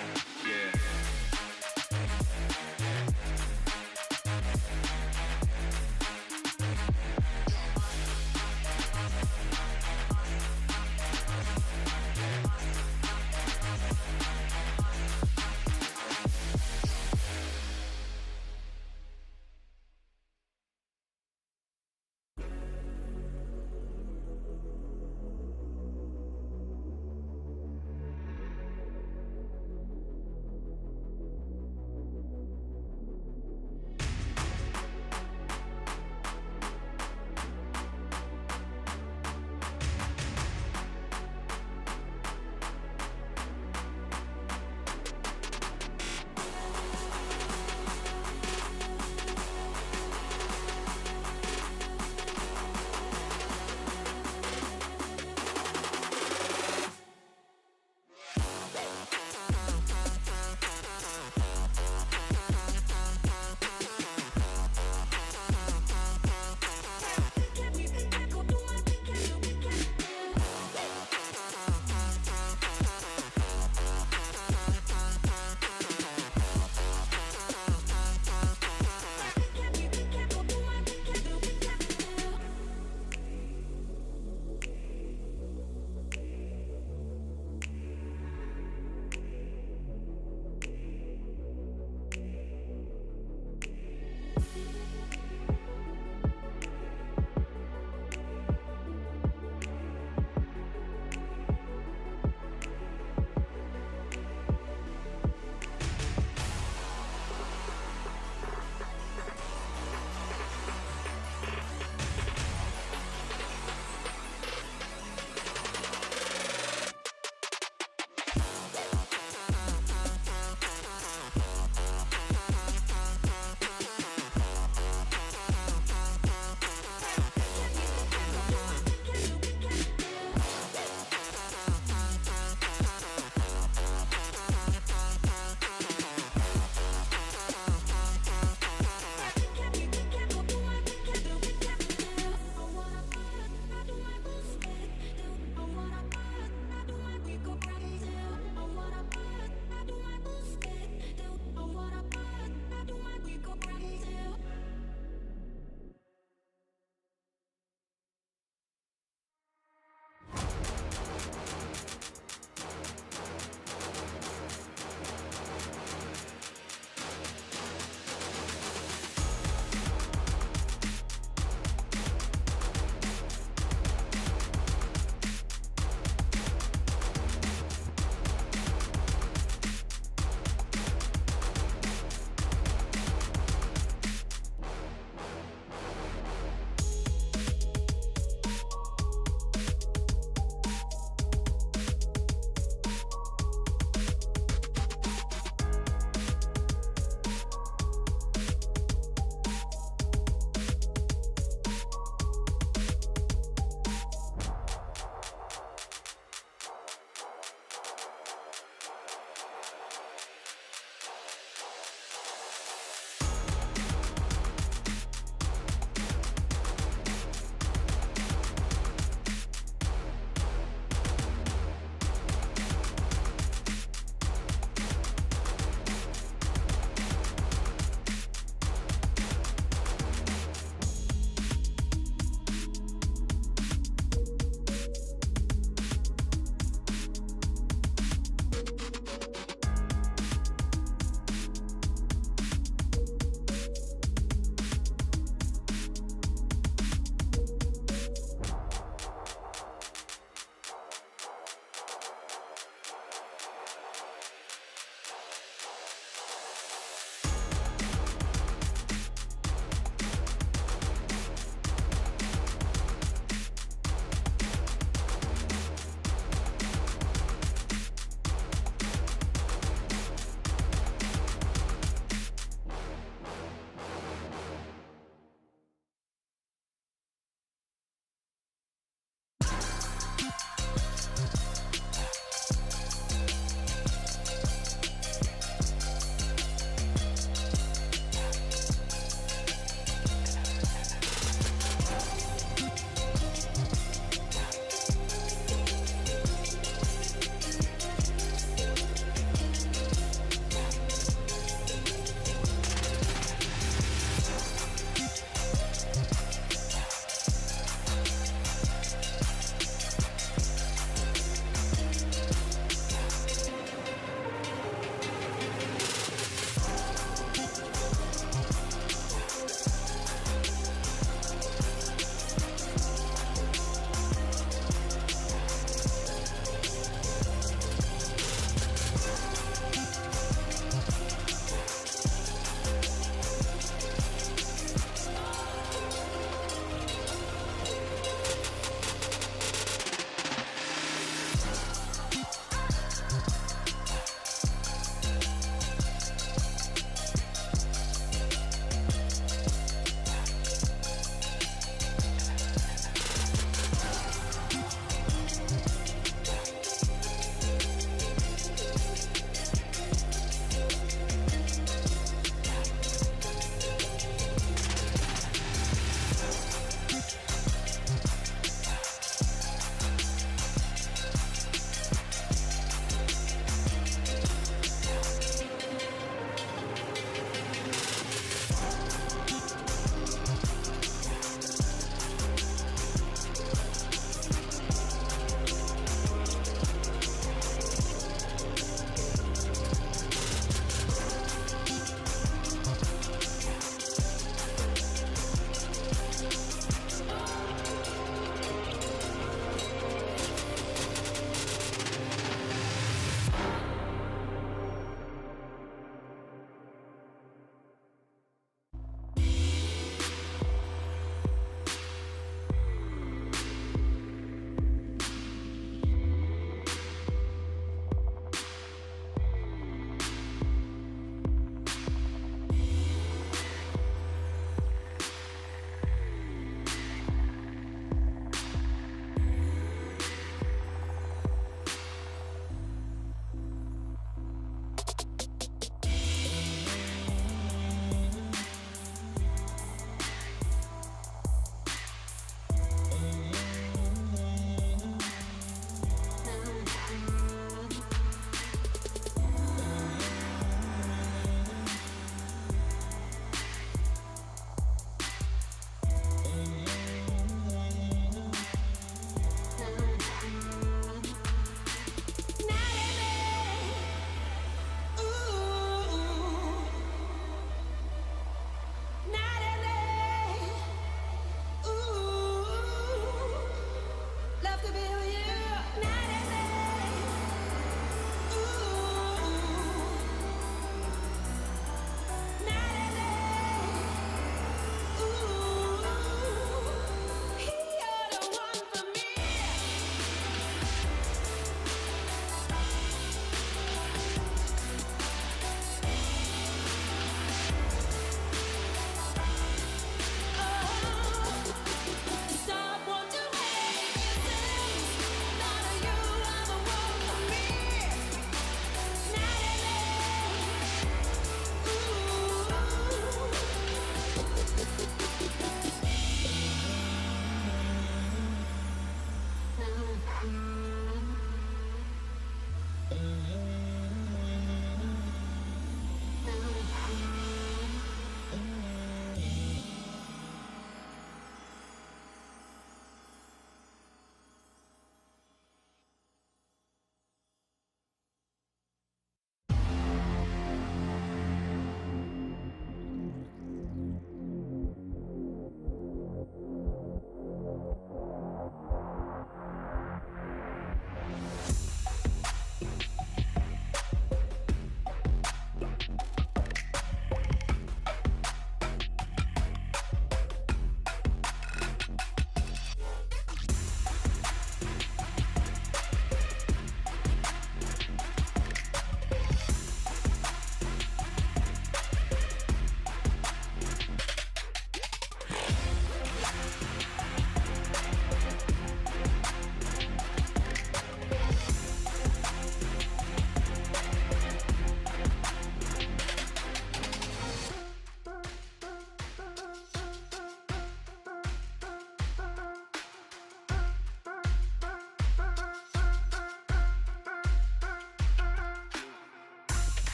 Yeah.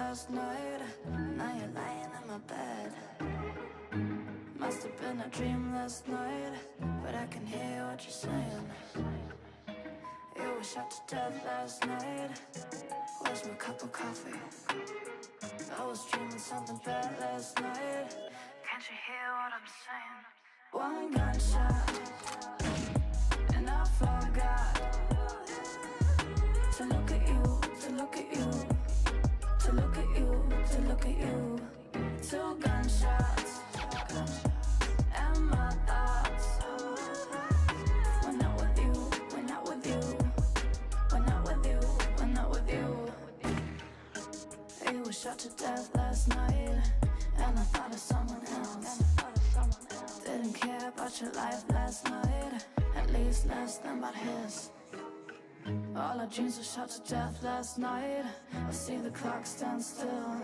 last night. Now you're lying in my bed. Must have been a dream last night, but I can hear what you're saying. You were shot to death last night. Where's my cup of coffee? I was dreaming something bad last night. Can't you hear what I'm saying? One gunshot, and I forgot to look at you, to look at you, to look at you, to look at you. Two gunshots, and my thoughts. We're not with you, we're not with you, we're not with you, we're not with you. You were shot to death last night, and I thought of someone else. Didn't care about your life last night, at least less than about his. All our dreams were shot to death last night. I see the clock stand still.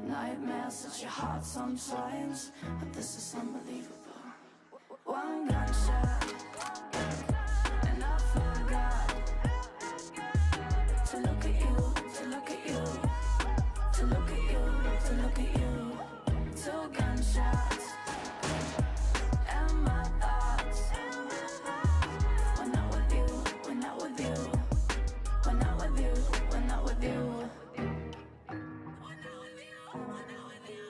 Nightmares at your heart sometimes, but this is unbelievable. One gunshot, and I forgot to look at you, to look at you, to look at you, to look at you. Two gunshots, and my thoughts. We're not with you, we're not with you, we're not with you, we're not with you. We're not with you, we're not with you.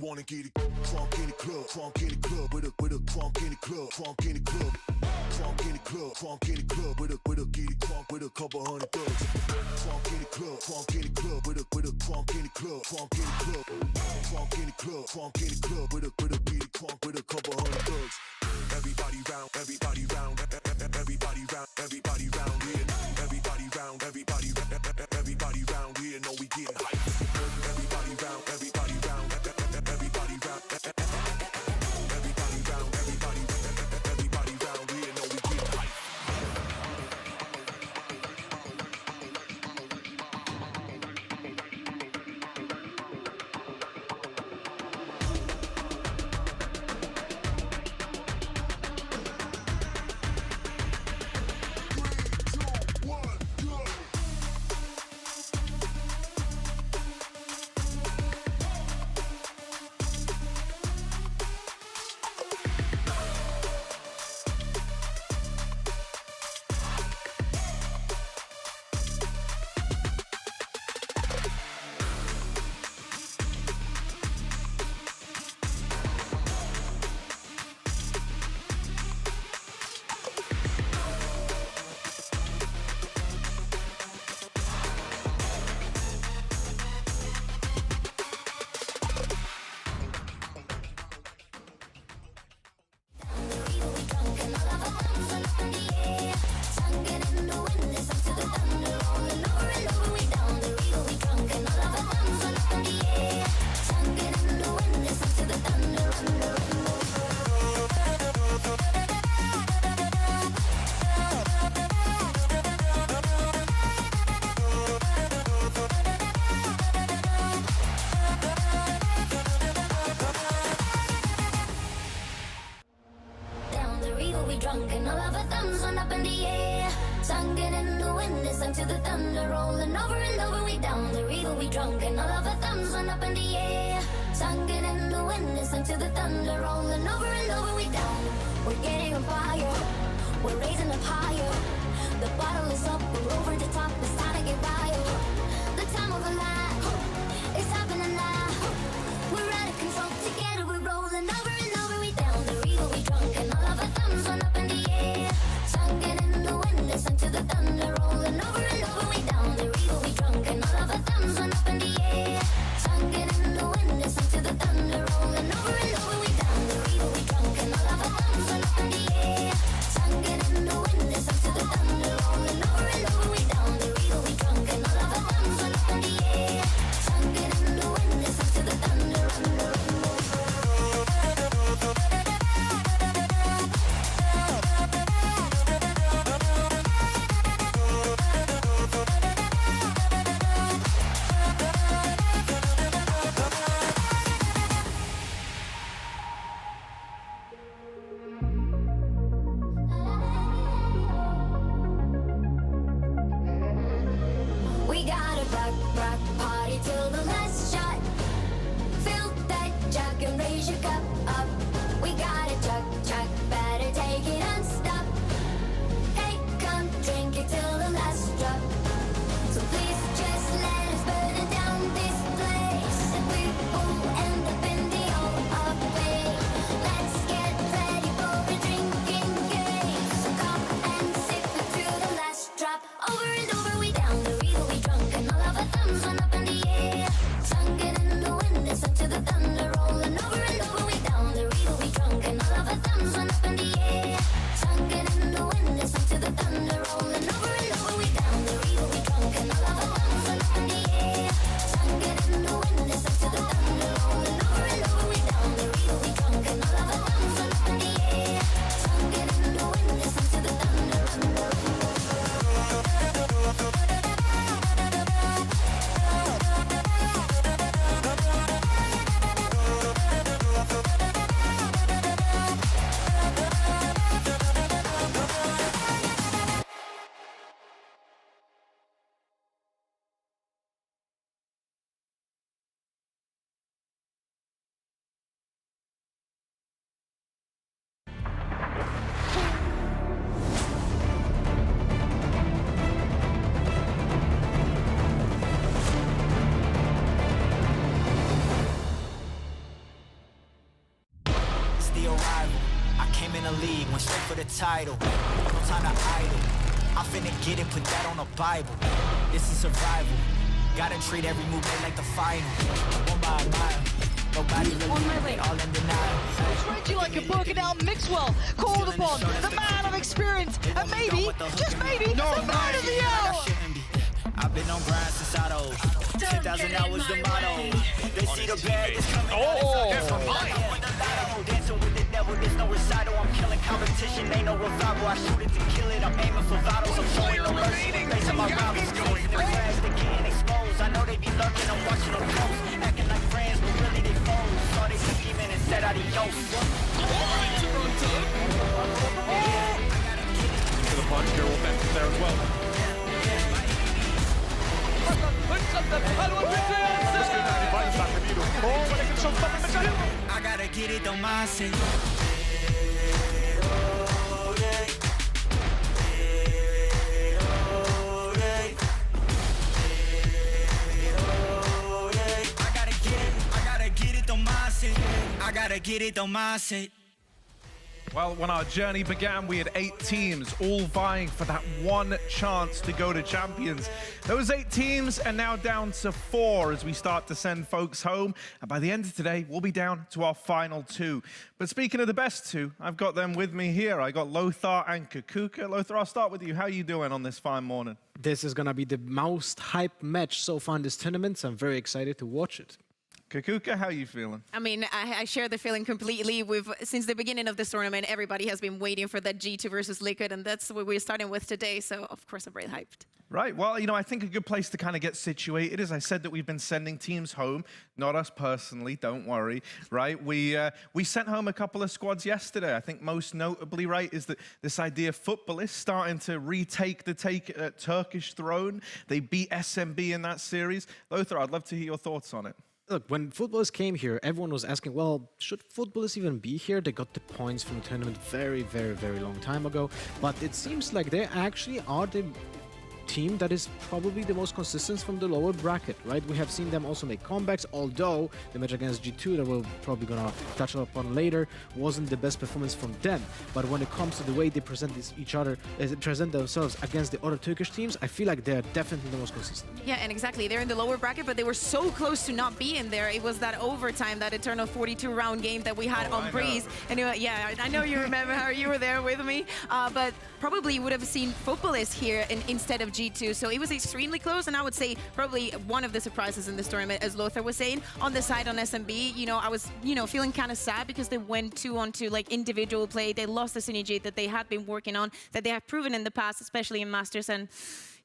wanna get it crunk in the club, crunk in the club, with a crunk in the club, crunk in the club, crunk in the club, crunk in the club, with a get it crunk with a couple hundred thugs. Crunk in the club, crunk in the club, with a crunk in the club, crunk in the club, crunk in the club, crunk in the club, with a get it crunk with a couple hundred thugs. Everybody round, everybody round, everybody round, everybody round here. Everybody round, everybody round here. Know we getting hype. Everybody round, everybody round, everybody round, everybody round, everybody round here. Know we getting hype. Drunk and all of our thumbs on up in the air, singing in the wind, listen to the thunder rolling over and over. We down the river, we drunk and all of our thumbs on up in the air, singing in the wind, listen to the thunder rolling over and over. We down, we're getting on fire, we're raising up higher. The bottle is up, we're over the top, it's time to get wild. The time of a life, it's happening now. We're out of control, together we're rolling over and over. We down the river, we drunk and all of our thumbs on up in the air, singing in the wind, listen to the thunder rolling over and over. We down the river, we drunk and all of our thumbs on up in the air, singing in the wind, listen to the thunder rolling over and over. We down the river, we drunk and all of our thumbs on up in the air, singing in the wind, listen to the thunder rolling over and over. We down the river, we drunk and all of our thumbs on up in the air, singing in the wind, listen to the thunder rolling over. We got a rock party till the last shot. Fill that jug and raise your cup up. We got a chug, better take it unstop. Hey, come drink it till the last drop. So please just let us burn it down this place, and we will end up in the hall of fame. Let's get ready for a drinking game. So come and sip it through the last drop. Over and over, we down the river, we drunk and all of our thumbs on up in the air, singing in the wind, listen to the thunder rolling over and over. We down the arrival. I came in the league, went straight for the title. No time to idle. I'm finna get it, put that on the Bible. This is survival. Gotta treat every move like the final. One by a mile. Nobody really all in denial. Reggie like a book, and now Mixwell called upon, the man of experience, and maybe, just maybe, the man of the hour. I've been on grind since I was 10,000 hours the motto. They see the bag is coming. Dancing with the devil, there's no recital. I'm killing competition, ain't no revival. I shoot it to kill it. I'm aiming for vitals. I'm showing no mercy. Facing my rivals, facing their flags, they getting exposed. I know they be lurking, I'm watching them close. Acting like friends, but really they foes. Saw they scheming and said adios. To the punch, you're all back there as well. I gotta get it on my side. I gotta get it on my side. Well, when our journey began, we had 8 teams all vying for that one chance to go to Champions. Those 8 teams are now down to 4 as we start to send folks home. And by the end of today, we'll be down to our final 2. But speaking of the best 2, I've got them with me here. I got Lothar and Kaquka. Lothar, I'll start with you. How are you doing on this fine morning? This is going to be the most hyped match so far in this tournament, so I'm very excited to watch it. Kaquka, how are you feeling? I mean, I share the feeling completely. Since the beginning of this tournament, everybody has been waiting for that G2 versus Liquid, and that's what we're starting with today. So, of course, I'm very hyped. Right. Well, you know, I think a good place to kind of get situated is I said that we've been sending teams home, not us personally, don't worry, right? We sent home a couple of squads yesterday. I think most notably, right, is that this idea of football is starting to retake the Turkish throne. They beat SMB in that series. Lothar, I'd love to hear your thoughts on it. Look, when footballers came here, everyone was asking, well, should footballers even be here? They got the points from the tournament very, very, very long time ago. But it seems like they actually are the team that is probably the most consistent from the lower bracket, right? We have seen them also make comebacks, although the match against G2 that we're probably gonna touch upon later wasn't the best performance from them. But when it comes to the way they present present themselves against the other Turkish teams, I feel like they're definitely the most consistent. Yeah, and exactly. They're in the lower bracket, but they were so close to not being there. It was that overtime, that eternal 42-round game that we had on Breeze. And yeah, I know you remember how you were there with me, but probably you would have seen footballers here instead of G2. So it was extremely close, and I would say probably one of the surprises in this tournament, as Lothar was saying. On the side on SMB, you know, I was, feeling kind of sad because they went 2-on-2 like individual play. They lost the synergy that they had been working on, that they have proven in the past, especially in Masters, and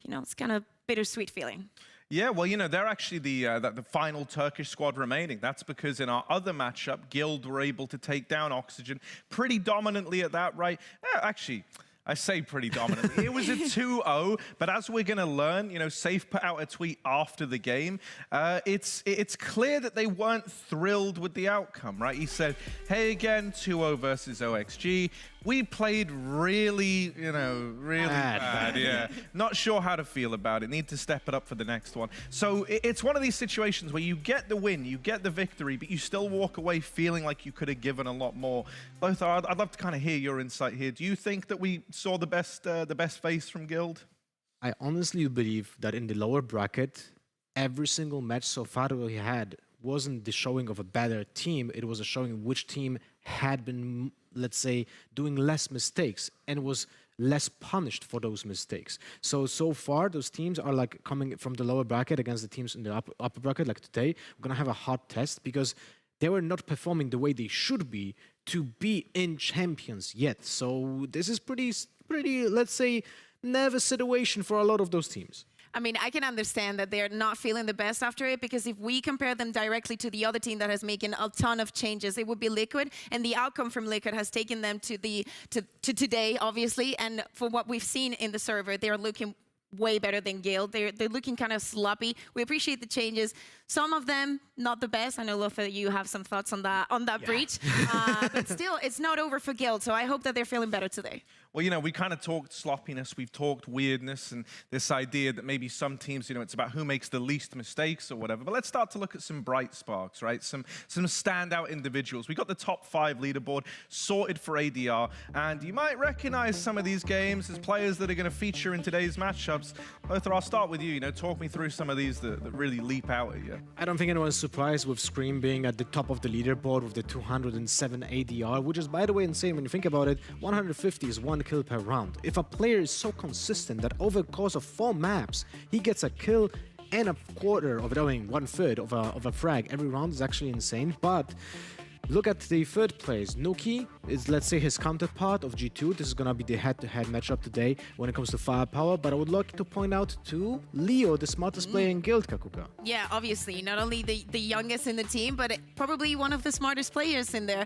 it's kind of bittersweet feeling. Yeah, well, they're actually the final Turkish squad remaining. That's because in our other matchup, Guild were able to take down Oxygen pretty dominantly at that, right? Actually, I say pretty dominantly. It was a 2-0, but as we're going to learn, Safe put out a tweet after the game. It's clear that they weren't thrilled with the outcome, right? He said, hey again, 2-0 versus OXG. We played really bad. Yeah. Not sure how to feel about it. Need to step it up for the next one. So it's one of these situations where you get the win, you get the victory, but you still walk away feeling like you could have given a lot more. Lothar, I'd love to kind of hear your insight here. Do you think that we saw the best face from Guild? I honestly believe that in the lower bracket, every single match so far that we had wasn't the showing of a better team. It was a showing of which team had been, let's say, doing less mistakes and was less punished for those mistakes. So far, those teams are like coming from the lower bracket against the teams in the upper bracket. Like today, we're going to have a hard test because they were not performing the way they should be to be in Champions yet. So this is pretty, let's say, nervous situation for a lot of those teams. I mean, I can understand that they're not feeling the best after it, because if we compare them directly to the other team that has making a ton of changes, it would be Liquid, and the outcome from Liquid has taken them to today, obviously. And for what we've seen in the server, they're looking way better than Guild. They're looking kind of sloppy. We appreciate the changes. Some of them not the best. I know, Lothar, you have some thoughts on that breach. But still, it's not over for Guild, so I hope that they're feeling better today. Well, you know, we kind of talked sloppiness, we've talked weirdness, and this idea that maybe some teams, you know, it's about who makes the least mistakes or whatever. But let's start to look at some bright sparks, right? Some standout individuals. We got the top 5 leaderboard sorted for ADR, and you might recognize some of these games as players that are going to feature in today's matchups. Lothar, I'll start with you. You know, talk me through some of these that really leap out at you. I don't think anyone's surprised with Scream being at the top of the leaderboard with the 207 ADR, which is, by the way, insane when you think about it. 150 is 1 kill per round. If a player is so consistent that over the course of 4 maps, he gets a kill and a quarter of it, I mean 1/3 of a frag every round is actually insane. But look at the 3rd place. Nuki is, let's say, his counterpart of G2. This is gonna be the head-to-head matchup today when it comes to firepower. But I would like to point out to Leo, the smartest player in Guild, Kaquka. Yeah, obviously, not only the youngest in the team, but probably one of the smartest players in there.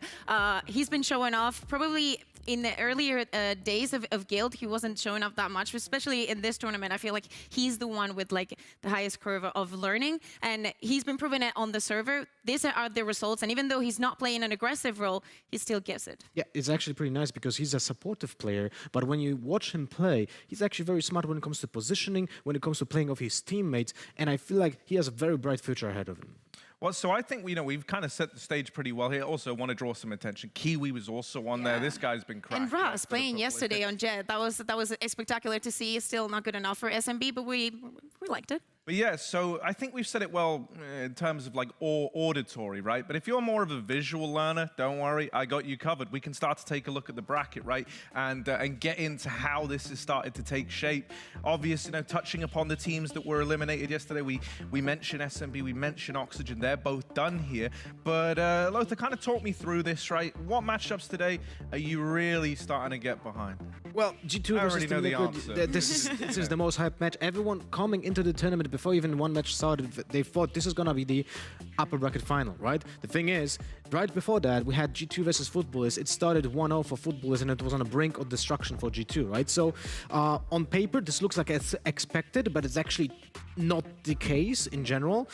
He's been showing off probably in the earlier days of Guild. He wasn't showing off that much, especially in this tournament. I feel like he's the one with like the highest curve of learning, and he's been proving it on the server. These are the results, and even though he's not playing an aggressive role, he still gives it. Yeah, it's actually pretty nice because he's a supportive player, but when you watch him play, he's actually very smart when it comes to positioning, when it comes to playing off his teammates, and I feel like he has a very bright future ahead of him. Well, so I think, you know, we've kind of set the stage pretty well here. Also, want to draw some attention. Kiwi was also on there. This guy's been cracking. And Russ playing yesterday on Jet. That was spectacular to see. Still not good enough for SMB, but we liked it. But yeah, so I think we've said it well in terms of like auditory, right? But if you're more of a visual learner, don't worry, I got you covered. We can start to take a look at the bracket, right? And get into how this has started to take shape. Obviously, you know, touching upon the teams that were eliminated yesterday, we mentioned SMB, we mentioned Oxygen. They're both done here. But Lothar, kind of talk me through this, right? What matchups today are you really starting to get behind? Well, G2 versus Team Liquid, this is the most hyped match. Everyone coming into the tournament before even one match started, they thought this is gonna be the upper bracket final, right? The thing is, right before that, we had G2 versus Footballers. It started 1-0 for Footballers, and it was on the brink of destruction for G2, right? So, on paper, this looks like it's expected, but it's actually not the case in general.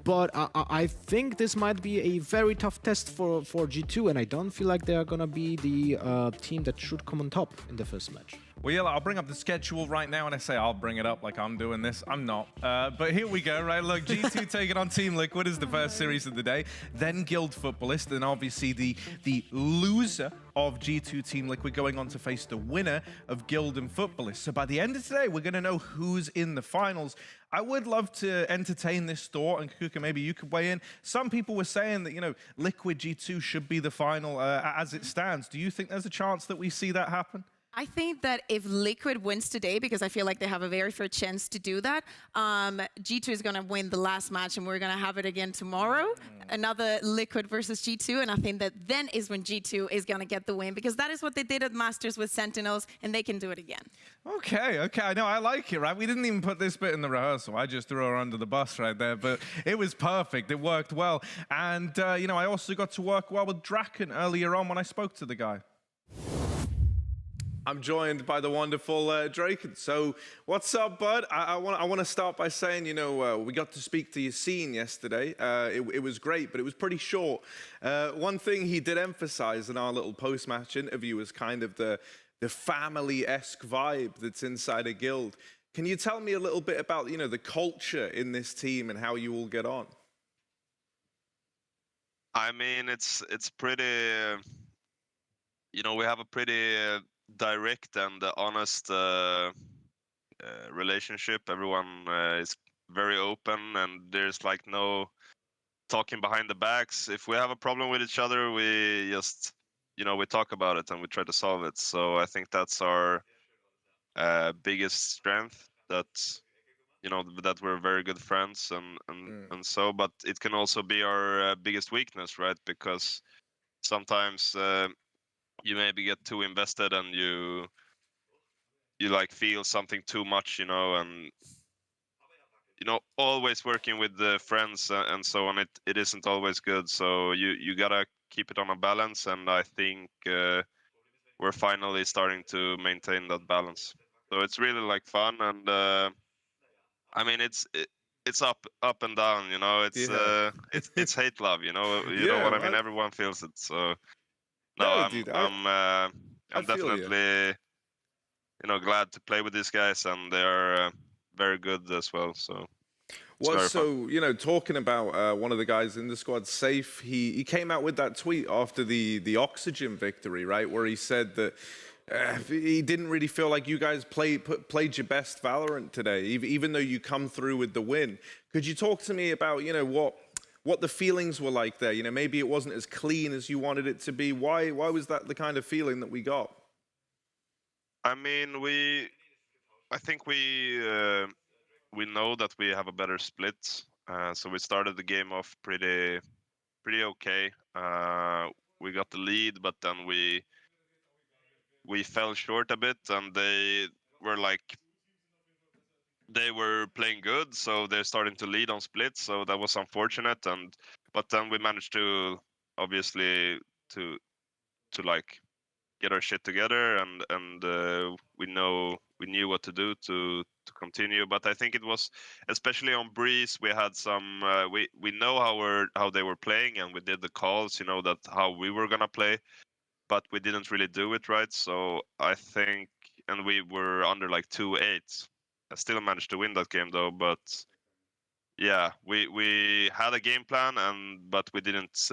But I think this might be a very tough test for G2, and I don't feel like they're gonna be the team that should come on top in the first match. Well, yeah, I'll bring up the schedule right now, and I say I'll bring it up like I'm doing this. I'm not. But here we go, right? Look, G2 taking on Team Liquid is the first series of the day. Then Guild Footballist, and obviously the loser of G2 Team Liquid going on to face the winner of Guild and Footballist. So by the end of today, we're going to know who's in the finals. I would love to entertain this thought, and Kaquka, maybe you could weigh in. Some people were saying that, you know, Liquid G2 should be the final as it stands. Do you think there's a chance that we see that happen? I think that if Liquid wins today, because I feel like they have a very fair chance to do that, G2 is going to win the last match, and we're going to have it again tomorrow. Another Liquid versus G2, and I think that then is when G2 is going to get the win, because that is what they did at Masters with Sentinels, and they can do it again. Okay, I know, I like it, right? We didn't even put this bit in the rehearsal. I just threw her under the bus right there, but it was perfect. It worked well. And, you know, I also got to work well with Draken earlier on when I spoke to the guy. I'm joined by the wonderful Draken. So, what's up, bud? I want to start by saying, you know, we got to speak to Yassine yesterday. It was great, but it was pretty short. One thing he did emphasize in our little post-match interview was kind of the family-esque vibe that's inside a guild. Can you tell me a little bit about, you know, the culture in this team and how you all get on? I mean, it's pretty, you know, we have a pretty direct and honest relationship. Everyone is very open, and there's like no talking behind the backs. If we have a problem with each other, we just, you know, we talk about it and we try to solve it. So I think that's our biggest strength, that, you know, that we're very good friends and so, but it can also be our biggest weakness, right? Because sometimes you maybe get too invested and you like feel something too much, you know, and, you know, always working with the friends and so on, it isn't always good. So you gotta keep it on a balance, and I think we're finally starting to maintain that balance. So it's really like fun, and I mean it's it's up and down, you know. It's hate love, you know. You know what I mean. Everyone feels it. So no, I'm definitely glad to play with these guys, and they are very good as well. So. Well, so, talking about one of the guys in the squad, Safe, he came out with that tweet after the Oxygen victory, right? Where he said that he didn't really feel like you guys played your best Valorant today, even though you come through with the win. Could you talk to me about, what the feelings were like there? Maybe it wasn't as clean as you wanted it to be. Why was that the kind of feeling that we got? I mean, I think we know that we have a better split, so we started the game off pretty okay. We got the lead, but then we fell short a bit, and they were playing good, so they're starting to lead on splits. So that was unfortunate, but then we managed to obviously to get our shit together, and we knew what to do to continue. But I think it was, especially on Breeze, we had some we know how they were playing, and we did the calls, that how we were gonna play, but we didn't really do it right. So I think, and we were under like 2-8. I still managed to win that game though, but yeah, we had a game plan, but we didn't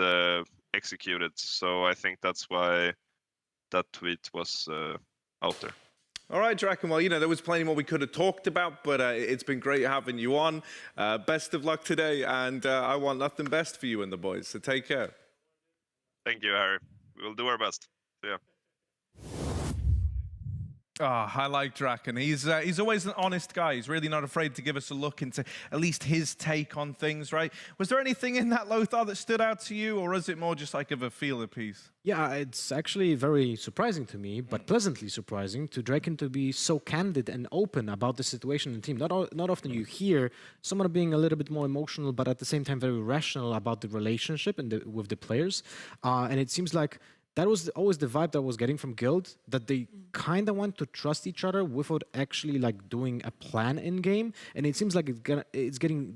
execute it. So I think that's why that tweet was out there. All right, Draken. Well, there was plenty more we could have talked about, but it's been great having you on. Best of luck today, and I want nothing best for you and the boys, so take care. Thank you, Harry. We'll do our best. See ya. I like Draken. He's always an honest guy. He's really not afraid to give us a look into at least his take on things, right? Was there anything in that, Lothar, that stood out to you, or is it more just like of a feeler piece? Yeah, it's actually very surprising to me, but pleasantly surprising to Draken to be so candid and open about the situation in the team. Not often you hear someone being a little bit more emotional, but at the same time very rational about the relationship and with the players. And it seems like that was always the vibe that I was getting from Guild, that they kind of want to trust each other without actually doing a plan in game. And it seems like it's getting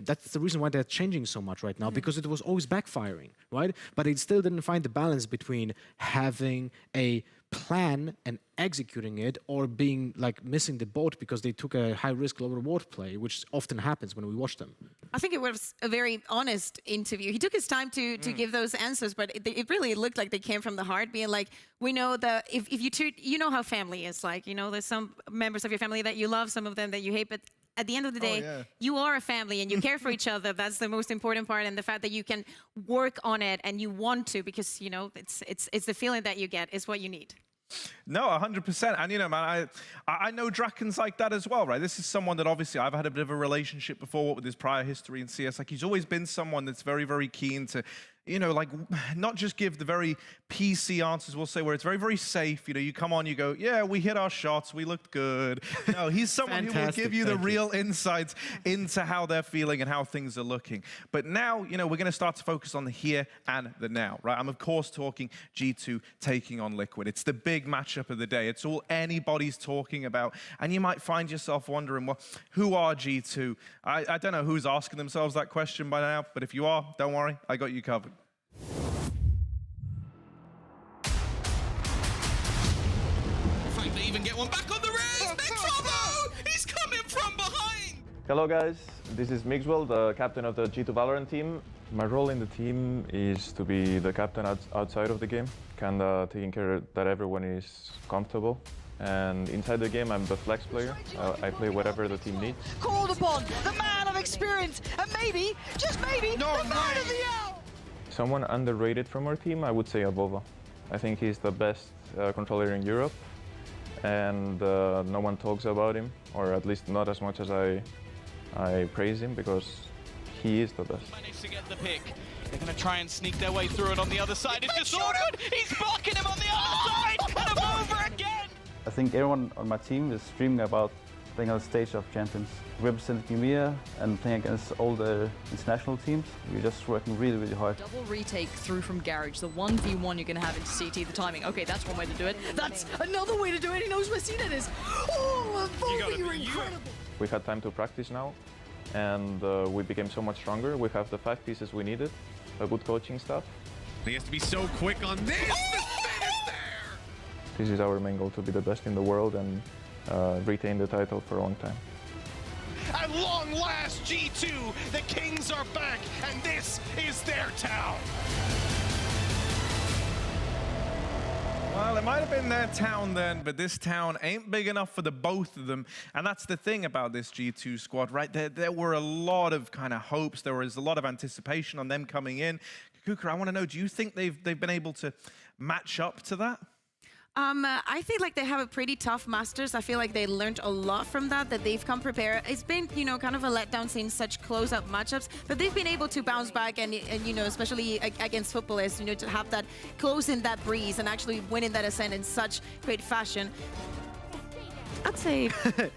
that's the reason why they're changing so much right now, because it was always backfiring, right? But they still didn't find the balance between having a plan and executing it, or being missing the boat because they took a high risk, low reward play, which often happens when we watch them. I think it was a very honest interview. He took his time to give those answers, but it really looked like they came from the heart, being like, we know that if you treat, how family is like, there's some members of your family that you love, some of them that you hate, but at the end of the day, you are a family and you care for each other. That's the most important part, and the fact that you can work on it and you want to, because it's the feeling that you get is what you need. No, 100%. And, man, I know Draken's like that as well, right? This is someone that obviously I've had a bit of a relationship before with his prior history in CS. He's always been someone that's very, very keen to, not just give the very PC answers, we'll say, where it's very, very safe. You come on, you go, yeah, we hit our shots, we looked good. No, he's someone who will give you the real insights into how they're feeling and how things are looking. But now, we're going to start to focus on the here and the now, right? I'm, of course, talking G2 taking on Liquid. It's the big matchup of the day. It's all anybody's talking about. And you might find yourself wondering, well, who are G2? I don't know who's asking themselves that question by now, but if you are, don't worry, I got you covered. They even get one back on the race. Big trouble! He's coming from behind. Hello guys, this is Mixwell, the captain of the G2 Valorant team. My role in the team is to be the captain outside of the game, kinda taking care that everyone is comfortable. And inside the game, I'm the flex player. I play whatever the team needs. Called upon, the man of experience, and maybe, just maybe, the man of the hour. Someone underrated from our team, I would say Avova. I think he's the best controller in Europe, and no one talks about him, or at least not as much as I praise him, because he is the best. Managed to get the pick. They're going to try and sneak their way through it on the other side. It's disordered. He's blocking him on the other side, and Avova again. I think everyone on my team is dreaming about playing on the stage of champions, representing EMEA and playing against all the international teams. We're just working really, really hard. Double retake through from Garage, the 1v1 you're going to have into CT, the timing. Okay, that's one way to do it. That's another way to do it. He knows where CNET is. Oh, Avova, you're incredible. We've had time to practice now, and we became so much stronger. We have the 5 pieces we needed, a good coaching staff. He has to be so quick on this. The spin is there. This is our main goal, to be the best in the world and retain the title for a long time. At long last, G2, the Kings are back, and this is their town. Well, it might have been their town then, but this town ain't big enough for the both of them. And that's the thing about this G2 squad, right? There were a lot of kind of hopes. There was a lot of anticipation on them coming in. Kaquka, I want to know, do you think they've been able to match up to that? I think like they have a pretty tough Masters. I feel like they learned a lot from that they've come prepared. It's been, you know, kind of a letdown seeing such close-up matchups, but they've been able to bounce back and you know, especially against footballers, you know, to have that close in that breeze and actually winning that ascent in such great fashion. I'd say...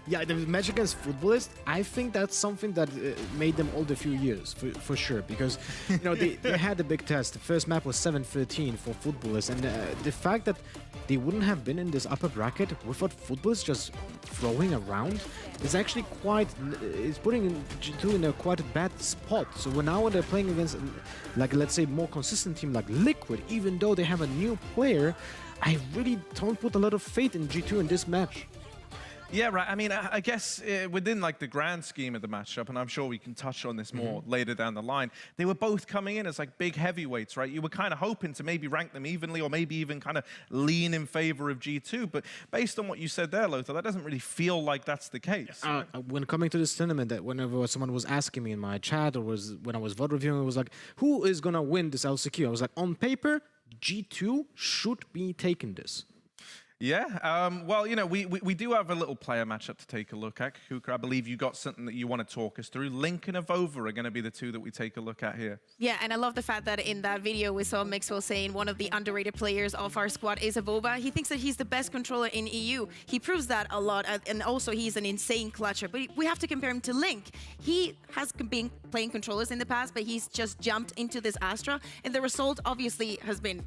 Yeah, the match against footballists, I think that's something that made them all the few years, for sure. Because, you know, they had a big test. The first map was 7-13 for footballists. And the fact that they wouldn't have been in this upper bracket without footballists just throwing around is actually quite... It's putting G2 in a quite a bad spot. So now when they're playing against, like, let's say, more consistent team like Liquid, even though they have a new player, I really don't put a lot of faith in G2 in this match. Yeah, right. I mean, I guess within like the grand scheme of the matchup, and I'm sure we can touch on this more later down the line, they were both coming in as like big heavyweights, right? You were kind of hoping to maybe rank them evenly or maybe even kind of lean in favor of G2. But based on what you said there, Lothar, that doesn't really feel like that's the case. When coming to this tournament, that whenever someone was asking me in my chat or when I was VOD reviewing, it was like, who is going to win this LCQ? I was like, on paper, G2 should be taking this. Yeah, well, you know, we do have a little player matchup to take a look at. Kaquka, I believe you got something that you want to talk us through. Link and Avova are going to be the two that we take a look at here. Yeah, and I love the fact that in that video we saw Mixwell saying one of the underrated players of our squad is Avova. He thinks that he's the best controller in EU. He proves that a lot, and also he's an insane clutcher. But we have to compare him to Link. He has been playing controllers in the past, but he's just jumped into this Astra, and the result obviously has been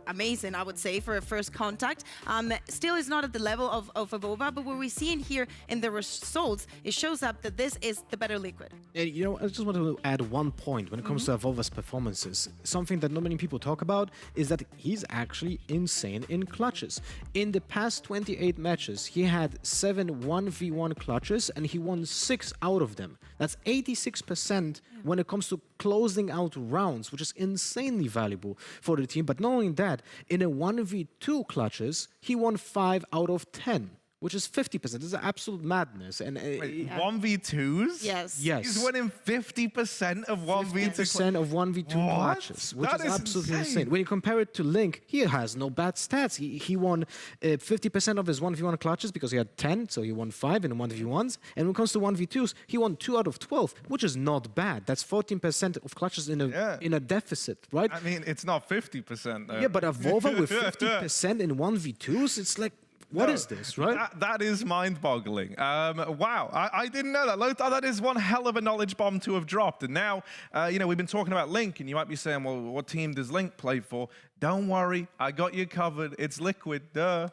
amazing, I would say, for a first contact. Still is not at the level of Avova, but what we see in here in the results, it shows up that this is the better Liquid. And, you know, I just want to add one point when it comes to Avova's performances. Something that not many people talk about is that he's actually insane in clutches. In the past 28 matches, he had 7 1v1 clutches and he won 6 out of them. That's 86% when it comes to closing out rounds, which is insanely valuable for the team. But not only that, in a 1v2 clutches, he won 5 out of 10, which is 50%. This is absolute madness. And wait, 1v2s? Yes. Yes. He's winning 50% of 1v2. 50% of 1v2 clutches, which is absolutely insane. When you compare it to Link, he has no bad stats. He won 50% of his 1v1 clutches because he had 10, so he won 5 in the 1v1s. And when it comes to 1v2s, he won 2 out of 12, which is not bad. That's 14% of clutches in a deficit, right? I mean, it's not 50%, though. Yeah, but Avova with 50% in 1v2s, it's like, what is this, right? That is mind-boggling. Wow, I didn't know that. Lothar, that is one hell of a knowledge bomb to have dropped. And now, you know, we've been talking about Link, and you might be saying, well, what team does Link play for? Don't worry, I got you covered. It's Liquid, duh.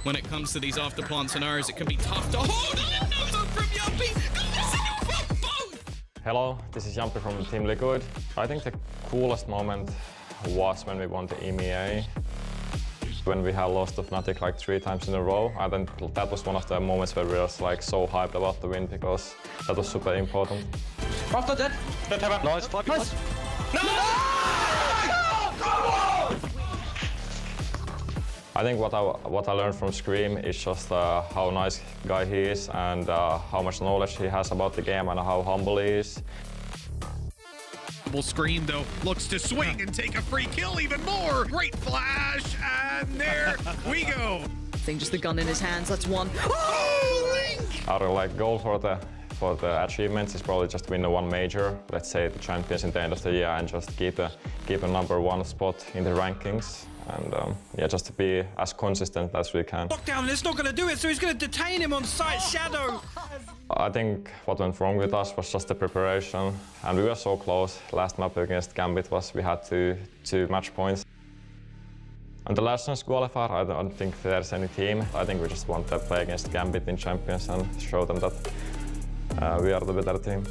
When it comes to these after-plant scenarios, it can be tough to hold on another from Yuppie. Hello, this is Jampi from Team Liquid. I think the coolest moment was when we won the EMEA. When we had lost to Fnatic like 3 times in a row. I think that was one of the moments where we were like so hyped about the win because that was super important. After that, nice. I think what I learned from Scream is just how nice guy he is and how much knowledge he has about the game and how humble he is. Scream though looks to swing and take a free kill even more. Great flash, and there we go. Just the gun in his hands. That's one. Oh, Link! Our like goal for the achievements is probably just win the one major. Let's say the champions in the end of the year and just keep a #1 spot in the rankings. And yeah, just to be as consistent as we can. Lockdown, it's not going to do it, so he's going to detain him on site, Shadow. I think what went wrong with us was just the preparation. And we were so close. Last map against Gambit was we had two match points. On the last chance qualifier, I don't think there's any team. I think we just want to play against Gambit in Champions and show them that we are the better team.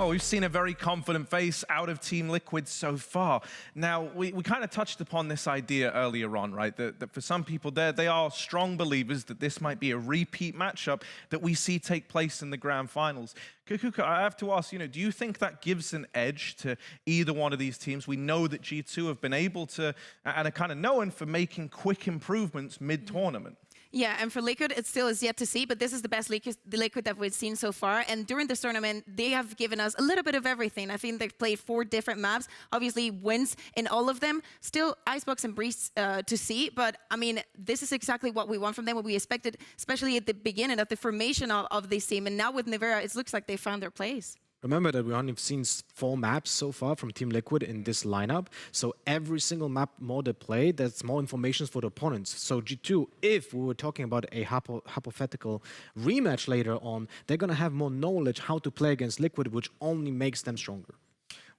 Oh, we've seen a very confident face out of Team Liquid so far. Now, we kind of touched upon this idea earlier on, right? That for some people, they are strong believers that this might be a repeat matchup that we see take place in the grand finals. Kaquka, I have to ask, do you think that gives an edge to either one of these teams? We know that G2 have been able to, and are kind of known for making quick improvements mid-tournament. Yeah, and for Liquid, it still is yet to see, but this is the best Liquid that we've seen so far. And during this tournament, they have given us a little bit of everything. I think they've played 4 different maps, obviously wins in all of them. Still Icebox and Breeze to see, but I mean, this is exactly what we want from them, what we expected, especially at the beginning of the formation of this team. And now with Nevera, it looks like they found their place. Remember that we only have seen 4 maps so far from Team Liquid in this lineup. So every single map more they play, there's more information for the opponents. So G2, if we were talking about a hypothetical rematch later on, they're going to have more knowledge how to play against Liquid, which only makes them stronger.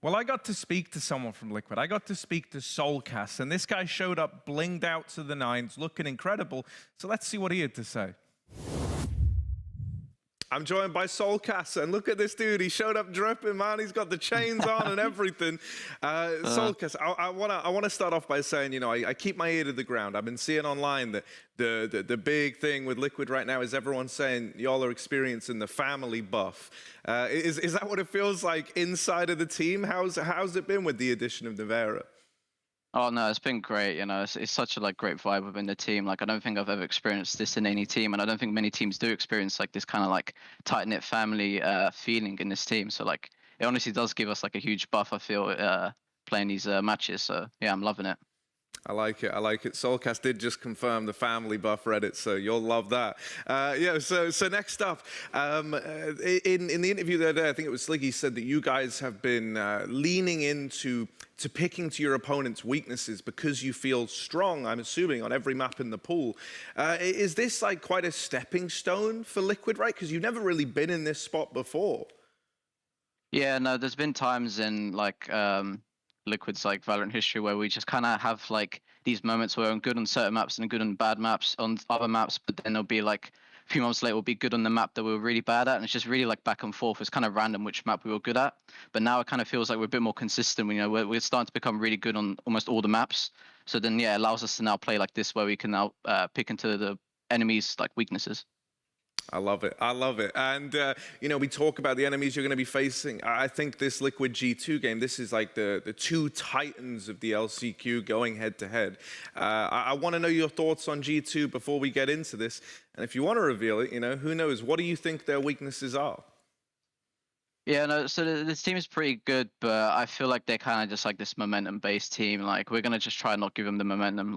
Well, I got to speak to someone from Liquid. I got to speak to Soulcast, and this guy showed up blinged out to the nines, looking incredible. So let's see what he had to say. I'm joined by Soulcast, and look at this dude. He showed up dripping, man. He's got the chains on and everything. Soulcast, I want to start off by saying, I keep my ear to the ground. I've been seeing online that the big thing with Liquid right now is everyone saying y'all are experiencing the family buff. Is that what it feels like inside of the team? How's it been with the addition of Nevera? Oh no, it's been great. It's such a great vibe within the team. I don't think I've ever experienced this in any team, and I don't think many teams do experience this kind of tight knit family feeling in this team. So it honestly does give us a huge buff. I feel playing these matches. So yeah, I'm loving it. I like it. I like it. Soulcast did just confirm the family buff Reddit, so you'll love that. So next up, in the interview the other day, I think it was Sliggy said that you guys have been leaning into picking to your opponent's weaknesses because you feel strong, I'm assuming, on every map in the pool. Is this quite a stepping stone for Liquid, right? Because you've never really been in this spot before. Yeah, no, there's been times in Liquid's Valorant history where we just kind of have these moments where I'm good on certain maps and good on bad maps on other maps, but then there'll be a few months later we'll be good on the map that we were really bad at, and it's just really back and forth. It's kind of random which map we were good at, but now it kind of feels like we're a bit more consistent. We're starting to become really good on almost all the maps, so then yeah, it allows us to now play like this where we can now pick into the enemy's weaknesses. I love it. I love it. And, we talk about the enemies you're going to be facing. I think this Liquid G2 game, this is the 2 titans of the LCQ going head-to-head. I want to know your thoughts on G2 before we get into this. And if you want to reveal it, who knows? What do you think their weaknesses are? Yeah, no, so this team is pretty good, but I feel like they're kind of just this momentum-based team. We're going to just try and not give them the momentum.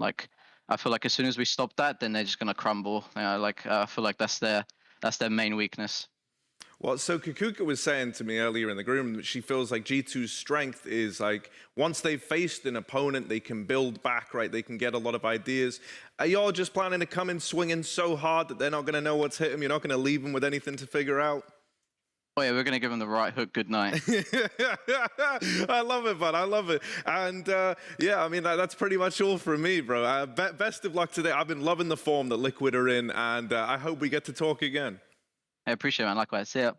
I feel like as soon as we stop that, then they're just going to crumble. I feel like that's their main weakness. Well, so Kaquka was saying to me earlier in the room that she feels like G2's strength is once they've faced an opponent, they can build back, right? They can get a lot of ideas. Are y'all just planning to come in swinging so hard that they're not going to know what's hit them? You're not going to leave them with anything to figure out? Oh yeah, we're going to give them the right hook. Good night. I love it, bud. I love it. And yeah, I mean, that's pretty much all from me, bro. Best of luck today. I've been loving the form that Liquid are in, and I hope we get to talk again. I appreciate it, man. Likewise. See ya.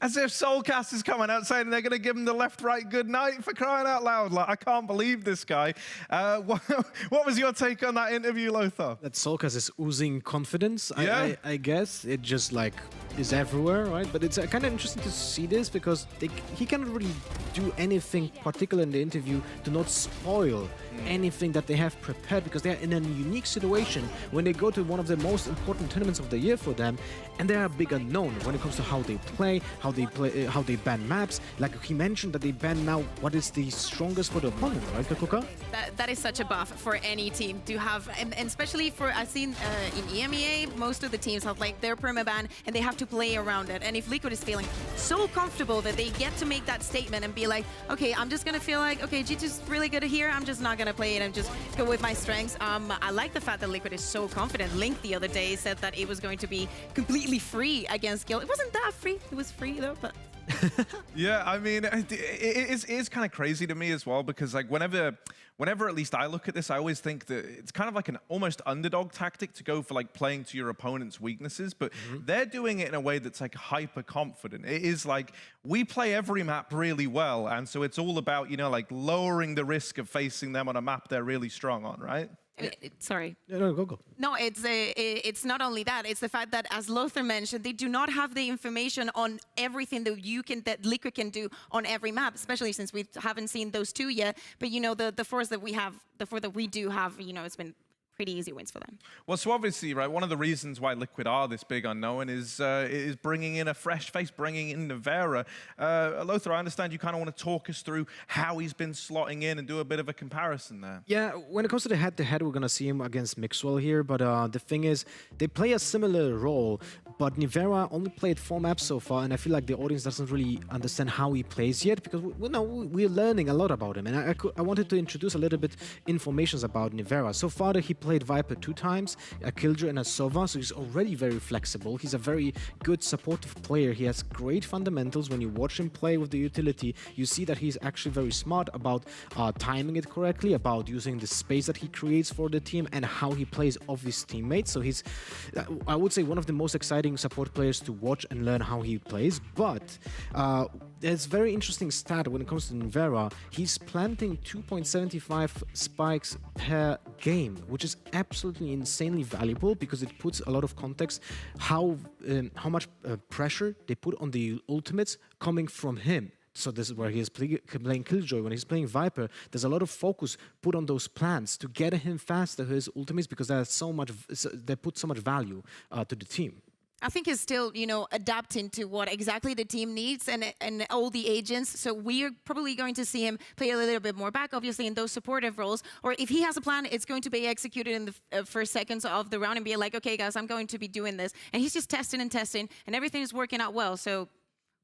As if Soulcast is coming out saying they're going to give him the left-right good night, for crying out loud. I can't believe this guy. What was your take on that interview, Lothar? That Soulcast is oozing confidence, yeah. I guess. It just is everywhere, right? But it's kind of interesting to see this because he cannot really do anything particular in the interview to not spoil anything that they have prepared, because they're in a unique situation when they go to one of the most important tournaments of the year for them, and they are a big unknown when it comes to how they play, how they ban maps. He mentioned that they ban now what is the strongest for the opponent, right, Kaquka? That is such a buff for any team to have, and especially for, I've seen in EMEA, most of the teams have their permaban and they have to play around it. And if Liquid is feeling so comfortable that they get to make that statement and be like, okay, I'm just gonna feel okay, G2's really good here, I'm just not gonna play it and just go with my strengths. I like the fact that Liquid is so confident. Link the other day said that it was going to be completely free against xilv. It wasn't that free, it was free though, but Yeah, I mean, it is kind of crazy to me as well, because like whenever at least I look at this, I always think that it's kind of like an almost underdog tactic to go for like playing to your opponent's weaknesses, but they're doing it in a way that's like hyper confident. It is like, we play every map really well, and so it's all about, you know, like lowering the risk of facing them on a map they're really strong on, right? Sorry. No, go. No, it's not only that. It's the fact that, as Lothar mentioned, they do not have the information on everything that Liquid can do on every map, especially since we haven't seen those two yet. But you know, the four that we do have, you know, it's been pretty easy wins for them. Well, so obviously, right, one of the reasons why Liquid are this big unknown is bringing in a fresh face, bringing in Nivera. Lothar, I understand you kind of want to talk us through how he's been slotting in and do a bit of a comparison there. Yeah, when it comes to the head-to-head, we're going to see him against Mixwell here, but the thing is, they play a similar role, but Nivera only played 4 maps so far, and I feel like the audience doesn't really understand how he plays yet, because we're learning a lot about him, and I wanted to introduce a little bit information about Nivera. So far, he played Viper 2 times, a Killjoy and a Sova, so he's already very flexible. He's a very good supportive player. He has great fundamentals. When you watch him play with the utility, you see that he's actually very smart about timing it correctly, about using the space that he creates for the team, and how he plays off his teammates. So he's, I would say, one of the most exciting support players to watch and learn how he plays. But there's very interesting stat when it comes to Nivera. He's planting 2.75 spikes per game, which is absolutely insanely valuable, because it puts a lot of context how much pressure they put on the ultimates coming from him. So this is where he is playing Killjoy. When he's playing Viper, there's a lot of focus put on those plans to get him faster his ultimates, because they put so much value to the team. I think he's still, you know, adapting to what exactly the team needs and all the agents. So we're probably going to see him play a little bit more back, obviously, in those supportive roles. Or if he has a plan, it's going to be executed in the first seconds of the round and be like, okay, guys, I'm going to be doing this. And he's just testing, and everything is working out well. So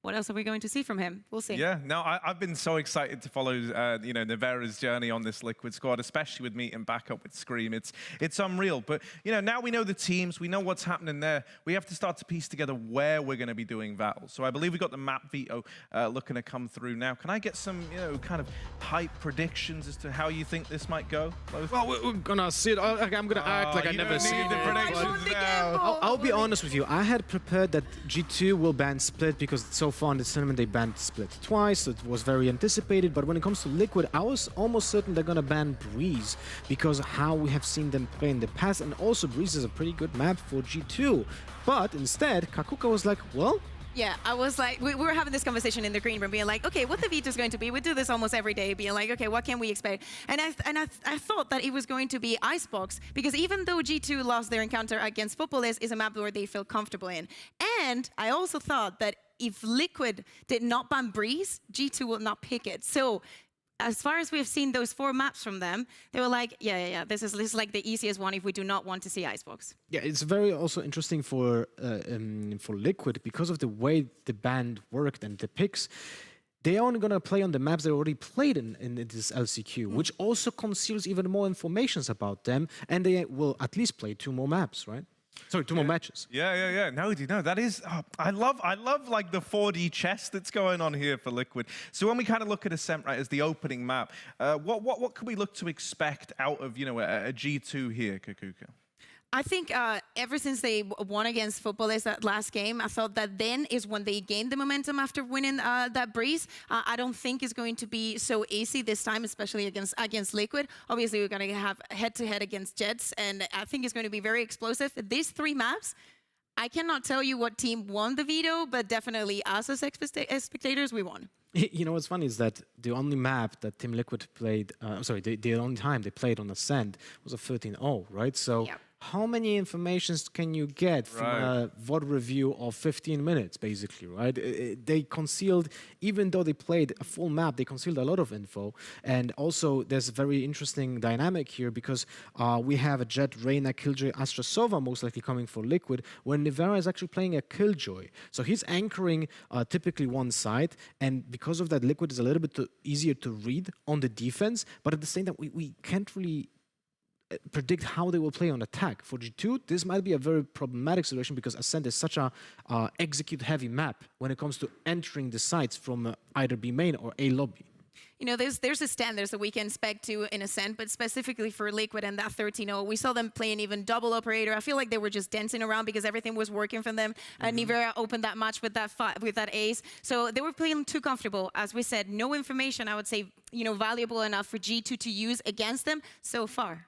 what else are we going to see from him? We'll see. Yeah, no, I've been so excited to follow, you know, Nivera's journey on this Liquid squad, especially with meeting back up with Scream. It's unreal. But, you know, now we know the teams, we know what's happening there. We have to start to piece together where we're going to be doing Val. So I believe we got the map veto looking to come through now. Can I get some, you know, kind of hype predictions as to how you think this might go? Well, we're gonna see it. I'm gonna act like I never seen the predictions now. I'll be honest with you. I had prepared that G2 will ban Split, because so far in the tournament they banned Split twice, so it was very anticipated. But when it comes to Liquid, I was almost certain they're gonna ban Breeze, because how we have seen them play in the past, and also Breeze is a pretty good map for G2. But instead, Kaquka was like, well, yeah, I was like, we were having this conversation in the green room, being like, okay, what the veto is going to be? We do this almost every day, being like, okay, what can we expect? And I thought that it was going to be Icebox, because even though G2 lost their encounter against Futbolist, is a map where they feel comfortable in. And I also thought that if Liquid did not ban Breeze, G2 will not pick it. So as far as we've seen those 4 maps from them, they were like, yeah, this is like the easiest one if we do not want to see Icebox. Yeah, it's very also interesting for Liquid, because of the way the band worked and the picks. They're only going to play on the maps they already played in this LCQ, which also conceals even more information about them, and they will at least play 2 more maps, right? Sorry, 2 more matches. Yeah. No, that is. I love like the 4D chess that's going on here for Liquid. So when we kind of look at Ascent, right, as the opening map, what can we look to expect out of, you know, a G2 here, Kaquka? I think ever since they won against Futbolist that last game, I thought that then is when they gained the momentum after winning that Breeze. I don't think it's going to be so easy this time, especially against Liquid. Obviously, we're going to have head-to-head against Jets, and I think it's going to be very explosive. These 3 maps, I cannot tell you what team won the veto, but definitely us as spectators, we won. You know what's funny is that the only map that Team Liquid played, the only time they played on Ascent was a 13-0, right? So. Yep. How many informations can you get from a VOD review of 15 minutes, basically, right? They concealed, even though they played a full map, they concealed a lot of info. And also, there's a very interesting dynamic here, because we have a Jet, Reyna, Killjoy, Astra, Sova most likely coming for Liquid, when Nivera is actually playing a Killjoy. So he's anchoring typically one side, and because of that, Liquid is a little bit easier to read on the defense, but at the same time, we can't really predict how they will play on attack. For G2, this might be a very problematic situation because Ascent is such a execute-heavy map when it comes to entering the sites from either B main or A lobby. You know, there's a standards that we can spec to in Ascent, but specifically for Liquid and that 13-0, we saw them playing even double operator. I feel like they were just dancing around because everything was working for them. Nivea opened that match with that ace. So they were playing too comfortable. As we said, no information, I would say, you know, valuable enough for G2 to use against them so far.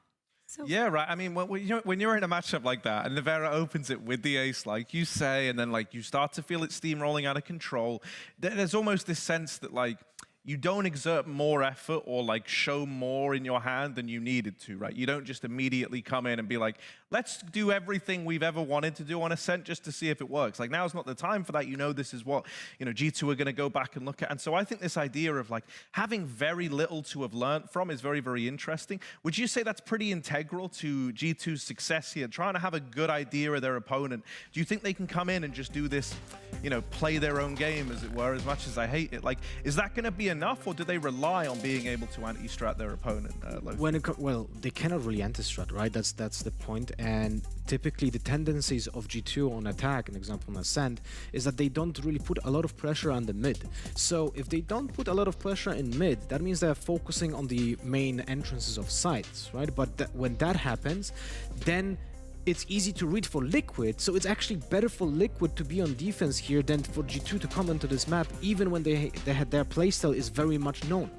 Yeah, right. I mean, when you're in a matchup like that, and Nivea opens it with the ace, like you say, and then like you start to feel it steamrolling out of control, there's almost this sense that like, you don't exert more effort or like show more in your hand than you needed to, right? You don't just immediately come in and be like, let's do everything we've ever wanted to do on Ascent just to see if it works. Like now's not the time for that. You know, this is what, you know, G2 are going to go back and look at. And so I think this idea of like having very little to have learned from is very, very interesting. Would you say that's pretty integral to G2's success here? Trying to have a good idea of their opponent. Do you think they can come in and just do this, you know, play their own game, as it were, as much as I hate it? Like, is that going to be enough, or do they rely on being able to anti-strat their opponent? Well, they cannot really anti-strat, right? That's the point. And typically the tendencies of G2 on attack, an example on Ascent, is that they don't really put a lot of pressure on the mid. So if they don't put a lot of pressure in mid, that means they're focusing on the main entrances of sites, right? But when that happens, then it's easy to read for Liquid, so it's actually better for Liquid to be on defense here than for G2 to come onto this map, even when they had their playstyle is very much known.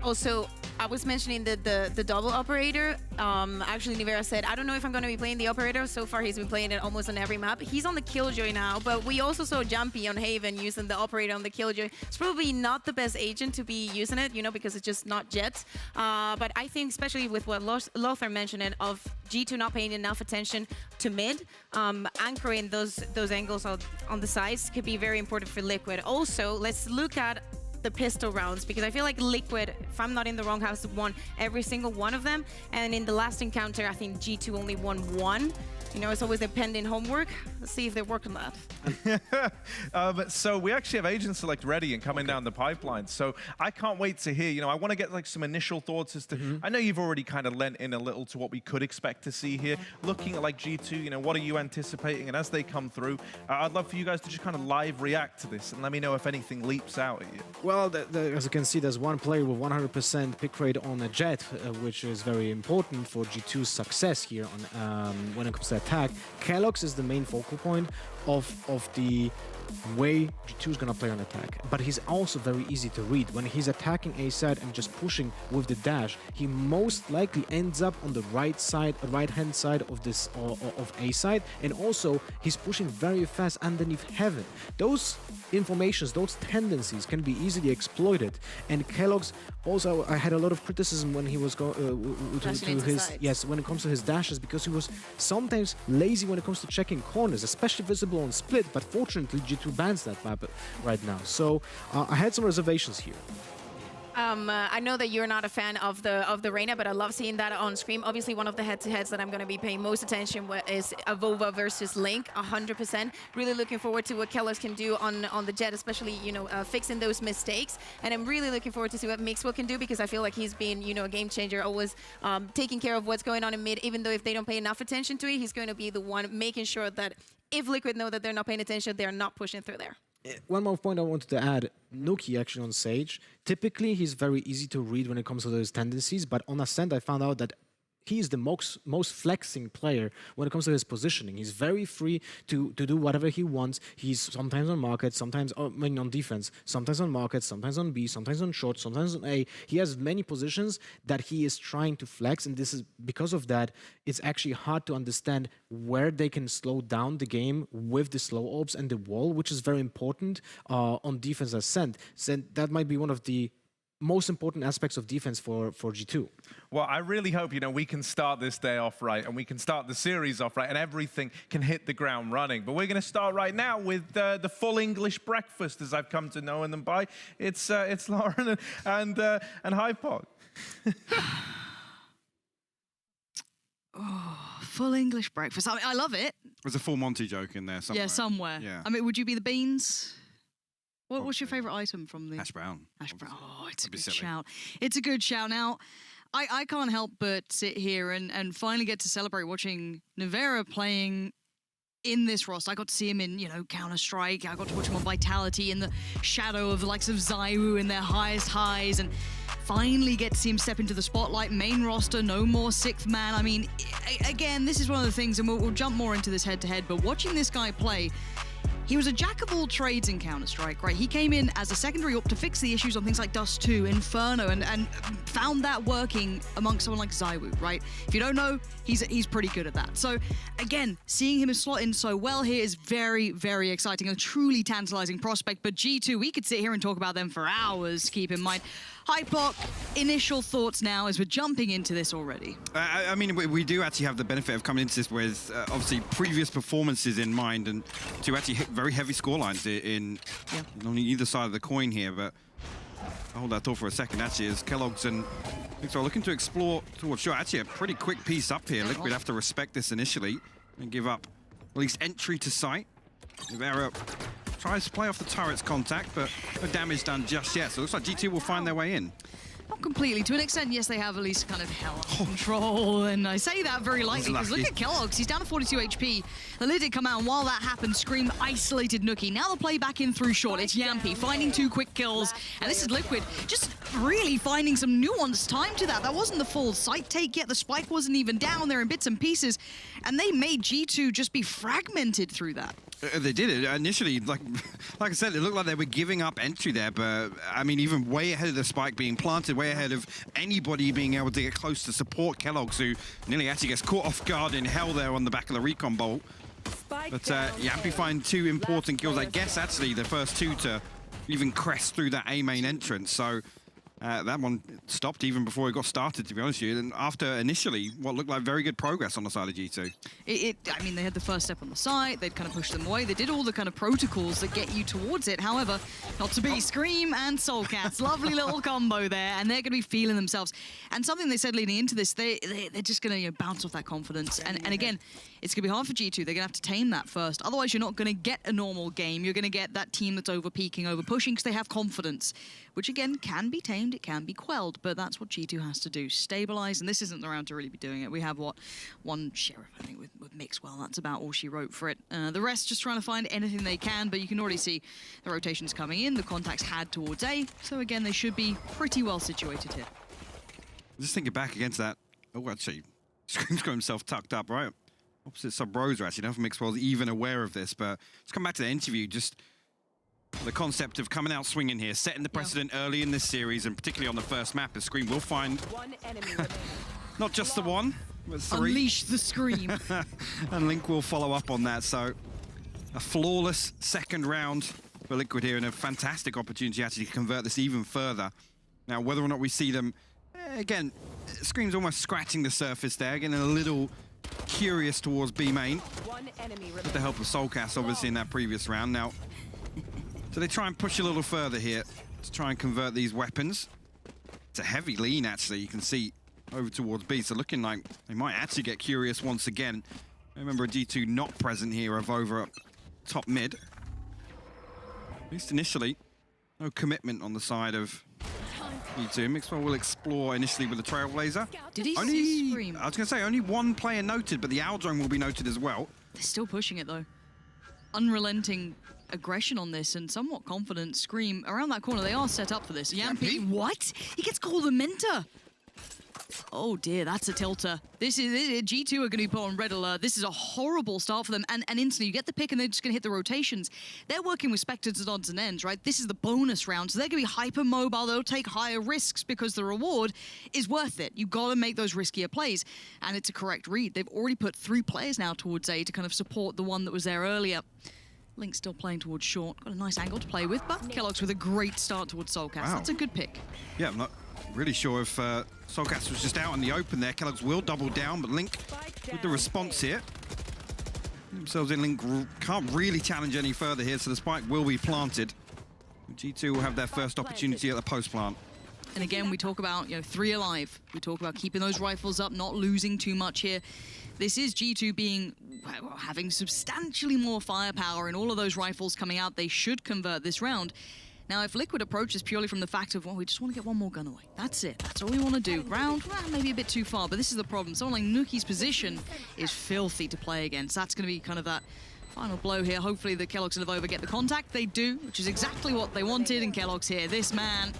Also, I was mentioning the double operator. Actually, Nivea said, I don't know if I'm going to be playing the operator. So far, he's been playing it almost on every map. He's on the Killjoy now, but we also saw Jumpy on Haven using the operator on the Killjoy. It's probably not the best agent to be using it, you know, because it's just not Jet. But I think, especially with what Lothar mentioned of G2 not paying enough attention to mid, anchoring those angles on the sides could be very important for Liquid. Also, let's look at the pistol rounds, because I feel like Liquid, if I'm not in the wrong house, won every single one of them. And in the last encounter, I think G2 only won one. You know, it's always a pending homework. Let's see if they work on that. So we actually have agent select ready and coming down the pipeline. So I can't wait to hear, you know, I want to get like some initial thoughts as to, I know you've already kind of lent in a little to what we could expect to see here. Looking at like G2, you know, what are you anticipating? And as they come through, I'd love for you guys to just kind of live react to this and let me know if anything leaps out at you. Well, as you can see, there's one player with 100% pick rate on a Jet, which is very important for G2's success here on when it comes to attack. Kelox is the main focal point of the way G2 is going to play on attack, but he's also very easy to read. When he's attacking A side and just pushing with the dash, he most likely ends up on the right hand side of this of A side, and also he's pushing very fast underneath Heaven. Those informations, those tendencies can be easily exploited, and Kelox also, I had a lot of criticism when he was when it comes to his dashes, because he was sometimes lazy when it comes to checking corners, especially visible on split, but fortunately G2 bans that map right now. So I had some reservations here. I know that you're not a fan of the Reyna, but I love seeing that on screen. Obviously, one of the head-to-heads that I'm going to be paying most attention with is Avova versus Link, 100%. Really looking forward to what Kelox can do on the Jet, especially, you know, fixing those mistakes. And I'm really looking forward to see what Mixwell can do, because I feel like he's been, you know, a game changer, always taking care of what's going on in mid. Even though if they don't pay enough attention to it, he's going to be the one making sure that if Liquid know that they're not paying attention, they're not pushing through there. One more point I wanted to add, Nuki actually on Sage. Typically, he's very easy to read when it comes to those tendencies, but on Ascent, I found out that he's the most flexing player when it comes to his positioning. He's very free to do whatever he wants. He's sometimes on market, sometimes on defense, sometimes on market, sometimes on B, sometimes on short, sometimes on A. He has many positions that he is trying to flex, and this is because of that, it's actually hard to understand where they can slow down the game with the slow orbs and the wall, which is very important on defense Ascent. So that might be one of the most important aspects of defense for G2. Well, I really hope, you know, we can start this day off right, and we can start the series off right, and everything can hit the ground running. But we're going to start right now with the full English breakfast, as I've come to know them by. It's Lauren and Hypoc. Oh, full English breakfast. I mean, I love it. There's a full Monty joke in there somewhere. Yeah, somewhere. Yeah. I mean, would you be the beans? What's your favourite item from the... Hash brown. Hash brown. Oh, it's a good shout. It's a good shout. Now, I can't help but sit here and finally get to celebrate watching Nivera playing in this roster. I got to see him in, Counter-Strike. I got to watch him on Vitality in the shadow of the likes of ZywOo in their highest highs, and finally get to see him step into the spotlight. Main roster, no more sixth man. I mean, again, this is one of the things, and we'll jump more into this head-to-head, but watching this guy play, he was a jack of all trades in Counter-Strike, right? He came in as a secondary op to fix the issues on things like Dust 2, Inferno, and found that working amongst someone like ZywOo, right? If you don't know, he's pretty good at that. So again, seeing him slot in so well here is very, very exciting, a truly tantalizing prospect. But G2, we could sit here and talk about them for hours, keep in mind. Hypoc, initial thoughts now as we're jumping into this already. I mean, we do actually have the benefit of coming into this with obviously previous performances in mind, and to actually hit very heavy scorelines on either side of the coin here. But I'll hold that thought for a second. Actually, as Kellogg's and Victor are looking to explore towards short. Actually, a pretty quick piece up here. Liquid have to respect this initially and give up at least entry to site. Nivera tries to play off the turret's contact, but no damage done just yet. So it looks like G2 will find their way in. Not completely. To an extent, yes, they have at least kind of hell control, and I say that very lightly because look at Kellogg's. He's down to 42 HP. The lid did come out, and while that happened, Scream isolated Nookie. Now the play back in through short. It's Yampy finding 2 quick kills, and this is Liquid just really finding some nuanced time to that. That wasn't the full site take yet. The spike wasn't even down there in bits and pieces, and they made G2 just be fragmented through that. They did it initially, like I said, it looked like they were giving up entry there, but I mean, even way ahead of the spike being planted, way ahead of anybody being able to get close to support Kellogg's, who nearly actually gets caught off guard in hell there on the back of the recon bolt. But Yampy find 2 important kills, I guess actually the first 2 to even crest through that A main entrance. So that one stopped even before it got started, to be honest with you. And after initially what looked like very good progress on the side of G2. I mean, they had the first step on the site, they'd kind of pushed them away, they did all the kind of protocols that get you towards it. However, not to be Scream and Soulcats, lovely little combo there, and they're going to be feeling themselves. And something they said leading into this, they're just going to bounce off that confidence. And again, it's going to be hard for G2. They're going to have to tame that first. Otherwise, you're not going to get a normal game. You're going to get that team that's over-peaking, over-pushing, because they have confidence, which again can be tamed, it can be quelled, but that's what G2 has to do. Stabilize, and this isn't the round to really be doing it. We have, what, 1 Sheriff, I think, with Mixwell. That's about all she wrote for it. The rest just trying to find anything they can, but you can already see the rotations coming in, the contacts had towards A, so again, they should be pretty well situated here. Just thinking back against that, oh, actually, Scream's got himself tucked up, right? Opposite Sub-Rosa, actually. I don't know if Mixwell's even aware of this, but let's come back to the interview. Just the concept of coming out swinging here, setting the precedent early in this series, and particularly on the first map, as Scream will find not just the 1, but 3. Unleash the Scream. And Link will follow up on that. So a flawless second round for Liquid here, and a fantastic opportunity actually to convert this even further. Now, whether or not we see them, again, Scream's almost scratching the surface there, getting a little curious towards B main. With the help of Soulcast, obviously, in that previous round. Now, so they try and push a little further here to try and convert these weapons. It's a heavy lean, actually. You can see over towards B. So looking like they might actually get curious once again. Remember, a G2 not present here of over up top mid. At least initially, no commitment on the side of G2. Mixwell will explore initially with the Trailblazer. Did he see Scream? I was going to say, only 1 player noted, but the Owl Drone will be noted as well. They're still pushing it, though. Unrelenting aggression on this and somewhat confident. Scream around that corner. They are set up for this. Yampy, what? He gets called a mentor. Oh dear, that's a tilter. This is G2 are going to be put on red alert. This is a horrible start for them, and instantly you get the pick and they're just going to hit the rotations. They're working with specters and odds and ends, right? This is the bonus round, so they're going to be hyper mobile. They'll take higher risks because the reward is worth it. You've got to make those riskier plays, and it's a correct read. They've already put 3 players now towards A to kind of support the one that was there earlier. Link still playing towards short. Got a nice angle to play with, but Kellogg's with a great start towards Soulcast. Wow. That's a good pick. Yeah, I'm not really sure if Soulcast was just out in the open there. Kellogg's will double down, but Link with the response here. Themselves in. Link can't really challenge any further here, so the spike will be planted. G2 will have their first opportunity at the post plant. And again, we talk about 3 alive. We talk about keeping those rifles up, not losing too much here. This is G2 having substantially more firepower, and all of those rifles coming out. They should convert this round. Now, if Liquid approaches purely from the fact of, well, we just want to get one more gun away. That's it. That's all we want to do. Round, well, maybe a bit too far, but this is the problem. Someone like Nuki's position is filthy to play against. That's going to be kind of that final blow here. Hopefully the Kellogg's and Avova get the contact. They do, which is exactly what they wanted, and Kellogg's here. This man,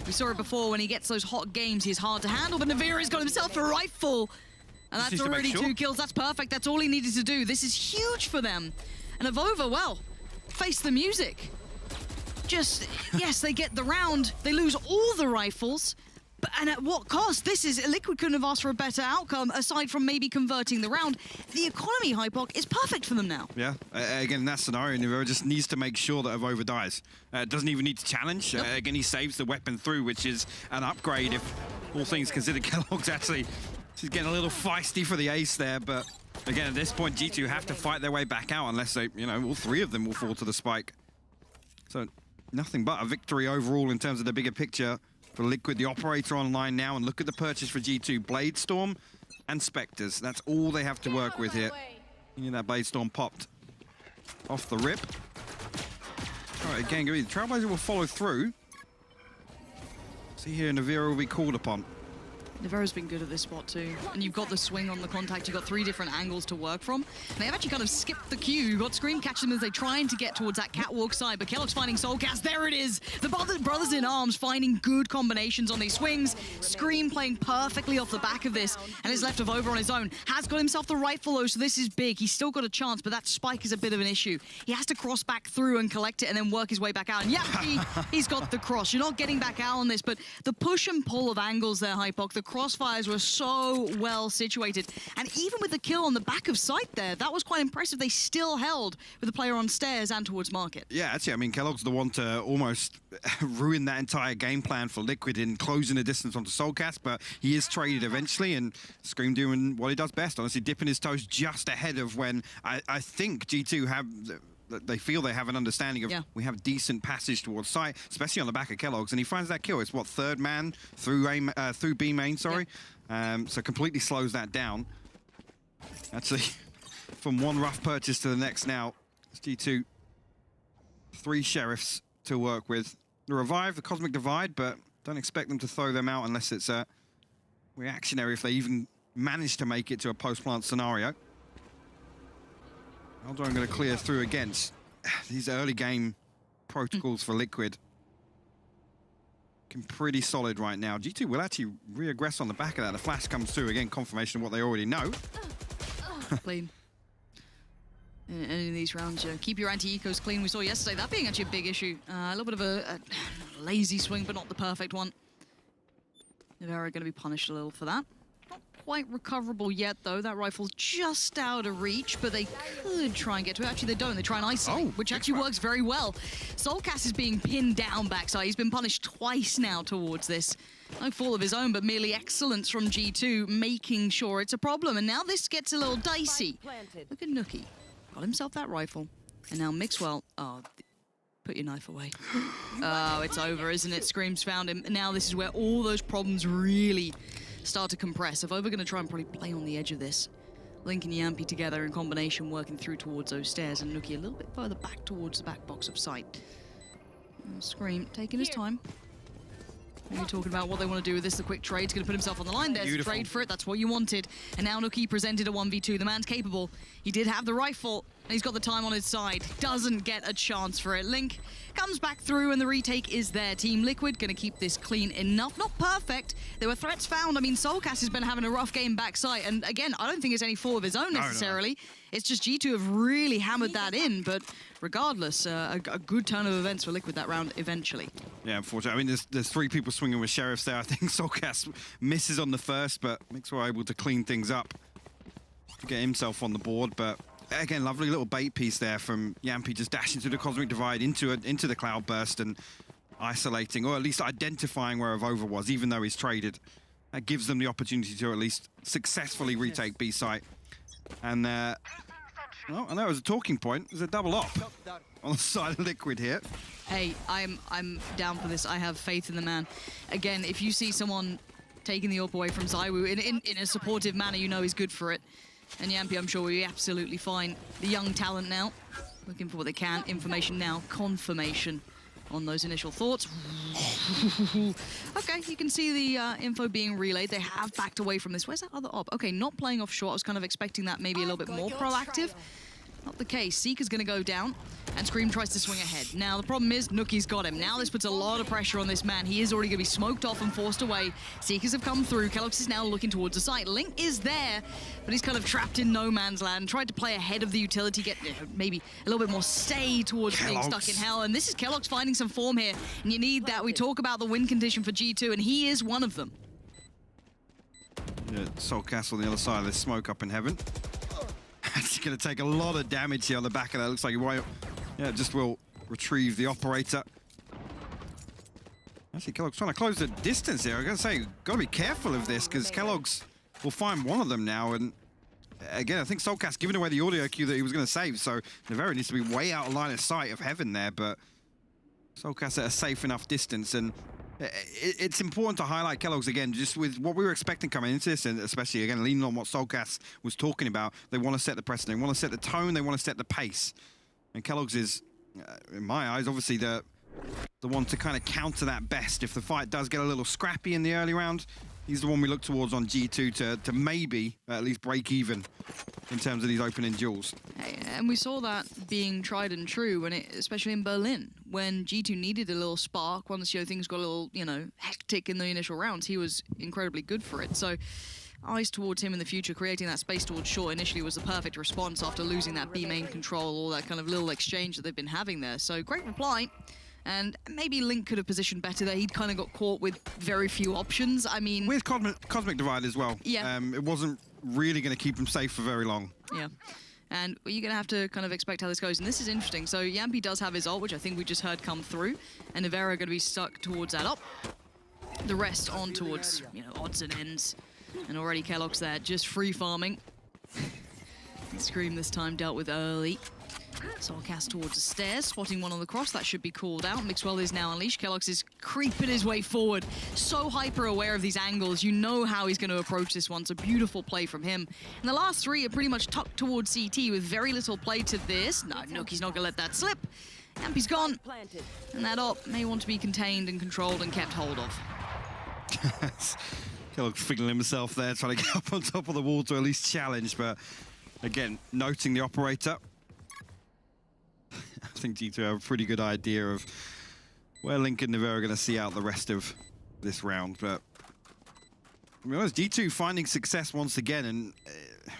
we saw it before, when he gets those hot games, he's hard to handle, but Navira's got himself a rifle. And that's already 2 kills. That's perfect. That's all he needed to do. This is huge for them. And Avova, well, face the music. Just, yes, they get the round. They lose all the rifles. And at what cost? This is, Liquid couldn't have asked for a better outcome, aside from maybe converting the round. The economy, Hypoc, is perfect for them now. Yeah, again, in that scenario, Nivera just needs to make sure that Avova dies. Doesn't even need to challenge. Nope. Again, he saves the weapon through, which is an upgrade if all things considered. Kellogg's actually, she's getting a little feisty for the ace there, but again, at this point, G2 have to fight their way back out unless they, you know, all 3 of them will fall to the spike. So nothing but a victory overall in terms of the bigger picture for Liquid. The operator online now, and look at the purchase for G2. Bladestorm and Spectres. That's all they have to work with here. That Bladestorm popped off the rip. All right, again, the Trailblazer will follow through. See here, Navira will be called upon. Navera's been good at this spot too. And you've got the swing on the contact, you've got 3 different angles to work from. And they've actually kind of skipped the queue. You've got Scream catching them as they're trying to get towards that catwalk side, but Kellogg's finding Soulcast. There it is! The brothers in arms finding good combinations on these swings. Scream playing perfectly off the back of this, and is left over on his own. Has got himself the rifle though, so this is big. He's still got a chance, but that spike is a bit of an issue. He has to cross back through and collect it and then work his way back out. And yeah, he's got the cross. You're not getting back out on this, but the push and pull of angles there, Hypoc, the crossfires were so well situated. And even with the kill on the back of sight there, that was quite impressive. They still held with the player on stairs and towards market. Yeah, actually, I mean, Kellogg's the one to almost ruin that entire game plan for Liquid in closing the distance onto Soulcast, but he is traded eventually, and Scream doing what he does best, honestly, dipping his toes just ahead of when I think G2 have... They feel they have an understanding of, we have decent passage towards site, especially on the back of Kellogg's, and he finds that kill. It's what, 3rd man through B main, sorry. So completely slows that down. Actually, from one rough purchase to the next now, it's G2. 3 sheriffs to work with. The revive, the Cosmic Divide, but don't expect them to throw them out unless it's reactionary, if they even manage to make it to a post-plant scenario. Although I'm going to clear through against these early game protocols for Liquid. Looking pretty solid right now. G2 will actually re-aggress on the back of that. The flash comes through, again, confirmation of what they already know. Clean. And in these rounds, keep your anti-ecos clean. We saw yesterday that being actually a big issue. A little bit of a lazy swing, but not the perfect one. Navera going to be punished a little for that. Not quite recoverable yet, though. That rifle's just out of reach, but they could try and get to it. Actually, they don't. They try and isolate, which actually works very well. Soulcast is being pinned down backside. He's been punished twice now towards this. No fault of his own, but merely excellence from G2, making sure it's a problem. And now this gets a little dicey. Look at Nuki. Got himself that rifle. And now Mixwell. Oh, put your knife away. Oh, it's over, isn't it? Scream's found him. And now this is where all those problems really start to compress. If Over going to try and probably play on the edge of this. Link and Yampi together in combination, working through towards those stairs, and Nuki a little bit further back towards the back box of sight. And Scream taking his time. Maybe talking about what they want to do with this. The quick trade's going to put himself on the line. There's a trade for it. That's what you wanted. And now Nuki presented a 1v2. The man's capable. He did have the rifle, and he's got the time on his side. Doesn't get a chance for it. Link comes back through, and the retake is there. Team Liquid going to keep this clean enough. Not perfect. There were threats found. I mean, Soulcast has been having a rough game backside. And again, I don't think it's any fault of his own necessarily. No. It's just G2 have really hammered that in. But regardless, a good turn of events for Liquid that round eventually. Yeah, unfortunately. I mean, there's 3 people swinging with sheriffs there. I think Soulcast misses on the first, but Mixwell able to clean things up to get himself on the board. But again, lovely little bait piece there from Yampi, just dashing through the Cosmic Divide into the Cloud Burst and isolating, or at least identifying where Avova was, even though he's traded. That gives them the opportunity to at least successfully retake B site. And well, and that was a talking point. There's a double up on the side of Liquid here. Hey, I'm down for this. I have faith in the man. Again, if you see someone taking the AWP away from Zywoo in a supportive manner, you know he's good for it. And Yampi, I'm sure, will be absolutely fine. The young talent now, looking for what they can. Information now, confirmation. on those initial thoughts. Okay, you can see the info being relayed. They have backed away from this. Where's that other op? Okay, not playing off short. I was kind of expecting that maybe a little bit more proactive. Not the case. Seeker's going to go down, and Scream tries to swing ahead. Now, the problem is, Nookie's got him. Now this puts a lot of pressure on this man. He is already going to be smoked off and forced away. Seekers have come through. Kelox is now looking towards the site. Link is there, but he's kind of trapped in no man's land. Tried to play ahead of the utility, get maybe a little bit more stay towards being stuck in hell. And this is Kelox finding some form here, and you need that. We talk about the win condition for G2, and he is one of them. Yeah, Soulcast on the other side of this smoke up in heaven. It's going to take a lot of damage here on the back of that. Looks like he just will retrieve the operator. Actually, Kellogg's trying to close the distance here. I got to say, got to be careful of this because Kellogg's will find one of them now. And again, I think Soulcast giving away the audio cue that he was going to save. So Nevera needs to be way out of line of sight of heaven there. But Soulcast at a safe enough distance. And it's important to highlight Kellogg's again, just with what we were expecting coming into this, and especially again leaning on what Soulcast was talking about. They want to set the precedent, they want to set the tone, they want to set the pace. And Kellogg's is, in my eyes, obviously the one to kind of counter that best. If the fight does get a little scrappy in the early round, he's the one we look towards on G2 to maybe at least break even in terms of these opening duels. And we saw that being tried and true, when especially in Berlin, when G2 needed a little spark. Once things got a little, hectic in the initial rounds, he was incredibly good for it. So eyes towards him in the future, creating that space towards short initially was the perfect response after losing that B main control, all that kind of little exchange that they've been having there. So great reply. And maybe Link could have positioned better there. He'd kind of got caught with very few options. I mean, with Cosmic Divide as well. Yeah. It wasn't really going to keep him safe for very long. Yeah. And you're going to have to kind of expect how this goes. And this is interesting. So Yampi does have his ult, which I think we just heard come through. And Nevera going to be stuck towards that up. The rest on towards, odds and ends. And already Kellogg's there, just free farming. Scream this time dealt with early. Soulcast towards the stairs, spotting one on the cross. That should be called out. Mixwell is now unleashed. Kelox is creeping his way forward. So hyper aware of these angles. You know how he's going to approach this one. It's a beautiful play from him. And the last three are pretty much tucked towards CT with very little play to this. No, Nookie's not going to let that slip. Ampy's gone. And that op may want to be contained and controlled and kept hold of. Kelox fiddling himself there, trying to get up on top of the wall to at least challenge. But again, noting the operator. I think G2 have a pretty good idea of where Link and Nevera are going to see out the rest of this round. But to be honest, G2 finding success once again, and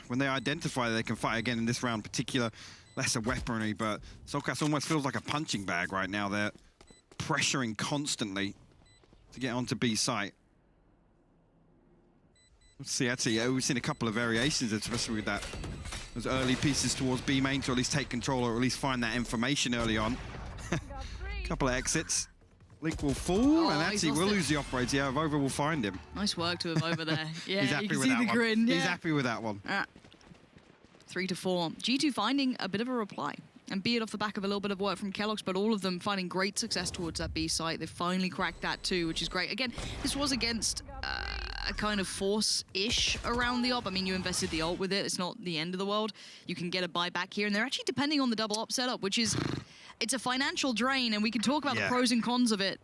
when they identify that they can fight again in this round, particular lesser weaponry, but Soulcast almost feels like a punching bag right now. They're pressuring constantly to get onto B site. Let's see, actually, we've seen a couple of variations, especially with that. Those early pieces towards B main to at least take control or at least find that information early on. Couple of exits. Link will fall, and actually we'll lose the operator. Yeah, Vova will find him. Nice work to him over there. Yeah, he's happy you can with see that the one. grin. He's happy with that one. 3 to 4. G2 finding a bit of a reply. And be it off the back of a little bit of work from Kellogg's, but all of them finding great success towards that B site. They finally cracked that too, which is great. Again, this was against a kind of force-ish around the op. I mean, you invested the ult with it. It's not the end of the world. You can get a buyback here, and they're actually depending on the double op setup, which is, it's a financial drain, and we can talk about the pros and cons of it,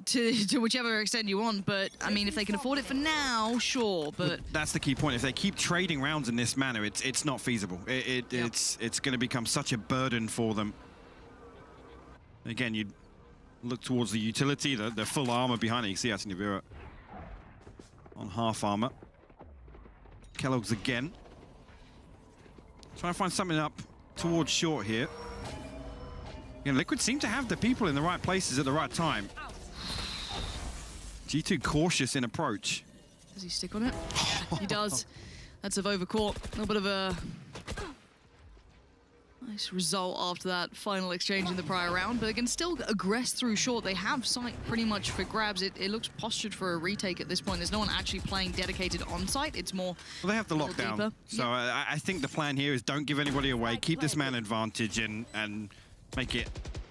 to whichever extent you want. But I mean, if they can afford it for now, sure. But that's the key point. If they keep trading rounds in this manner, it's not feasible. It's going to become such a burden for them. Again, you look towards the utility, the full armor behind it. You see actually Nevera on half armor. Kellogg's again trying to find something up towards short here. Again, Liquid seem to have the people in the right places at the right time. G2 cautious in approach. Does he stick on it? Yeah, he does. That's a Vova caught. A little bit of a nice result after that final exchange in the prior round, but they can still aggress through short. They have sight pretty much for grabs. It looks postured for a retake at this point. There's no one actually playing dedicated on site. It's more. Well, they have the lockdown. Deeper. So I think the plan here is don't give anybody away. Keep this man advantage and make it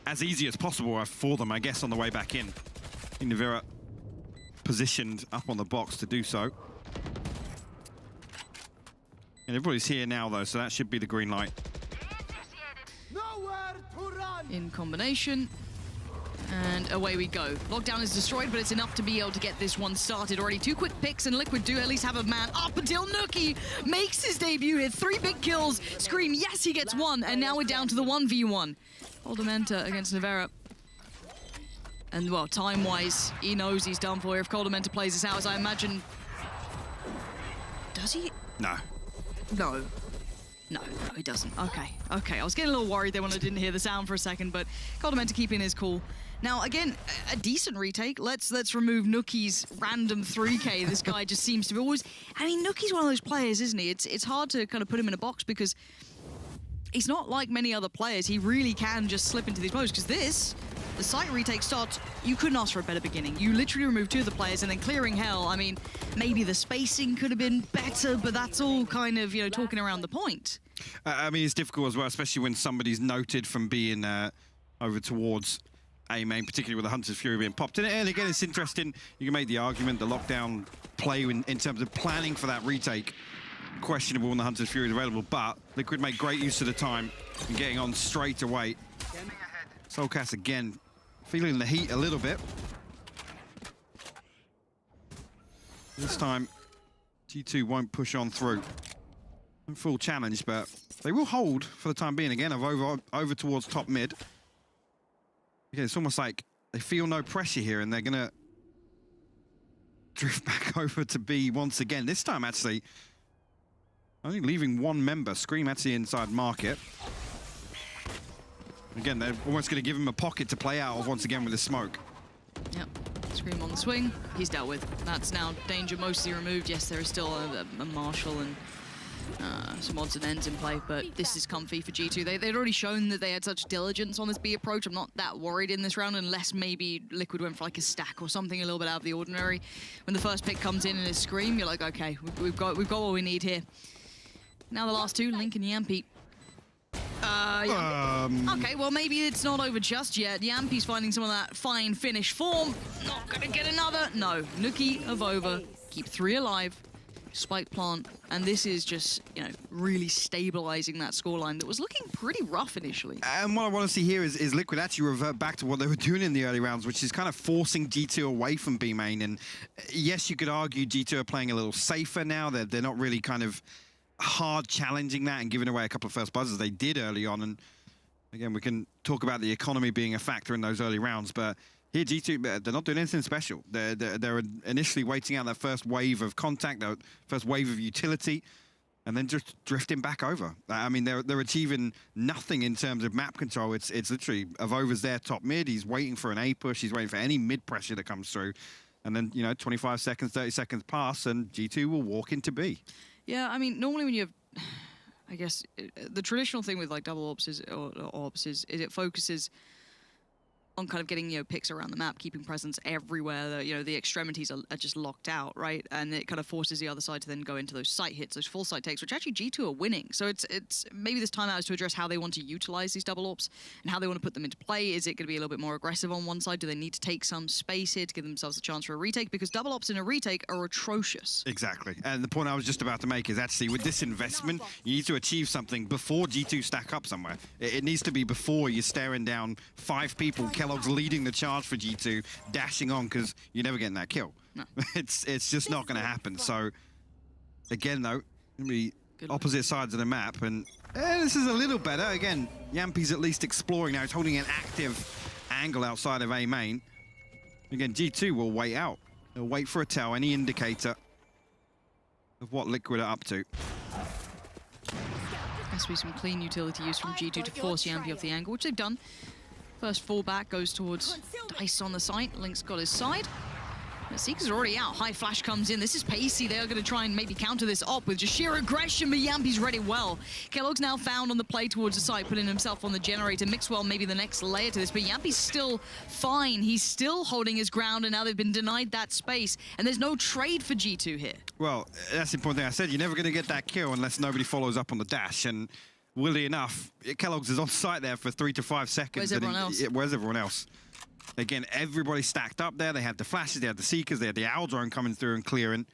as easy as possible for them, I guess, on the way back in. I think Nevera positioned up on the box to do so. And everybody's here now, though, so that should be the green light. in combination. And away we go. Lockdown is destroyed, but it's enough to be able to get this one started already. 2 quick picks, and Liquid do at least have a man up until Nuki makes his debut here. 3 big kills. Scream, yes, he gets 1, and now we're down to the 1v1. Coldamenta against Nivera. And, well, time-wise, he knows he's done for. If Coldamenta plays this out, as I imagine... Does he? No. No. No, he doesn't. Okay. I was getting a little worried there when I didn't hear the sound for a second, but Coldamenta keeping his cool. Now, again, a decent retake. Let's remove Nuki's random 3K. This guy just seems to be always... I mean, Nuki's one of those players, isn't he? It's hard to kind of put him in a box because he's not like many other players. He really can just slip into these modes because the site retake starts, you couldn't ask for a better beginning. You literally removed 2 of the players and then clearing hell. I mean, maybe the spacing could have been better, but that's all kind of, you know, talking around the point. I mean, it's difficult as well, especially when somebody's noted from being over towards A main, particularly with the Hunter's Fury being popped in. And again, it's interesting. You can make the argument the lockdown play in terms of planning for that retake, questionable when the Hunter's Fury is available, but Liquid made great use of the time and getting on straight away. Soulcast again, feeling the heat a little bit. This time, G2 won't push on through. Full challenge, but they will hold for the time being again of over towards top mid. Okay, it's almost like they feel no pressure here and they're gonna drift back over to B once again. This time actually only leaving 1 member. Scream actually inside market. Again, they're almost gonna give him a pocket to play out of once again with the smoke. Yep. Scream on the swing. He's dealt with. That's now danger mostly removed. Yes, there is still a Marshall and some odds and ends in play, but this is comfy for G2. They'd already shown that they had such diligence on this B approach. I'm not that worried in this round unless maybe Liquid went for like a stack or something a little bit out of the ordinary. When the first pick comes in and is Scream, you're like, okay, we've got what we need here. Now the last 2, Link and Yampy. Okay, well maybe it's not over just yet. Yampy's finding some of that fine finish form. Not gonna get another. No, Nuki of over. Keep 3 alive. Spike plant, and this is just, you know, really stabilizing that scoreline that was looking pretty rough initially. And what I want to see here is Liquid actually revert back to what they were doing in the early rounds, which is kind of forcing G2 away from B main. And yes, you could argue G2 are playing a little safer now. They're not really kind of hard challenging that and giving away a couple of first buzzers they did early on. And again, we can talk about the economy being a factor in those early rounds, but here, G2, they're not doing anything special. They're initially waiting out that first wave of contact, that first wave of utility, and then just drifting back over. I mean, they're achieving nothing in terms of map control. It's literally, Avova's there top mid. He's waiting for an A push. He's waiting for any mid pressure that comes through. And then, you know, 25 seconds, 30 seconds pass, and G2 will walk into B. Yeah, I mean, normally when you have, I guess, the traditional thing with like double ops is, or ops is it focuses on kind of getting, you know, picks around the map, keeping presence everywhere. You know, the extremities are just locked out, right? And it kind of forces the other side to then go into those site hits, those full site takes, which actually G2 are winning. So it's maybe this timeout is to address how they want to utilize these double ops and how they want to put them into play. Is it going to be a little bit more aggressive on one side? Do they need to take some space here to give themselves a chance for a retake? Because double ops in a retake are atrocious. Exactly. And the point I was just about to make is actually with this investment, you need to achieve something before G2 stack up somewhere. It needs to be before you're staring down 5 people. Kellogg's leading the charge for G2, dashing on because you're never getting that kill. No. It's just not going to happen. So again, though, gonna be opposite sides of the map, and this is a little better. Again, Yampy's at least exploring now. He's holding an active angle outside of A main. Again, G2 will wait out. They'll wait for a tell, any indicator of what Liquid are up to. Has to be some clean utility use from G2 to force Yampy off the angle, which they've done. First fallback goes towards Dice on the site. Link's got his side. Seeker's already out. High flash comes in. This is Pansy. They are going to try and maybe counter this op with just sheer aggression, but Yampy's read it well. Kellogg's now found on the play towards the site, putting himself on the generator. Mixwell maybe the next layer to this, but Yampy's still fine. He's still holding his ground, and now they've been denied that space, and there's no trade for G2 here. Well, that's the important thing I said. You're never going to get that kill unless nobody follows up on the dash, and weirdly enough, Kellogg's is on site there for 3 to 5 seconds. Where's everyone else? Where's everyone else? Again, everybody stacked up there. They had the flashes, they had the Seekers, they had the Owl drone coming through and clearing.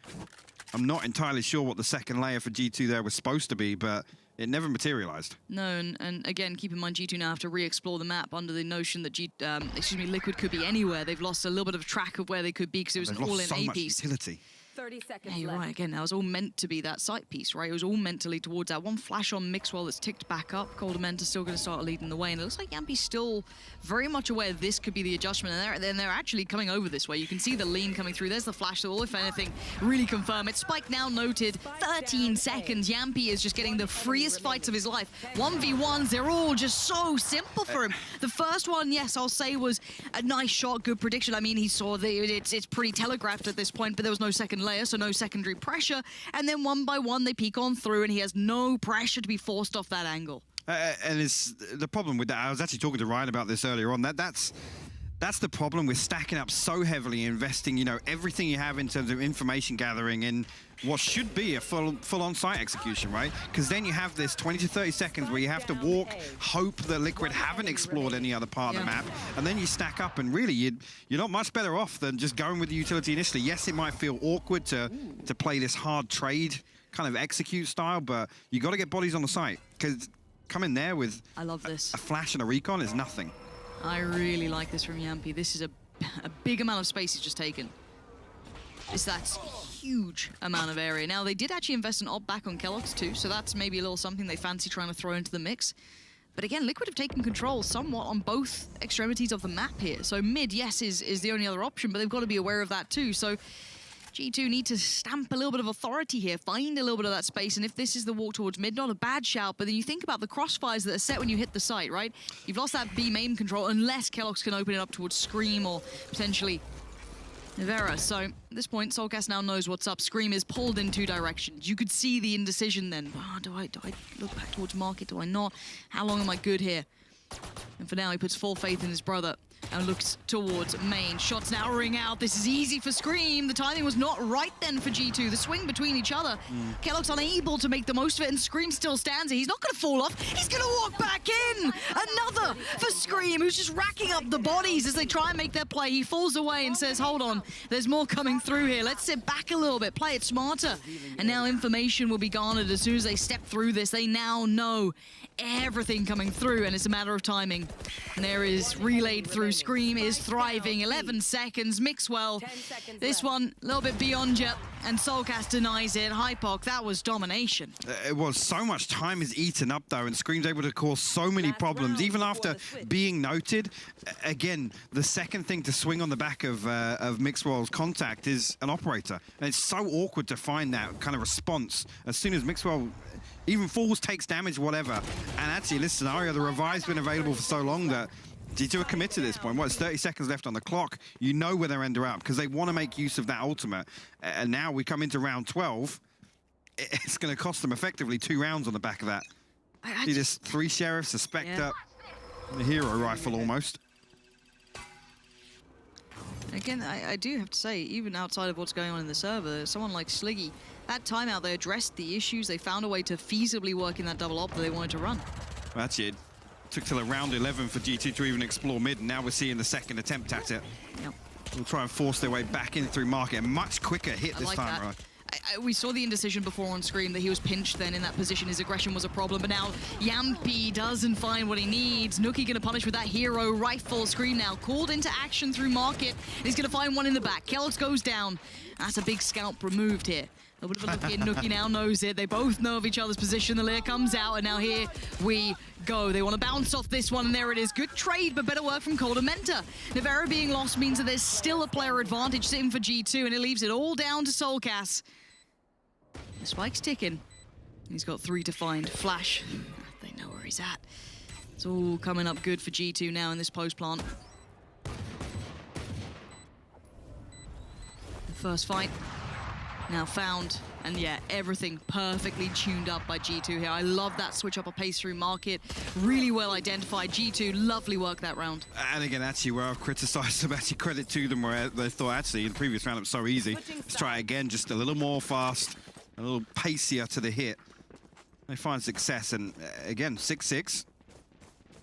I'm not entirely sure what the second layer for G2 there was supposed to be, but it never materialized. No, and again, keep in mind, G2 now have to re-explore the map under the notion that Liquid could be anywhere. They've lost a little bit of track of where they could be because it was an all-in so A much piece. utility. 30 seconds Yeah, you're left. right. Again, that was all meant to be that sight piece, right? It was all meant to lead towards that. One flash on Mixwell that's ticked back up. Coldamenta's still going to start leading the way. And it looks like Yampi's still very much aware this could be the adjustment. And they're actually coming over this way. You can see the lean coming through. There's the flash that will, if anything, really confirm it. Spike now noted. 13 seconds. Yampi is just getting the freest fights of his life. 1v1s, they're all just so simple for him. The first one, yes, I'll say was a nice shot, good prediction. I mean, he saw it's pretty telegraphed at this point, but there was no second layer, so no secondary pressure, and then one by one they peek on through and he has no pressure to be forced off that angle. And it's the problem with that. I was actually talking to Ryan about this earlier on. That's the problem with stacking up so heavily, investing, you know, everything you have in terms of information gathering in what should be a full on-site execution, right? Because then you have this 20 to 30 seconds where you have to walk, hope that Liquid haven't explored any other part of the map, and then you stack up, and really you're not much better off than just going with the utility initially. Yes, it might feel awkward to play this hard trade kind of execute style, but you got to get bodies on the site, because coming there with I love this. A flash and a recon is nothing. I really like this from Yampi. This is a big amount of space he's just taken. That's huge amount of area. Now, they did actually invest an op back on Kellogg's too, so that's maybe a little something they fancy trying to throw into the mix. But again, Liquid have taken control somewhat on both extremities of the map here. So mid, yes, is the only other option, but they've got to be aware of that too. So G2 need to stamp a little bit of authority here, find a little bit of that space, and if this is the walk towards mid, not a bad shout, but then you think about the crossfires that are set when you hit the site, right? You've lost that B main control, unless Kellogg's can open it up towards Scream or potentially Nivera. So at this point, Soulcast now knows what's up. Scream is pulled in two directions. You could see the indecision then. Oh, do I look back towards Market? Do I not? How long am I good here? And for now, he puts full faith in his brother and looks towards main. Shots now ring out. This is easy for Scream. The timing was not right then for G2. The swing between each other. Kellogg's unable to make the most of it, and Scream still stands here. He's not going to fall off. He's going to walk back in. Another for Scream, who's just racking up the bodies as they try and make their play. He falls away and says, hold on, there's more coming through here. Let's sit back a little bit, play it smarter. And now information will be garnered as soon as they step through this. They now know everything coming through, and it's a matter of timing. And there is relayed through. Scream is thriving. 11 seconds. Mixwell. This one a little bit beyond yet, and Soulcast denies it. Hypoc, that was domination. It was. So much time is eaten up though, and Scream's able to cause so many problems, even after being noted. Again, the second thing to swing on the back of Mixwell's contact is an operator, and it's so awkward to find that kind of response as soon as Mixwell even falls, takes damage, whatever. And actually, in this scenario, the revive's been available for so long that G2 are committed at this point. It's 30 seconds left on the clock. You know where they're ender up because they want to make use of that ultimate. And now we come into round 12. It's going to cost them effectively 2 rounds on the back of that. See this 3 sheriffs, a Spectre, the hero rifle almost. Again, I do have to say, even outside of what's going on in the server, someone like Sliggy, that timeout, they addressed the issues. They found a way to feasibly work in that double op that they wanted to run. Well, that's it. Took till around 11 for G2 to even explore mid, and now we're seeing the second attempt at it. Yep. We'll try and force their way back in through Market. A much quicker hit this time, right? We saw the indecision before on Scream that he was pinched then in that position. His aggression was a problem, but now Yampi doesn't find what he needs. Nuki gonna punish with that hero rifle. Scream now called into action through Market. He's gonna find one in the back. Kellogg's goes down. That's a big scalp removed here. A little bit of a look in. Nuki now knows it. They both know of each other's position. The Lear comes out, and now here we go. They want to bounce off this one, and there it is. Good trade, but better work from Coldamenta. Nivera being lost means that there's still a player advantage sitting for G2, and it leaves it all down to Soulcast. The spike's ticking. He's got 3 to find. Flash. They know where he's at. It's all coming up good for G2 now in this post plant. The first fight now found, and yeah, everything perfectly tuned up by G2 here. I love that switch up a pace through Market. Really well identified. G2, lovely work that round. And again, actually, where I've criticised them, actually credit to them, where they thought, actually, in the previous round, it was so easy. Let's try it again, just a little more fast, a little pacier to the hit. They find success, and again, 6-6.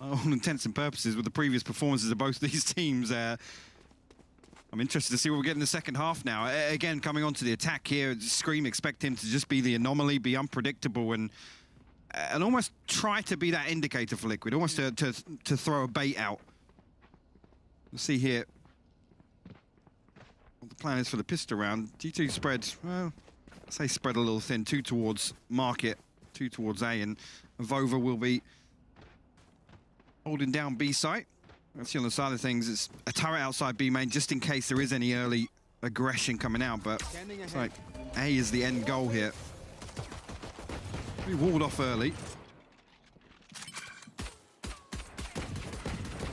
All intents and purposes, with the previous performances of both these teams, I'm interested to see what we get in the second half now. Again, coming onto the attack here, Scream expect him to just be the anomaly, be unpredictable, and and almost try to be that indicator for Liquid, almost to throw a bait out. We'll see here what the plan is for the pistol round. G2 spread, well, I say spread a little thin, 2 towards Market, 2 towards A, and Vova will be holding down B site. Let's see on the side of things, it's a turret outside B main just in case there is any early aggression coming out, but it's like A is the end goal here. We walled off early.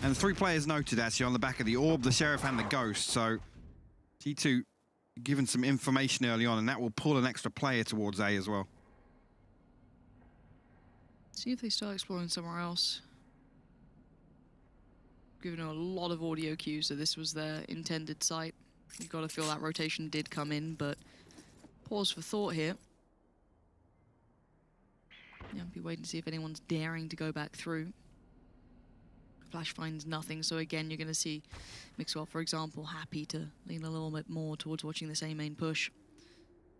And 3 players noted actually on the back of the Orb, the Sheriff and the Ghost, so G2 given some information early on, and that will pull an extra player towards A as well. See if they start exploring somewhere else. Given a lot of audio cues that this was their intended site. You've got to feel that rotation did come in, but pause for thought here. Yeah, I'll be waiting to see if anyone's daring to go back through. Flash finds nothing, so again, you're going to see Mixwell, for example, happy to lean a little bit more towards watching this A main push.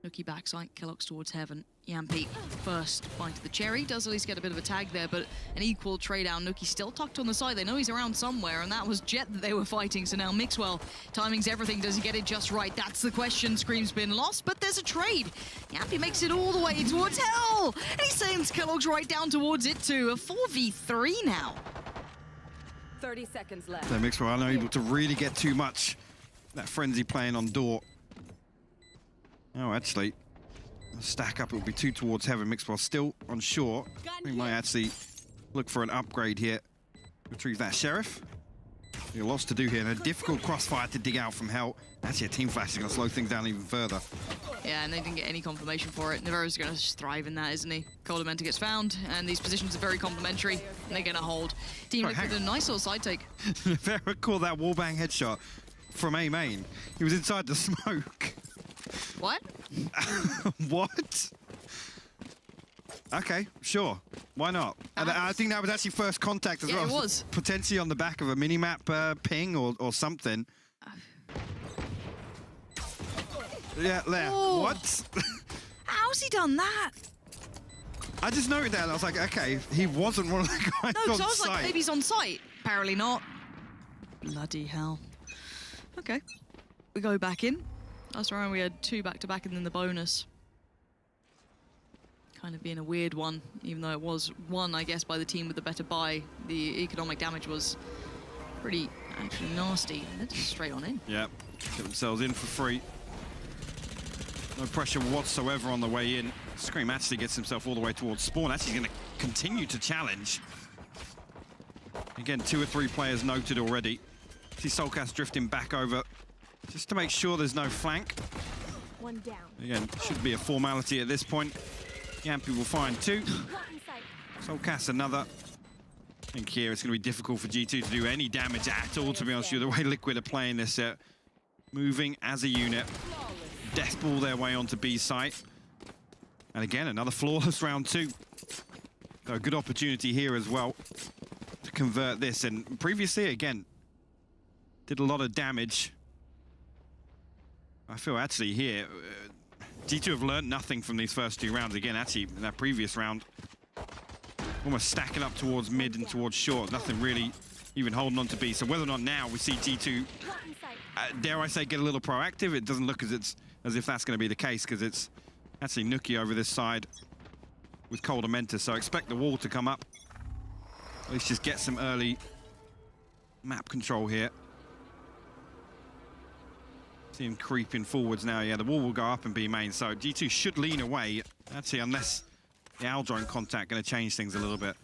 Nookie backside, Kellogg's towards Heaven. Yampi first find to the cherry, does at least get a bit of a tag there, but an equal trade down. Nookie still tucked on the side. They know he's around somewhere, and that was Jet that they were fighting. So now Mixwell, timing's everything. Does he get it just right? That's the question. Scream's been lost, but there's a trade. Yampi makes it all the way towards Hell, and he sends Kellogg's right down towards it too. A 4v3 now. 30 seconds left. So Mixwell unable to really get too much. That frenzy playing on door. Oh, actually, stack up, it will be 2 towards Heaven. Mixwell still on shore. We might actually look for an upgrade here. Retrieve that Sheriff. You're lots to do here, and a difficult crossfire to dig out from Hell. Actually, a team flash is going to slow things down even further. Yeah, and they didn't get any confirmation for it. Navarro's going to just thrive in that, isn't he? Coldamenta gets found, and these positions are very complementary, and they're going to hold. Team Liquid did a nice little side take. Navarro called that wallbang headshot from A main. He was inside the smoke. What? What? Okay, sure. Why not? And I think that was actually first contact as well. It was. Potentially on the back of a mini-map ping or something. Yeah, there. Oh. What? How's he done that? I just noted that and I was like, okay, he wasn't one of the guys No, on because I was site. like, maybe he's on site. Apparently not. Bloody hell. Okay. We go back in. Last round we had 2 back-to-back and then the bonus. Kind of being a weird one, even though it was won, I guess, by the team with the better buy. The economic damage was pretty actually nasty. And they're just straight on in. Yeah, get themselves in for free. No pressure whatsoever on the way in. Scream actually gets himself all the way towards spawn. Actually going to continue to challenge. Again, 2 or 3 players noted already. See Soulcast drifting back over just to make sure there's no flank. One down. Again, should be a formality at this point. Yampi will find 2. Soulcast another. I think here it's going to be difficult for G2 to do any damage at all, to be honest with you, the way Liquid are playing this set. Moving as a unit. Death ball their way onto B site. And again, another flawless round 2. So a good opportunity here as well to convert this. And previously, again, did a lot of damage. I feel actually here, G2 have learned nothing from these first 2 rounds. Again, actually, in that previous round, almost stacking up towards mid and towards short. Nothing really even holding on to B. So whether or not now we see G2, dare I say, get a little proactive, it doesn't look as if that's going to be the case, because it's actually Nookie over this side with Coldamenta. So expect the wall to come up. At least just get some early map control here. See him creeping forwards now. Yeah, the wall will go up and be main. So G2 should lean away, actually, unless the Aldrone contact going to change things a little bit.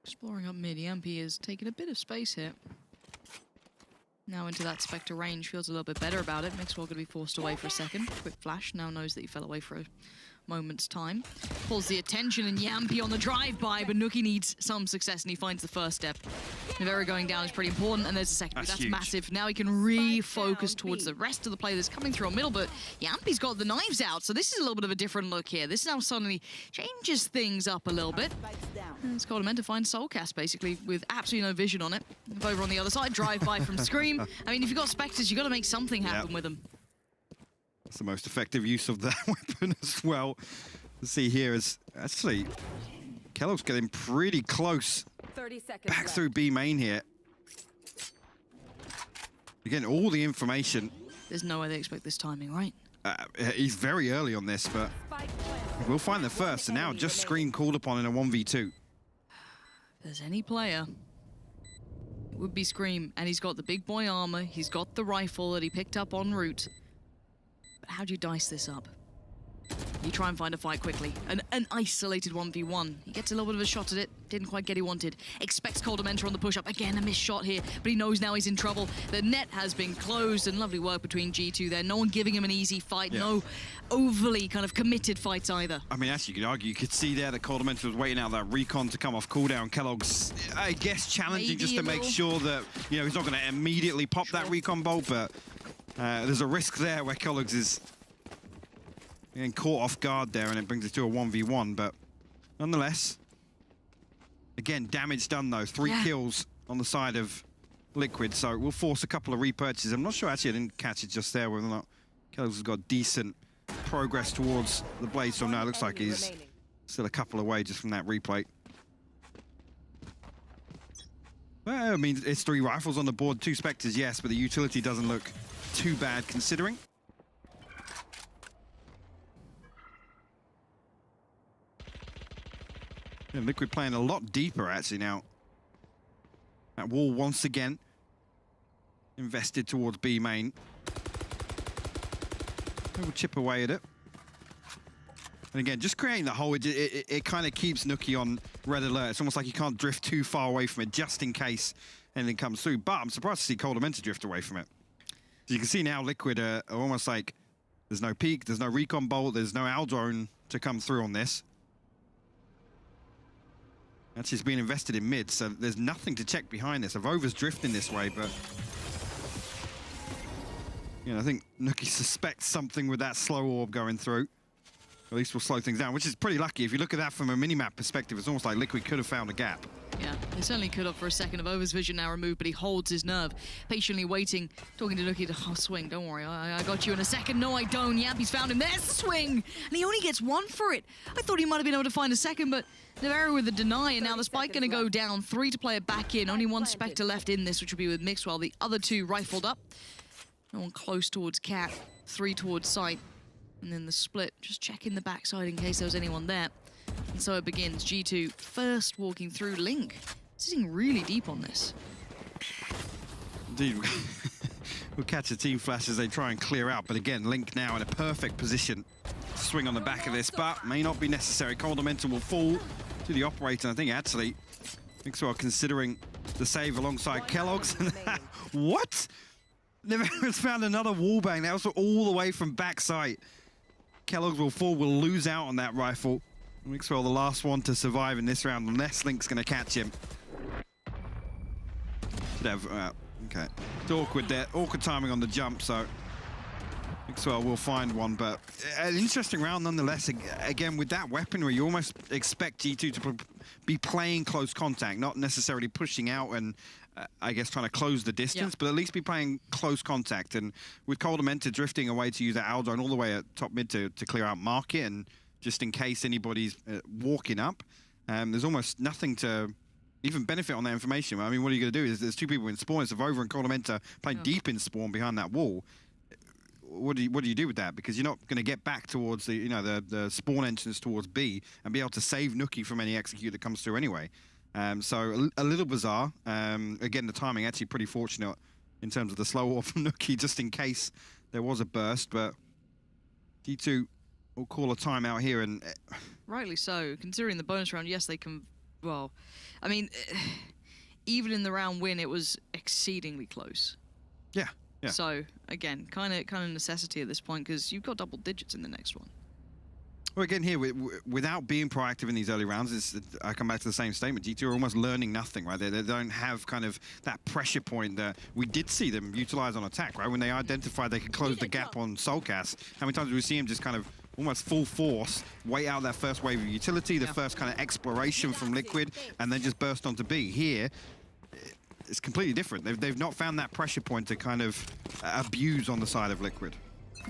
Exploring up mid, Yampi is taking a bit of space here. Now into that Spectre range, feels a little bit better about it. Mixwell going to be forced away for a second. Quick flash, now knows that he fell away for a moment's time. Pulls the attention, and Yampy on the drive-by, but Nuki needs some success, and he finds the first step. Nivera going down is pretty important, and there's a second. That's massive. Now he can refocus towards the rest of the play that's coming through on middle, but Yampy's got the knives out, so this is a little bit of a different look here. This now suddenly changes things up a little bit. And it's got him to find Soulcast, basically, with absolutely no vision on it. Over on the other side, drive-by from Scream. I mean, if you've got Spectres, you've got to make something happen with them. That's the most effective use of that weapon as well. Let's see here is actually Kellogg's getting pretty close. 30 seconds back left. through B main here. Again, all the information. There's no way they expect this timing, right? He's very early on this, but we'll find the first. And now just Scream called upon in a 1v2. If there's any player, it would be Scream, and he's got the big boy armor, he's got the rifle that he picked up en route. But how do you dice this up? You try and find a fight quickly. An isolated 1v1. He gets a little bit of a shot at it. Didn't quite get he wanted. Expects Coldamentor on the push-up. Again, a missed shot here, but he knows now he's in trouble. The net has been closed, and lovely work between G2 there. No one giving him an easy fight. Yeah. No overly kind of committed fights either. I mean, actually, you could argue, you could see there that Coldamentor was waiting out that recon to come off cooldown. Kellogg's, I guess, challenging maybe just to make sure that, you know, he's not going to immediately pop that recon bolt, but there's a risk there where Kellogg's is getting caught off guard there, and it brings it to a 1v1, but nonetheless, again, damage done though. 3 kills on the side of Liquid, so we'll force a couple of repurchases. I'm not sure, actually, I didn't catch it just there, whether or not Kellogg's has got decent progress towards the blade, so now it looks like he's still a couple away just from that replay. Well, I mean, it's 3 rifles on the board, 2 Spectres, yes, but the utility doesn't look too bad considering. And Liquid playing a lot deeper, actually, now. That wall once again invested towards B main. We'll chip away at it. And again, just creating the hole, it kind of keeps Nuki on red alert. It's almost like you can't drift too far away from it, just in case anything comes through. But I'm surprised to see Coldamentor drift away from it. So you can see now Liquid are almost like there's no peek, there's no recon bolt, there's no Al drone to come through on this. Actually, it's been invested in mid, so there's nothing to check behind this. Avova's drifting this way, but you know, I think Nuki suspects something with that slow orb going through. At least we'll slow things down, which is pretty lucky. If you look at that from a minimap perspective, it's almost like Liquid could have found a gap. Yeah, they certainly could have for a second. Avova's vision now removed, but he holds his nerve, patiently waiting, talking to Nuki to, oh, swing, don't worry, I got you in a second. No, I don't. Yampy's found him. There's the swing, and he only gets 1 for it. I thought he might have been able to find a second, but Nivera with the deny, and now the spike going to go down. 3 to play it back in. Only 1 Spectre left in this, which will be with Mixwell. The other 2 rifled up. No one close towards Cat. 3 towards Sight. And then the split, just checking the backside in case there was anyone there. And so it begins. G2 first walking through. Link sitting really deep on this. Indeed. We'll catch a team flash as they try and clear out. But again, Link now in a perfect position to swing on the back of this, but may not be necessary. Coldamentor will fall to the operator. I think actually, Mixwell considering the save alongside Kellogg's. What? Nivera's found another wallbang. That was all the way from backside. Kellogg's will fall, will lose out on that rifle. Mixwell the last one to survive in this round, unless Link's going to catch him. Should have, okay. It's awkward there, awkward timing on the jump, so Mixwell will find one, but an interesting round nonetheless. Again, with that weaponry, you almost expect G2 to be playing close contact, not necessarily pushing out and I guess trying to close the distance, but at least be playing close contact. And with Coldamentor drifting away to use that Al drone all the way at top mid to clear out market, and just in case anybody's walking up, there's almost nothing to even benefit on that information. I mean, what are you going to do? There's 2 people in spawn. It's Avover and Coldamentor playing deep in spawn behind that wall. What do you do with that? Because you're not going to get back towards the the spawn entrance towards B and be able to save Nuki from any execute that comes through anyway. So a little bizarre. Again, the timing actually pretty fortunate in terms of the slow off from Nuki, just in case there was a burst. But G2 will call a timeout here, and rightly so, considering the bonus round. Yes, they can. Well, I mean, even in the round win, it was exceedingly close. Yeah. Yeah. So again, kind of necessity at this point, because you've got double digits in the next one. Well, again, here, without being proactive in these early rounds, I come back to the same statement. G2 are almost learning nothing, right? They don't have kind of that pressure point that we did see them utilize on attack, right? When they identified they could close the gap on Soulcast, how many times do we see him just kind of almost full force, wait out that first wave of utility, the first kind of exploration from Liquid, and then just burst onto B? Here, it's completely different. They've not found that pressure point to kind of abuse on the side of Liquid.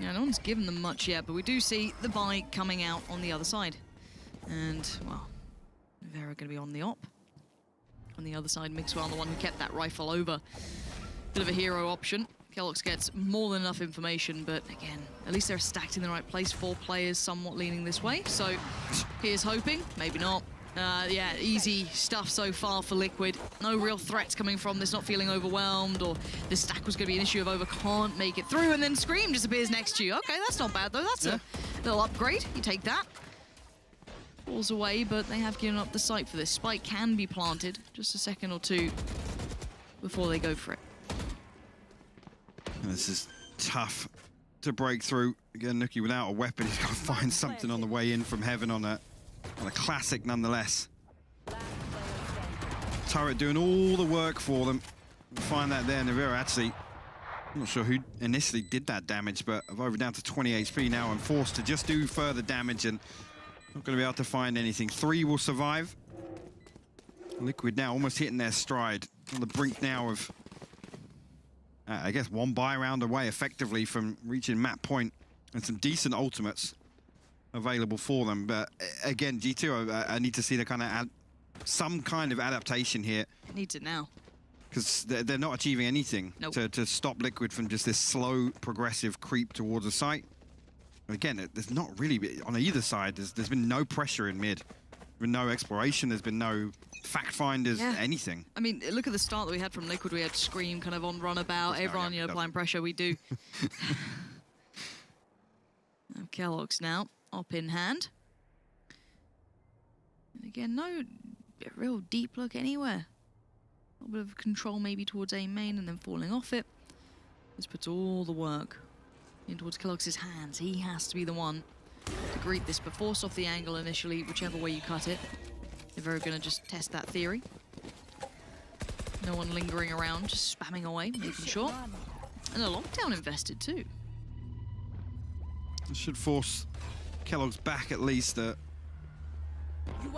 Yeah, no one's given them much yet, but we do see the buy coming out on the other side. And, well, Nivera going to be on the op. On the other side, Mixwell, the one who kept that rifle over. Bit of a hero option. keloqz gets more than enough information, but again, at least they're stacked in the right place. 4 players somewhat leaning this way, so here's hoping, maybe not. Yeah, easy stuff so far for Liquid. No real threats coming from this, not feeling overwhelmed, or this stack was going to be an issue of Over can't make it through, and then Scream just appears next to you. Okay, that's not bad, though. That's a little upgrade. You take that. Falls away, but they have given up the site for this. Spike can be planted just a second or two before they go for it. This is tough to break through. Again, Nuki without a weapon, he's got to find something on the way in from heaven on a classic nonetheless. Turret doing all the work for them. We'll find that there. Nivera actually, I'm not sure who initially did that damage, but I've over down to 20 HP now. I'm forced to just do further damage and not going to be able to find anything. 3 will survive. Liquid now almost hitting their stride. On the brink now of, I guess, 1 buy round away effectively from reaching map point, and some decent ultimates available for them. But again, G2, I need to see the kind of some kind of adaptation here. Needs it now. Because they're not achieving anything to stop Liquid from just this slow, progressive creep towards a site. Again, there's not really, on either side, there's been no pressure in mid. There's been no exploration, there's been no fact finders, anything. I mean, look at the start that we had from Liquid. We had Scream kind of on runabout, everyone, you know, applying pressure. We do. keloqz now, up in hand. And again, no real deep look anywhere. A little bit of control maybe towards A main and then falling off it. This puts all the work in towards keloqz's hands. He has to be the one to greet this, but force off the angle initially, whichever way you cut it. They're very going to just test that theory. No one lingering around, just spamming away, making sure. And a lockdown invested too. This should force keloqz back at least.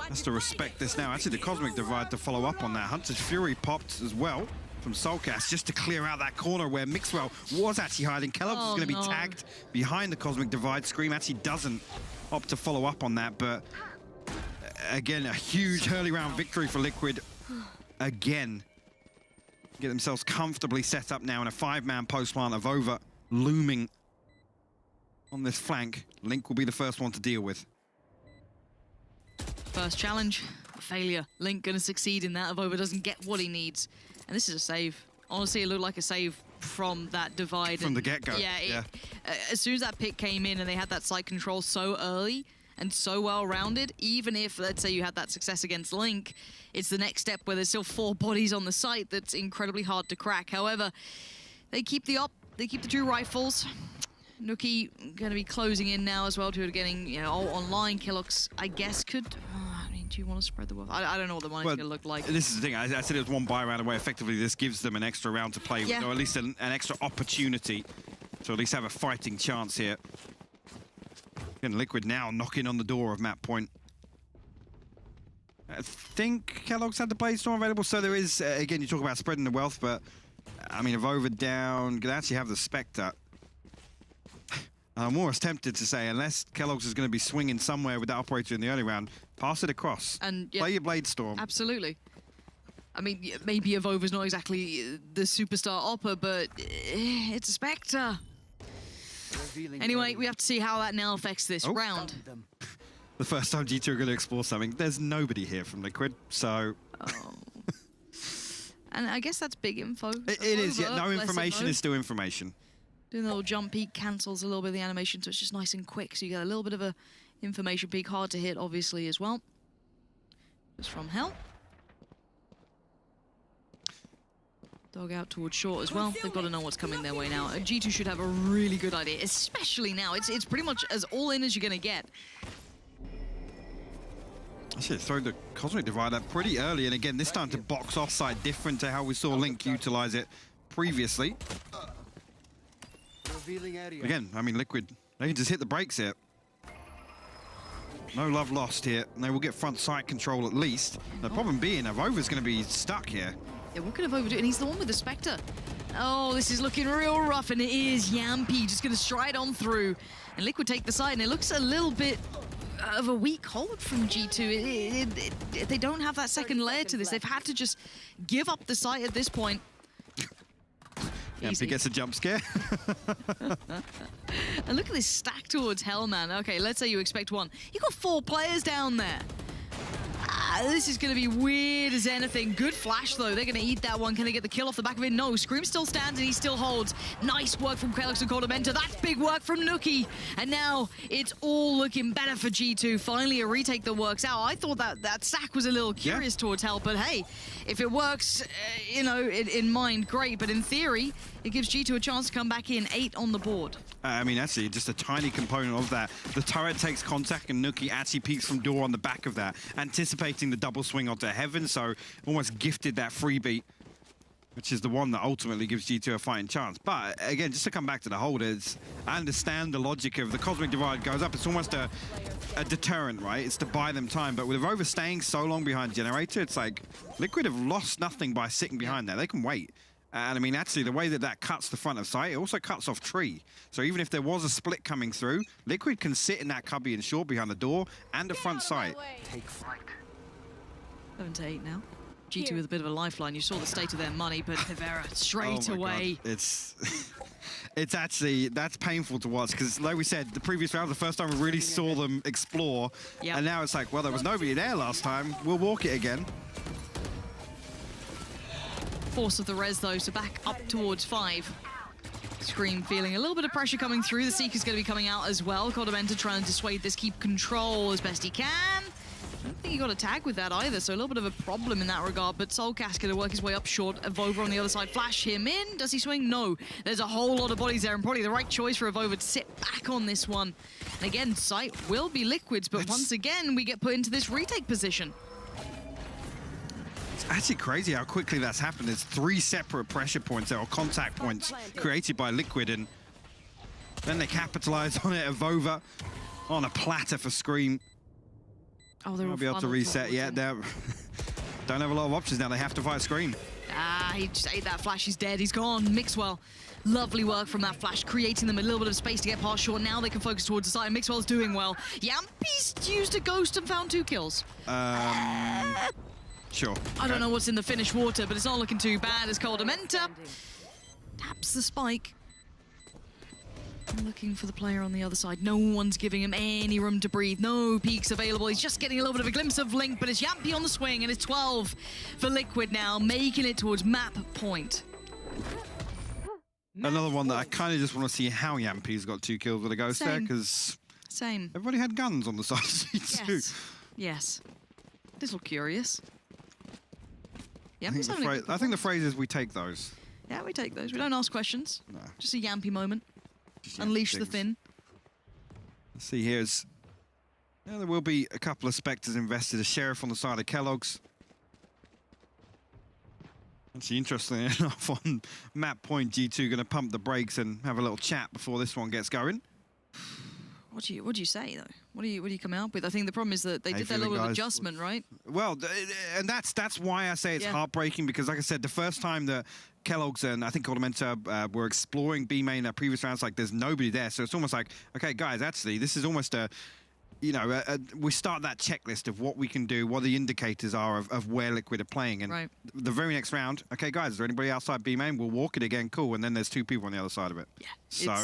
Has to respect this now. Actually, the Cosmic Divide to follow up on that. Hunter's Fury popped as well from Soulcast just to clear out that corner where Mixwell was actually hiding. keloqz is going to be tagged behind the Cosmic Divide. Scream actually doesn't opt to follow up on that, but again, a huge early round victory for Liquid. Again, get themselves comfortably set up now in a 5-man post plant of Over looming on this flank. Link will be the first one to deal with. First challenge, failure. Link gonna succeed in that if Over doesn't get what he needs. And this is a save. Honestly, it looked like a save from that divide. From the get-go, yeah. As soon as that pick came in and they had that site control so early and so well-rounded, even if, let's say, you had that success against Link, it's the next step where there's still 4 bodies on the site that's incredibly hard to crack. However, they keep the op, they keep the 2 rifles. Nuki going to be closing in now as well to it, getting, you know, all online. keloqz, I guess, could... I mean, do you want to spread the wealth? I don't know what the money's going to look like. This is the thing. I said it was 1 buy round away. Effectively, this gives them an extra round to play with, or at least an extra opportunity to at least have a fighting chance here. And Liquid now knocking on the door of map point. I think keloqz had the Blade Storm available, so there is, again, you talk about spreading the wealth, but, I mean, if Over down, could actually have the Spectre. I'm almost tempted to say, unless keloqz is going to be swinging somewhere with that operator in the early round, pass it across. And play your Blade Storm. Absolutely. I mean, maybe Evover's not exactly the superstar opper, but it's a Spectre. Anyway, we have to see how that now affects this round. The first time G2 are going to explore something, there's nobody here from Liquid, so... And I guess that's big info. It is, yeah. No information is still information. Doing the little jump peek cancels a little bit of the animation, so it's just nice and quick. So you get a little bit of a information peek, hard to hit, obviously, as well. Just from hell. Dog out towards short as well. They've got to know what's coming their way now. G2 should have a really good idea, especially now. It's pretty much as all in as you're going to get. Actually, throw the Cosmic Divide up pretty early, and again, this time to box offside, different to how we saw Link utilize it previously. Again, I mean, Liquid, they can just hit the brakes here. No love lost here. They will get front sight control at least. The problem being, Avova's going to be stuck here. Yeah, what can Avova do? And he's the one with the Spectre. Oh, this is looking real rough, and it is Yampi just going to stride on through. And Liquid take the side, and it looks a little bit of a weak hold from G2. They don't have that second layer to this. They've had to just give up the site at this point. Yampi gets a jump scare. And look at this stack towards Hell, man. Okay, let's say you expect one. You got 4 players down there. This is going to be weird as anything. Good flash, though. They're going to eat that one. Can they get the kill off the back of it? No. Scream still stands, and he still holds. Nice work from Kellogg's and Cordamenta. That's big work from Nuki. And now it's all looking better for G2. Finally, a retake that works out. I thought that sack was a little curious towards Hell, but hey, if it works, you know, in mind, great. But in theory, it gives G2 a chance to come back in. 8 on the board. I mean, actually, just a tiny component of that. The turret takes contact, and Nuki actually peeks from door on the back of that, anticipating the double swing onto Heaven, so almost gifted that freebie, which is the one that ultimately gives G2 a fighting chance. But again, just to come back to the holders, I understand the logic of the Cosmic Divide goes up. It's almost a deterrent, right? It's to buy them time. But with Avova staying so long behind Generator, it's like Liquid have lost nothing by sitting behind there. They can wait. And I mean, actually, the way that cuts the front of sight, it also cuts off tree. So even if there was a split coming through, Liquid can sit in that cubby and short behind the door and the front sight. Take flight. 7 to 8 now. G2 with a bit of a lifeline. You saw the state of their money, but Nevera straight away. God. It's actually, that's painful to watch, because like we said, the previous round, the first time we really saw them explore, and now it's like, well, there was nobody there last time. We'll walk it again. Force of the res, though, so back up towards 5. Scream feeling a little bit of pressure coming through. The Seeker's going to be coming out as well. Cordamenta trying to dissuade this, keep control as best he can. I don't think he got a tag with that either, so a little bit of a problem in that regard, but Soulcast going to work his way up short. Avova on the other side, flash him in. Does he swing? No. There's a whole lot of bodies there, and probably the right choice for Avova to sit back on this one. And again, sight will be Liquid's, but once again, we get put into this retake position. It's actually crazy how quickly that's happened. There's 3 separate pressure points there, or contact points created by Liquid, and then they capitalize on it. Avova on a platter for Scream. Oh, they'll be able to reset yet. They don't have a lot of options now. They have to fight Scream. He just ate that flash. He's dead. He's gone. Mixwell. Lovely work from that flash, creating them a little bit of space to get past short. Now they can focus towards the side, and Mixwell's doing well. Yampi's used a ghost and found 2 kills. Sure. I don't know what's in the Finnish water, but it's not looking too bad as Cordamenta taps the spike. Looking for the player on the other side. No one's giving him any room to breathe. No peeks available. He's just getting a little bit of a glimpse of Link, but it's Yampi on the swing, and it's 12 for Liquid now, making it towards map point. Another one that I kind of just want to see how Yampi's got 2 kills with a ghost there, because everybody had guns on the side of G2. Yes. Yes. Little curious. I think the phrase is we take those. Yeah, we take those. We don't ask questions. No. Just a Yampi moment. Unleash the Finn. Let's see, here's... Yeah, there will be a couple of Spectres invested. A Sheriff on the side of Kellogg's. Actually, interestingly enough, on map point, G2 going to pump the brakes and have a little chat before this one gets going. What do you say, though? What do you come out with? I think the problem is that they did that little bit of adjustment, right? Well, and that's why I say it's heartbreaking, because like I said, the first time that Kellogg's and I think Cordamenta were exploring B main in their previous rounds, like there's nobody there. So it's almost like, okay, guys, actually, this is almost a, you know, we start that checklist of what we can do, what the indicators are of where Liquid are playing. And the very next round, okay, guys, is there anybody outside B main? We'll walk it again, cool. And then there's 2 people on the other side of it. Yeah. So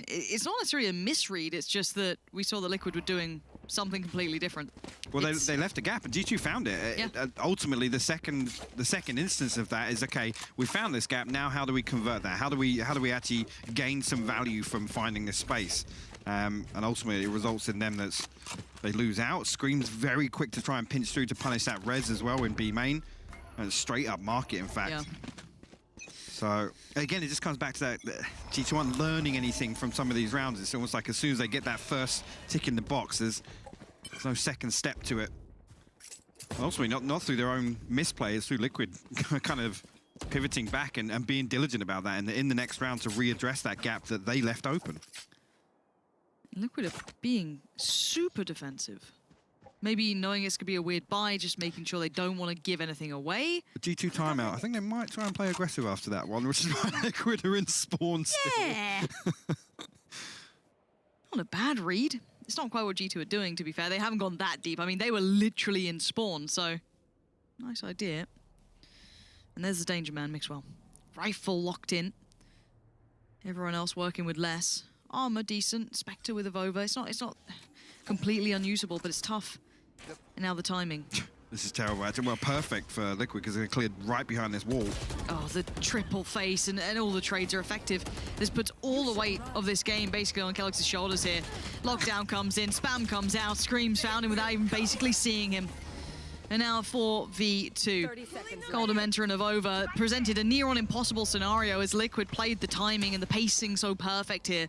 it's not necessarily a misread. It's just that we saw that Liquid were doing something completely different. Well, they left a gap, and G2 found it. Yeah. Ultimately, the second instance of that is, okay, we found this gap. Now, how do we convert that? How do we actually gain some value from finding this space? And ultimately, it results in them that they lose out. Scream's very quick to try and pinch through to punish that res as well in B main, and straight up market, in fact. Yeah. So, again, it just comes back to that G2 aren't learning anything from some of these rounds. It's almost like as soon as they get that first tick in the box, there's no second step to it. Ultimately, not through their own misplay, it's through Liquid kind of pivoting back and being diligent about that in the next round to readdress that gap that they left open. Liquid are being super defensive. Maybe knowing it's going to be a weird buy, just making sure they don't want to give anything away. The G2 timeout. I think they might try and play aggressive after that one, which is why Liquid are in spawn still. Yeah! Not a bad read. It's not quite what G2 are doing, to be fair. They haven't gone that deep. I mean, they were literally in spawn, so nice idea. And there's the Danger Man, Mixwell. Rifle locked in. Everyone else working with less. Armor decent. Spectre with Avova. It's not completely unusable, but it's tough. And now the timing. This is terrible. Actually, well, perfect for Liquid because they're cleared right behind this wall. Oh, the triple face and all the trades are effective. This puts all the weight of this game basically on Kelix's shoulders here. Lockdown comes in, spam comes out, Screams found him without even basically seeing him. And now 4v2. Golden Mentor and Avova presented a near-on impossible scenario as Liquid played the timing and the pacing so perfect here.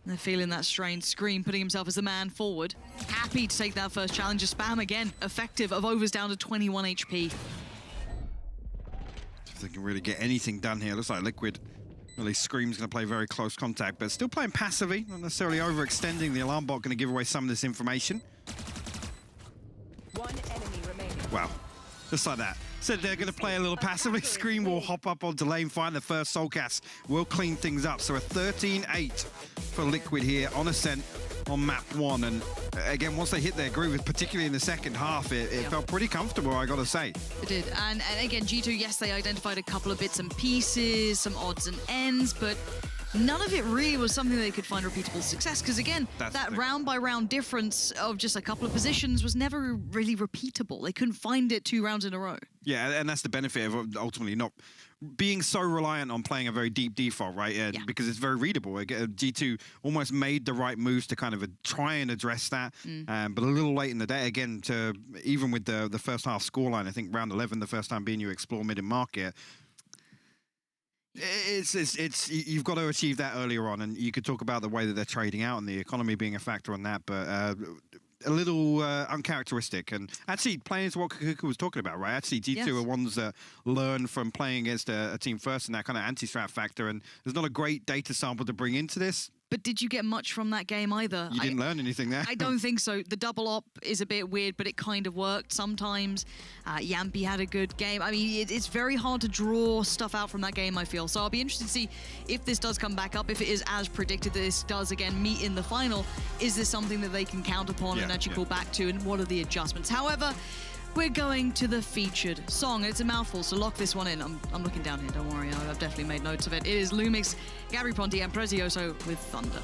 They're feeling that strain. Scream putting himself as the man forward. Happy to take that first challenge. Spam again. Effective. Avova's down to 21 HP. If they can really get anything done here, looks like Liquid, at least Scream's going to play very close contact, but still playing passively, not necessarily overextending. The alarm bot going to give away some of this information. One enemy remaining. Wow, just like that. Said they're going to play a little passively. Scream will hop up onto lane, find the first soul cast, will clean things up. So a 13-8 for Liquid here on Ascent on map 1. And again, once they hit their groove, particularly in the second half, it felt pretty comfortable, I got to say. It did. And again, G2, yes, they identified a couple of bits and pieces, some odds and ends, but none of it really was something they could find repeatable success, because again, that round-by-round difference of just a couple of positions was never really repeatable. They couldn't find it 2 rounds in a row. Yeah, and that's the benefit of ultimately not being so reliant on playing a very deep default, right? Because it's very readable. G2 almost made the right moves to kind of try and address that, but a little late in the day, again, to even with the first half scoreline, I think round 11, the first time being you explore mid and market, you've got to achieve that earlier on, and you could talk about the way that they're trading out and the economy being a factor on that, but a little uncharacteristic. And actually playing into what Kaquka was talking about, right? Actually G2 are ones that learn from playing against a team first and that kind of anti-strat factor, and there's not a great data sample to bring into this. But did you get much from that game either? You didn't learn anything there. I don't think so. The double op is a bit weird, but it kind of worked sometimes. Yampy had a good game. I mean, it's very hard to draw stuff out from that game, I feel. So I'll be interested to see if this does come back up, if it is as predicted that this does, again, meet in the final. Is this something that they can count upon and actually call back to, and what are the adjustments? However, we're going to the featured song. It's a mouthful, so lock this one in. I'm looking down here, don't worry. I've definitely made notes of it. It is Lumix, Gabri Ponte, and Prezioso with Thunder.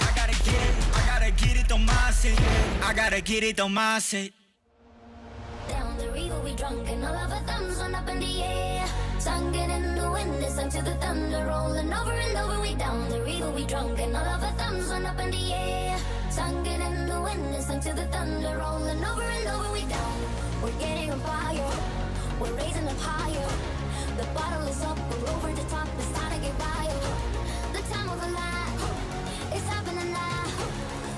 I gotta get it, don't mind it. I gotta get it, don't mind it. Down the river we drunk and all of our thumbs went up in the air. Singing in the wind, listen to the thunder rolling over and over. We down the river we drunk and all of our thumbs went up in the air. Singing in the wind, listen to the thunder rolling over and over. We down, we're getting on fire, we're raising up higher. The bottle is up, we're over the top, it's time to get wild. The time of a life, it's happening now.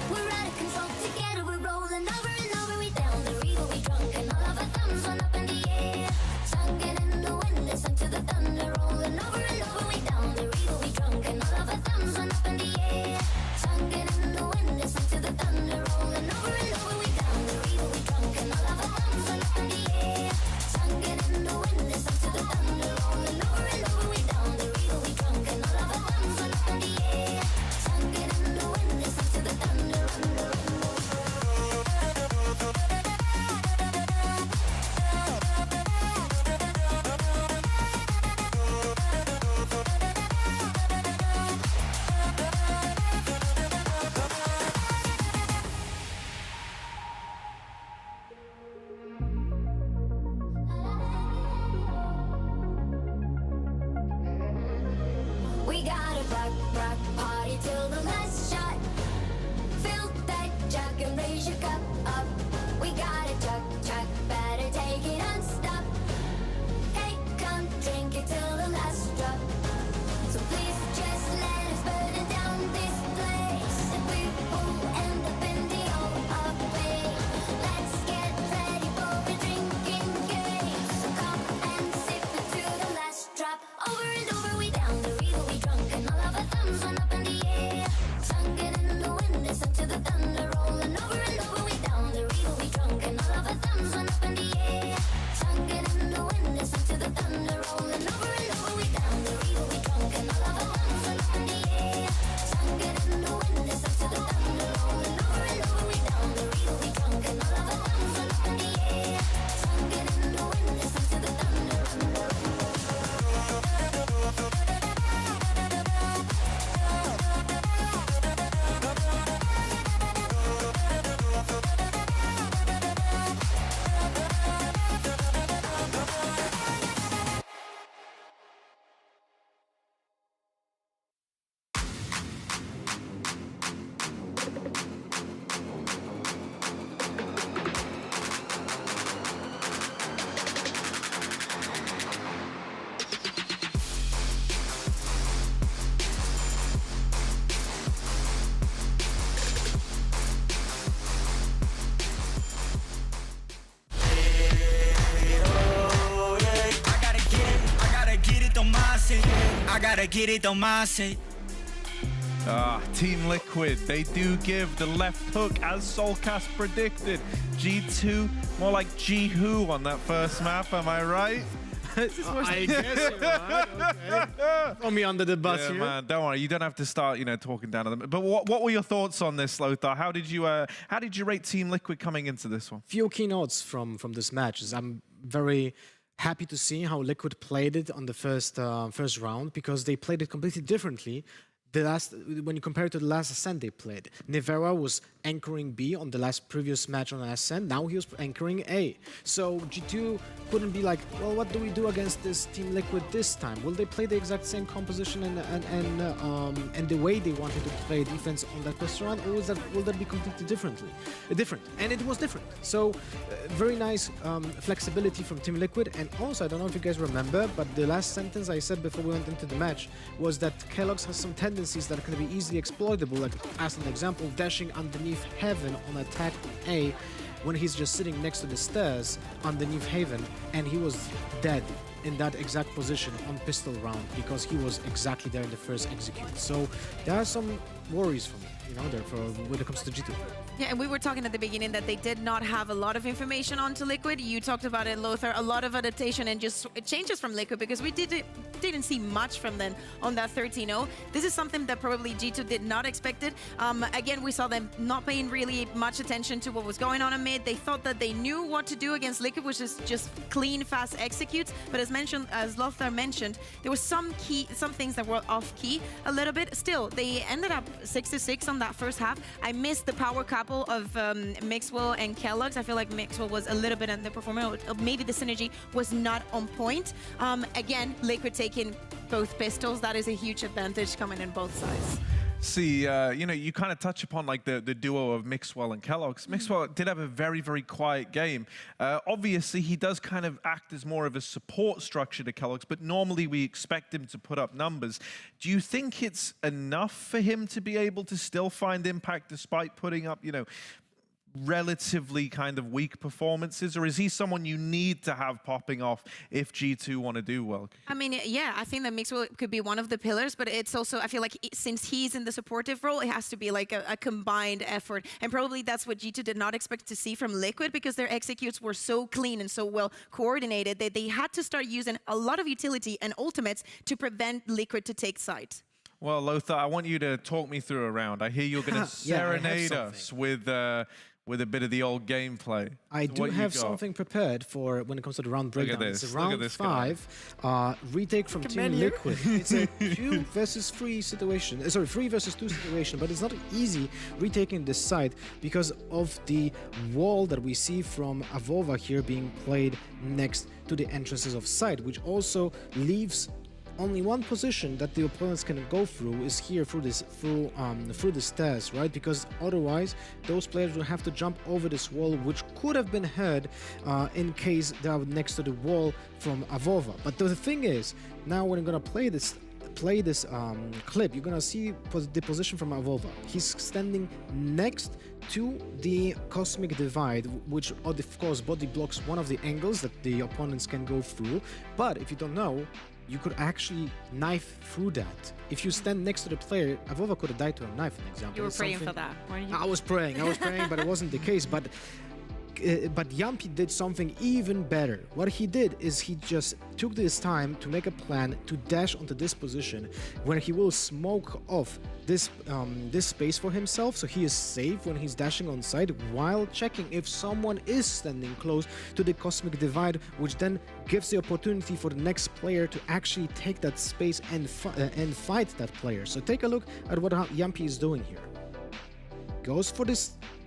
We're out of control, together we're rolling over and over. We down the river we drunk and all of our thumbs went up in the air. Singing in the wind, listen to the thunder rolling over and over. We down the river we drunk and all of our thumbs went up in the air. Singing in the wind, listen to the thunder rolling over and over. We down the river we drunk and all of our thumbs went up in the air. Singing in the wind, listen to the thunder rolling over and over. We down the river we drunk and all of our thumbs went up in the air. Singing in the wind, listen to the thunder. gotta get it, don't mind say. Team Liquid, they do give the left hook as Soulcast predicted. G2, more like G-Who on that first map, am I right? I guess you're right. Okay. Throw me under the bus here. Man, don't worry. You don't have to start, talking down to them. But what were your thoughts on this, Lothar? How did you rate Team Liquid coming into this one? Few keynotes from this match. I'm very happy to see how Liquid played it on the first round, because they played it completely differently. When you compare it to the last Ascent they played, Nivera was anchoring B on the previous match on Ascent. Now he was anchoring A. So G2 couldn't be like, well, what do we do against this Team Liquid this time? Will they play the exact same composition and the way they wanted to play defense on that first round, or will that be completely different? And it was different. So very nice flexibility from Team Liquid. And also, I don't know if you guys remember, but the last sentence I said before we went into the match was that Kellogg's has some tendencies that can be easily exploitable, like as an example, dashing underneath Heaven on attack A when he's just sitting next to the stairs underneath Heaven, and he was dead in that exact position on pistol round because he was exactly there in the first execute. So there are some worries for me, therefore, when it comes to G2. Yeah, and we were talking at the beginning that they did not have a lot of information onto Liquid. You talked about it, Lothar, a lot of adaptation and just changes from Liquid, because we didn't see much from them on that 13-0. This is something that probably G2 did not expect it. Again, we saw them not paying really much attention to what was going on in mid. They thought that they knew what to do against Liquid, which is just clean, fast executes. But as Lothar mentioned, there were some things that were off key a little bit. Still, they ended up 6-6 on that first half. I missed the power couple of Mixwell and Kellogg's. I feel like Mixwell was a little bit underperforming. Maybe the synergy was not on point. Again, Liquid taking both pistols. That is a huge advantage coming in both sides. See, you kind of touch upon like the duo of Mixwell and Kellogg's. Mixwell did have a very, very quiet game. Obviously, he does kind of act as more of a support structure to Kellogg's, but normally we expect him to put up numbers. Do you think it's enough for him to be able to still find impact despite putting up, relatively kind of weak performances, or is he someone you need to have popping off if G2 want to do well? I mean, yeah, I think that Mixwell could be one of the pillars, but it's also, I feel like since he's in the supportive role, it has to be like a combined effort, and probably that's what G2 did not expect to see from Liquid, because their executes were so clean and so well coordinated that they had to start using a lot of utility and ultimates to prevent Liquid to take sides. Well, Lothar, I want you to talk me through a round. I hear you're going to serenade us with a bit of the old gameplay. I do have something prepared for when it comes to the round breakdown. It's a round 5 retake from Team Liquid. It's a 2 versus 3 situation. Sorry, 3 versus 2 situation, but it's not easy retaking this side because of the wall that we see from Avova here being played next to the entrances of side, which also leaves only one position that the opponents can go through is here through the stairs, right? Because otherwise those players will have to jump over this wall, which could have been heard in case they are next to the wall from Avova. But the thing is, now when I'm gonna play this clip, you're gonna see the position from Avova. He's standing next to the Cosmic Divide, which of course body blocks one of the angles that the opponents can go through. But if you don't know, you could actually knife through that. If you stand next to the player, Avova could have died to a knife, for example. You were praying for that, weren't you? I was praying, but it wasn't the case. But Yampi did something even better. What he did is he just took this time to make a plan to dash onto this position where he will smoke off this space for himself, so he is safe when he's dashing on side, while checking if someone is standing close to the Cosmic Divide, which then gives the opportunity for the next player to actually take that space and fight that player. So take a look at what Yampi is doing here.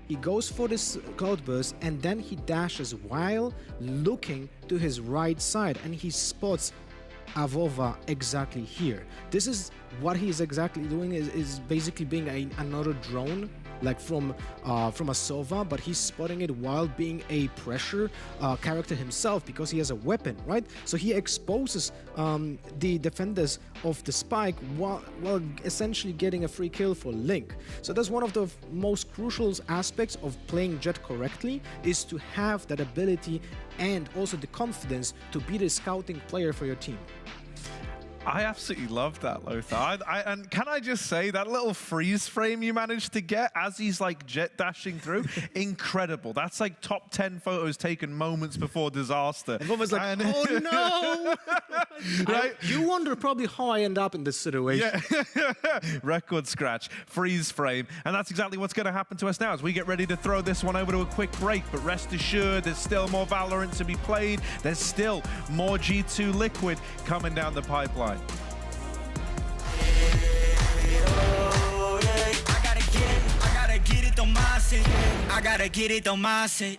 He goes for this cloudburst, and then he dashes while looking to his right side, and he spots Avova exactly here. This is what he's exactly doing, is basically being another drone, like from a Sova, but he's spotting it while being a pressure character himself, because he has a weapon, right? So he exposes the defenders of the spike while essentially getting a free kill for Link. So that's one of the most crucial aspects of playing Jett correctly, is to have that ability and also the confidence to be the scouting player for your team. I absolutely love that, Lothar. And can I just say, that little freeze frame you managed to get as he's like jet dashing through, incredible. That's like top 10 photos taken moments before disaster. Everyone was like, oh no! Right? You wonder probably how I end up in this situation. Yeah. Record scratch, freeze frame. And that's exactly what's going to happen to us now as we get ready to throw this one over to a quick break. But rest assured, there's still more Valorant to be played. There's still more G2 Liquid coming down the pipeline. I gotta get it, don't mind it. I gotta get it, don't mind it.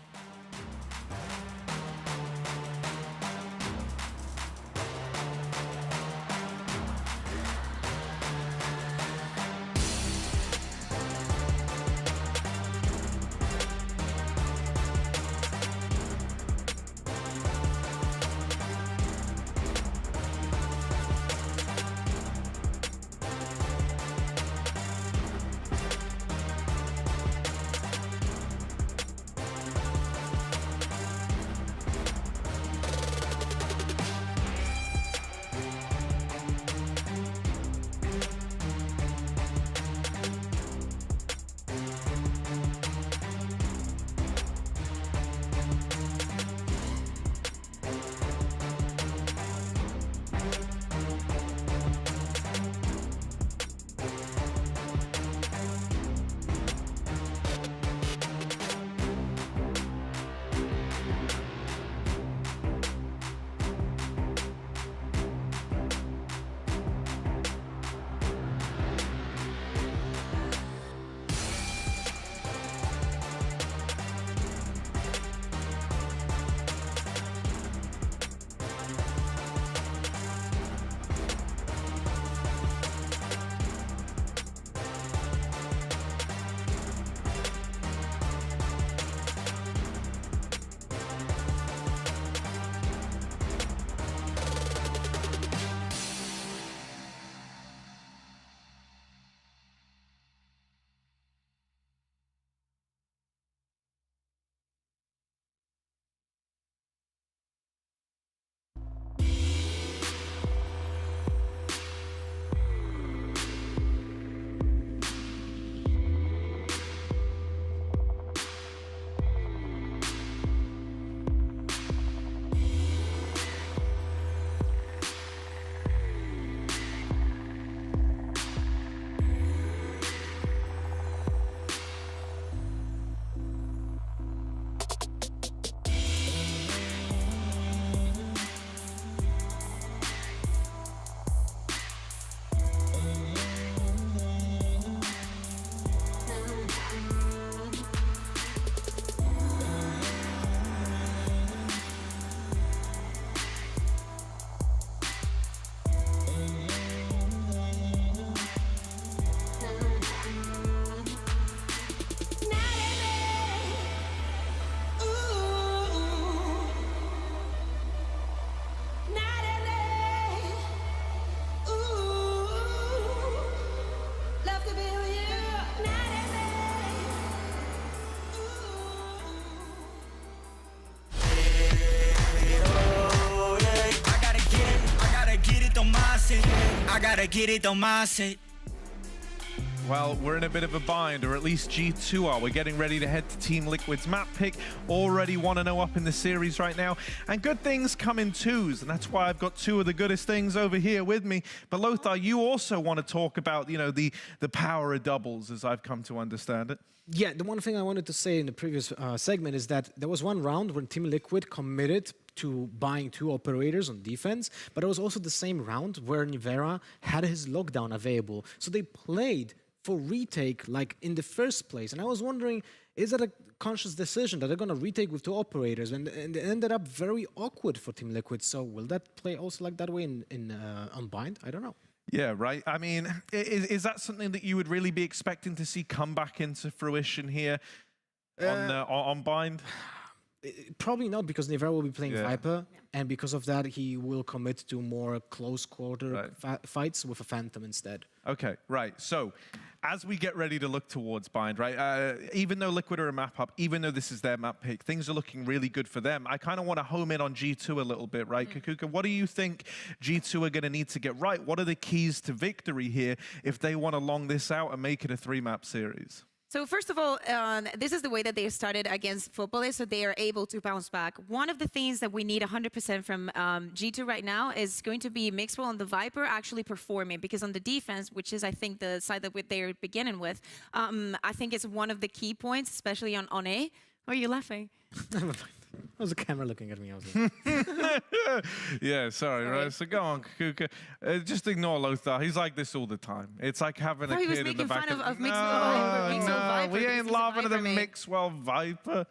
I gotta get it, don't mind it. Well, we're in a bit of a bind, or at least G2 are. We're getting ready to head to Team Liquid's map pick. Already 1-0 up in the series right now. And good things come in twos, and that's why I've got two of the goodest things over here with me. But Lothar, you also want to talk about, you know, the power of doubles, as I've come to understand it. Yeah, the one thing I wanted to say in the previous segment is that there was one round when Team Liquid committed to buying 2 operators on defense, but it was also the same round where Nivera had his lockdown available. So they played for retake like in the first place. And I was wondering, is that a conscious decision that they're going to retake with 2 operators? And it ended up very awkward for Team Liquid. So will that play also like that way in Unbind? I don't know. Yeah, right. I mean, is that something that you would really be expecting to see come back into fruition here on Bind? Probably not, because Nivera will be playing Yeah. Viper, and because of that, he will commit to more close quarter fights with a Phantom instead. Okay, right. So, as we get ready to look towards Bind, right, even though Liquid are a map up, even though this is their map pick, things are looking really good for them. I kind of want to home in on G2 a little bit, right? Kaquka, what do you think G2 are going to need to get right? What are the keys to victory here if they want to long this out and make it a 3-map series? So first of all, this is the way that they started against Footballers, so they are able to bounce back. One of the things that we need 100% from G2 right now is going to be Mixwell on the Viper actually performing, because on the defense, which is I think the side that they're beginning with, I think it's one of the key points, especially on A. Why are you laughing? That was a camera looking at me. I was like, yeah, sorry, right? So go on, Kaquka. Just ignore Lothar. He's like this all the time. It's like having a kid in the back of Mixwell Viper. We ain't laughing at the Mixwell Viper.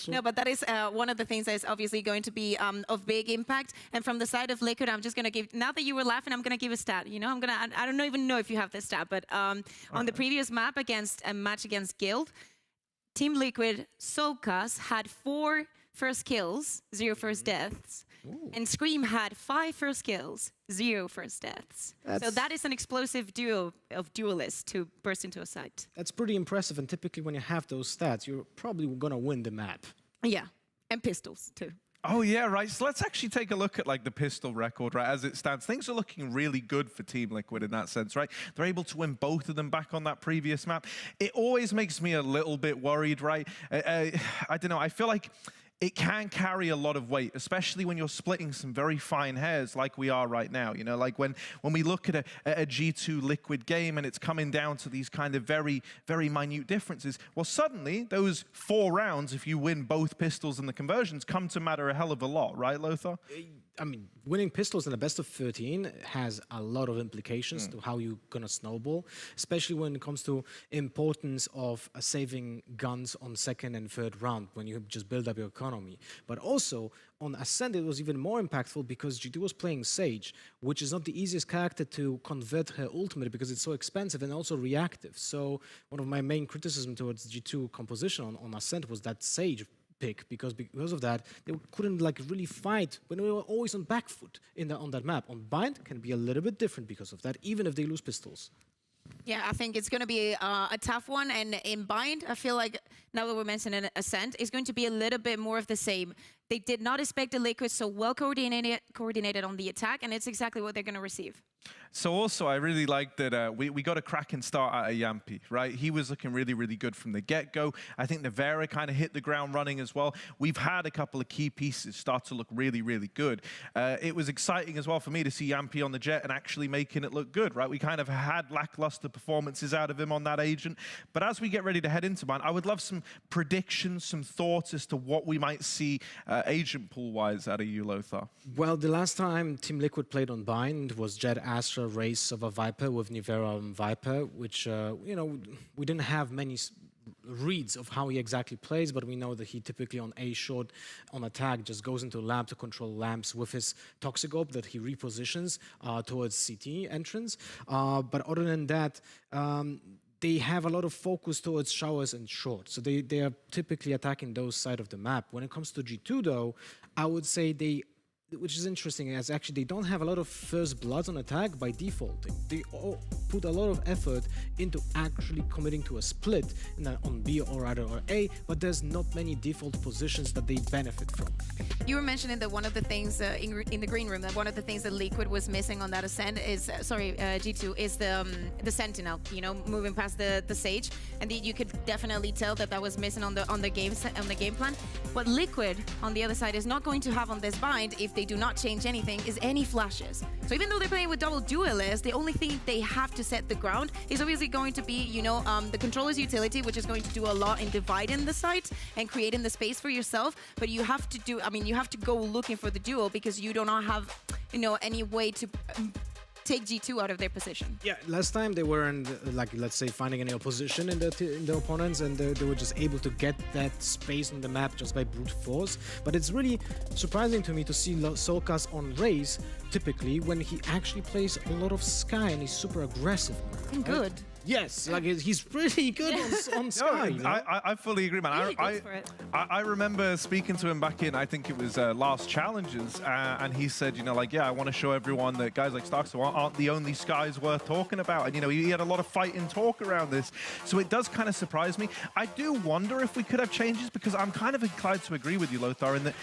No, but that is one of the things that is obviously going to be of big impact. And from the side of Liquid, I'm just going to give, now that you were laughing, I'm going to give a stat. You know, I don't even know if you have this stat, but on the previous map against a match against Guild, Team Liquid, Soulcast had 4 first kills, 0 first deaths. Ooh. And Scream had 5 first kills, 0 first deaths. So that is an explosive duo of duelists to burst into a site. That's pretty impressive, and typically when you have those stats, you're probably going to win the map. Yeah, and pistols too. Oh, yeah, right. So let's actually take a look at like the pistol record, right, as it stands. Things are looking really good for Team Liquid in that sense, right? They're able to win both of them back on that previous map. It always makes me a little bit worried, right? I don't know. I feel like it can carry a lot of weight, especially when you're splitting some very fine hairs like we are right now. You know, like when we look at a G2 Liquid game and it's coming down to these kind of very, very minute differences, well, suddenly those 4 rounds, if you win both pistols and the conversions, come to matter a hell of a lot, right, Lothar? I mean, winning pistols in the best of 13 has a lot of implications to how you're going to snowball, especially when it comes to importance of saving guns on 2nd and 3rd round when you just build up your economy. But also, on Ascent, it was even more impactful because G2 was playing Sage, which is not the easiest character to convert her ultimate because it's so expensive and also reactive. So one of my main criticism towards G2 composition on Ascent was that Sage pick, because of that they couldn't like really fight when they were always on back foot on that map. On Bind can be a little bit different because of that, even if they lose pistols. Yeah, I think it's going to be a tough one, and in Bind, I feel like now that we're mentioning Ascent, it's going to be a little bit more of the same. They did not expect the Liquid so well coordinated on the attack, and it's exactly what they're going to receive. So also, I really like that we got a cracking start out of Yampi, right? He was looking really, really good from the get-go. I think Nivera kind of hit the ground running as well. We've had a couple of key pieces start to look really, really good. It was exciting as well for me to see Yampi on the Jet and actually making it look good, right? We kind of had lackluster performances out of him on that Agent. But as we get ready to head into Bind, I would love some predictions, some thoughts as to what we might see Agent pool-wise out of you, Lothar. Well, the last time Team Liquid played on Bind was Jet Astra race of a Viper with Nivera and Viper, which, you know, we didn't have many reads of how he exactly plays, but we know that he typically on A short on attack just goes into lamp to control lamps with his Tuxedo that he repositions towards CT entrance. But other than that, they have a lot of focus towards showers and short. So they are typically attacking those side of the map. When it comes to G2 though, I would say which is interesting, as actually they don't have a lot of first bloods on attack by defaulting. They all put a lot of effort into actually committing to a split on B or rather or A, but there's not many default positions that they benefit from. You were mentioning that one of the things in the green room, that one of the things that Liquid was missing on that Ascent is, G2, is the Sentinel, you know, moving past the Sage, and you could definitely tell that was missing on the game plan. What Liquid on the other side is not going to have on this Bind, if they do not change anything, is any flashes. So even though they're playing with double duelists, the only thing they have to set the ground is obviously going to be, you know, the controller's utility, which is going to do a lot in dividing the site and creating the space for yourself. But you have to do, I mean, you have to go looking for the duel because you do not have, you know, any way to take G2 out of their position. Yeah, last time they weren't, like, let's say, finding any opposition in the opponents, and they were just able to get that space on the map just by brute force. But it's really surprising to me to see Soulcast on Raze, typically, when he actually plays a lot of Sky and he's super aggressive. And good. Yes, like he's pretty good on Sky. You know? I fully agree, man. Really for it. I remember speaking to him back in, I think it was last Challenges, and he said, you know, like, yeah, I want to show everyone that guys like Starkster aren't the only Skies worth talking about. And, you know, he had a lot of fighting talk around this. So it does kind of surprise me. I do wonder if we could have changes, because I'm kind of inclined to agree with you, Lothar, in that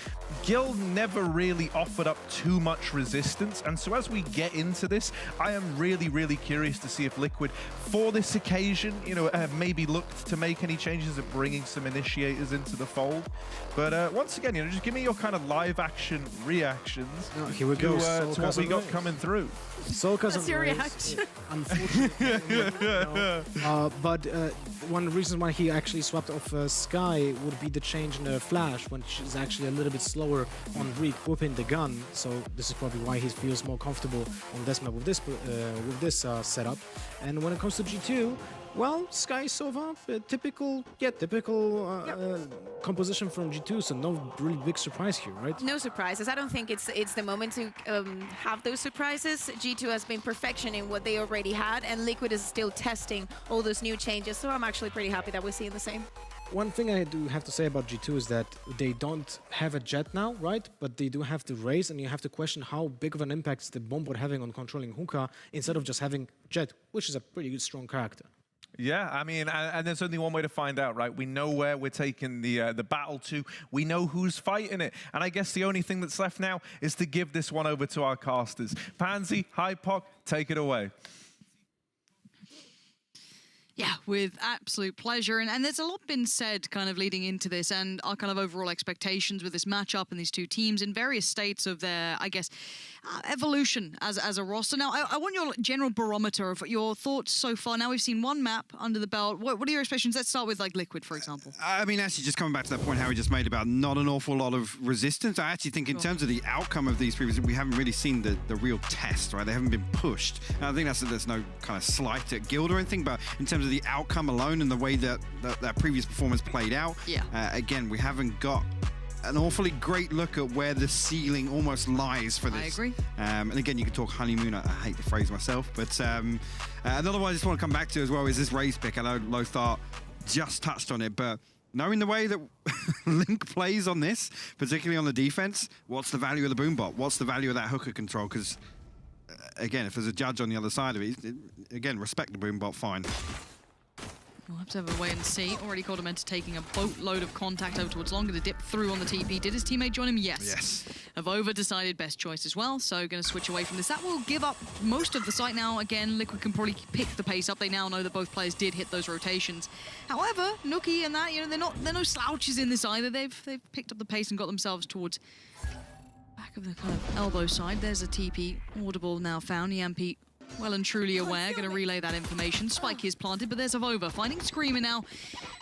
Guild never really offered up too much resistance. And so as we get into this, I am really, really curious to see if Liquid, for this occasion, you know, maybe looked to make any changes of bringing some initiators into the fold. But once again, you know, just give me your kind of live action reactions here we go. To what we got coming through. Solka's What's your reaction? Unfortunately. But one of the reasons why he actually swapped off Sky would be the change in the flash, when she's actually a little bit slower on re-equipping the gun. So this is probably why he feels more comfortable on this map with this setup. And when it comes to G2, well, Sky so far, typical composition from G2, so no really big surprise here, right? No surprises. I don't think it's the moment to have those surprises. G2 has been perfection in what they already had, and Liquid is still testing all those new changes, so I'm actually pretty happy that we're seeing the same. One thing I do have to say about G2 is that they don't have a Jet now, right? But they do have the Raze, and you have to question how big of an impact is the Bombot having on controlling Hookah instead of just having Jet, which is a pretty good, strong character. Yeah, I mean, and there's only one way to find out, right? We know where we're taking the battle to. We know who's fighting it. And I guess the only thing that's left now is to give this one over to our casters. Pansy, Hypoc, take it away. Yeah, with absolute pleasure. And there's a lot been said kind of leading into this and our kind of overall expectations with this matchup and these two teams in various states of their, I guess, evolution as a roster. Now, I want your general barometer of your thoughts so far. Now we've seen one map under the belt. What are your expectations? Let's start with like Liquid, for example. I mean, actually, just coming back to that point Harry just made about not an awful lot of resistance. I actually think in terms of the outcome of these previous, we haven't really seen the real test, right? They haven't been pushed. And I think there's no kind of slight at Guild or anything, but in terms of the outcome alone and the way that previous performance played out, again, we haven't got an awfully great look at where the ceiling almost lies for this. I agree. And again, you can talk honeymoon. I hate the phrase myself, but another one I just want to come back to as well is this Raze pick. I know Lothar just touched on it, but knowing the way that Link plays on this, particularly on the defense, what's the value of the boombot? What's the value of that hooker control? Because again, if there's a judge on the other side of it, again, respect the boombot, fine. We'll have to have a wait and see. Already called him into taking a boatload of contact over towards long. Going to dip through on the TP. Did his teammate join him? Yes. Yes. Avova decided best choice as well, so going to switch away from this. That will give up most of the site now. Again, Liquid can probably pick the pace up. They now know that both players did hit those rotations. However, Nookie and that, you know, they're no slouches in this either. They've picked up the pace and got themselves towards back of the kind of elbow side. There's a TP audible now found. Yampi well and truly aware, going to relay that information. Spike is planted, but there's Avova finding Screamer now,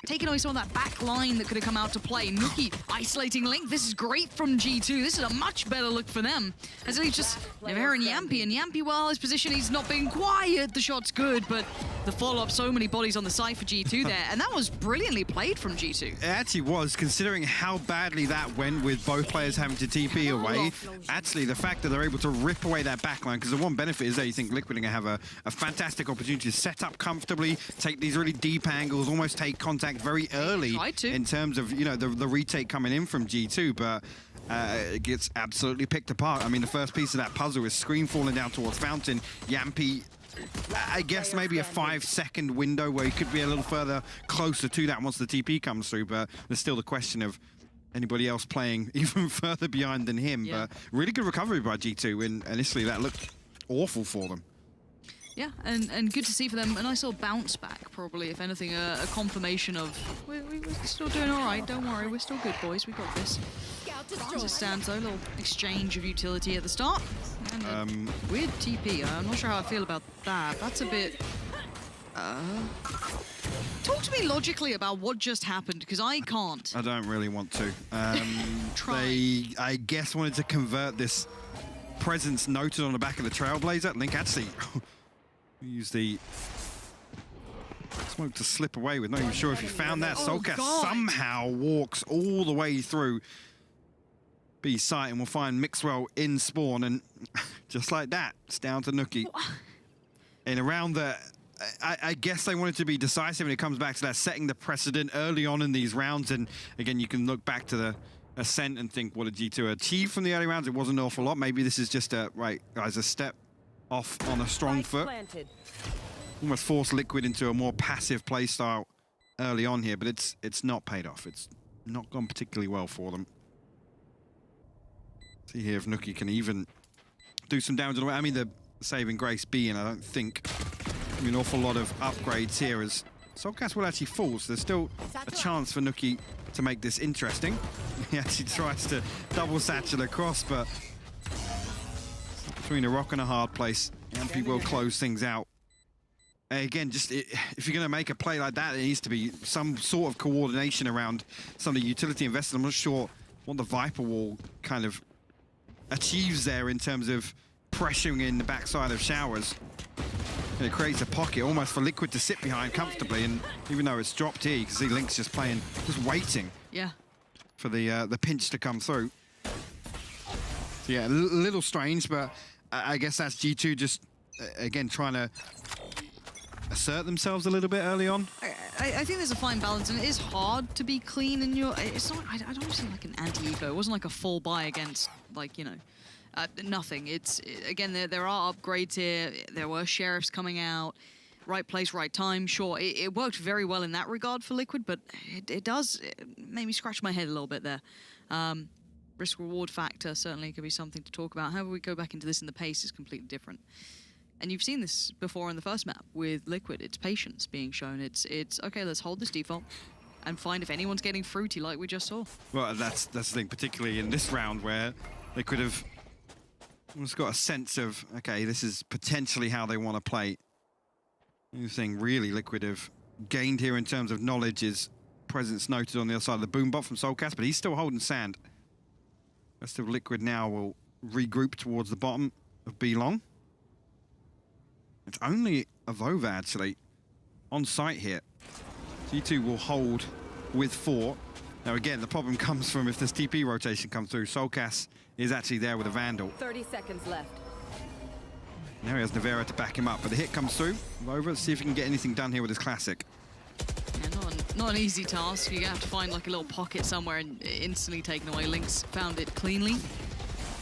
taking away some of that back line that could have come out to play. Nookie isolating Link. This is great from G2. This is a much better look for them. As he's just Nevera and Yampi, well, his position, he's not being quiet. The shot's good, but the follow-up, so many bodies on the side for G2 there, and that was brilliantly played from G2. It actually was, considering how badly that went with both players having to TP away. Actually, the fact that they're able to rip away that backline, because the one benefit is that you think Liquid are going to have a fantastic opportunity to set up comfortably, take these really deep angles, almost take contact very early in terms of, you know, the retake coming in from G2, but it gets absolutely picked apart. I mean, the first piece of that puzzle is Scream falling down towards Fountain. Yampi, I guess maybe a 5-second window where he could be a little further closer to that once the TP comes through, but there's still the question of anybody else playing even further behind than him. But really good recovery by G2, and initially that looked awful for them. Yeah, and good to see for them. A nice little bounce back, probably, if anything, a confirmation of we're still doing all right. Don't worry, we're still good, boys. We got this. As it stands, though, a little exchange of utility at the start. And weird TP. I'm not sure how I feel about that. That's a bit. Talk to me logically about what just happened, because I can't. I don't really want to. They, I guess, wanted to convert this presence noted on the back of the Trailblazer. Link actually used the smoke to slip away with not even sure if he found that. Solka somehow walks all the way through B site, and we'll find Mixwell in spawn, and just like that, it's down to Nookie. In around the I guess they wanted to be decisive, and it comes back to that setting the precedent early on in these rounds. And again, you can look back to the Ascent and think, what did G2 achieve from the early rounds? It wasn't an awful lot. Maybe this is just a, right, guys, a step off on a strong foot. Almost forced Liquid into a more passive play style early on here, but it's not paid off. It's not gone particularly well for them. See here if Nuki can even do some damage on the way. I mean, the saving grace being, I don't think an awful lot of upgrades here as Soulcast will actually fall, so there's still a chance for Nuki to make this interesting. He actually tries to double satchel across, but between a rock and a hard place, Yampy will close things out. Again, just if you're going to make a play like that, it needs to be some sort of coordination around some of the utility invested. I'm not sure what the Viper Wall kind of achieves there in terms of pressuring in the backside of Showers. And it creates a pocket almost for Liquid to sit behind comfortably, and even though it's dropped here, you can see Link's just playing, just waiting for the pinch to come through. So yeah, a little strange, but I guess that's G2 just, again, trying to assert themselves a little bit early on. I think there's a fine balance, and it is hard to be clean in your... It's not, I don't see like an anti-eco. It wasn't like a full buy against, like, you know, nothing. It's, again, there are upgrades here. There were sheriffs coming out. Right place, right time. Sure, it worked very well in that regard for Liquid, but it does make me scratch my head a little bit there. Risk-reward factor certainly could be something to talk about. However we go back into this, and the pace is completely different. And you've seen this before in the first map with Liquid. It's patience being shown. It's okay, let's hold this default and find if anyone's getting fruity like we just saw. Well, that's the thing, particularly in this round where they could have almost got a sense of, okay, this is potentially how they want to play. The thing really Liquid have gained here in terms of knowledge is presence noted on the other side of the boom bot from Soulcast, but he's still holding sand. Rest of Liquid now will regroup towards the bottom of B long. It's only Avova actually on site here. G2 will hold with 4. Now again, the problem comes from if this TP rotation comes through. Soulcast is actually there with a Vandal. 30 seconds left. Now he has Nevera to back him up, but the hit comes through. Avova, let's see if he can get anything done here with his classic. Yeah, not an easy task. You're gonna have to find like a little pocket somewhere and instantly taken away. Lynx found it cleanly.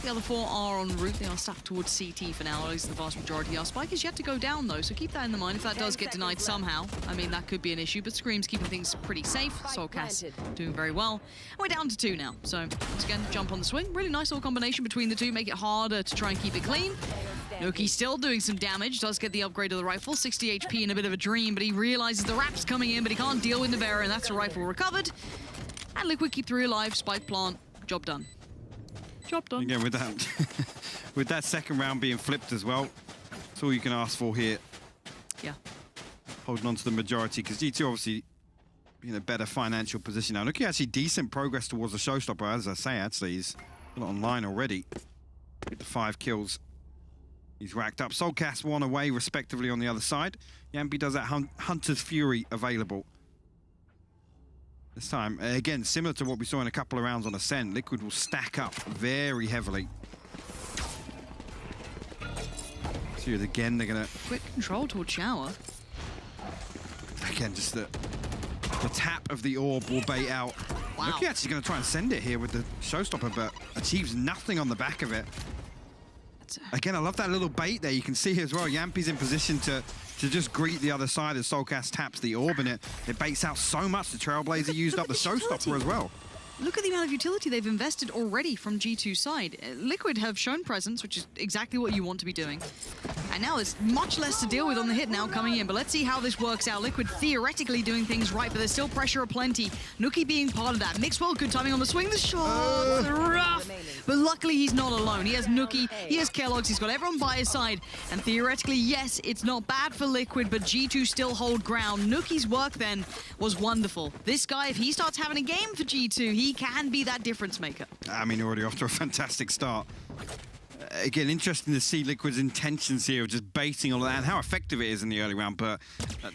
The other 4 are en route. They are stacked towards CT for now, at least the vast majority are. Spike is yet to go down, though, so keep that in the mind. If that does get denied somehow, I mean, that could be an issue, but Scream's keeping things pretty safe. Soulcast doing very well. And we're down to 2 now, so once again, jump on the swing. Really nice little combination between the two, make it harder to try and keep it clean. Nuki still doing some damage, does get the upgrade of the rifle. 60 HP in a bit of a dream, but he realizes the rap's coming in, but he can't deal with Nevera, and that's a rifle recovered. And Liquid keep 3 alive, Spike plant, job done. Job done. Again, with that, with that second round being flipped as well, that's all you can ask for here. Yeah. Holding on to the majority, because G2 obviously in a better financial position now. Looking actually decent progress towards the showstopper, as I say, actually. He's not online already. With the 5 kills he's racked up. Soulcast 1 away, respectively, on the other side. Yampy does that Hunter's Fury available. This time, again, similar to what we saw in a couple of rounds on Ascent, Liquid will stack up very heavily. So again, they're gonna... Quick control towards Shower. Again, just the tap of the orb will bait out. Wow. Look, actually gonna try and send it here with the showstopper, but achieves nothing on the back of it. Again, I love that little bait there. You can see as well, Yampy's in position to just greet the other side as Soulcast taps the orb, and it baits out so much. The Trailblazer used up the showstopper as well. Look at the amount of utility they've invested already from G2's side. Liquid have shown presence, which is exactly what you want to be doing. And now there's much less to deal with on the hit now coming in, but let's see how this works out. Liquid theoretically doing things right, but there's still pressure aplenty. Nuki being part of that. Mixwell, good timing on the swing. The shot, rough. But luckily he's not alone. He has Nuki, he has Kellogg's, he's got everyone by his side. And theoretically, yes, it's not bad for Liquid, but G2 still hold ground. Nuki's work then was wonderful. This guy, if he starts having a game for G2, he can be that difference maker. I mean, already off to a fantastic start. Again, interesting to see Liquid's intentions here of just baiting all of that and how effective it is in the early round, but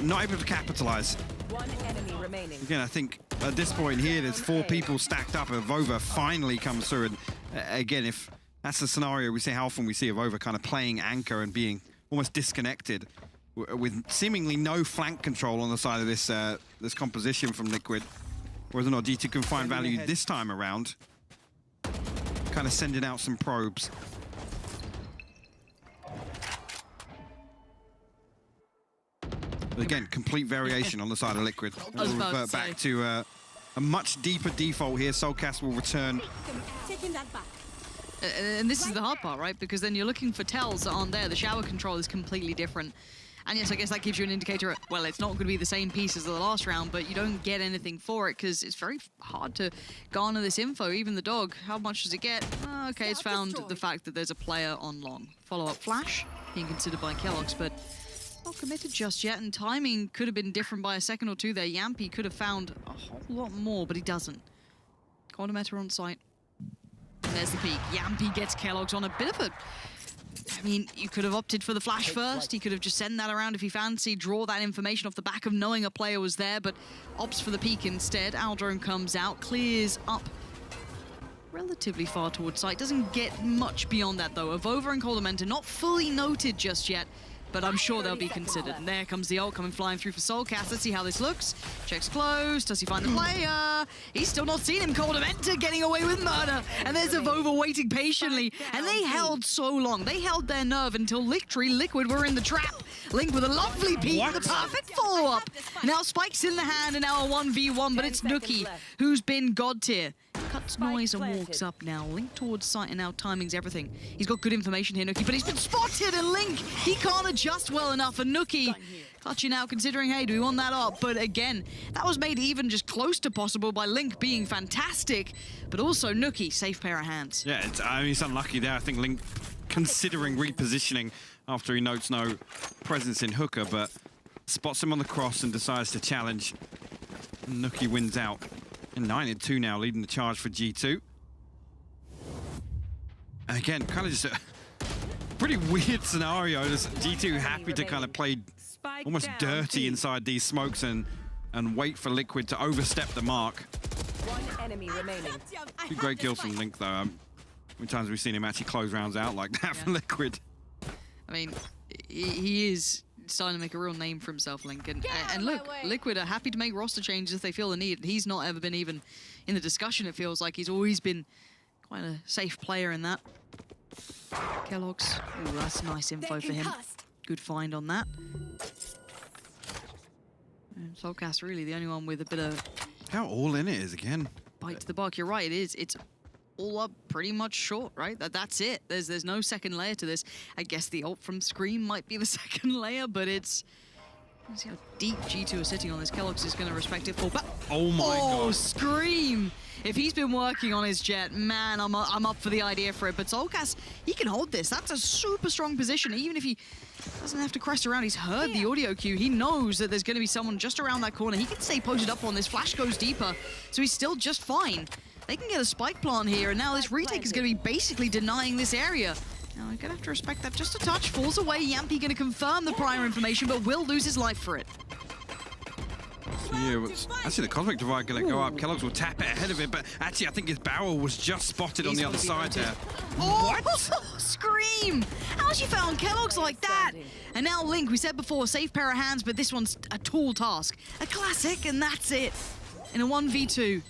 not able to capitalize. One enemy remaining. Again, I think at this point here, there's 4 people stacked up. Avova finally comes through, and again, if that's the scenario we see, how often we see Avova kind of playing anchor and being almost disconnected with seemingly no flank control on the side of this this composition from Liquid. Whether or not G2 can find value this time around, kind of sending out some probes. But again, complete variation on the side of Liquid. We'll revert back to a much deeper default here. Soulcast will return. Taking that back. And this is the hard part, right? Because then you're looking for tells that aren't there. The shower control is completely different. And yes, I guess that gives you an indicator, well, it's not going to be the same piece as the last round, but you don't get anything for it because it's very hard to garner this info. Even the dog, how much does it get? Okay, it's found the fact that there's a player on long. Follow-up flash, being considered by Kellogg's, but not committed just yet, and timing could have been different by a second or two there. Yampy could have found a whole lot more, but he doesn't. Quantimeter on site. There's the peak. Yampy gets Kellogg's on a bit of a... I mean, you could have opted for the flash first. He could have just sent that around if he fancied, draw that information off the back of knowing a player was there, but opts for the peak instead. Aldrone comes out, clears up relatively far towards site. Doesn't get much beyond that, though. Avova and Coldamenta not fully noted just yet, but I'm sure they'll be considered. And there comes the ult coming flying through for Soulcast. Let's see how this looks. Checks close. Does he find the player? He's still not seen him. Coldamenta getting away with murder. And there's Avova waiting patiently. And they held so long. They held their nerve until literally Liquid were in the trap. Link with a lovely peek. The perfect follow-up. Now Spike's in the hand and now a 1v1, but it's Nuki who's been god tier. Cuts noise and walks up now. Link towards site and now timing's everything. He's got good information here, Nuki, but he's been spotted and Link, he can't adjust well enough. And Nuki clutching out, considering, hey, do we want that up? But again, that was made even just close to possible by Link being fantastic, but also Nuki, safe pair of hands. Yeah, I mean, it's unlucky there. I think Link considering repositioning after he notes no presence in Hooker, but spots him on the cross and decides to challenge. Nuki wins out. 9-2 now, leading the charge for G2. And again, kind of just a pretty weird scenario. Just G2 happy to kind of play almost dirty inside these smokes and wait for Liquid to overstep the mark. One enemy remaining. Two great kills from Link, though. How many times have we seen him actually close rounds out like that for Liquid? I mean, he is starting to make a real name for himself, Link. And look, Liquid are happy to make roster changes if they feel the need. He's not ever been even in the discussion, it feels like. He's always been quite a safe player in that. Kellogg's. Ooh, that's nice info for him. Good find on that. And Soulcast really the only one with a bit of... How all in it is again. Bite to the bark. You're right, it is. It's all up pretty much short, right? That's it. There's no second layer to this. I guess the ult from Scream might be the second layer, but it's... Let's see how deep G2 is sitting on this. Kellogg's is going to respect it for... Oh my god. Scream! If he's been working on his jet, man, I'm up for the idea for it. But Soulcast, he can hold this. That's a super strong position. Even if he doesn't have to crest around, he's heard the audio cue. He knows that there's going to be someone just around that corner. He can stay posted up on this. Flash goes deeper, so he's still just fine. They can get a spike plant here, and now this retake is going to be basically denying this area. Now, I'm going to have to respect that just a touch. Falls away. Yampy going to confirm the prior information, but will lose his life for it. Yeah, actually the Cosmic Divide going to go up. Kellogg's will tap it ahead of it, but actually I think his barrel was just spotted on the other side there. Oh, what? Scream! How she found Kellogg's like that? And now Link, we said before, safe pair of hands, but this one's a tall task. A classic, and that's it. In a 1v2.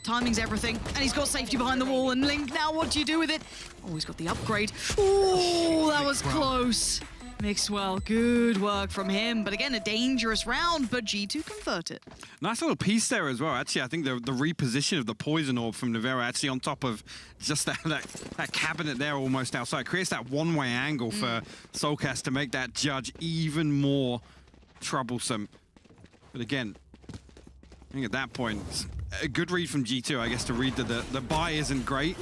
Timing's everything, and he's got safety behind the wall, and Link, now what do you do with it? Oh, he's got the upgrade. Oh, that was close. Mixwell, good work from him, but again, a dangerous round, but G2 convert it. Nice little piece there as well. Actually, I think the reposition of the Poison Orb from Nivera actually on top of just that cabinet there almost outside creates that one-way angle for Soulcast to make that judge even more troublesome. But again, I think at that point, a good read from G2, I guess, to read that the buy isn't great,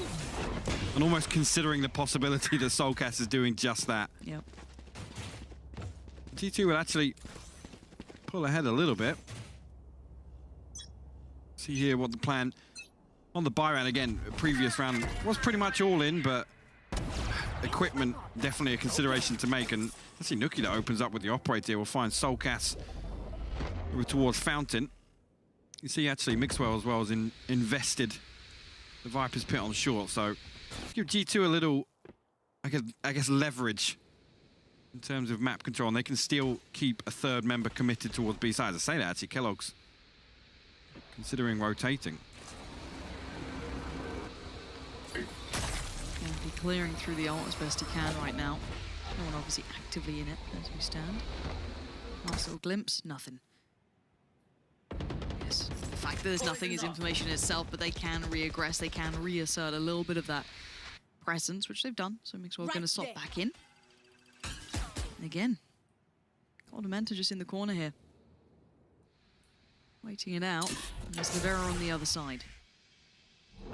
and almost considering the possibility that Soulcast is doing just that. Yep. G2 will actually pull ahead a little bit. See here what the plan on the buy round. Again, previous round was pretty much all in, but equipment definitely a consideration to make. And let's see Nuki that opens up with the operator. We'll find Soulcast over towards Fountain. You see actually Mixwell as well as invested the Viper's Pit on short. So give G2 a little, I guess, leverage in terms of map control, and they can still keep a third member committed towards B side. I say that, actually, Kellogg's considering rotating. And be clearing through the ult as best he can right now. No one obviously actively in it as we stand. Last little glimpse, nothing. Yes, the fact that there's nothing is information in itself, but they can re-aggress, they can reassert a little bit of that presence, which they've done. So Mixwell going to slot back in. And again, Ordamenta just in the corner here. Waiting it out. And there's Nivera on the other side.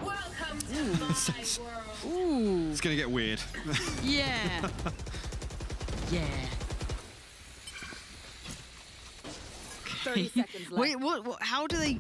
Welcome to Ooh. my world. Ooh. It's going to get weird. Yeah. Yeah. 30 seconds left. Wait, what how do they...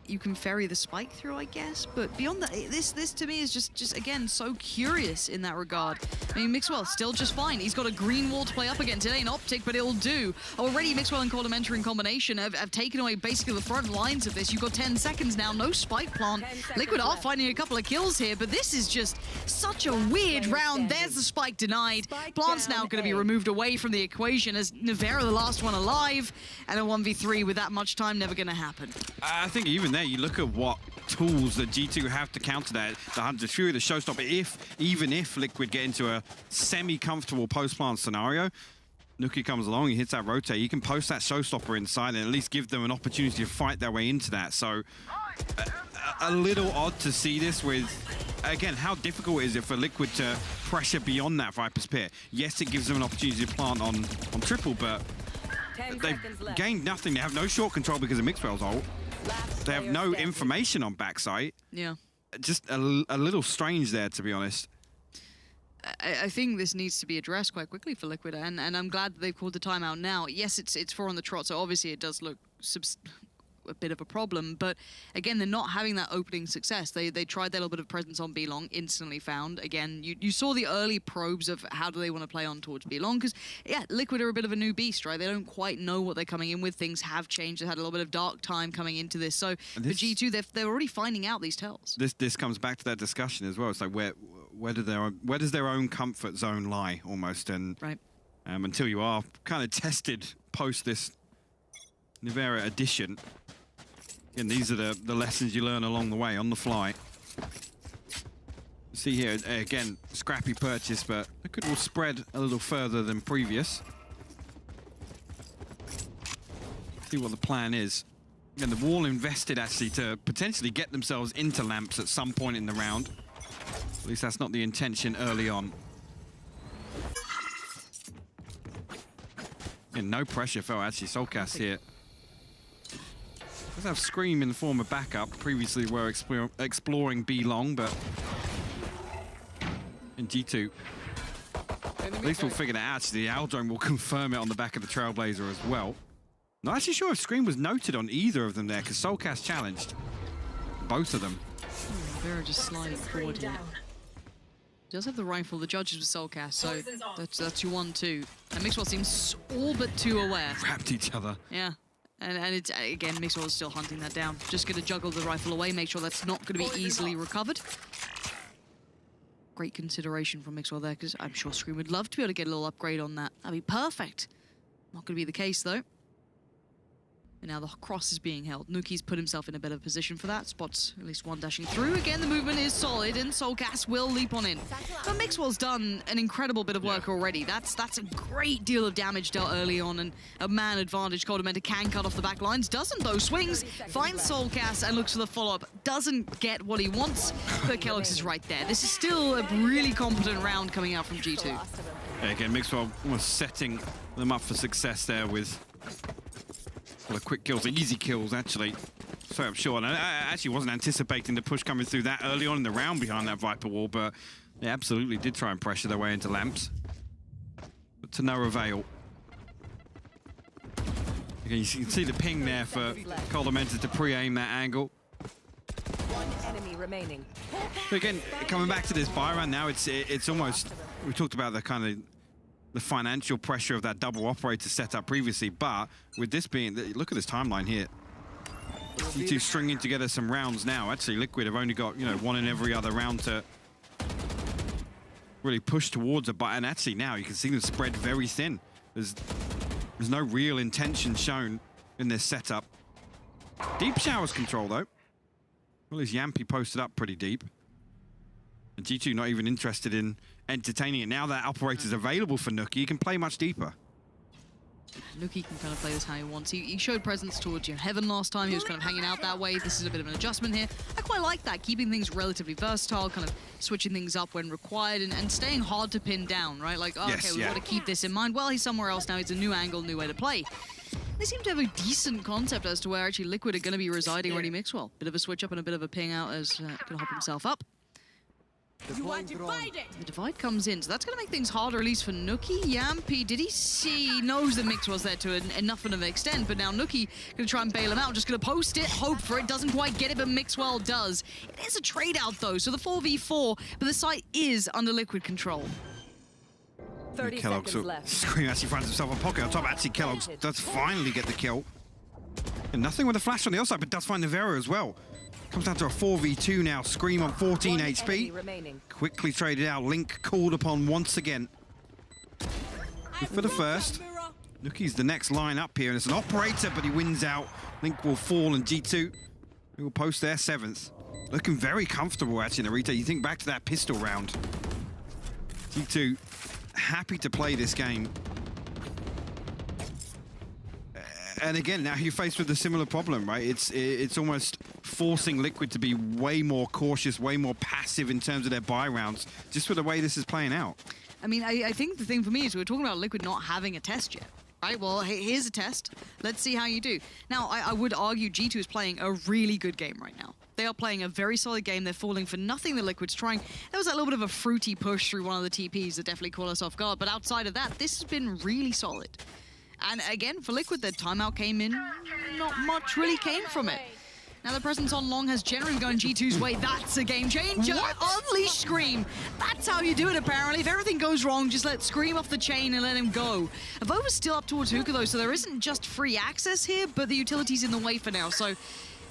you can ferry the spike through, I guess, but beyond that, this to me is just again so curious in that regard. I mean, Mixwell still just fine. He's got a green wall to play up against. It ain't optic, but it'll do. Already Mixwell and Cordamenta in combination have taken away basically the front lines of this. You've got 10 seconds now, no spike plant. Liquid are finding a couple of kills here, but this is just such a weird round. There's the spike denied. Plant's now going to be removed away from the equation as Nivera, the last one alive, and a 1v3 with that much time never going to happen. I think even there, you look at what tools that G2 have to counter that. The Hunter's Fury, the Showstopper, even if Liquid get into a semi-comfortable post-plant scenario, Nuki comes along, he hits that rotate, you can post that Showstopper inside and at least give them an opportunity to fight their way into that. So a little odd to see this with, again, how difficult is it for Liquid to pressure beyond that Viper's Pit? Yes, it gives them an opportunity to plant on triple, but they've gained nothing. They have no short control because of Mixwell's ult. They have no information on backside. Yeah. Just a little strange there, to be honest. I think this needs to be addressed quite quickly for Liquid, and I'm glad that they've called the timeout now. Yes, it's 4 on the trot, so obviously it does look a bit of a problem, but again, they're not having that opening success. They tried that little bit of presence on B-Long, instantly found. Again, you saw the early probes of how do they want to play on towards B-Long, because, yeah, Liquid are a bit of a new beast, right? They don't quite know what they're coming in with. Things have changed. They had a little bit of dark time coming into this. So for G2, they're already finding out these tells. This comes back to that discussion as well. It's like where does their own comfort zone lie, almost? And right. Until you are kind of tested post this Nivera addition. And these are the lessons you learn along the way, on the fly. See here, again, scrappy purchase, but Liquid will spread a little further than previous. See what the plan is. And the wall invested, actually, to potentially get themselves into lamps at some point in the round. At least that's not the intention early on. And no pressure fell, actually, Soulcast here. Does have Scream in the form of backup. Previously we're exploring B-Long, but in G2, at least we'll figure that out. Actually, the Aldrome will confirm it on the back of the Trailblazer as well. Not actually sure if Scream was noted on either of them there, because Soulcast challenged both of them. Vera just sliding forward here. Does have the rifle, the judges with Soulcast, so that's your 1-2. And Mixwell seems all but too aware. Wrapped each other. Yeah. And it's, again, Mixwell is still hunting that down. Just going to juggle the rifle away, make sure that's not going to be easily recovered. Great consideration from Mixwell there, because I'm sure Scream would love to be able to get a little upgrade on that. That'd be perfect. Not going to be the case, though. And now the cross is being held. Nuki's put himself in a better position for that. Spots at least one dashing through. Again, the movement is solid, and Soulcast will leap on in. But Mixwell's done an incredible bit of work already. That's a great deal of damage dealt early on, and a man advantage. Cordamenta can cut off the back lines. Doesn't, though. Swings, finds Soulcast, and looks for the follow-up. Doesn't get what he wants, but Kellogg's is right there. This is still a really competent round coming out from G2. Yeah, again, Mixwell almost setting them up for success there with the quick kills, the easy kills, actually. So I'm sure. And I actually wasn't anticipating the push coming through that early on in the round behind that Viper wall, but they absolutely did try and pressure their way into lamps. But to no avail. Again, you can see the ping there for Cordamenta to pre-aim that angle. One enemy remaining. But again, coming back to this buy round now, it's almost, we talked about the kind of the financial pressure of that double operator setup previously, but with this being, look at this timeline here. G2 stringing together some rounds now. Actually, Liquid have only got, one in every other round to really push towards it, but and actually now you can see them spread very thin. There's no real intention shown in this setup. Deep showers control though. Well, his Yampi posted up pretty deep. And G2 not even interested in entertaining it. Now that operator's available for Nuki, he can play much deeper. Nuki can kind of play this how he wants. He showed presence towards Heaven last time. He was kind of hanging out that way. This is a bit of an adjustment here. I quite like that, keeping things relatively versatile, kind of switching things up when required, and staying hard to pin down, right? Like, oh, okay, we've got to keep this in mind. Well, he's somewhere else now. He's a new angle, new way to play. They seem to have a decent concept as to where actually Liquid are going to be residing already. Mixwell. Bit of a switch up and a bit of a ping out as going to hop himself up. The divide comes in, so that's going to make things harder, at least for Nuki. Yampi, did he see? Knows that Mix was there to enough of an extent, but now Nuki going to try and bail him out. Just going to post it, hope for it. Doesn't quite get it, but Mixwell does. It is a trade out though, so the 4v4, but the site is under Liquid control. 30 Kellogg's seconds left. Scream actually finds himself a pocket on top. Actually, Kellogg's does finally get the kill. And nothing with a flash on the other side, but does find Nivera as well. Comes down to a 4v2 now. Scream on 14 HP. Quickly traded out. Link called upon once again. Good for the first. Nuki's the next line up here, and it's an operator, but he wins out. Link will fall, and G2 will post their 7th. Looking very comfortable, actually, Narita. You think back to that pistol round. G2 happy to play this game. And again, now you're faced with a similar problem, right? It's almost forcing Liquid to be way more cautious, way more passive in terms of their buy rounds, just with the way this is playing out. I mean, I think the thing for me is we're talking about Liquid not having a test yet. Right, well, here's a test. Let's see how you do. Now, I would argue G2 is playing a really good game right now. They are playing a very solid game. They're falling for nothing the Liquid's trying. There was that little bit of a fruity push through one of the TPs that definitely caught us off guard. But outside of that, this has been really solid. And again, for Liquid, their timeout came in. Not much really came from it. Now the presence on long has generally gone G2's way. That's a game changer. Unleash Scream. That's how you do it, apparently. If everything goes wrong, just let Scream off the chain and let him go. Avova's still up towards Hookah, though, so there isn't just free access here, but the utility's in the way for now. So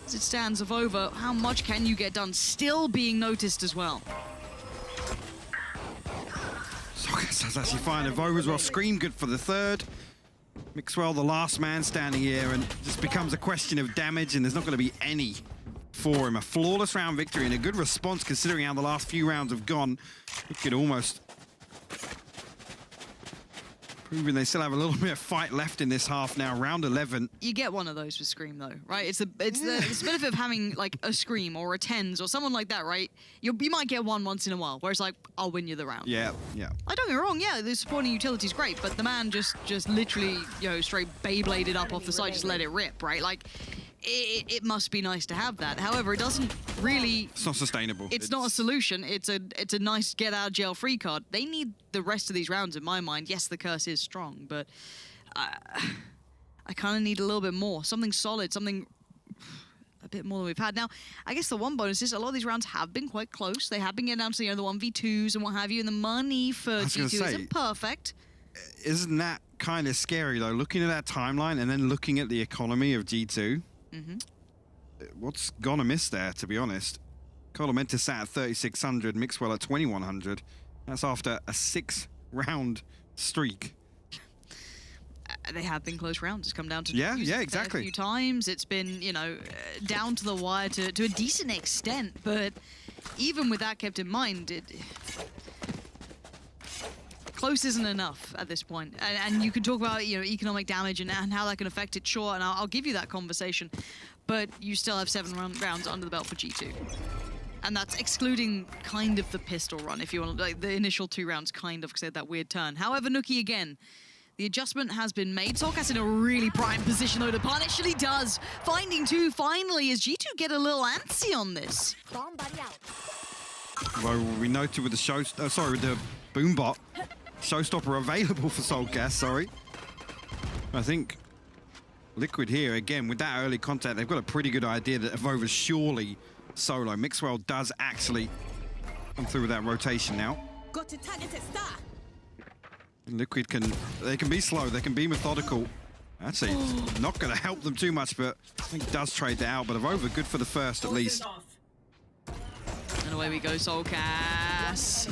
as it stands, Avova, how much can you get done? Still being noticed as well. So that's actually fine. Avova as well. Scream good for the 3rd. Mixwell, the last man standing here, and just becomes a question of damage, and there's not going to be any for him. A flawless round victory and a good response considering how the last few rounds have gone. It could almost proving they still have a little bit of fight left in this half now. Round 11. You get one of those with Scream though, right? It's the benefit of having like a Scream or a TenZ or someone like that, right? You might get one once in a while, where it's like, I'll win you the round. Yeah. I don't get me wrong, yeah, the supporting utility's great, but the man just literally, you know, straight Beybladed up off the side, just let it rip, right? Like, it must be nice to have that. However, it doesn't really... It's not sustainable. It's not a solution. It's a nice get-out-of-jail-free card. They need the rest of these rounds, in my mind. Yes, the curse is strong, but I kind of need a little bit more. Something solid, something a bit more than we've had. Now, I guess the one bonus is a lot of these rounds have been quite close. They have been getting down to, you know, the 1v2s and what have you, and the money for G2 isn't perfect. Isn't that kind of scary, though? Looking at that timeline and then looking at the economy of G2, what's gone amiss there, to be honest? Colomentis sat at 3,600, Mixwell at 2,100. That's after a 6-round streak. They have been close rounds. It's come down to exactly. A few times. It's been, you know, down to the wire to a decent extent. But even with that kept in mind, close isn't enough at this point. And you can talk about, you know, economic damage and how that can affect it, sure, and I'll give you that conversation. But you still have 7 rounds under the belt for G2. And that's excluding kind of the pistol run, if you want, like the initial 2 rounds kind of, because they had that weird turn. However, Nuki again, the adjustment has been made. Solkat's in a really prime position though to punish, and he does. Finding 2 finally as G2 get a little antsy on this. Well, we noted with the with the Boombot, Showstopper available for Solkat, sorry. I think Liquid here, again, with that early contact, they've got a pretty good idea that Avova's surely solo. Mixwell does actually come through with that rotation now. Got to target a star. Liquid they can be slow, they can be methodical. Actually, it's not going to help them too much, but I think does trade that out. But Avova good for the first at least. And away we go, Soulcast.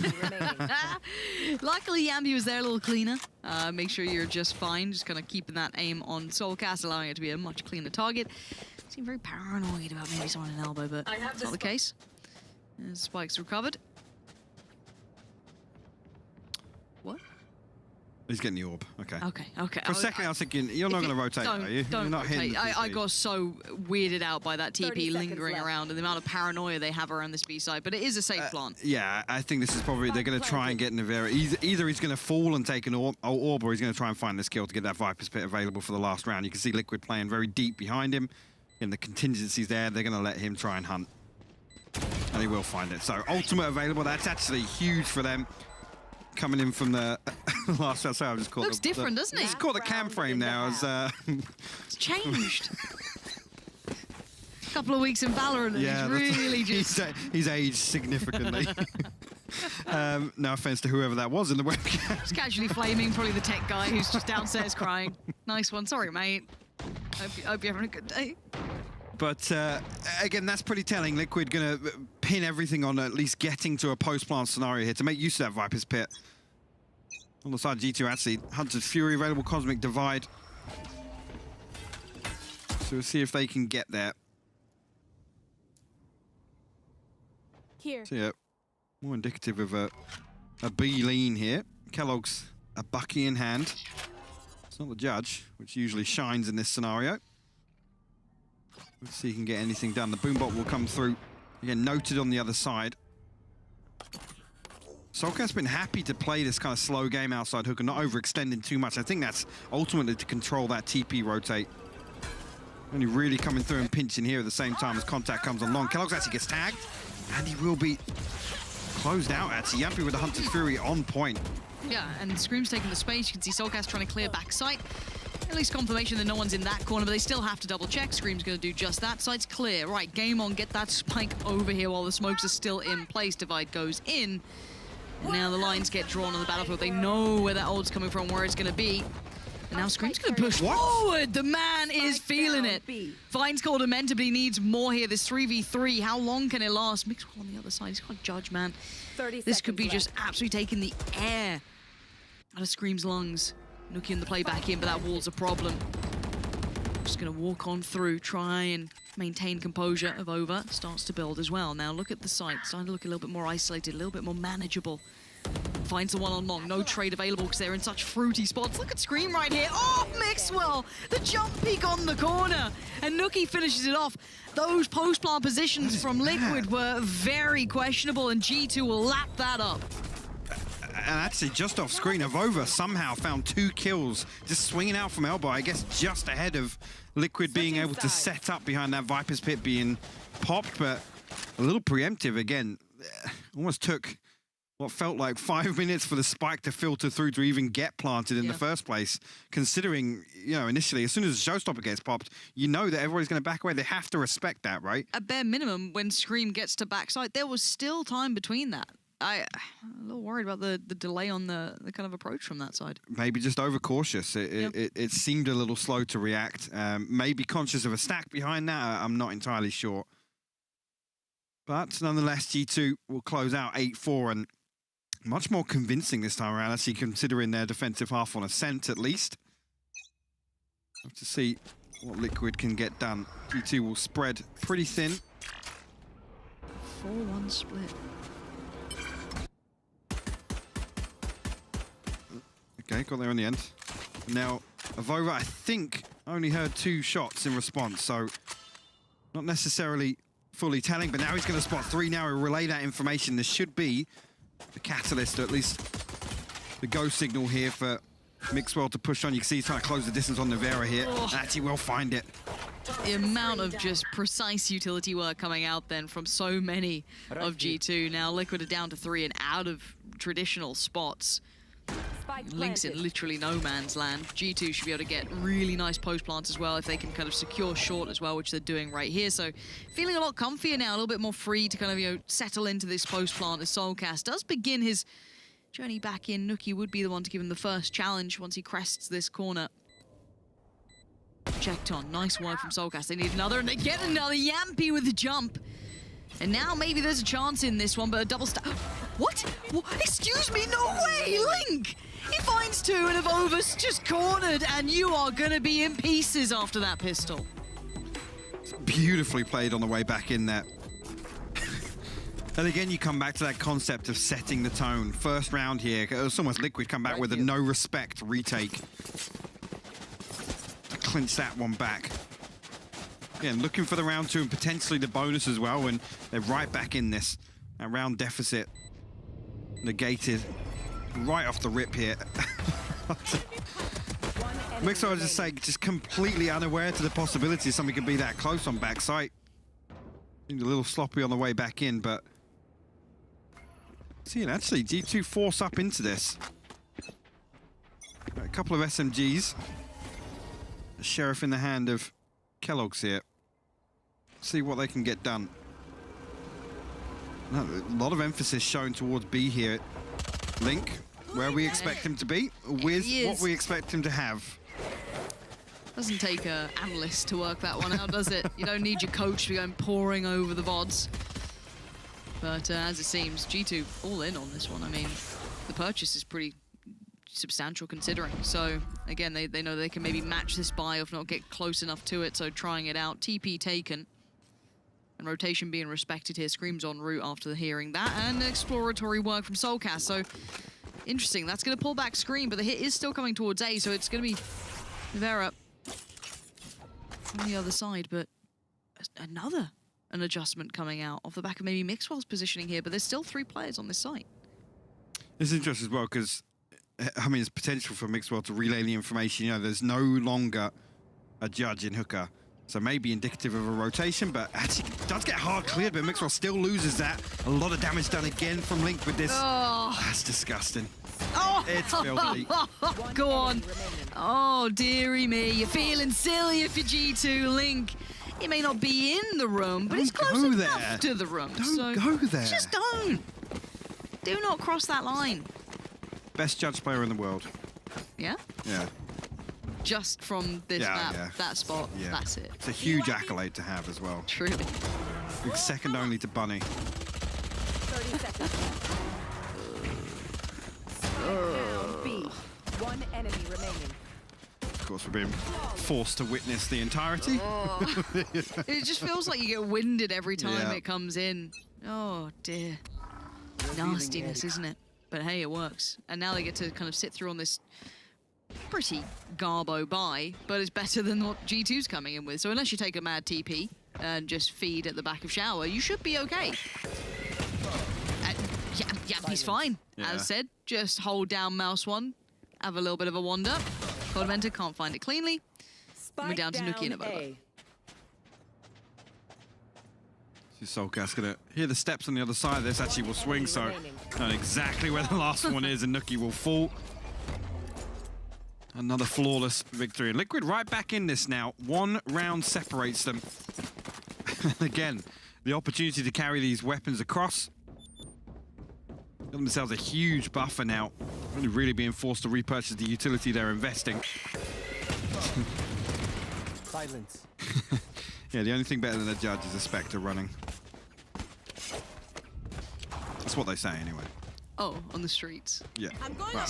Luckily, Yambi was there a little cleaner. Make sure you're just fine. Just kind of keeping that aim on Soulcast, allowing it to be a much cleaner target. Seem very paranoid about maybe someone in elbow, but that's not the case. And Spike's recovered. What? He's getting the orb. Okay. Okay. For a second, I was thinking, you're not going to rotate, are you? You're not hitting the I got so weirded out by that TP lingering around and the amount of paranoia they have around this B side, but it is a safe plant. Yeah, I think this is probably, they're going to try and get Nivera. Either he's going to fall and take an orb, or he's going to try and find this kill to get that Viper's Pit available for the last round. You can see Liquid playing very deep behind him. And the contingencies there, they're going to let him try and hunt. And he will find it. So, ultimate available. That's actually huge for them. Coming in from the last round. Sorry, I've just caught Looks different, doesn't it? Just caught the cam frame now. As, it's changed. A couple of weeks in VALORANT, yeah, he's really just... He's aged significantly. No offense to whoever that was in the webcam. Just casually flaming, probably the tech guy who's just downstairs crying. Nice one. Sorry, mate. Hope you're having a good day. But again, that's pretty telling. Liquid going to pin everything on at least getting to a post-plant scenario here to make use of that Viper's Pit. On the side, G2 actually, Hunter's Fury available, Cosmic Divide. So we'll see if they can get there. Here. So yeah, more indicative of a B lean here. Kellogg's a Bucky in hand. It's not the judge, which usually shines in this scenario. Let's see if he can get anything done. The boombot will come through. Again, noted on the other side. Soulcast's been happy to play this kind of slow game outside hook and not overextending too much. I think that's ultimately to control that TP rotate. Only really coming through and pinching here at the same time as contact comes along. Kellogg's actually gets tagged, and he will be closed out actually. Yampi with the Hunter's Fury on point. Yeah, and Scream's taking the space. You can see Soulcast trying to clear backside. At least confirmation that no one's in that corner, but they still have to double check. Scream's going to do just that. Side's clear. Right, game on. Get that spike over here while the smokes are still in place. Divide goes in. And now the lines get drawn on the battlefield. They know where that ult's coming from, where it's going to be. And now Scream's going to push forward. The man is feeling it. Vine's called a mentor, but he needs more here. This 3v3, how long can it last? Mixwell on the other side. He's got Judge, man. This could be just absolutely taking the air out of Scream's lungs. Nookie in the play back in, but that wall's a problem. Just going to walk on through, try and maintain composure of over. Starts to build as well. Now look at the site. Starting to look a little bit more isolated, a little bit more manageable. Finds the one on long. No trade available because they're in such fruity spots. Look at Scream right here. Oh, Mixwell! The jump peak on the corner. And Nookie finishes it off. Those post-plant positions from Liquid were very questionable, and G2 will lap that up. And actually, just off screen, Avova somehow found 2 kills, just swinging out from elbow, I guess just ahead of Liquid being able to set up behind that Viper's Pit being popped, but a little preemptive again. Almost took what felt like 5 minutes for the spike to filter through to even get planted in the first place, considering, you know, initially, as soon as the showstopper gets popped, you know that everybody's going to back away. They have to respect that, right? At bare minimum, when Scream gets to backside, there was still time between that. I'm a little worried about the delay on the kind of approach from that side. Maybe just overcautious. It seemed a little slow to react. Maybe conscious of a stack behind that. I'm not entirely sure. But nonetheless, G2 will close out 8-4 and much more convincing this time around, actually, considering their defensive half on Ascent at least. Have to see what Liquid can get done. G2 will spread pretty thin. 4-1 split. Okay, got there in the end. Now, Avova, I think, only heard 2 shots in response, so not necessarily fully telling, but now he's going to spot 3 now and relay that information. This should be the catalyst, or at least the go signal here for Mixwell to push on. You can see he's trying to close the distance on Nivera here. Oh. Actually will find it. The amount of just precise utility work coming out then from so many of G2. Now Liquid are down to 3 and out of traditional spots. Links in literally no man's land. G2 should be able to get really nice post plants as well if they can kind of secure short as well, which they're doing right here. So feeling a lot comfier now, a little bit more free to kind of, you know, settle into this post plant as Soulcast does begin his journey back in. Nookie would be the one to give him the first challenge once he crests this corner. Checked on. Nice work from Soulcast. They need another, and they get another. Yampi with the jump. And now maybe there's a chance in this one, but a double stack. What? Excuse me, no way, Link! He finds two and Evova's just cornered, and you are gonna be in pieces after that pistol. It's beautifully played on the way back in there. And again, you come back to that concept of setting the tone. First round here, it was almost Liquid come back with a no respect retake. To clinch that one back. Again, looking for the round 2 and potentially the bonus as well, and they're right back in this. That round deficit negated right off the rip here. Mixwell, I was just saying, just completely unaware to the possibility something could be that close on backside. A little sloppy on the way back in, but seeing actually G2 force up into this. A couple of SMGs. The Sheriff in the hand of Kellogg's here. See what they can get done. No, a lot of emphasis shown towards B here. Link, where we expect him to be, with what we expect him to have. Doesn't take an analyst to work that one out, does it? You don't need your coach to be going pouring over the VODs. But as it seems, G2 all in on this one. I mean, the purchase is pretty substantial considering. So again, they know they can maybe match this buy, if not get close enough to it. So trying it out, TP taken. And rotation being respected here. Screams en route after hearing that. And exploratory work from Soulcast. So interesting. That's going to pull back Scream, but the hit is still coming towards A. So it's going to be Vera on the other side. But an adjustment coming out off the back of maybe Mixwell's positioning here. But there's still 3 players on this site. It's interesting as well because, I mean, there's potential for Mixwell to relay the information. You know, there's no longer a judge in Hookah. So maybe indicative of a rotation, but actually does get hard cleared, but Mixwell still loses that. A lot of damage done again from Link with this. Oh. That's disgusting. Oh. It's filthy. Go on. Oh, dearie me. You're feeling silly if you're G2 Link. He may not be in the room, but he's close enough to the room. Don't go there. Just don't. Do not cross that line. Best judge player in the world. Yeah? Yeah. Just from this map, that spot, that's it. It's a huge accolade to have as well. Truly. It's second only to Bunny. 30 seconds. Down B. One enemy remaining. Of course, we're being forced to witness the entirety. Oh. It just feels like you get winded every time it comes in. Oh, dear. Nastiness, isn't it? But hey, it works. And now they get to kind of sit through on this pretty garbo buy, but it's better than what G2's coming in with. So unless you take a mad TP and just feed at the back of shower, you should be okay. Yappy's fine, as said. Just hold down mouse 1, have a little bit of a wander. Codeventer can't find it cleanly. And we're down to Nuki and Evola. Soulcast gonna hear the steps on the other side. This actually will swing, so know exactly where the last one is, and Nuki will fall. Another flawless victory. And Liquid right back in this now. 1 round separates them. Again, the opportunity to carry these weapons across. Got themselves a huge buffer now. Really being forced to repurchase the utility they're investing. Silence. Yeah, the only thing better than a judge is a Spectre running. That's what they say anyway. Oh, on the streets. Yeah. I'm going well,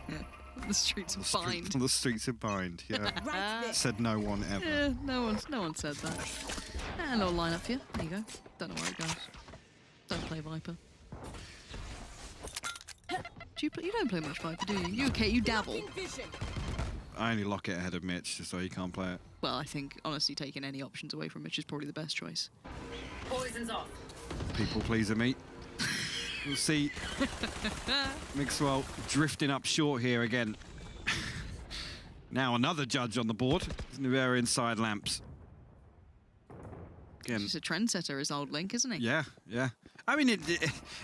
Yeah. The streets are bind. The streets are bind, yeah. Said no one ever. Yeah, no one said that. A little lineup here. There you go. Don't know where it goes. Don't play Viper. You don't play much Viper, do you? You okay? You dabble. I only lock it ahead of Mitch, just so he can't play it. Well, I think honestly taking any options away from Mitch is probably the best choice. Poison's off. People pleaser me. We'll see. Mixwell drifting up short here again. Now another judge on the board. Nivera inside lamps. Again. He's a trendsetter, is old Link, isn't he? Yeah, yeah. I mean,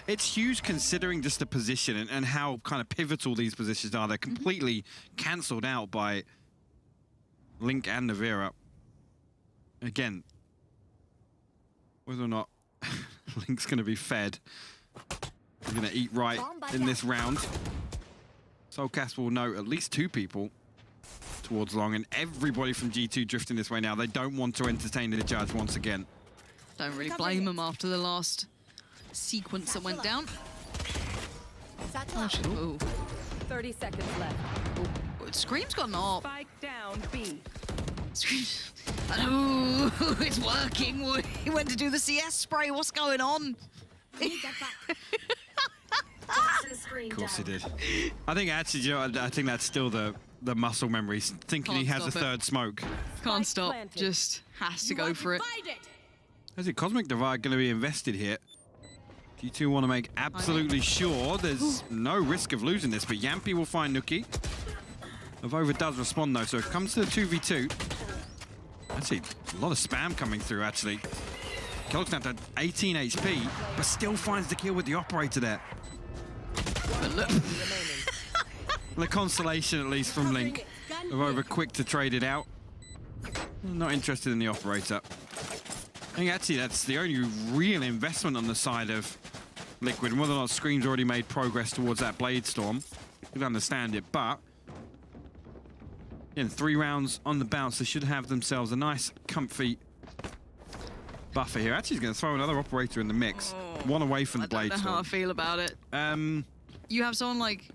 it's huge considering just the position and how kind of pivotal these positions are. They're completely cancelled out by Link and Nivera. Again, whether or not Link's going to be fed, he's going to eat right in this round. Soulcast will know at least 2 people towards long, and everybody from G2 drifting this way now. They don't want to entertain the judge once again. Don't really blame him after the last sequence that went down. Oh, 30 seconds left. Scream's got an AWP. Spike down B. Oh, it's working. He went to do the CS spray. What's going on? Of course he did. I think actually, you know, I think that's still the muscle memory, thinking he has a third smoke. Can't stop. Just has to go for it. Is it Cosmic Divide going to be invested here? G2 want to make absolutely sure there's no risk of losing this, but Yampi will find Nuki. Avova does respond though, so it comes to the 2v2. Actually, a lot of spam coming through actually. Kellogg's down to 18 HP, but still finds the kill with the operator there. The consolation, at least, from Link. Avova quick to trade it out. Not interested in the operator. I think actually that's the only real investment on the side of Liquid. Whether or not Scream's already made progress towards that Blade Storm, you can understand it, but in 3 rounds on the bounce, they should have themselves a nice, comfy buffer here. Actually, he's going to throw another operator in the mix. One away from the Blade Storm. I don't know how I feel about it. You have someone like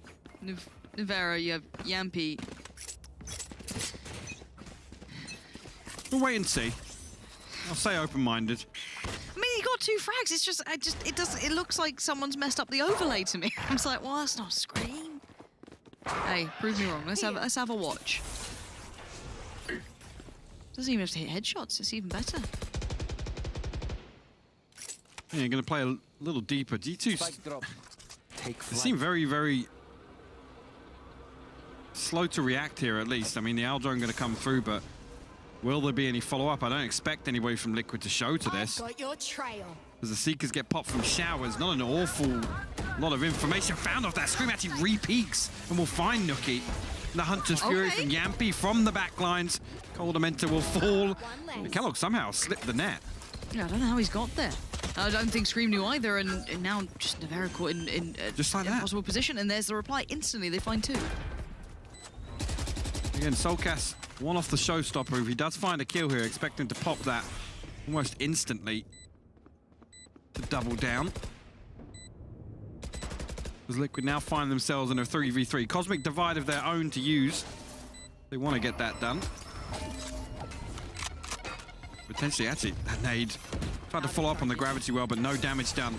Nivera, you have Yampi. We'll wait and see. I'll say open-minded. I mean, he got 2 frags. It's just, it looks like someone's messed up the overlay to me. I'm just like, well, that's not Scream. Hey, prove me wrong. Let's have a watch. Doesn't even have to hit headshots. It's even better. Yeah, you're going to play a little deeper. G2 they seem very, very slow to react here, at least. I mean, the Owl drone going to come through, but will there be any follow-up? I don't expect anybody from Liquid to show to this. Got your trail. As the Seekers get popped from showers, not an awful lot of information found off that. Scream actually re-peaks and will find Nuki. The Hunter's Fury from Yampi from the backlines. Coldamenta will fall. Kellogg somehow slipped the net. Yeah, I don't know how he's got there. I don't think Scream knew either, and now just Nivera caught in just like that impossible position, and there's the reply instantly. They find 2. Again, Soulcast, one off the showstopper. If he does find a kill here, expect him to pop that almost instantly to double down. As Liquid now find themselves in a 3v3. Cosmic Divide of their own to use. They want to get that done. Potentially, actually, that nade tried to follow up on the gravity well, but no damage done.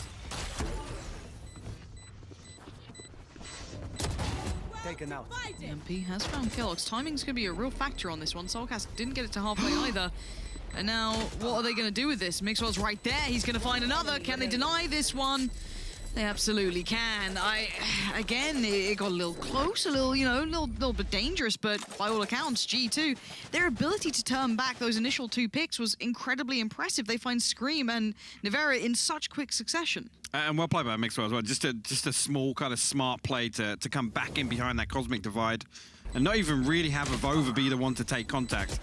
Taken out. MP has found Kellogg's. Timing's going to be a real factor on this one. Soulcast didn't get it to halfway either. And now, what are they going to do with this? Mixwell's right there. He's going to find another. Can they deny this one? They absolutely can. Again, it got a little close, a little, you know, a little bit dangerous, but by all accounts, G2, their ability to turn back those initial 2 picks was incredibly impressive. They find Scream and Nivera in such quick succession. And well played by Mixwell as well. Just a small kind of smart play to come back in behind that Cosmic Divide and not even really have Avova be the one to take contact.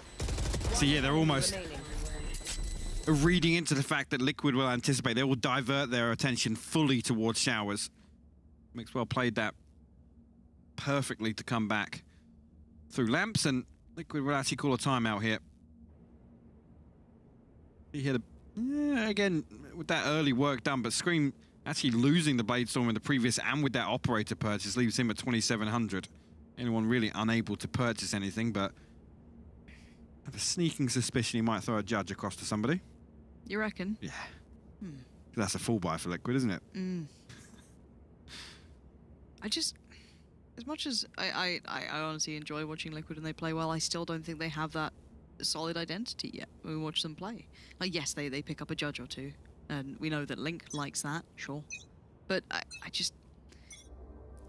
So yeah, they're almost reading into the fact that Liquid will anticipate. They will divert their attention fully towards showers. Mixwell played that perfectly to come back through lamps, and Liquid will actually call a timeout here. You hear the, again, with that early work done, but Scream actually losing the Blade Storm in the previous and with that operator purchase leaves him at 2,700. Anyone really unable to purchase anything, but I have a sneaking suspicion he might throw a judge across to somebody. You reckon? Yeah. That's a full buy for Liquid, isn't it? I just, as much as I honestly enjoy watching Liquid and they play well, I still don't think they have that solid identity yet when we watch them play. Like, yes, they pick up a judge or 2, and we know that Link likes that, sure. But I just,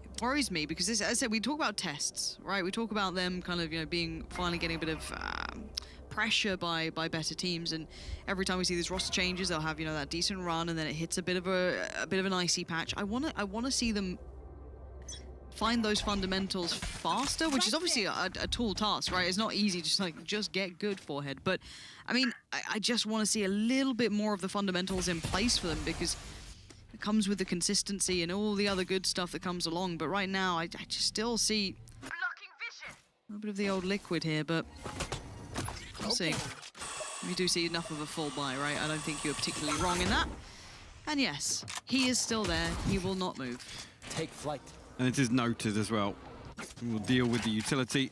it worries me because this, as I said, we talk about tests, right? We talk about them kind of, you know, finally getting a bit of pressure by better teams, and every time we see these roster changes, they'll have, you know, that decent run, and then it hits a bit of an icy patch. I want to see them find those fundamentals faster, which is obviously a tall task, right? It's not easy to just get good forehead, but I mean, I just want to see a little bit more of the fundamentals in place for them, because it comes with the consistency and all the other good stuff that comes along. But right now, I just still see a little bit of the old Liquid here, but we'll see. We do see enough of a full buy, right? I don't think you were particularly wrong in that. And yes, he is still there. He will not move. Take flight. And it is noted as well. We'll deal with the utility.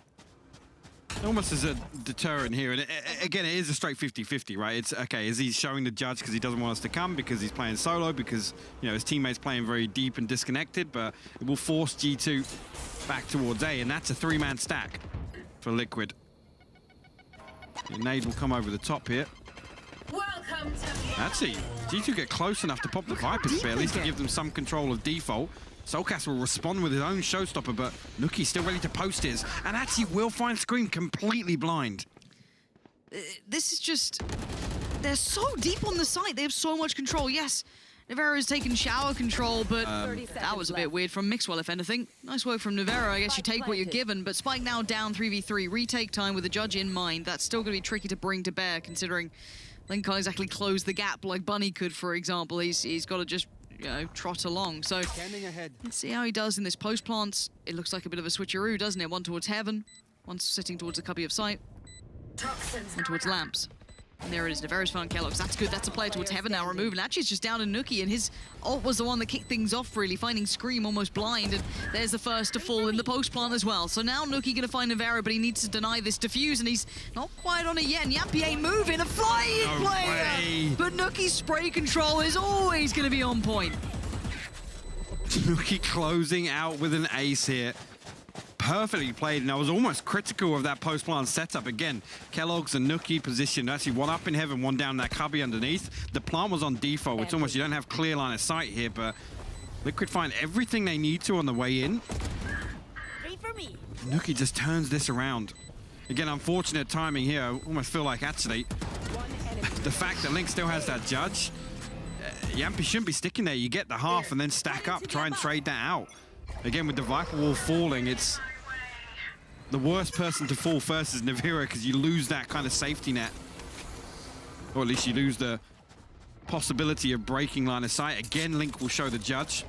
Almost as a deterrent here. And again, it is a straight 50-50, right? It's, okay, is he showing the judge because he doesn't want us to come, because he's playing solo, because, you know, his teammates playing very deep and disconnected, but it will force G2 back towards A, and that's a 3-man stack for Liquid. The nade will come over the top here. Actually, G2 get close enough to pop the Viper Spear, at least to give them some control of default. Soulcast will respond with his own showstopper, but Nuki's still ready to post his, and actually will find Scream completely blind. This is just... They're so deep on the site. They have so much control. Yes, Nivera has taken shower control, but that was a bit weird from Mixwell, if anything. Nice work from Nivera. I guess you take what you're given, but Spike now down 3v3. Retake time with the judge in mind. That's still going to be tricky to bring to bear, considering Link can't exactly close the gap like Bunny could, for example. He's got to just, you know, trot along. So let's see how he does in this post plant. It looks like a bit of a switcheroo, doesn't it? One towards Heaven, one sitting towards the cubby of sight, one towards Lamps. And there it is, Nivera's found Kellogg's. That's good, that's a player towards Heaven now removed. And actually it's just down to Nuki, and his ult was the one that kicked things off, really, finding Scream almost blind. And there's the first to fall in the post plant as well. So now Nuki gonna find Nivera, but he needs to deny this defuse, and he's not quite on it yet. And Yampy ain't moving, a flying player! But Nuki's spray control is always gonna be on point. Nuki closing out with an ace here. Perfectly played, and I was almost critical of that post-plant setup. Again, Kellogg's and Nuki positioned, actually one up in Heaven, one down that cubby underneath. The plant was on default. It's almost, you don't have clear line of sight here, but Liquid find everything they need to on the way in. Nuki just turns this around. Again, unfortunate timing here. I almost feel like, actually, the fact that Link still has that judge, Yampy shouldn't be sticking there. You get the half and then stack up, try and trade that out. Again, with the Viper Wall falling, it's the worst person to fall first is Nivera, because you lose that kind of safety net. Or at least you lose the possibility of breaking line of sight. Again, Link will show the judge.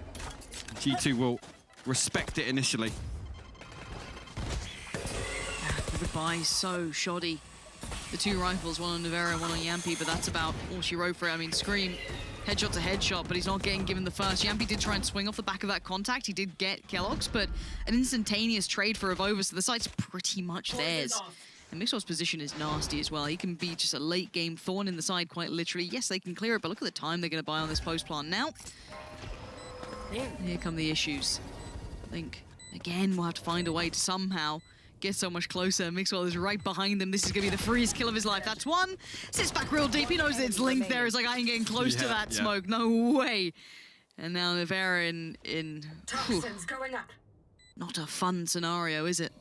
G2 will respect it initially. The buy so shoddy. The two rifles, one on Nivera, one on Yampy, but that's about all she wrote for it. I mean, Scream, headshot to headshot, but he's not getting given the first. Yampy did try and swing off the back of that contact. He did get Kellogg's, but an instantaneous trade for Evover, so the site's pretty much theirs. And Mixwell's position is nasty as well. He can be just a late game thorn in the side, quite literally. Yes, they can clear it, but look at the time they're going to buy on this post plant now. Here come the issues. Link, again, will have to find a way to somehow get so much closer. Mixwell is right behind them. This is going to be the freest kill of his life. That's one. Sits back real deep. He knows it's Link there. He's like, I ain't getting close to that smoke. No way. And now Nivera in Toxins going up. Not a fun scenario, is it?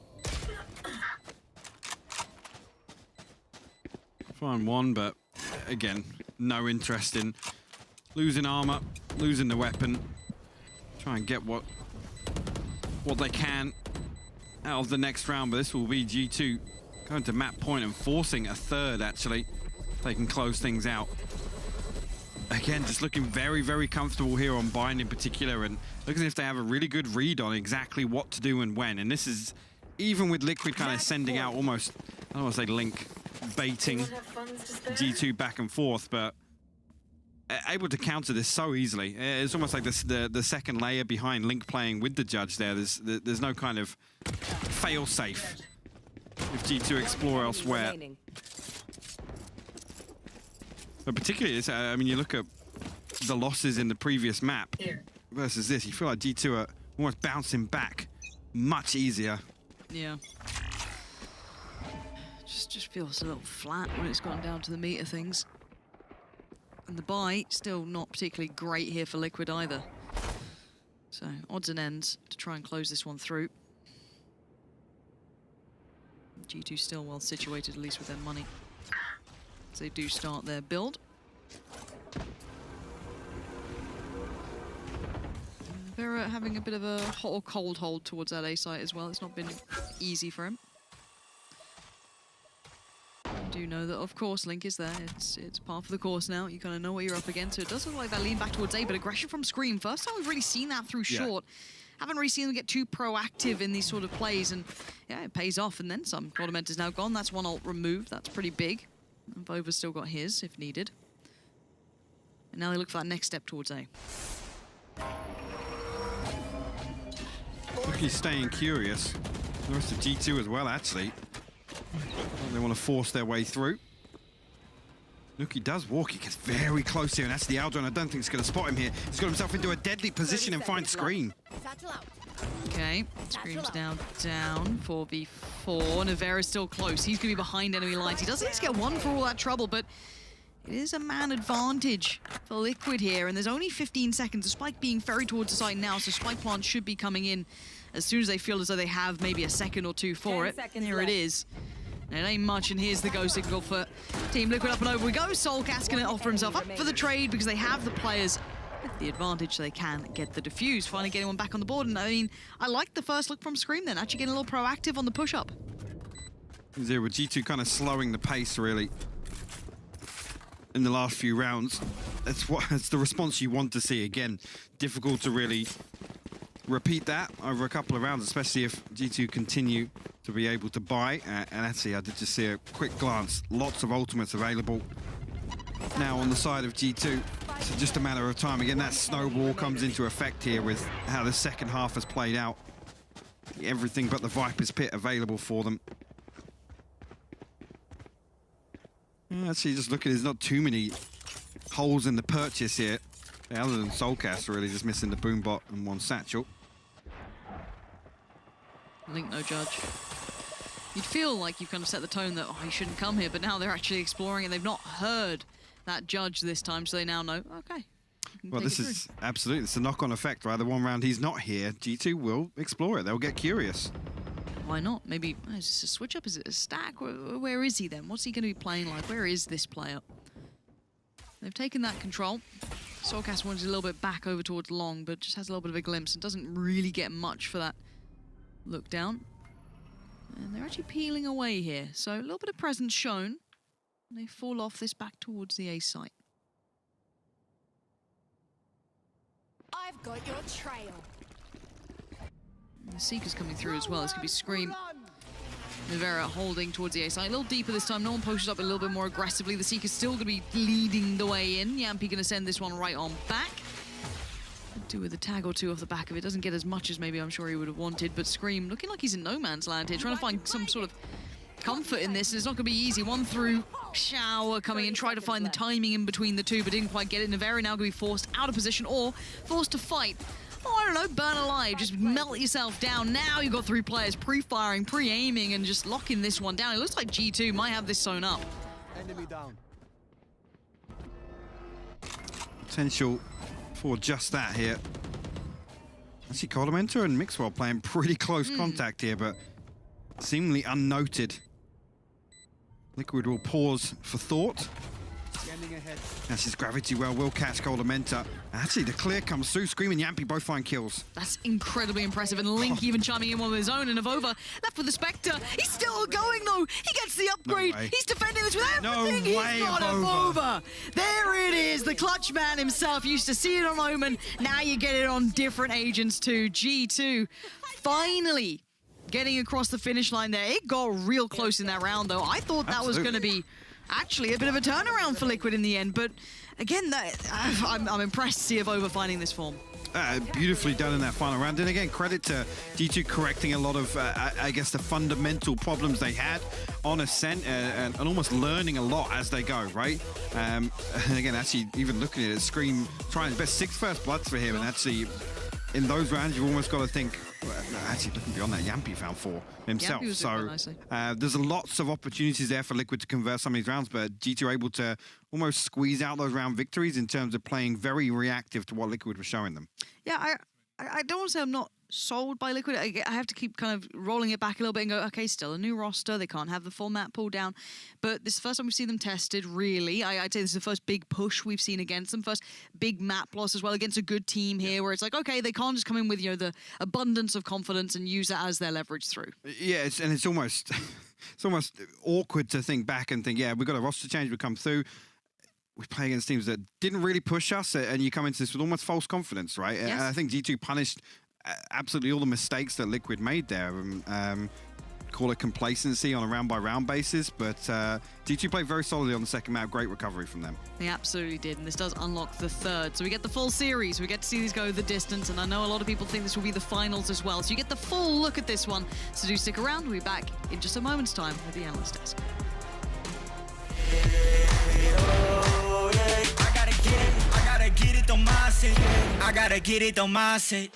Fine one, but again, no interest in losing armor, losing the weapon. Try and get what they can out of the next round, but this will be G2 going to map point and forcing a third, actually. They can close things out. Again, just looking very, very comfortable here on Bind in particular, and looking as if they have a really good read on exactly what to do and when. And this is, even with Liquid kind of sending out almost, I don't want to say Link, baiting G2 back and forth, but able to counter this so easily. It's almost like this, the second layer behind Link playing with the judge there. There's no kind of fail-safe if G2 explore elsewhere. But particularly, I mean, you look at the losses in the previous map versus this, you feel like G2 are almost bouncing back much easier. Yeah. Just feels a little flat when it's gone down to the meat of things. And the buy, still not particularly great here for Liquid either. So, odds and ends to try and close this one through. G2 still well situated, at least with their money. So they do start their build. Vera having a bit of a hot or cold hold towards that A site as well. It's not been easy for him. You do know that, of course, Link is there. It's part of the course now. You kind of know what you're up against. So it does look like they're leaning back towards A, but aggression from Scream. First time we've really seen that through short. Haven't really seen them get too proactive in these sort of plays, and yeah, it pays off. And then some. Torment is now gone. That's one ult removed. That's pretty big. Vova's still got his, if needed. And now they look for that next step towards A. Look, he's staying curious. The rest of G2 as well, actually. They want to force their way through. Look, he does walk. He gets very close here, and that's the Aldrin. I don't think he's going to spot him here. He's got himself into a deadly position and finds Scream. Okay, Scream's now down. 4v4. Navera's still close. He's going to be behind enemy lines. He doesn't need to get one for all that trouble, but it is a man advantage for Liquid here, and there's only 15 seconds. The spike being ferried towards the site now, so spike plant should be coming in as soon as they feel as though they have maybe a second or two for it. And here it is. And it ain't much, and here's the go signal for Team Liquid. Up and over we go. Soulcast going to offer himself up for the trade because they have the players with the advantage, so they can get the defuse. Finally getting one back on the board, and I mean, I like the first look from Scream then, actually getting a little proactive on the push-up. Zero with G2 kind of slowing the pace, really, in the last few rounds. That's the response you want to see. Again, difficult to really repeat that over a couple of rounds, especially if G2 continue to be able to buy. And actually, I did just see a quick glance. Lots of ultimates available now on the side of G2. So just a matter of time. Again, that snowball comes into effect here with how the second half has played out. Everything but the Viper's Pit available for them. Actually, just looking, there's not too many holes in the purchase here. Other than Soulcast, really just missing the Boombot and one satchel. Link, no judge. You'd feel like you've kind of set the tone that, oh, he shouldn't come here, but now they're actually exploring and they've not heard that judge this time, so they now know, okay. Well, this is absolutely, it's a knock-on effect, right? The one round he's not here, G2 will explore it. They'll get curious. Why not? Maybe, is this a switch up? Is it a stack? Where is he then? What's he going to be playing like? Where is this player? They've taken that control. Soulcast wanted a little bit back over towards long, but just has a little bit of a glimpse and doesn't really get much for that look down. And they're actually peeling away here. So a little bit of presence shown. And they fall off this back towards the A site. I've got your trail. And the Seeker's coming through as well. This could be Scream. Navera holding towards the A side. A little deeper this time. No one pushes up a little bit more aggressively. The Seeker's still going to be leading the way in. Yampy going to send this one right on back. Do with a tag or two off the back of it. Doesn't get as much as maybe I'm sure he would have wanted, but Scream looking like he's in no man's land here, trying to find some sort of comfort in this. It's not going to be easy. One through shower coming in, try to find the timing in between the two, but didn't quite get it. Navera now going to be forced out of position or forced to fight. Oh, I don't know, burn alive, just melt yourself down. Now you've got three players pre-firing, pre-aiming, and just locking this one down. It looks like G2 might have this sewn up. Enemy down. Potential for just that here. I see Coldamenta and Mixwell playing pretty close contact here, but seemingly unnoted. Liquid will pause for thought. That's his gravity well, will catch Coldamenta. Actually, the clear comes through. Scream and Yampy both find kills. That's incredibly impressive, and Link even chiming in one of his own, and Avova left with the Spectre. He's still going, though. He gets the upgrade. He's defending this with everything. He's got Avova. There it is. The clutch man himself. Used to see it on Omen. Now you get it on different agents too. G2 finally getting across the finish line there. It got real close in that round, though. I thought that was going to be actually a bit of a turnaround for Liquid in the end, but again, I'm impressed to see Avova finding this form. Beautifully done in that final round. And again, credit to G2 correcting a lot of, I guess, the fundamental problems they had on Ascent and almost learning a lot as they go, right? And again, actually, even looking at it, Scream trying his best. 6 first bloods for him, and actually, in those rounds, you've almost got to think, actually looking beyond that, Yampy found 4 himself. So there's lots of opportunities there for Liquid to convert some of these rounds, but G2 are able to almost squeeze out those round victories in terms of playing very reactive to what Liquid was showing them. Yeah, I don't want to say I'm not sold by Liquid. I have to keep kind of rolling it back a little bit and go, okay, still a new roster. They can't have the full map pulled down. But this is the first time we've seen them tested, really. I'd say this is the first big push we've seen against them. First big map loss as well against a good team here, where it's like, okay, they can't just come in with, you know, the abundance of confidence and use that as their leverage through. Yeah, it's almost it's almost awkward to think back and think, yeah, we've got a roster change, we come through. We play against teams that didn't really push us, and you come into this with almost false confidence, right? Yes. And I think G2 punished absolutely all the mistakes that Liquid made there. call it complacency on a round-by-round basis, but G2 played very solidly on the second map. Great recovery from them. They absolutely did, and this does unlock the third. So we get the full series. We get to see these go the distance, and I know a lot of people think this will be the finals as well. So you get the full look at this one. So do stick around. We'll be back in just a moment's time with the Analyst Desk. I gotta get it, don't mindset. I gotta get it, don't mindset.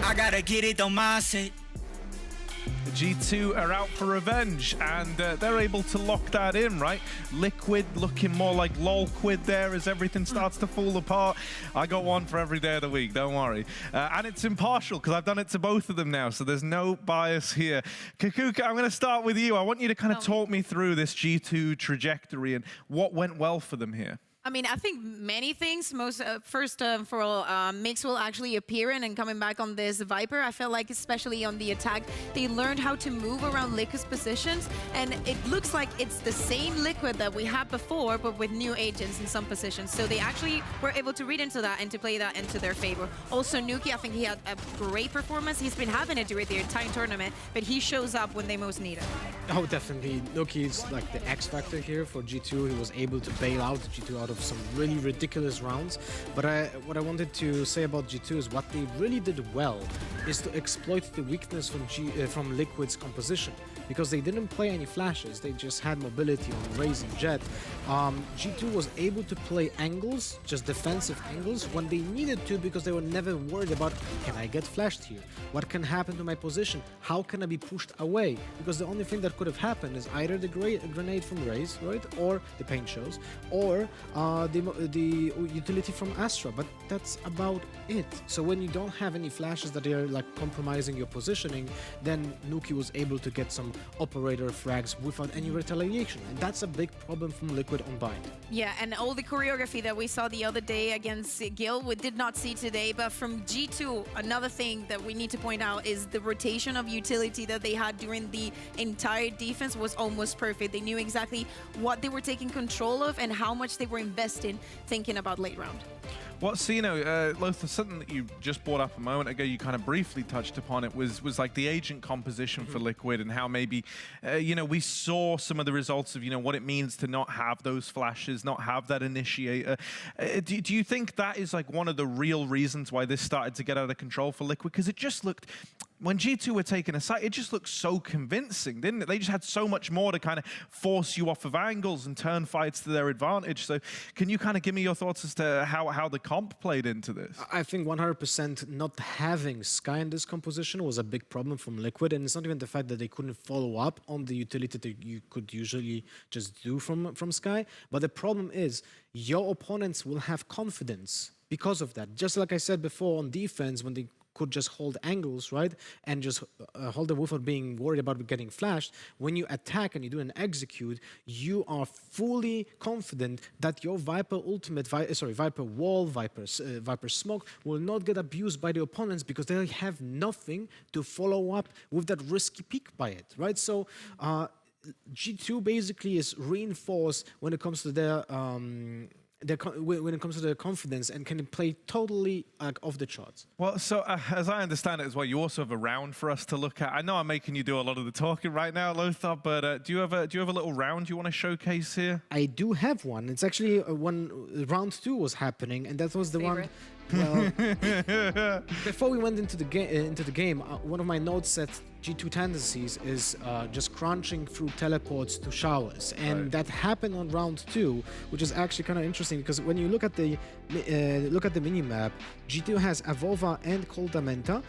I gotta get it, don't mindset. The G2 are out for revenge, and they're able to lock that in, right? Liquid looking more like lolquid there as everything starts to fall apart. I got one for every day of the week, don't worry. And it's impartial, because I've done it to both of them now, so there's no bias here. Kaquka, I'm going to start with you. I want you to kind of talk me through this G2 trajectory and what went well for them here. I mean, I think many things. First for all, Mixwell actually appearing and coming back on this Viper. I felt like, especially on the attack, they learned how to move around Liquid's positions, and it looks like it's the same Liquid that we had before, but with new agents in some positions. So they actually were able to read into that and to play that into their favor. Also, Nuki, I think he had a great performance. He's been having it during the entire tournament, but he shows up when they most need it. Oh, definitely. Nuki is like the X factor here for G2. He was able to bail out G2 out of some really ridiculous rounds. But what I wanted to say about G2 is what they really did well is to exploit the weakness from Liquid's composition. because they didn't play any flashes. They just had mobility on Raze and Jet. G2 was able to play angles, just defensive angles, when they needed to, because they were never worried about, can I get flashed here? What can happen to my position? How can I be pushed away? Because the only thing that could have happened is either the grenade from Raze, right, or the paint shows, or the utility from Astra, but that's about it. So when you don't have any flashes that are like compromising your positioning, then Nuki was able to get some operator frags without any retaliation, and that's a big problem from Liquid on Bind. Yeah, and all the choreography that we saw the other day against Gil, we did not see today, but from G2, another thing that we need to point out is the rotation of utility that they had during the entire defense was almost perfect. They knew exactly what they were taking control of and how much they were investing thinking about late round. Well, so, you know, Lothar, something that you just brought up a moment ago, you kind of briefly touched upon it, was like the agent composition for Liquid, and how maybe, you know, we saw some of the results of, you know, what it means to not have those flashes, not have that initiator. Do you think that is like one of the real reasons why this started to get out of control for Liquid? Because it just looked, when G2 were taking a side, it just looked so convincing, didn't it? They just had so much more to kind of force you off of angles and turn fights to their advantage. So can you kind of give me your thoughts as to how the comp played into this? I think 100% not having Sky in this composition was a big problem from Liquid, and it's not even the fact that they couldn't follow up on the utility that you could usually just do from Sky, but the problem is your opponents will have confidence because of that. Just like I said before on defense, when they could just hold angles, right, and just hold them without being worried about getting flashed. When you attack and you do an execute, you are fully confident that your Viper ultimate, Viper wall, Viper smoke will not get abused by the opponents because they have nothing to follow up with that risky peek by it, right? So G2 basically is reinforced when it comes to their when it comes to their confidence, and can play totally off the charts. Well, so as I understand it as well, you also have a round for us to look at. I know I'm making you do a lot of the talking right now, Lothar, but do you have a little round you want to showcase here? I do have one. It's actually when round 2 was happening, and that was the one. Well, before we went into the game, one of my notes said G2 tendencies is just crunching through teleports to showers, and that happened on round 2, which is actually kind of interesting because when you look at the mini map, G2 has Avova and Coldamenta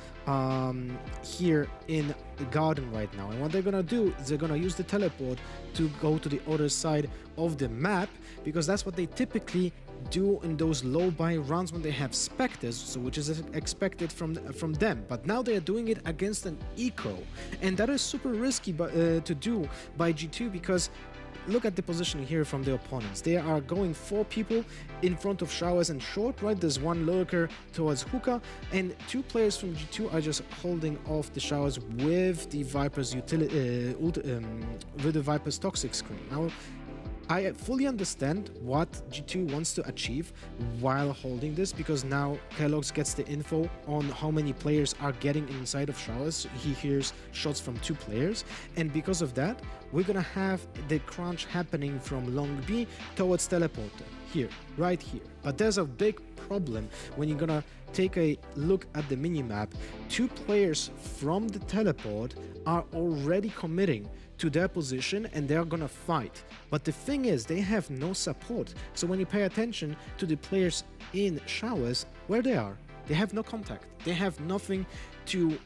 here in the garden right now, and what they're gonna do is they're gonna use the teleport to go to the other side of the map, because that's what they typically do in those low buy rounds when they have Spectres, so which is expected from them. But now they are doing it against an eco, and that is super risky to do by G2, because look at the position here from the opponents. They are going 4 people in front of showers and short, right? There's one lurker towards hookah, and 2 players from G2 are just holding off the showers with the Viper's with the Viper's toxic screen. Now, I fully understand what G2 wants to achieve while holding this, because now Kellogg's gets the info on how many players are getting inside of showers. He hears shots from 2 players, and because of that, we're gonna have the crunch happening from long B towards teleporter here, right here. But there's a big problem when you're gonna take a look at the minimap. 2 players from the teleport are already committing to their position, and they're gonna fight. But the thing is, they have no support. So when you pay attention to the players in showers, where they are, they have no contact. They have nothing to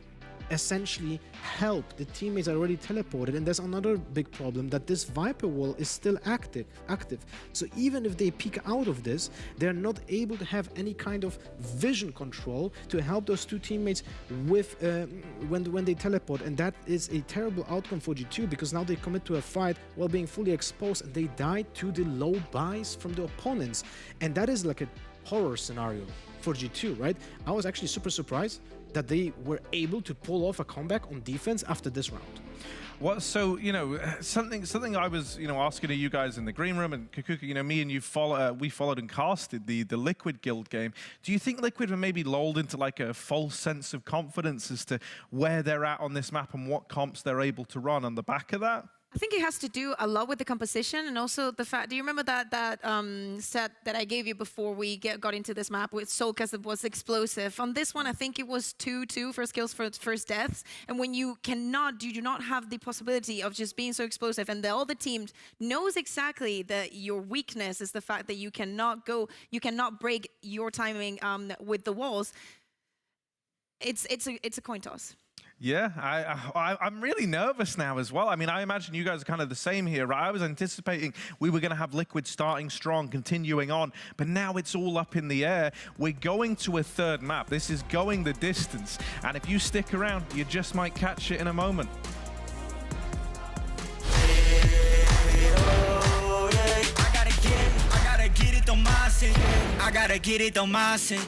essentially help. The teammates are already teleported, and there's another big problem, that this Viper wall is still active. So even if they peek out of this, they're not able to have any kind of vision control to help those 2 teammates with when they teleport, and that is a terrible outcome for G2, because now they commit to a fight while being fully exposed, and they die to the low buys from the opponents, and that is like a horror scenario for G2, right? I was actually super surprised that they were able to pull off a comeback on defense after this round. Well, so, you know, something I was, you know, asking to you guys in the green room, and Kaquka, you know, me and you we followed and casted the Liquid Guild game. Do you think Liquid were maybe lulled into like a false sense of confidence as to where they're at on this map and what comps they're able to run on the back of that? I think it has to do a lot with the composition and also the fact. Do you remember that set that I gave you before we got into this map with Solkas that was explosive? On this one, I think it was 2-2 first kills for first deaths. And when you do not have the possibility of just being so explosive, and all the team knows exactly that your weakness is the fact that you cannot break your timing with the walls. It's a coin toss. Yeah, I'm really nervous now as well. I mean, I imagine you guys are kind of the same here, right? I was anticipating we were going to have Liquid starting strong, continuing on, but now it's all up in the air. We're going to a third map. This is going the distance, and if you stick around, you just might catch it in a moment. I gotta get it, don't mind it. I gotta get it, don't mind it.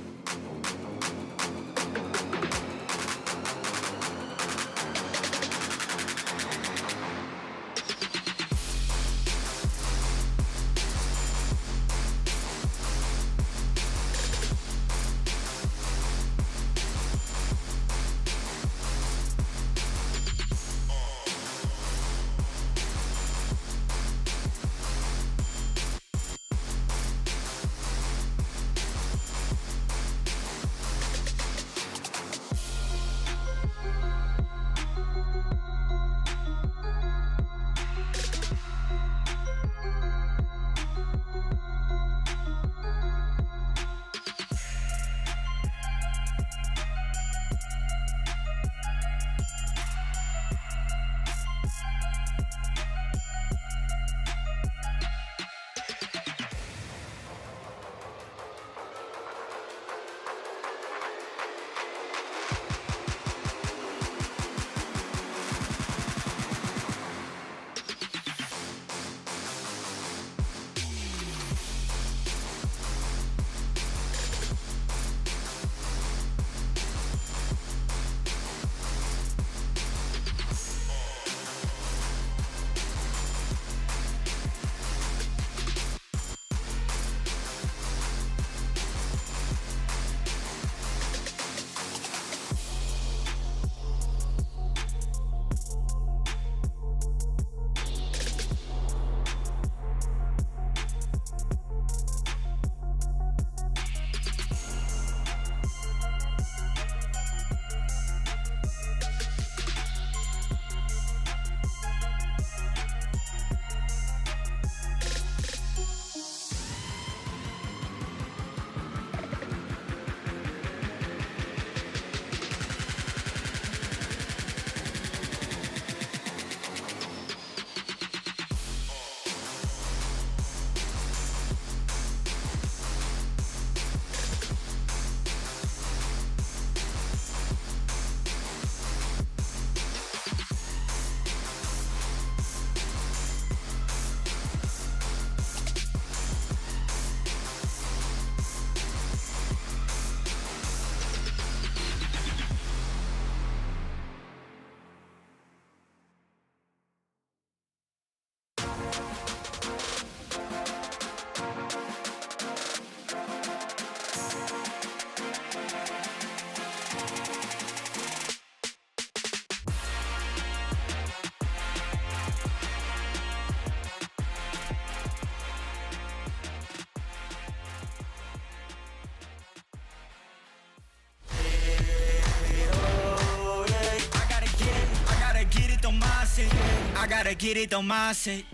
I gotta get it, don't mind it.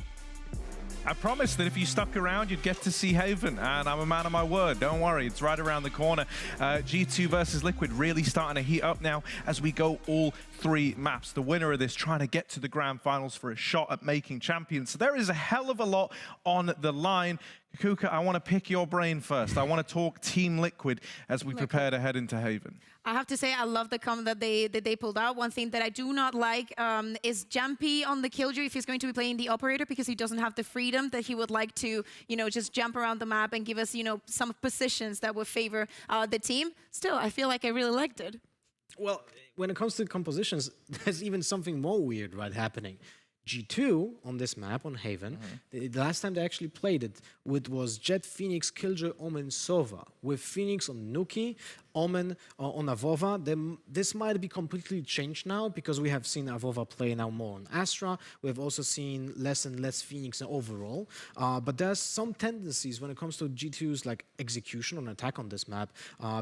I promised that if you stuck around, you'd get to see Haven, and I'm a man of my word. Don't worry, it's right around the corner. G2 versus Liquid really starting to heat up now as we go all 3 maps. The winner of this trying to get to the grand finals for a shot at making champions. So there is a hell of a lot on the line. Kaquka, I want to pick your brain first. I want to talk Team Liquid as we prepare to head into Haven. I have to say, I love the comment that they pulled out. One thing that I do not like is Jumpy on the Killjoy if he's going to be playing the operator, because he doesn't have the freedom that he would like to, just jump around the map and give us, some positions that would favor the team. Still, I feel like I really liked it. Well, when it comes to compositions, there's even something more weird, right, happening. G2 on this map, on Haven, the last time they actually played it, it was Jett, Phoenix, Killjoy, Omen, Sova. With Phoenix on Nuki, Omen on Avova. This might be completely changed now because we have seen Avova play now more on Astra. We have also seen less and less Phoenix overall. But there's some tendencies when it comes to G2's like execution on attack on this map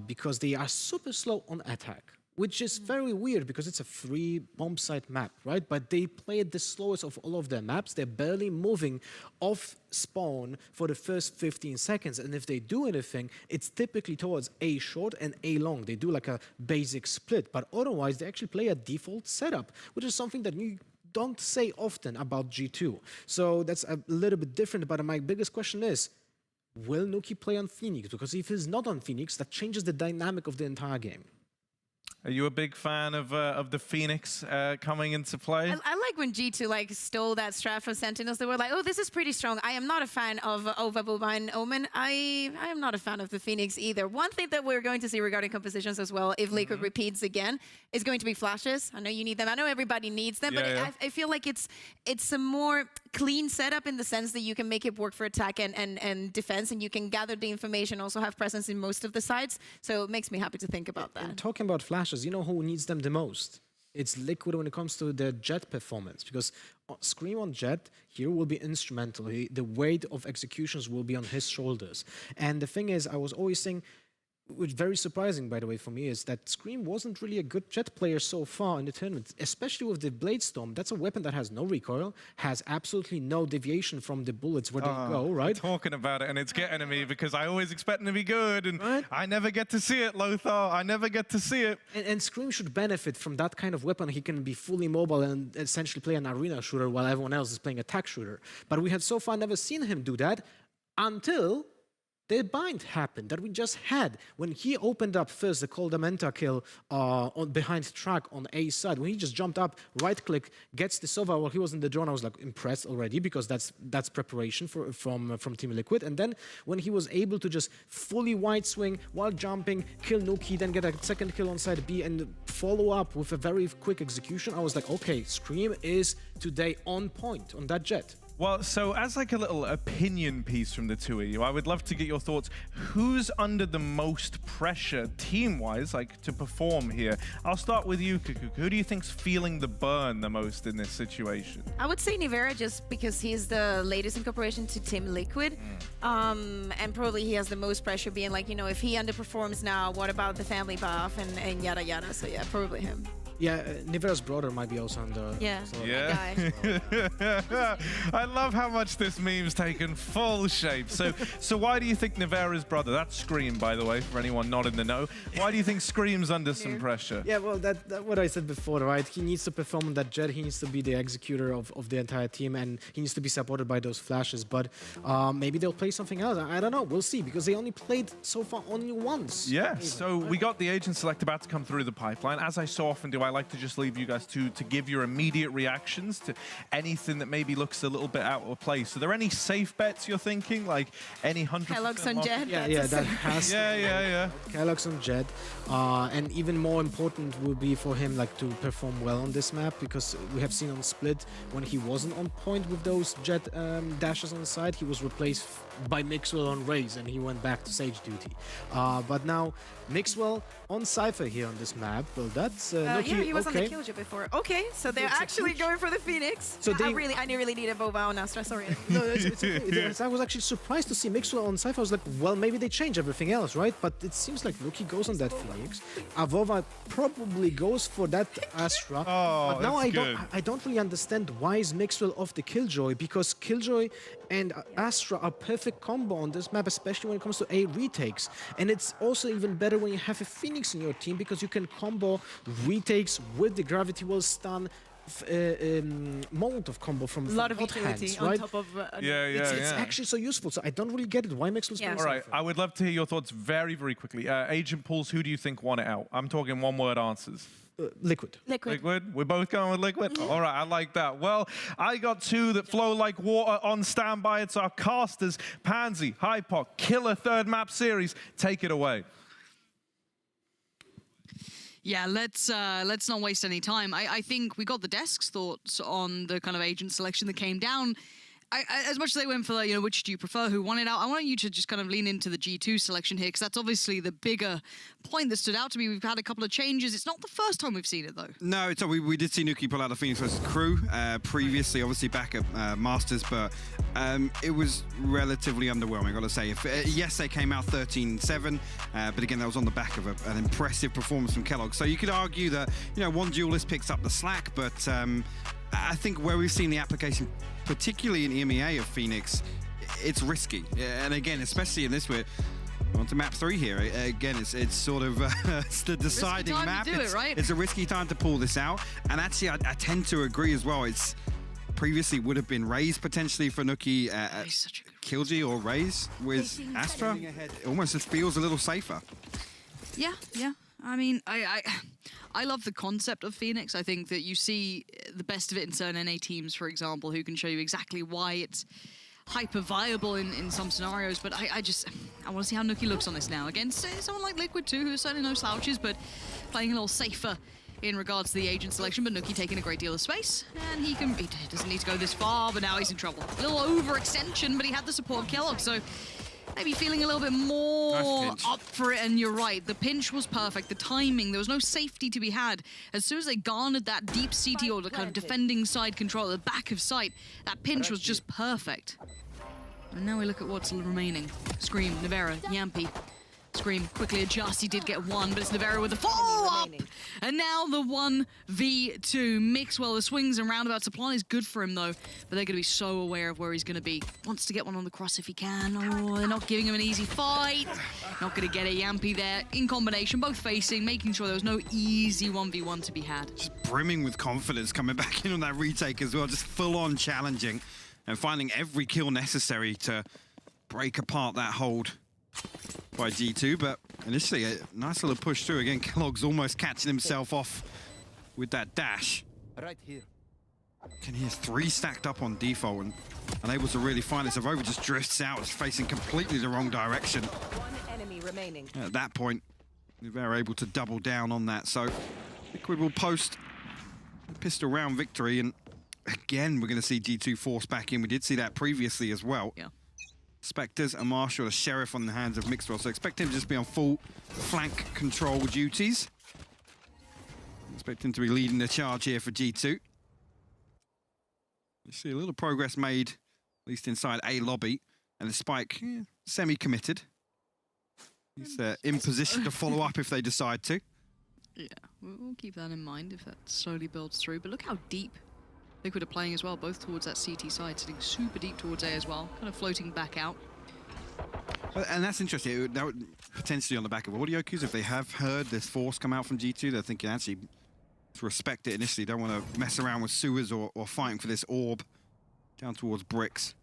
because they are super slow on attack. Which is very weird because it's a free bomb site map, right? But they play it the slowest of all of their maps. They're barely moving off spawn for the first 15 seconds. And if they do anything, it's typically towards A short and A long. They do like a basic split. But otherwise, they actually play a default setup, which is something that you don't say often about G2. So that's a little bit different. But my biggest question is, will Nuki play on Phoenix? Because if he's not on Phoenix, that changes the dynamic of the entire game. Are you a big fan of the Phoenix coming into play? I like when G2 like stole that strat from Sentinels. They were like, oh, this is pretty strong. I am not a fan of Boba and Omen. I am not a fan of the Phoenix either. One thing that we're going to see regarding compositions as well, if Liquid repeats again, is going to be flashes. I know you need them. I know everybody needs them, but I feel like it's a more clean setup in the sense that you can make it work for attack and defense, and you can gather the information, also have presence in most of the sides. So it makes me happy to think about that. And talking about flashes, you know who needs them the most? It's Liquid when it comes to their Jett performance, because Scream on Jett here will be instrumental. The weight of executions will be on his shoulders. And the thing is, I was always saying, which very surprising, by the way, for me, is that Scream wasn't really a good Jett player so far in the tournament, especially with the Bladestorm. That's a weapon that has no recoil, has absolutely no deviation from the bullets where they go, right? Talking about it, and it's getting to me because I always expect him to be good, and I never get to see it, Lothar. I never get to see it. And Scream should benefit from that kind of weapon. He can be fully mobile and essentially play an arena shooter while everyone else is playing attack shooter. But we have so far never seen him do that until the bind happened that we just had when he opened up first the Coldamenta kill behind track on A side. When he just jumped up, right click, gets the Sova while he was in the drone. I was like impressed already because that's preparation from Team Liquid. And then when he was able to just fully wide swing while jumping, kill Nuki, then get a second kill on side B and follow up with a very quick execution, I was like, okay, Scream is today on point on that Jett. Well, so as like a little opinion piece from the two of you, I would love to get your thoughts. Who's under the most pressure team-wise, like to perform here? I'll start with you, Kaquka. Who do you think's feeling the burn the most in this situation? I would say Nivera, just because he's the latest incorporation to Team Liquid. And probably he has the most pressure being like, you know, if he underperforms now, what about the family buff and yada yada. So yeah, probably him. Yeah, Nivera's brother might be also on the... Yeah. I love how much this meme's taken full shape. So why do you think Nivera's brother, that's Scream, by the way, for anyone not in the know, why do you think Scream's under some pressure? Yeah, well, that's what I said before, right? He needs to perform on that Jett, he needs to be the executor of the entire team, and he needs to be supported by those flashes, but maybe they'll play something else. I don't know, we'll see, because they only played so far only once. Yeah, so we got the agent select about to come through the pipeline. As I so often do, I like to just leave you guys to give your immediate reactions to anything that maybe looks a little bit out of place. Are there any safe bets you're thinking, like any 100%? Kellogg's on Jett. Yeah, that has to be. Kellogg's on Jett. And even more important will be for him like to perform well on this map, because we have seen on Split when he wasn't on point with those Jett dashes on the side, he was replaced by Mixwell on Raze and he went back to Sage duty. But now Mixwell on Cypher here on this map. Well, that's yeah, he was on the Killjoy before. Okay, so they're actually going for the Phoenix. So I really need a Boba on Astra, sorry. No, it's okay. I was actually surprised to see Mixwell on Cypher. I was like, well, maybe they change everything else, right? But it seems like Nuki goes on that Phoenix. Avova probably goes for that Astra. Oh, but now I don't really understand why is Mixwell off the Killjoy, because Killjoy and Astra are perfect combo on this map, especially when it comes to A retakes. And it's also even better when you have a Phoenix in your team, because you can combo retakes with the gravity well stun Molotov combo from a lot of utility right? on top of it's actually so useful, so I don't really get it why Mixwell's playing All right, I would love to hear your thoughts very quickly. Agent Pools, who do you think won it out? I'm talking one-word answers. Liquid. We're both going with Liquid? All right, I like that. Well, I got two that flow like water on standby. It's our casters, Pansy, Hypoc, killer third map series. Take it away. Yeah, let's not waste any time. I think we got the desk's thoughts on the kind of agent selection that came down. As much as they went for, you know, which do you prefer, who won it out, I want you to just kind of lean into the G2 selection here, because that's obviously the bigger point that stood out to me. We've had a couple of changes. It's not the first time we've seen it, though. No, it's we did see Nuki pull out the Phoenix versus Crew previously, obviously back at Masters, but it was relatively underwhelming, I've got to say. Yes, they came out 13-7, but again, that was on the back of an impressive performance from Kellogg. So you could argue that, you know, one duelist picks up the slack, but I think where we've seen the application, particularly in EMEA of Phoenix, it's risky. And again, especially in this, we're on to map 3 here. Again, it's sort of it's the deciding map. It's a risky time to pull this out. And actually, I tend to agree as well. It's previously would have been Raze potentially for Nuki, Killji or Raze with Astra. It almost just feels a little safer. Yeah. I mean, I love the concept of Phoenix. I think that you see the best of it in certain NA teams, for example, who can show you exactly why it's hyper viable in some scenarios. But I want to see how Nuki looks on this now. Against someone like Liquid too, who's certainly no slouches, but playing a little safer in regards to the agent selection. But Nuki taking a great deal of space, and he doesn't need to go this far, but now he's in trouble. A little overextension, but he had the support of Kellogg, so maybe feeling a little bit more up for it. And you're right, the pinch was perfect, the timing, there was no safety to be had. As soon as they garnered that deep CT or the kind of defending side control at the back of sight, that pinch was just perfect. And now we look at what's remaining. Scream, Nivera, Yampi. Scream quickly adjusts, he did get one, but it's Nivera with the follow-up! And now the 1v2. Mixwell, the swings and roundabout supply is good for him though, but they're going to be so aware of where he's going to be. Wants to get one on the cross if he can. Oh, they're not giving him an easy fight. Not going to get a Yampi there. In combination, both facing, making sure there was no easy 1v1 to be had. Just brimming with confidence coming back in on that retake as well, just full-on challenging and finding every kill necessary to break apart that hold by G2, but initially a nice little push through. Again, Kellogg's almost catching himself off with that dash. Right here. Can hear 3 stacked up on default and unable to really find it. Zavova just drifts out, it's facing completely the wrong direction. One enemy remaining. At that point, they're able to double down on that. So Liquid will post a pistol round victory, and again, we're going to see G2 force back in. We did see that previously as well. Yeah. Spectres, a Marshal, a Sheriff on the hands of Mixwell. So expect him to just be on full flank control duties. Expect him to be leading the charge here for G2. You see a little progress made, at least inside A lobby. And the Spike, semi-committed. He's in position to follow up if they decide to. Yeah, we'll keep that in mind if that slowly builds through. But look how deep Liquid are playing as well, both towards that CT side, sitting super deep towards A as well, kind of floating back out. And that's interesting. That would potentially on the back of audio cues, if they have heard this force come out from G2, they're thinking actually to respect it initially, don't want to mess around with sewers or fighting for this orb down towards bricks.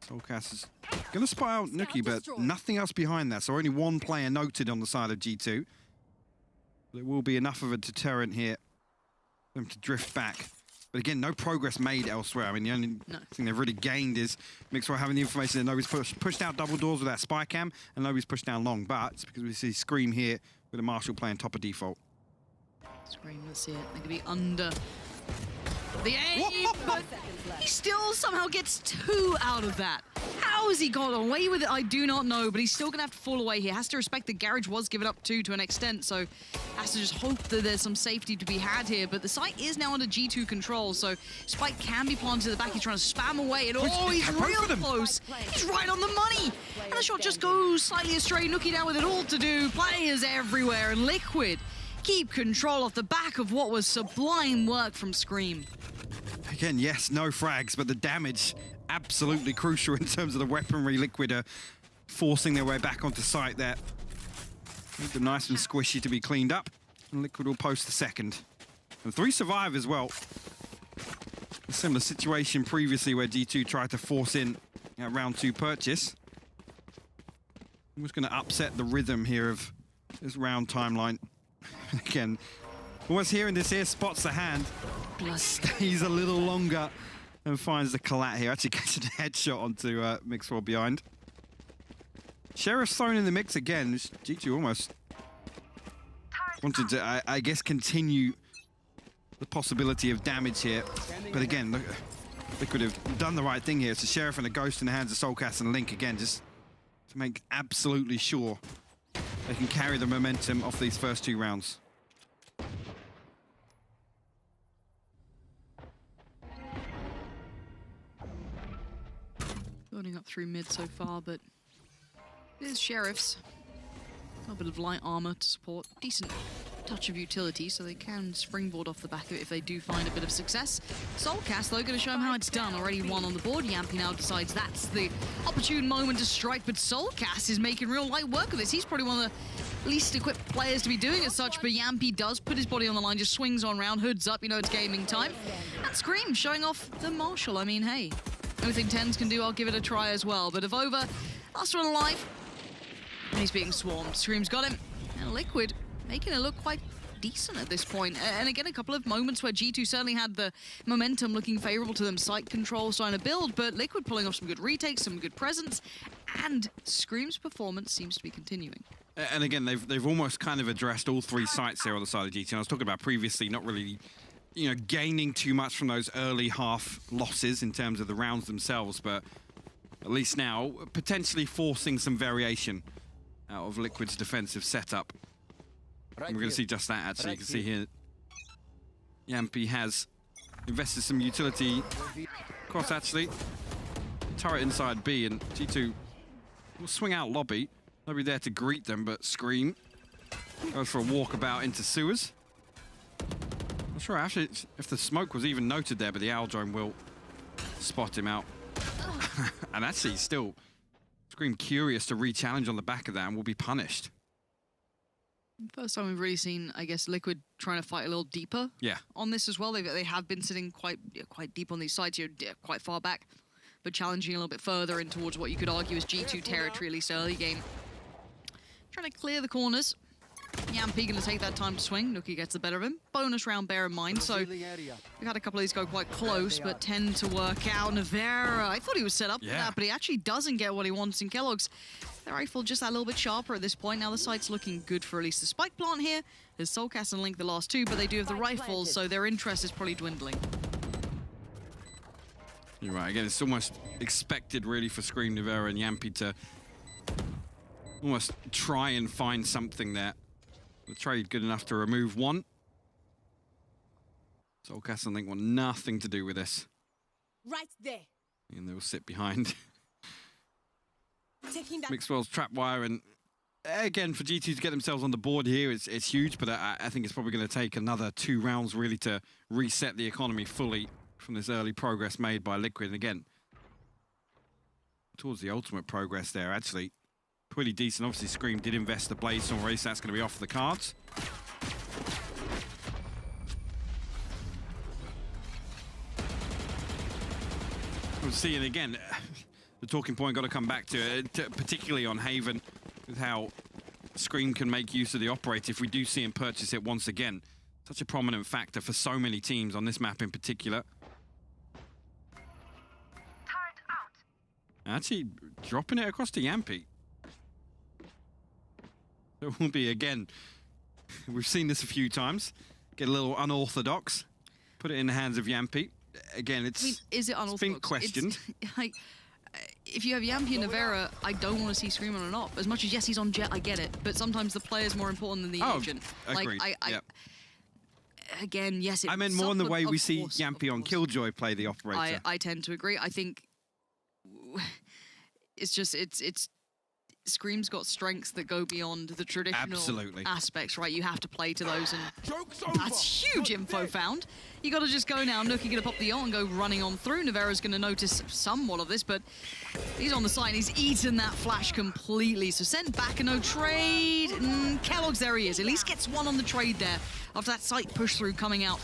Soulcast is going to spy out Nuki, but nothing else behind that. So only one player noted on the side of G2. There will be enough of a deterrent here for them to drift back. But again, no progress made elsewhere. I mean, the only thing they've really gained is Mixwell having the information that nobody's pushed out double doors with that spy cam, and nobody's pushed down long. But it's because we see Scream here with a Marshal playing top of default. Scream, let's see it. They're going to be under the aim, but he still somehow gets 2 out of that. How has he got away with it? I do not know, but he's still going to have to fall away here. Has to respect the garage was given up to an extent, so has to just hope that there's some safety to be had here. But the site is now under G2 control, so Spike can be planted at the back. He's trying to spam away, and he's real close. He's right on the money. And the shot just goes slightly astray. Nuki down with it all to do. Players everywhere, and Liquid keep control off the back of what was sublime work from Scream. Again, yes, no frags, but the damage absolutely crucial in terms of the weaponry. Liquid are forcing their way back onto site there. Need them nice and squishy to be cleaned up, and Liquid will post the second. And 3 survive as well. A similar situation previously where G2 tried to force in a round 2 purchase. I'm just going to upset the rhythm here of this round timeline. Again, almost hearing this here, spots the hand, stays a little longer and finds the collat here. Actually gets a headshot onto Mixwell behind. Sheriff's thrown in the mix again. G2 almost wanted to, I guess, continue the possibility of damage here. But again, look, Liquid have done the right thing here. It's a Sheriff and a Ghost in the hands of Soulcast and Link again, just to make absolutely sure they can carry the momentum off these first 2 rounds. Building up through mid so far, but there's Sheriffs. A bit of light armor to support. Decent touch of utility, so they can springboard off the back of it if they do find a bit of success. Soulcast, though, going to show them how it's done. Already 1 on the board. Yampy now decides that's the opportune moment to strike, but Soulcast is making real light work of this. He's probably one of the least equipped players to be doing as such, but Yampy does put his body on the line, just swings on round, hoods up, you know it's gaming time. And Scream showing off the Marshall. I mean, hey, anything Tens can do, I'll give it a try as well. But Avova, last one alive, and he's being swarmed. Scream's got him, and Liquid making it look quite decent at this point. And again, a couple of moments where G2 certainly had the momentum looking favorable to them. Site control starting to build, but Liquid pulling off some good retakes, some good presence, and Scream's performance seems to be continuing. And again, they've almost kind of addressed all 3 sites here on the side of GT. And I was talking about previously not really, you know, gaining too much from those early half losses in terms of the rounds themselves, but at least now potentially forcing some variation out of Liquid's defensive setup. And we're going to see just that, actually. You can see here, Yampy has invested some utility across, actually. Turret inside B, and G2 will swing out lobby. Nobody there to greet them, but Scream goes for a walkabout into sewers. Not sure actually if the smoke was even noted there, but the Owl Drone will spot him out. And actually, still, Scream curious to re-challenge on the back of that and will be punished. First time we've really seen, I guess, Liquid trying to fight a little deeper on this as well. They have been sitting quite deep on these sides here, quite far back, but challenging a little bit further in towards what you could argue is G2 territory, at least early game. Trying to clear the corners. Yampy going to take that time to swing. Nookie gets the better of him. Bonus round, bear in mind. So we've had a couple of these go quite close, but tend to work out. Navera, I thought he was set up for that, but he actually doesn't get what he wants in Kellogg's. The rifle just that little bit sharper at this point. Now the site's looking good for at least the spike plant here. There's Soulcast and Link the last 2, but they do have the rifles, so their interest is probably dwindling. You're right. Again, it's almost expected, really, for Scream, Navera, and Yampy to almost try and find something there. The trade good enough to remove 1. Soulcast and Link want nothing to do with this. Right there. And they'll sit behind. Taking that. Mixwell's trapwire, and again, for G2 to get themselves on the board here, it's huge, but I think it's probably going to take another 2 rounds really to reset the economy fully from this early progress made by Liquid. And again, towards the ultimate progress there, actually. Pretty decent. Obviously, Scream did invest the Blaze on race. That's going to be off the cards. We'll see it again. The talking point got to come back to particularly on Haven, with how Scream can make use of the operator if we do see him purchase it once again. Such a prominent factor for so many teams on this map in particular. Actually, dropping it across to Yampy. It will be, again, we've seen this a few times, get a little unorthodox, put it in the hands of Yampy. Again, it's, I mean, is it unorthodox? It's been questioned. It's, like, if you have Yampy and Navera, I don't want to see Scream on and off. As much as, yes, he's on Jet, I get it, but sometimes the player's more important than the agent. Agreed. Like, again, yes, I meant more in the way we see Yampy on Killjoy play the operator. I tend to agree. I think it's just, it's Scream's got strengths that go beyond the traditional aspects, right? You have to play to those, and that's huge info found. You got to just go now. Nookie gonna pop the ult and go running on through. Navera's gonna notice somewhat of this, but he's on the side. He's eaten that flash completely. So sent back, and no trade. Kellogg's, there he is. At least gets 1 on the trade there after that site push through coming out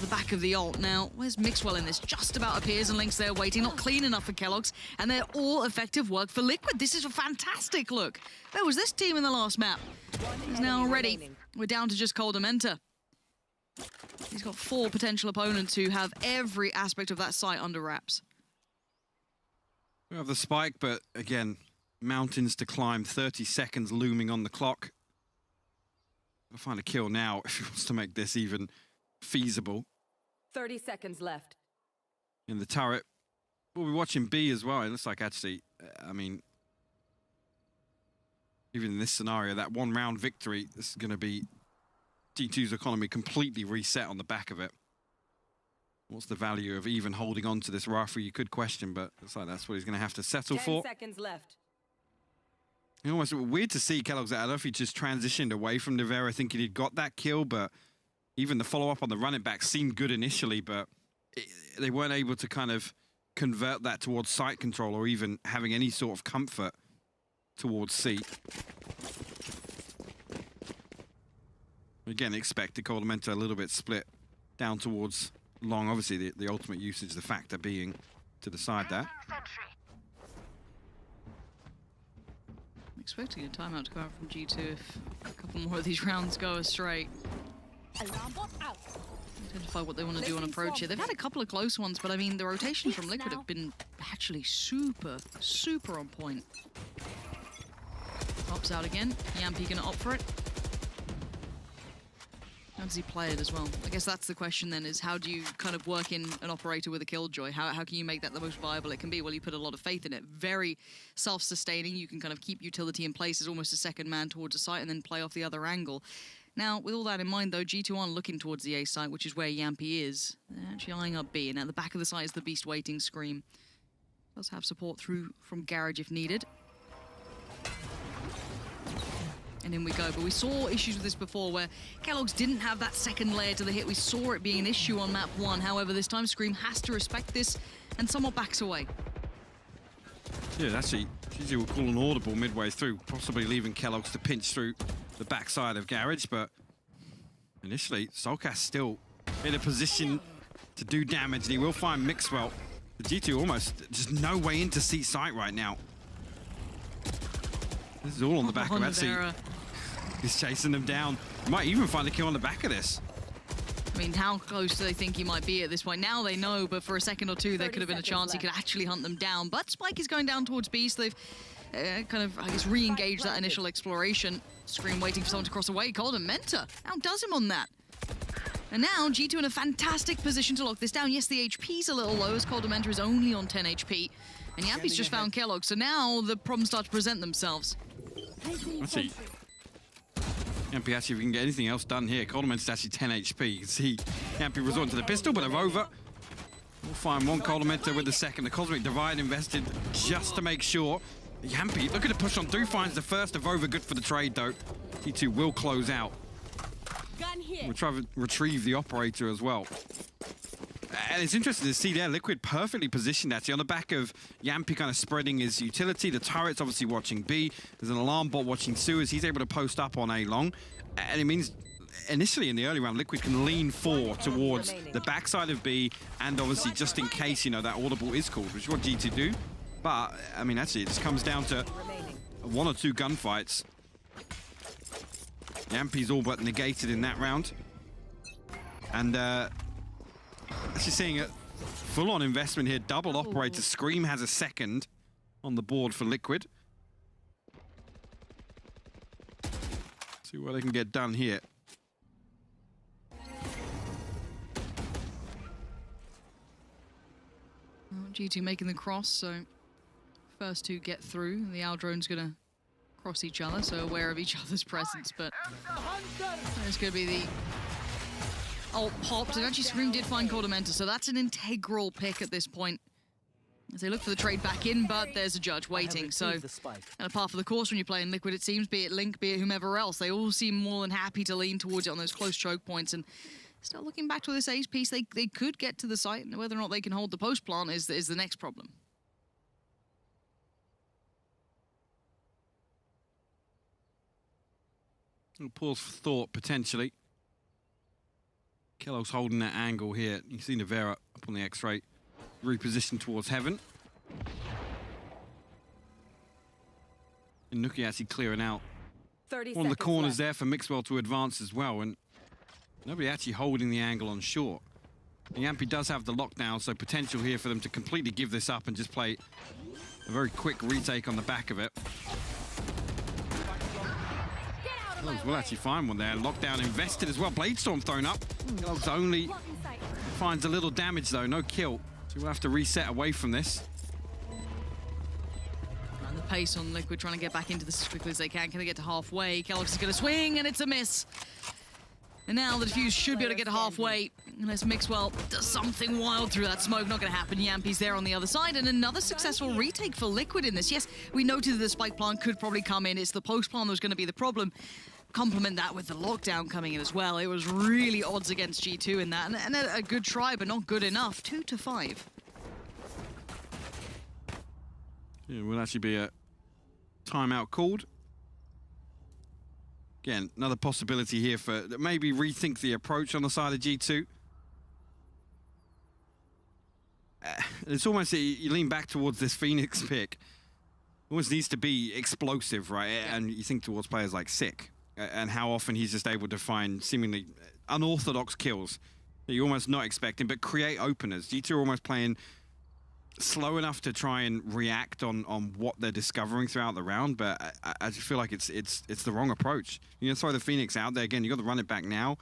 the back of the ult. Now, where's Mixwell in this? Just about appears, and Link's there waiting. Not clean enough for Kellogg's, and they're all effective work for Liquid. This is a fantastic look. Where was this team in the last map? He's now ready. We're down to just Coldamenta. He's got 4 potential opponents who have every aspect of that site under wraps. We have the spike, but again, mountains to climb, 30 seconds looming on the clock. I'll find a kill now if he wants to make this even feasible. 30 seconds left. In the turret. We'll be watching B as well. It looks like actually, I mean, even in this scenario, that one round victory, this is going to be G2's economy completely reset on the back of it. What's the value of even holding on to this Rafa? You could question, but it's like that's what he's going to have to settle 10 for. seconds left. You know, it's weird to see Kellogg's. I don't know if he just transitioned away from Nivera thinking he'd got that kill, but even the follow-up on the running back seemed good initially, but they weren't able to kind of convert that towards site control or even having any sort of comfort towards C. Again, expect the Coldamenta a little bit split down towards long. Obviously, the ultimate usage, the factor being to the side there. I'm expecting a timeout to go out from G2 if a couple more of these rounds go astray. Identify what they want to do on approach here. They've had a couple of close ones, but I mean, the rotation from Liquid have been actually super, super on point. Pops out again. Yampi gonna opt for it. How does he play it as well? I guess that's the question then, is how do you kind of work in an operator with a Killjoy? How can you make that the most viable it can be? Well, you put a lot of faith in it. Very self-sustaining. You can kind of keep utility in place as almost a second man towards a site and then play off the other angle. Now, with all that in mind, though, G2 aren't looking towards the A site, which is where Yampi is. They're actually eyeing up B, and at the back of the site is the Beast waiting Scream. Does have support through from Garage if needed. And in we go. But we saw issues with this before where Kellogg's didn't have that second layer to the hit. We saw it being an issue on map 1. However, this time Scream has to respect this and somewhat backs away. Yeah, actually, GG will call an audible midway through, possibly leaving Kellogg's to pinch through the backside of Garage, but initially, Solcast still in a position to do damage, and he will find Mixwell. The G2 almost just no way into C site right now. This is all on the back of Etsy. He's chasing them down. Might even find a kill on the back of this. I mean, how close do they think he might be at this point? Now they know, but for a second or two, there could have been a chance he could actually hunt them down. But Spike is going down towards B, so they've kind of, I guess, re-engaged that initial exploration. Scream waiting for someone to cross away. Coldamenta outdoes him on that. And now G2 in a fantastic position to lock this down. Yes, the HP's a little low as Coldamenta is only on 10 HP. And Yampi's just found Kellogg, so now the problems start to present themselves. Let's see. Yampi actually, if we can get anything else done here. Coldamenta's actually 10 HP. You can see Yampi resorting to the pistol, but they're over. We'll find one Coldamenta with the second. The Cosmic Divide invested just to make sure. Yampi looking to push on through, finds the first of over. Good for the trade, though. T2 will close out. We'll try to retrieve the operator as well. And it's interesting to see there, Liquid perfectly positioned actually on the back of Yampi kind of spreading his utility. The turret's obviously watching B. There's an alarm bot watching Suez. He's able to post up on A long. And it means initially in the early round, Liquid can lean 4 towards the backside of B. And obviously just in case, you know, that audible is called, which is what G2 do. But, I mean, actually, it just comes down to 1 or 2 gunfights. Yampi's all but negated in that round. And actually seeing a full-on investment here. Double operator. Scream has a second on the board for Liquid. See what they can get done here. Well, G2 making the cross, so first two get through. The Owl drone's gonna cross each other, so aware of each other's presence, but there's gonna be the ult popped, and actually Scream did find Coldamenta, so that's an integral pick at this point. As they look for the trade back in, but there's a judge waiting, so and a par for the course when you're playing Liquid, it seems, be it Link, be it whomever else, they all seem more than happy to lean towards it on those close choke points, and still looking back to this ace piece, they could get to the site, and whether or not they can hold the post plant is the next problem. Little pause for thought, potentially. Kellogg's holding that angle here. You see Nivera up on the X-ray, repositioned towards heaven. And Nuki actually clearing out one of the corners there for Mixwell to advance as well, and nobody actually holding the angle on short. And Yampi does have the lockdown, so potential here for them to completely give this up and just play a very quick retake on the back of it. xilv will actually find one there. Lockdown invested as well. Bladestorm thrown up. xilv only finds a little damage though, no kill. So we'll have to reset away from this. And the pace on Liquid trying to get back into this as quickly as they can. Can they get to halfway? Kellogg's is going to swing, and it's a miss. And now the defuse should be able to get halfway, unless Mixwell does something wild through that smoke. Not going to happen. Yampy's there on the other side, and another successful retake for Liquid in this. Yes, we noted that the spike plant could probably come in. It's the post plant that was going to be the problem. Complement that with the lockdown coming in as well. It was really odds against G2 in that, and a good try, but not good enough. 2-5. Yeah, will actually be a timeout called. Again, another possibility here for maybe rethink the approach on the side of G2. It's almost, you lean back towards this Phoenix pick. Almost needs to be explosive, right? And you think towards players like Sick and how often he's just able to find seemingly unorthodox kills that you're almost not expecting, but create openers. G2 are almost playing slow enough to try and react on what they're discovering throughout the round, but I just feel like it's the wrong approach. You know, throw the Phoenix out there again. You got to run it back now.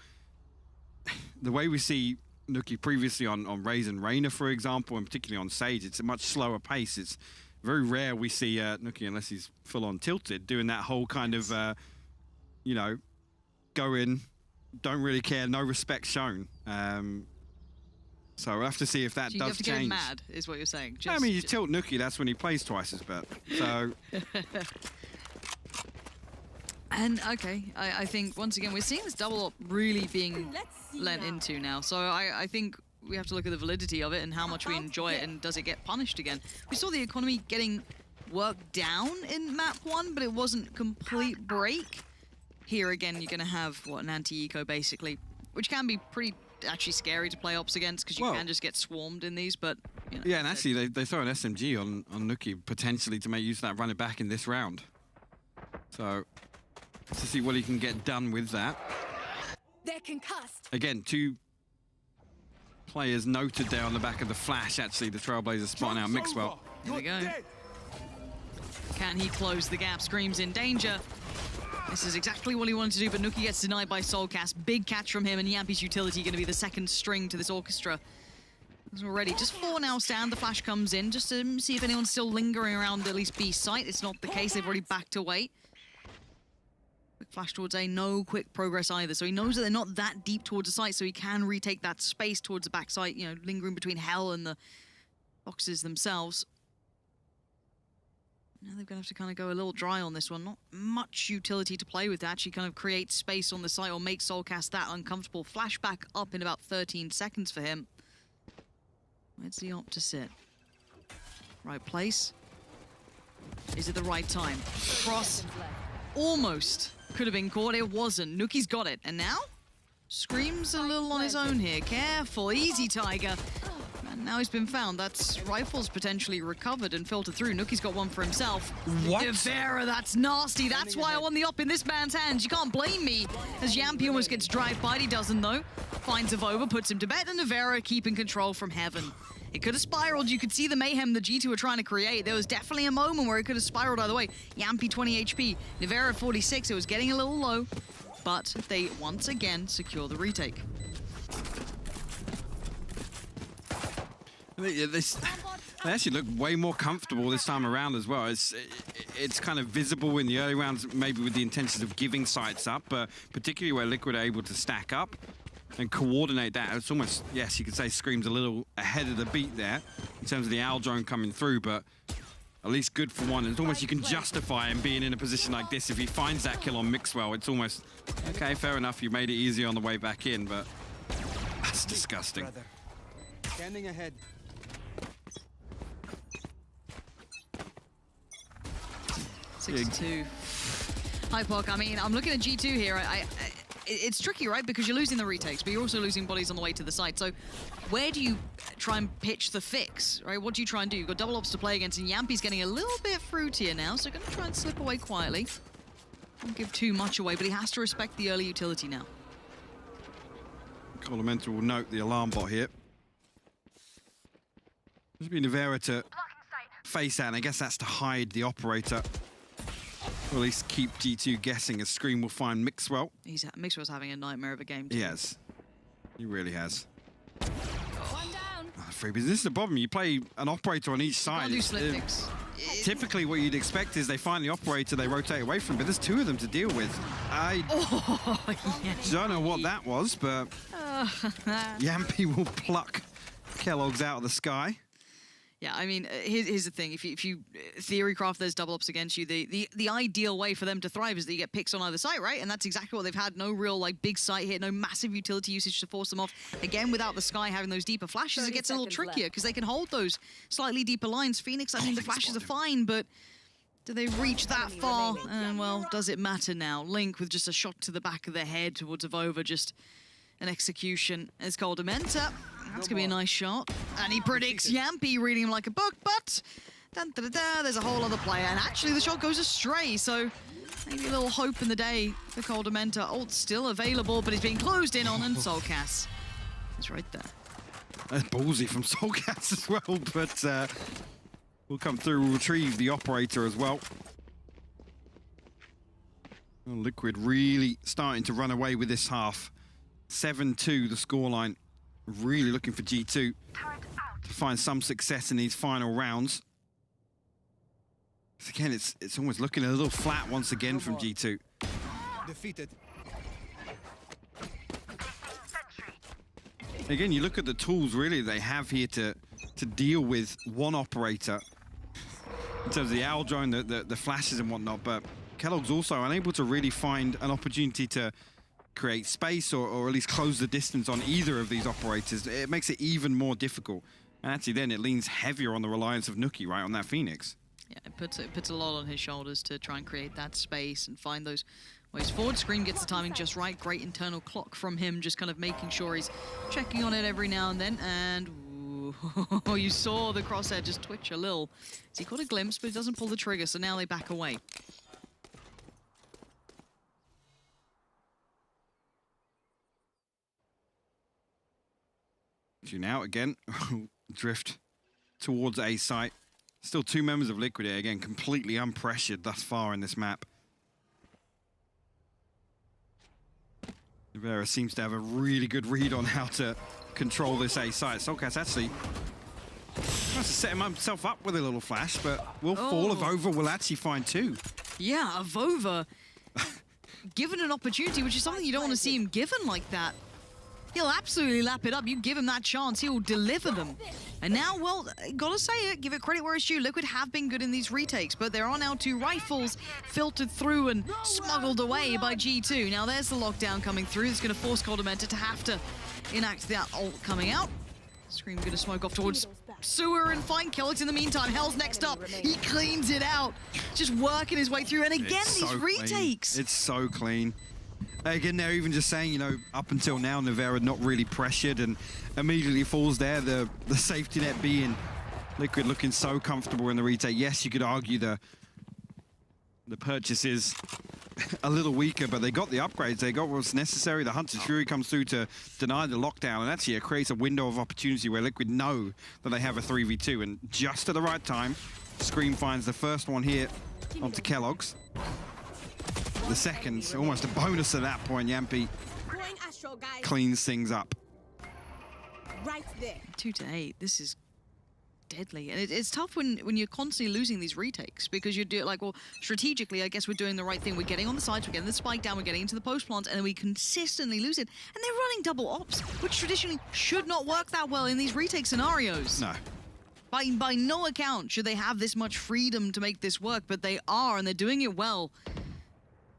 The way we see Nuki previously on Raze and Reyna, for example, and particularly on Sage, it's a much slower pace. It's very rare we see Nuki, unless he's full on tilted, doing that whole kind of you know, go in, don't really care, no respect shown. So we'll have to see if that So you does have to change. get mad, is what you're saying. I mean, you tilt Nuki, that's when he plays twice as bad. So. And okay, I think once again we're seeing this double up really being lent into now. So I think we have to look at the validity of it and how much we enjoy it, and does it get punished again. We saw the economy getting worked down in map 1, but it wasn't complete break. Here again, you're going to have an anti-eco basically, which can be pretty actually scary to play ops against because you can just get swarmed in these, but you know, Yeah, and actually they throw an SMG on Nuki potentially to make use of that, run it back in this round. So to see what he can get done with that. They're concussed. Again, 2 players noted there on the back of the flash, actually, the Trailblazer spotting out Mixwell. Here we go. Can he close the gap? Screams in danger. This is exactly what he wanted to do, but Nuki gets denied by Soulcast. Big catch from him, and Yampy's utility going to be the second string to this orchestra. Already just 4 now stand. The flash comes in just to see if anyone's still lingering around at least B site. It's not the case. They've already backed away. Quick flash towards A, no quick progress either. So he knows that they're not that deep towards the site, so he can retake that space towards the back site, you know, lingering between Hell and the boxes themselves. Now they're going to have to kind of go a little dry on this one. Not much utility to play with to actually kind of create space on the site or make Soulcast that uncomfortable. Flashback up in about 13 seconds for him. Where's the op to sit? Right place. Is it the right time? Cross almost could have been caught. It wasn't. Nuki's got it. And now? Screams a little on his own here. Careful. Easy, Tiger. And now he's been found. That's rifles potentially recovered and filtered through. Nuki's got one for himself. What? Nivera, that's nasty. That's why I want the op in this man's hands. You can't blame me. As Yampy almost gets drive-by, he doesn't though. Finds Avova, puts him to bed, and Nivera keeping control from heaven. It could have spiraled. You could see the mayhem the G2 were trying to create. There was definitely a moment where it could have spiraled either way. Yampy 20 HP, Nivera 46. It was getting a little low, but they once again secure the retake. They actually look way more comfortable this time around as well. It's kind of visible in the early rounds, maybe with the intentions of giving sites up, but particularly where Liquid are able to stack up and coordinate that. It's almost, yes, you could say Scream's a little ahead of the beat there in terms of the Owl drone coming through, but at least good for one. It's almost you can justify him being in a position like this. If he finds that kill on Mixwell, it's almost, okay, fair enough, you made it easy on the way back in, but that's disgusting. Standing ahead. Six-2. Hypoc, I mean, I'm looking at G2 here. It's tricky, right? Because you're losing the retakes, but you're also losing bodies on the way to the site. So where do you try and pitch the fix, right? What do you try and do? You've got double ops to play against, and Yampy's getting a little bit fruitier now, so going to try and slip away quietly. Don't give too much away, but he has to respect the early utility now. Colomental will note the alarm bot here. There's been Nivera to face that, and I guess that's to hide the operator. Or at least keep G2 guessing as Scream will find Mixwell. Mixwell's having a nightmare of a game too. He has. He really has. One down. Freebies. This is the problem. You play an operator on each side. Can't do slip picks. Typically, what you'd expect is they find the operator, they rotate away from him, but there's two of them to deal with. I don't know what that was, but Yampy will pluck Kellogg's out of the sky. Yeah, I mean, here's the thing. If you theory craft those double ups against you, the ideal way for them to thrive is that you get picks on either side, right? And that's exactly what they've had. No real like big site hit, no massive utility usage to force them off. Again, without the Sky having those deeper flashes, it gets a little trickier because they can hold those slightly deeper lines. Phoenix, I mean, the flashes are fine, but do they reach that far? And well, does it matter now? Link with just a shot to the back of the head towards Avova, just an execution as Coldamenta. That's going to be a nice shot. And he predicts Yampy reading him like a book, but there's a whole other player. And actually, the shot goes astray, so maybe a little hope in the day for Coldamenta. Ult's still available, but he's being closed in on, and Soulcast is right there. That's ballsy from Soulcast as well, but we'll come through, we'll retrieve the operator as well. Well, Liquid really starting to run away with this half. 7-2 the scoreline. Really looking for G2 to find some success in these final rounds. Again, it's almost looking a little flat once again from G2. Defeated. Again, you look at the tools really they have here to deal with one operator in terms of the owl drone, the flashes and whatnot, but Kellogg's also unable to really find an opportunity to create space or at least close the distance on either of these operators. It makes it even more difficult. And actually then it leans heavier on the reliance of Nuki, right, on that Phoenix. Yeah, it puts a lot on his shoulders to try and create that space and find those ways forward. Scream gets the timing just right. Great internal clock from him, just kind of making sure he's checking on it every now and then. And ooh, you saw the crosshair just twitch a little. So he caught a glimpse, but he doesn't pull the trigger, so now they back away. Now again, drift towards A site. Still two members of Liquid here, again, completely unpressured thus far in this map. Nivera seems to have a really good read on how to control this A site. Soulcast actually must have set himself up with a little flash, but will fall. Avova will actually find two. Yeah, Avova, given an opportunity, which is something you don't want to see him given like that. He'll absolutely lap it up. You give him that chance, he will deliver them. And now, well, gotta say it, give it credit where it's due. Liquid have been good in these retakes, but there are now two rifles filtered through and smuggled away by G2. Now there's the lockdown coming through. It's gonna force Coldamenta to have to enact that ult coming out. Scream gonna smoke off towards Sewer and find Kellogg's in the meantime. Hell's next up. He cleans it out. Just working his way through. And again, these retakes. Clean. It's so clean. Again, they're even just saying, you know, up until now, Nivera not really pressured and immediately falls there. The safety net being Liquid looking so comfortable in the retake. Yes, you could argue the purchase is a little weaker, but they got the upgrades. They got what's necessary. The Hunter's Fury comes through to deny the lockdown, and actually it creates a window of opportunity where Liquid know that they have a 3v2, and just at the right time, Scream finds the first one here onto Kellogg's. The second, almost a bonus at that point. Yampy cleans things up. Right there. 2-8. This is deadly, and it's tough when you're constantly losing these retakes because you do it like, well, strategically, I guess we're doing the right thing. We're getting on the sides, we're getting the spike down, we're getting into the post plant, and then we consistently lose it. And they're running double ops, which traditionally should not work that well in these retake scenarios. No. By no account should they have this much freedom to make this work, but they are, and they're doing it well.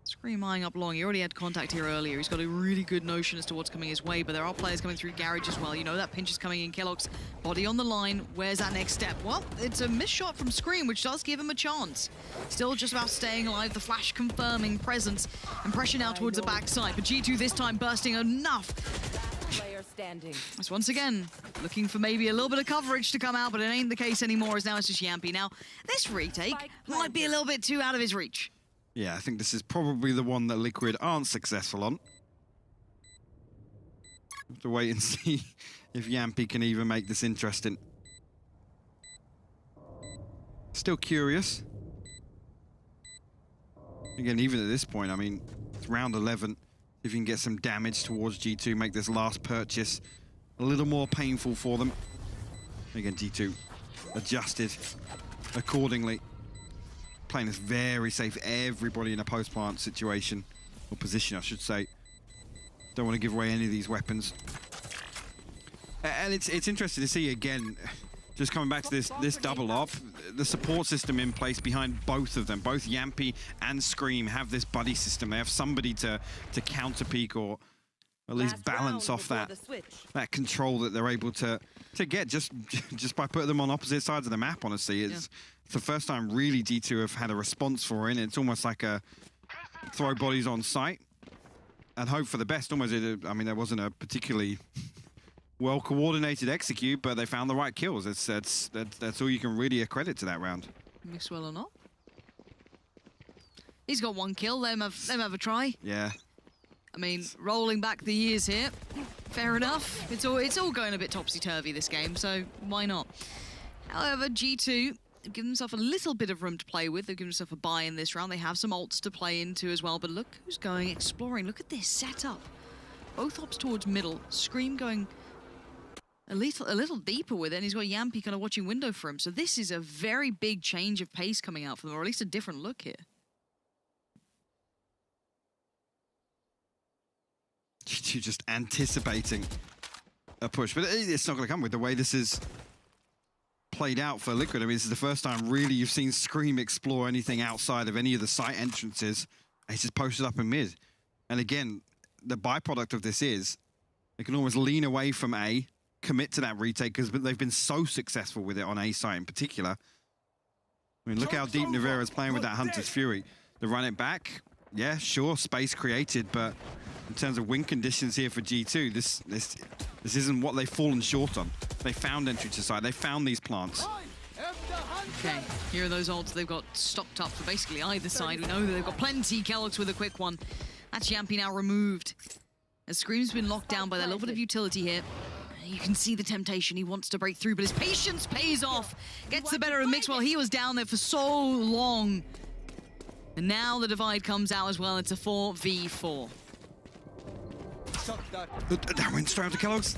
Scream eyeing up long. He already had contact here earlier. He's got a really good notion as to what's coming his way, but there are players coming through Garage as well. You know that pinch is coming in. Kellogg's body on the line. Where's that next step? Well, it's a missed shot from Scream, which does give him a chance. Still just about staying alive. The flash confirming presence and pressure now towards the backside. But G2 this time bursting enough. Player standing. As once again, looking for maybe a little bit of coverage to come out, but it ain't the case anymore, as now it's just Yampy. Now, this retake might be a little bit too out of his reach. Yeah, I think this is probably the one that Liquid aren't successful on. Have to wait and see if Yampy can even make this interesting. Still curious. Again, even at this point, I mean, it's round 11. If you can get some damage towards G2, make this last purchase a little more painful for them. Again, G2 adjusted accordingly. Playing this very safe. Everybody in a post-plant situation, or position, I should say. Don't want to give away any of these weapons. And it's interesting to see, again, just coming back to this double op, the support system in place behind both of them. Both Yampy and Scream have this buddy system. They have somebody to counter peek or at least balance off that control that they're able to get just by putting them on opposite sides of the map, honestly. It's the first time really G2 have had a response for it. It's almost like a throw bodies on site and hope for the best. Almost, I mean, there wasn't a particularly well-coordinated execute, but they found the right kills. That's all you can really accredit to that round. Mixwell or not? He's got 1 kill. Let him have a try. Yeah. I mean, rolling back the years here, fair enough. It's all going a bit topsy-turvy this game, so why not? However, G2 have given themselves a little bit of room to play with. They've given themselves a buy in this round. They have some ults to play into as well, but look who's going exploring. Look at this setup. Both ops towards middle. Scream going a little deeper with it, and he's got Yampy kind of watching window for him. So this is a very big change of pace coming out for them, or at least a different look here. G2 just anticipating a push, but it's not going to come with the way this is played out for Liquid. I mean, this is the first time really you've seen Scream explore anything outside of any of the site entrances. He's just posted up in mid. And again, the byproduct of this is they can almost lean away from A, commit to that retake, because they've been so successful with it on A site in particular. I mean, look how deep Nivera's playing with that Hunter's Fury. They run it back. Yeah, sure, space created, but in terms of win conditions here for G2, this isn't what they've fallen short on. They found entry to site. They found these plants. Okay, here are those ults they've got stocked up for basically either side. We know that they've got plenty. Kellogg's with a quick one. That's Yampy now removed. As Scream's been locked down by that little bit of utility here. You can see the temptation. He wants to break through, but his patience pays off. Gets the better of Mixwell. He was down there for so long. And now the divide comes out as well. It's a 4v4. That went straight to Kellogg's.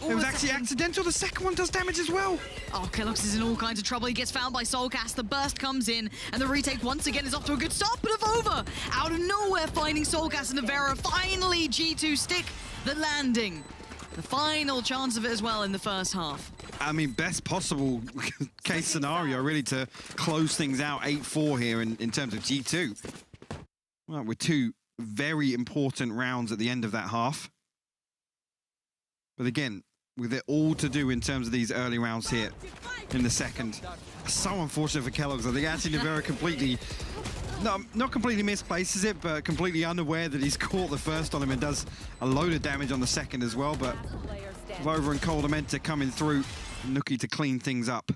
It was actually accidental. The second one does damage as well. Oh, Kellogg's is in all kinds of trouble. He gets found by Soulcast. The burst comes in, and the retake once again is off to a good start. But Avova, out of nowhere, finding Soulcast and Nivera. Finally, G2 stick the landing. The final chance of it as well in the first half. I mean, best possible case scenario, really, to close things out 8-4 here in terms of G2. Well, with 2 very important rounds at the end of that half. But again, with it all to do in terms of these early rounds here in the second. So unfortunate for Kellogg's. I think actually Nivera completely, not completely misplaces it, but completely unaware that he's caught the first on him and does a load of damage on the second as well. But Vova and Cold are meant to coming through. Nuki to clean things up.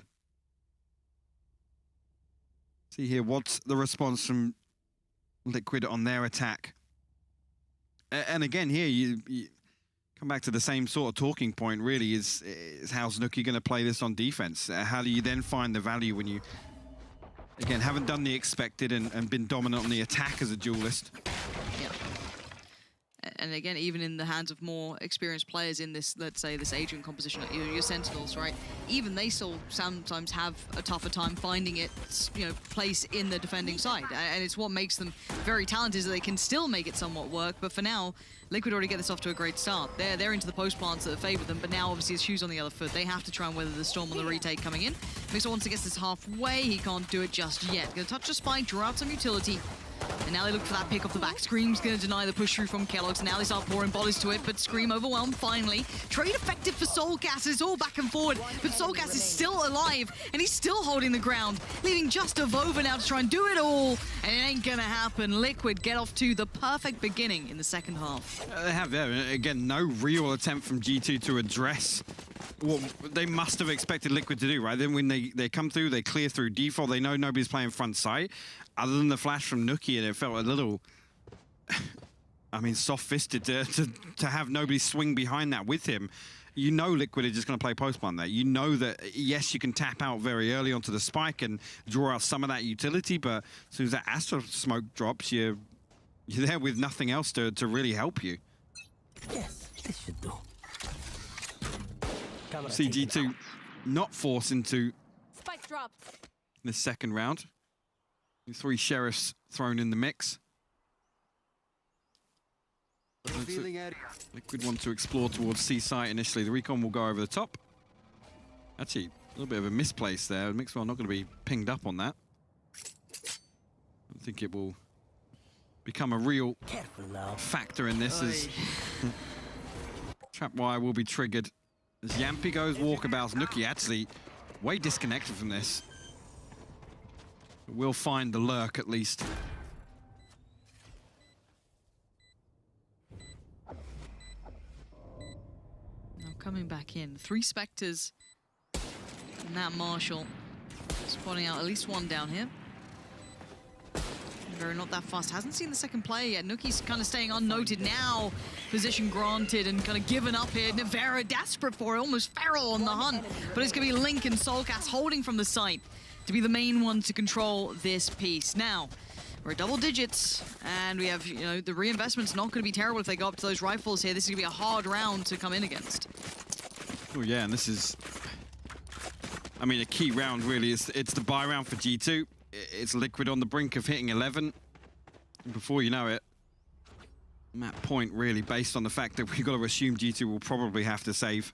See here, what's the response from Liquid on their attack? And again, here you come back to the same sort of talking point, really, is how's Nuki going to play this on defense? How do you then find the value when you, again, haven't done the expected and been dominant on the attack as a duelist? Yeah. And again, even in the hands of more experienced players in this, let's say, this agent composition, like your Sentinels, right? Even they still sometimes have a tougher time finding its, place in the defending side. And it's what makes them very talented, is that they can still make it somewhat work. But for now, Liquid already get this off to a great start. They're into the post plants that favor them, but now obviously his shoes on the other foot. They have to try and weather the storm on the retake coming in. Mixwell wants to get this halfway. He can't do it just yet. Gonna touch the spike, draw out some utility. And now they look for that pick off the back. Scream's going to deny the push through from Kellogg's. Now they start pouring bodies to it, but Scream overwhelmed finally. Trade effective for Soulcast. It's all back and forward, but Soulcast is still alive, and he's still holding the ground, leaving just Avova now to try and do it all. And it ain't going to happen. Liquid get off to the perfect beginning in the second half. They have, again, no real attempt from G2 to address what they must have expected Liquid to do, right? Then when they come through, they clear through default. They know nobody's playing front side. Other than the flash from Nuki, and it felt a little, I mean, soft-fisted to have nobody swing behind that with him. you know Liquid are just going to play post-plant there. You know that, yes, you can tap out very early onto the spike and draw out some of that utility, but as soon as that Astro smoke drops, you're there with nothing else to really help you. Yes, this should do. See G2 not force into Spike drop. this second round. 3 sheriffs thrown in the mix. Liquid want to explore towards C site initially. The recon will go over the top. Actually, a little bit of a misplace there. Mixwell not going to be pinged up on that. I think it will become a real factor in this as trap wire will be triggered. As Yampy goes walkabouts, Nuki actually way disconnected from this. We'll find the lurk at least. Now coming back in, 3 Spectres and that Marshall spawning out at least one down here. Very not that fast, hasn't seen the second play yet. Nuki's kind of staying unnoted now. Position granted and kind of given up here. Nevera desperate for it, almost feral on the hunt. But it's going to be Link and Soulcast holding from the site to be the main one to control this piece. Now, we're at double digits, and we have, you know, the reinvestment's not going to be terrible if they go up to those rifles here. This is going to be a hard round to come in against. Oh yeah, and this is, I mean, a key round really. It's the buy round for G2. It's Liquid on the brink of hitting 11. And before you know it, map point really, based on the fact that we've got to assume G2 will probably have to save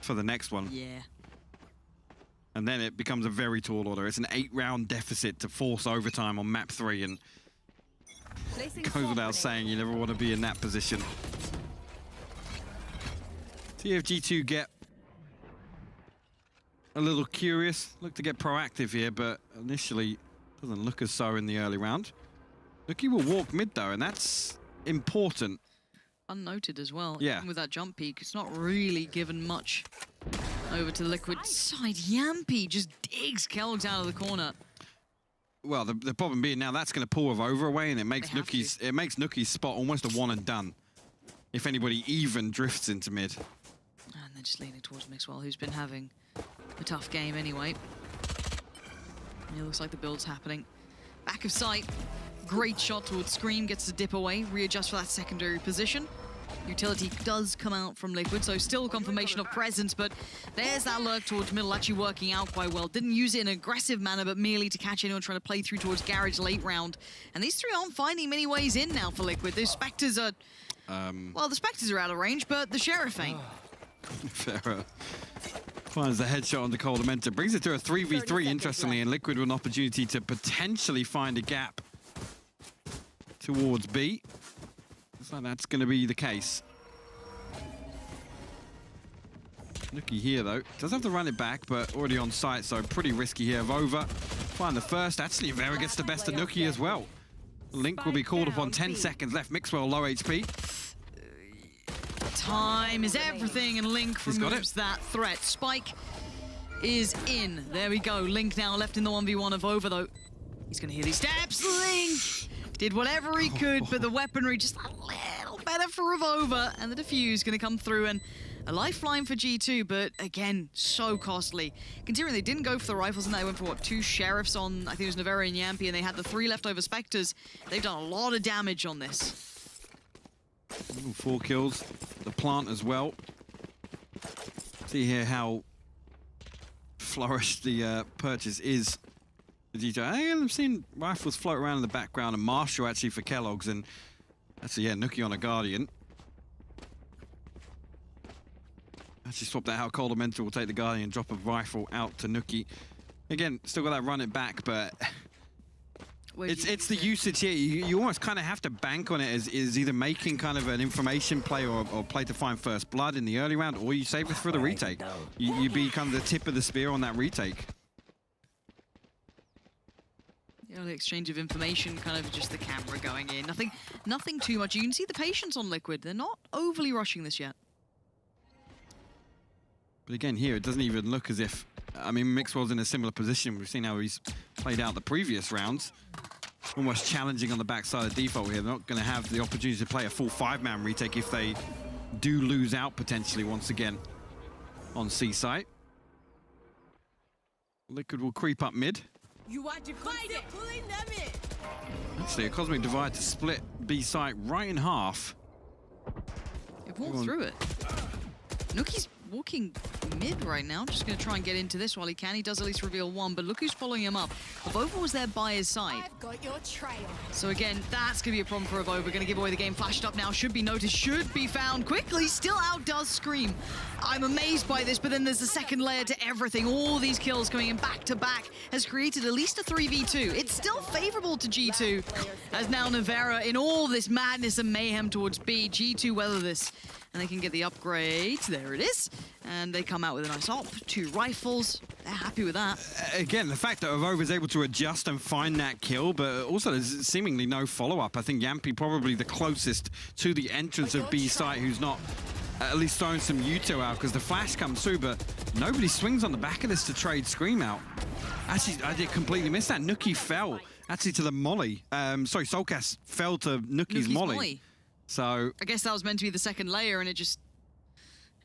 for the next one. Yeah. And then it becomes a very tall order. It's an 8-round deficit to force overtime on map 3, and it goes without saying you never want to be in that position. See if G2 get a little curious, look to get proactive here, but initially doesn't look as so in the early round. Nuki will walk mid though, and that's important. Unnoted as well. Yeah. Even with that jump peak, it's not really given much over to the Liquid side. Yampy just digs Kellogg's out of the corner. Well, the problem being now that's going to pull Over away, and it makes Nuki's spot almost a one and done. If anybody even drifts into mid. And they're just leaning towards Mixwell, who's been having a tough game anyway. It looks like the build's happening. Back of sight. Great shot towards Scream, gets to dip away, readjust for that secondary position. Utility does come out from Liquid, so still confirmation of presence, but there's that lurk towards middle, actually working out quite well. Didn't use it in an aggressive manner, but merely to catch anyone trying to play through towards Garage late round. And these 3 aren't finding many ways in now for Liquid. Those Spectres are... well, the Spectres are out of range, but the Sheriff ain't. Farah finds the headshot on the Coldamenta, brings it to a 3v3, interestingly, and Liquid with an opportunity to potentially find a gap towards B. Looks like that's going to be the case. Nuki here, though. Does have to run it back, but already on site, so pretty risky here. Vova find the first. Actually, Vera gets the best of Nuki as well. Link will be called upon. 10 seconds left. Mixwell low HP. Time is everything, and Link removes that threat. Spike is in. There we go. Link now left in the 1v1 of Over, though. He's going to hear these steps. Link did whatever he could, but the weaponry just a little better for Over, and the defuse going to come through, and a lifeline for G2, but again, so costly. Considering they didn't go for the rifles, and they went for, what, 2 Sheriffs on, I think it was Nevera and Yampy, and they had the 3 leftover Spectres. They've done a lot of damage on this. Ooh, 4 kills. The plant as well. See here how flourished the purchase is. I'm seeing rifles float around in the background, and Marshall actually for Kellogg's, and actually, yeah, Nuki on a Guardian. Actually swap that out. Coldamenta will take the Guardian, drop a rifle out to Nuki. Again, still got that run it back, but it's the usage here. You almost kind of have to bank on it as either making kind of an information play or play to find first blood in the early round, or you save it for the retake. You be kind of the tip of the spear on that retake. The early exchange of information, kind of just the camera going in. Nothing too much. You can see the patience on Liquid. They're not overly rushing this yet. But again, here, it doesn't even look as if... I mean, Mixwell's in a similar position. We've seen how he's played out the previous rounds. Almost challenging on the backside of default here. They're not going to have the opportunity to play a full 5-man retake if they do lose out potentially once again on C site. Liquid will creep up mid. You are divided. Pulling them in. Actually, a Cosmic Divide to split B site right in half. They've walked through it. Nuki's walking mid right now. Just going to try and get into this while he can. He does at least reveal one, but look who's following him up. Avova was there by his side. I've got your trail. So again, that's going to be a problem for Avova. Going to give away the game. Flashed up now. Should be noticed. Should be found quickly. Still outdoes Scream. I'm amazed by this, but then there's a second layer to everything. All these kills coming in back to back has created at least a 3v2. It's still favorable to G2, as now Nevera in all this madness and mayhem towards B. G2 weather this, and they can get the upgrade. There it is. And they come out with a nice op, 2 rifles. They're happy with that. Again, the fact that Avova is able to adjust and find that kill, but also there's seemingly no follow-up. I think Yampi probably the closest to the entrance of B site, who's not at least throwing some Yuto out, because the flash comes through, but nobody swings on the back of this to trade Scream out. Actually, I did completely miss that. Nuki fell actually to the molly. Sorry, Soulcast fell to Nuki's molly. So I guess that was meant to be the second layer, and it just...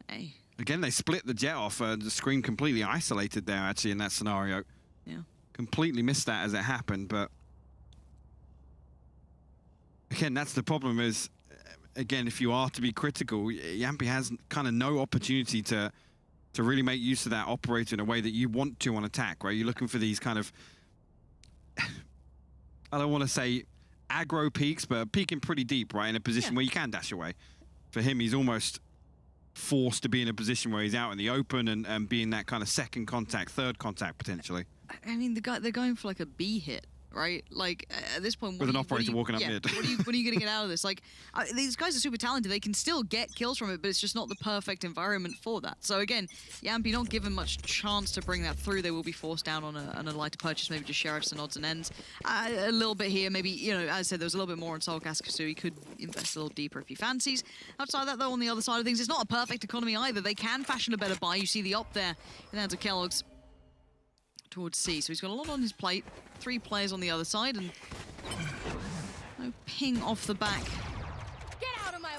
Hey. Again, they split the jet off. The Scream completely isolated there, actually, in that scenario. Yeah. Completely missed that as it happened, but... Again, that's the problem is... Again, if you are to be critical, Yampi has kind of no opportunity to really make use of that operator in a way that you want to on attack, right? You're looking for these kind of, I don't want to say aggro peaks, but peeking pretty deep, right? In a position where you can dash away. For him, he's almost forced to be in a position where he's out in the open and being that kind of second contact, third contact, potentially. I mean, they're going for like a B hit. Right, like at this point, with an operator walking up mid. What are you going to get out of this? Like, these guys are super talented. They can still get kills from it, but it's just not the perfect environment for that. So again, Yampi not given much chance to bring that through. They will be forced down on a lighter purchase, maybe just sheriffs and odds and ends. A little bit here, maybe, you know, as I said, there was a little bit more on Soulcast, so he could invest a little deeper if he fancies. Outside of that, though, on the other side of things, it's not a perfect economy either. They can fashion a better buy. You see the op there in hands of Kellogg's towards C, so he's got a lot on his plate. 3 players on the other side, and no ping off the back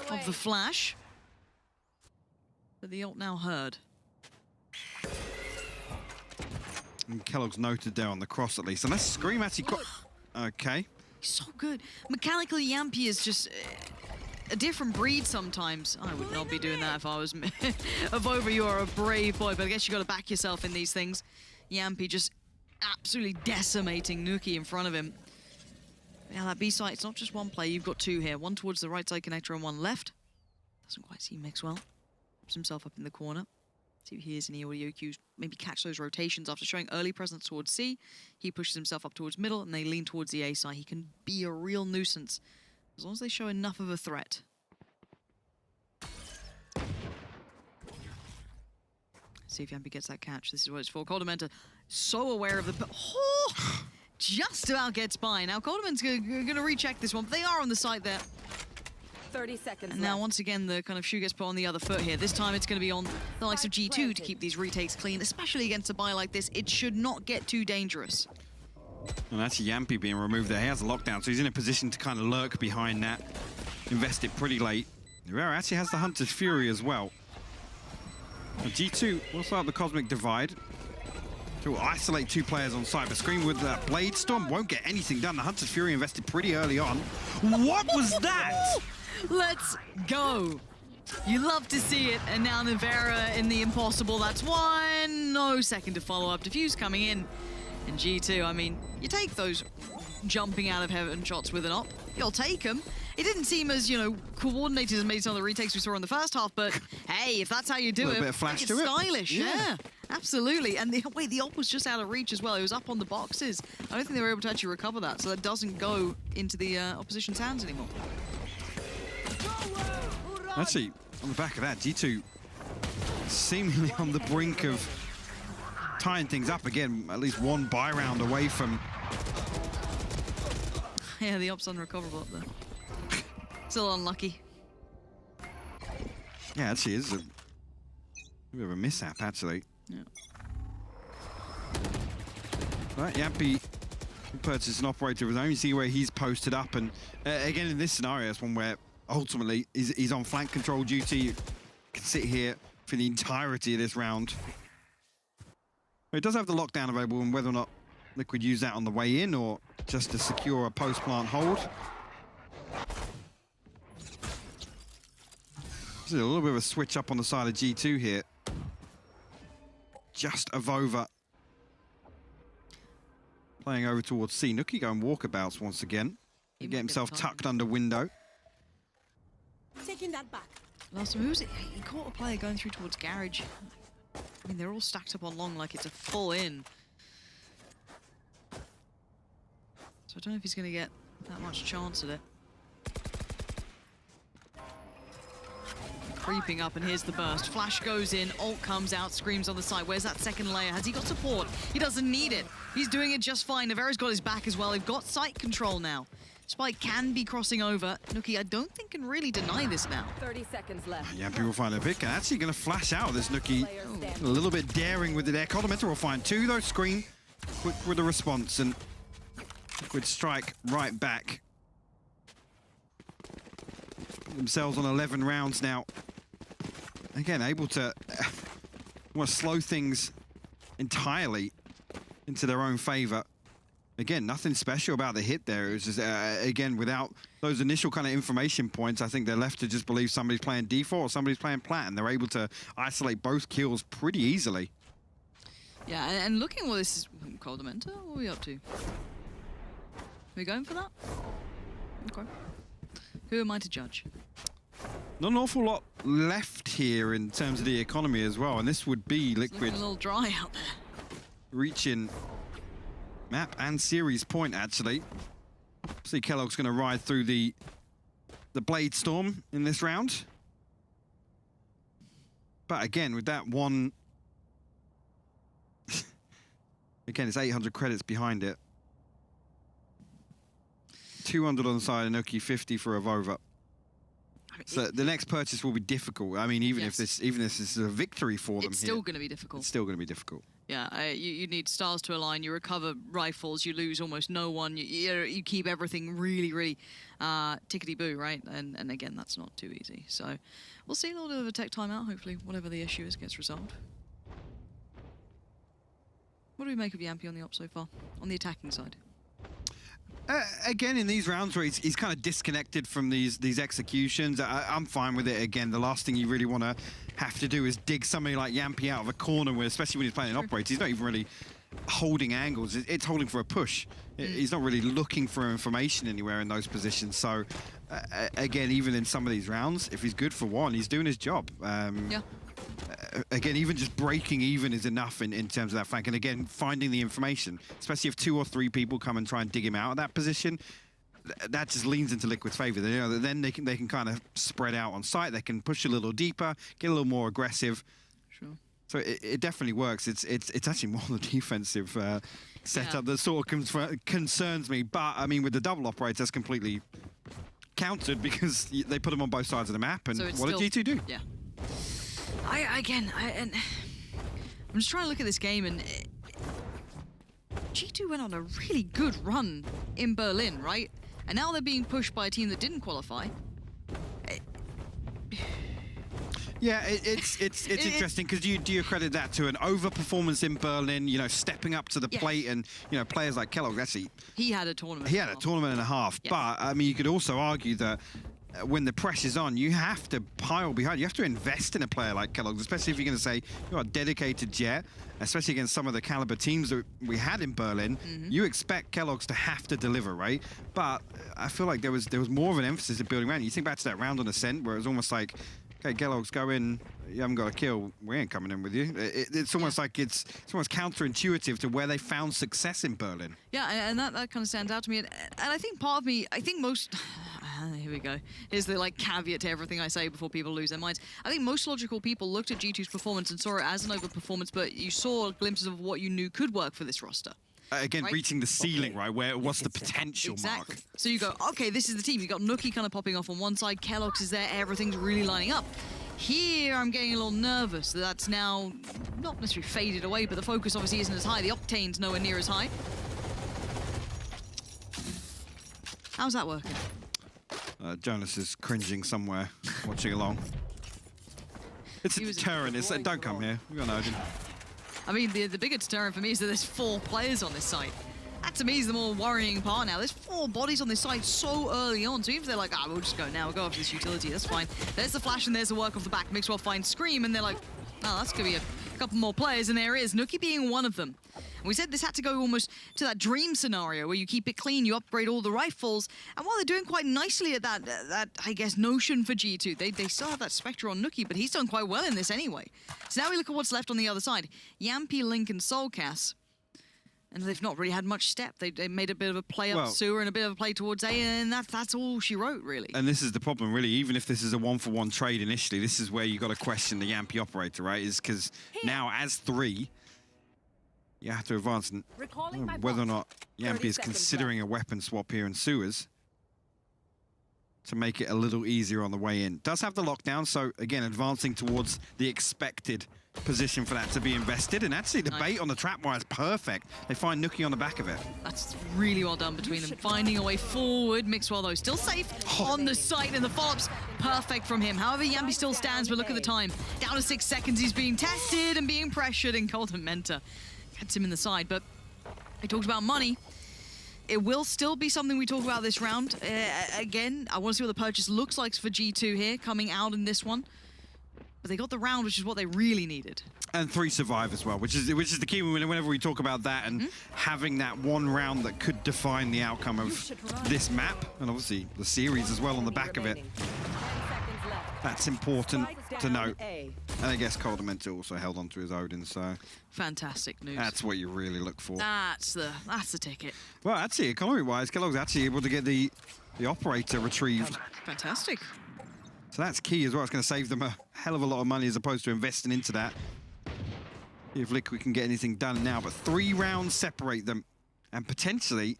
of the flash. But the ult now heard. And Kellogg's noted there on the cross at least. Unless Scream actually... Okay. He's so good. Mechanically, Yampi is just a different breed sometimes. I would not be doing that if I was Avova. You are a brave boy, but I guess you got to back yourself in these things. Yampi just absolutely decimating Nuki in front of him. Yeah, that B site, it's not just one play, you've got 2 here. One towards the right side connector and one left. Doesn't quite see Mixwell. Puts himself up in the corner. See if he hears any audio cues. Maybe catch those rotations after showing early presence towards C. He pushes himself up towards middle and they lean towards the A side. He can be a real nuisance as long as they show enough of a threat. See if Yampi gets that catch. This is what it's for. Coldamenta so aware of the... Oh! Just about gets by. Now, Coldamenta's going to recheck this one, but they are on the side there. 30 seconds And now, once again, the kind of shoe gets put on the other foot here. This time, it's going to be on the likes of G2 to keep these retakes clean, especially against a buy like this. It should not get too dangerous. And that's Yampi being removed there. He has a lockdown, so he's in a position to kind of lurk behind that. Invest it pretty late. Rivera actually has the Hunter's Fury as well. G2 will start the Cosmic Divide to isolate 2 players on site, but Scream with that Blade Storm won't get anything done. The Hunter's Fury invested pretty early on. What was that? Let's go. You love to see it, and now Nevera in the impossible. That's 1. No second to follow up. Diffuse coming in. And G2, I mean, you take those jumping out of heaven shots with an op. You'll take them. It didn't seem as, you know, coordinated as maybe some of the retakes we saw in the first half, but hey, if that's how you do it, bit of flash it's to it. stylish. Yeah, absolutely. And the op was just out of reach as well. It was up on the boxes. I don't think they were able to actually recover that, so that doesn't go into the opposition's hands anymore. Actually, on the back of that, G2 seemingly on the brink of tying things up again. At least 1 buy round away from... Yeah, the op's unrecoverable up there. Still unlucky. Yeah, actually, it's a bit of a mishap, actually. Yeah. Right, Yampi purchased an operator of his own. You see where he's posted up, and again, in this scenario, it's one where ultimately, he's on flank control duty. Can sit here for the entirety of this round. It does have the lockdown available, and whether or not Liquid use that on the way in or just to secure a post-plant hold. There's a little bit of a switch up on the side of G2 here. Just a Vova. Playing over towards C. Nuki going walkabouts once again. He get himself tucked under window. Taking that back. Last time, who was it? He caught a player going through towards Garage. I mean, they're all stacked up on long like it's a full in. So I don't know if he's going to get that much chance at it. Creeping up, and here's the burst. Flash goes in, ult comes out, screams on the side. Where's that second layer? Has he got support? He doesn't need it. He's doing it just fine. Navera's got his back as well. They've got site control now. Spike can be crossing over. Nuki, I don't think, can really deny this now. 30 seconds left. Yeah, people find a pick. Actually going to flash out this Nuki. A little bit daring with it there. Coldamentor will find two, though. Screen. Quick with the response, and Liquid strike right back. Put themselves on 11 rounds now. Again, able to want to slow things entirely into their own favor. Again, nothing special about the hit there. It was just, again, without those initial kind of information points, I think they're left to just believe somebody's playing default or somebody's playing plat, and they're able to isolate both kills pretty easily. Yeah, and looking at what this is... Coldamentor, what are we up to? Are we going for that? Okay. Who am I to judge? Not an awful lot left here in terms of the economy as well, and this would be Liquid. It's looking a little dry out there. Reaching map and series point, actually. See, Kellogg's going to ride through the Blade Storm in this round. But again, with that one... again, it's 800 credits behind it. 200 on the side of Nuki, 50 for a Vova. So the next purchase will be difficult. I mean, even if this is a victory for them, it's still going to be difficult. It's still going to be difficult. Yeah, you need stars to align. You recover rifles. You lose almost no one. You keep everything really, really tickety-boo, right? And again, that's not too easy. So we'll see a little bit of a tech timeout. Hopefully, whatever the issue is gets resolved. What do we make of Yampi on the op so far, on the attacking side? Again, in these rounds where he's kind of disconnected from these executions, I'm fine with it. Again, the last thing you really want to have to do is dig somebody like Yampi out of a corner, especially when he's playing an operator. He's not even really holding angles. It's holding for a push. He's not really looking for information anywhere in those positions. So, again, even in some of these rounds, if he's good for one, he's doing his job. Yeah. Again, even just breaking even is enough in terms of that flank. And again, finding the information, especially if 2 or 3 people come and try and dig him out of that position, that just leans into Liquid's favor. You know, then they can kind of spread out on site. They can push a little deeper, get a little more aggressive. Sure. So it definitely works. It's actually more the defensive setup that sort of concerns me. But I mean, with the double operator, that's completely countered because they put them on both sides of the map. And so what did G2 do? Yeah. I'm just trying to look at this game, and G2 went on a really good run in Berlin, right? And now they're being pushed by a team that didn't qualify. Yeah, it's interesting because do you credit that to an overperformance in Berlin? You know, stepping up to the plate, and you know, players like Kellogg. Actually, he had a tournament. He had a tournament and a half. Yes. But I mean, you could also argue that when the pressure's on, you have to pile behind. You have to invest in a player like Kellogg, especially if you're going to say you're a dedicated Jet, especially against some of the caliber teams that we had in Berlin. You expect Kellogg's to have to deliver, right? But I feel like there was more of an emphasis in building around. You think back to that round on Ascent where it was almost like, okay, Kellogg's go in, you haven't got a kill, we ain't coming in with you. It's almost like it's almost counterintuitive to where they found success in Berlin. Yeah, and that kind of stands out to me. And I think part of me, I think most... here we go. Here's the caveat to everything I say before people lose their minds. I think most logical people looked at G2's performance and saw it as an overperformance, but you saw glimpses of what you knew could work for this roster. Again, right? Reaching the ceiling, right? What's the potential mark? So you go, okay, this is the team. You got Nuki kind of popping off on one side, Kellogg's is there, everything's really lining up. Here, I'm getting a little nervous that that's now not necessarily faded away, but the focus obviously isn't as high. The octane's nowhere near as high. How's that working? Jonas is cringing somewhere, watching along. It's a deterrent. It's like, don't come here. We got Odin. I mean, the bigger deterrent for me is that there's 4 players on this site. That to me is the more worrying part now. There's 4 bodies on this site so early on. So even if they're like, we'll just go now, we'll go after this utility, that's fine. There's the flash and there's the work off the back. Mixwell finds Scream and they're like, oh, that's going to be a couple more players. And there is, Nuki being one of them. And we said this had to go almost to that dream scenario where you keep it clean, you upgrade all the rifles. And while they're doing quite nicely at that I guess, notion for G2, they still have that Spectre on Nuki, but he's done quite well in this anyway. So now we look at what's left on the other side. Yampi, Link, and Soulcas. And they've not really had much step. They made a bit of a play up sewer and a bit of a play towards A, and that's all she wrote, really. And this is the problem, really. Even if this is a 1-for-1 trade initially, this is where you got to question the Yampi operator, right? Is because now as 3, you have to advance. And whether or not Yampi is considering a weapon swap here in sewers to make it a little easier on the way in. Does have the lockdown, so again, advancing towards the expected position for that to be invested. And actually, the bait on the trap wire is perfect. They find Nuki on the back of it. That's really well done between them. Finding a way forward. Mixwell, though, still safe on the site, and the follow-up's perfect from him. However, Yampi still stands, but look at the time. Down to 6 seconds, he's being tested and being pressured, and Golden Menta gets him in the side. But he talked about money. It will still be something we talk about this round. Again, I want to see what the purchase looks like for G2 here, coming out in this one. But they got the round, which is what they really needed. And 3 survive as well, which is the key whenever we talk about that and having that one round that could define the outcome of this map, and obviously the series as well on the back of it. That's important to note. And I guess Golden Menta also held on to his Odin, so... Fantastic news. That's what you really look for. That's the ticket. Well, actually, economy-wise, Kellogg's actually able to get the operator retrieved. Fantastic. So that's key as well. It's going to save them a hell of a lot of money as opposed to investing into that. See if Liquid can get anything done now, but 3 rounds separate them, and potentially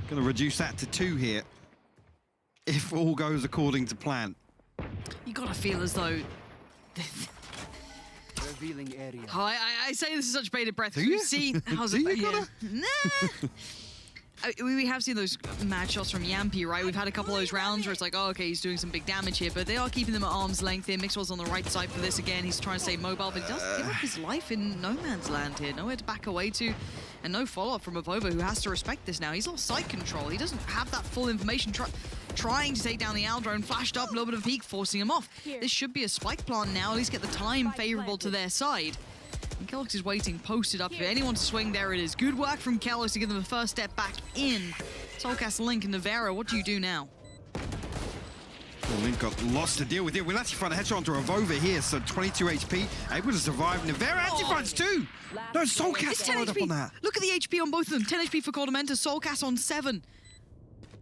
going to reduce that to 2 here if all goes according to plan. You got to feel as though... Revealing area. Oh, I say this is such bated breath. Do you? We've seen... How's it? Yeah. Nah. We have seen those mad shots from Yampi, right? We've had a couple of those rounds where it's like, oh, okay, he's doing some big damage here, but they are keeping them at arm's length here. Mixwell's on the right side for this again. He's trying to stay mobile, but he does give up his life in no man's land here. Nowhere to back away to, and no follow-up from Avova, who has to respect this now. He's lost site control. He doesn't have that full information. Trying to take down the Aldrone, flashed up, a little bit of a peek, forcing him off. This should be a spike plant now, at least get the time favorable to their side. And Kellogg's is waiting, posted up. If anyone to swing, there it is. Good work from Kellogg's to give them a first step back in. Soulcas, Link, and Navera, what do you do now? Well, Link got lost to deal with it. We'll actually find a headshot onto Avova here, so 22 HP, able to survive. Navera actually finds 2. No, Soulcas followed up on that. Look at the HP on both of them. 10 HP for Golden Menta, Soulcas on 7.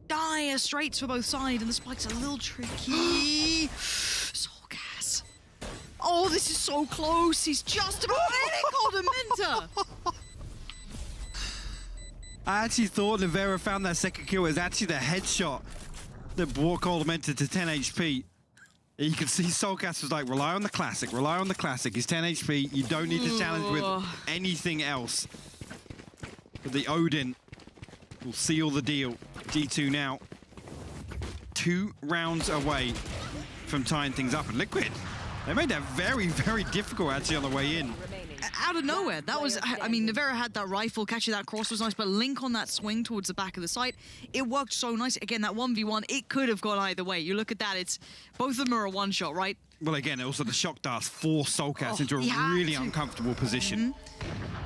Dire straits for both sides, and the spike's a little tricky. Soulcas. Oh, this is so close. He's just about it, Golden Menta. I actually thought Navera found that second kill. It was actually the headshot that brought Golden Menta to 10 HP. And you can see Soulcas was like, rely on the classic, rely on the classic. He's 10 HP. You don't need to challenge with anything else. But the Odin will seal the deal. G2 now 2 rounds away from tying things up. And Liquid, they made that very, very difficult actually on the way in. Out of nowhere. That was, I mean, Navera had that rifle, catching that cross was nice, but Link on that swing towards the back of the site, it worked so nice. Again, that 1v1, it could have gone either way. You look at that, it's, both of them are a one-shot, right? Well, again, also the shock dart forced Soulcas into a really uncomfortable position.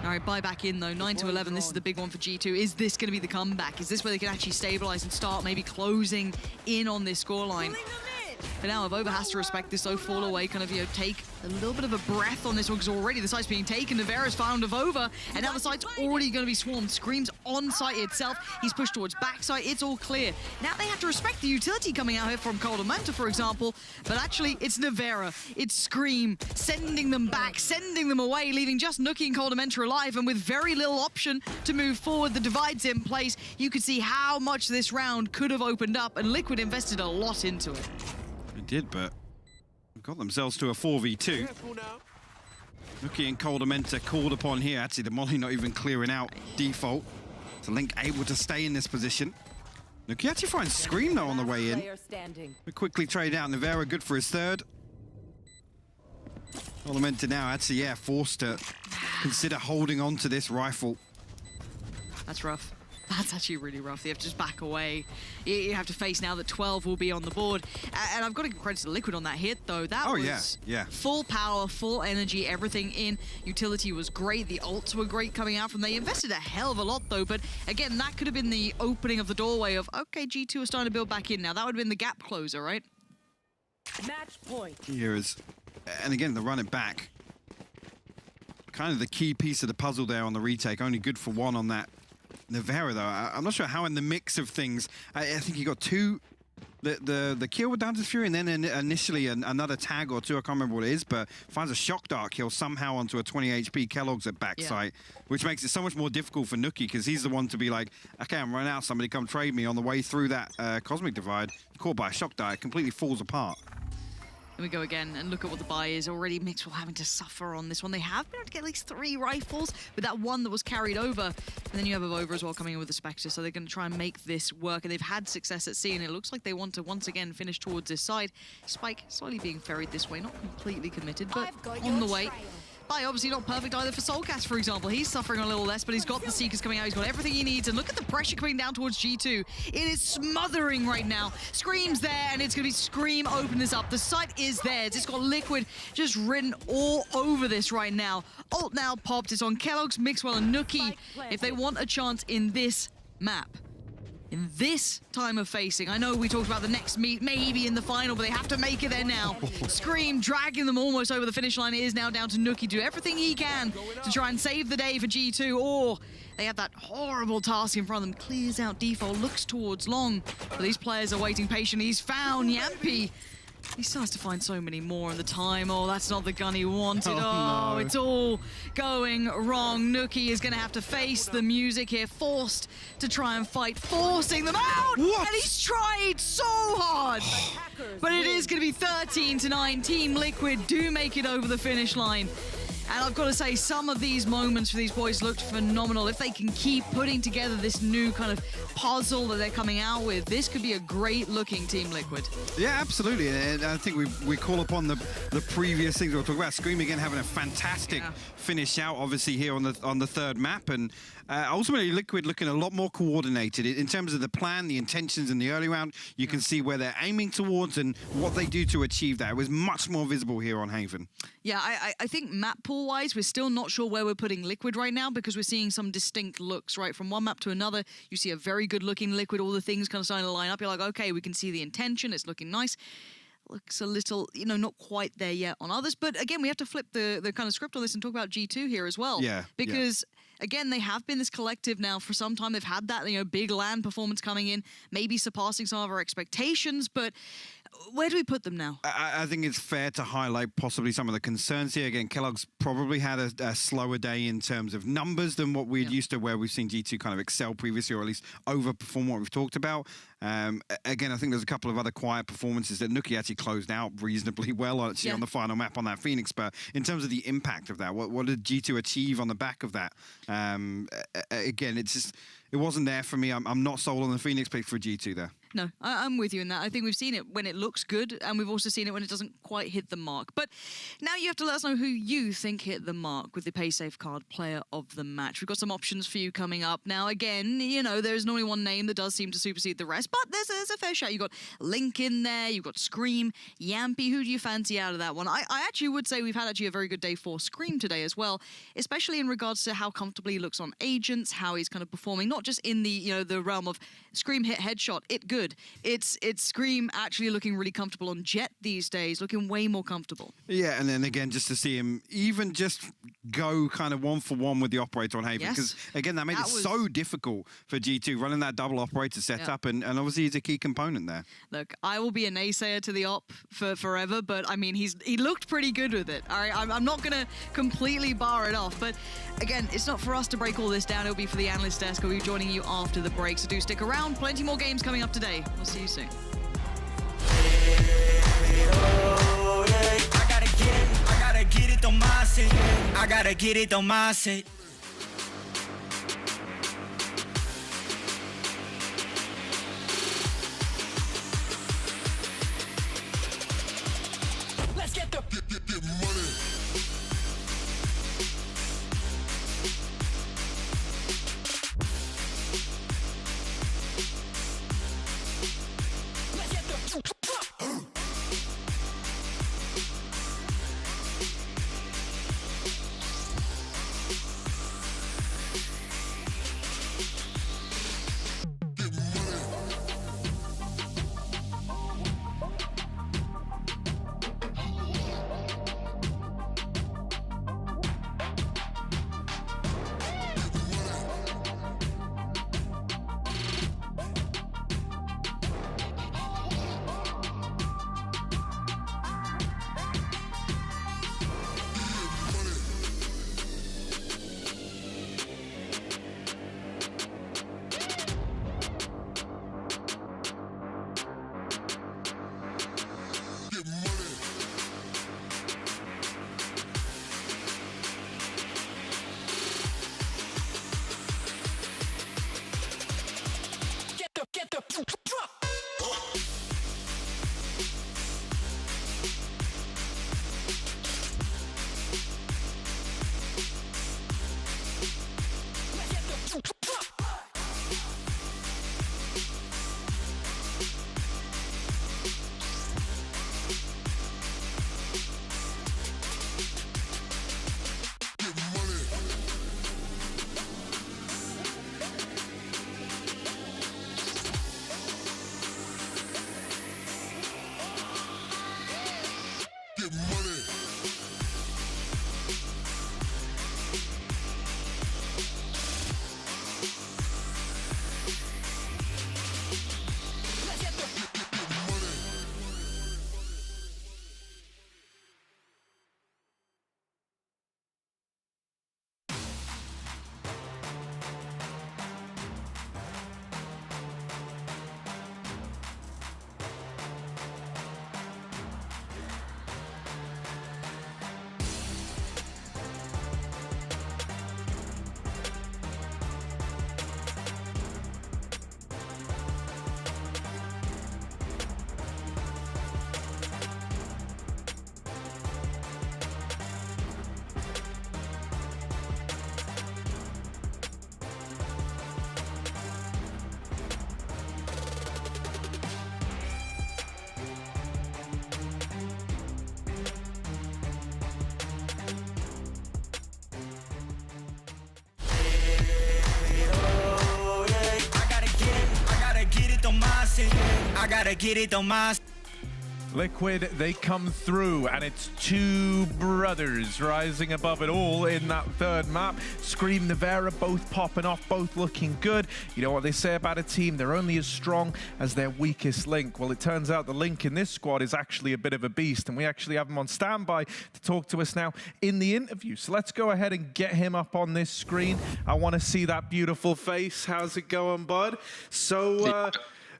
All right, buy back in, though. 9-11, this is the big one for G2. Is this going to be the comeback? Is this where they can actually stabilize and start maybe closing in on this scoreline? But now Avova has to respect this, though, fall away, kind of, you know, take a little bit of a breath on this one, because already the site's being taken. Navera's found Avova, and now the site's already going to be swarmed. Scream's on site itself. He's pushed towards backside. It's all clear. Now they have to respect the utility coming out here from Golden Menta, for example, but actually it's Navera, it's Scream, sending them back, sending them away, leaving just Nuki and Golden Menta alive, and with very little option to move forward. The divide's in place. You could see how much this round could have opened up, and Liquid invested a lot into it. They did, but got themselves to a 4v2. Nuki and Golden Menta called upon here. Actually, the molly not even clearing out default. So Link able to stay in this position. Nuki actually finds Scream though on the way in. We quickly trade out Nivera, good for his third. Elementor now actually, yeah, forced to consider holding on to this rifle. That's rough. That's actually really rough. You have to just back away. You have to face now that 12 will be on the board. And I've got to give credit to Liquid on that hit, though. That was full power, full energy, everything in. Utility was great. The ults were great coming out from there. They invested a hell of a lot, though. But again, that could have been the opening of the doorway of, okay, G2 are starting to build back in now. That would have been the gap closer, right? Match point. Here is, and again, the run it back. Kind of the key piece of the puzzle there on the retake. Only good for one on that. Nivera, though, I'm not sure how in the mix of things. I think he got two. The kill with Dante's Fury, and then initially another tag or two. I can't remember what it is, but finds a shock dart kill somehow onto a 20 HP Kellogg's at backside, which makes it so much more difficult for Nuki because he's the one to be like, okay, I'm running out. Somebody come trade me on the way through that Cosmic Divide. Caught by a shock dart, it completely falls apart. Here we go again, and look at what the buy is. Already Mixwell having to suffer on this one. They have been able to get at least 3 rifles with that one that was carried over. And then you have Avova as well coming in with the Spectre, so they're going to try and make this work. And they've had success at C, and it looks like they want to once again finish towards this side. Spike slowly being ferried this way, not completely committed, but on the way. Buy obviously not perfect either for Soulcast, for example. He's suffering a little less, but he's got the Seekers coming out. He's got everything he needs. And look at the pressure coming down towards G2. It is smothering right now. Scream's there, and it's going to be Scream open this up. The site is theirs. It's got Liquid just written all over this right now. Ult now popped. It's on Kellogg's, Mixwell, and Nuki. If they want a chance in this map, in this time of facing, I know we talked about the next meet, maybe in the final, but they have to make it there now. Scream dragging them almost over the finish line. It is now down to Nuki. Do everything he can to try and save the day for G2, or they have that horrible task in front of them. Clears out default, looks towards long, but these players are waiting patiently. He's found Yampi. He starts to find so many more in the time. Oh, that's not the gun he wanted. Oh, no. It's all going wrong. Nuki is going to have to face the music here, forced to try and fight, forcing them out. What? And he's tried so hard. But it is going to be 13-9. Team Liquid do make it over the finish line. And I've got to say, some of these moments for these boys looked phenomenal. If they can keep putting together this new kind of puzzle that they're coming out with, this could be a great-looking Team Liquid. Yeah, absolutely. And I think we call upon the previous things we were talking about. Scream again having a fantastic finish out, obviously, here on the third map. And ultimately, Liquid looking a lot more coordinated in terms of the plan, the intentions in the early round. You can see where they're aiming towards and what they do to achieve that. It was much more visible here on Haven. Yeah, I think map pool-wise, we're still not sure where we're putting Liquid right now because we're seeing some distinct looks, right? From one map to another, you see a very good-looking Liquid, all the things kind of starting to line up. You're like, okay, we can see the intention, it's looking nice. Looks a little, not quite there yet on others. But again, we have to flip the kind of script on this and talk about G2 here as well. Yeah. Because, again, they have been this collective now for some time. They've had that, big LAN performance coming in, maybe surpassing some of our expectations. But where do we put them now? I think it's fair to highlight possibly some of the concerns here. Again, Kellogg's probably had a slower day in terms of numbers than what we'd used to, where we've seen G2 kind of excel previously, or at least overperform what we've talked about. Again, I think there's a couple of other quiet performances that Nuki actually closed out reasonably well on the final map on that Phoenix. But in terms of the impact of that, what did G2 achieve on the back of that? Again, it wasn't there for me. I'm not sold on the Phoenix pick for G2 there. No, I'm with you in that. I think we've seen it when it looks good, and we've also seen it when it doesn't quite hit the mark. But now you have to let us know who you think hit the mark with the PaySafe card player of the match. We've got some options for you coming up. Now, again, there's only one name that does seem to supersede the rest, but there's a fair shout. You've got Link in there, you've got Scream, Yampi. Who do you fancy out of that one? I actually would say we've had a very good day for Scream today as well, especially in regards to how comfortably he looks on Agents, how he's kind of performing, not just in the, the realm of Scream hit headshot, it good. It's Scream actually looking really comfortable on Jet these days, looking way more comfortable. Yeah, and then again, just to see him even just go kind of 1-for-1 with the operator on Haven, because again, that made it so difficult for G2 running that double operator setup, and obviously he's a key component there. Look, I will be a naysayer to the op for forever, but I mean, he looked pretty good with it. All right, I'm not gonna completely bar it off, but again, it's not for us to break all this down. It'll be for the analyst desk. We'll be joining you after the break, so do stick around. Plenty more games coming up today. We'll see you soon. I gotta get it, don't mindset. I gotta get it, don't mindset. I gotta get it on my. Liquid, they come through, and it's two brothers rising above it all in that third map. Scream, Nivera, both popping off, both looking good. You know what they say about a team, they're only as strong as their weakest link. Well, it turns out the link in this squad is actually a bit of a beast, and we actually have him on standby to talk to us now in the interview. So let's go ahead and get him up on this screen. I want to see that beautiful face. How's it going, bud? So,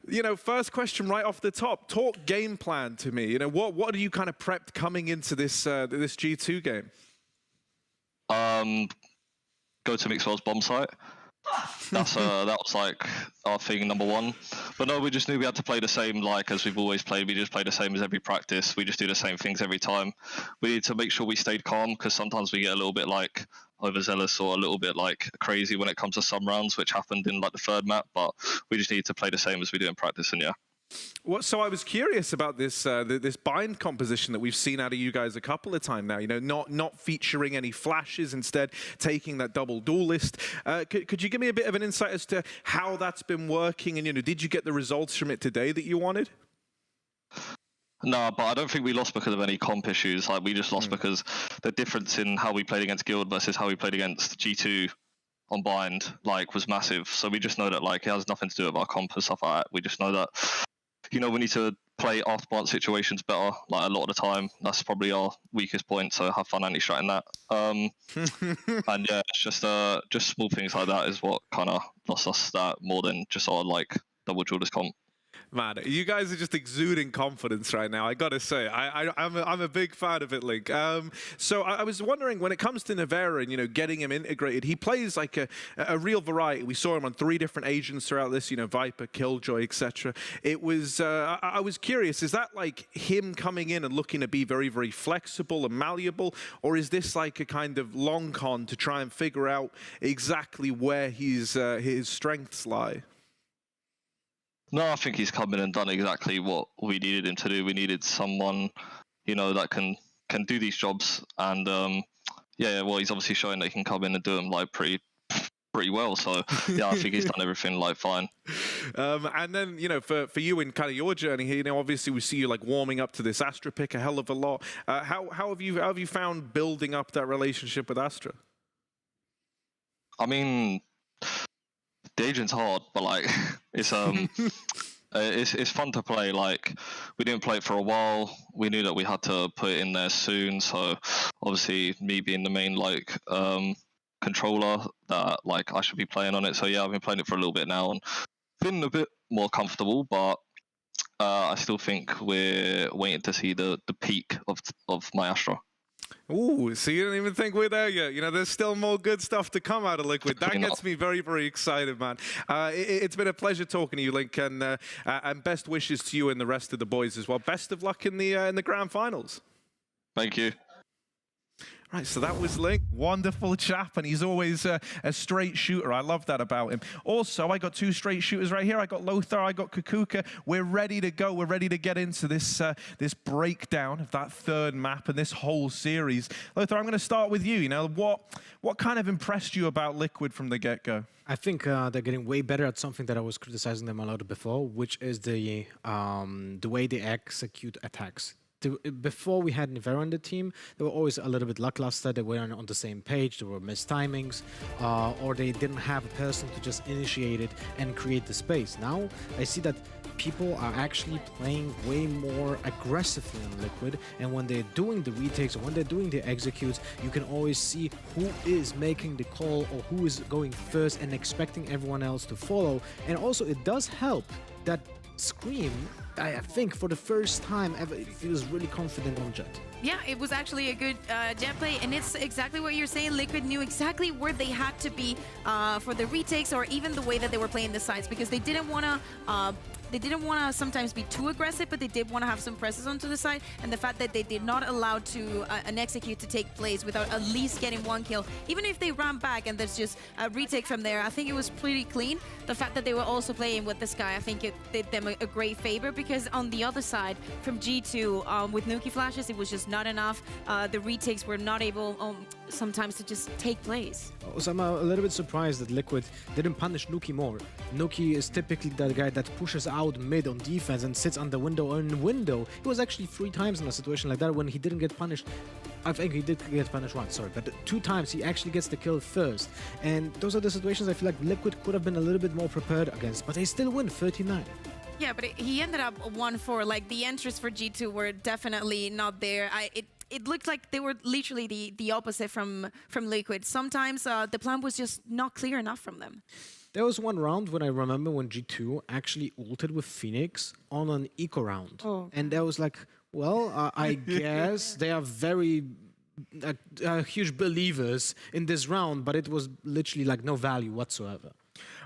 you know, first question right off the top. Talk game plan to me. You know, what are you kind of prepped coming into this this G2 game? Go to Mixwell's bomb site. That was like our thing number one. But no, we just knew we had to play the same like as we've always played. We just play the same as every practice. We just do the same things every time. We need to make sure we stayed calm because sometimes we get a little bit like overzealous or a little bit like crazy when it comes to some rounds, which happened in like the third map. But we just need to play the same as we do in practice, and yeah. So I was curious about this this bind composition that we've seen out of you guys a couple of times now. You know, not featuring any flashes, instead taking that double duelist. Could you give me a bit of an insight as to how that's been working? And you know, did you get the results from it today that you wanted? No, but I don't think we lost because of any comp issues. Like we just lost because the difference in how we played against Guild versus how we played against G2 on bind like was massive. So we just know that like it has nothing to do with our comp and stuff like that. We just know that, you know, we need to play afterbounce situations better, like a lot of the time. That's probably our weakest point, so have fun anti-stratting that. And yeah, it's just small things like that is what kind of lost us that more than just our like double duelist comp. Man, you guys are just exuding confidence right now. I gotta say, I'm a big fan of it, Link. So I was wondering, when it comes to Nivera and, you know, getting him integrated, he plays like a real variety. We saw him on 3 different agents throughout this, you know, Viper, Killjoy, etc. It was, I was curious, is that like him coming in and looking to be very, very flexible and malleable, or is this like a kind of long con to try and figure out exactly where his strengths lie? No, I think he's come in and done exactly what we needed him to do. We needed someone, you know, that can do these jobs, and yeah, well, he's obviously showing that he can come in and do them like pretty well. So yeah, I think he's done everything like fine. And then, you know, for you in kind of your journey here, you know, obviously we see you like warming up to this Astra pick a hell of a lot. How have you found building up that relationship with Astra? I mean, the agent's hard, but like it's it's fun to play. Like we didn't play it for a while. We knew that we had to put it in there soon. So obviously, me being the main like controller, that like I should be playing on it. So yeah, I've been playing it for a little bit now and been a bit more comfortable. But I still think we're waiting to see the peak of my Astra. Ooh, so you don't even think we're there yet. You know, there's still more good stuff to come out of Liquid. That gets me very, very excited, man. It's been a pleasure talking to you, Link, and best wishes to you and the rest of the boys as well. Best of luck in the grand finals. Thank you. Right, so that was Link. Wonderful chap, and he's always a straight shooter. I love that about him. Also, I got two straight shooters right here. I got Lothar, I got Kaquka. We're ready to go. We're ready to get into this this breakdown of that third map and this whole series. Lothar, I'm going to start with you. You know, what kind of impressed you about Liquid from the get-go? I think they're getting way better at something that I was criticizing them a lot before, which is the way they execute attacks. Before we had Nivera on the team, they were always a little bit lackluster. They weren't on the same page. There were missed timings, or they didn't have a person to just initiate it and create the space. Now I see that people are actually playing way more aggressively on Liquid, and when they're doing the retakes or when they're doing the executes, you can always see who is making the call or who is going first and expecting everyone else to follow. And also it does help that Scream, I think for the first time ever, it feels really confident on Jett. Yeah, it was actually a good Jett play, and it's exactly what you're saying. Liquid knew exactly where they had to be for the retakes, or even the way that they were playing the sides, because they didn't want to sometimes be too aggressive, but they did want to have some presses onto the side. And the fact that they did not allow an execute to take place without at least getting one kill, even if they ran back and there's just a retake from there, I think it was pretty clean. The fact that they were also playing with the Sky, I think it did them a great favor, because on the other side from G2 with Nuki flashes, it was just not enough. The retakes were not able sometimes to just take place. So I'm a little bit surprised that Liquid didn't punish Nuki more. Nuki is typically that guy that pushes out mid on defense and sits on the window. He was actually 3 times in a situation like that when he didn't get punished. I think he did get punished once, sorry, but 2 times he actually gets the kill first. And those are the situations I feel like Liquid could have been a little bit more prepared against, but they still win 39. Yeah, but he ended up 1-4. Like, the entries for G2 were definitely not there. It looked like they were literally the opposite from Liquid. Sometimes the plan was just not clear enough from them. There was one round when I remember when G2 actually ulted with Phoenix on an eco round. Oh. And I was like, well, I guess they are very huge believers in this round, but it was literally like no value whatsoever.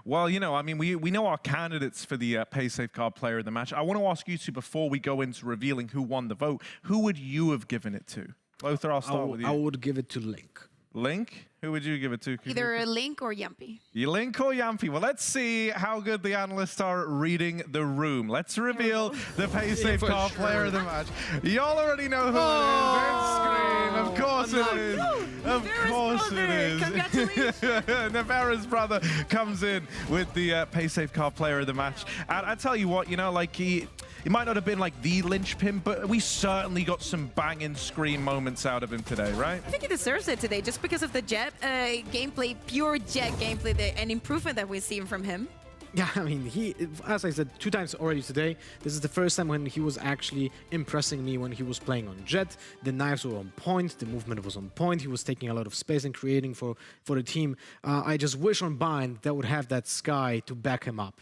Well, you know, I mean, we know our candidates for the Pay Safe Card Player of the Match. I want to ask you two, before we go into revealing who won the vote, who would you have given it to? Lothar, I'll start with you. I would give it to Link. Link? Who would you give it to? Either Link or Yampy. Link or Yampy? Well, let's see how good the analysts are at reading the room. Let's reveal the Pay Safe Card Player of the Match. Y'all already know who it is. It's Scream. Of course it is. Of course it is. Congratulations. Nivera's brother comes in with the Pay Safe Card Player of the Match. And I tell you what, you know, like he might not have been like the linchpin, but we certainly got some banging Scream moments out of him today, right? I think he deserves it today, just because of the Jett gameplay, pure Jett gameplay, and improvement that we've seen from him. Yeah, I mean, he, as I said 2 times already today, this is the first time when he was actually impressing me when he was playing on Jett. The knives were on point, the movement was on point, he was taking a lot of space and creating for the team. I just wish on Bind that would have that Sky to back him up.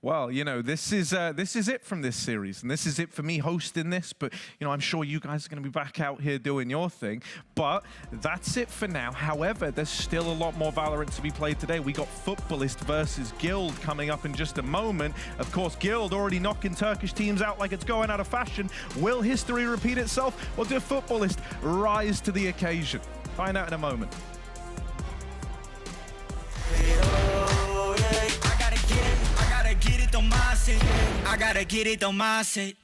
Well, you know, this is it from this series, and this is it for me hosting this, but, you know, I'm sure you guys are going to be back out here doing your thing, but that's it for now. However, there's still a lot more Valorant to be played today. We got Footballist versus Guild coming up in just a moment. Of course, Guild already knocking Turkish teams out like it's going out of fashion. Will history repeat itself, or do Footballist rise to the occasion? Find out in a moment. I gotta get it on my set.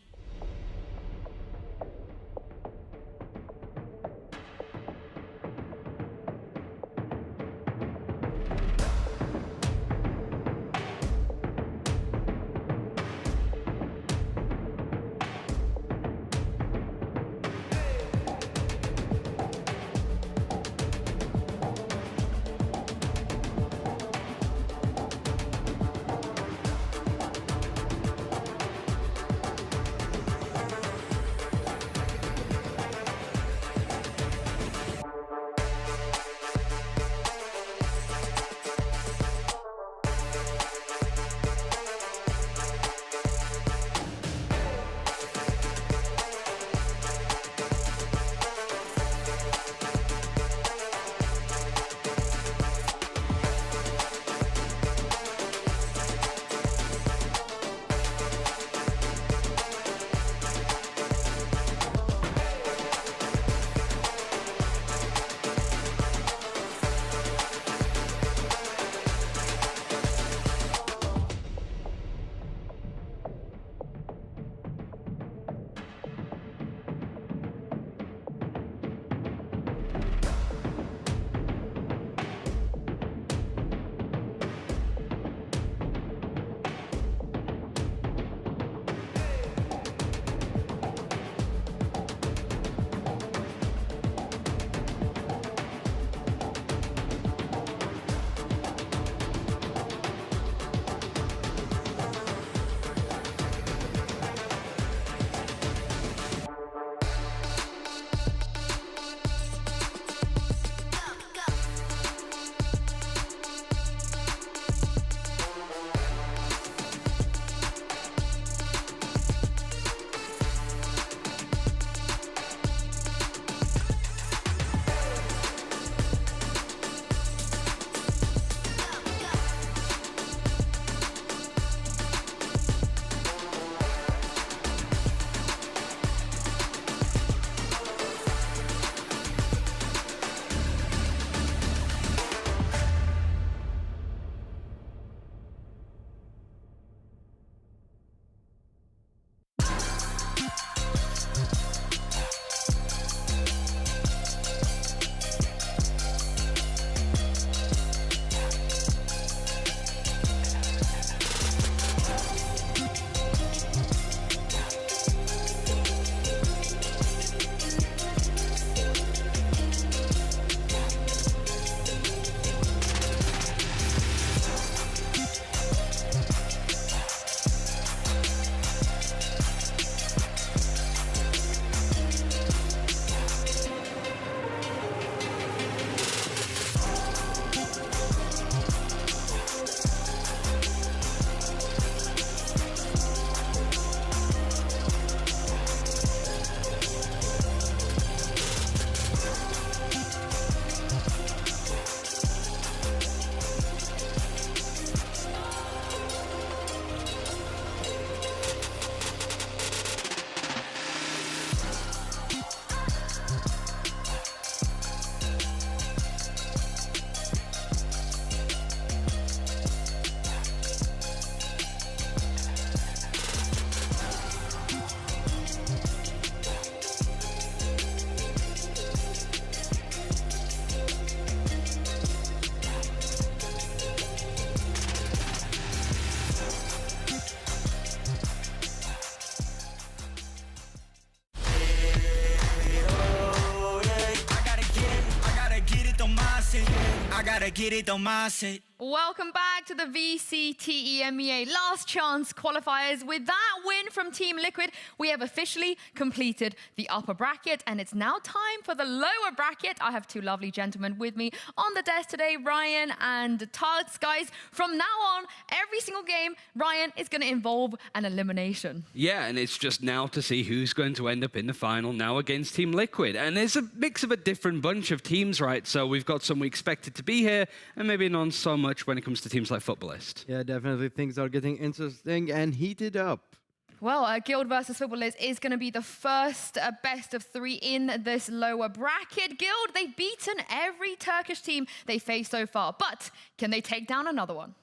get it, don't mind it. Welcome back to the VCT EMEA Last Chance Qualifiers. With that win from Team Liquid, we have officially completed the upper bracket, and it's now time for the lower bracket. I have two lovely gentlemen with me on the desk today, Ryan and Tux. Guys, from now on, every single game, Ryan is going to involve an elimination. Yeah, and it's just now to see who's going to end up in the final now against Team Liquid. And there's a mix of a different bunch of teams, right? So we've got some we expected to be here, and maybe not so much when it comes to teams like Footballist. Yeah, definitely things are getting interesting and heated up. Well, Guild versus Footballist is going to be the first best of 3 in this lower bracket. Guild, they've beaten every Turkish team they faced so far, but can they take down another one?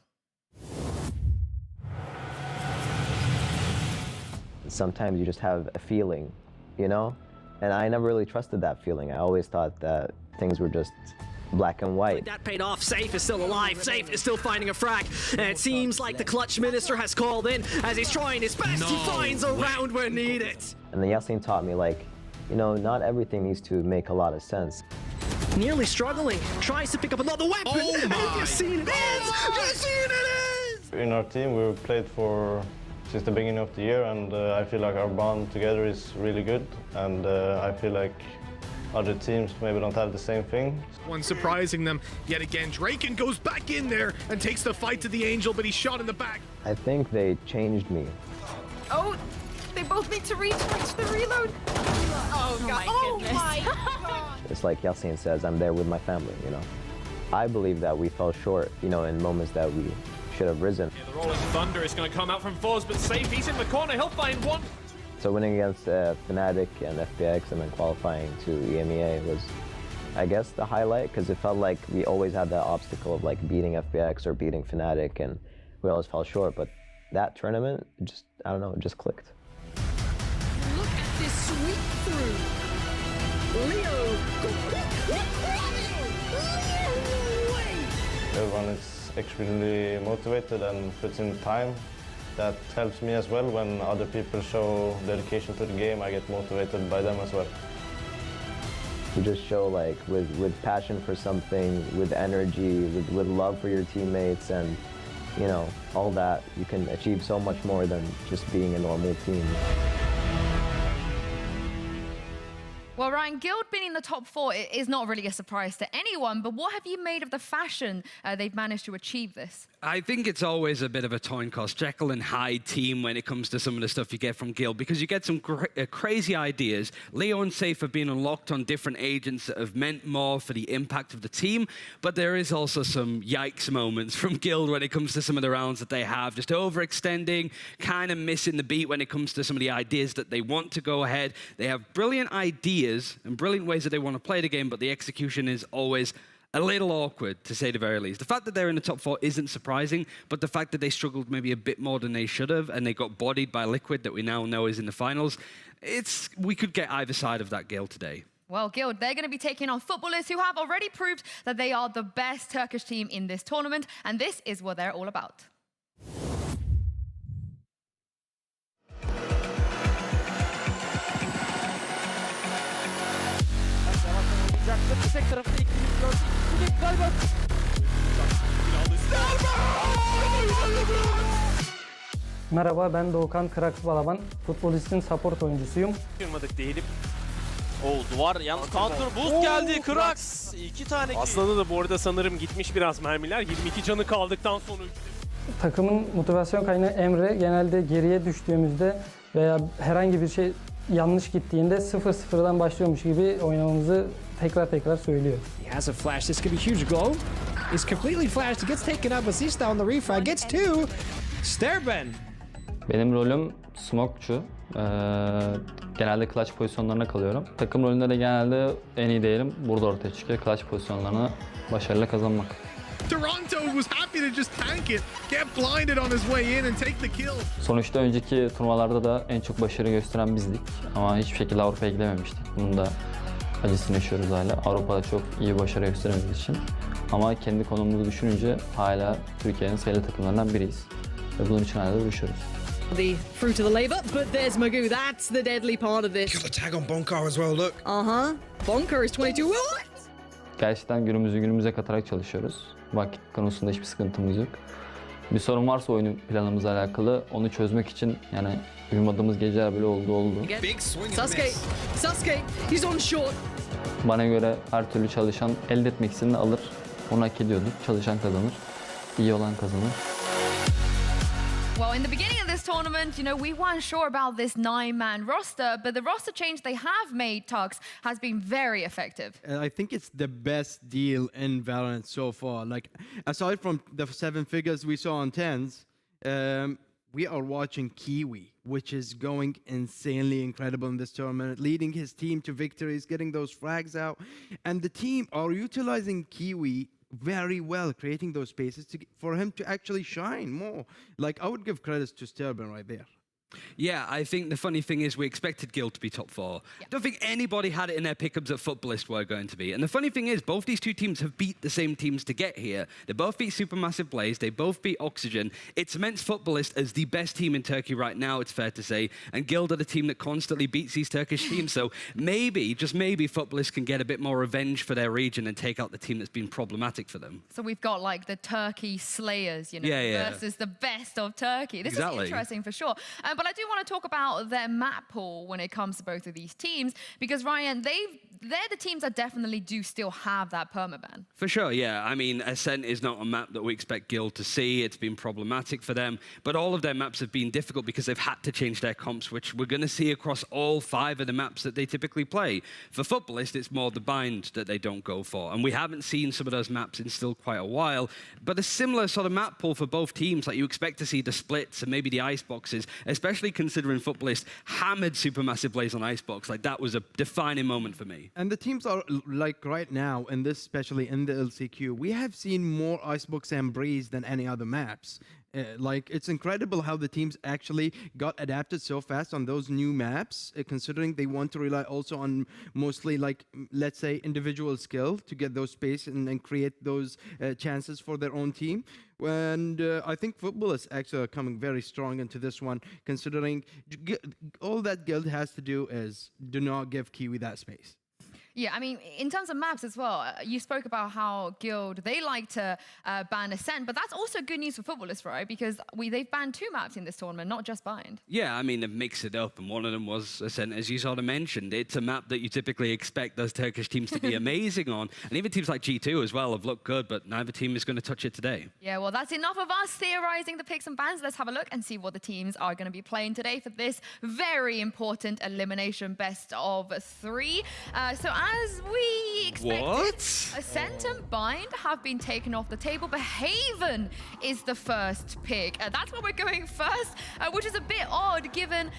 Sometimes you just have a feeling, you know? And I never really trusted that feeling. I always thought that things were just black and white. That paid off. Safe is still alive. Safe is still finding a frag. And it seems like the clutch minister has called in as he's trying his best. He finds a round where needed. And then Yasin taught me, like, you know, not everything needs to make a lot of sense. Nearly struggling. Tries to pick up another weapon. Oh and my Yasin it is! Yasin it is! In our team, we've played since the beginning of the year, and I feel like our bond together is really good. And I feel like other teams maybe don't have the same thing. One surprising them yet again. Draken goes back in there and takes the fight to the Angel, but he's shot in the back. I think they changed me. Oh, they both need to reach the reload. Oh, God. Oh, my God. It's like Yasin says, I'm there with my family, you know. I believe that we fell short, you know, in moments that we should have risen. Yeah, the Rolling Thunder is going to come out from Foz, but safe. He's in the corner. He'll find one. So winning against Fnatic and FPX and then qualifying to EMEA was, I guess, the highlight, because it felt like we always had that obstacle of like beating FPX or beating Fnatic, and we always fell short. But that tournament, just, I don't know, it just clicked. Look at this sweep through. Leo. Everyone is extremely motivated and puts in time. That helps me as well. When other people show dedication to the game, I get motivated by them as well. You just show like with passion for something, with energy, with love for your teammates, and you know, all that, you can achieve so much more than just being a normal team. Well, Ryan, Guild being in the top 4 is not really a surprise to anyone, but what have you made of the fashion they've managed to achieve this? I think it's always a bit of a coin toss, Jekyll and Hyde team when it comes to some of the stuff you get from Guild, because you get some crazy ideas. Leo and Safe have been unlocked on different agents that have meant more for the impact of the team, but there is also some yikes moments from Guild when it comes to some of the rounds that they have, just overextending, kind of missing the beat when it comes to some of the ideas that they want to go ahead. They have brilliant ideas and brilliant ways that they want to play the game, but the execution is always a little awkward, to say the very least. The fact that they're in the top 4 isn't surprising, but the fact that they struggled maybe a bit more than they should have, and they got bodied by Liquid that we now know is in the finals, we could get either side of that, Gale, today. Well, Guild, they're going to be taking on Footballers, who have already proved that they are the best Turkish team in this tournament, and this is what they're all about. Tek tarafta ikimiz gördük. Bugün galiba... Merhaba, ben Doğukan Kıraksbalaban. Futbolistin support oyuncusuyum. Kırmadık değilim. Duvar yalnız counter boost geldi. Krax 2 tane. Aslan'ı da bu arada sanırım gitmiş biraz mermiler. 22 canı kaldıktan sonra Takımın motivasyon kaynağı Emre. Genelde geriye düştüğümüzde veya herhangi bir şey yanlış gittiğinde 0-0'dan başlıyormuş gibi oynamamızı tekrar söylüyor. He has a flash. This could be huge. Glow is completely flashed. He gets taken up. Asista on the refrag. Gets 2. Sterben. Benim rolüm smoke'cu. Genelde clutch pozisyonlarına kalıyorum. Takım rolünde de genelde en iyi değerim burada ortaya çıkıyor. Clutch pozisyonlarını başarıyla kazanmak. Toronto was happy to just tank it, get blinded on his way in and take the kill. Sonuçta önceki turnuvalarda da en çok başarı gösteren bizdik. Ama hiçbir şekilde Avrupa'ya gidememiştik. Bunun da acısını yaşıyoruz hala. Avrupa'da çok iyi başarı gösteremediğimiz için. Ama kendi konumumuzu düşününce hala Türkiye'nin sayılı takımlarından biriyiz. Ve bunun için hala uğraşıyoruz. The fruit of the labour, but there's Magoo. That's the deadly part of this. Kill the tag on Bonkar as well, look. Bonkar is 22. What? Gerçekten günümüze katarak çalışıyoruz. Vakit konusunda hiçbir sıkıntımız yok. Bir sorun varsa oyun planımızla alakalı onu çözmek için yani uyumadığımız geceler bile oldu. Sasuke, he's on short. Bana göre her türlü çalışan elde etmek istediğini alır. Onu hak ediyordur. Çalışan kazanır. İyi olan kazanır. Well, in the beginning of this tournament, you know, we weren't sure about this 9-man roster, but the roster change they have made, Tux, has been very effective. I think it's the best deal in Valorant so far. Like, aside from the 7 figures we saw on 10s, we are watching Kiwi, which is going insanely incredible in this tournament, leading his team to victories, getting those frags out. And the team are utilizing Kiwi very well, creating those spaces for him to actually shine more. Like, I would give credits to Sterben right there. Yeah, I think the funny thing is we expected Guild to be top 4. I don't think anybody had it in their pickups that Footballist were going to be. And the funny thing is, both these two teams have beat the same teams to get here. They both beat Supermassive Blaze, they both beat Oxygen. It cements Footballist as the best team in Turkey right now, it's fair to say. And Guild are the team that constantly beats these Turkish teams. So maybe, just maybe, Footballist can get a bit more revenge for their region and take out the team that's been problematic for them. So we've got like the Turkey Slayers, you know, versus the best of Turkey. This is interesting for sure. But I do want to talk about their map pool when it comes to both of these teams, because Ryan, they're the teams that definitely do still have that permaban. For sure, yeah. I mean, Ascent is not a map that we expect Guild to see. It's been problematic for them, but all of their maps have been difficult because they've had to change their comps, which we're going to see across all 5 of the maps that they typically play. For Footballist, it's more the bind that they don't go for, and we haven't seen some of those maps in still quite a while, but a similar sort of map pool for both teams. Like, you expect to see the splits and maybe the iceboxes, especially considering Footballist hammered Supermassive Blaze on Icebox. Like, that was a defining moment for me. And the teams are, like, right now, in this, especially in the LCQ, we have seen more Icebox and Breeze than any other maps. Like, it's incredible how the teams actually got adapted so fast on those new maps, considering they want to rely also on mostly, like, let's say, individual skill to get those space and create those chances for their own team. And I think football is actually coming very strong into this one, considering all that Guild has to do is do not give Kiwi that space. Yeah, I mean, in terms of maps as well, you spoke about how Guild, they like to ban Ascent, but that's also good news for Footballist, right? Because they've banned 2 maps in this tournament, not just Bind. Yeah, I mean, they've mixed it up, and one of them was Ascent, as you sort of mentioned. It's a map that you typically expect those Turkish teams to be amazing on, and even teams like G2 as well have looked good, but neither team is going to touch it today. Yeah, well, that's enough of us theorizing the picks and bans. Let's have a look and see what the teams are going to be playing today for this very important elimination best of 3. So as we expected, Ascent and Bind have been taken off the table, but Haven is the first pick. That's where we're going first, which is a bit odd given...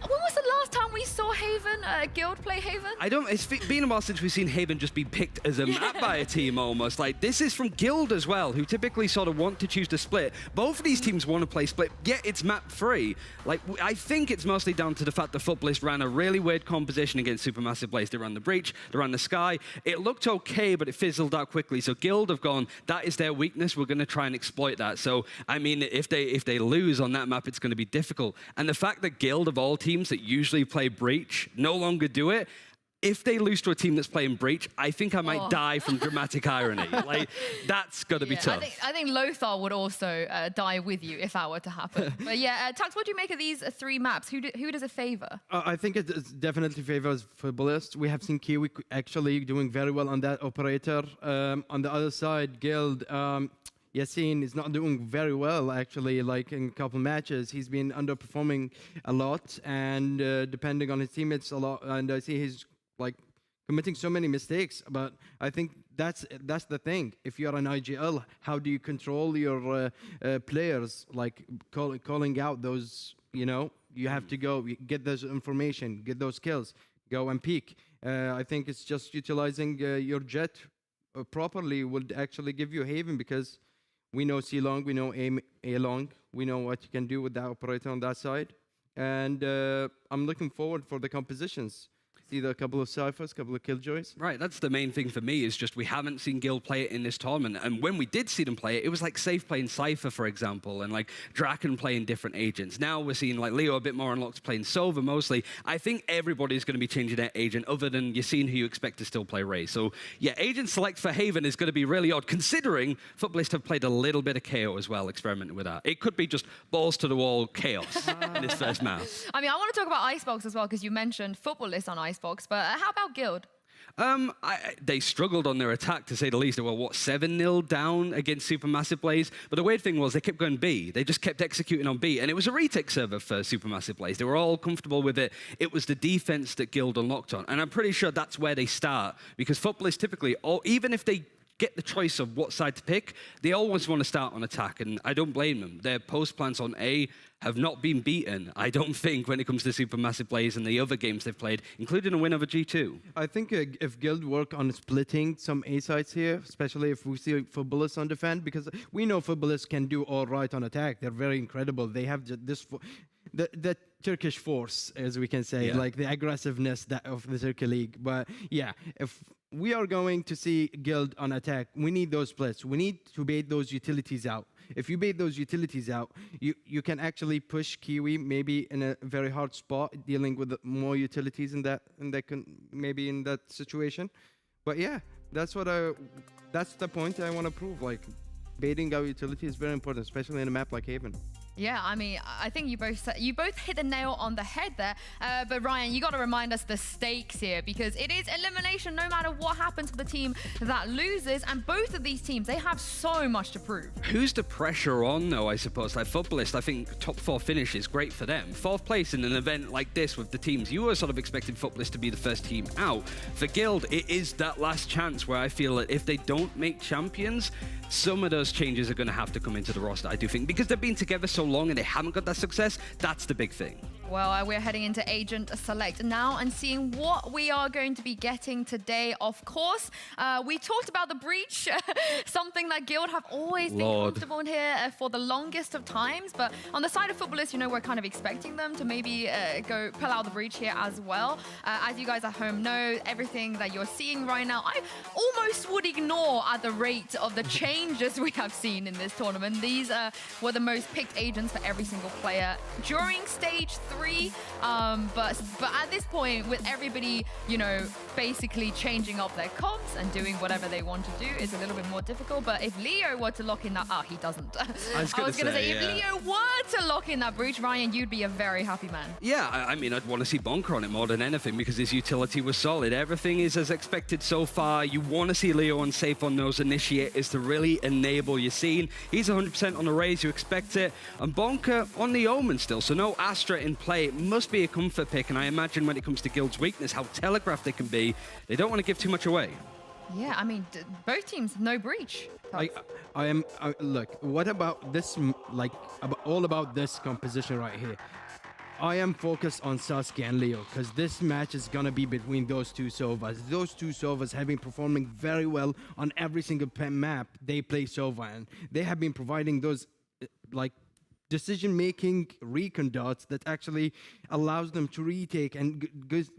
When was the last time we saw Haven, Guild play Haven? It's been a while since we've seen Haven just be picked as a map by a team almost. Like, this is from Guild as well, who typically sort of want to choose to split. Both of these teams want to play split, yet it's map free. Like, I think it's mostly down to the fact that Footballist ran a really weird composition against Supermassive Blaze. They ran the Breach, they ran the Sky. It looked okay, but it fizzled out quickly. So Guild have gone, that is their weakness. We're going to try and exploit that. So, I mean, if they lose on that map, it's going to be difficult. And the fact that Guild, of all teams that usually play Breach, no longer do it, if they lose to a team that's playing Breach, I think I might die from dramatic irony. Like, that's got to be tough. I think Lothar would also die with you if that were to happen. But yeah, Tux, what do you make of these 3 maps? Who does it favor? I think it definitely favors Footballist. We have seen Kiwi actually doing very well on that operator. On the other side, Guild, Yassine is not doing very well, actually. Like, in a couple matches, he's been underperforming a lot and depending on his teammates a lot. And I see he's like committing so many mistakes, but I think that's the thing. If you're an IGL, how do you control your players? Like calling out those, you know, you have to go get those information, get those kills, go and peek. I think it's just utilizing your jet properly would actually give you Haven, because we know C long, we know A long, we know what you can do with that operator on that side, and I'm looking forward for the compositions. see the couple of Cyphers, couple of Killjoys. Right, that's the main thing for me, is just we haven't seen Guild play it in this tournament. And when we did see them play it, it was like Safe playing Cypher, for example, and like Draken playing different agents. Now we're seeing like Leo a bit more unlocked playing Sova mostly. I think everybody's going to be changing their agent, other than you're seeing who you expect to still play Ray. So yeah, agent select for Haven is going to be really odd, considering Futbolists have played a little bit of KO as well, experimenting with that. It could be just balls to the wall chaos in this first match. I mean, I want to talk about Icebox as well, because you mentioned Futbolists on Icebox, but how about Guild? They struggled on their attack, to say the least. They were, what, 7-0 down against Supermassive Blaze? But the weird thing was they kept going B. They just kept executing on B. And it was a retake server for Supermassive Blaze. They were all comfortable with it. It was the defense that Guild unlocked on. And I'm pretty sure that's where they start. Because Futbolists typically, or even if they get the choice of what side to pick, they always want to start on attack, and I don't blame them. Their post plans on A have not been beaten, I don't think, when it comes to Supermassive Blaze and the other games they've played, including a win over G2. I think if Guild work on splitting some A sides here, especially if we see Futbolists on defend, because we know Futbolists can do all right on attack. They're very incredible. They have this... The Turkish force, as we can say, like the aggressiveness of the Turkey League. But yeah, if we are going to see Guild on attack, we need those splits. We need to bait those utilities out. If you bait those utilities out, you can actually push Kiwi maybe in a very hard spot, dealing with more utilities maybe in that situation. But yeah, that's the point I want to prove. Like, baiting out utility is very important, especially in a map like Haven. Yeah, I mean, I think you both hit the nail on the head there. But Ryan, you got to remind us the stakes here, because it is elimination no matter what happens to the team that loses. And both of these teams, they have so much to prove. Who's the pressure on, though, I suppose? Like Futbolists, I think top 4 finish is great for them. 4th place in an event like this with the teams, you were sort of expecting Futbolists to be the first team out. For Guild, it is that last chance where I feel that if they don't make champions, some of those changes are going to have to come into the roster, I do think, because they've been together so long and they haven't got that success. That's the big thing. Well, we're heading into Agent Select now and seeing what we are going to be getting today, of course. We talked about the Breach, something that Guild have always been comfortable in here for the longest of times. But on the side of Futbolists, you know, we're kind of expecting them to maybe go pull out the Breach here as well. As you guys at home know, everything that you're seeing right now, I almost would ignore at the rate of the changes we have seen in this tournament. These were the most picked agents for every single player during stage 3. But at this point, with everybody, you know, basically changing up their comps and doing whatever they want to do, is a little bit more difficult. But if Leo were to lock in that, he doesn't. I was going to say, if Leo were to lock in that Breach, Ryan, you'd be a very happy man. Yeah, I mean, I'd want to see Bonker on it more than anything, because his utility was solid. Everything is as expected so far. You want to see Leo on safe on those initiators to really enable your scene. He's 100% on the raise, you expect it. And Bonker on the Omen still, so no Astra in play. It must be a comfort pick, and I imagine when it comes to Guild's weakness, how telegraphed they can be, they don't want to give too much away. Yeah, I mean, both teams, no Breach. Look, what about this, all about this composition right here? I am focused on Sasuke and Leo, because this match is going to be between those two Sovas. Those two Sovas have been performing very well on every single map they play Sova, and they have been providing those, decision-making recon dots that actually allows them to retake and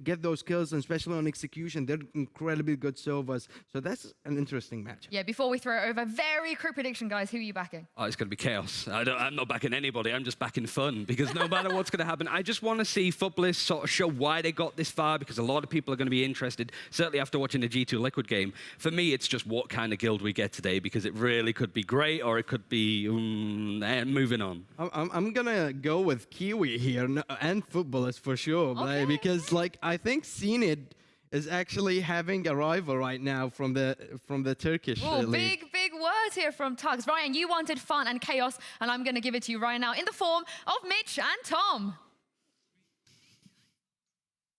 get those kills, and especially on execution. They're incredibly good Sovas. So that's an interesting match. Yeah, before we throw it over, very quick prediction, guys. Who are you backing? Oh, it's going to be chaos. I'm not backing anybody. I'm just backing fun, because no matter what's going to happen, I just want to see Futbolists sort of show why they got this far, because a lot of people are going to be interested, certainly after watching the G2 Liquid game. For me, it's just what kind of Guild we get today, because it really could be great, or it could be moving on. I'm gonna go with Kiwi here and Futbolists for sure, because I think Zenit is actually having a rival right now from the Turkish league. Big words here from Tux. Ryan, you wanted fun and chaos, and I'm gonna give it to you right now in the form of Mitch and Tom.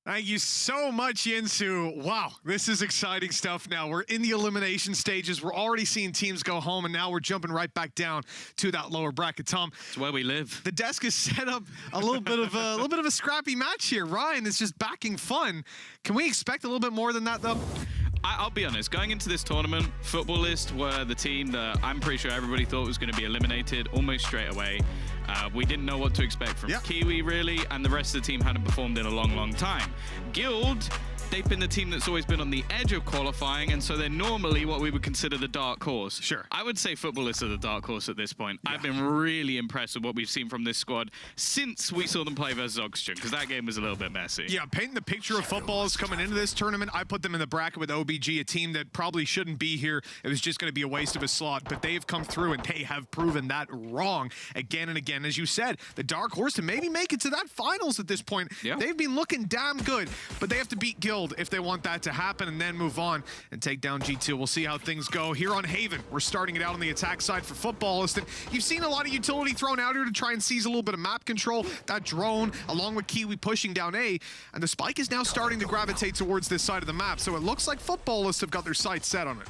Thank you so much, Yinsu. Wow, this is exciting stuff now. We're in the elimination stages. We're already seeing teams go home, and now we're jumping right back down to that lower bracket. Tom, it's where we live. The desk is set up a little bit of a scrappy match here. Ryan is just backing fun. Can we expect a little bit more than that, though? I'll be honest, going into this tournament, Futbolists were the team that I'm pretty sure everybody thought was going to be eliminated almost straight away. We didn't know what to expect from Kiwi, really, and the rest of the team hadn't performed in a long time. Guild, they've been the team that's always been on the edge of qualifying, and so they're normally what we would consider the dark horse. Sure. I would say Footballists are the dark horse at this point. Yeah. I've been really impressed with what we've seen from this squad since we saw them play versus Oxygen, because that game was a little bit messy. Yeah, painting the picture of Footballists coming into this tournament, I put them in the bracket with OBG, a team that probably shouldn't be here. It was just going to be a waste of a slot, but they've come through and they have proven that wrong again and again. As you said, the dark horse to maybe make it to that finals at this point. Yeah. They've been looking damn good, but they have to beat Guild if they want that to happen and then move on and take down G2. We'll see how things go here on Haven. We're starting it out on the attack side for Footballists, and you've seen a lot of utility thrown out here to try and seize a little bit of map control. That drone, along with Kiwi pushing down A, and the spike is now starting to gravitate towards this side of the map, so it looks like Footballists have got their sights set on it.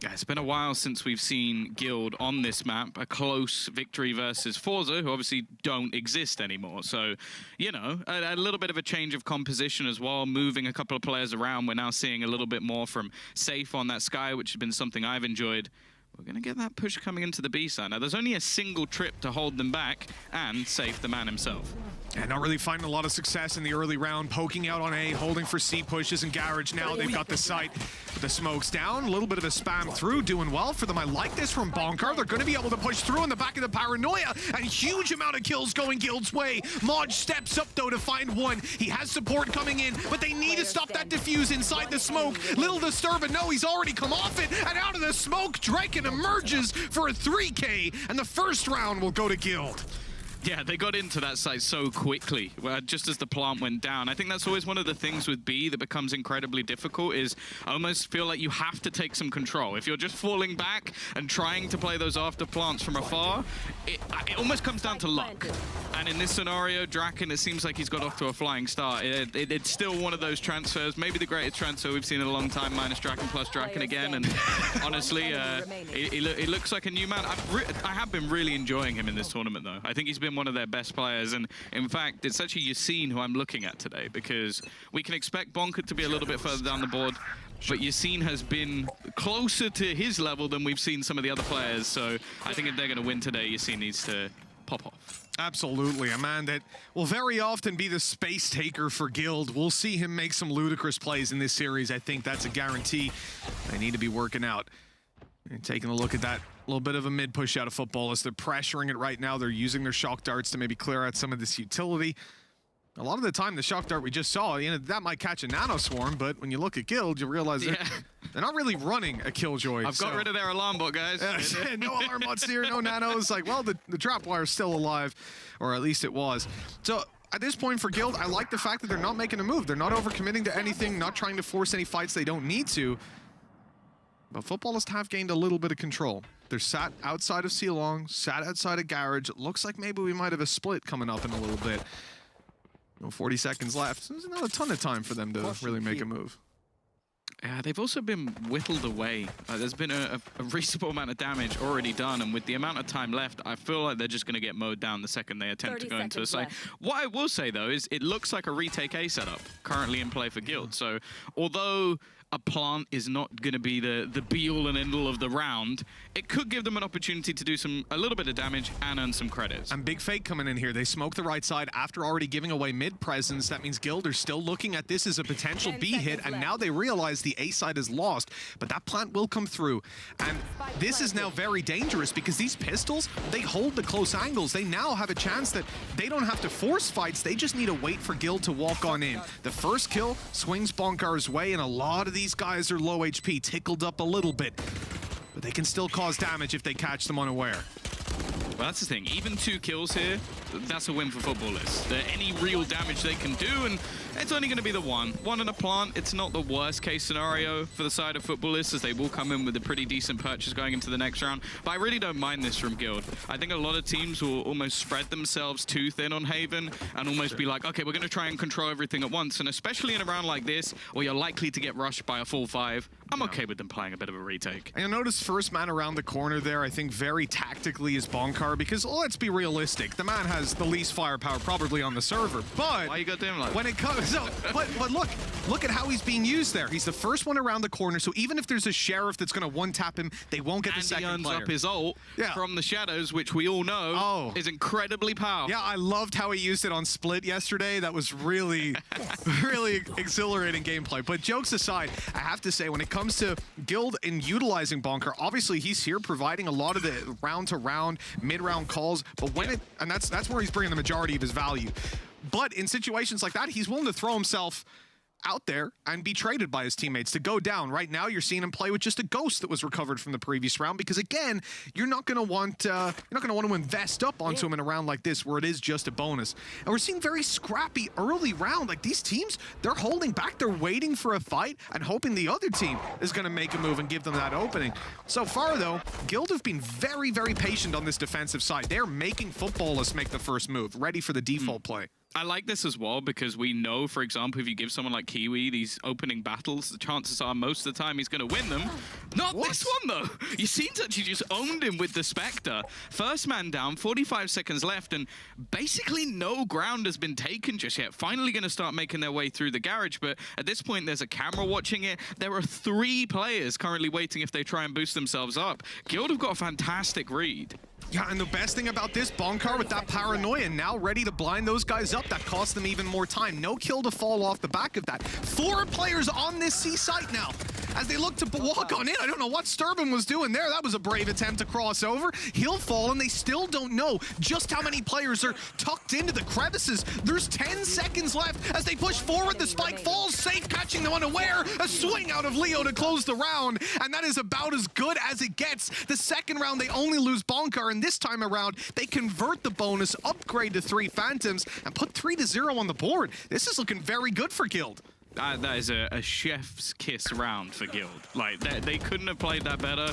Yeah, it's been a while since we've seen Guild on this map. A close victory versus Forza, who obviously don't exist anymore. So, you know, a little bit of a change of composition as well, moving a couple of players around. We're now seeing a little bit more from Safe on that Sky, which has been something I've enjoyed. We're going to get that push coming into the B side. Now, there's only a single trip to hold them back, and Safe, the man himself. And not really finding a lot of success in the early round, poking out on A, holding for C pushes and Garage. Now they've got the sight. The smoke's down, a little bit of a spam through, doing well for them. I like this from Bonkar. They're going to be able to push through in the back of the Paranoia, and huge amount of kills going Guild's way. Modge steps up, though, to find one. He has support coming in, but they need to stop that defuse inside the smoke. Little disturbing. No, he's already come off it, and out of the smoke, Draken emerges for a 3K, and the first round will go to Guild. Yeah, they got into that site so quickly, just as the plant went down. I think that's always one of the things with B that becomes incredibly difficult, is I almost feel like you have to take some control. If you're just falling back and trying to play those after plants from afar, it almost comes down to luck. And in this scenario, Draken, it seems like he's got off to a flying start. It's still one of those transfers, maybe the greatest transfer we've seen in a long time, minus Draken plus Draken again. And honestly, it looks like a new man. I have been really enjoying him in this tournament, though. I think he's been one of their best players, and in fact it's actually Yassine who I'm looking at today, because we can expect Bonker to be a little bit further down the board, but Yassine has been closer to his level than we've seen some of the other players, so I think if they're going to win today, Yassine needs to pop off. Absolutely, a man that will very often be the space taker for Guild. We'll see him make some ludicrous plays in this series. I think that's a guarantee. They need to be working out. And taking a look at that little bit of a mid push out of Footballists. They're pressuring it right now. They're using their shock darts to maybe clear out some of this utility. A lot of the time, the shock dart we just saw, you know, that might catch a nano swarm, but when you look at Guild, you realize that they're not really running a Killjoy. I've got rid of their alarm bot, guys. No alarm bots here, no nanos. Like, well, the trap wire's still alive, or at least it was. So at this point for Guild, I like the fact that they're not making a move. They're not overcommitting to anything, not trying to force any fights they don't need to. But Footballists have gained a little bit of control. They're sat outside of C-Long, sat outside of Garage. It looks like maybe we might have a split coming up in a little bit. 40 seconds left. There's not a ton of time for them to really make a move. They've also been whittled away. There's been a reasonable amount of damage already done, and with the amount of time left, I feel like they're just going to get mowed down the second they attempt to go into a site. What I will say, though, is it looks like a retake A setup currently in play for Guild. So although a plant is not going to be the be-all and end-all of the round, it could give them an opportunity to do a little bit of damage and earn some credits. And Big Fake coming in here. They smoke the right side after already giving away mid presence. That means Guild are still looking at this as a potential B hit, and now they realize the A side is lost, but that plant will come through. And this is now very dangerous because these pistols, they hold the close angles. They now have a chance that they don't have to force fights. They just need to wait for Guild to walk on in. The first kill swings Bonkar's way, and a lot of these guys are low HP, tickled up a little bit, but they can still cause damage if they catch them unaware. Well, that's the thing. Even 2 kills here, that's a win for Footballists. Any real damage they can do, and it's only going to be the one. One in a plant, it's not the worst case scenario for the side of Footballists, as they will come in with a pretty decent purchase going into the next round. But I really don't mind this from Guild. I think a lot of teams will almost spread themselves too thin on Haven and almost be like, okay, we're going to try and control everything at once. And especially in a round like this, where you're likely to get rushed by a full 5, I'm okay with them playing a bit of a retake. And you'll notice first man around the corner there, I think very tactically is Bonkar, because let's be realistic. The man has has the least firepower probably on the server, but why you got him like when it comes, but look at how he's being used there. He's the first one around the corner, so even if there's a sheriff that's going to one-tap him, they won't get the second he earns player. up his ult from the shadows, which we all know is incredibly powerful. Yeah, I loved how he used it on Split yesterday. That was really, really exhilarating gameplay. But jokes aside, I have to say, when it comes to Guild and utilizing Bonker, obviously he's here providing a lot of the round-to-round, mid-round calls, but when and that's where he's bringing the majority of his value. But in situations like that, he's willing to throw himself out there and be traded by his teammates to go down. Right now, you're seeing him play with just a ghost that was recovered from the previous round because, again, you're not going to want to invest up onto him in a round like this where it is just a bonus. And we're seeing very scrappy early round. Like, these teams, they're holding back. They're waiting for a fight and hoping the other team is going to make a move and give them that opening. So far, though, Guild have been very, very patient on this defensive side. They're making Footballists make the first move, ready for the default play. I like this as well because we know, for example, if you give someone like Kiwi these opening battles, the chances are most of the time he's going to win them. Not this one, though. You seem to actually just owned him with the Spectre. First man down, 45 seconds left, and basically no ground has been taken just yet. Finally going to start making their way through the garage, but at this point, there's a camera watching it. There are 3 players currently waiting if they try and boost themselves up. Guild have got a fantastic read. Yeah, and the best thing about this, Bonkar with that paranoia now ready to blind those guys up. That cost them even more time. No kill to fall off the back of that. 4 players on this C site now as they look to walk on in. I don't know what Sturban was doing there. That was a brave attempt to cross over. He'll fall, and they still don't know just how many players are tucked into the crevices. There's 10 seconds left as they push forward. The spike falls safe, catching them unaware. A swing out of Leo to close the round, and that is about as good as it gets. The second round, they only lose Bonkar, and this time around, they convert the bonus, upgrade to 3 Phantoms, and put 3-0 on the board. This is looking very good for Guild. That is a chef's kiss round for Guild. Like, they couldn't have played that better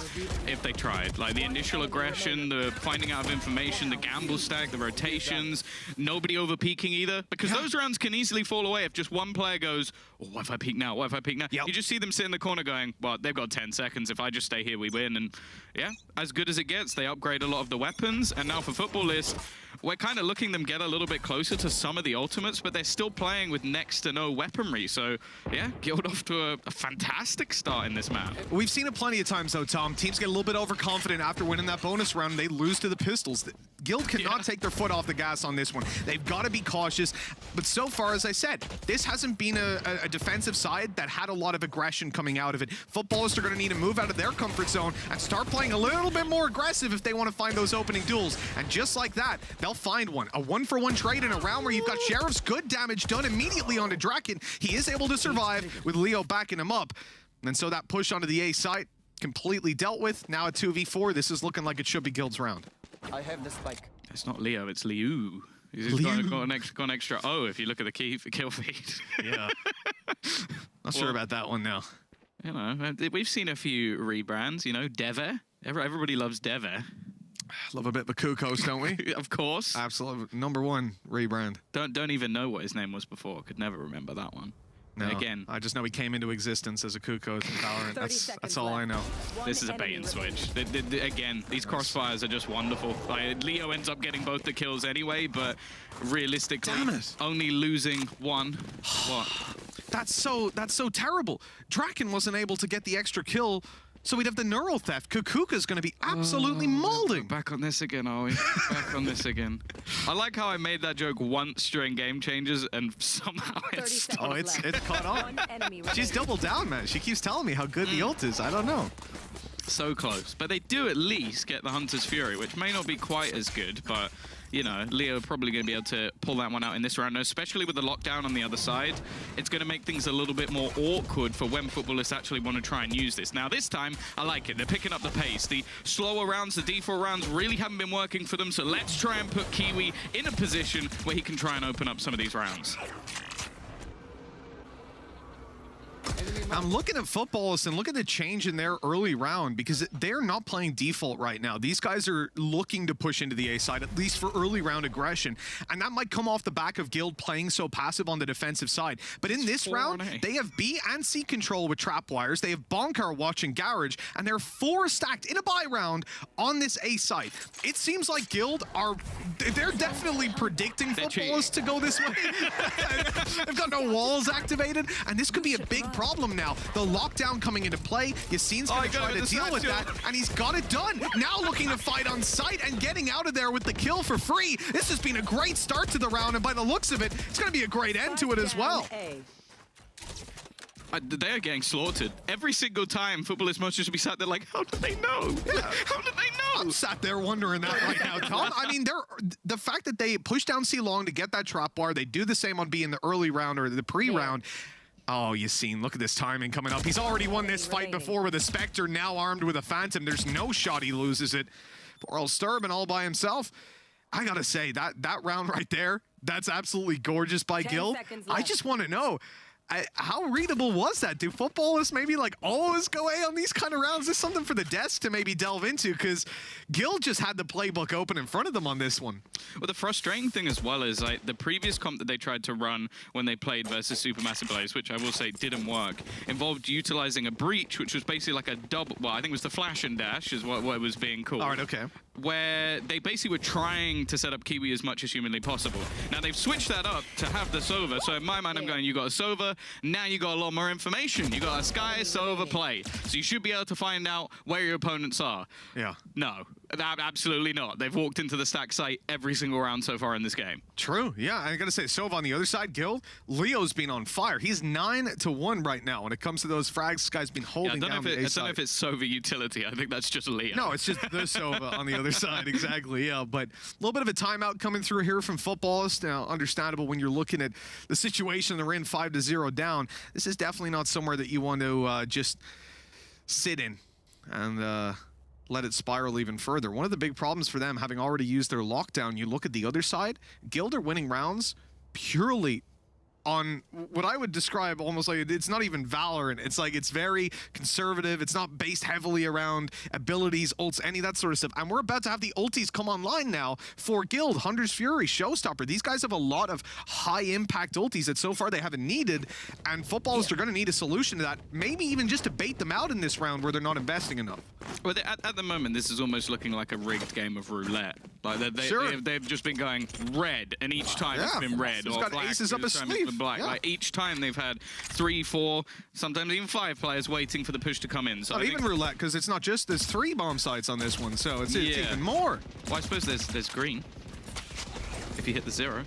if they tried. Like, the initial aggression, the finding out of information, the gamble stack, the rotations, nobody over-peaking either. Because those rounds can easily fall away if just one player goes, oh, what if I peek now? What if I peek now? You just see them sit in the corner going, well, they've got 10 seconds. If I just stay here, we win. And yeah, as good as it gets, they upgrade a lot of the weapons. And now for Footballists, we're kind of looking them get a little bit closer to some of the ultimates, but they're still playing with next to no weaponry. So yeah, Guild off to a fantastic start in this map. We've seen it plenty of times though, Tom. Teams get a little bit overconfident after winning that bonus round and they lose to the pistols. Guild cannot take their foot off the gas on this one. They've got to be cautious. But so far, as I said, this hasn't been a defensive side that had a lot of aggression coming out of it. Footballists are going to need to move out of their comfort zone and start playing a little bit more aggressive if they want to find those opening duels. And just like that, they'll find one. A 1-for-1 trade in a round where you've got Sheriff's good damage done immediately onto Draken. He is able to survive with Leo backing him up. And so that push onto the A site completely dealt with. Now a 2v4. This is looking like it should be Guild's round. I have the spike. It's not Leo, it's Liu. He's got an extra O if you look at the key for kill feed. Yeah. Not sure about that one now. You know, we've seen a few rebrands, you know, Deve. Everybody loves Deve. Love a bit of a Kukos, don't we? Of course. Absolutely. #1 rebrand. Don't even know what his name was before. Could never remember that one. No, again, I just know he came into existence as a Kukos in VALORANT. That's all I know. This is a bait and switch. Again, these crossfires are just wonderful. Like, Leo ends up getting both the kills anyway, but realistically, only losing one. What? That's so terrible. Draken wasn't able to get the extra kill, so we'd have the neural theft. Kaquka's going to be absolutely molding. Back on this again, are we? Back on this again. I like how I made that joke once during game changes and somehow it's caught on. She's doubled down, man. She keeps telling me how good the ult is. I don't know. So close. But they do at least get the Hunter's Fury, which may not be quite as good, but you know, Leo probably going to be able to pull that one out in this round, especially with the lockdown on the other side. It's going to make things a little bit more awkward for when Footballists actually want to try and use this. Now, this time, I like it. They're picking up the pace. The slower rounds, the D4 rounds really haven't been working for them, so let's try and put Kiwi in a position where he can try and open up some of these rounds. I'm looking at Footballists and look at the change in their early round because they're not playing default right now. These guys are looking to push into the A side, at least for early round aggression. And that might come off the back of Guild playing so passive on the defensive side. But in this round, they have B and C control with Trapwires. They have Bonkar watching Garage, and they're 4 stacked in a buy round on this A side. It seems like Guild they're definitely predicting Footballists to go this way. They've got no walls activated, and this could be a big problem now. The lockdown coming into play, Yassine's going to try to deal with that, and he's got it done. Now looking to fight on site and getting out of there with the kill for free. This has been a great start to the round, and by the looks of it, it's going to be a great end to it as well. They are getting slaughtered. Every single time, Footballists must just be sat there like, how did they know? Yeah. How did they know? I'm sat there wondering that right now, Tom. I mean, the fact that they push down C long to get that trap bar, they do the same on B in the early round or the pre-round. Oh, Yassine, look at this timing coming up. He's already won this fight before with a Spectre, now armed with a Phantom. There's no shot he loses it. Poor old Sturban all by himself. I gotta say, that round right there, that's absolutely gorgeous by Guild. I just want to know, how readable was that? Do Footballists maybe like always go A on these kind of rounds? Is this something for the desk to maybe delve into? Because Guild just had the playbook open in front of them on this one. Well, the frustrating thing as well is like the previous comp that they tried to run when they played versus Supermassive Blaze, which I will say didn't work, involved utilizing a breach, which was basically like a double, well, I think it was the flash and dash is what it was being called. All right, okay. Where they basically were trying to set up Kiwi as much as humanly possible. Now they've switched that up to have the Sova. So in my mind, I'm going, you got a Sova, now you got a lot more information. You got a Sky Sova play. So you should be able to find out where your opponents are. Yeah. No, absolutely not. They've walked into the stack site every single round so far in this game. True, yeah. I gotta say, Sova on the other side, Guild, Leo's been on fire. He's 9-1 right now when it comes to those frags. This guy's been holding down the A side. I don't know if it's Sova utility. I think that's just Leo. No, it's just the Sova on the other side, exactly, yeah. But a little bit of a timeout coming through here from Footballists. Now, understandable when you're looking at the situation they're in, 5-0 down. This is definitely not somewhere that you want to just sit in and let it spiral even further. One of the big problems for them, having already used their lockdown, you look at the other side, Guild are winning rounds purely on what I would describe almost like it's not even Valorant. It's like it's very conservative. It's not based heavily around abilities, ults, any of that sort of stuff. And we're about to have the ultis come online now for Guild. Hunter's Fury, Showstopper. These guys have a lot of high impact ultis that so far they haven't needed. And Footballists are going to need a solution to that. Maybe even just to bait them out in this round where they're not investing enough. Well, at the moment, this is almost looking like a rigged game of roulette. Like they've just been going red, and each time it's been red or got black. aces up his sleeve. Black. Yeah. Like each time they've had 3, 4, sometimes even 5 players waiting for the push to come in. So not even roulette, because it's not just, there's 3 bomb sites on this one, so it's even more. Well, I suppose there's green. If you hit the 0,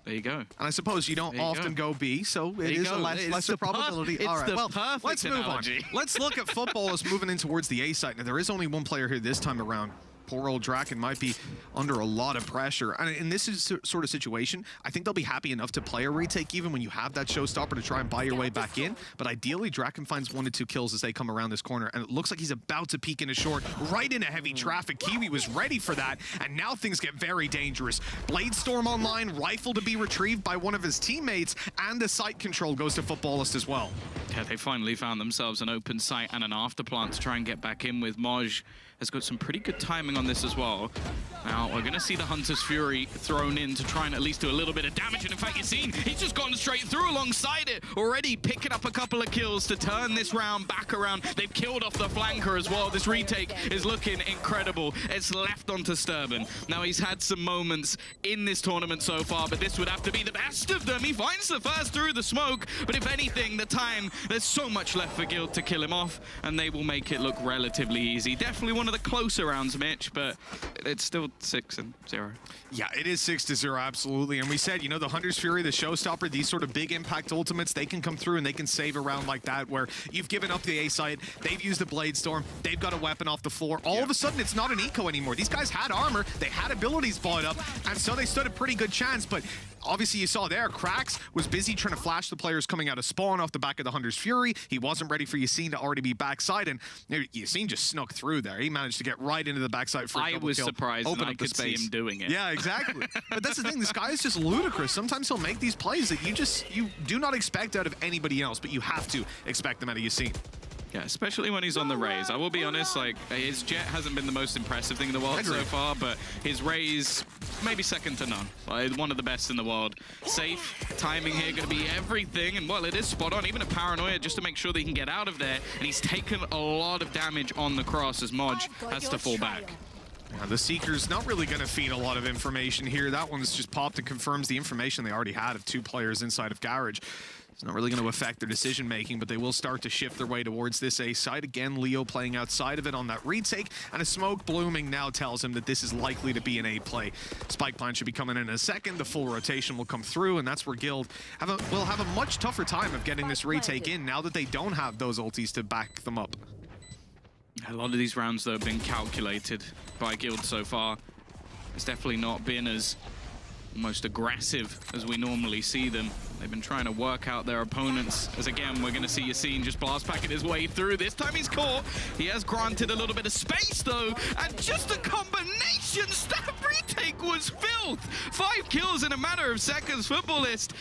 there you go. And I suppose you don't often go B, so it is a lesser probability. All right, well, let's move on. Let's look at Footballists moving in towards the A site. Now, there is only one player here this time around. Poor old Draken might be under a lot of pressure. And in this sort of situation, I think they'll be happy enough to play a retake even when you have that Showstopper to try and buy your way back in. But ideally, Draken finds 1 to 2 kills as they come around this corner. And it looks like he's about to peek into short, right into heavy traffic. Kiwi was ready for that. And now things get very dangerous. Blade Storm online, rifle to be retrieved by one of his teammates. And the site control goes to Footballist as well. Yeah, they finally found themselves an open site and an afterplant to try and get back in with. Moj has got some pretty good timing on this as well. Now, we're going to see the Hunter's Fury thrown in to try and at least do a little bit of damage. And in fact, you've seen he's just gone straight through alongside it, already picking up a couple of kills to turn this round back around. They've killed off the flanker as well. This retake is looking incredible. It's left onto Sturban. Now, he's had some moments in this tournament so far, but this would have to be the best of them. He finds the first through the smoke, but if anything, there's so much left for Guild to kill him off, and they will make it look relatively easy. Definitely one of the closer rounds, Mitch, but it's still 6-0. Yeah, it is 6-0, absolutely. And we said, you know, the Hunter's Fury, the Showstopper, these sort of big impact ultimates, they can come through and they can save a round like that where you've given up the A site, they've used the Blade Storm, they've got a weapon off the floor. All of a sudden, it's not an eco anymore. These guys had armor, they had abilities bought up, and so they stood a pretty good chance, but obviously you saw there, Krax was busy trying to flash the players coming out of spawn off the back of the Hunter's Fury. He wasn't ready for Yassine to already be backside, and Yassine just snuck through there. He managed to get right into the backside for a I double was kill. surprised Open and I up the could see space. him doing it. Yeah, exactly. But that's the thing, this guy is just ludicrous. Sometimes he'll make these plays that you do not expect out of anybody else, but you have to expect them out of Yassine. Yeah, especially when he's on the Raze. I will be honest, like, his jet hasn't been the most impressive thing in the world so far, but his Raze, maybe second to none. Like, one of the best in the world. Safe, timing here going to be everything, and well, it is spot on. Even a paranoia just to make sure that he can get out of there, and he's taken a lot of damage on the cross as Modge has to fall back. Yeah, the Seeker's not really going to feed a lot of information here. That one's just popped and confirms the information they already had of 2 players inside of Garage. It's not really going to affect their decision-making, but they will start to shift their way towards this A side. Again, Leo playing outside of it on that retake, and a smoke blooming now tells him that this is likely to be an A play. Spike Plant should be coming in a second. The full rotation will come through, and that's where Guild will have a much tougher time of getting this retake in now that they don't have those ultis to back them up. A lot of these rounds, though, have been calculated by Guild so far. It's definitely not been as most aggressive as we normally see them. They've been trying to work out their opponents, as again, we're going to see Yassine just blast packing his way through. This time he's caught. He has granted a little bit of space, though, and just a combination stab retake was filth. 5 kills in a matter of seconds, Footballist.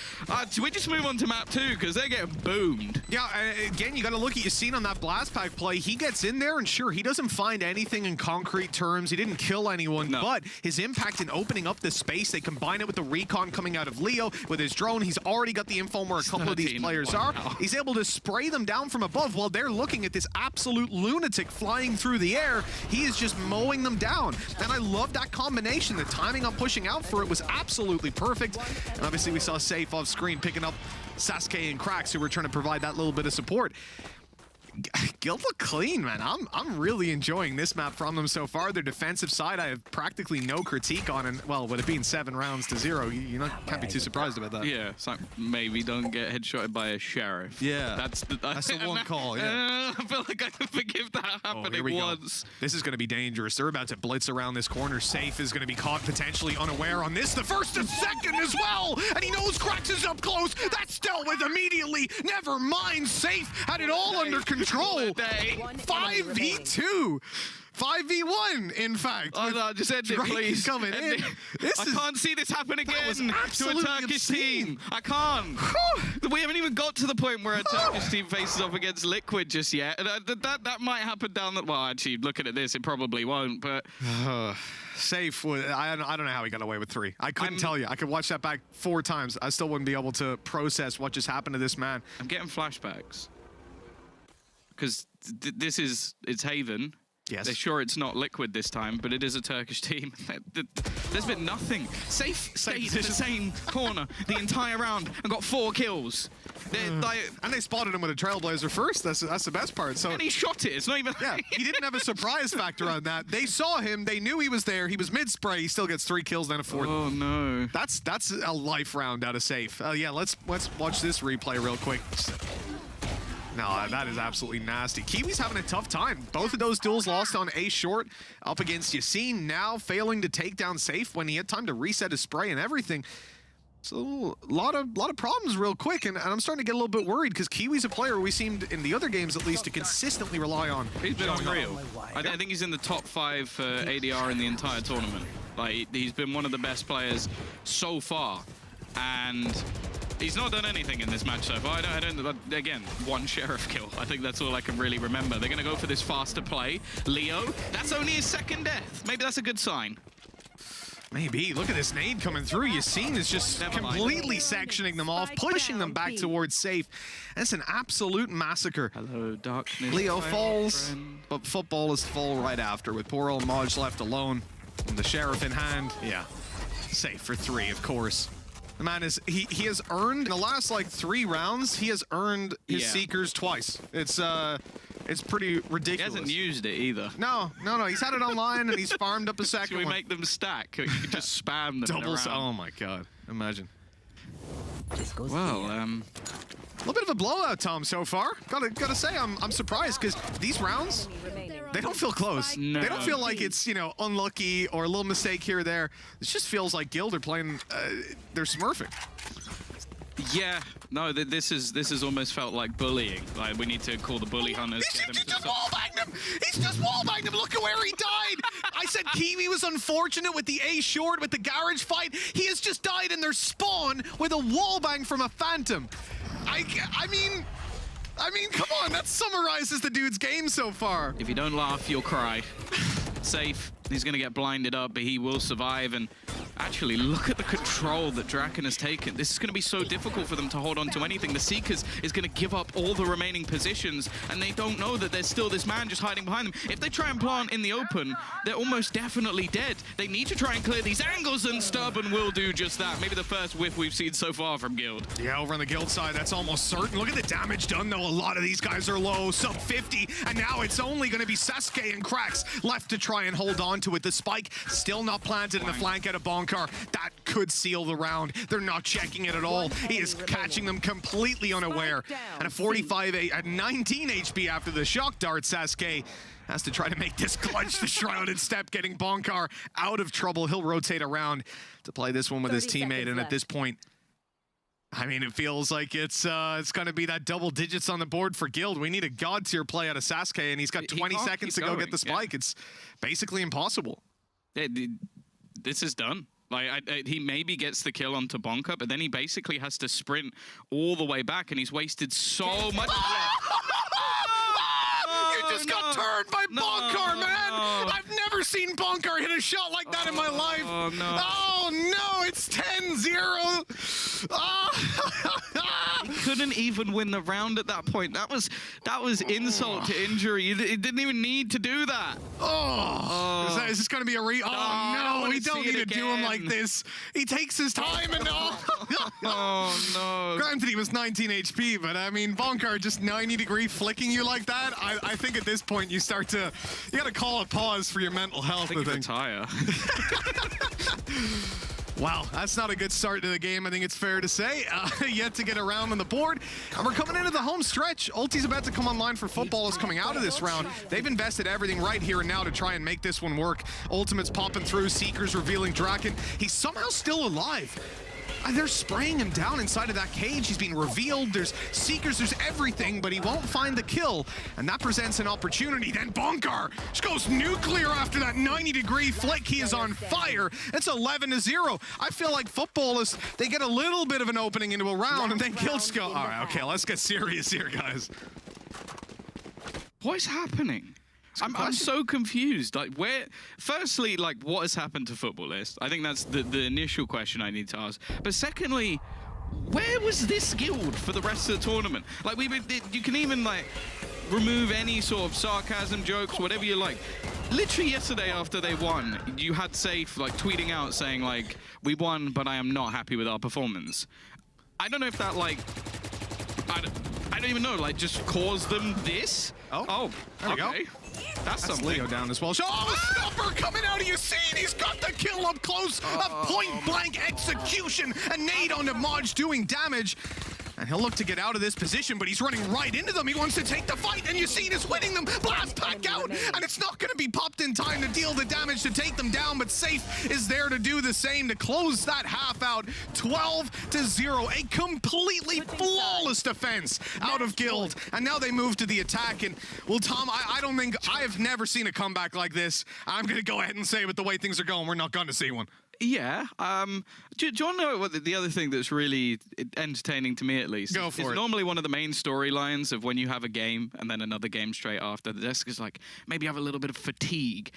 We just move on to map 2, because they're getting boomed. Yeah, again, you got to look at Yassine on that blast pack play. He gets in there, and sure, he doesn't find anything in concrete terms. He didn't kill anyone, but his impact in opening up the space, they combine it with the recon coming out of Leo with his drone. He's already got the info on where a couple of these players are. He's able to spray them down from above while they're looking at this absolute lunatic flying through the air. He is just mowing them down. And I love that combination. The timing on pushing out for it was absolutely perfect. And obviously we saw Safe off screen picking up Sasuke and Cracks, who were trying to provide that little bit of support. Guild look clean, man. I'm really enjoying this map from them so far. Their defensive side, I have practically no critique on, and well, with it being 7 rounds to 0, you can't be too surprised about that. Yeah, it's like maybe don't get headshotted by a sheriff. Yeah, that's the one call. Yeah. I feel like I can forgive that happening once. This is going to be dangerous. They're about to blitz around this corner. Safe is going to be caught potentially unaware on this. The first and second as well, and he knows Cracks is up close. That's dealt with immediately. Never mind. Safe had it all under control. 5v2. 5v1, in fact. Oh no, just end it, please. Coming in. I can't see this happen again to a Turkish team. I can't. We haven't even got to the point where a Turkish team faces off against Liquid just yet. That might happen down the... Well, actually, looking at this, it probably won't, but... Safe, I don't know how he got away with 3. I couldn't tell you. I could watch that back 4 times. I still wouldn't be able to process what just happened to this man. I'm getting flashbacks. Because it's Haven. Yes. They're sure it's not Liquid this time, but it is a Turkish team. There's been nothing. Safe stayed in the same corner the entire round and got 4 kills. And they spotted him with a Trailblazer first. That's the best part. So, and he shot it. It's not even... Yeah, he didn't have a surprise factor on that. They saw him. They knew he was there. He was mid-spray. He still gets 3 kills, then a 4th. Oh, no. That's a life round out of Safe. Yeah, let's watch this replay real quick. No, that is absolutely nasty. Kiwi's having a tough time. Both of those duels lost on A short up against Yassine, now failing to take down Safe when he had time to reset his spray and everything. So a lot of problems real quick, and I'm starting to get a little bit worried because Kiwi's a player we seemed, in the other games at least, to consistently rely on. He's been unreal. I think he's in the top 5 for ADR in the entire tournament. Like, he's been one of the best players so far, and he's not done anything in this match so far. Again, 1 sheriff kill. I think that's all I can really remember. They're going to go for this faster play. Leo, that's only his 2nd death. Maybe that's a good sign. Maybe. Look at this nade coming through. Yassine is just completely sectioning them off, pushing them back towards Safe. And it's an absolute massacre. Hello, darkness. Leo falls, but football is full right after, with poor old Modge left alone. And the sheriff in hand. Yeah. Safe for 3, of course. The man is, he has earned, in the last like 3 rounds, he has earned his Seekers twice. It's pretty ridiculous. He hasn't used it either. No. He's had it online and he's farmed up a second one. Should we make them stack? You can just spam them Doubles. Oh my god. Imagine. Well, a little bit of a blowout, Tom, so far. Gotta say, I'm surprised because these rounds, they don't feel close. No. They don't feel like it's, unlucky or a little mistake here or there. It just feels like Guild are playing, they're smurfing. Yeah, no, this is almost felt like bullying. Like, we need to call the bully hunters. He just wallbanged him! He's just wallbanged him! Look at where he died! I said Kiwi was unfortunate with the A short, with the garage fight. He has just died in their spawn with a wallbang from a Phantom. I mean, come on, that summarizes the dude's game so far. If you don't laugh, you'll cry. Safe. He's going to get blinded up, but he will survive. And actually, look at the control that Draken has taken. This is going to be so difficult for them to hold on to anything. The Seekers is going to give up all the remaining positions, and they don't know that there's still this man just hiding behind them. If they try and plant in the open, they're almost definitely dead. They need to try and clear these angles, and Stubborn will do just that. Maybe the first whiff we've seen so far from Guild. Yeah, over on the Guild side, that's almost certain. Look at the damage done, though. A lot of these guys are low, sub 50, and now it's only going to be Sasuke and Cracks left to try and hold on to it. The spike still not planted in the flank out of Bonkar. That could seal the round. They're not checking it at all. He is catching them completely unaware. And a 45, at 19 HP after the shock dart, Sasuke has to try to make this clutch. The Shrouded Step getting Bonkar out of trouble. He'll rotate around to play this one with his teammate, and at this point, I mean, it feels like it's going to be that double digits on the board for Guild. We need a god tier play out of Sasuke, and he's got 20 seconds to go get the spike. Yeah. It's basically impossible. This is done. Like, he maybe gets the kill onto Bonka, but then he basically has to sprint all the way back, and he's wasted so much. You just got turned by Bonkar, man! I've never seen Bonkar hit a shot like that in my life. Oh, no. Oh, no, it's 10-0. He couldn't even win the round at that point. That was insult to injury. He didn't even need to do that. Is this going to be a no, we don't need to do him like this. He takes his time and Oh, no. Granted, he was 19 HP, but I mean, Bonkar just 90-degree flicking you like that. I think at this point you got to call a pause for your mental health. I think retire. Wow, that's not a good start to the game, I think it's fair to say. Yet to get around on the board. And we're coming into the home stretch. Ulti's about to come online for Footballers coming out of this round. They've invested everything right here and now to try and make this one work. Ultimate's popping through, Seekers revealing Draken. He's somehow still alive. They're spraying him down inside of that cage. He's being revealed. There's Seekers, there's everything, but he won't find the kill. And that presents an opportunity. Then Bonkar just goes nuclear after that 90-degree flick. He is on fire. It's 11-0. I feel like Footballers, they get a little bit of an opening into a round, and then Guild's go. All right, okay, let's get serious here, guys. What is happening? I'm so confused. Like, firstly, like, what has happened to Footballist? I think that's the initial question I need to ask. But secondly, where was this Guild for the rest of the tournament? Like, you can even, like, remove any sort of sarcasm, jokes, whatever you like. Literally yesterday after they won, you had Safe, like, tweeting out saying, like, we won, but I am not happy with our performance. I don't know if that, like, I don't even know, like, just caused them this? Oh, there we go. That's something. Leo down as well. Stopper coming out of your scene. He's got the kill up close. A point-blank execution. A nade onto Maj doing damage. And he'll look to get out of this position, but he's running right into them. He wants to take the fight, and Yassine is winning them. Blast back out, and it's not going to be popped in time to deal the damage to take them down, but Safe is there to do the same to close that half out. 12-0, a completely flawless defense out of Guild. And now they move to the attack, and, well, Tom, I don't think, I have never seen a comeback like this. I'm going to go ahead and say with the way things are going, we're not going to see one. Yeah. Do you want to know what the other thing that's really entertaining to me, at least? Go for it. It's normally one of the main storylines of when you have a game and then another game straight after. The desk is like, maybe you have a little bit of fatigue.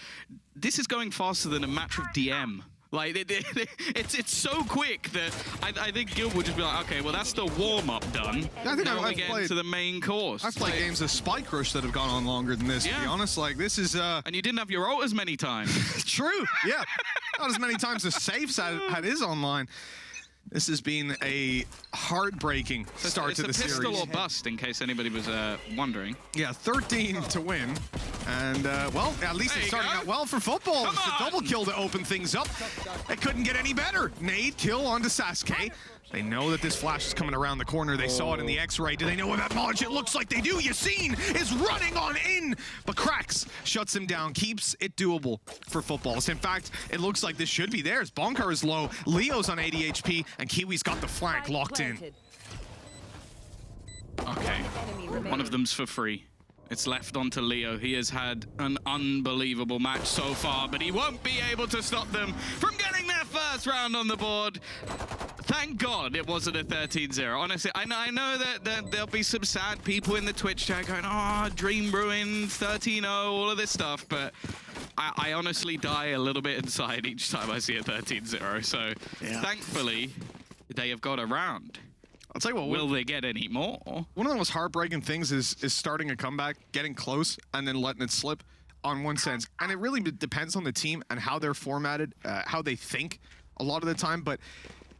This is going faster than a match of DM. Like, it's so quick that I think Guild would just be like, okay, well, that's the warm-up done. I think now I've we get played into the main course. I've played games of Spike Rush that have gone on longer than this, to be honest. Like, this is... And you didn't have your ult as many times. True, yeah. Not as many times as Safe's had his online. This has been a heartbreaking start to the series. It's a pistol or bust, in case anybody was wondering. Yeah, 13 to win. And, well, at least it's starting out well for Football. It's a double kill to open things up. It couldn't get any better. Nade kill onto Sasuke. They know that this flash is coming around the corner. They saw it in the X-ray. Do they know about Maj? It looks like they do. Yassine is running on in, but cracks, shuts him down, keeps it doable for Footballs. In fact, it looks like this should be theirs. Bonkar is low, Leo's on 80 HP, and Kiwi's got the flank locked in. Okay, one of them's for free. It's left onto Leo. He has had an unbelievable match so far, but he won't be able to stop them from getting their first round on the board. Thank God it wasn't a 13-0. Honestly, I know that there'll be some sad people in the Twitch chat going, oh, dream ruined, 13-0, all of this stuff, but I honestly die a little bit inside each time I see a 13-0. So thankfully, they have got a round. I'll tell you what. Will they get any more? One of the most heartbreaking things is starting a comeback, getting close, and then letting it slip on one sense. And it really depends on the team and how they're formatted, how they think a lot of the time. But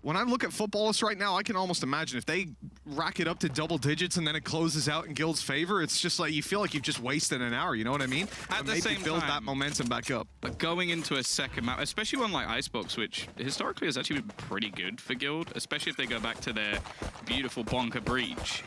when I look at Footballists right now, I can almost imagine if they rack it up to double digits and then it closes out in Guild's favor, it's just like you feel like you've just wasted an hour, you know what I mean? At the same build time, that momentum back up. But going into a second map, especially one like Icebox, which historically has actually been pretty good for Guild, especially if they go back to their beautiful Bonker Breach,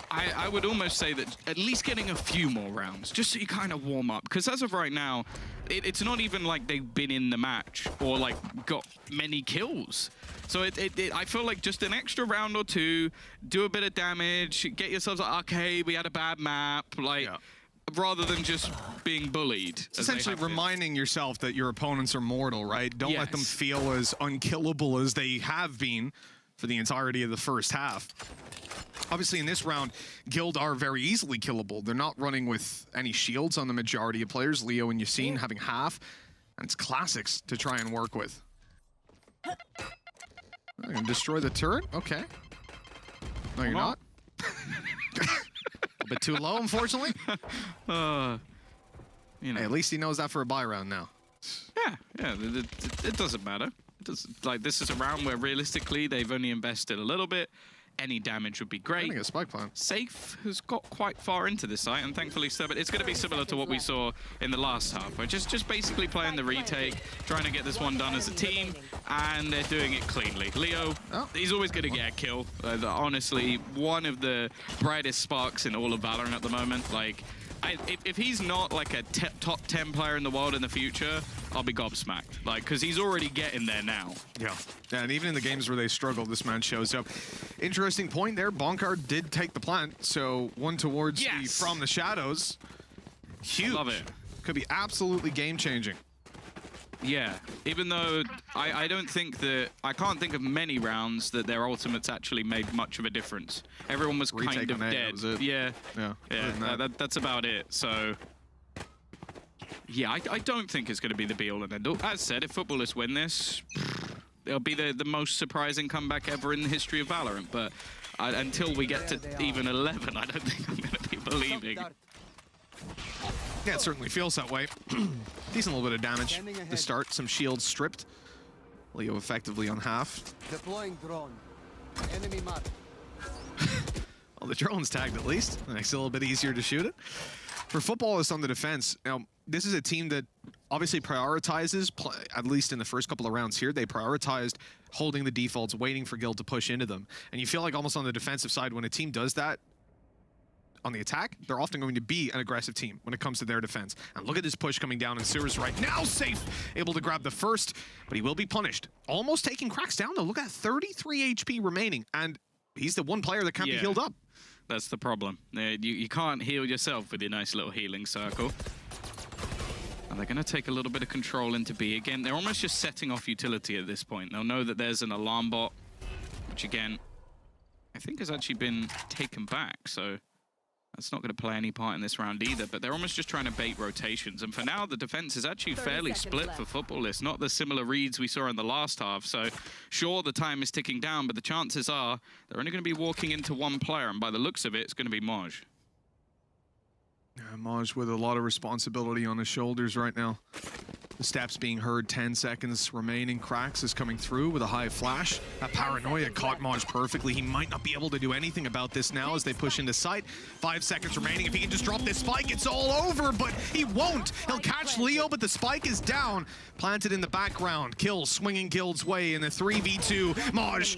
I would almost say that at least getting a few more rounds, just so you kind of warm up. Because as of right now, it's not even like they've been in the match or like got many kills. So I feel like just an extra round or two, do a bit of damage, get yourselves like, okay, we had a bad map, like, rather than just being bullied. It's essentially reminding yourself that your opponents are mortal, right? Don't let them feel as unkillable as they have been for the entirety of the first half. Obviously, in this round, Guild are very easily killable. They're not running with any shields on the majority of players. Leo and Yassine having half, and it's classics to try and work with. I'm gonna destroy the turret? Okay. No, you're not. A bit too low, unfortunately. You know. Hey, at least he knows that for a buy round now. Yeah, it doesn't matter. Like, this is a round where realistically they've only invested a little bit. Any damage would be great. A spike plant. Safe has got quite far into this site, and thankfully so, but it's going to be similar to what we saw in the last half, where just basically playing the retake, trying to get this one done as a team, and they're doing it cleanly. Leo, he's always going to get a kill. Honestly, one of the brightest sparks in all of Valorant at the moment. Like, if he's not like a top 10 player in the world in the future, I'll be gobsmacked. Like, because he's already getting there now. Yeah, and even in the games where they struggle, this man shows up. Interesting point there. Bonkar did take the plant, so one towards the From the Shadows. Huge. Love it. Could be absolutely game-changing. Yeah, even though I don't think that, I can't think of many rounds that their ultimates actually made much of a difference. Everyone was kind of dead. Yeah, that's about it. So, yeah, I don't think it's going to be the be-all and end-all. As said, if Footballists win this, it'll be the most surprising comeback ever in the history of Valorant. But until we get to even 11, I don't think I'm going to be believing. Yeah, it certainly feels that way. Decent little bit of damage to start. Some shields stripped. Leo effectively on half. Deploying drone. Enemy mark. Well, the drone's tagged at least. Makes it a little bit easier to shoot it. For Footballists on the defense, now, this is a team that obviously prioritizes, at least in the first couple of rounds here, they prioritized holding the defaults, waiting for Guild to push into them. And you feel like almost on the defensive side, when a team does that, on the attack, they're often going to be an aggressive team when it comes to their defense. And look at this push coming down, and Sewer's right now safe, able to grab the first, but he will be punished. Almost taking cracks down though. Look at 33 HP remaining, and he's the one player that can't be healed up. That's the problem. You can't heal yourself with your nice little healing circle. And they're going to take a little bit of control into B again. They're almost just setting off utility at this point. They'll know that there's an alarm bot, which again, I think has actually been taken back, so that's not going to play any part in this round either, but they're almost just trying to bait rotations. And for now, the defense is actually fairly split for Footballists, not the similar reads we saw in the last half. So sure, the time is ticking down, but the chances are they're only going to be walking into one player, and by the looks of it, it's going to be Maj. Yeah, Maj with a lot of responsibility on his shoulders right now. The steps being heard, 10 seconds remaining. Krax is coming through with a high flash. That paranoia caught Maj perfectly. He might not be able to do anything about this now as they push into sight. 5 seconds remaining. If he can just drop this spike, it's all over, but he won't. He'll catch Leo, but the spike is down. Planted in the background. Kills swinging Guild's way in the 3v2. Maj,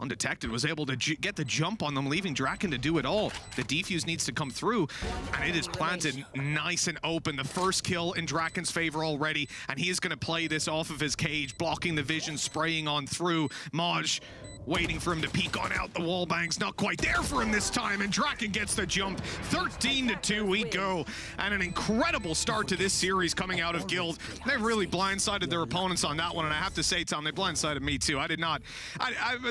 undetected, was able to get the jump on them, leaving Draken to do it all. The defuse needs to come through, and it is planted nice and open. The first kill in Draken's favor already, and he is going to play this off of his cage, blocking the vision, spraying on through. Maj waiting for him to peek on out. The wallbang's not quite there for him this time, and Draken gets the jump. 13-2 we go, and an incredible start to this series coming out of Guild. They've really blindsided their opponents on that one, and I have to say, Tom, they blindsided me too. I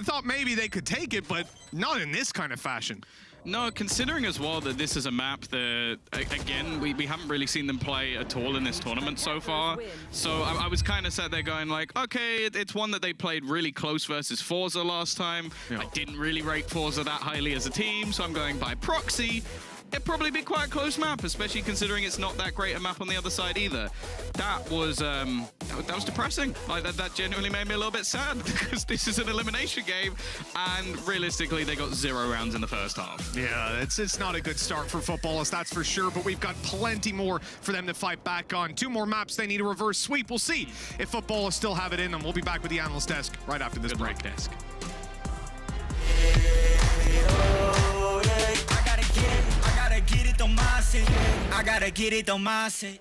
thought maybe they could take it, but not in this kind of fashion. No, considering as well that this is a map that, again, we haven't really seen them play at all in this tournament so far. So I was kind of sat there going like, okay, it's one that they played really close versus Forza last time. Yeah. I didn't really rate Forza that highly as a team, so I'm going by proxy. It'd probably be quite a close map, especially considering it's not that great a map on the other side either. That was depressing. Like that genuinely made me a little bit sad because this is an elimination game, and realistically, they got 0 rounds in the first half. Yeah, it's not a good start for Footballists, that's for sure. But we've got plenty more for them to fight back on. 2 more maps they need a reverse sweep. We'll see if Footballists still have it in them. We'll be back with the Analyst Desk right after this break. Desk. Get it on my set. I gotta get it on my set.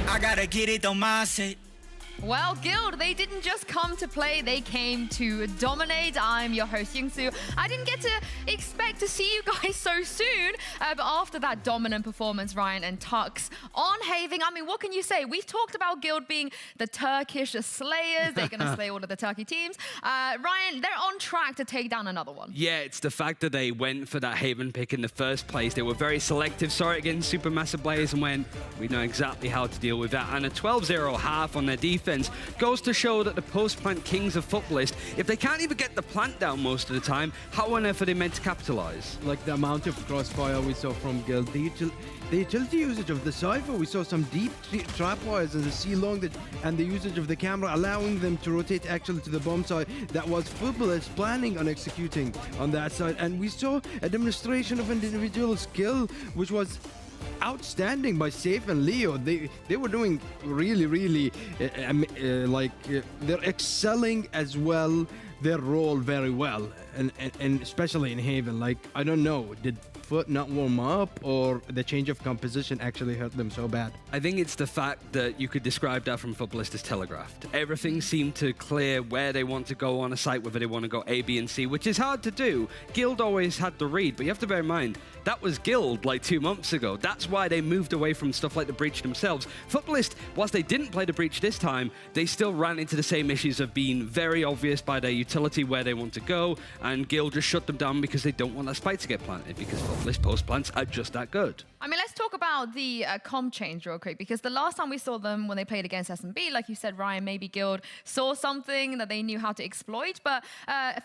I gotta get it on my set. Well, Guild, they didn't just come to play, they came to dominate. I'm your host, Yinsu. I didn't get to expect to see you guys so soon, but after that dominant performance, Ryan and Tux on Having, I mean, what can you say? We've talked about Guild being the Turkish slayers. They're going to slay all of the Turkey teams. Ryan, they're on track to take down another one. Yeah, it's the fact that they went for that Haven pick in the first place. They were very selective, saw it against Supermassive Blaze and went, we know exactly how to deal with that. And a 12-0 half on their defense goes to show that the post-plant kings of Footballist, if they can't even get the plant down most of the time, how on earth are they meant to capitalize? Like the amount of crossfire we saw from Guild, the utility usage of the Cypher, we saw some deep trapwires in the C-long and the usage of the camera, allowing them to rotate actually to the bomb side that was Footballist planning on executing on that side. And we saw a demonstration of an individual skill, which was outstanding by Safe and Leo. They were doing really they're excelling as well their role very well, and especially in Haven. Like, I don't know, did Foot not warm up, or the change of composition actually hurt them so bad? I think it's the fact that you could describe that from Footballist as telegraphed. Everything seemed to clear where they want to go on a site, whether they want to go A, B, and C, which is hard to do. Guild always had the read, but you have to bear in mind, that was Guild like 2 months ago. That's why they moved away from stuff like the Breach themselves. Footballist, whilst they didn't play the Breach this time, they still ran into the same issues of being very obvious by their utility where they want to go, and Guild just shut them down because they don't want that spike to get planted, because Footballist post plants are just that good. I mean, let's talk about the comp change real quick, because the last time we saw them when they played against S&B, like you said, Ryan, maybe Guild saw something that they knew how to exploit, but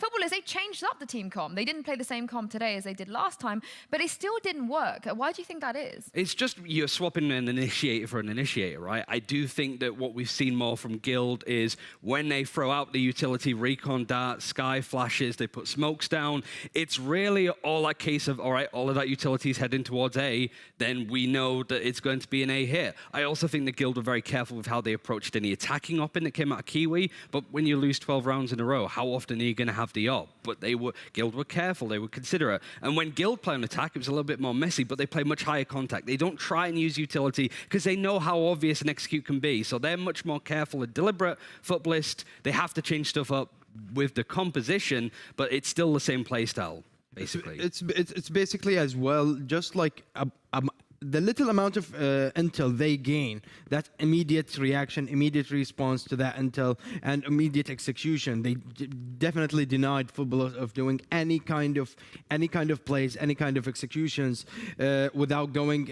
Footballers, they changed up the team comp. They didn't play the same comp today as they did last time, but it still didn't work. Why do you think that is? It's just you're swapping an initiator for an initiator, right? I do think that what we've seen more from Guild is when they throw out the utility recon darts, sky flashes, they put smokes down, it's really all that case of, all right, all of that utility is heading towards A, then we know that it's going to be an A here. I also think the Guild were very careful with how they approached any attacking op-in that came out of Kiwi, but when you lose 12 rounds in a row, how often are you going to have the op? But Guild were careful, they were considerate. And when Guild play an attack, it was a little bit more messy, but they play much higher contact. They don't try and use utility because they know how obvious an execute can be. So they're much more careful and deliberate. Footballist, they have to change stuff up with the composition, but it's still the same playstyle, basically. It's basically as well, just like the little amount of intel they gain, that immediate reaction, immediate response to that intel, and immediate execution. They definitely denied Footballers of doing any kind of plays, any kind of executions without going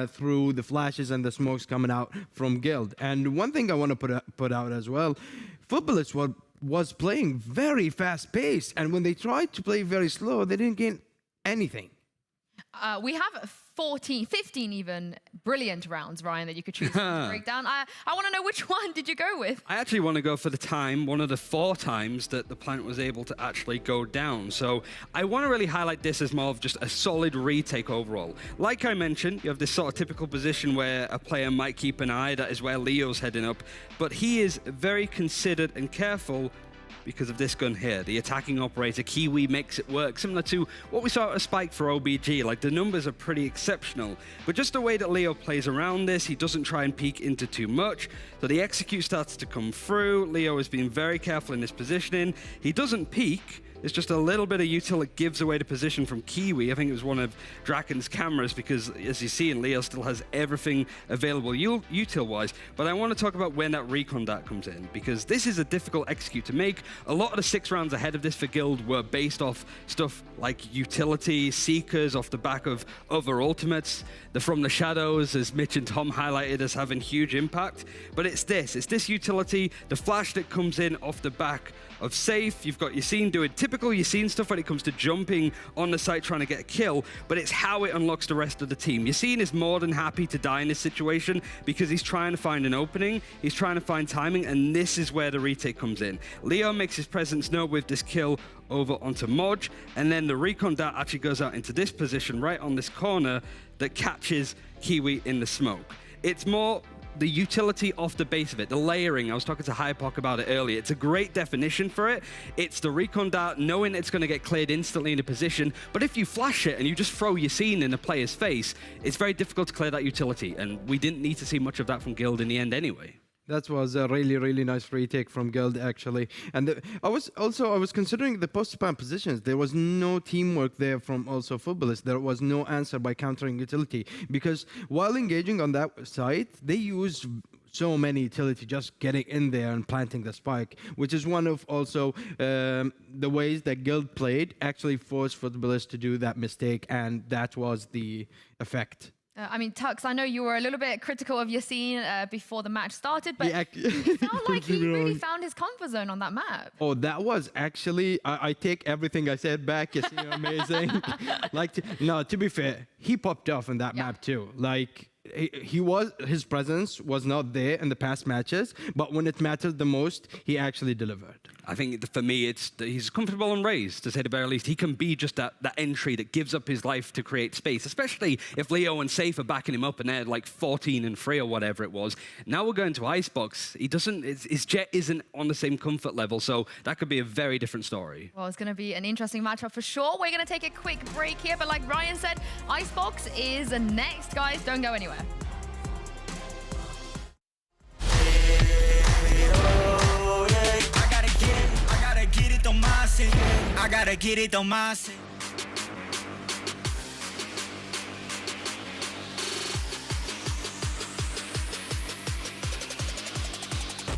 through the flashes and the smokes coming out from Guild. And one thing I want to put out as well, Footballers was playing very fast-paced, and when they tried to play very slow, they didn't gain anything. We have 15 even brilliant rounds, Ryan, that you could choose to break down. I want to know, which one did you go with? I actually want to go for the time, one of the 4 times that the plant was able to actually go down. So I want to really highlight this as more of just a solid retake overall. Like I mentioned, you have this sort of typical position where a player might keep an eye. That is where Leo's heading up. But he is very considered and careful because of this gun here. The attacking operator, Kiwi, makes it work, similar to what we saw at a Spike for OBG. Like, the numbers are pretty exceptional, but just the way that Leo plays around this, he doesn't try and peek into too much, so the execute starts to come through. Leo has been very careful in his positioning. He doesn't peek. It's just a little bit of util that gives away the position from Kiwi. I think it was one of Draken's cameras because, as you see, Leo still has everything available util-wise. But I want to talk about when that recon dart comes in, because this is a difficult execute to make. A lot of the 6 rounds ahead of this for Guild were based off stuff like utility, Seekers off the back of other ultimates. The From the Shadows, as Mitch and Tom highlighted, as having huge impact. But it's this utility, the flash that comes in off the back of Safe. You've got Yassine doing typical Yassine stuff when it comes to jumping on the site trying to get a kill, but it's how it unlocks the rest of the team. Yassine is more than happy to die in this situation because he's trying to find an opening, he's trying to find timing, and this is where the retake comes in. Leo makes his presence known with this kill over onto Moj, and then the recon dart actually goes out into this position right on this corner that catches Kiwi in the smoke. It's more the utility off the base of it, the layering. I was talking to Hypoc about it earlier. It's a great definition for it. It's the recon dart, knowing it's going to get cleared instantly in a position, but if you flash it and you just throw Yassine in a player's face, it's very difficult to clear that utility, and we didn't need to see much of that from Guild in the end anyway. That was a really, really nice retake from Guild, actually. And I was considering the post-spam positions. There was no teamwork there from also Footballists. There was no answer by countering utility. Because while engaging on that side, they used so many utility just getting in there and planting the spike, which is one of also the ways that Guild played, actually forced Footballists to do that mistake, and that was the effect. I mean, Tux, I know you were a little bit critical of Yassine before the match started, but Yeah, it felt like he really found his comfort zone on that map. Oh, that was actually, I take everything I said back. Yes, you're amazing. To be fair, he popped off on that map too. Like, his presence was not there in the past matches, but when it mattered the most, he actually delivered. I think for me, he's comfortable and raised, to say the very least. He can be just that entry that gives up his life to create space, especially if Leo and Safe are backing him up and they're like 14 and 3 or whatever it was. Now we're going to Icebox. His jet isn't on the same comfort level, so that could be a very different story. Well, it's going to be an interesting matchup for sure. We're going to take a quick break here, but like Ryan said, Icebox is next, guys. Don't go anywhere. I gotta get it on my side.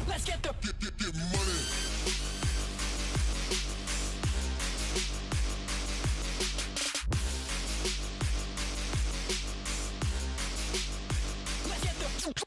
Let's get the money. Let's get the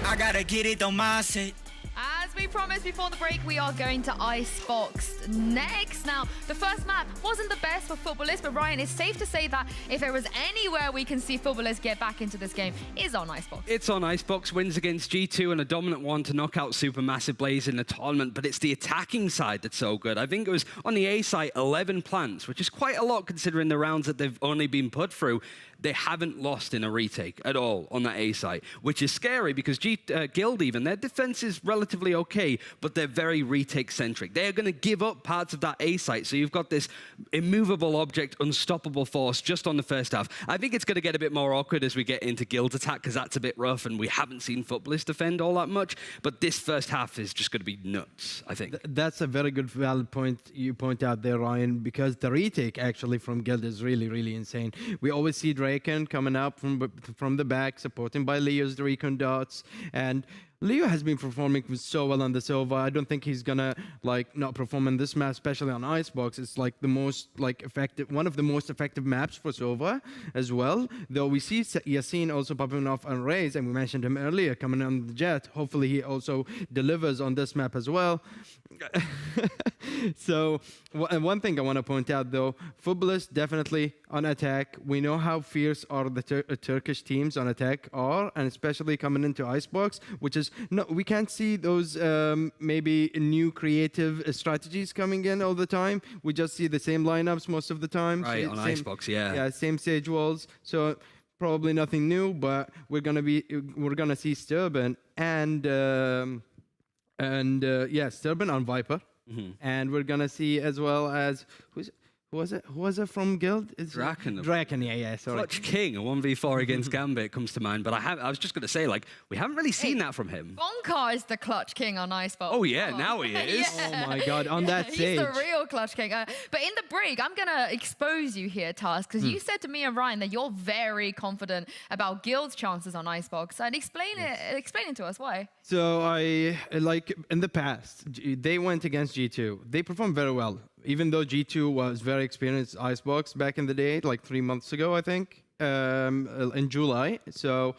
I gotta get it on my set. As we promised before the break, we are going to Icebox next. Now, the first map wasn't the best for Footballists, but Ryan, it's safe to say that if there was anywhere we can see Footballists get back into this game, is on Icebox. It's on Icebox, wins against G2 and a dominant one to knock out Supermassive Blaze in the tournament, but it's the attacking side that's so good. I think it was on the A side, 11 plants, which is quite a lot considering the rounds that they've only been put through. they haven't lost in a retake at all on that A site, which is scary because Guild even, their defense is relatively okay, but they're very retake-centric. They're going to give up parts of that A site, so you've got this immovable object, unstoppable force just on the first half. I think it's going to get a bit more awkward as we get into Guild's attack, because that's a bit rough, and we haven't seen Futbolists defend all that much, but this first half is just going to be nuts, I think. That's a very good, valid point you point out there, Ryan, because the retake actually from Guild is really, really insane. We always see Draken coming up from the back, supporting by Leo's recon dots, and Leo has been performing so well on the Sova. I don't think he's gonna not perform in this map, especially on Icebox. It's like the most effective, one of the most effective maps for Sova as well. Though we see Yasin also popping off on Raze, and we mentioned him earlier coming on the Jet. Hopefully he also delivers on this map as well. So one thing I want to point out though, Futbolists definitely on attack. We know how fierce are the Turkish teams on attack are, and especially coming into Icebox, which is we can't see those maybe new creative strategies coming in all the time. We just see the same lineups most of the time. Right, on Icebox, yeah. Yeah, same stage walls. So probably nothing new, but we're gonna see Sturban and Sturban on Viper. Mm-hmm. And we're gonna see as well as who was it from Guild? It's Draken. Draken, yeah, sorry. Clutch King, a 1v4 against Gambit comes to mind, but I was just gonna say, we haven't really seen that from him. Bonkar is the Clutch King on Icebox. Oh yeah, now he is. Yeah. Oh my god, on that stage. He's the real Clutch King. But in the break, I'm gonna expose you here, Task, because you said to me and Ryan that you're very confident about Guild's chances on Icebox. And explain it to us, why? So I in the past, they went against G2. They performed very well, even though G2 was very experienced Icebox back in the day, 3 months ago, I think, in July. So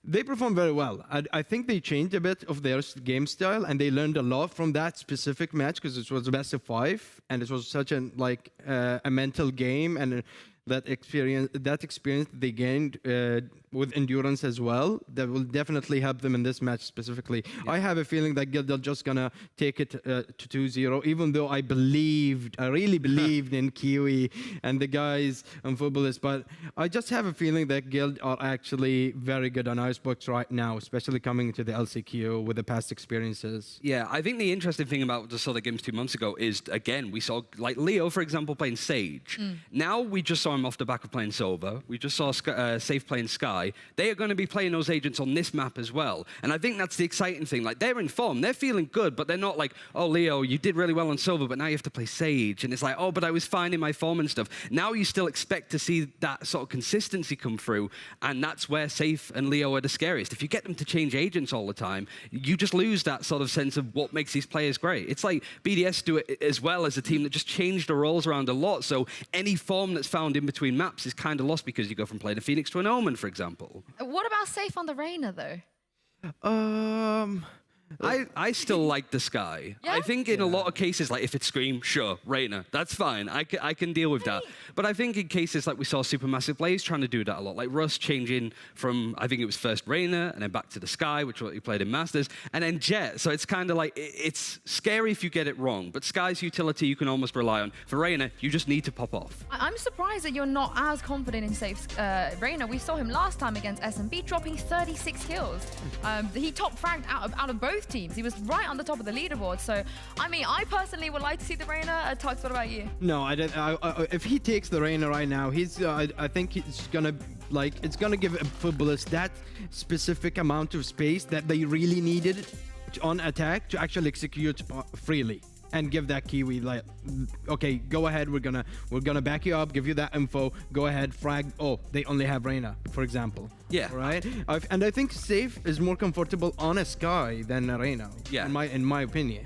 they performed very well. I think they changed a bit of their game style, and they learned a lot from that specific match because it was a best of 5, and it was such a mental game, and that experience they gained with endurance as well, that will definitely help them in this match specifically. Yeah. I have a feeling that Guild are just gonna take it to 2-0, even though I really believed in Kiwi and the guys on Futbolists, but I just have a feeling that Guild are actually very good on Icebox right now, especially coming to the LCQ with the past experiences. Yeah, I think the interesting thing about the sort of games 2 months ago is, again, we saw Leo, for example, playing Sage. Now we just saw him off the back of playing Sova. We just saw Safe playing Sky. They are going to be playing those agents on this map as well. And I think that's the exciting thing. They're in form. They're feeling good, but they're not like, oh, Leo, you did really well on Sova, but now you have to play Sage. And it's like, oh, but I was fine in my form and stuff. Now you still expect to see that sort of consistency come through. And that's where Safe and Leo are the scariest. If you get them to change agents all the time, you just lose that sort of sense of what makes these players great. It's like BDS do it as well as a team that just changed the roles around a lot. So any form that's found in between maps is kind of lost because you go from playing a Phoenix to an Omen, for example. What about Safe on the Reyna, though? I still like the Sky. Yeah? I think in a lot of cases, if it's Scream, sure, Reyna, that's fine. I can deal with that. But I think in cases like we saw Supermassive Blaze trying to do that a lot, like Russ changing from, I think it was first Reyna, and then back to the Sky, which is what he played in Masters, and then Jet. So it's kind of like, it's scary if you get it wrong, but Sky's utility you can almost rely on. For Reyna, you just need to pop off. I'm surprised that you're not as confident in Safe's Reyna. We saw him last time against SMB, dropping 36 kills. He top-fragged out of both teams. He was right on the top of the leaderboard. So, I mean, I personally would like to see the Reyna. Tux, what about you? No, I don't. If he takes the Reyna right now, he's. I think it's gonna it's gonna give Futbolists that specific amount of space that they really needed on attack to actually execute freely. And give that Kiwi okay, go ahead, we're gonna back you up, give you that info, go ahead, frag. Oh, they only have Reyna, for example. Yeah. Right? And I think Safe is more comfortable on a Sky than a Reyna. Yeah. In my opinion.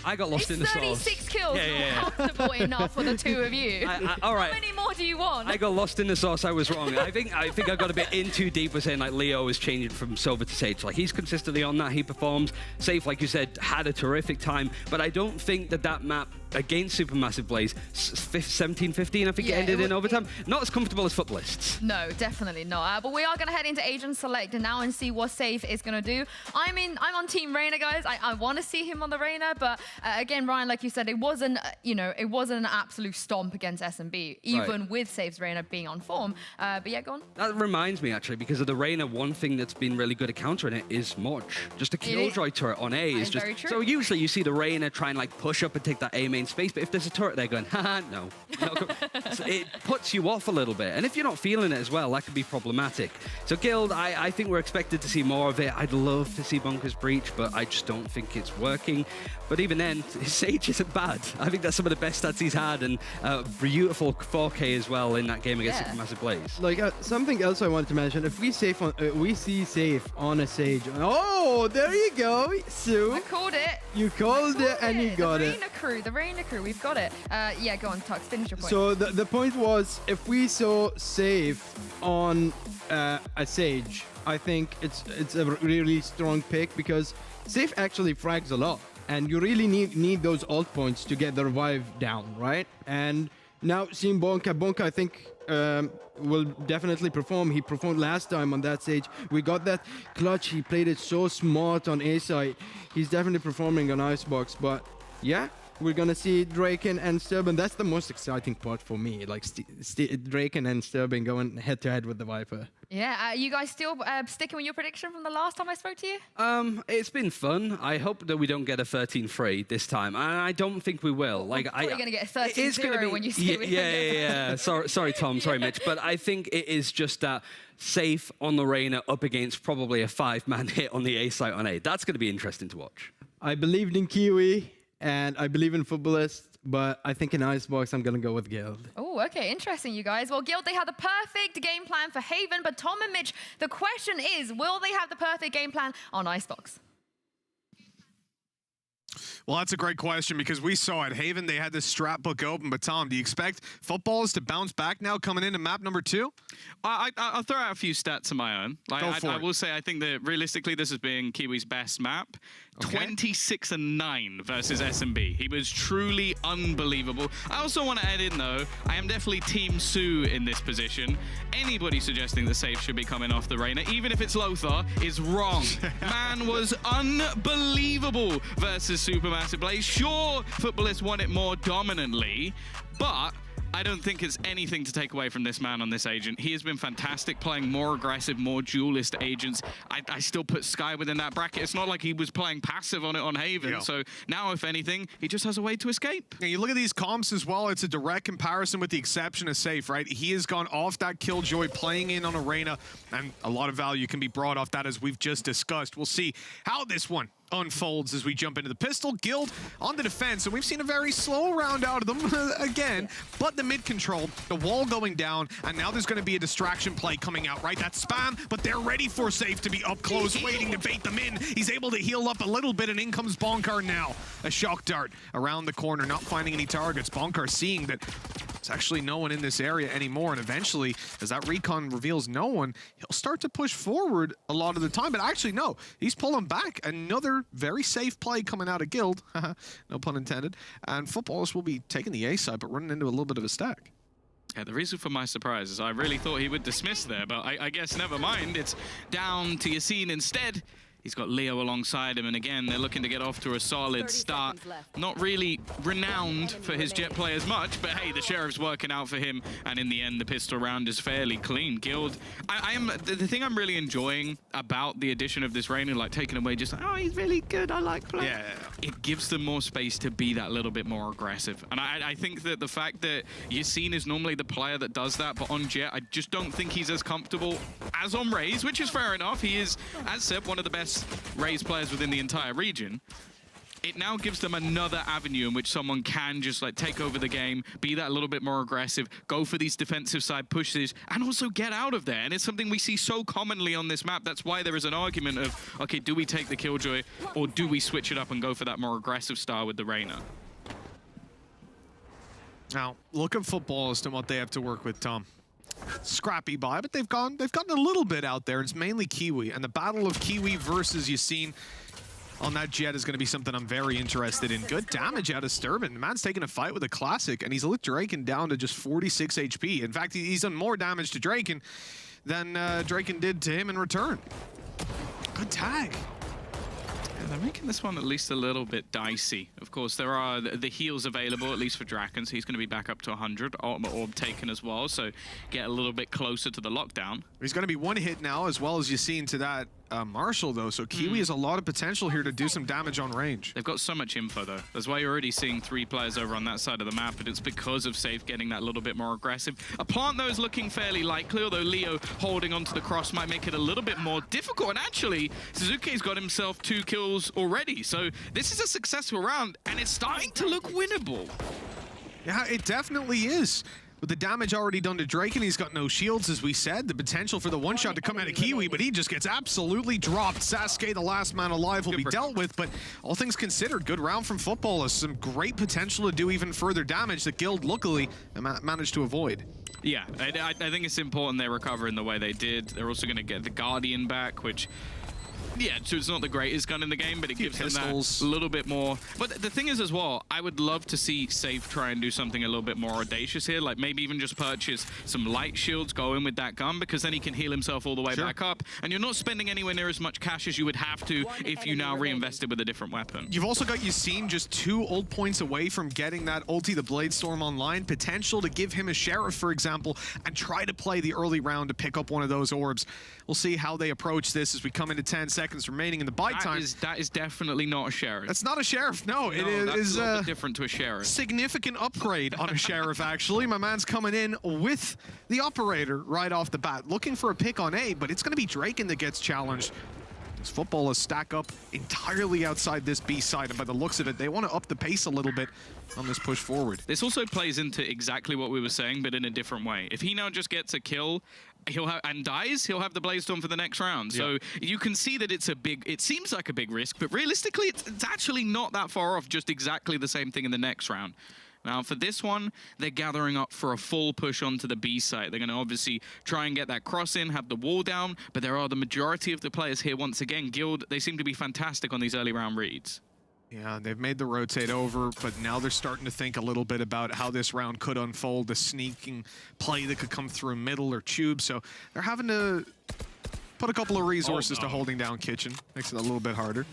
I got lost in the sauce. 36 kills, not comfortable enough for the two of you. All right. How many more do you want? I got lost in the sauce. I was wrong. I think I got a bit in too deep with saying Leo is changing from Sova to Sage. He's consistently on that. He performs. Safe, like you said, had a terrific time. But I don't think that map against Supermassive Blaze, 17-15, I think it ended in overtime. Not as comfortable as Futbolists. No, definitely not. But we are going to head into Agent Select now and see what Safe is going to do. I mean, I'm on Team Reyna, guys. I want to see him on the Reyna, but again, Ryan, like you said, it wasn't, it wasn't an absolute stomp against SMB, even with Safe's Reyna being on form. But yeah, go on. That reminds me, actually, because of the Reyna, one thing that's been really good at countering it is Modge. Just a Killjoy turret on A is just... very true. So usually you see the Reyna try and like push up and take that A main space, but if there's a turret there going, haha, no. So it puts you off a little bit. And if you're not feeling it as well, that could be problematic. So Guild, I think we're expected to see more of it. I'd love to see Bunker's Breach, but I just don't think it's working. But even then, his Sage isn't bad. I think that's some of the best stats he's had, and beautiful 4K as well in that game against Supermassive Blaze. Like something else I wanted to mention: if we see Safe on a Sage. Oh, there you go, Sue. I called it. You called it, and you got it. The Reyna crew, we've got it. Yeah, go on, Tux, finish your point. So the point was, if we saw Safe on a Sage, I think it's a really strong pick because Safe actually frags a lot. And you really need those ult points to get the revive down, right? And now seeing Bonka, I think will definitely perform. He performed last time on that stage. We got that clutch. He played it so smart on A side. He's definitely performing on Icebox. But yeah, we're gonna see Draken and Sturban. That's the most exciting part for me. Like Draken and Sturban going head to head with the Viper. Yeah, you guys still sticking with your prediction from the last time I spoke to you? It's been fun. I hope that we don't get a 13-3 this time, and I don't think we will. Like, we're probably going to get a 13-0 when you see it. Yeah. Sorry, Tom. Sorry, Mitch. But I think it is just that Safe on the Reyna up against probably a 5-man hit on the A site on A. That's going to be interesting to watch. I believed in Kiwi, and I believe in Futbolists. But I think in Icebox, I'm going to go with Guild. Oh, okay. Interesting, you guys. Well, Guild, they had the perfect game plan for Haven. But Tom and Mitch, the question is, will they have the perfect game plan on Icebox? Well, that's a great question because we saw at Haven, they had this strat book open. But Tom, do you expect Futbolists to bounce back now coming into map number 2? I'll throw out a few stats of my own. Go for it. I will say, I think that realistically, this has been Kiwi's best map. Okay. 26-9 versus SMB. He was truly unbelievable. I also want to add in, though, I am definitely Team Sue in this position. Anybody suggesting that Safe should be coming off the Reyna, even if it's Lothar, is wrong. Man was unbelievable versus Supermassive Blaze. Sure, Futbolists won it more dominantly, but I don't think it's anything to take away from this man on this agent. He has been fantastic playing more aggressive, more duelist agents. I still put Sky within that bracket. It's not like he was playing passive on it on Haven. Yeah. So now, if anything, he just has a way to escape. Yeah, you look at these comps as well, it's a direct comparison with the exception of Safe, right? He has gone off that Killjoy, playing in on Arena, and a lot of value can be brought off that as we've just discussed. We'll see how this one unfolds as we jump into the pistol. Guild on the defense, and we've seen a very slow round out of them again, but the mid control, the wall going down, and now there's going to be a distraction play coming out, right? That's spam, but they're ready for Safe to be up close, waiting to bait them in. He's able to heal up a little bit, and in comes Bonkar now. A shock dart around the corner, not finding any targets. Bonkar seeing that there's actually no one in this area anymore, and eventually, as that recon reveals no one, he'll start to push forward a lot of the time, but actually, no, he's pulling back. Another very safe play coming out of Guild, no pun intended, and Futbolists will be taking the A side, but running into a little bit of a stack. Yeah, the reason for my surprise is I really thought he would dismiss there, but I guess never mind. It's down to Yassine instead. He's got Leo alongside him, and again, they're looking to get off to a solid start. Not really renowned for his jet play as much, but hey, the Sheriff's working out for him, and in the end, the pistol round is fairly clean. Guild, the thing I'm really enjoying about the addition of this Reyna, like taking away just like, oh, he's really good, I like playing. Yeah. It gives them more space to be that little bit more aggressive. And I think that the fact that Yassine is normally the player that does that, but on Jet, I just don't think he's as comfortable as on Raze, which is fair enough. He is, as said, one of the best Raze players within the entire region. It now gives them another avenue in which someone can just like take over the game, be that a little bit more aggressive, go for these defensive side pushes, and also get out of there. And it's something we see so commonly on this map. That's why there is an argument of, okay, do we take the Killjoy or do we switch it up and go for that more aggressive style with the Reyna? Now, look at Futbolists and what they have to work with, Tom. Scrappy buy, but they've gotten a little bit out there. It's mainly Kiwi, and the battle of Kiwi versus Yassine. on that Jet is going to be something I'm very interested in. Good damage out of Sturban. The man's taking a fight with a classic, and he's let Draken down to just 46 HP. In fact, he's done more damage to Draken than Draken did to him in return. Good tag. Yeah, they're making this one at least a little bit dicey. Of course, there are the heals available, at least for Draken, so he's going to be back up to 100. Orb taken as well, so get a little bit closer to the lockdown. He's going to be one hit now, as well as you've seen to that Marshall, though. So Kiwi has a lot of potential here to do some damage on range. They've got so much info, though. That's why you're already seeing 3 players over on that side of the map, but it's because of Safe getting that little bit more aggressive. A plant, though, is looking fairly likely, although Leo holding onto the cross might make it a little bit more difficult. And actually, Suzuki's got himself 2 kills already. So this is a successful round, and it's starting to look winnable. Yeah, it definitely is. With the damage already done to Drake, and he's got no shields, as we said, the potential for the one-shot to come out of Kiwi, but he just gets absolutely dropped. Sasuke, the last man alive, will be dealt with, but all things considered, good round from Footballers. Some great potential to do even further damage that Guild, luckily, managed to avoid. Yeah, I think it's important they recover in the way they did. They're also going to get the Guardian back, which... yeah, so it's not the greatest gun in the game, but it gives them that little bit more. But the thing is as well, I would love to see Safe try and do something a little bit more audacious here, like maybe even just purchase some light shields, go in with that gun, because then he can heal himself all the way back up, and you're not spending anywhere near as much cash as you would have to if you now reinvested with a different weapon. You've also got Yassine just 2 ult points away from getting that ulti, the Bladestorm, online. Potential to give him a Sheriff, for example, and try to play the early round to pick up one of those orbs. We'll see how they approach this as we come into 10 seconds remaining in the bite time. That is definitely not a Sheriff. That's not a Sheriff, no. It is a little bit different to a Sheriff. Significant upgrade on a Sheriff, actually. My man's coming in with the Operator right off the bat, looking for a pick on A, but it's going to be Draken that gets challenged. This Footballers stack up entirely outside this B side, and by the looks of it, they want to up the pace a little bit on this push forward. This also plays into exactly what we were saying, but in a different way. If he now just gets a kill, he'll have and dies, he'll have the Bladestorm for the next round. So you can see that it's a big, it seems like a big risk, but realistically, it's actually not that far off, just exactly the same thing in the next round. Now, for this one, they're gathering up for a full push onto the B site. They're going to obviously try and get that cross in, have the wall down, but there are the majority of the players here once again. Guild, they seem to be fantastic on these early round reads. Yeah, they've made the rotate over, but now they're starting to think a little bit about how this round could unfold, the sneaking play that could come through middle or tube. So they're having to put a couple of resources to holding down Kitchen. Makes it a little bit harder.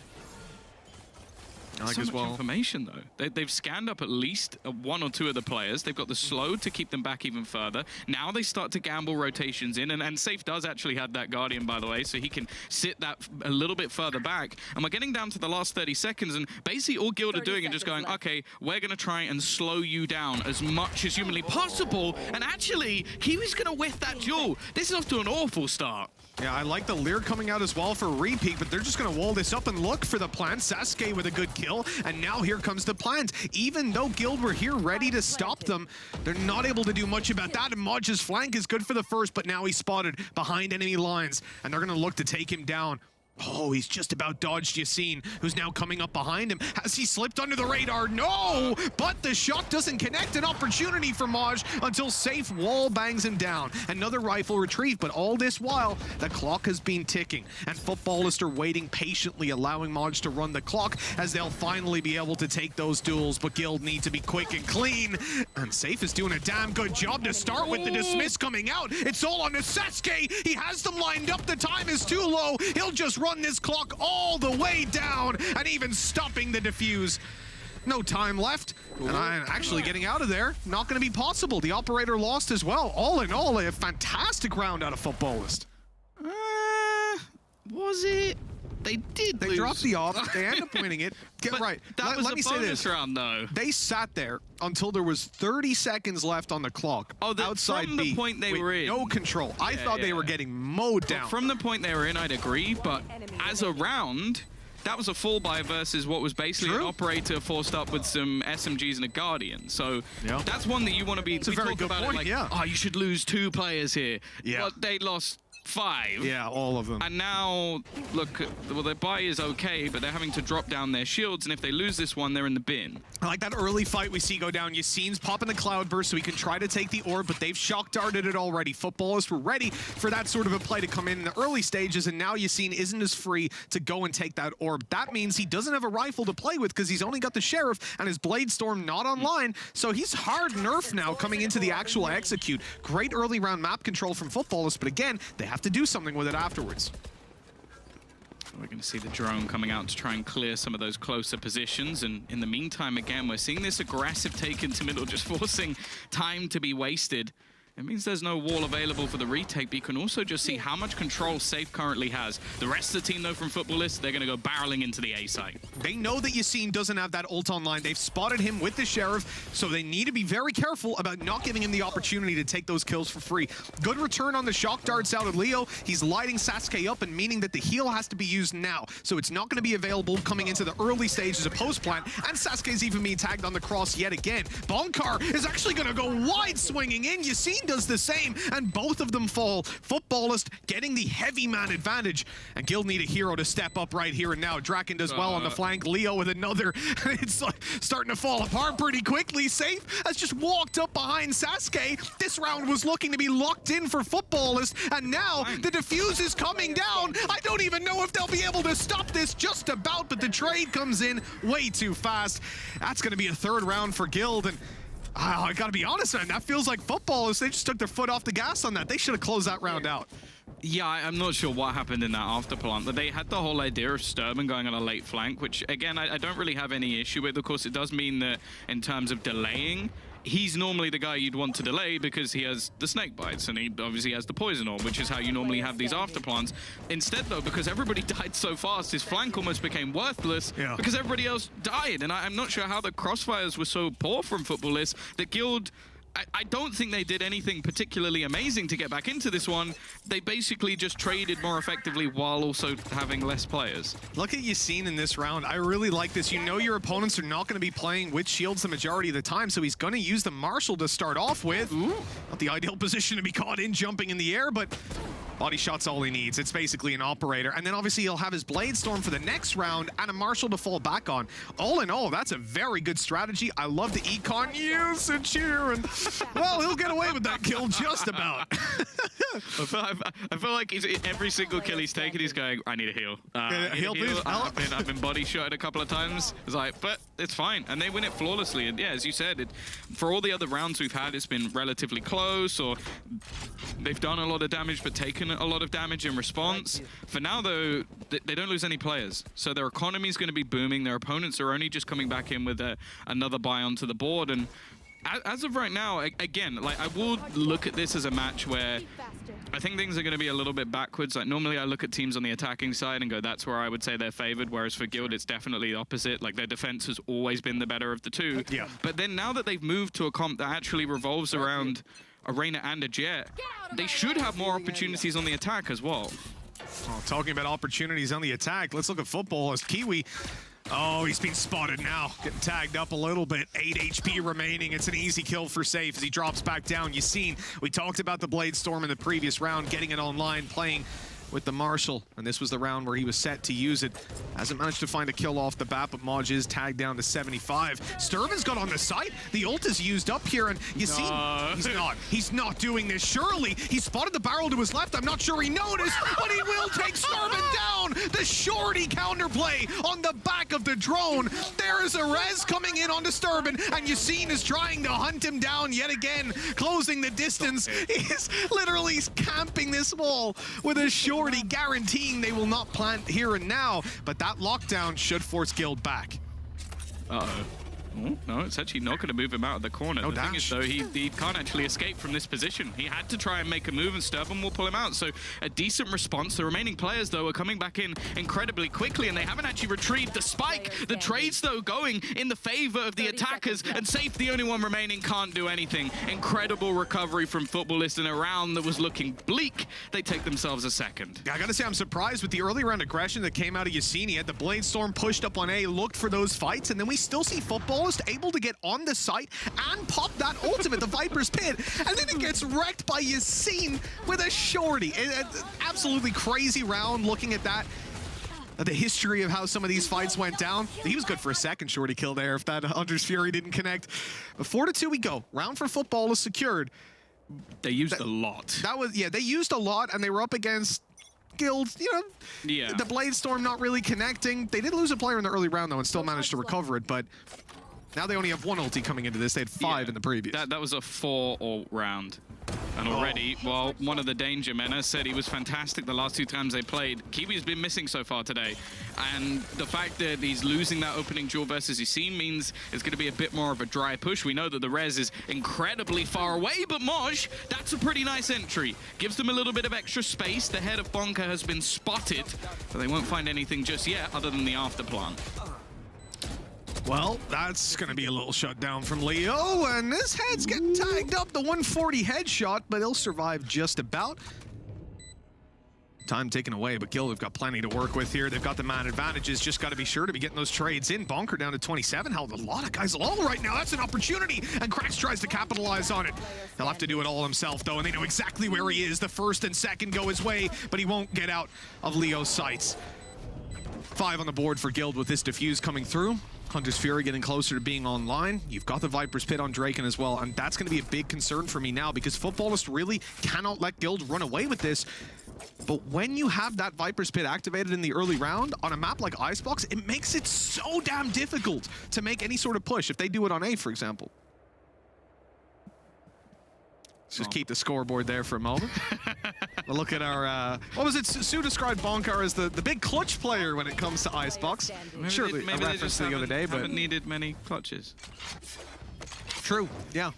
So much information, though. They've scanned up at least 1 or 2 of the players. They've got the slow to keep them back even further. Now they start to gamble rotations in, and Safe does actually have that Guardian, by the way, so he can sit that a little bit further back. And we're getting down to the last 30 seconds, and basically all Guild are doing is just going, okay, we're going to try and slow you down as much as humanly possible. And actually, Kiwi's going to whiff that duel. This is off to an awful start. Yeah, I like the Leer coming out as well for repeat, but they're just going to wall this up and look for the plant. Sasuke with a good kill, and now here comes the plant. Even though Guild were here ready to stop them, they're not able to do much about that, and Modge's flank is good for the first, but now he's spotted behind enemy lines, and they're going to look to take him down. Oh, he's just about dodged Yassine, who's now coming up behind him. Has he slipped under the radar? No! But the shot doesn't connect. An opportunity for Modge until Safe wall bangs him down. Another rifle retrieve, but all this while, the clock has been ticking, and Footballers are waiting patiently, allowing Modge to run the clock as they'll finally be able to take those duels, but Guild need to be quick and clean. And Safe is doing a damn good job to start with the dismiss coming out. It's all on to Sasuke. He has them lined up. The time is too low. He'll just run this clock all the way down, and even stopping the defuse. No time left, and I'm actually getting out of there. Not going to be possible. The Operator lost as well. All in all, a fantastic round out of Footballist. Was it? They did They lose. dropped the off. They end up winning it. Get right. That was let a me say bonus this. round, though. They sat there until there was 30 seconds left on the clock. Outside from B, the point they with were in. no control. I thought they were getting mowed down. From the point they were in, I'd agree, but as a round, that was a full buy versus what was basically an Operator forced up with some SMGs and a Guardian. So that's one that you want to be. It's a very good point, you should lose 2 players here. Yeah. But they lost 5. Yeah, all of them. And now, look, well, their buy is okay, but they're having to drop down their shields, and if they lose this one, they're in the bin. I like that early fight we see go down. Yassine's popping the cloud burst so he can try to take the orb, but they've shock darted it already. Footballers were ready for that sort of a play to come in the early stages, and now Yassine isn't as free to go and take that orb. That means he doesn't have a rifle to play with because he's only got the Sheriff and his Blade Storm not online, so he's hard nerfed now coming into the actual execute. Great early round map control from Footballers, but again, they have to do something with it afterwards. We're going to see the drone coming out to try and clear some of those closer positions, and in the meantime, again, we're seeing this aggressive take into middle, just forcing time to be wasted. It means there's no wall available for the retake, but you can also just see how much control Safe currently has. The rest of the team, though, from Footballers, they're going to go barreling into the A site. They know that Yassine doesn't have that ult online. They've spotted him with the Sheriff, so they need to be very careful about not giving him the opportunity to take those kills for free. Good return on the shock darts out of Leo. He's lighting Sasuke up, and meaning that the heal has to be used now, so it's not going to be available coming into the early stages of post-plant, and Sasuke's even being tagged on the cross yet again. Bonkar is actually going to go wide swinging in. Yassine does the same, and both of them fall. Footballist getting the heavy man advantage, and Guild need a hero to step up right here and now. Draken does well on the flank, Leo with another. It's like starting to fall apart pretty quickly. Safe has just walked up behind Sasuke. This round was looking to be locked in for Footballist, and now the defuse is coming down. I don't even know if they'll be able to stop this just about, but the trade comes in way too fast. That's going to be a third round for Guild, and I gotta be honest, man, that feels like Footballers. They just took their foot off the gas on that. They should have closed that round out. Yeah, I'm not sure what happened in that after plant, but they had the whole idea of Sturban going on a late flank, which, again, I don't really have any issue with. Of course, it does mean that in terms of delaying, he's normally the guy you'd want to delay because he has the snake bites and he obviously has the poison orb, which is how you normally have these after plants. Instead, though, because everybody died so fast, his flank almost became worthless because everybody else died. And I'm not sure how the crossfires were so poor from Footballers that Guild, I don't think they did anything particularly amazing to get back into this one. They basically just traded more effectively while also having less players. Look at Yassine in this round. I really like this. You know your opponents are not going to be playing with shields the majority of the time, so he's going to use the Marshal to start off with. Not the ideal position to be caught in jumping in the air, but body shot's all he needs. It's basically an operator. And then obviously he'll have his Blade Storm for the next round and a Marshal to fall back on. All in all, that's a very good strategy. I love the econ usage here. And, well, he'll get away with that kill just about. I feel like every single kill he's taken, he's going, I need a heal. I've been body shotted a couple of times. It's like, but it's fine. And they win it flawlessly. And yeah, as you said, for all the other rounds we've had, it's been relatively close, or they've done a lot of damage but taken a lot of damage in response. For now, though, they don't lose any players. So their economy is going to be booming. Their opponents are only just coming back in with another buy onto the board. And as of right now, again, like I will look at this as a match where I think things are going to be a little bit backwards. Like normally I look at teams on the attacking side and go, that's where I would say they're favored. Whereas for Guild, it's definitely the opposite. Like their defense has always been the better of the two. Yeah. But then now that they've moved to a comp that actually revolves around a Reyna and a Jet, they should have more opportunities on the attack as well. Oh, talking about opportunities on the attack, let's look at football as Kiwi. Oh, he's been spotted now. Getting tagged up a little bit. 8 HP remaining. It's an easy kill for Safe as he drops back down. Yassine, we talked about the Blade Storm in the previous round, getting it online, playing with the Marshal, and this was the round where he was set to use it. Hasn't managed to find a kill off the bat, but Maj is tagged down to 75. Sturban's got on the site. The ult is used up here, and Yassine, he's not doing this. Surely, he spotted the barrel to his left. I'm not sure he noticed, but he will take Sturban down. The shorty counterplay on the back of the drone. There is a res coming in onto Sturban, and Yassine is trying to hunt him down yet again, closing the distance. He's literally camping this wall with a shorty, guaranteeing they will not plant here and now, but that lockdown should force Guild back. Uh-oh. Oh, no, it's actually not going to move him out of the corner. The thing is, though, he can't actually escape from this position. He had to try and make a move, and Sturban will pull him out. So a decent response. The remaining players, though, are coming back in incredibly quickly, and they haven't actually retrieved the spike. The trades, though, going in the favor of the attackers, and Safe, the only one remaining, can't do anything. Incredible recovery from Footballist in a round that was looking bleak. They take themselves a second. I gotta say, I'm surprised with the early round aggression that came out of Yassine. He had the Blade Storm pushed up on A, looked for those fights, and then we still see Football Futbolist able to get on the site and pop that ultimate, the Viper's Pit, and then it gets wrecked by Yassine with a shorty. Absolutely crazy round looking at that. The history of how some of these fights went down. He was good for a second shorty kill there if that Hunter's Fury didn't connect. But 4-2 we go. Round for Futbolist secured. They used a lot. That was, yeah, they used a lot, and they were up against Guild, you know, the Blade Storm not really connecting. They did lose a player in the early round, though, and still managed to recover it, but now they only have 1 ulti coming into this. They had 5 in the previous. That was a 4-ult round. And already, well, one of the danger men has said he was fantastic the last 2 times they played. Kiwi's been missing so far today. And the fact that he's losing that opening duel versus Yassine means it's going to be a bit more of a dry push. We know that the res is incredibly far away, but Moj, that's a pretty nice entry. Gives them a little bit of extra space. The head of Bonker has been spotted, but they won't find anything just yet other than the afterplant. Well, that's going to be a little shutdown from Leo, and this head's getting tagged up. The 140 headshot, but he'll survive just about. Time taken away, but Guild have got plenty to work with here. They've got the man advantages, just got to be sure to be getting those trades in. Bonker down to 27. Hell, a lot of guys low right now. That's an opportunity, and Krax tries to capitalize on it. He'll have to do it all himself, though, and they know exactly where he is. The first and second go his way, but he won't get out of Leo's sights. 5 on the board for Guild with this defuse coming through. Hunter's Fury getting closer to being online. You've got the Viper's Pit on Draken as well, and that's going to be a big concern for me now because Futbolist really cannot let Guild run away with this. But when you have that Viper's Pit activated in the early round on a map like Icebox, it makes it so damn difficult to make any sort of push if they do it on A, for example. Let's just keep the scoreboard there for a moment. We'll look at our, what was it? Sue described Bonker as the big clutch player when it comes to Icebox. Surely a reference to the other day, but haven't needed many clutches. True, yeah.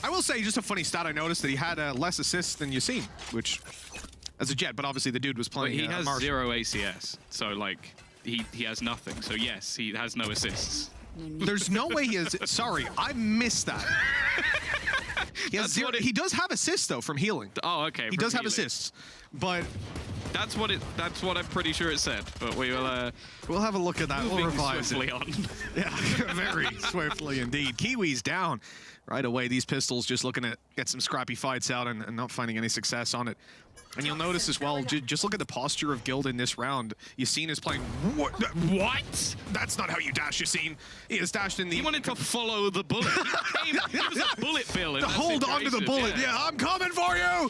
I will say, just a funny stat, I noticed that he had less assists than Yassine, which, as a Jet, but obviously the dude was playing He has Marshall. 0 ACS, so like, he has nothing. So yes, he has no assists. There's no way he has, sorry, I missed that. He has 0, he does have assists though from healing. Oh, okay. He does have assists, but that's what I'm pretty sure it said. But we will we'll have a look at that. We'll revise swiftly it. on. Yeah, very swiftly indeed. Kiwi's down right away. These pistols just looking to get some scrappy fights out and not finding any success on it. And you'll notice as well, just look at the posture of Guild in this round. Yassine is playing... What? That's not how you dash, Yassine. He is dashed in the... He wanted to follow the bullet. He was a bullet bill in that hold on to the bullet. Yeah, I'm coming for you.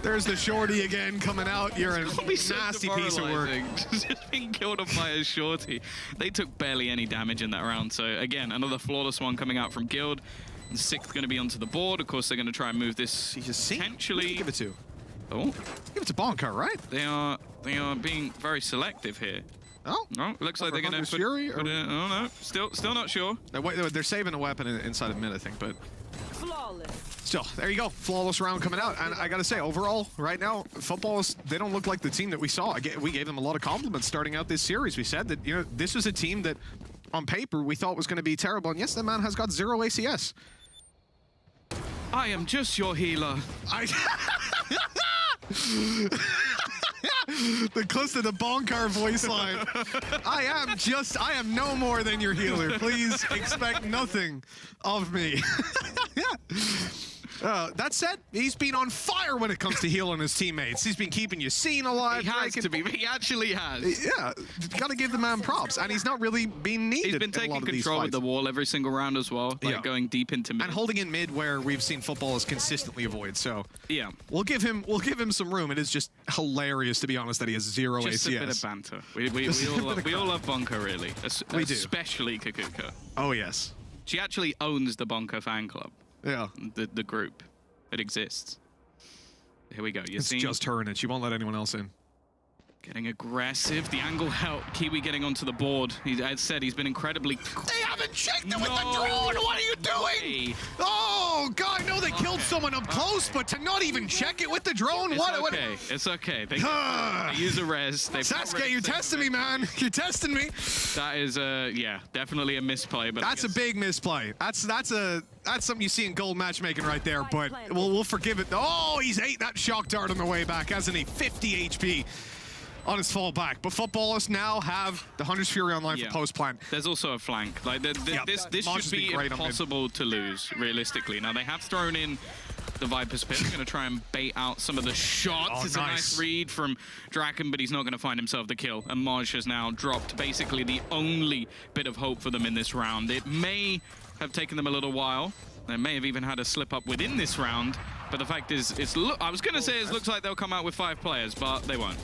There's the shorty again coming out. You're a nasty piece of work. Just being killed off by a shorty. They took barely any damage in that round. So again, another flawless one coming out from Guild. The 6th going to be onto the board. Of course, they're going to try and move this potentially... Give it to. Oh, give it to Bonker, right? They are being very selective here. Oh, no, looks like they're going to put it, oh no, still not sure. They're saving a weapon inside of mid, I think, but still, there you go, flawless round coming out. And I gotta say, overall, right now, Futbolist, they don't look like the team that we saw. We gave them a lot of compliments starting out this series. We said that this was a team that, on paper, we thought was going to be terrible, and yes, that man has got 0 ACS. I am just your healer. The close to the Bonker voice line. I am no more than your healer. Please expect nothing of me. That said, he's been on fire when it comes to healing his teammates. He's been keeping Yassine alive. He has to be. He actually has. Yeah, got to give the man props. And he's not really been needed. He's been taking control of the wall every single round as well, like going deep into mid. And holding in mid where we've seen Futbolist consistently avoid. So yeah, we'll give him some room. It is just hilarious, to be honest, that he has 0 just ACS. A bit of banter. We all love Bonker, really. We do. Especially Kaquka. Oh, yes. She actually owns the Bonker fan club. Yeah. The group. It exists. Here we go. It's just her in it. She won't let anyone else in. Getting aggressive. The angle helped. Kiwi getting onto the board. As said, he's been incredibly... They haven't checked it with the drone! What are you doing? Oh, God, no, they killed someone up close, but to not even check it with the drone? It's okay. They use a res. Sasuke, you're testing me, man. You're testing me. That is, yeah, definitely a misplay. But that's a big misplay. That's something you see in gold matchmaking right there, but we'll forgive it. Oh, he's ate that shock dart on the way back, hasn't he? 50 HP. on his fallback. But Footballers now have the Hunter's Fury online for post plant. There's also a flank. Like this should be impossible to lose, realistically. Now they have thrown in the Viper's Pit. Going to try and bait out some of the shots. Oh, it's a nice read from Draken, but he's not going to find himself the kill. And Maj has now dropped basically the only bit of hope for them in this round. It may have taken them a little while. They may have even had a slip up within this round. But the fact is, I was going to say it looks like they'll come out with 5 players, but they won't.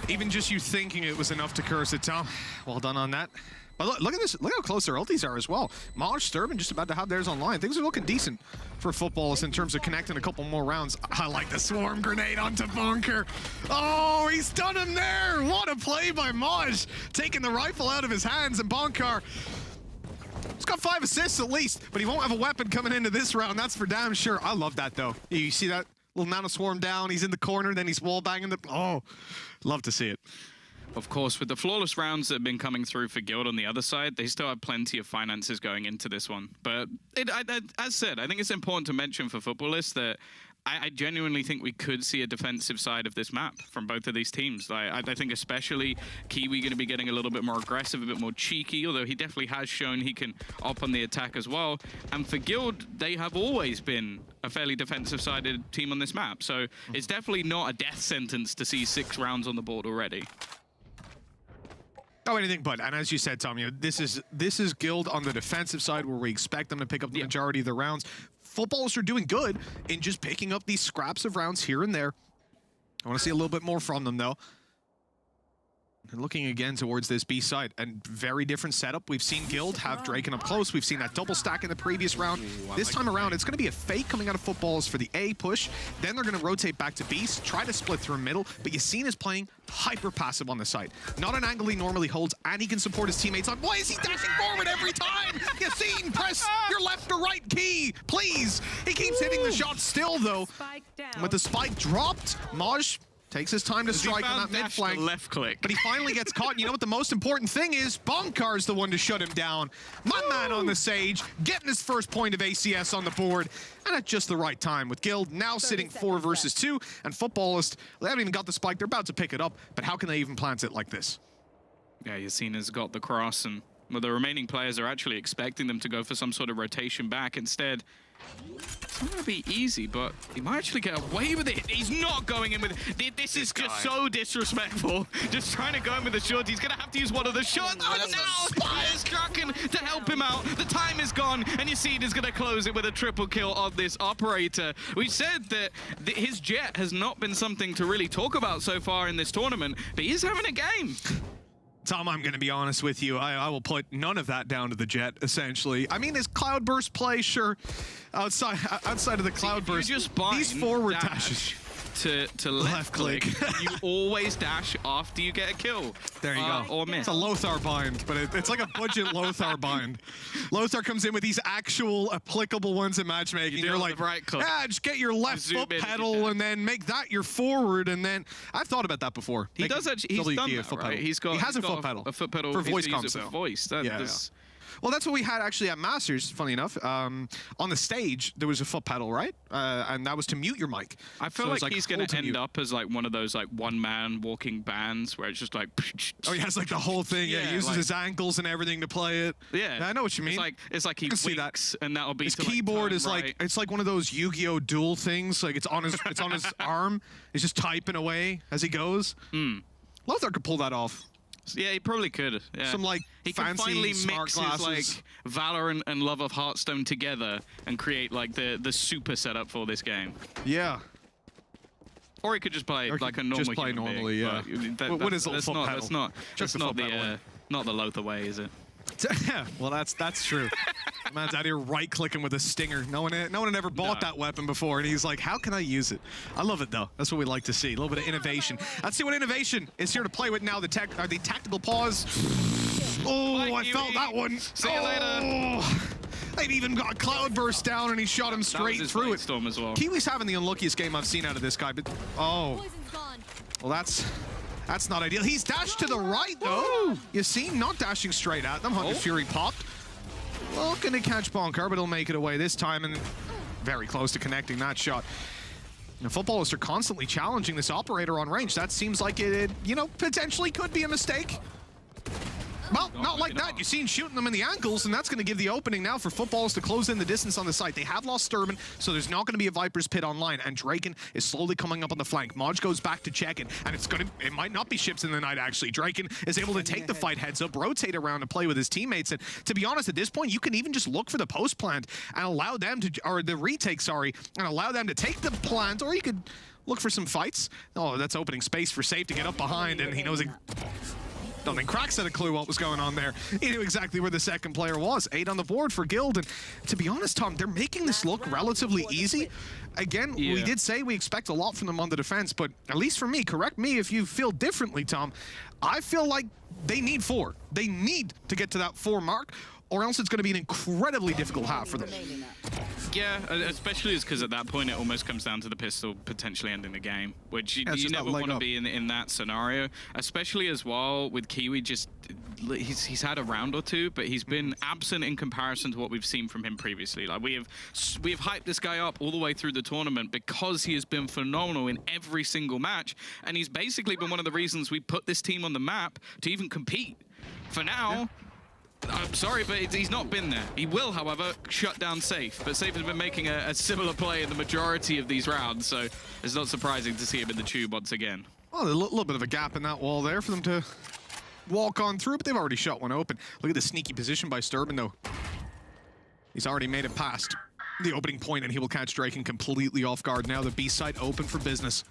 Even just you thinking it was enough to curse it, Tom. Well done on that. But look at this. Look how close their ultis are as well. Maj, Sturban just about to have theirs online. Things are looking decent for Footballers in terms of connecting a couple more rounds. I like the swarm grenade onto Bunker. Oh, he's done him there. What a play by Maj. Taking the rifle out of his hands, and Bonkar, he's got 5 assists at least, but he won't have a weapon coming into this round. That's for damn sure. I love that, though. You see that little nano swarm down, he's in the corner, then he's wall banging the... Oh, love to see it. Of course, with the flawless rounds that have been coming through for Guild on the other side, they still have plenty of finances going into this one. But as said, I think it's important to mention for Footballers that I genuinely think we could see a defensive side of this map from both of these teams. I think especially Kiwi going to be getting a little bit more aggressive, a bit more cheeky, although he definitely has shown he can op on the attack as well. And for Guild, they have always been a fairly defensive-sided team on this map. So it's definitely not a death sentence to see 6 rounds on the board already. Oh, anything but. And as you said, Tom, this is Guild on the defensive side where we expect them to pick up the majority of the rounds. Footballers are doing good in just picking up these scraps of rounds here and there. I want to see a little bit more from them, though. And looking again towards this B side, and very different setup. We've seen Guild have Draken up close. We've seen that double stack in the previous round. This time around, it's going to be a fake coming out of Footballers for the A push. Then they're going to rotate back to Beast, try to split through middle. But Yassine is playing hyper passive on the side. Not an angle he normally holds, and he can support his teammates on. Why is he dashing forward every time? Yassine, press your left or right key, please. He keeps hitting the shot still, though. With the spike dropped, Maj takes his time to strike on that mid flank. Left click. But he finally gets caught. And you know what the most important thing is? Bonkar's the one to shut him down. My man on the Sage, getting his first point of ACS on the board. And at just the right time with Guild now sitting 4 versus 2. And Footballers, they haven't even got the spike. They're about to pick it up. But how can they even plant it like this? Yeah, Yassine has got the cross, and well, the remaining players are actually expecting them to go for some sort of rotation back. Instead, it's not going to be easy, but he might actually get away with it. He's not going in with it. This is just so disrespectful. Just trying to go in with the shot. He's going to have to use one of the shots. Oh, now Spire's Draken to help him out. The time is gone, and Yassine is going to close it with a triple kill on this operator. We said that his jet has not been something to really talk about so far in this tournament, but he's having a game. Tom, I'm going to be honest with you. I will put none of that down to the Jet, essentially. I mean, his Cloudburst play, sure, outside of the Cloudburst, these forward dashes. To left click. You always dash after you get a kill. There you go. Or miss. It's a Lothar bind, but it's like a budget Lothar bind. Lothar comes in with these actual applicable ones in matchmaking. You're like, right click. Yeah, just get your left foot pedal and then make that your forward. And then I've thought about that before. He does actually. He's done that, right? He has a foot pedal. A foot pedal for voice comms. For voice. Well, that's what we had actually at Masters, funny enough. On the stage, there was a foot pedal, right? And that was to mute your mic. I feel like he's going to end up as like one of those like one-man walking bands where it's just like... Oh, he has like the whole thing. Yeah, he uses his ankles and everything to play it. Yeah. I know what you mean. It's like he winks and that'll be... His keyboard is like... It's like one of those Yu-Gi-Oh! Duel things. Like it's on his arm. He's just typing away as he goes. Lothar could pull that off. Yeah, he probably could. Yeah. Some like he fancy can finally smart mix glasses. his like Valorant and love of Hearthstone together and create like the super setup for this game. Yeah. Or he could just play like a normal. Just play normally, yeah. What is that's not the Lothar way, is it? Well, that's true. Man's out here right-clicking with a stinger. No one had ever bought that weapon before, and he's like, how can I use it? I love it, though. That's what we like to see. A little bit of innovation. Let's see what innovation is here to play with now. The tactical pause. Oh, I felt that one. See you later. They've even got Cloudburst down, and he shot him straight through it. Storm as well. Kiwi's having the unluckiest game I've seen out of this guy, but well, that's not ideal. He's dashed to the right, though. Yassine not dashing straight at them. Hunter's Fury popped. Looking to catch Bonkar, but he'll make it away this time, and very close to connecting that shot. Now, Footballists are constantly challenging this operator on range. That seems like it, you know, potentially could be a mistake. Well, not like that. You've seen shooting them in the ankles, and that's going to give the opening now for Footballists to close in the distance on the site. They have lost Sturban, so there's not going to be a Viper's Pit online, and Draken is slowly coming up on the flank. Maj goes back to check it, and it might not be ships in the night, actually. Draken is able to take the fight heads up, rotate around and play with his teammates, and to be honest, at this point, you can even just look for the post plant and allow them to, or the retake, sorry, and allow them to take the plant, or you could look for some fights. Oh, that's opening space for Safe to get up behind, and he knows it. Don't think Cracks had a clue what was going on there. He knew exactly where the second player was. 8 on the board for Guild, and to be honest, Tom, they're making this look relatively easy. Again, we did say we expect a lot from them on the defense, but at least for me, correct me if you feel differently, Tom, I feel like they need 4. They need to get to that 4 mark, or else it's going to be an incredibly difficult half for them. Yeah, especially because at that point it almost comes down to the pistol potentially ending the game, which you never want to be in that scenario, especially as well with Kiwi. Just he's had a round or two, but he's been absent in comparison to what we've seen from him previously. Like we have hyped this guy up all the way through the tournament because he has been phenomenal in every single match, and he's basically been one of the reasons we put this team on the map to even compete. For now, I'm sorry, but he's not been there. He will, however, shut down Safe, but Safe has been making a similar play in the majority of these rounds, so it's not surprising to see him in the tube once again. Well, a little bit of a gap in that wall there for them to walk on through, but they've already shot one open. Look at the sneaky position by Sturban, though. He's already made it past the opening point, and he will catch Draken completely off guard. Now the B site open for business.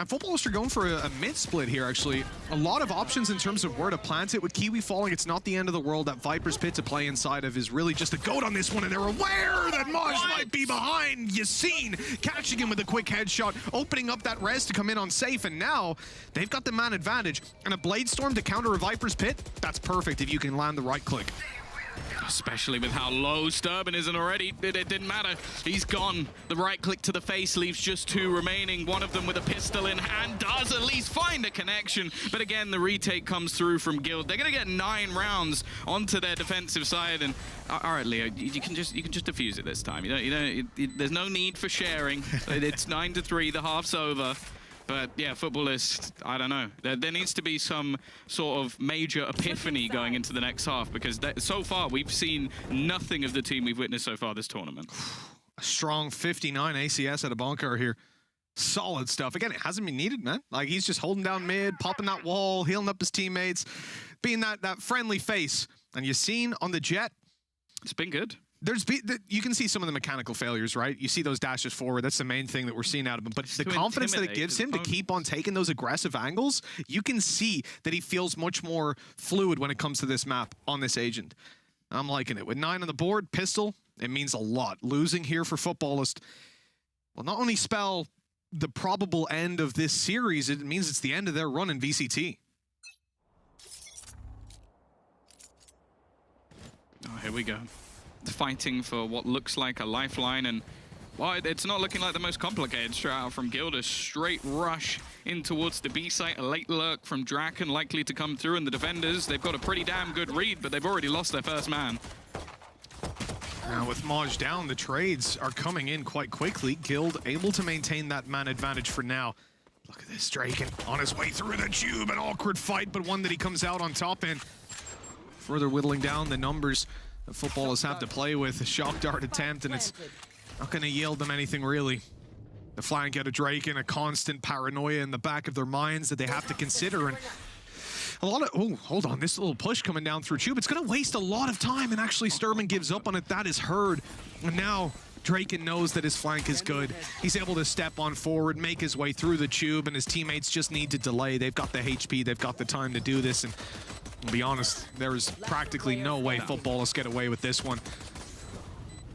And Footballists are going for a mid-split here, actually. A lot of options in terms of where to plant it. With Kiwi falling, it's not the end of the world. That Viper's Pit to play inside of is really just a goat on this one, and they're aware that Maj might be behind. Yassine catching him with a quick headshot, opening up that res to come in on Safe, and now they've got the man advantage. And a Blade Storm to counter a Viper's Pit, that's perfect if you can land the right click. Especially with how low Sturban is, and already it didn't matter. He's gone. The right click to the face leaves just 2 remaining. One of them with a pistol in hand does at least find a connection. But again, the retake comes through from Guild. They're going to get 9 rounds onto their defensive side. And all right, Leo, you can just defuse it this time. There's no need for sharing. It's 9-3. The half's over. But yeah, Footballists, I don't know. There needs to be some sort of major epiphany going into the next half, because so far we've seen nothing of the team we've witnessed so far this tournament. A strong 59 ACS at a bunker here. Solid stuff. Again, it hasn't been needed, man. Like, he's just holding down mid, popping that wall, healing up his teammates, being that friendly face. And you've seen on the Jet, it's been good. You can see some of the mechanical failures, right? You see those dashes forward. That's the main thing that we're seeing out of him. But the confidence that it gives him to keep on taking those aggressive angles, you can see that he feels much more fluid when it comes to this map on this agent. I'm liking it. With 9 on the board, pistol, it means a lot. Losing here for Footballists will not only spell the probable end of this series, it means it's the end of their run in VCT. Oh, here we go. Fighting for what looks like a lifeline, and well, it's not looking like the most complicated straight out from Guild. A straight rush in towards the B site, a late lurk from Draken likely to come through, and the defenders, they've got a pretty damn good read, but they've already lost their first man. Now with Maj down, the trades are coming in quite quickly. Guild able to maintain that man advantage for now. Look at this, Draken on his way through the tube, an awkward fight, but one that he comes out on top in. Further whittling down the numbers the Footballists have to play with. A shock dart attempt, and it's not going to yield them anything really. The flank out of Draken, a constant paranoia in the back of their minds that they have to consider, and a lot of, oh, hold on, this little push coming down through tube, it's going to waste a lot of time, and actually Sturman gives up on it. That is heard, and now Draken knows that his flank is good. He's able to step on forward, make his way through the tube, and his teammates just need to delay. They've got the HP, they've got the time to do this, and I'll be honest, there's practically no way Footballists get away with this one.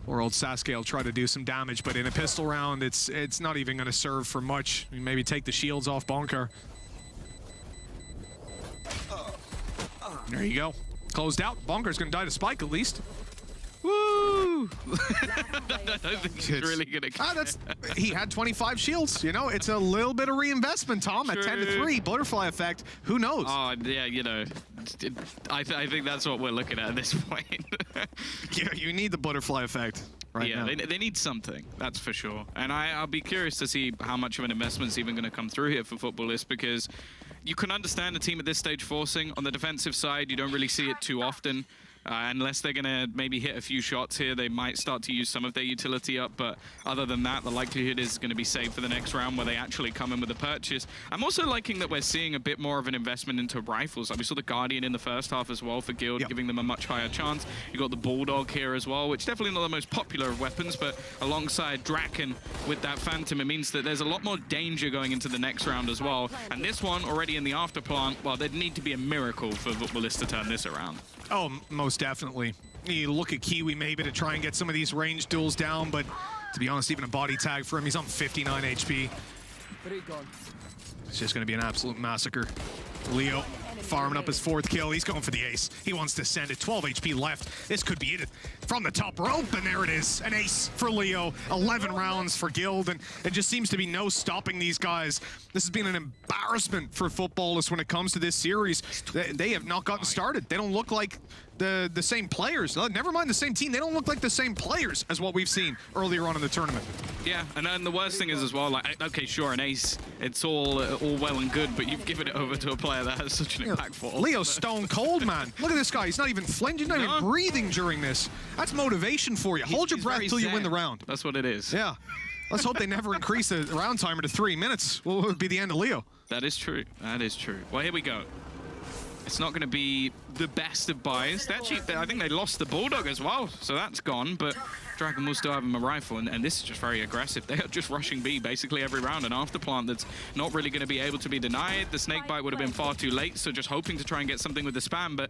Or old Sasuke will try to do some damage, but in a pistol round, it's not even going to serve for much. Maybe take the shields off Bonker. There you go. Closed out. Bonker's going to die to Spike at least. Woo! I don't think he's really gonna he had 25 shields, you know, it's a little bit of reinvestment, Tom. At 10-3, butterfly effect, who knows? Oh, yeah, you know, I think that's what we're looking at this point. Yeah, you need the butterfly effect. right yeah, now. they need something, that's for sure. And I'll be curious to see how much of an investment's even going to come through here for Footballists, because you can understand a team at this stage forcing. On the defensive side, you don't really see it too often. Unless they're going to maybe hit a few shots here, they might start to use some of their utility up. But other than that, the likelihood is going to be saved for the next round where they actually come in with a purchase. I'm also liking that we're seeing a bit more of an investment into rifles. Like we saw the Guardian in the first half as well for Guild, giving them a much higher chance. You got the Bulldog here as well, which definitely not the most popular of weapons, but alongside Draken with that Phantom, it means that there's a lot more danger going into the next round as well. And this one already in the after plant, well, there'd need to be a miracle for Footballists to turn this around. Oh, most definitely. You look at Kiwi maybe to try and get some of these range duels down, but to be honest, even a body tag for him, he's on 59 HP. It's just going to be an absolute massacre. Leo farming up his 4th kill. He's going for the ace. He wants to send it. 12 HP left. This could be it from the top rope, and there it is. An ace for Leo. 11 rounds for Guild, and it just seems to be no stopping these guys. This has been an embarrassment for Footballists when it comes to this series. They have not gotten started. They don't look like the same players. Never mind the same team. They don't look like the same players as what we've seen earlier on in the tournament. Yeah, and then the worst thing is as well, like, okay, sure, an ace, it's all well and good, but you've given it over to a player that has such an impactful. Leo's stone cold, man. Look at this guy. He's not even flinching, not even breathing during this. That's motivation for you. Hold your breath till you win the round. That's what it is. Yeah. Let's hope they never increase the round timer to 3 minutes. Well, it would be the end of Leo. That is true. That is true. Well, here we go. It's not going to be the best of buys. They actually, I think they lost the Bulldog as well, so that's gone, but Dragon will still have him a rifle, and this is just very aggressive. They are just rushing B basically every round, and after plant that's not really going to be able to be denied. The snake bite would have been far too late, so just hoping to try and get something with the spam, but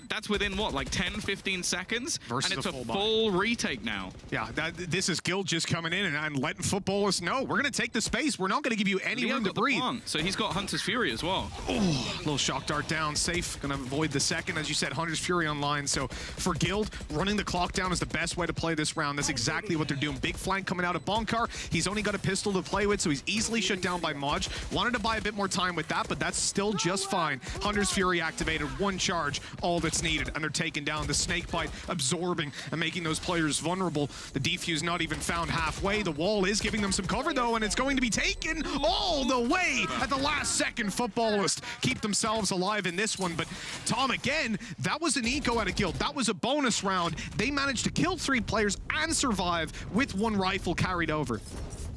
that's within, what, like 10, 15 seconds? Versus and it's a full retake now. Yeah, this is Guild just coming in and letting Footballists know, we're going to take the space. We're not going to give you any room to breathe. So he's got Hunter's Fury as well. Oh, little shock dart down, safe. Going to avoid the second, as you said, Hunter's Fury online. So for Guild, running the clock down is the best way to play this round. That's exactly what they're doing. Big flank coming out of Bonkar. He's only got a pistol to play with, so he's easily shut down by Modge. Wanted to buy a bit more time with that, but that's still just fine. Hunter's Fury activated, 1 charge, all that's needed, and they're taking down the snake bite, absorbing and making those players vulnerable. The defuse not even found halfway. The wall is giving them some cover though, and it's going to be taken all the way at the last second. Footballists keep themselves alive in this one, but Tom, again, that was an eco out of Guild. That was a bonus round. They managed to kill 3 players and survive with 1 rifle carried over.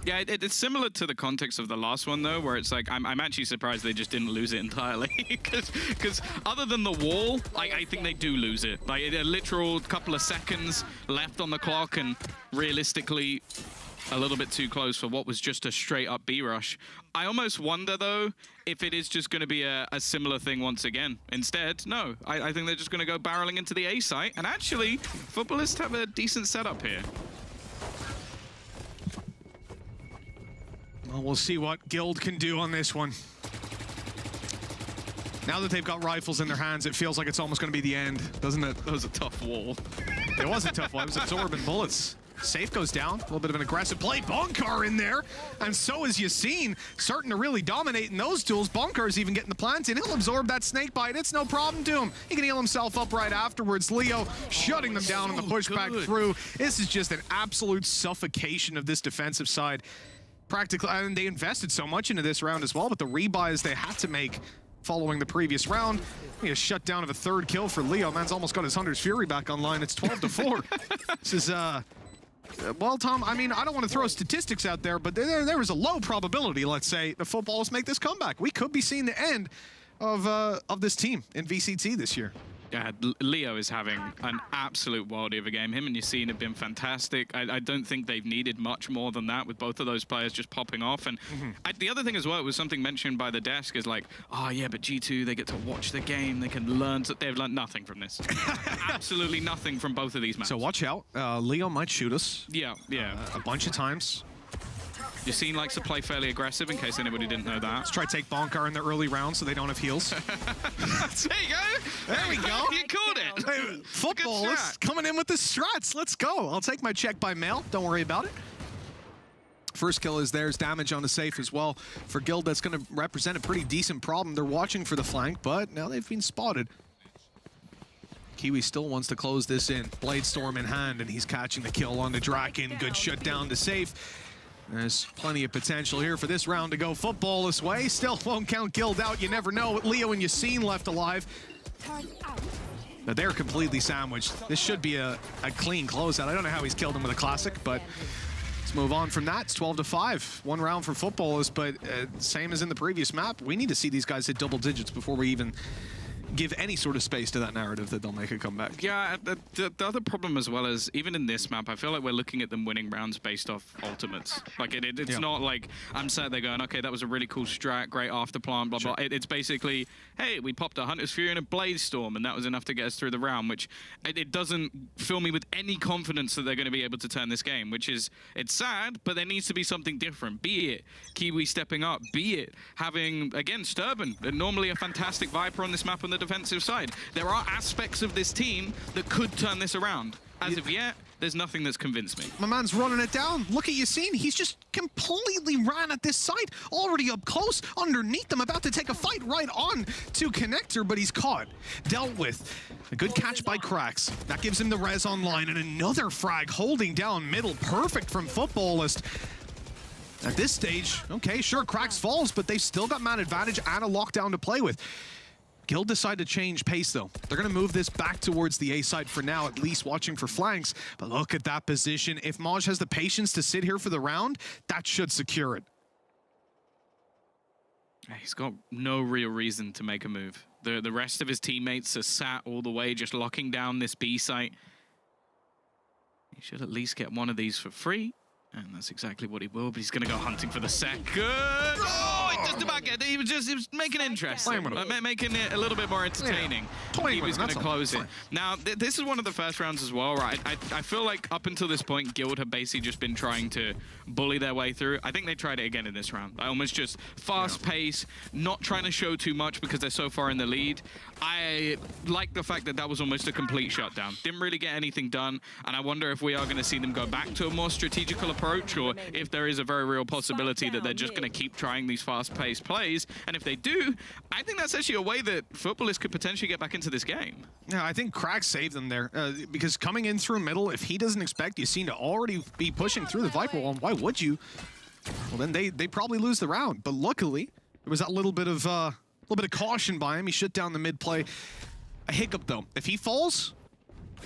Yeah, it's similar to the context of the last one, though, where it's like, I'm actually surprised they just didn't lose it entirely. Because other than the wall, I think they do lose it. Like, a literal couple of seconds left on the clock, and realistically, a little bit too close for what was just a straight-up B-rush. I almost wonder, though, if it is just going to be a similar thing once again. Instead, no. I think they're just going to go barreling into the A site, and actually, Footballists have a decent setup here. Well, we'll see what Guild can do on this one. Now that they've got rifles in their hands, it feels like it's almost going to be the end, doesn't it? That was a tough wall. It was a tough wall. It was absorbing bullets. Safe goes down. A little bit of an aggressive play. Bonkar in there. And so is Yassine starting to really dominate in those duels. Bonkar's even getting the plant in. He'll absorb that snake bite. It's no problem to him. He can heal himself up right afterwards. Leo shutting them down on the pushback through. This is just an absolute suffocation of this defensive side. Practically, and they invested so much into this round as well, but the rebuys they had to make following the previous round. A shutdown of a 3rd kill for Leo. Man's almost got his Hunter's Fury back online. It's 12-4. This is, well, Tom, I mean, I don't want to throw statistics out there, but there was a low probability, let's say, the Footballists make this comeback. We could be seeing the end of this team in VCT this year. Yeah, Leo is having an absolute worldie of a game. Him and Yassine have been fantastic. I don't think they've needed much more than that with both of those players just popping off. And the other thing as well, it was something mentioned by the desk, is like, oh yeah, but G2, they get to watch the game. They can learn. They've learned nothing from this. Absolutely nothing from both of these matches. So watch out. Leo might shoot us. Yeah. A bunch of times. Yassine likes to play fairly aggressive, in case anybody didn't know that. Let's try to take Bonkar in the early round so they don't have heals. There you go. There we go. You called it. Hey, Footballists coming in with the strats. Let's go. I'll take my check by mail. Don't worry about it. First kill is theirs. Damage on the safe as well. For Guild, that's going to represent a pretty decent problem. They're watching for the flank, but now they've been spotted. Kiwi still wants to close this in. Bladestorm in hand, and he's catching the kill on the Draken. Good shutdown to safe. There's plenty of potential here for this round to go football this way. Still won't count Guild out. You never know. Leo and Yassine left alive. But they're completely sandwiched. This should be a clean closeout. I don't know how he's killed him with a classic, but let's move on from that. It's 12-5. One round for footballers, but same as in the previous map. We need to see these guys hit double digits before we even give any sort of space to that narrative that they'll make a comeback. Yeah, the other problem as well is, even in this map, I feel like we're looking at them winning rounds based off ultimates. Like, it's not like I'm sat there going, okay, that was a really cool strat, great afterplan, blah, blah. It's basically, hey, we popped a Hunter's Fury and a Bladestorm, and that was enough to get us through the round, which it doesn't fill me with any confidence that they're going to be able to turn this game, which is, it's sad, but there needs to be something different. Be it Kiwi stepping up, be it having, again, Sturban, normally a fantastic Viper on this map on the defensive side. There are aspects of this team that could turn this around. As of yet, there's nothing that's convinced me. My man's running it down. Look at Yassine. He's just completely ran at this site, already up close, underneath them, about to take a fight right on to Connector, but he's caught. Dealt with. A good catch by Cracks. That gives him the res online, and another frag holding down middle. Perfect from Footballist. At this stage, okay, sure, Cracks falls, but they've still got man advantage and a lockdown to play with. Guild decide to change pace, though. They're going to move this back towards the A side for now, at least watching for flanks. But look at that position. If Maj has the patience to sit here for the round, that should secure it. He's got no real reason to make a move. The rest of his teammates are sat all the way, just locking down this B site. He should at least get one of these for free. And that's exactly what he will, but he's going to go hunting for the second. Oh, it just about get. He was making interesting, making it a little bit more entertaining. Yeah. He was going to close it. Now, this is one of the first rounds as well, right? I feel like up until this point, Guild have basically just been trying to bully their way through. I think they tried it again in this round. Almost just fast pace, not trying to show too much because they're so far in the lead. I like the fact that that was almost a complete shutdown. Didn't really get anything done, and I wonder if we are going to see them go back to a more strategical approach, or if there is a very real possibility that they're just going to keep trying these fast-paced plays. And if they do, I think that's actually a way that footballers could potentially get back into this game. Yeah, I think Crack saved them there, because coming in through middle, if he doesn't expect Yassine to already be pushing through the Viper wall, why would you? Well, then they probably lose the round. But luckily, there was that little bit of caution by him. He shut down the mid play. A hiccup, though. If he falls,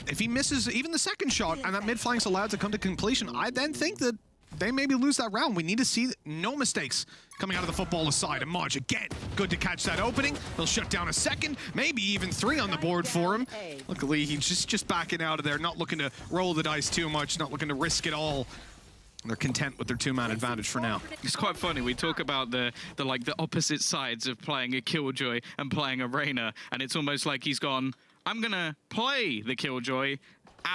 if he misses even the second shot, and that mid flank's allowed to come to completion, I then think that they maybe lose that round. We need to see no mistakes coming out of the footballer's side. And Maj, again, good to catch that opening. He'll shut down a second, maybe even 3 on the board for him. Luckily, he's just backing out of there, not looking to roll the dice too much, not looking to risk it all. They're content with their 2-man advantage for now. It's quite funny. We talk about the opposite sides of playing a Killjoy and playing a Reyna, and it's almost like he's gone, I'm gonna play the Killjoy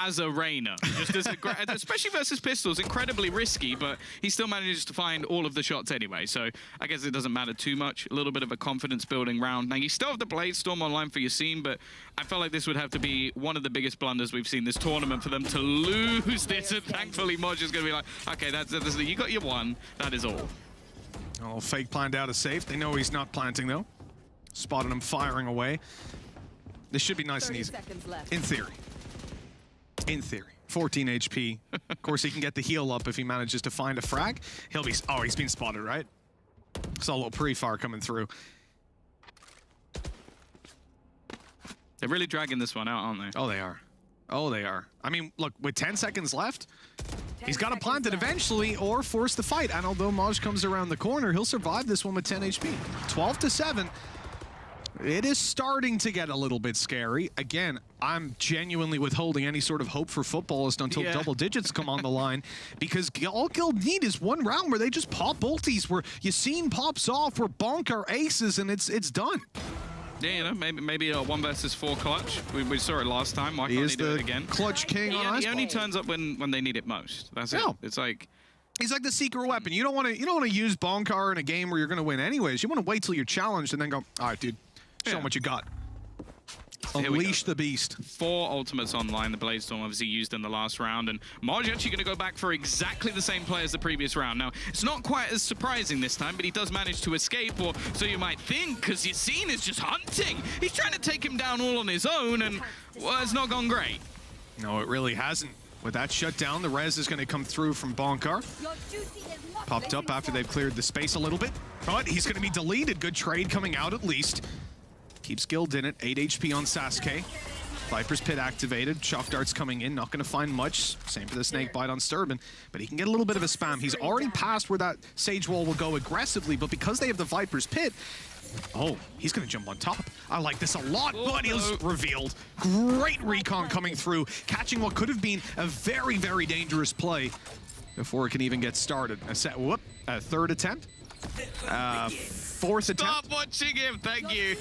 as a Reyna, just as especially versus pistols, incredibly risky, but he still manages to find all of the shots anyway, so I guess it doesn't matter too much. A little bit of a confidence building round. Now, you still have the Bladestorm online for Yassine, but I felt like this would have to be one of the biggest blunders we've seen this tournament for them to lose this, and thankfully Moj is going to be like, okay, that's you got your one, that is all. Oh, fake planned out is safe. They know he's not planting, though. Spotted him firing away. This should be nice and easy, in theory. In theory. 14 HP. Of course, he can get the heal up if he manages to find a frag. He'll be... Oh, he's been spotted, right? Saw a little pre-fire coming through. They're really dragging this one out, aren't they? Oh, they are. Oh, they are. I mean, look, with 10 seconds left, he's got to plant it eventually or force the fight. And although Maj comes around the corner, he'll survive this one with 10 HP. 12-7. It is starting to get a little bit scary. Again, I'm genuinely withholding any sort of hope for Footballist until double digits come on the line, because all Guild need is one round where they just pop ultis, where Yassine pops off, where Bonk are aces, and it's done. Yeah, you know, maybe a 1 versus 4 clutch. We saw it last time. Why can't he do it again? Clutch king on Ice. He only turns up when they need it most. That's it. It's like... He's like the secret weapon. You don't want to use Bonkar in a game where you're going to win anyways. You want to wait till you're challenged and then go, all right, dude, show him what you got. Unleash the beast. 4 ultimates online. The Bladestorm obviously used in the last round, and Marge actually going to go back for exactly the same play as the previous round. Now, it's not quite as surprising this time, but he does manage to escape, or so you might think, because Yassine is just hunting. He's trying to take him down all on his own, and well, it's not gone great. No, it really hasn't. With that shutdown, the res is going to come through from Bonkar. Popped up after they've cleared the space a little bit, but he's going to be deleted. Good trade coming out at least. Keeps Guild in it. 8 HP on Sasuke. Viper's Pit activated. Shock Dart's coming in. Not going to find much. Same for the Snake Bite on Sturban. But he can get a little bit of a spam. He's already past where that Sage Wall will go aggressively, but because they have the Viper's Pit, oh, he's going to jump on top. I like this a lot, but he was revealed. Great recon coming through, catching what could have been a very, very dangerous play before it can even get started. A third attempt. Fourth attempt. Stop watching him, thank you.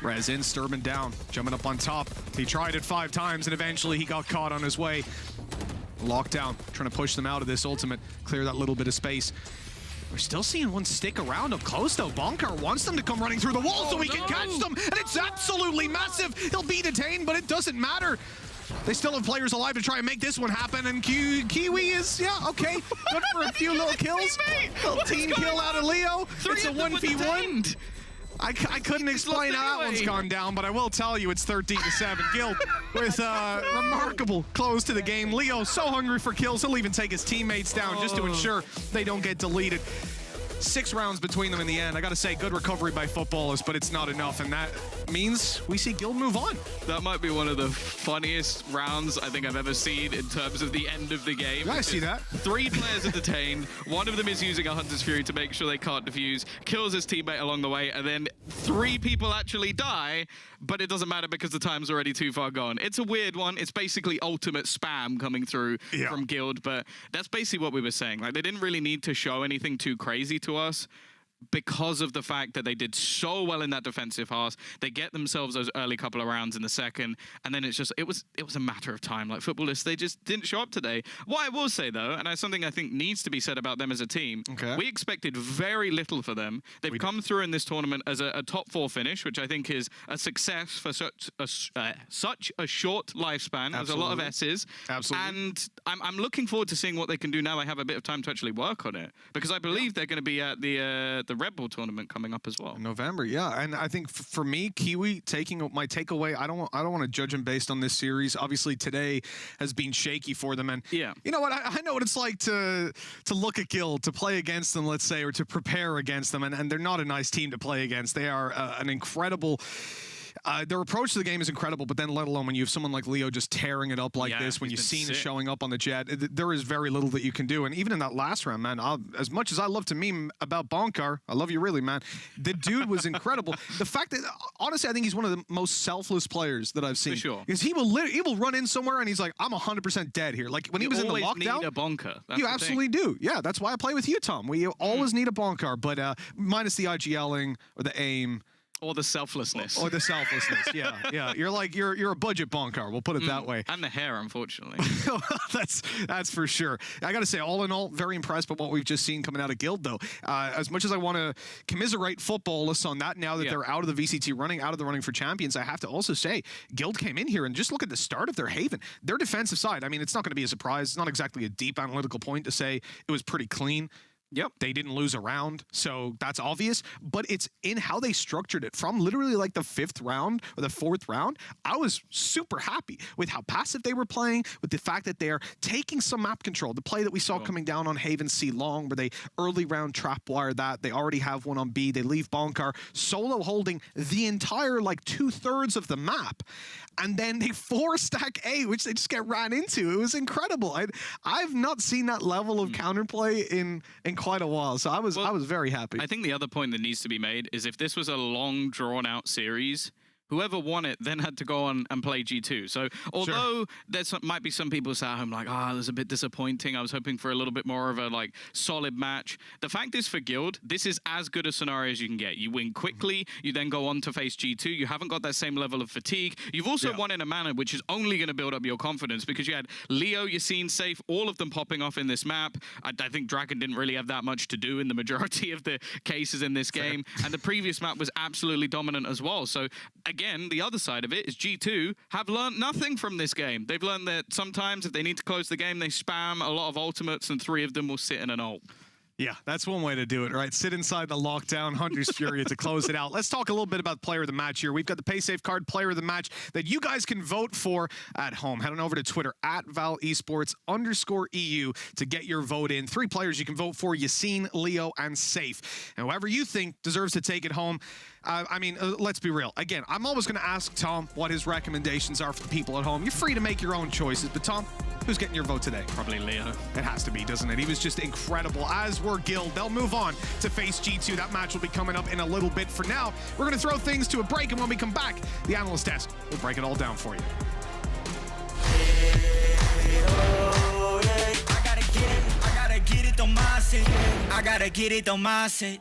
Rez in, Sturban down, jumping up on top. He tried it 5 times and eventually he got caught on his way. Lockdown, trying to push them out of this ultimate, clear that little bit of space. We're still seeing one stick around up close though. Bonkar wants them to come running through the wall so he can catch them, and it's absolutely massive. He'll be detained, but it doesn't matter. They still have players alive to try and make this one happen, and Kiwi is, yeah, okay. Good for a few little kills. Little team kill out of Leo. It's a 1v1. I couldn't explain how that one's gone down, but I will tell you it's 13-7. Guild with a remarkable close to the game. Leo so hungry for kills, he'll even take his teammates down just to ensure they don't get deleted. 6 rounds between them in the end. I gotta say, good recovery by Footballers, but it's not enough, and that means we see Guild move on. That might be one of the funniest rounds I think I've ever seen in terms of the end of the game. Yeah, I see that. 3 players are detained. One of them is using a Hunter's Fury to make sure they can't defuse, kills his teammate along the way, and then 3 people actually die, but it doesn't matter because the time's already too far gone. It's a weird one. It's basically ultimate spam coming through from Guild, but that's basically what we were saying. Like, they didn't really need to show anything too crazy to us because of the fact that they did so well in that defensive half. They get themselves those early couple of rounds in the second, and then it's just, it was a matter of time. Like, Footballists, they just didn't show up today. What I will say though, and that's something I think needs to be said about them as a team, we expected very little for them. They've come through in this tournament as a top 4 finish, which I think is a success for such a short lifespan. There's a lot of S's. Absolutely. And I'm looking forward to seeing what they can do now. They have a bit of time to actually work on it, because I believe they're going to be at the Red Bull tournament coming up as well. In November, yeah. And I think for me, Kiwi, taking my takeaway, I don't want to judge him based on this series. Obviously, today has been shaky for them. And you know what? I know what it's like to look at Guild, to play against them, let's say, or to prepare against them. And they're not a nice team to play against. They are an incredible... their approach to the game is incredible, but then let alone when you have someone like Leo just tearing it up like this, when you've seen it showing up on the Jet, there is very little that you can do. And even in that last round, man, as much as I love to meme about Bonkar, I love you really, man, the dude was incredible. The fact that, honestly, I think he's one of the most selfless players that I've seen. For sure. Because he will run in somewhere and he's like, I'm 100% dead here. Like when he was in the lockdown. Need a Bonkar. You absolutely do. Yeah, that's why I play with you, Tom. We always need a Bonkar, but minus the IGLing or the aim. Or the selflessness. Or the selflessness, yeah. You're a budget Bonkar, we'll put it that way. And the hair, unfortunately. That's for sure. I gotta say, all in all, very impressed by what we've just seen coming out of Guild, though. As much as I want to commiserate Footballists on that, now that they're out of the VCT running, out of the running for champions, I have to also say, Guild came in here and just look at the start of their Haven. Their defensive side, I mean, it's not going to be a surprise. It's not exactly a deep analytical point to say it was pretty clean. Yep, they didn't lose a round, so that's obvious, but it's in how they structured it. From literally like the 5th round or the 4th round, I was super happy with how passive they were playing, with the fact that they're taking some map control. The play that we saw coming down on Haven C Long, where they early round trapwire that. They already have one on B. They leave Bonkar solo holding the entire like 2/3 of the map. And then they 4-stack A, which they just get ran into. It was incredible. I've not seen that level of counterplay in quite a while, so I was very happy. I think the other point that needs to be made is if this was a long, drawn-out series, whoever won it then had to go on and play G2. So although might be some people sat at home like, it was a bit disappointing. I was hoping for a little bit more of a like solid match. The fact is for Guild, this is as good a scenario as you can get. You win quickly, you then go on to face G2. You haven't got that same level of fatigue. You've also won in a manner which is only going to build up your confidence because you had Leo, Yassine, Safe, all of them popping off in this map. I think Dragon didn't really have that much to do in the majority of the cases in this game. And the previous map was absolutely dominant as well. So again, the other side of it is G2 have learned nothing from this game. They've learned that sometimes if they need to close the game, they spam a lot of ultimates and 3 of them will sit in an ult. Yeah, that's one way to do it, right? Sit inside the lockdown, Hunter's Fury to close it out. Let's talk a little bit about player of the match here. We've got the PaySafe card player of the match that you guys can vote for at home. Head on over to Twitter at @ValEsports_EU to get your vote in. 3 players you can vote for: Yassine, Leo, and Safe. And whoever you think deserves to take it home, let's be real. Again, I'm always going to ask Tom what his recommendations are for the people at home. You're free to make your own choices, but Tom, who's getting your vote today? Probably Leo. It has to be, doesn't it? He was just incredible, as were Guild. They'll move on to face G2. That match will be coming up in a little bit. For now, we're going to throw things to a break, and when we come back, the analyst desk will break it all down for you. I gotta get it on my set. I gotta get it on my set.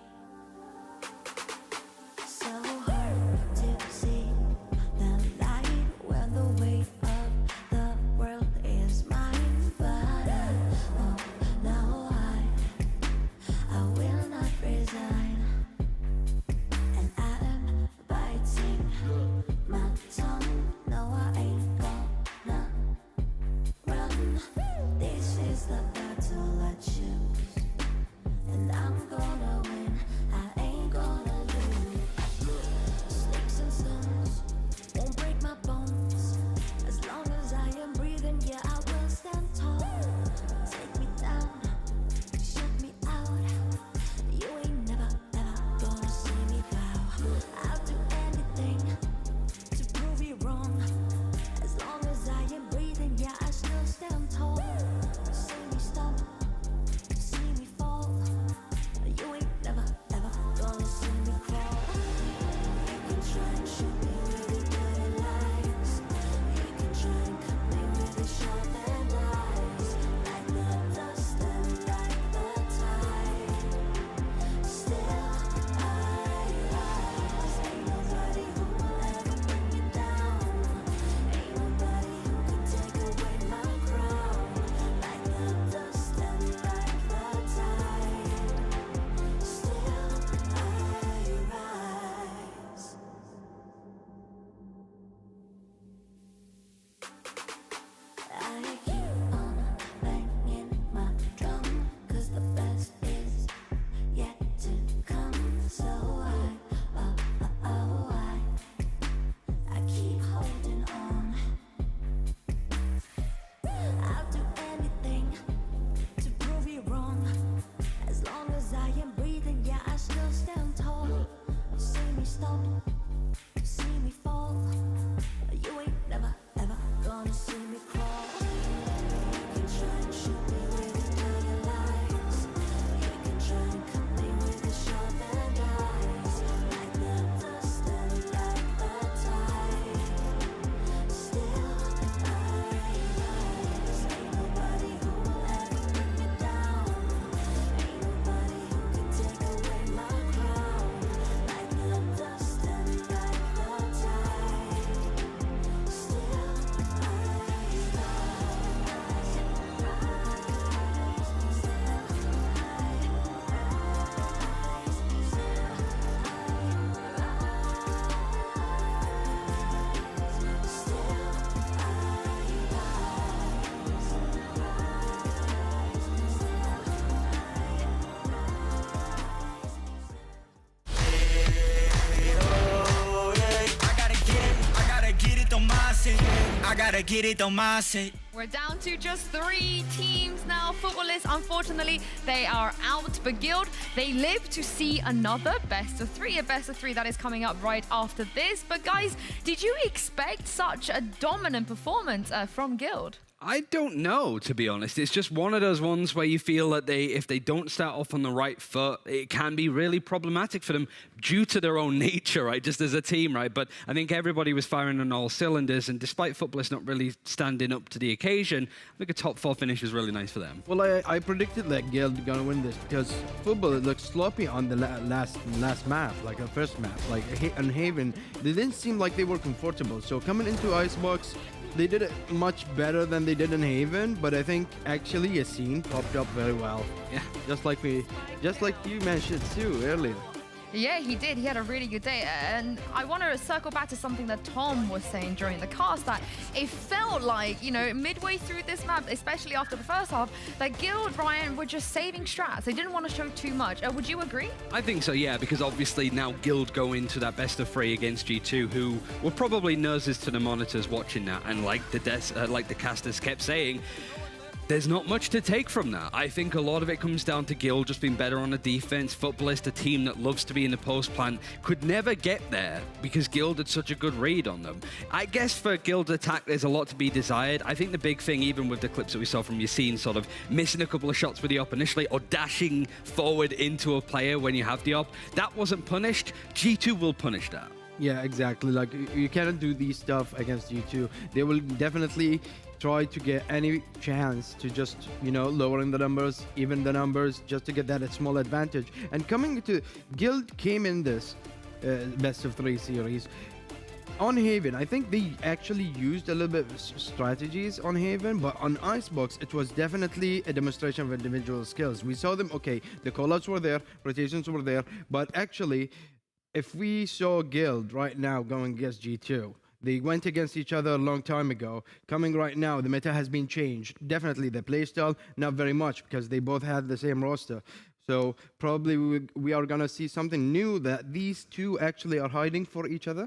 I gotta get it on my set. We're down to just 3 teams now. Footballists, unfortunately, they are out. But Guild, they live to see another best of 3. A best of 3 that is coming up right after this. But guys, did you expect such a dominant performance from Guild? I don't know, to be honest. It's just one of those ones where you feel that if they don't start off on the right foot, it can be really problematic for them due to their own nature, right? Just as a team, right? But I think everybody was firing on all cylinders, and despite Footballists not really standing up to the occasion, I think a top 4 finish is really nice for them. Well, I predicted that Guild gonna win this because Football looked sloppy on the last map, like the first map, like on Haven. They didn't seem like they were comfortable. So coming into Icebox, they did it much better than they did in Haven, but I think actually Yassine popped up very well. Yeah. Just like you mentioned too earlier. Yeah, he did. He had a really good day. And I want to circle back to something that Tom was saying during the cast, that it felt like, you know, midway through this map, especially after the first half, that Guild, Ryan, were just saving strats. They didn't want to show too much. Would you agree? I think so, yeah, because obviously now Guild go into that best of 3 against G2, who were probably noses to the monitors watching that, and like the casters kept saying, there's not much to take from that. I think a lot of it comes down to Guild just being better on the defense. Footballist, a team that loves to be in the post plant, could never get there because Guild had such a good read on them. I guess for Guild's attack, there's a lot to be desired. I think the big thing, even with the clips that we saw from Yassine, sort of missing a couple of shots with the op initially, or dashing forward into a player when you have the op, that wasn't punished. G2 will punish that. Yeah, exactly. Like, you cannot do these stuff against G2. They will definitely try to get any chance to just, you know, lowering the numbers, even the numbers, just to get that a small advantage. And coming to Guild came in this best of 3 series on Haven. I think they actually used a little bit of strategies on Haven, but on Icebox, it was definitely a demonstration of individual skills. We saw them, okay, the callouts were there, rotations were there, but actually, if we saw Guild right now going against G2, they went against each other a long time ago. Coming right now, the meta has been changed. Definitely the playstyle, not very much, because they both had the same roster. So probably we are going to see something new, that these two actually are hiding for each other.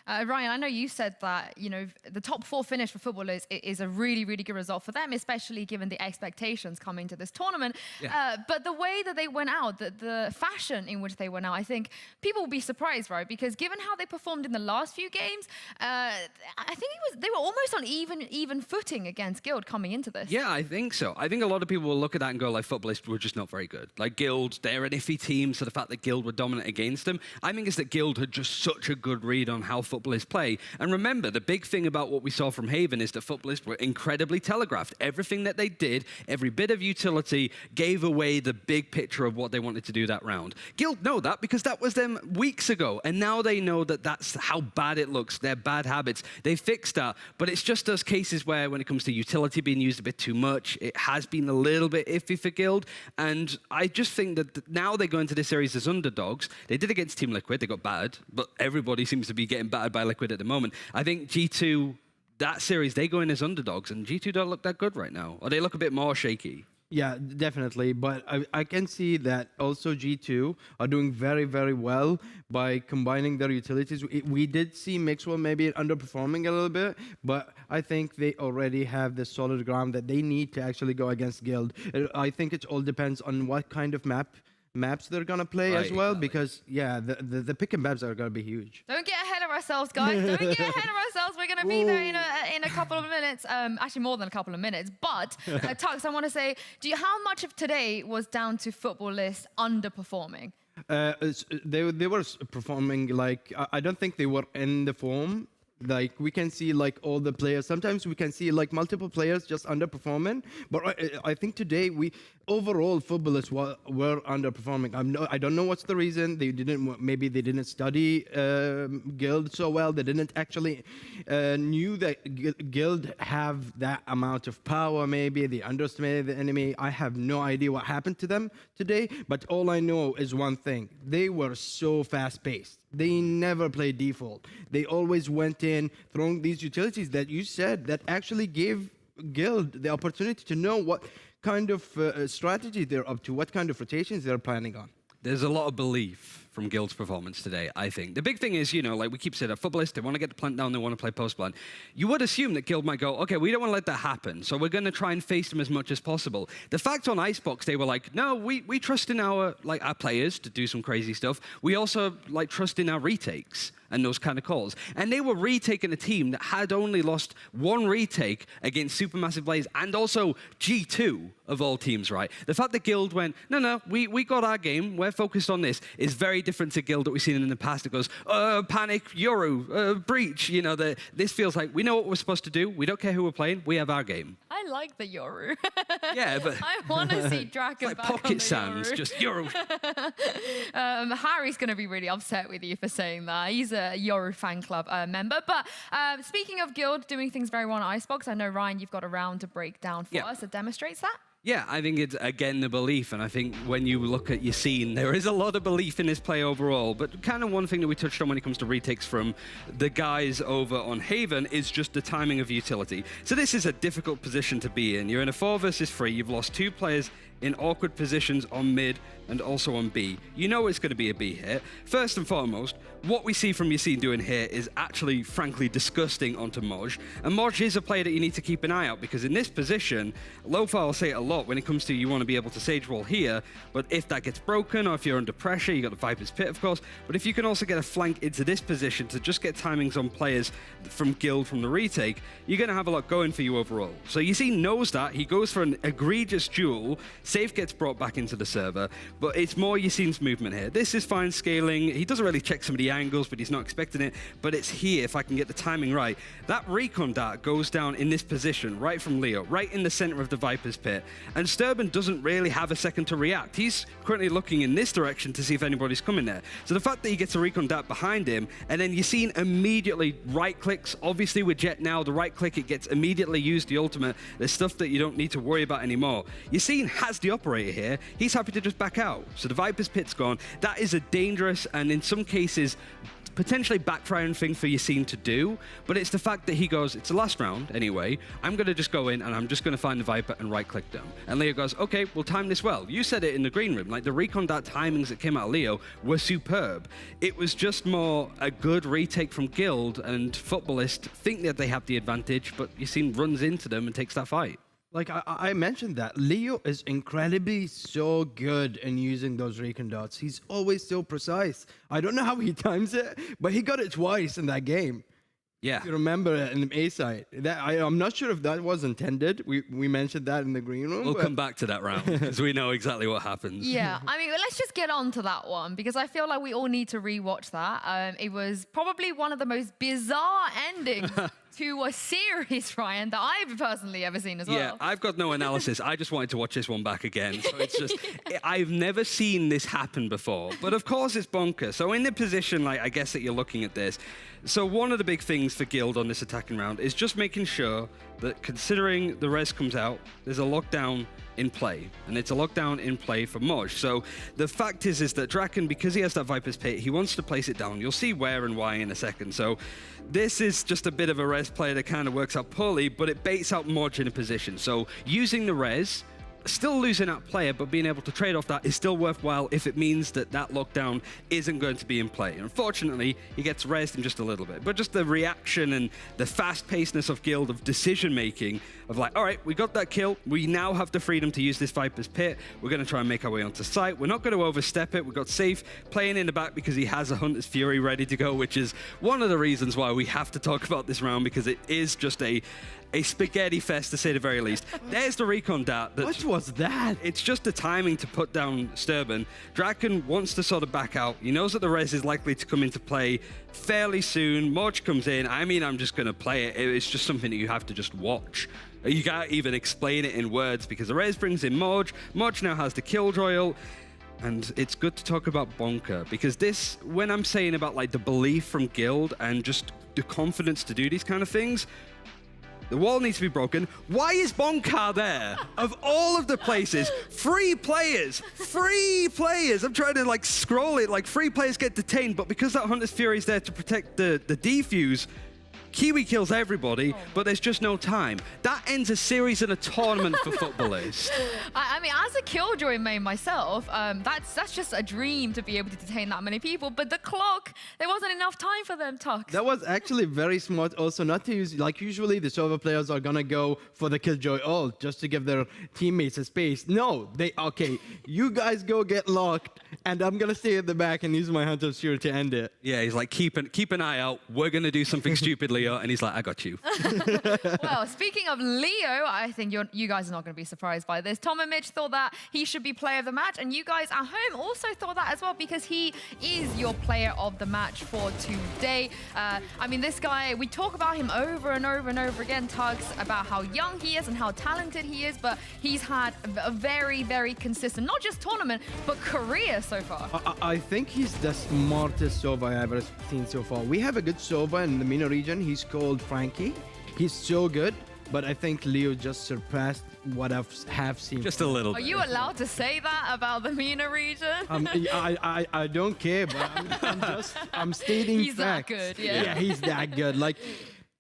Ryan, I know you said that, you know, the top 4 finish for Footballers is a really, really good result for them, especially given the expectations coming to this tournament. Yeah. But the way that they went out, the fashion in which they went out, I think people will be surprised, right? Because given how they performed in the last few games, I think they were almost on even footing against Guild coming into this. Yeah, I think so. I think a lot of people will look at that and go, like, Footballists were just not very good. Like, Guild, they're an iffy team, so the fact that Guild were dominant against them, I think it's that Guild had just such a good read on how Footballists play. And remember, the big thing about what we saw from Haven is that Footballists were incredibly telegraphed. Everything that they did, every bit of utility, gave away the big picture of what they wanted to do that round. Guild know that because that was them weeks ago, and now they know that that's how bad it looks, their bad habits. They fixed that, but it's just those cases where when it comes to utility being used a bit too much, it has been a little bit iffy for Guild, and I just think that now they go into this series as underdogs. They did against Team Liquid, they got battered, but everybody seems to be getting battered by Liquid at the moment. I think G2, that series, they go in as underdogs, and G2 don't look that good right now, or they look a bit more shaky. Yeah, definitely. But I can see that also G2 are doing very, very well by combining their utilities. We did see Mixwell maybe underperforming a little bit, but I think they already have the solid ground that they need to actually go against Guild. I think it all depends on what kind of maps they're gonna play as well, because yeah, the pick and maps are gonna be huge. Don't get ahead of ourselves, guys. Don't get ahead of ourselves. We're gonna be there in a couple of minutes. Actually, more than a couple of minutes. But Tux, I want to say, how much of today was down to Footballists underperforming? They were performing like I don't think they were in the form. Like, we can see like all the players. Sometimes we can see like multiple players just underperforming. But I think today overall Footballists were underperforming. I don't know what's the reason. Maybe they didn't study Guild so well. They didn't actually knew that Guild have that amount of power. Maybe they underestimated the enemy. I have no idea what happened to them today. But all I know is one thing: they were so fast-paced. They never played default. They always went in, throwing these utilities that you said that actually gave Guild the opportunity to know what kind of strategy they're up to, what kind of rotations they're planning on. There's a lot of belief from Guild's performance today, I think. The big thing is, you know, like we keep saying, Futbolists, they want to get the plant down, they want to play post-plant. You would assume that Guild might go, okay, we don't want to let that happen, so we're going to try and face them as much as possible. The fact on Icebox, they were like, no, we trust in our players to do some crazy stuff. We also trust in our retakes and those kind of calls. And they were retaking a team that had only lost one retake against Supermassive Blaze and also G2 of all teams, right? The fact that Guild went, no, we got our game, we're focused on this, is very different to Guild that we've seen in the past. It goes, panic, Yoru, breach, you know, this feels like we know what we're supposed to do, we don't care who we're playing, we have our game. I like the Yoru. Yeah, but I want to see Draken like back pocket on the sands, Yoru. just Yoru. Harry's going to be really upset with you for saying that. He's a Yoru fan club member. But speaking of Guild doing things very well on Icebox, I know, Ryan, you've got a round to break down for us that demonstrates that. Yeah, I think it's, again, the belief. And I think when you look at your scene, there is a lot of belief in this play overall. But kind of one thing that we touched on when it comes to retakes from the guys over on Haven is just the timing of utility. So this is a difficult position to be in. You're in a 4 versus 3. You've lost 2 players in awkward positions on mid and also on B. You know it's going to be a B hit. First and foremost, what we see from Yassine doing here is actually, frankly, disgusting onto Moj. And Moj is a player that you need to keep an eye out, because in this position, Lothar will say it a lot when it comes to you want to be able to Sage Wall here, but if that gets broken or if you're under pressure, you got the Viper's Pit, of course, but if you can also get a flank into this position to just get timings on players from Guild from the retake, you're going to have a lot going for you overall. So Yassine knows that. He goes for an egregious duel. Safe gets brought back into the server, but it's more Yassine's movement here. This is fine scaling. He doesn't really check some of the angles, but he's not expecting it. But it's here, if I can get the timing right. That recon dart goes down in this position, right from Leo, right in the center of the Viper's Pit. And Sturban doesn't really have a second to react. He's currently looking in this direction to see if anybody's coming there. So the fact that he gets a recon dart behind him, and then Yassine immediately right-clicks. Obviously with Jet now, the right-click, it gets immediately used, the ultimate. There's stuff that you don't need to worry about anymore. Yassine has the operator here. He's happy to just back out. So the Viper's Pit's gone. That is a dangerous and in some cases potentially backfiring thing for Yassine to do, but it's the fact that he goes, it's the last round anyway, I'm going to just go in and I'm just going to find the Viper and right-click them. And Leo goes, okay, we'll time this well. You said it in the green room, like the recon dart timings that came out of Leo were superb. It was just more a good retake from Guild, and Futbolists think that they have the advantage, but Yassine runs into them and takes that fight. Like I mentioned that Leo is incredibly so good in using those recon dots. He's always so precise. I don't know how he times it, but he got it twice in that game. Yeah. If you remember in the A side. I'm not sure if that was intended. We mentioned that in the green room. We'll come back to that round because we know exactly what happens. Yeah, I mean, let's just get on to that one, because I feel like we all need to rewatch that. It was probably one of the most bizarre endings to a series, Ryan, that I've personally ever seen as well. Yeah, I've got no analysis. I just wanted to watch this one back again. So it's just, I've never seen this happen before. But of course it's bonkers. So in the position, like, I guess that you're looking at this. So one of the big things for Guild on this attacking round is just making sure that, considering the res comes out, there's a lockdown in play, and it's a lockdown in play for Moj. So the fact is that Draken, because he has that Viper's Pit, he wants to place it down. You'll see where and why in a second. So this is just a bit of a res play that kind of works out poorly, but it baits out Moj in a position. So using the res, still losing that player, but being able to trade off that is still worthwhile if it means that that lockdown isn't going to be in play. Unfortunately, he gets rezzed in just a little bit, but just the reaction and the fast-pacedness of Guild, of decision-making, of like, all right, we got that kill, we now have the freedom to use this Viper's Pit, we're going to try and make our way onto site, we're not going to overstep it, we've got Safe playing in the back because he has a Hunter's Fury ready to go, which is one of the reasons why we have to talk about this round, because it is just a spaghetti fest, to say the very least. There's the recon dart. What was that? It's just the timing to put down Sturban. Draken wants to sort of back out. He knows that the res is likely to come into play fairly soon. Moj comes in. I mean, I'm just going to play it. It's just something that you have to just watch. You can't even explain it in words, because the res brings in Moj. Moj now has the Killjoy. And it's good to talk about Bonker, because this, when I'm saying about like the belief from Guild and just the confidence to do these kind of things, the wall needs to be broken. Why is Bonker there? Of all of the places, free players. I'm trying to like scroll it, like free players get detained, but because that Hunter's Fury is there to protect the defuse, Kiwi kills everybody, but there's just no time. That ends a series and a tournament for footballers. I mean, as a Killjoy main myself, that's just a dream to be able to detain that many people. But the clock, there wasn't enough time for them, Tux. That was actually very smart also not to use, like usually the Sova players are gonna go for the Killjoy ult just to give their teammates a space. No, okay, you guys go get locked and I'm gonna stay at the back and use my Hunter's Fury to end it. Yeah, he's like, keep an eye out. We're gonna do something stupid, Leo. And he's like, I got you. Well, speaking of Leo, I think you guys are not going to be surprised by this. Tom and Mitch thought that he should be player of the match, and you guys at home also thought that as well because he is your player of the match for today. I mean, this guy, we talk about him over and over and over again, Tugs, about how young he is and how talented he is, but he's had a very, very consistent, not just tournament, but career so far. I think he's the smartest Sova I've ever seen so far. We have a good Sova in the MENA region. He's called Frankie. He's so good, but I think Leo just surpassed what have seen. Just a little bit. Are bit. you allowed to say that about the MENA region? I don't care, but I'm stating he's facts. That good, yeah. Yeah, he's that good. Like,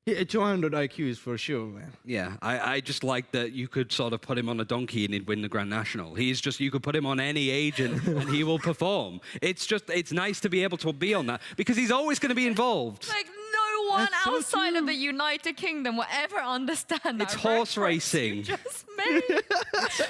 200 IQs for sure, man. Yeah, I just like that you could sort of put him on a donkey and he'd win the Grand National. He's just, you could put him on any agent and he will perform. It's nice to be able to be on that because he's always going to be involved. Like, no one outside of the United Kingdom will ever understand that. It's horse racing. Just made.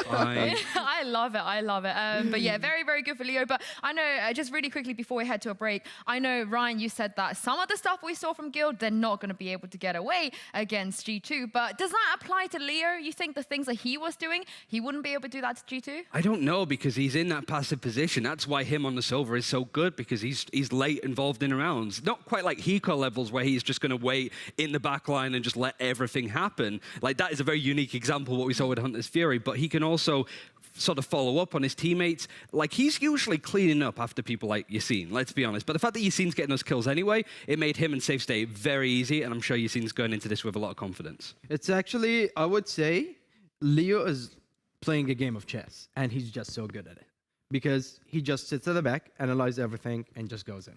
Fine. I love it. But yeah, very, very good for Leo. But I know, just really quickly before we head to a break, I know, Ryan, you said that some of the stuff we saw from Guild, they're not going to be able to get away against G2. But does that apply to Leo? You think the things that he was doing, he wouldn't be able to do that to G2? I don't know because he's in that passive position. That's why him on the silver is so good because he's late involved in rounds. Not quite like Hiko levels where he's just going to wait in the back line and just let everything happen. Like that is a very unique example of what we saw with Hunter's Fury, but he can also sort of follow up on his teammates. Like he's usually cleaning up after people like Yasin, let's be honest. But the fact that Yasin's getting those kills anyway, it made him and Safe Stay very easy, and I'm sure Yasin's going into this with a lot of confidence. It's actually, I would say, Leo is playing a game of chess, and he's just so good at it. Because he just sits at the back, analyzes everything, and just goes in.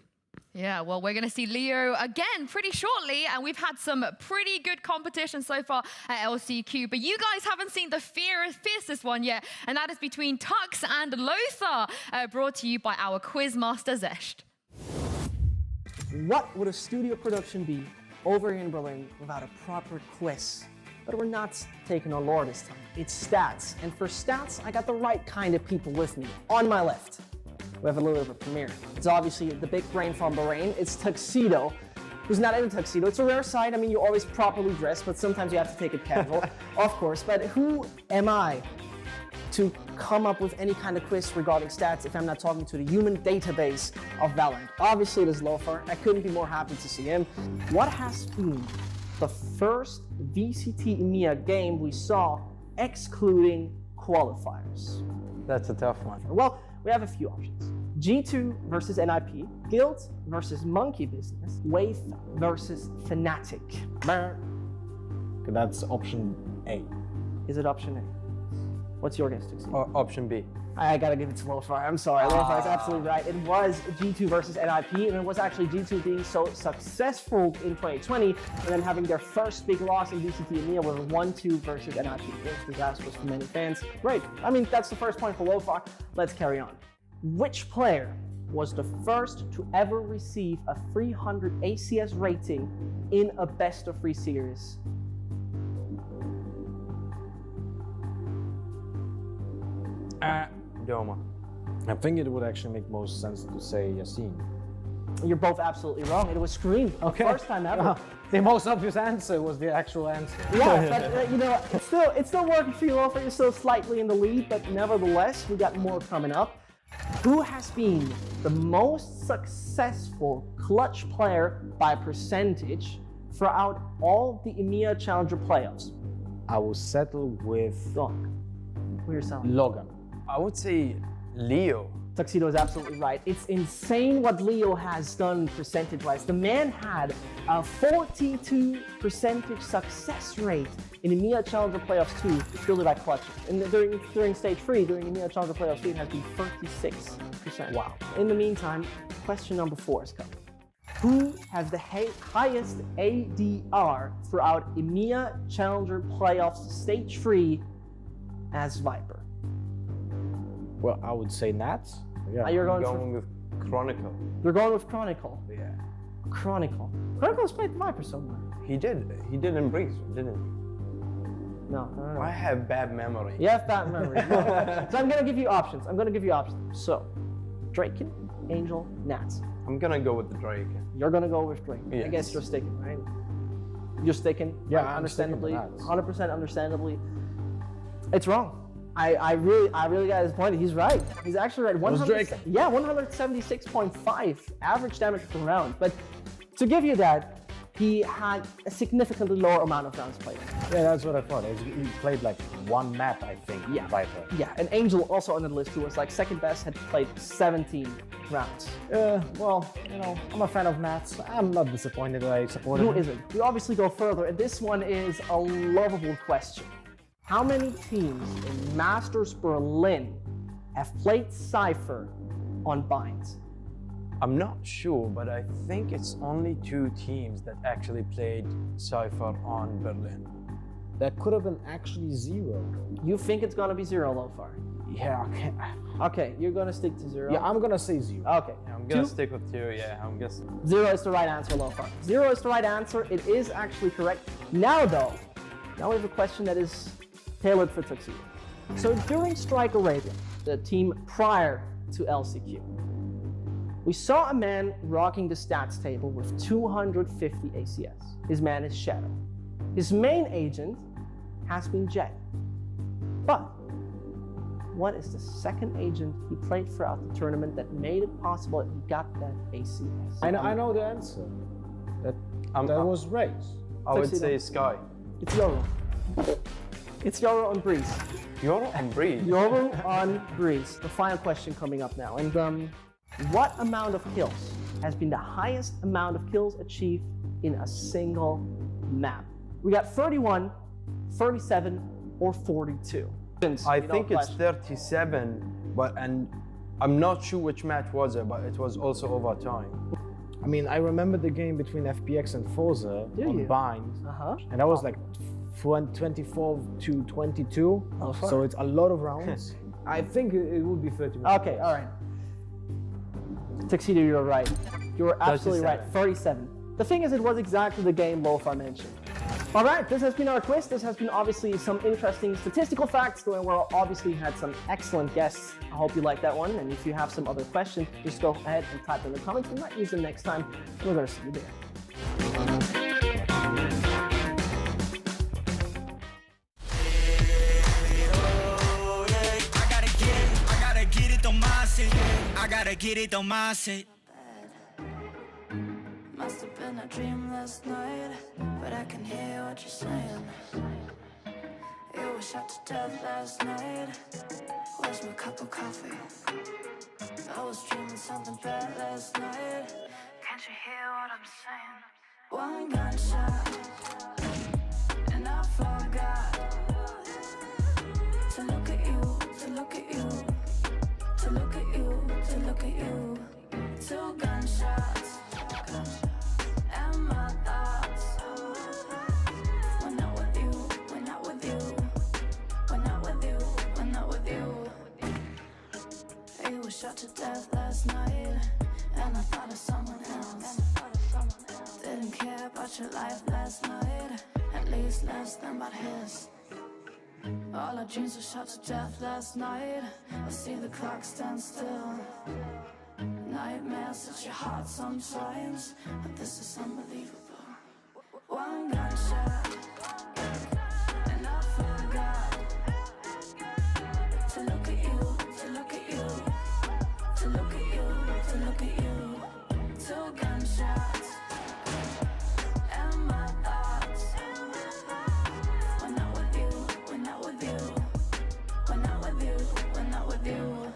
Yeah, well, we're going to see Leo again pretty shortly, and we've had some pretty good competition so far at LCQ, but you guys haven't seen the fiercest one yet, and that is between Tux and Lothar, brought to you by our quizmaster Zesht. What would a studio production be over here in Berlin without a proper quiz? But we're not taking on lore this time. It's stats, and for stats, I got the right kind of people with me. On my left, we have a little bit of a premiere. It's obviously the big brain from Bahrain. It's Tuxedo, who's not in a tuxedo. It's a rare sight. I mean, you're always properly dressed, but sometimes you have to take it casual, of course. But who am I to come up with any kind of quiz regarding stats if I'm not talking to the human database of VALORANT? Obviously, it is Lothar. I couldn't be more happy to see him. What has been the first VCT EMEA game we saw excluding qualifiers? That's a tough one. Well, we have a few options. G2 versus NIP, Guild versus Monkey Business, Wave versus Fnatic. Okay, that's option A. Is it option A? What's your guess, Tuxedo? Option B. I gotta give it to Lothar. I'm sorry, Lothar is absolutely right. It was G2 versus NIP, and it was actually G2 being so successful in 2020, and then having their first big loss in VCT EMEA was 1-2 versus NIP. It was disastrous for many fans. Great. I mean, that's the first point for Lothar. Let's carry on. Which player was the first to ever receive a 300 ACS rating in a best-of-3 series? Doma. I think it would actually make most sense to say Yasin. You're both absolutely wrong. It was Scream. Okay. First time ever. The most obvious answer was the actual answer. Yeah, but you know, it's still working for you, Lothar. You're still slightly in the lead, but nevertheless, we got more coming up. Who has been the most successful clutch player by percentage throughout all the EMEA Challenger playoffs? I will settle with Who you're selling? Logan. I would say Leo. Tuxedo is absolutely right. It's insane what Leo has done percentage-wise. The man had a 42% success rate in EMEA Challenger Playoffs 2, fielded by clutches. And during Stage 3, during EMEA Challenger Playoffs 3, it has been 36%. Wow. In the meantime, question number 4 is coming. Who has the highest ADR throughout EMEA Challenger Playoffs Stage 3 as Viper? Well, I would say Nats. Yeah. You're going with Chronicle. You're going with Chronicle. Yeah. Chronicle. Chronicle's played the Viper somewhere. He did in Breeze, didn't he? No. I have bad memory. You have bad memory. So I'm gonna give you options. So, Draken, Angel, Nats. I'm gonna go with the Drake. You're gonna go with Drake. Yes. I guess you're sticking, right? You're sticking. Yeah, right? I'm Understandably, sticking with 100% understandably. It's wrong. I really got disappointed. He's right. He's actually right. 176.5 average damage per round. But to give you that, he had a significantly lower amount of rounds played. Yeah, that's what I thought. He played like one map, I think, Viper. Yeah, and Angel also on the list, who was like second best, had played 17 rounds. Well, you know, I'm a fan of Nats. I'm not disappointed that I supported him. Who isn't? We obviously go further, and this one is a lovable question. How many teams in Masters Berlin have played Cypher on Binds? I'm not sure, but I think it's only 2 teams that actually played Cypher on Berlin. That could have been actually 0. You think it's gonna be 0, Lothar? Yeah, okay. Okay, you're gonna stick to 0? Yeah, I'm gonna say 0. Okay. Yeah, I'm gonna stick with 2, yeah, I'm guessing. 0 is the right answer, Lothar. 0 is the right answer. It is actually correct. Now though, we have a question that is tailored for Tuxedo. So during Strike Arabia, the team prior to LCQ, we saw a man rocking the stats table with 250 ACS. His man is Shadow. His main agent has been Jet. But what is the second agent he played throughout the tournament that made it possible that he got that ACS? I know the answer. That was Raze. I would say Sky. It's Yoro. It's Yoro on Breeze. Yoro on Breeze? Yoro on Breeze. The final question coming up now. And what amount of kills has been the highest amount of kills achieved in a single map? We got 31, 37, or 42. I think it's 37, and I'm not sure which match was it, but it was also overtime. I mean, I remember the game between FPX and Forza on Bind, and that was like 24 to 22, so it's a lot of rounds. I think it would be 30 minutes. Okay, all right. Tuxedo, you're right. You're absolutely right. 37. The thing is, it was exactly the game Lothar mentioned. All right, this has been our quiz. This has been obviously some interesting statistical facts, and we obviously had some excellent guests. I hope you liked that one. And if you have some other questions, just go ahead and type in the comments. We might use them next time. We're going to see you there. I gotta get it, don't mind it. Must have been a dream last night, but I can hear what you're saying. You were shot to death last night. Where's my cup of coffee? I was dreaming something bad last night. Can't you hear what I'm saying? One gunshot, and I forgot to look at you, to look at you. To look at you, to look at you. 2 gunshots, and my thoughts. We're not with you, we're not with you. We're not with you, we're not with you. You were shot to death last night, and I thought of someone else. Didn't care about your life last night, at least less than about his. All our dreams were shot to death last night. I see the clock stand still. Nightmares at your heart sometimes, but this is unbelievable. One gunshot, and I forgot to look at you, to look at you, to look at you, to look at you. 2 gunshots, and my thoughts. We're not with you, we're not with you. We're not with you, we're not with you.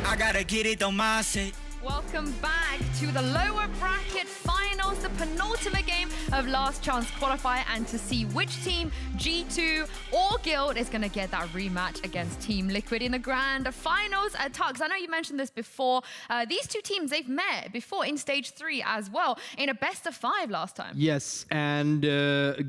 I gotta get it, don't mindset. Welcome back to the lower bracket finals, the penultimate game of Last Chance Qualifier, and to see which team, G2 or Guild, is going to get that rematch against Team Liquid in the grand finals. Tux, I know you mentioned this before. These two teams, they've met before in stage 3 as well, in a best of 5 last time. Yes, and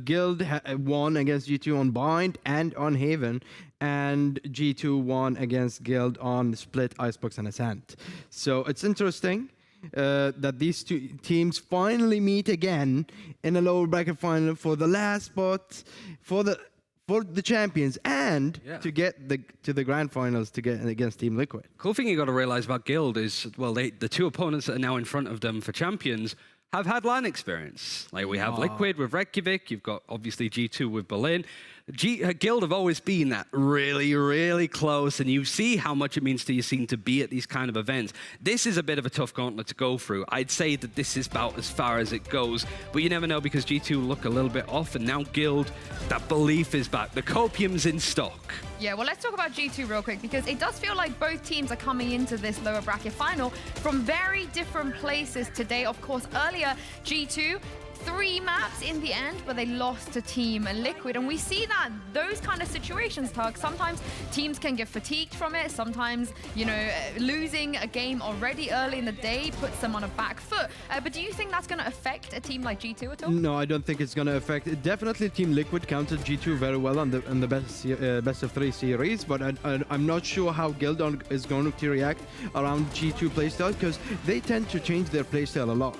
Guild won against G2 on Bind and on Haven, and G2 won against Guild on Split, Icebox, and Ascent. So it's interesting that these two teams finally meet again in a lower bracket final for the last spot for the champions, and to get to the grand finals to get against Team Liquid. Cool thing you got to realize about Guild is, well, the two opponents that are now in front of them for champions have had LAN experience. Like, we have Liquid with Reykjavik, you've got obviously G2 with Berlin. Guild have always been that really, really close, and you see how much it means to your scene to be at these kind of events. This is a bit of a tough gauntlet to go through. I'd say that this is about as far as it goes, but you never know because G2 look a little bit off, and now Guild, that belief is back. The copium's in stock. Yeah, well, let's talk about G2 real quick, because it does feel like both teams are coming into this lower bracket final from very different places today. Of course, earlier, G2, 3 maps in the end, but they lost to Team Liquid. And we see that those kind of situations, Tug, sometimes teams can get fatigued from it. Sometimes, you know, losing a game already early in the day puts them on a back foot. But do you think that's going to affect a team like G2 at all? No, I don't think it's going to affect it. Definitely Team Liquid countered G2 very well on the best of 3 series, but I'm not sure how Guild is going to react around G2 playstyle, because they tend to change their playstyle a lot.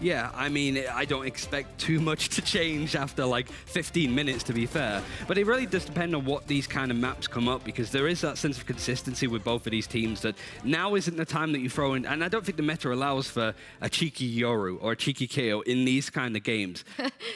Yeah, I mean, I don't expect too much to change after like 15 minutes, to be fair. But it really does depend on what these kind of maps come up, because there is that sense of consistency with both of these teams that now isn't the time that you throw in. And I don't think the meta allows for a cheeky Yoru or a cheeky KO in these kind of games.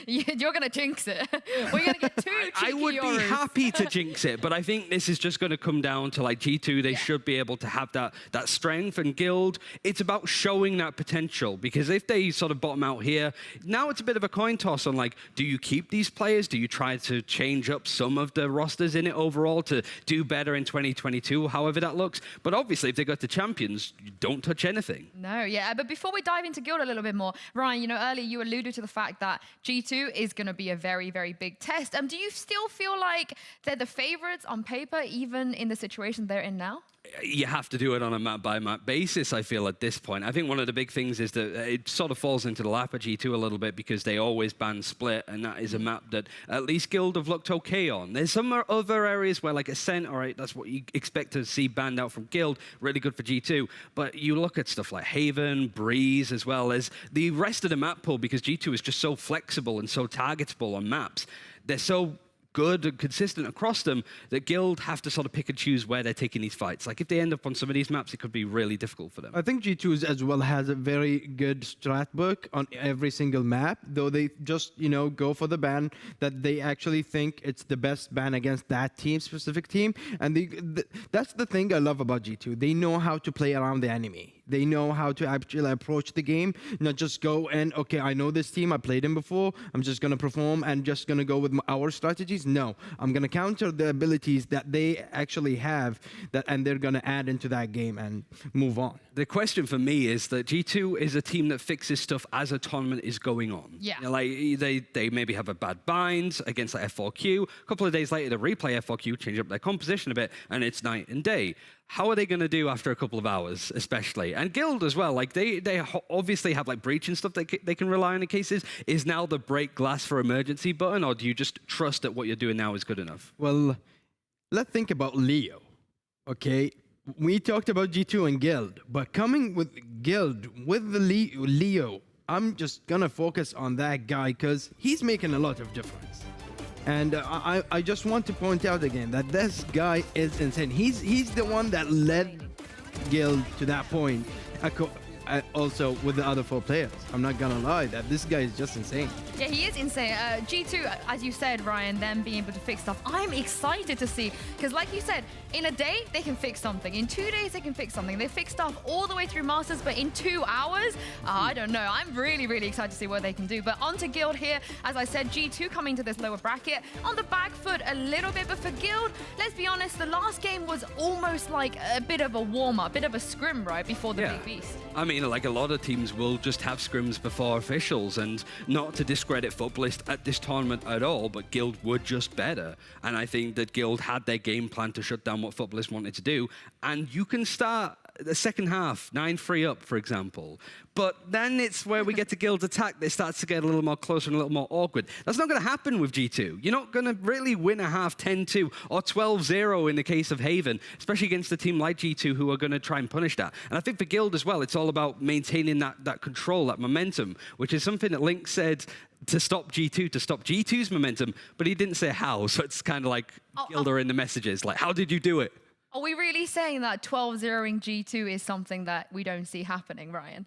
You're going to jinx it. We're going to get 2 cheeky I would Yorus. be happy to jinx it, but I think this is just going to come down to like G2. They should be able to have that strength, and Guild, it's about showing that potential, because if they sort of bottom out here, now it's a bit of a coin toss on like, do you keep these players? Do you try to change up some of the rosters in it overall to do better in 2022, however that looks? But obviously, if they go to champions, you don't touch anything. No, yeah, but before we dive into Guild a little bit more, Ryan, you know, earlier you alluded to the fact that G2 is going to be a very, very big test. Do you still feel like they're the favorites on paper, even in the situation they're in now? You have to do it on a map-by-map basis, I feel, at this point. I think one of the big things is that it sort of falls into the lap of G2 a little bit, because they always ban Split, and that is a map that at least Guild have looked okay on. There's some other areas where, like Ascent, all right, that's what you expect to see banned out from Guild, really good for G2. But you look at stuff like Haven, Breeze, as well as the rest of the map pool, because G2 is just so flexible and so targetable on maps. They're so good and consistent across them that Guild have to sort of pick and choose where they're taking these fights. Like, if they end up on some of these maps, it could be really difficult for them. I think G2 as well has a very good strat book on every single map, though they just, you know, go for the ban that they actually think it's the best ban against that team, specific team. And that's the thing I love about G2. They know how to play around the enemy. They know how to actually approach the game, not just go and, okay, I know this team, I played him before, I'm just going to perform and just going to go with our strategies. No, I'm going to counter the abilities that they actually have, and they're going to add into that game and move on. The question for me is that G2 is a team that fixes stuff as a tournament is going on. Yeah. You know, like, they maybe have a bad bind against like F4Q. A couple of days later, they replay F4Q, change up their composition a bit, and it's night and day. How are they going to do after a couple of hours, especially? And Guild as well, like they obviously have like breach and stuff that they can rely on in cases. Is now the break glass for emergency button, or do you just trust that what you're doing now is good enough? Well, let's think about Leo, okay? We talked about G2 and Guild, but coming with Guild, with the Leo, I'm just going to focus on that guy because he's making a lot of difference. And I just want to point out again that this guy is insane. He's the one that led Guild to that point. also with the other 4 players. I'm not gonna lie, that this guy is just insane. Yeah, he is insane. G2, as you said, Ryan, them being able to fix stuff, I'm excited to see. Because like you said, in a day, they can fix something. In 2 days, they can fix something. They fix stuff all the way through Masters, but in 2 hours, I don't know. I'm really, really excited to see what they can do. But on to Guild here. As I said, G2 coming to this lower bracket. On the back foot a little bit, but for Guild, let's be honest, the last game was almost like a bit of a warm-up, a bit of a scrim, right, before the big beast. I mean, like a lot of teams will just have scrims before officials, and not to discredit Futbolist at this tournament at all, but Guild were just better. And I think that Guild had their game plan to shut down what Futbolist wanted to do. And you can start the second half, 9-3 up, for example. But then it's where we get to Guild's attack that starts to get a little more closer and a little more awkward. That's not going to happen with G2. You're not going to really win a half 10-2 or 12-0 in the case of Haven, especially against a team like G2 who are going to try and punish that. And I think for Guild as well, it's all about maintaining that control, that momentum, which is something that Link said to stop G2, to stop G2's momentum, but he didn't say how. So it's kind of like Guild are in the messages, like, how did you do it? Are we really saying that 12-0ing G2 is something that we don't see happening, Ryan?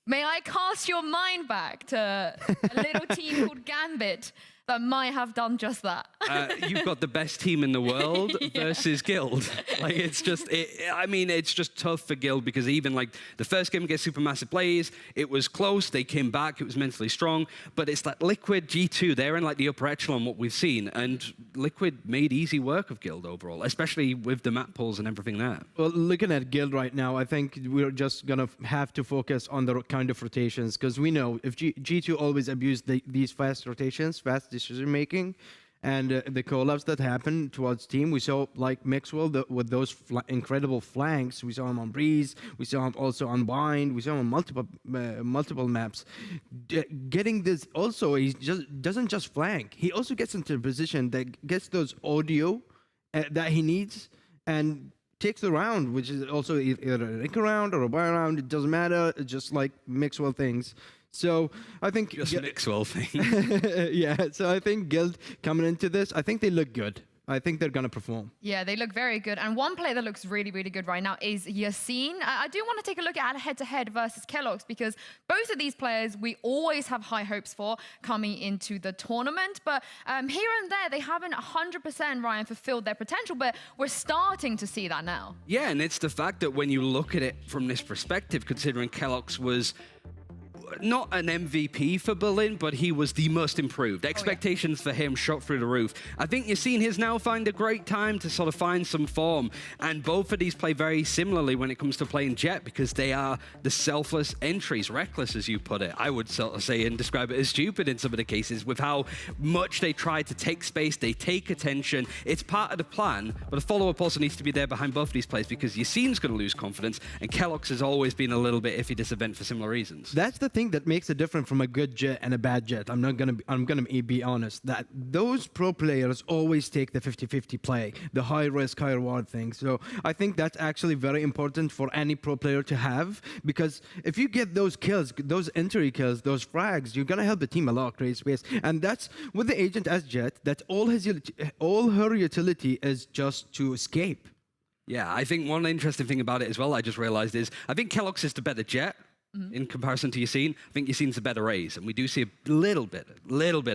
May I cast your mind back to a little team called Gambit that might have done just that? You've got the best team in the world versus Guild. Like, it's just, I mean, it's just tough for Guild because even like the first game against Supermassive Blaze, it was close, they came back, it was mentally strong, but it's like Liquid, G2, they're in like the upper echelon, what we've seen, and Liquid made easy work of Guild overall, especially with the map pulls and everything there. Well, looking at Guild right now, I think we're just gonna have to focus on the kind of rotations, because we know if G2 always abuse these fast rotations, fast decision making, and the collabs that happen towards team. We saw like Mixwell with those incredible flanks. We saw him on Breeze. We saw him also on Bind. We saw him on multiple maps. Getting this also, he just doesn't just flank. He also gets into a position that gets those audio that he needs and takes the round, which is also either a Rick round or a buy round. It doesn't matter. It's just like Mixwell things. So I think just Mixwell thing. Yeah. So I think Guild coming into this, I think they look good. I think they're going to perform. Yeah, they look very good. And one player that looks really, really good right now is Yassine. I do want to take a look at head-to-head versus Kellogg's because both of these players we always have high hopes for coming into the tournament. But here and there, they haven't 100%, Ryan, fulfilled their potential, but we're starting to see that now. Yeah, and it's the fact that when you look at it from this perspective, considering Kellogg's was not an MVP for Berlin, but he was the most improved. Expectations for him shot through the roof. I think you're seeing his now find a great time to sort of find some form. And both of these play very similarly when it comes to playing Jet because they are the selfless entries, reckless as you put it. I would sort of say and describe it as stupid in some of the cases with how much they try to take space, they take attention. It's part of the plan, but a follow-up also needs to be there behind both of these players because Yassine's going to lose confidence and Kellogg's has always been a little bit iffy this event for similar reasons. That's the thing that makes it different from a good Jet and a bad Jet. I'm gonna be honest that those pro players always take the 50-50 play, the high risk, high reward thing. So I think that's actually very important for any pro player to have because if you get those kills, those entry kills, those frags, you're gonna help the team a lot, create space. And that's with the agent as Jet. That all her utility is just to escape. Yeah, I think one interesting thing about it as well, I just realized is I think Kellogg's is the better Jet. In comparison to Yassine, I think Yassine's a better raise, and we do see a little bit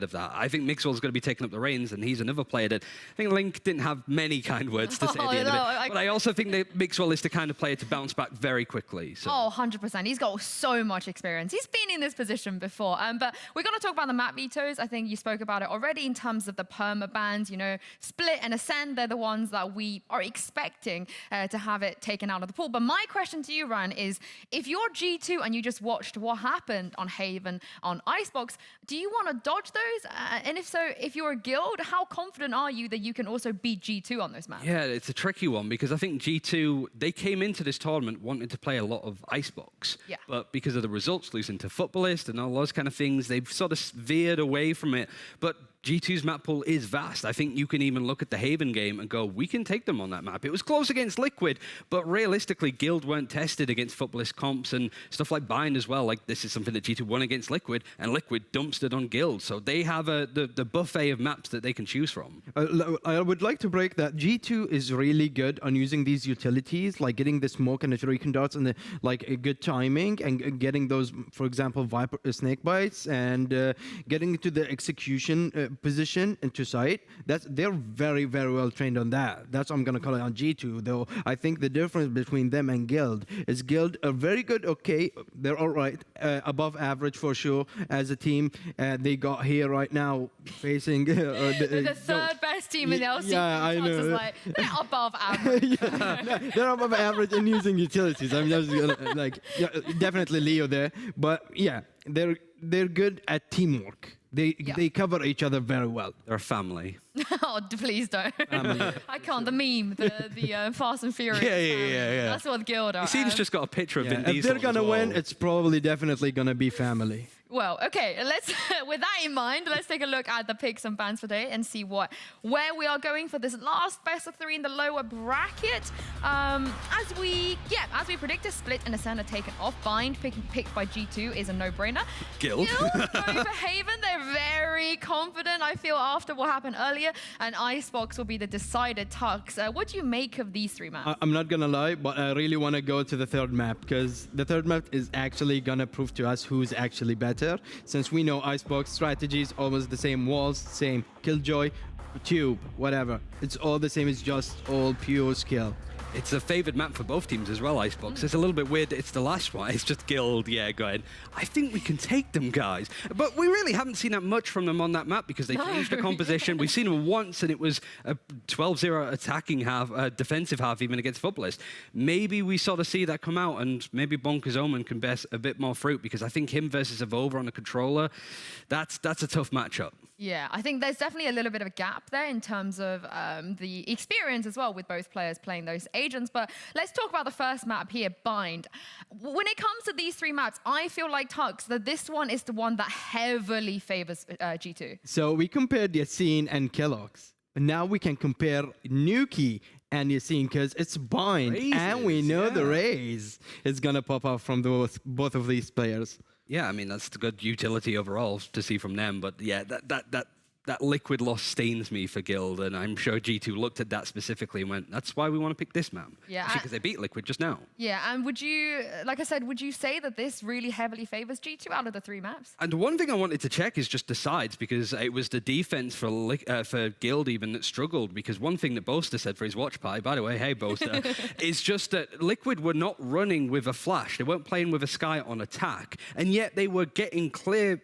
of that. I think Mixwell's going to be taking up the reins, and he's another player that I think Link didn't have many kind words to say at the end of it. But I also think that Mixwell is the kind of player to bounce back very quickly. So. Oh, 100%. He's got so much experience. He's been in this position before. But we're going to talk about the map vetoes. I think you spoke about it already in terms of the perma bans. You know, Split and Ascend, they're the ones that we are expecting to have it taken out of the pool. But my question to you, Ryan, is if you're G2 and you just watched what happened on Haven, on Icebox, do you want to dodge those? And if so, if you're a Guild, how confident are you that you can also beat G2 on those maps? Yeah, it's a tricky one because I think G2, they came into this tournament wanting to play a lot of Icebox. Yeah. But because of the results, losing to Futbolist and all those kind of things, they've sort of veered away from it. But G2's map pool is vast. I think you can even look at the Haven game and go, we can take them on that map. It was close against Liquid, but realistically, Guild weren't tested against Footballist comps and stuff like Bind as well. Like, this is something that G2 won against Liquid, and Liquid dumpstered on Guild. So they have the buffet of maps that they can choose from. I would like to break that. G2 is really good on using these utilities, like getting the smoke and the shuriken darts and like a good timing and getting those, for example, snake bites and getting to the execution position into sight. They're very, very well trained on that. That's what I'm gonna call it on G2. Though I think the difference between them and Guild is Guild are very good. Okay, they're all right, above average for sure as a team. They got here right now facing the third best team in LCQ. Yeah, I know. Like, they're above average. They're above average in using utilities. I'm just gonna, like, yeah, definitely Leo there, but yeah, they're good at teamwork. They cover each other very well. They're a family. Oh, please don't. I can't. The meme, the Fast and Furious. Yeah. That's what Guild are. You see, he's just got a picture of Vin Diesel. If they're gonna win, it's probably definitely gonna be family. Well, okay, let's with that in mind, let's take a look at the picks and bans for today and see where we are going for this last best of 3 in the lower bracket. As we predicted, Split and Ascend are taken off. Bind picked by G2 is a no-brainer. Guild going for Haven, they're very confident, I feel, after what happened earlier, and Icebox will be the decided Tux. What do you make of these 3 maps? I'm not gonna lie, but I really want to go to the third map because the third map is actually gonna prove to us who's actually better. Since we know Icebox strategy is almost the same, walls, same, Killjoy, tube, whatever. It's all the same, it's just all pure skill. It's a favored map for both teams as well, Icebox. It's a little bit weird. It's the last one. It's just Guild. Yeah, go ahead. I think we can take them, guys. But we really haven't seen that much from them on that map because they changed the composition. We've seen them once, and it was a 12-0 attacking half, defensive half, even against Footballist. Maybe we sort of see that come out, and maybe Bonkers Omen can bear a bit more fruit because I think him versus Evolver on a controller, that's a tough matchup. Yeah, I think there's definitely a little bit of a gap there in terms of the experience as well with both players playing those agents. But let's talk about the first map here, Bind. When it comes to these 3 maps, I feel like, Tux, that this one is the one that heavily favors G2. So we compared Yassine and Kellogg's. Now we can compare Nuki and Yassine because it's Bind. Raises, and we know the Raze is going to pop up from both of these players. Yeah, I mean, that's the good utility overall to see from them. But yeah, that Liquid loss stains me for Guild, and I'm sure G2 looked at that specifically and went, that's why we want to pick this map. Yeah. Because they beat Liquid just now. Yeah, and would you, like I said, would you say that this really heavily favors G2 out of the 3 maps? And one thing I wanted to check is just the sides, because it was the defense for Guild even that struggled, because one thing that Boaster said for his watch party, by the way, hey Boaster, is just that Liquid were not running with a flash. They weren't playing with a Sky on attack, and yet they were getting clear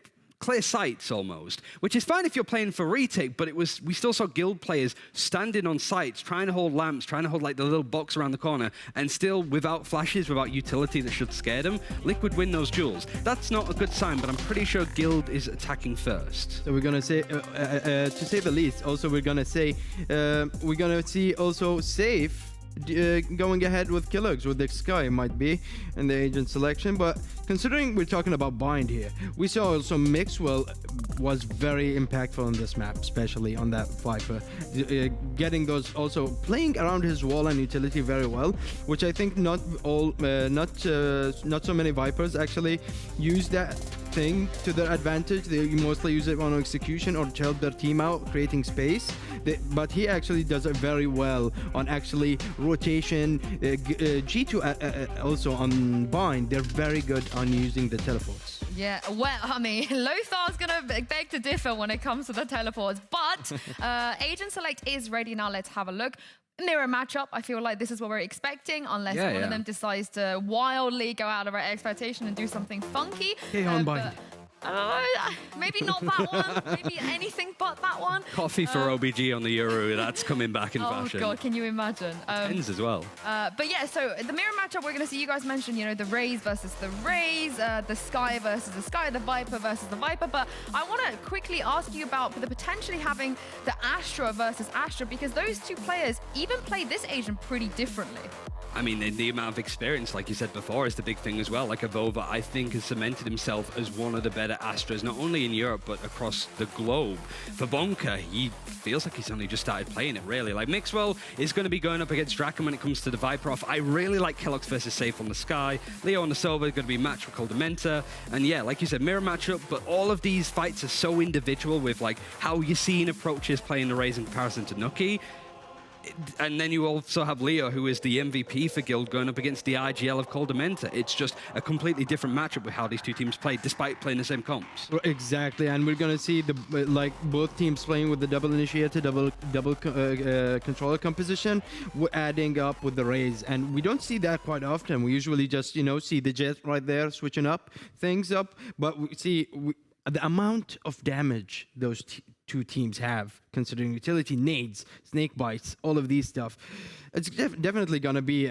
sights almost, which is fine if you're playing for retake, but we still saw Guild players standing on sites, trying to hold lamps, trying to hold like the little box around the corner, and still without flashes, without utility that should scare them. Liquid win those duels. That's not a good sign, but I'm pretty sure Guild is attacking first. So we're gonna say, to say the least, also we're gonna say, we're gonna see also Safe going ahead with Kellogg's with the Sky might be in the agent selection, but considering we're talking about Bind here, we saw also Mixwell was very impactful on this map, especially on that Viper, getting those, also playing around his wall and utility very well, which I think not so many Vipers actually use that thing to their advantage. They mostly use it on execution or to help their team out, creating space. But he actually does it very well on actually rotation. G2 also on Bind, they're very good on using the teleports. Yeah, well, I mean, Lothar's going to beg to differ when it comes to the teleports, but Agent Select is ready now. Let's have a look. Mirror matchup, I feel like this is what we're expecting, unless one of them decides to wildly go out of our expectation and do something funky. On Bind. I don't know, maybe not that one, maybe anything but that one. Coffee for OBG on the Euro, that's coming back in fashion. Oh God, can you imagine? Tens as well. But yeah, so the mirror matchup, we're going to see you guys mention, you know, the Raze versus the Raze, the Sky versus the Sky, the Viper versus the Viper. But I want to quickly ask you about the potentially having the Astra versus Astra, because those 2 players even play this agent pretty differently. I mean, the amount of experience, like you said before, is the big thing as well. Like Avova, I think, has cemented himself as one of the better Astros, not only in Europe, but across the globe. For Bonka, he feels like he's only just started playing it, really. Like, Mixwell is going to be going up against Draken when it comes to the Viper off. I really like Kellogg's versus Safe on the Sky. Leo on the Silver is going to be matched with Coldamenta. And yeah, like you said, mirror matchup, but all of these fights are so individual with like how Yassine approaches playing the Raze in comparison to Nuki. And then you also have Leo, who is the MVP for Guild, going up against the IGL of Coldamenta. It's just a completely different matchup with how these two teams play, despite playing the same comps. Exactly, and we're gonna see the both teams playing with the double initiator, double controller composition, adding up with the Raze, and we don't see that quite often. We usually just see the Jet right there switching up things up, but we see the amount of damage those two teams have, considering utility, nades, snake bites, all of these stuff. It's definitely gonna be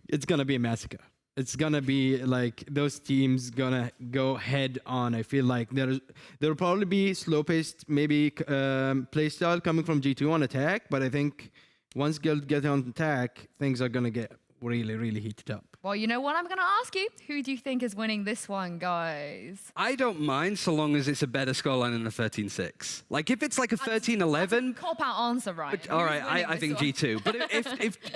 it's gonna be a massacre. It's gonna be like those teams gonna go head on. I feel like there'll probably be slow-paced, maybe playstyle coming from G2 on attack, but I think once Guild get on attack, things are gonna get really, really heated up. Well, you know what? I'm going to ask you. Who do you think is winning this one, guys? I don't mind so long as it's a better scoreline than a 13-6. Like, if it's like a 13-11... Cop-out answer, right? All right, I think G2. But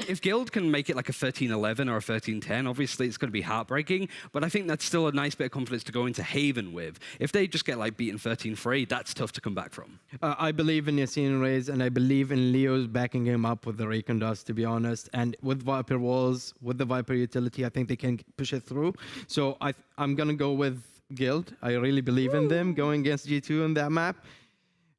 if Guild can make it like a 13-11 or a 13-10, obviously it's going to be heartbreaking. But I think that's still a nice bit of confidence to go into Haven with. If they just get like beaten 13-3, that's tough to come back from. I believe in Yassine Raze, and I believe in Leo's backing him up with the Raycon Dust, to be honest. And with Viper Walls, with the Viper utility, I think they can push it through. So I'm gonna go with Guild. I really believe in them going against G2 on that map.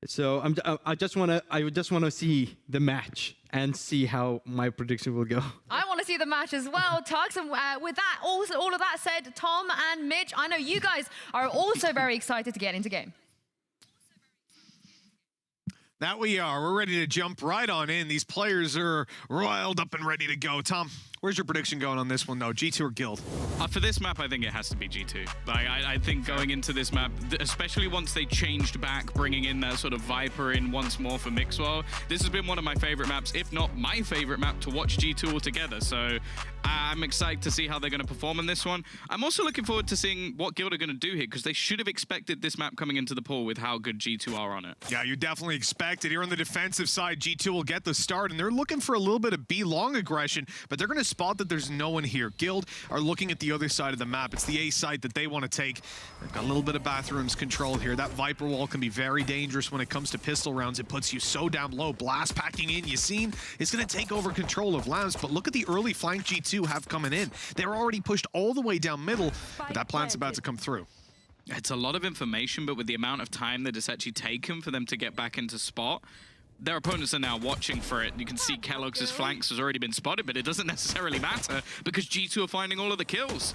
So I just wanna see the match and see how my prediction will go. I want to see the match as well, Tux. And with that, also all of that said, Tom and Mitch, I know you guys are also very excited to get into game. That we are. We're ready to jump right on in. These players are riled up and ready to go. Tom, where's your prediction going on this one, though? G2 or Guild? For this map, I think it has to be G2. Like, I think going into this map, especially once they changed back, bringing in that sort of Viper in once more for Mixwell, this has been one of my favorite maps, if not my favorite map, to watch G2 altogether. So I'm excited to see how they're going to perform in this one. I'm also looking forward to seeing what Guild are going to do here, because they should have expected this map coming into the pool with how good G2 are on it. Yeah, you definitely expect it. Here on the defensive side, G2 will get the start, and they're looking for a little bit of B-long aggression, but they're going to spot that there's no one here. Guild are looking at the other side of the map. It's the A site that they want to take. They've got a little bit of bathrooms control here. That Viper wall can be very dangerous when it comes to pistol rounds. It puts you so down low. Blast packing in. Yassine is going to take over control of Lambs, but look at the early flank G2 have coming in. They're already pushed all the way down middle, but that plant's about to come through. It's a lot of information, but with the amount of time that it's actually taken for them to get back into spot, their opponents are now watching for it. You can see Kellogg's flanks has already been spotted, but it doesn't necessarily matter because G2 are finding all of the kills.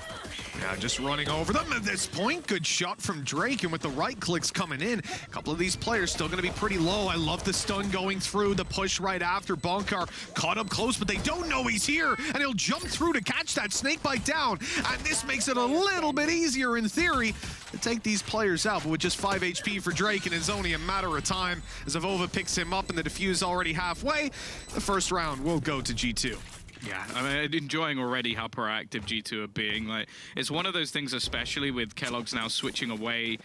Yeah, just running over them at this point. Good shot from Drake, and with the right clicks coming in, a couple of these players still going to be pretty low. I love the stun going through, the push right after. Bonkar caught up close, but they don't know he's here, and he'll jump through to catch that snake bite down, and this makes it a little bit easier in theory to take these players out, but with just 5 HP for Drake, and it's only a matter of time as Avova picks him up and the defuse already halfway. The first round will go to G2. Yeah, I mean, enjoying already how proactive G2 are being. Like, it's one of those things, especially with Kellogg's now switching away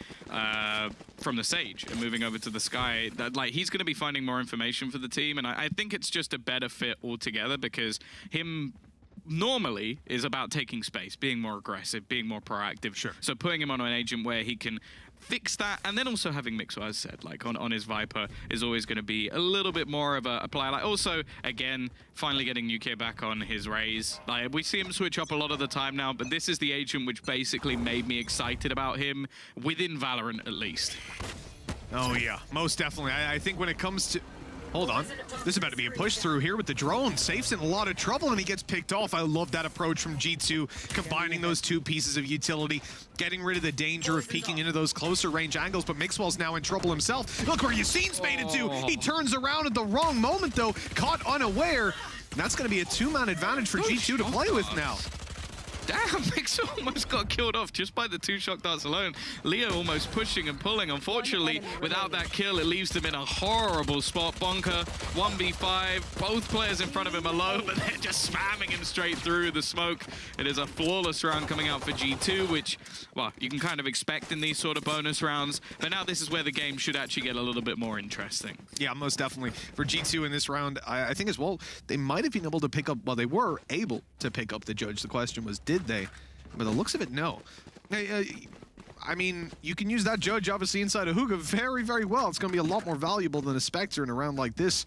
from the Sage and moving over to the Sky, that like he's going to be finding more information for the team, and I think it's just a better fit altogether because him normally is about taking space, being more aggressive, being more proactive. Sure. So putting him on an agent where he can fix that, and then also having Mixwell, as said, like on his Viper is always going to be a little bit more of a player. Like also, again, finally getting UK back on his Raze. Like we see him switch up a lot of the time now, but this is the agent which basically made me excited about him within Valorant at least. Oh yeah, most definitely. I think when it comes to... Hold on. This is about to be a push through here with the drone. Safe's in a lot of trouble and he gets picked off. I love that approach from G2, combining those two pieces of utility, getting rid of the danger of peeking into those closer range angles, but Mixwell's now in trouble himself. Look where Yassine's made it to. He turns around at the wrong moment though, caught unaware. And that's going to be a two-man advantage for G2 to play with now. Damn, Mix almost got killed off just by the 2 shock darts alone. Leo almost pushing and pulling. Unfortunately, without that kill, it leaves them in a horrible spot. Bonker, 1v5, both players in front of him alone, but they're just spamming him straight through the smoke. It is a flawless round coming out for G2, which, well, you can kind of expect in these sort of bonus rounds. But now this is where the game should actually get a little bit more interesting. Yeah, most definitely. For G2 in this round, I think as well, they might have been able to pick up, well, they were able to pick up the judge. The question was, did they? By the looks of it, no. I mean, you can use that judge, obviously, inside of Hookah very, very well. It's going to be a lot more valuable than a Spectre in a round like this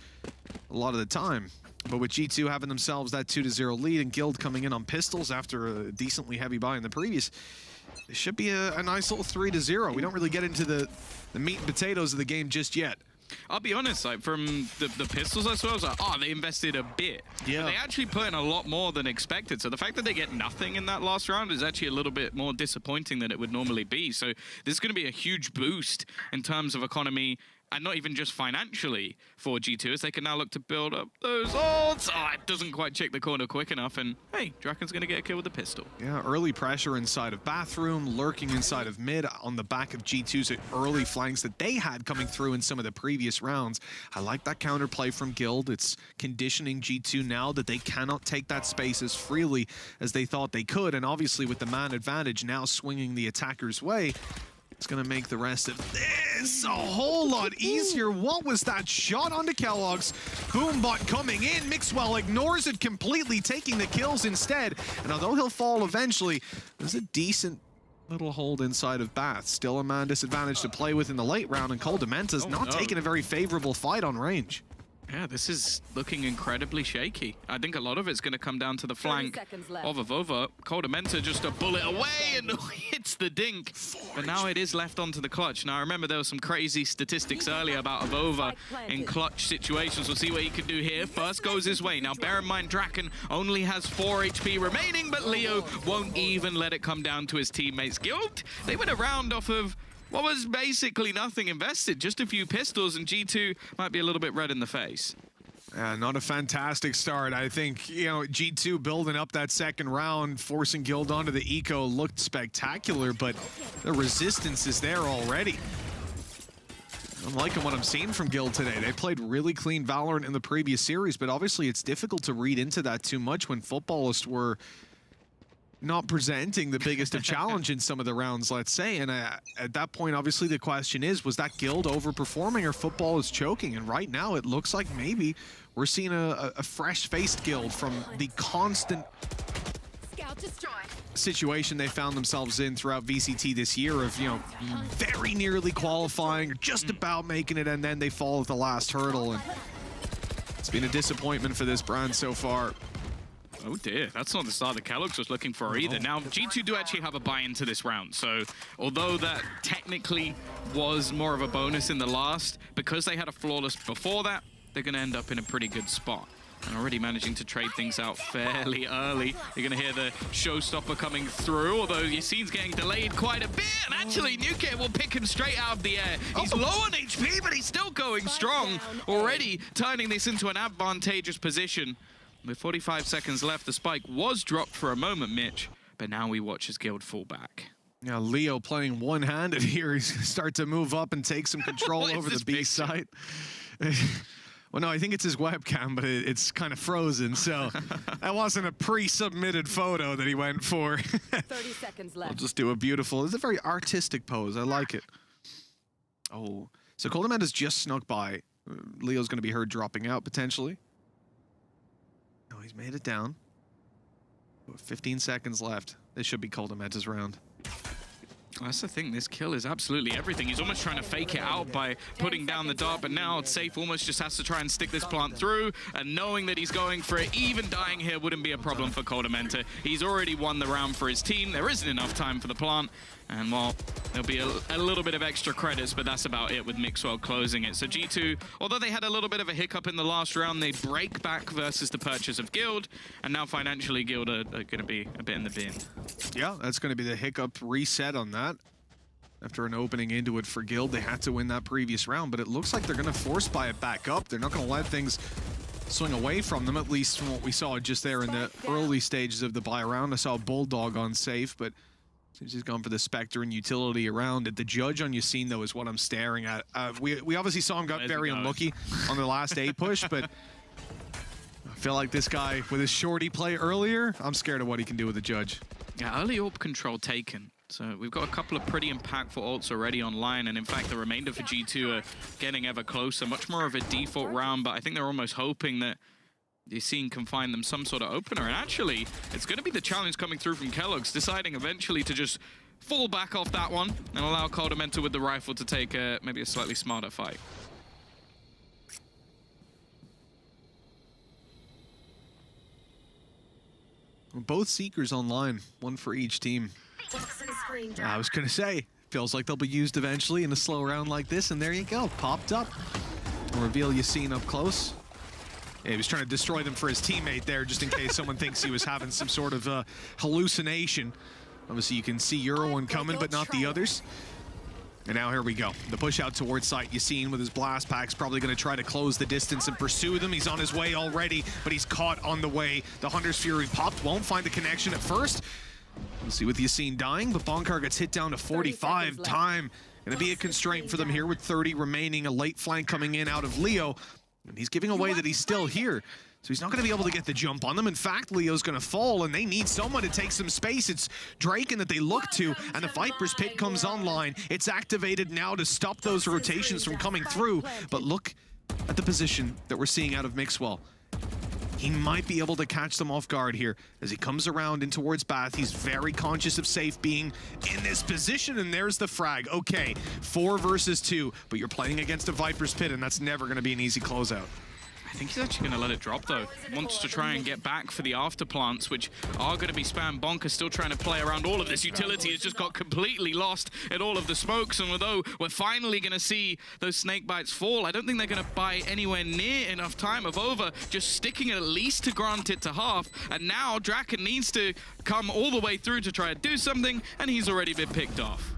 a lot of the time. But with G2 having themselves that 2-0 lead and Guild coming in on pistols after a decently heavy buy in the previous, it should be a nice little 3-0. We don't really get into the meat and potatoes of the game just yet. I'll be honest, like from the pistols I saw, I was like, oh, they invested a bit. Yeah. But they actually put in a lot more than expected. So the fact that they get nothing in that last round is actually a little bit more disappointing than it would normally be. So this is going to be a huge boost in terms of economy, and not even just financially for G2, as they can now look to build up those ults. Oh, it doesn't quite check the corner quick enough, and hey, Draken's gonna get a kill with the pistol. Yeah, early pressure inside of bathroom, lurking inside of mid on the back of G2's early flanks that they had coming through in some of the previous rounds. I like that counterplay from Guild. It's conditioning G2 now that they cannot take that space as freely as they thought they could, and obviously with the man advantage now swinging the attacker's way, it's going to make the rest of this a whole lot easier. What was that shot onto Kellogg's? Boombot coming in. Mixwell ignores it completely, taking the kills instead. And although he'll fall eventually, there's a decent little hold inside of Bath. Still a man disadvantage to play with in the late round, and Cole Dementa's not taking a very favorable fight on range. Yeah, this is looking incredibly shaky. I think a lot of it's going to come down to the flank of Avova. Coldamenta just a bullet away and hits the dink. But now it is left onto the clutch. Now, I remember there were some crazy statistics earlier about Avova in clutch situations. We'll see what he can do here. First goes his way. Now, bear in mind, Draken only has 4 HP remaining, but Leo won't even let it come down to his teammates. Guild, they went around off of what was basically nothing invested, just a few pistols, and G2 might be a little bit red in the face. Not a fantastic start. I think, you know, G2 building up that second round, forcing Guild onto the eco looked spectacular, but the resistance is there already. I'm liking what I'm seeing from Guild today. They played really clean Valorant in the previous series, but obviously it's difficult to read into that too much when Footballists were not presenting the biggest of challenge in some of the rounds, let's say. And at that point, obviously, the question is, was that Guild overperforming or Footballists choking? And right now, it looks like maybe we're seeing a fresh-faced Guild from the constant situation they found themselves in throughout VCT this year of, you know, very nearly qualifying or just about making it, and then they fall at the last hurdle. And it's been a disappointment for this brand so far. Oh dear, that's not the start that Kellogg's was looking for either. Now, G2 do actually have a buy into this round, so although that technically was more of a bonus in the last, because they had a flawless before that, they're going to end up in a pretty good spot. And already managing to trade things out fairly early. You're going to hear the showstopper coming through, although Yassine's getting delayed quite a bit. And actually, Nuke will pick him straight out of the air. He's low on HP, but he's still going strong. Already turning this into an advantageous position. With 45 seconds left, the spike was dropped for a moment, Mitch, but now we watch as Guild fall back. Now, Leo playing one-handed here. He's going to start to move up and take some control over the B site. Well, no, I think it's his webcam, but it's kind of frozen, so that wasn't a pre-submitted photo that he went for. 30 seconds left. I'll just do a beautiful, it's a very artistic pose. I like it. Oh, so Coldemanda's just snuck by. Leo's going to be heard dropping out, potentially. No, he's made it down. 15 seconds left. This should be Coldemanda's round. That's the thing, this kill is absolutely everything. He's almost trying to fake it out by putting down the dart, but now Safe almost just has to try and stick this plant through, and knowing that he's going for it, even dying here wouldn't be a problem for Coldamenta. He's already won the round for his team. There isn't enough time for the plant, and well, there'll be a little bit of extra credits, but that's about it with Mixwell closing it. So G2, although they had a little bit of a hiccup in the last round, they break back versus the purchase of Guild, and now financially Guild are going to be a bit in the bin. Yeah, that's going to be the hiccup reset on that. After an opening into it for Guild, they had to win that previous round, but it looks like they're going to force buy it back up. They're not going to let things swing away from them, at least from what we saw just there in the early stages of the buy round. I saw a Bulldog on safe, but seems he's gone for the Spectre and utility around it. The judge on Yassine, though, is what I'm staring at. We obviously saw him got very unlucky on the last A push, but I feel like this guy, with his shorty play earlier, I'm scared of what he can do with the judge. Yeah, early AWP control taken. So we've got a couple of pretty impactful ults already online, and in fact, the remainder for G2 are getting ever closer. Much more of a default round, but I think they're almost hoping that Yassine can find them some sort of opener. And actually, it's going to be the challenge coming through from Kellogg's, deciding eventually to just fall back off that one and allow Coldamental with the rifle to take maybe a slightly smarter fight. Both Seekers online, one for each team. I was going to say, feels like they'll be used eventually in a slow round like this, and there you go, popped up. Reveal Yassine up close. Yeah, he was trying to destroy them for his teammate there, just in case someone thinks he was having some sort of hallucination. Obviously, you can see Euroone coming, but not the others. And now here we go. The push out towards site. Yassine with his blast pack's probably going to try to close the distance and pursue them. He's on his way already, but he's caught on the way. The Hunter's Fury popped, won't find the connection at first. We'll see with Yassine dying, but Bonkar gets hit down to 45. Time going to be a constraint for them here with 30 remaining. A late flank coming in out of Leo. And he's giving away that he's still here. So he's not going to be able to get the jump on them. In fact, Leo's going to fall, and they need someone to take some space. It's Draken that they look to, and the Viper's Pit comes online. It's activated now to stop those rotations from coming through. But look at the position that we're seeing out of Mixwell. He might be able to catch them off guard here. As he comes around in towards Bath, he's very conscious of safe being in this position, and there's the frag. Okay, 4 versus 2, but you're playing against a Viper's Pit, and that's never going to be an easy closeout. I think he's actually going to let it drop, though. Wants to try and get back for the after plants, which are going to be spam. Bonker still trying to play around all of this. Utility has just got completely lost at all of the smokes, and although we're finally going to see those snake bites fall, I don't think they're going to buy anywhere near enough time of over, just sticking at least to grant it to half. And now Draken needs to come all the way through to try to do something, and he's already been picked off.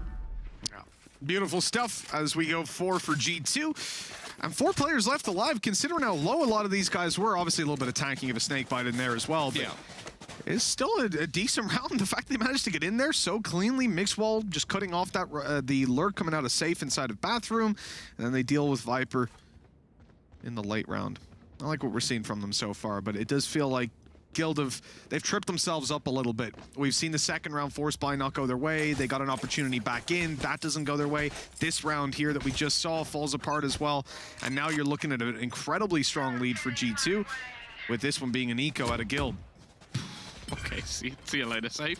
Beautiful stuff as we go 4 for G2. And 4 players left alive, considering how low a lot of these guys were. Obviously, a little bit of tanking of a snake bite in there as well, but it's still a decent round. The fact they managed to get in there so cleanly, Mixwell just cutting off that the lurk coming out of safe inside of bathroom, and then they deal with Viper in the late round. I like what we're seeing from them so far, but it does feel like Guild they've tripped themselves up a little bit. We've seen the second round force buy not go their way. They got an opportunity back in. That doesn't go their way. This round here that we just saw falls apart as well. And now you're looking at an incredibly strong lead for G2, with this one being an eco out of Guild. Okay, see you later, safe.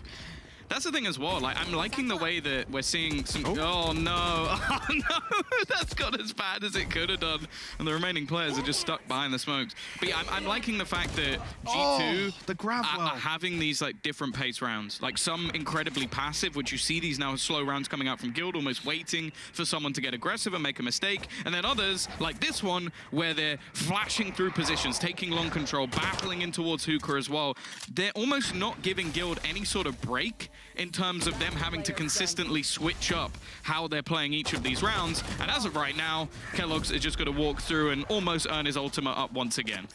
That's the thing as well, like, I'm liking the way that we're seeing some... Oh, no. Oh, no. That's got as bad as it could have done. And the remaining players are just stuck behind the smokes. But yeah, I'm liking the fact that G2 the grab are having these, like, different pace rounds. Like, some incredibly passive, which you see these now slow rounds coming out from Guild, almost waiting for someone to get aggressive and make a mistake. And then others, like this one, where they're flashing through positions, taking long control, battling in towards Hookah as well. They're almost not giving Guild any sort of break in terms of them having to consistently switch up how they're playing each of these rounds. And as of right now, Kellogg's is just going to walk through and almost earn his ultimate up once again.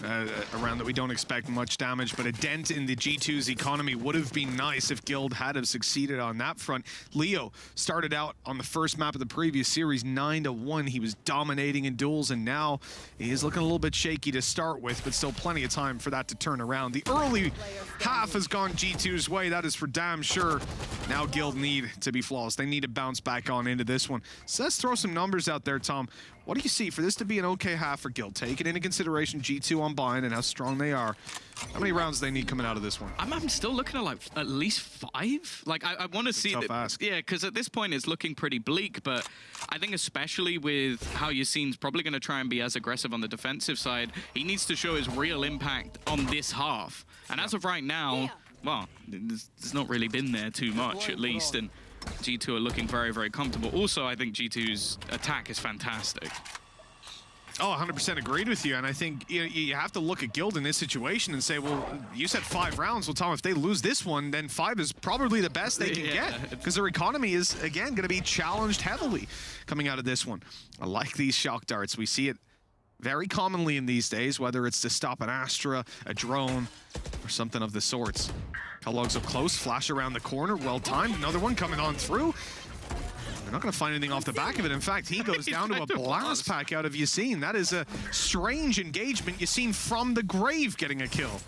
A round that we don't expect much damage, but a dent in the G2's economy would have been nice if Guild had have succeeded on that front. Leo started out on the first map of the previous series 9-1. He was dominating in duels, and now he is looking a little bit shaky to start with, but still plenty of time for that to turn around. The early half has gone G2's way, that is for damn sure. Now Guild need to be flawless. They need to bounce back on into this one. So let's throw some numbers out there, Tom. What do you see for this to be an okay half for Guild? Taking into consideration G2 on bind and how strong they are. How many rounds do they need coming out of this one? I'm still looking at like at least 5. Like I want to see that. Yeah, because at this point it's looking pretty bleak. But I think especially with how Yassine's probably going to try and be as aggressive on the defensive side, he needs to show his real impact on this half. And as of right now, well, it's not really been there too much at least. And G2 are looking very, very comfortable. Also, I think G2's attack is fantastic. Oh, 100% agreed with you. And I think you have to look at Guild in this situation and say, well, you said 5 rounds. Well, Tom, if they lose this one, then 5 is probably the best they can get. Because their economy is, again, going to be challenged heavily coming out of this one. I like these shock darts. We see it very commonly in these days, whether it's to stop an Astra, a drone, or something of the sorts. Kellogg's up close, flash around the corner, well timed. Another one coming on through. They're not going to find anything off the back of it. In fact, he goes down to a blast pack out of Yassine. That is a strange engagement. Yassine from the grave getting a kill.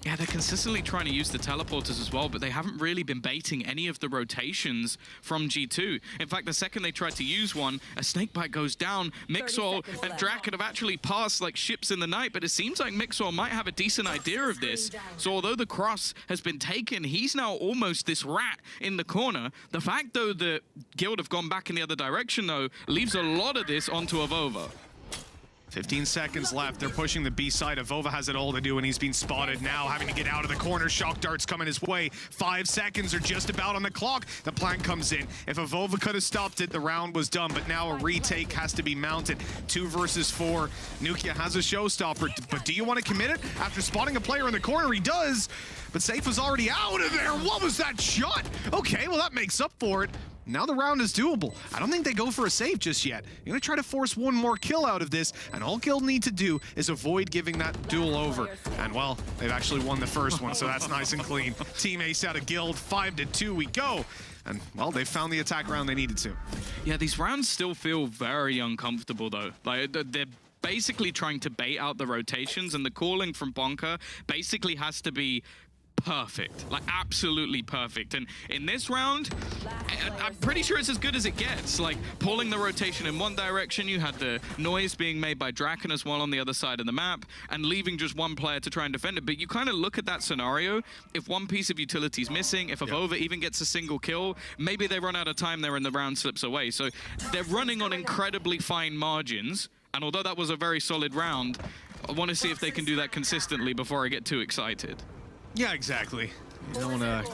Yeah, they're consistently trying to use the teleporters as well, but they haven't really been baiting any of the rotations from G2. In fact, the second they tried to use one, a snakebite goes down. Mixwell and Draken have actually passed like ships in the night, but it seems like Mixwell might have a decent idea of this. So although the cross has been taken, he's now almost this rat in the corner. The fact, though, that Guild have gone back in the other direction, though, leaves a lot of this onto Avova. 15 seconds left. They're pushing the B side. Avova has it all to do, and he's been spotted now, having to get out of the corner. Shock darts coming his way. 5 seconds are just about on the clock. The plant comes in. If Avova could have stopped it, the round was done, but now a retake has to be mounted. 2 versus 4. Nukia has a showstopper, but do you want to commit it? After spotting a player in the corner, he does, but Safe was already out of there. What was that shot? Okay, well, that makes up for it. Now the round is doable. I don't think they go for a save just yet. You're going to try to force one more kill out of this, and all Guild need to do is avoid giving that duel over. And, well, they've actually won the first one, so that's nice and clean. Team Ace out of Guild, 5-2 we go. And, well, they found the attack round they needed to. Yeah, these rounds still feel very uncomfortable, though. Like, they're basically trying to bait out the rotations, and the calling from Bonka basically has to be perfect, like absolutely perfect. And in this round, I'm pretty sure it's as good as it gets. Like pulling the rotation in one direction, you had the noise being made by Draken as well on the other side of the map, and leaving just one player to try and defend it. But you kind of look at that scenario, if one piece of utility is missing, if Avova even gets a single kill, maybe they run out of time there and the round slips away. So they're running on incredibly fine margins, and although that was a very solid round, I want to see if they can do that consistently before I get too excited. Yeah, exactly. You don't want to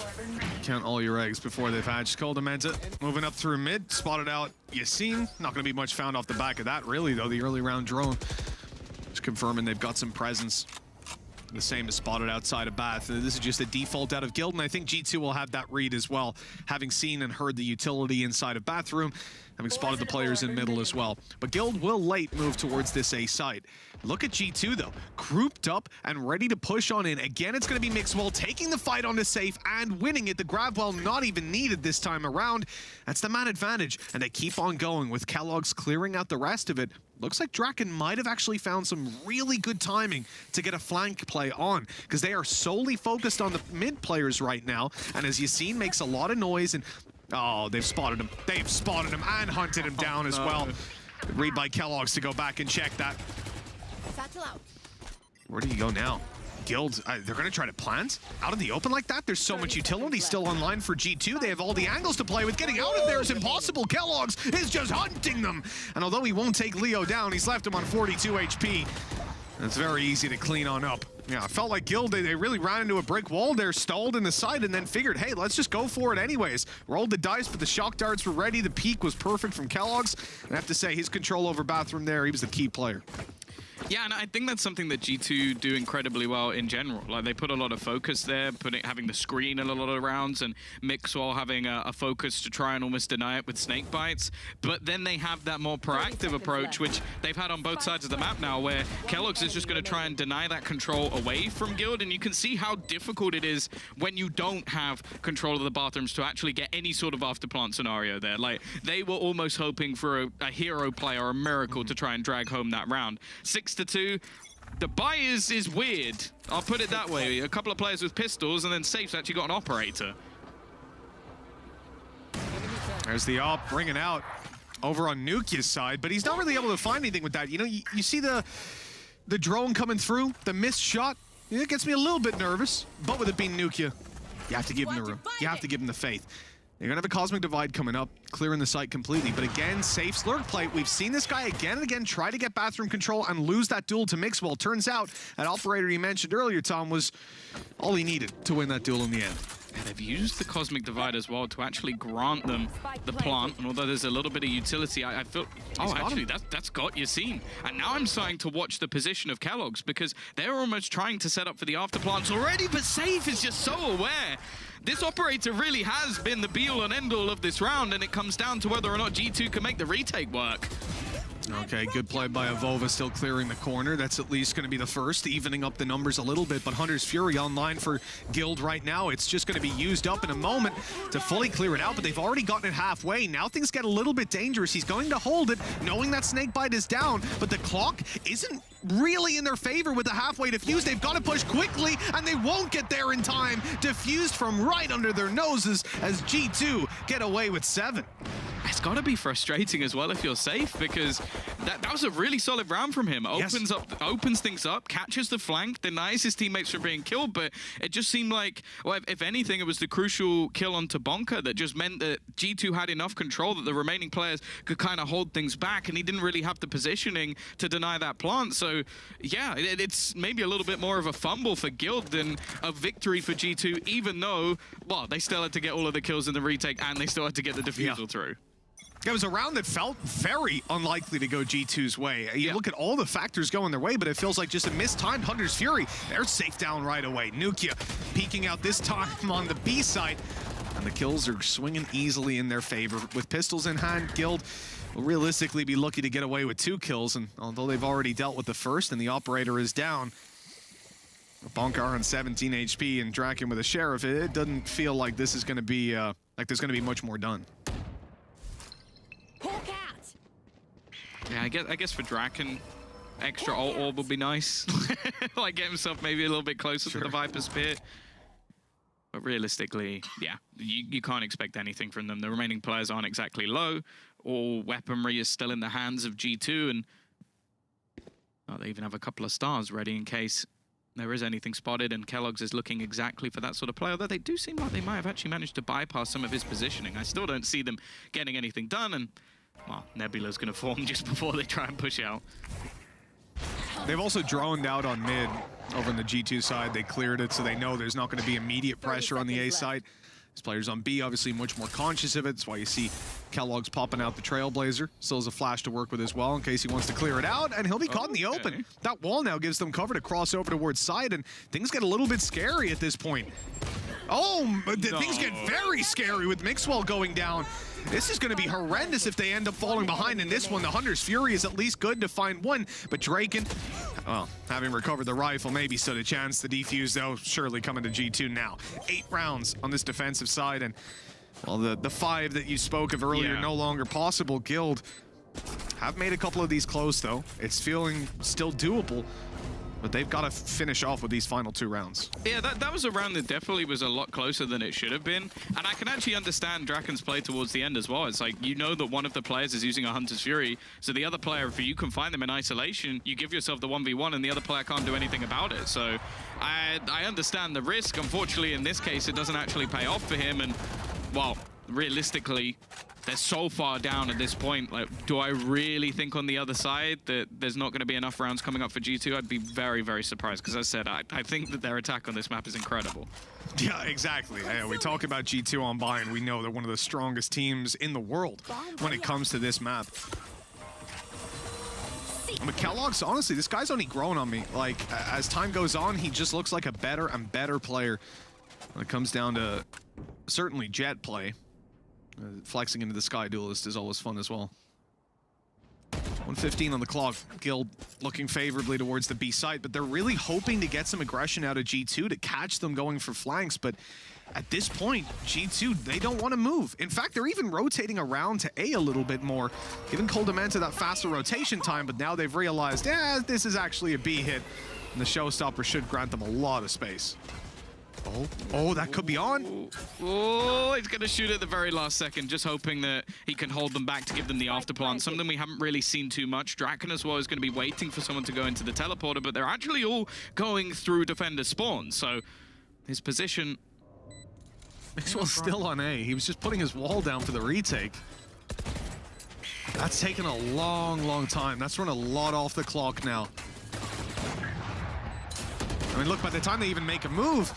count all your eggs before they've hatched. Coldamenta moving up through mid, spotted out Yassine. Not going to be much found off the back of that, really, though. The early round drone just confirming they've got some presence. The same is spotted outside of Bath. This is just a default out of Guild, and I think G2 will have that read as well, having seen and heard the utility inside of Bathroom, having spotted the players in middle as well. But Guild will late move towards this A site. Look at G2 though, grouped up and ready to push on in. Again, it's going to be Mixwell taking the fight on the safe and winning it. The grab well not even needed this time around. That's the man advantage, and they keep on going with Kellogg's clearing out the rest of it. Looks like Draken might have actually found some really good timing to get a flank play on, because they are solely focused on the mid players right now. And as Yassine makes a lot of noise, and oh, they've spotted him. They've spotted him and hunted him down as well. Read by Kellogg's to go back and check that. Where do you go now? Guild, they're going to try to plant out in the open like that. There's so much utility still online for G2. They have all the angles to play with. Getting out of there is impossible. Kellogg's is just hunting them. And although he won't take Leo down, he's left him on 42 HP. It's very easy to clean on up. Yeah, it felt like Guild, they really ran into a brick wall there, stalled in the side, and then figured, hey, let's just go for it anyways. Rolled the dice, but the shock darts were ready. The peak was perfect from Kellogg's. And I have to say, his control over Bathroom there, he was the key player. Yeah, and I think that's something that G2 do incredibly well in general. Like, they put a lot of focus there, having the screen in a lot of rounds, and Mixwell having a focus to try and almost deny it with snake bites. But then they have that more proactive approach, which they've had on both sides of the map now, where Kellogg's is just going to try and deny that control away from Guild, and you can see how difficult it is when you don't have control of the bathrooms to actually get any sort of after-plant scenario there. Like, they were almost hoping for a hero play or a miracle to try and drag home that round. 6-2. The buy is weird. I'll put it that way. A couple of players with pistols, and then Safe's actually got an operator. There's the op bringing out over on Nukia's side, but he's not really able to find anything with that. You know, you see the drone coming through, the missed shot. It gets me a little bit nervous, but with it being Nukia, you have to give him the room. You have to give him the faith. They're going to have a Cosmic Divide coming up, clearing the site completely. But again, Safe's lurk play. We've seen this guy again and again try to get Bathroom control and lose that duel to Mixwell. Turns out that operator you mentioned earlier, Tom, was all he needed to win that duel in the end. And they've used the Cosmic Divide as well to actually grant them the plant. And although there's a little bit of utility, I feel... Oh, actually, that's got Yassine. And now I'm starting to watch the position of Kellogg's, because they're almost trying to set up for the after plants already, but Safe is just so aware. This operator really has been the be-all and end-all of this round, and it comes down to whether or not G2 can make the retake work. Okay, good play by Avova, still clearing the corner. That's at least going to be the first, evening up the numbers a little bit. But Hunter's Fury online for Guild right now. It's just going to be used up in a moment to fully clear it out, but they've already gotten it halfway. Now things get a little bit dangerous. He's going to hold it, knowing that Snakebite is down, but the clock isn't really in their favor with the halfway defuse. They've got to push quickly, and they won't get there in time. Diffused from right under their noses as G2 get away with 7. It's got to be frustrating as well if you're safe, because that was a really solid round from him. Opens things up, catches the flank, denies his teammates from being killed, but it just seemed like, well, if anything, it was the crucial kill onto Bonka that just meant that G2 had enough control that the remaining players could kind of hold things back, and he didn't really have the positioning to deny that plant. So, yeah, it's maybe a little bit more of a fumble for Guild than a victory for G2, even though, well, they still had to get all of the kills in the retake, and they still had to get the defusal through. It was a round that felt very unlikely to go G2's way. You look at all the factors going their way, but it feels like just a mistimed Hunter's Fury. They're safe down right away. Nukia peeking out this time on the B side. And the kills are swinging easily in their favor. With pistols in hand, Guild will realistically be lucky to get away with 2 kills. And although they've already dealt with the first and the operator is down, Bonkar on 17 HP and Draken with a Sheriff, it doesn't feel like this is going to be, like there's going to be much more done. Yeah, I guess for Draken, extra ult orb would be nice. Like get himself maybe a little bit closer to the Viper Spear. But realistically, yeah, you can't expect anything from them. The remaining players aren't exactly low. All weaponry is still in the hands of G2, and they even have a couple of stars ready in case there is anything spotted, and Kellogg's is looking exactly for that sort of play, although they do seem like they might have actually managed to bypass some of his positioning. I still don't see them getting anything done, and well, Nebula's going to form just before they try and push out. They've also droned out on mid over on the G2 side. They cleared it, so they know there's not going to be immediate pressure on the A side. These players on B obviously much more conscious of it. That's why you see Kellogg's popping out the Trailblazer. Still has a flash to work with as well in case he wants to clear it out, and he'll be caught in the open. That wall now gives them cover to cross over towards side, and things get a little bit scary at this point. Oh, things get very scary with Mixwell going down. This is going to be horrendous if they end up falling behind in this one. The Hunter's Fury is at least good to find one, but Draken, well, having recovered the rifle, maybe stood a chance. The defuse, though, surely coming to G2 now. 8 rounds on this defensive side, and, well, the 5 that you spoke of earlier no longer possible. Guild have made a couple of these close, though. It's feeling still doable, but they've got to finish off with these final 2 rounds. Yeah, that was a round that definitely was a lot closer than it should have been. And I can actually understand Draken's play towards the end as well. It's like, you know that one of the players is using a Hunter's Fury, so the other player, if you can find them in isolation, you give yourself the 1v1 and the other player can't do anything about it. So I understand the risk. Unfortunately, in this case, it doesn't actually pay off for him. And, well, realistically, they're so far down at this point. Like, do I really think on the other side that there's not going to be enough rounds coming up for G2? I'd be very, very surprised, because as I said, I think that their attack on this map is incredible. Yeah, exactly. We talk about G2 on buy, and we know they're one of the strongest teams in the world when it comes to this map. But Kellogg's, honestly, this guy's only grown on me. Like, as time goes on, he just looks like a better and better player when it comes down to certainly jet play. Flexing into the Sky Duelist is always fun as well. 1:15 on the clock. Guild looking favorably towards the B site, but they're really hoping to get some aggression out of G2 to catch them going for flanks. But at this point, G2, they don't want to move. In fact, they're even rotating around to A a little bit more, giving Coldamenta that faster rotation time, but now they've realized, this is actually a B hit, and the showstopper should grant them a lot of space. Oh, that could be on. Oh, he's going to shoot at the very last second, just hoping that he can hold them back to give them the afterplant. Something we haven't really seen too much. Draken as well is going to be waiting for someone to go into the teleporter, but they're actually all going through defender spawn. So his position... Mixwell's still on A. He was just putting his wall down for the retake. That's taken a long, long time. That's run a lot off the clock now. I mean, look, by the time they even make a move,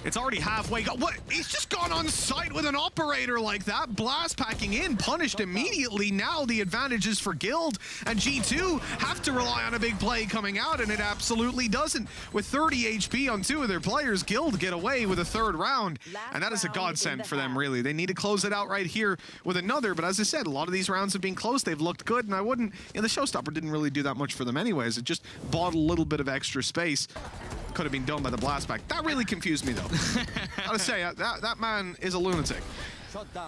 It's already halfway. What? He's just gone on site with an operator like that. Blast packing in, punished immediately. Now the advantage is for Guild, and G2 have to rely on a big play coming out, and it absolutely doesn't. With 30 HP on 2 of their players, Guild get away with a 3rd round, and that is a godsend for them, really. They need to close it out right here with another, but as I said, a lot of these rounds have been close. They've looked good, and I wouldn't, the showstopper didn't really do that much for them anyways. It just bought a little bit of extra space. Could have been done by the blast pack. That really confused me, though. Gotta say, that man is a lunatic.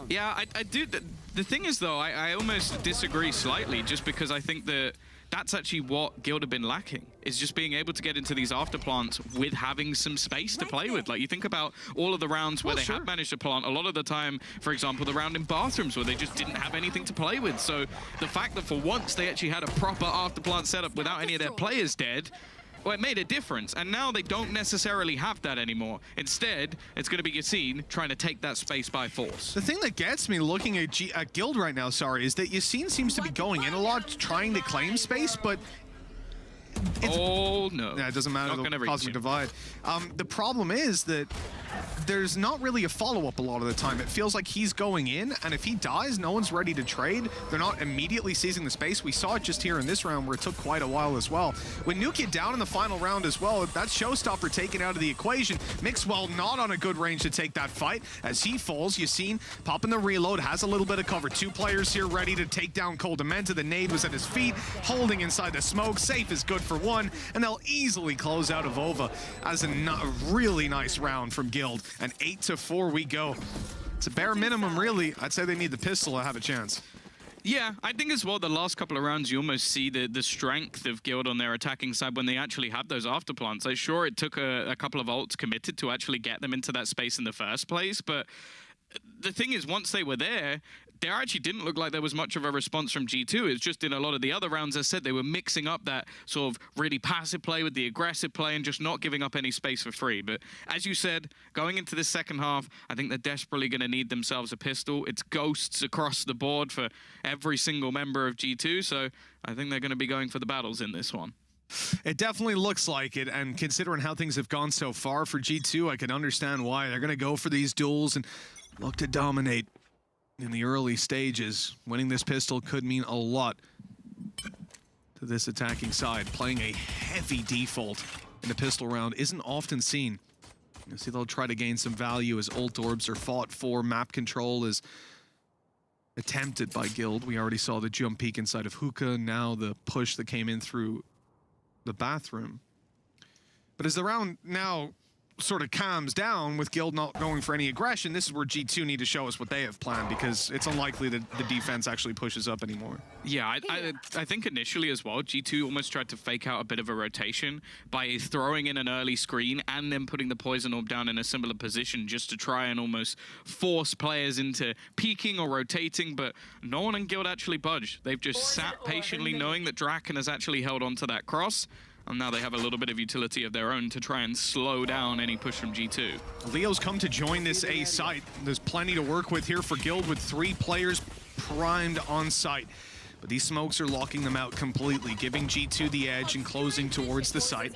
Yeah, I do. The thing is, though, I almost disagree slightly, just because I think that that's actually what Guild have been lacking, is just being able to get into these afterplants with having some space to play with. Like, you think about all of the rounds where they have managed to plant, a lot of the time, for example, the round in bathrooms where they just didn't have anything to play with. So the fact that for once they actually had a proper afterplant setup without any of their players dead, well, it made a difference, and now they don't necessarily have that anymore. Instead, it's going to be Yassine trying to take that space by force. The thing that gets me looking at Guild right now, is that Yassine seems to be going in a lot, trying to claim space, but... Oh, no. Yeah, it doesn't matter, the Cosmic Divide. The problem is that there's not really a follow-up a lot of the time. It feels like he's going in, and if he dies, no one's ready to trade. They're not immediately seizing the space. We saw it just here in this round where it took quite a while as well. With Nukia down in the final round as well, that's Showstopper taken out of the equation. Mixwell not on a good range to take that fight. As he falls, Yassine popping the reload, has a little bit of cover. 2 players here ready to take down Cole Dementa. The nade was at his feet, holding inside the smoke. Safe is good for 1, and they'll easily close out of Ova as a really nice round from Guild. And 8-4 we go. It's a bare minimum, really. I'd say they need the pistol to have a chance. Yeah, I think as well, the last couple of rounds, you almost see the strength of Guild on their attacking side when they actually have those afterplants. Like, sure, it took a couple of ults committed to actually get them into that space in the first place, but the thing is, once they were there actually didn't look like there was much of a response from G2. It's just in a lot of the other rounds, as I said, they were mixing up that sort of really passive play with the aggressive play and just not giving up any space for free. But as you said, going into this second half, I think they're desperately going to need themselves a pistol. It's ghosts across the board for every single member of G2, so I think they're going to be going for the battles in this one. It definitely looks like it, and considering how things have gone so far for G2, I can understand why. They're going to go for these duels and look to dominate in the early stages. Winning this pistol could mean a lot to this attacking side. Playing a heavy default in the pistol round isn't often seen. You see, they'll try to gain some value as ult orbs are fought for. Map control is attempted by Guild. We already saw the jump peek inside of Hookah, now the push that came in through the bathroom. But as the round now sort of calms down with Guild not going for any aggression, this is where G2 need to show us what they have planned, because it's unlikely that the defense actually pushes up anymore. Yeah, I think initially as well, G2 almost tried to fake out a bit of a rotation by throwing in an early screen and then putting the poison orb down in a similar position just to try and almost force players into peeking or rotating, but no one in Guild actually budged. They've just sat patiently knowing that Draken has actually held onto that cross, and now they have a little bit of utility of their own to try and slow down any push from G2. Leo's come to join this A site. There's plenty to work with here for Guild with 3 players primed on site. But these smokes are locking them out completely, giving G2 the edge and closing towards the site.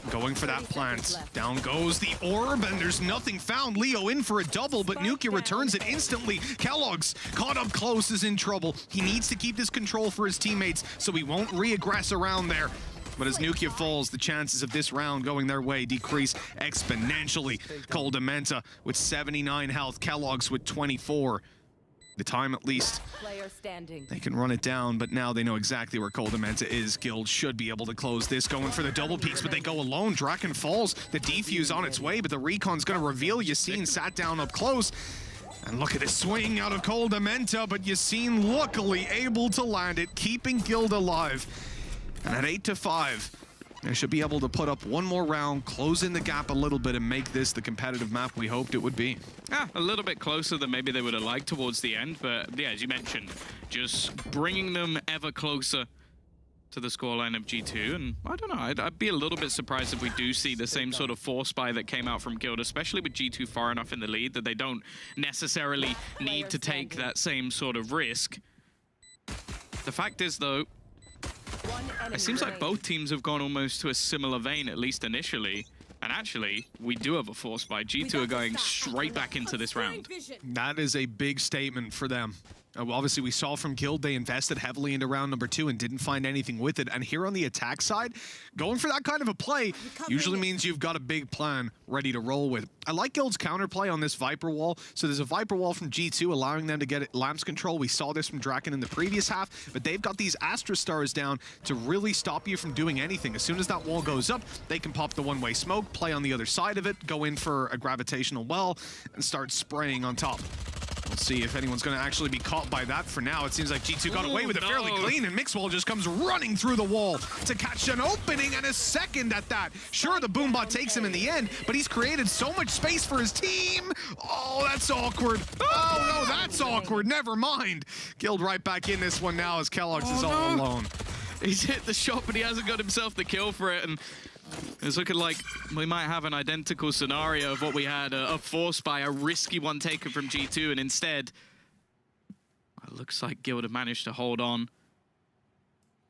Going for that plant. Down goes the orb, and there's nothing found. Leo in for a double, but Nukia returns it instantly. Kellogg's caught up close, is in trouble. He needs to keep this control for his teammates so he won't re-aggress around there. But as Nukia falls, the chances of this round going their way decrease exponentially. Cole Dementa with 79 health, Kellogg's with 24. The time, at least, they can run it down, but now they know exactly where Cole Dementa is. Guild should be able to close this, going for the double peaks, but they go alone. Draken falls, the defuse on its way, but the recon's gonna reveal Yassine sat down up close. And look at this swing out of Cole Dementa, but Yassine luckily able to land it, keeping Guild alive. And at 8-5, they should be able to put up one more round, close in the gap a little bit, and make this the competitive map we hoped it would be. Yeah, a little bit closer than maybe they would have liked towards the end, but yeah, as you mentioned, just bringing them ever closer to the scoreline of G2, and I don't know, I'd be a little bit surprised if we do see the same sort of force buy that came out from Guild, especially with G2 far enough in the lead that they don't necessarily need to take that same sort of risk. The fact is, though, it seems like both teams have gone almost to a similar vein, at least initially. And actually, we do have a force buy. G2 are going straight back into this round. That is a big statement for them. Obviously, we saw from Guild, they invested heavily into round number 2 and didn't find anything with it. And here on the attack side, going for that kind of a play usually means you've got a big plan ready to roll with. I like Guild's counterplay on this Viper wall. So there's a Viper wall from G2 allowing them to get Lamps control. We saw this from Draken in the previous half, but they've got these Astra Stars down to really stop you from doing anything. As soon as that wall goes up, they can pop the one-way smoke, play on the other side of it, go in for a gravitational well, and start spraying on top. We'll see if anyone's going to actually be caught by that. For now, it seems like G2 got away with it fairly clean, and Mixwell just comes running through the wall to catch an opening and a second at that. Sure, the Boombot takes him in the end, but he's created so much space for his team. Oh, that's awkward. Oh, no, that's awkward. Never mind. Guild right back in this one now as Kellogg's is all alone. He's hit the shot, but he hasn't got himself the kill for it, and it's looking like we might have an identical scenario of what we had, a force by a risky one taken from G2, and instead, it looks like Guild have managed to hold on.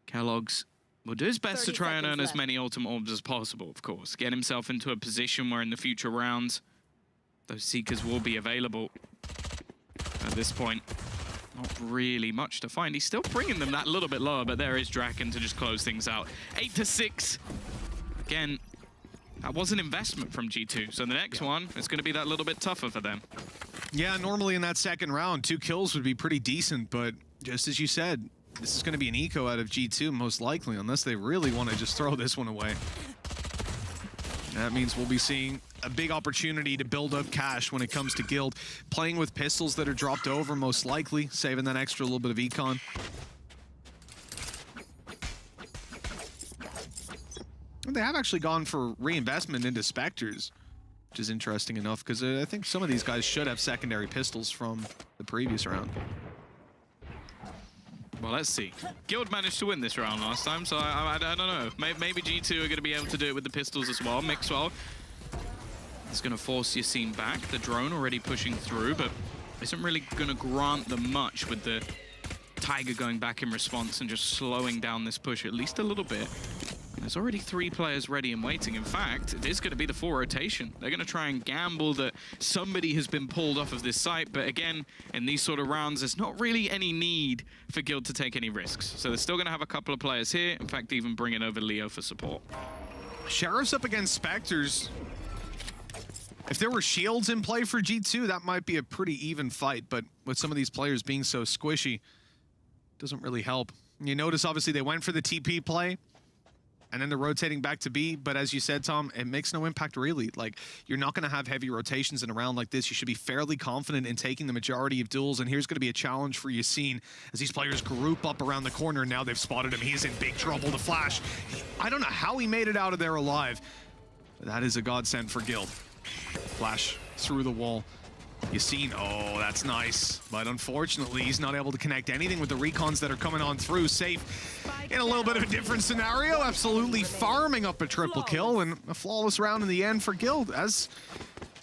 Kellogg's will do his best to try and earn as many ultimate orbs as possible, of course. Get himself into a position where in the future rounds, those Seekers will be available. At this point, not really much to find. He's still bringing them that little bit lower, but there is Draken to just close things out. 8-6. Again, that was an investment from G2, so the next one is going to be that little bit tougher for them. Yeah, normally in that second round, 2 kills would be pretty decent, but just as you said, this is going to be an eco out of G2 most likely, unless they really want to just throw this one away. That means we'll be seeing a big opportunity to build up cash when it comes to Guild. Playing with pistols that are dropped over most likely, saving that extra little bit of econ. They have actually gone for reinvestment into Spectres, which is interesting enough, because I think some of these guys should have secondary pistols from the previous round. Well, let's see. Guild managed to win this round last time, so I don't know. Maybe G2 are going to be able to do it with the pistols as well. Mixwell is going to force Yassine back. The drone already pushing through, but isn't really going to grant them much with the Tiger going back in response and just slowing down this push at least a little bit. There's already 3 players ready and waiting. In fact, it is going to be the full rotation. They're going to try and gamble that somebody has been pulled off of this site. But again, in these sort of rounds, there's not really any need for Guild to take any risks. So they're still going to have a couple of players here. In fact, even bringing over Leo for support. Sheriff's up against Spectres. If there were shields in play for G2, that might be a pretty even fight. But with some of these players being so squishy, it doesn't really help. You notice, obviously, they went for the TP play. And then they're rotating back to B, but as you said, Tom, it makes no impact really. Like, you're not going to have heavy rotations in a round like this. You should be fairly confident in taking the majority of duels, and here's going to be a challenge for Yassine as these players group up around the corner. Now they've spotted him. He's in big trouble. The flash. I don't know how he made it out of there alive, but that is a godsend for Guild. Flash through the wall. Yassine, oh, that's nice. But unfortunately, he's not able to connect anything with the recons that are coming on through. Safe in a little bit of a different scenario, absolutely farming up a triple kill and a flawless round in the end for Guild. As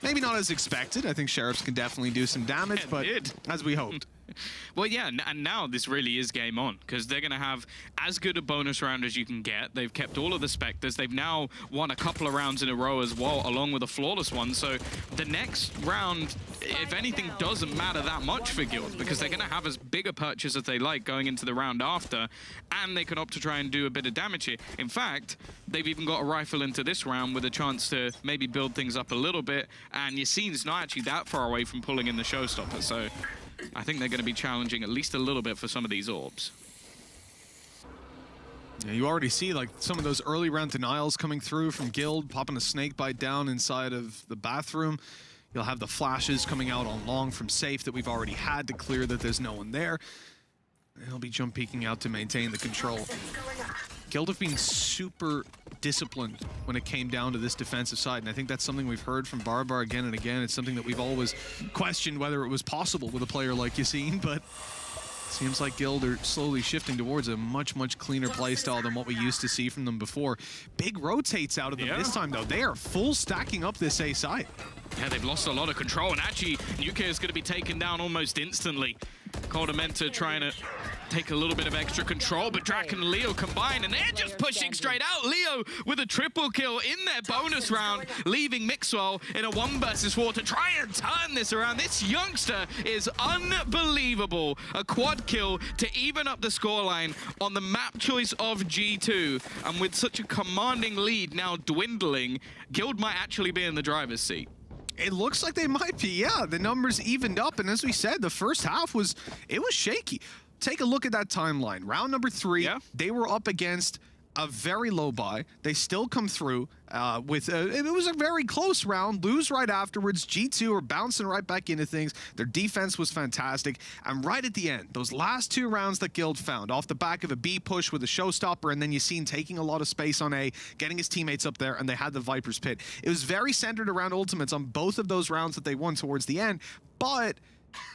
maybe not as expected. I think Sheriffs can definitely do some damage, but as we hoped. Well, yeah, and now this really is game on, because they're going to have as good a bonus round as you can get. They've kept all of the Spectres. They've now won a couple of rounds in a row as well, along with a flawless one. So the next round, if anything, doesn't matter that much for Guild, because they're going to have as big a purchase as they like going into the round after, and they can opt to try and do a bit of damage here. In fact, they've even got a rifle into this round with a chance to maybe build things up a little bit, and Yassine's not actually that far away from pulling in the showstopper. So I think they're going to be challenging at least a little bit for some of these orbs. Yeah, you already see like some of those early round denials coming through from Guild, popping a snake bite down inside of the bathroom. You'll have the flashes coming out on long from safe that we've already had to clear that there's no one there. He'll be jump peeking out to maintain the control. Guild have been super disciplined when it came down to this defensive side, and I think that's something we've heard from Barbar again and again. It's something that we've always questioned whether it was possible with a player like Yassine, but it seems like Guild are slowly shifting towards a much, much cleaner playstyle than what we used to see from them before. Big rotates out of them this time, though. They are full stacking up this A side. Yeah, they've lost a lot of control, and actually, Nuke is going to be taken down almost instantly. Coldamenta trying to take a little bit of extra control, but Draken and Leo combine, and they're just pushing straight out. Leo with a triple kill in their bonus round, leaving Mixwell in a 1 versus 4 to try and turn this around. This youngster is unbelievable. A quad kill to even up the scoreline on the map choice of G2. And with such a commanding lead now dwindling, Guild might actually be in the driver's seat. It looks like they might be, yeah. The numbers evened up, and as we said, the first half was shaky. Take a look at that timeline. Round number 3, they were up against a very low buy. They still come through with it was a very close round, lose right afterwards. G2 are bouncing right back into things. Their defense was fantastic, and right at the end, those last 2 rounds that Guild found off the back of a B push with a showstopper, and then you seen taking a lot of space on A, getting his teammates up there, and they had the Viper's Pit. It was very centered around ultimates on both of those rounds that they won towards the end, but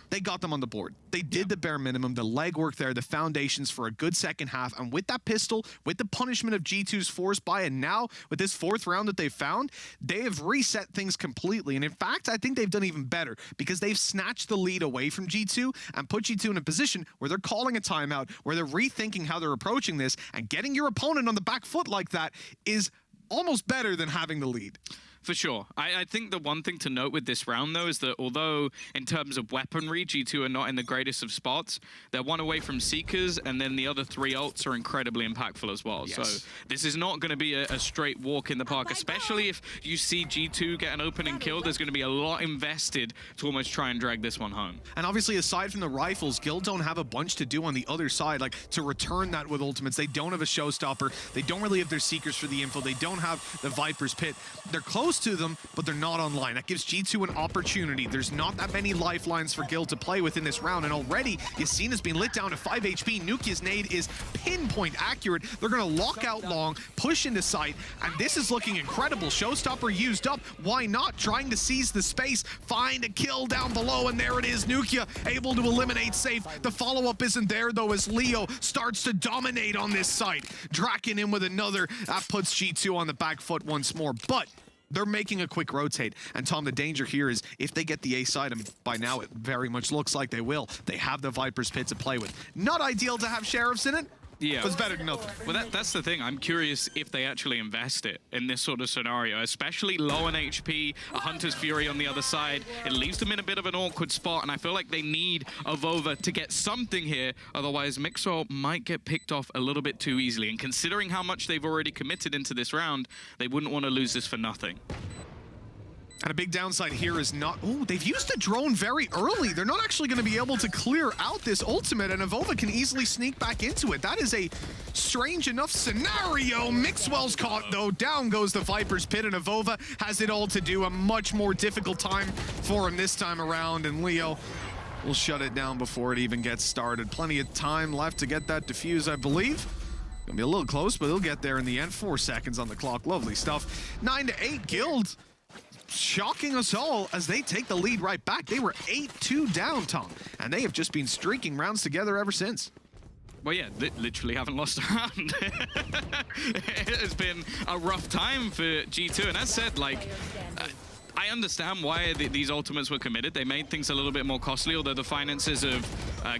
they got them on the board. They did the bare minimum, the legwork there, the foundations for a good second half. And with that pistol, with the punishment of G2's force buy, and now with this 4th round that they found, they have reset things completely. And in fact, I think they've done even better because they've snatched the lead away from G2 and put G2 in a position where they're calling a timeout, where they're rethinking how they're approaching this, and getting your opponent on the back foot like that is almost better than having the lead. For sure. I think the one thing to note with this round, though, is that although in terms of weaponry, G2 are not in the greatest of spots, they're 1 away from Seekers, and then the other 3 ults are incredibly impactful as well. Yes. So this is not going to be a straight walk in the park, especially if you see G2 get an opening kill. There's going to be a lot invested to almost try and drag this one home. And obviously, aside from the rifles, Guild don't have a bunch to do on the other side, like to return that with ultimates. They don't have a showstopper. They don't really have their Seekers for the info. They don't have the Viper's Pit. They're close to them, but they're not online. That gives G2 an opportunity. There's not that many lifelines for Guild to play with in this round, and already Yasina's been lit down to 5 HP. Nukia's nade is pinpoint accurate. They're gonna lock out long, push into sight, and this is looking incredible. Showstopper used up. Why not? Trying to seize the space, find a kill down below, and there it is. Nukia able to eliminate safe. The follow-up isn't there, though, as Leo starts to dominate on this site. Draken in with another. That puts G2 on the back foot once more, but they're making a quick rotate. And Tom, the danger here is if they get the A side, and by now it very much looks like they will, they have the Viper's Pit to play with. Not ideal to have Sheriffs in it, Yeah. but it's better than nothing. Well, that's the thing. I'm curious if they actually invest it in this sort of scenario, especially low on HP, a Hunter's Fury on the other side. It leaves them in a bit of an awkward spot, and I feel like they need a Vova to get something here. Otherwise, Mixwell might get picked off a little bit too easily. And considering how much they've already committed into this round, they wouldn't want to lose this for nothing. And a big downside here is not... Oh, they've used a drone very early. They're not actually going to be able to clear out this ultimate, and Avova can easily sneak back into it. That is a strange enough scenario. Mixwell's caught, though. Down goes the Viper's Pit, and Avova has it all to do. A much more difficult time for him this time around, and Leo will shut it down before it even gets started. Plenty of time left to get that defuse, I believe. Gonna be a little close, but he'll get there in the end. 4 seconds on the clock. Lovely stuff. 9-8 Guild. Shocking us all as they take the lead right back. They were 8-2 down, Tom, and they have just been streaking rounds together ever since. Well, yeah, literally haven't lost a round. It has been a rough time for G2, and as said, like, I understand why these ultimates were committed. They made things a little bit more costly, although the finances of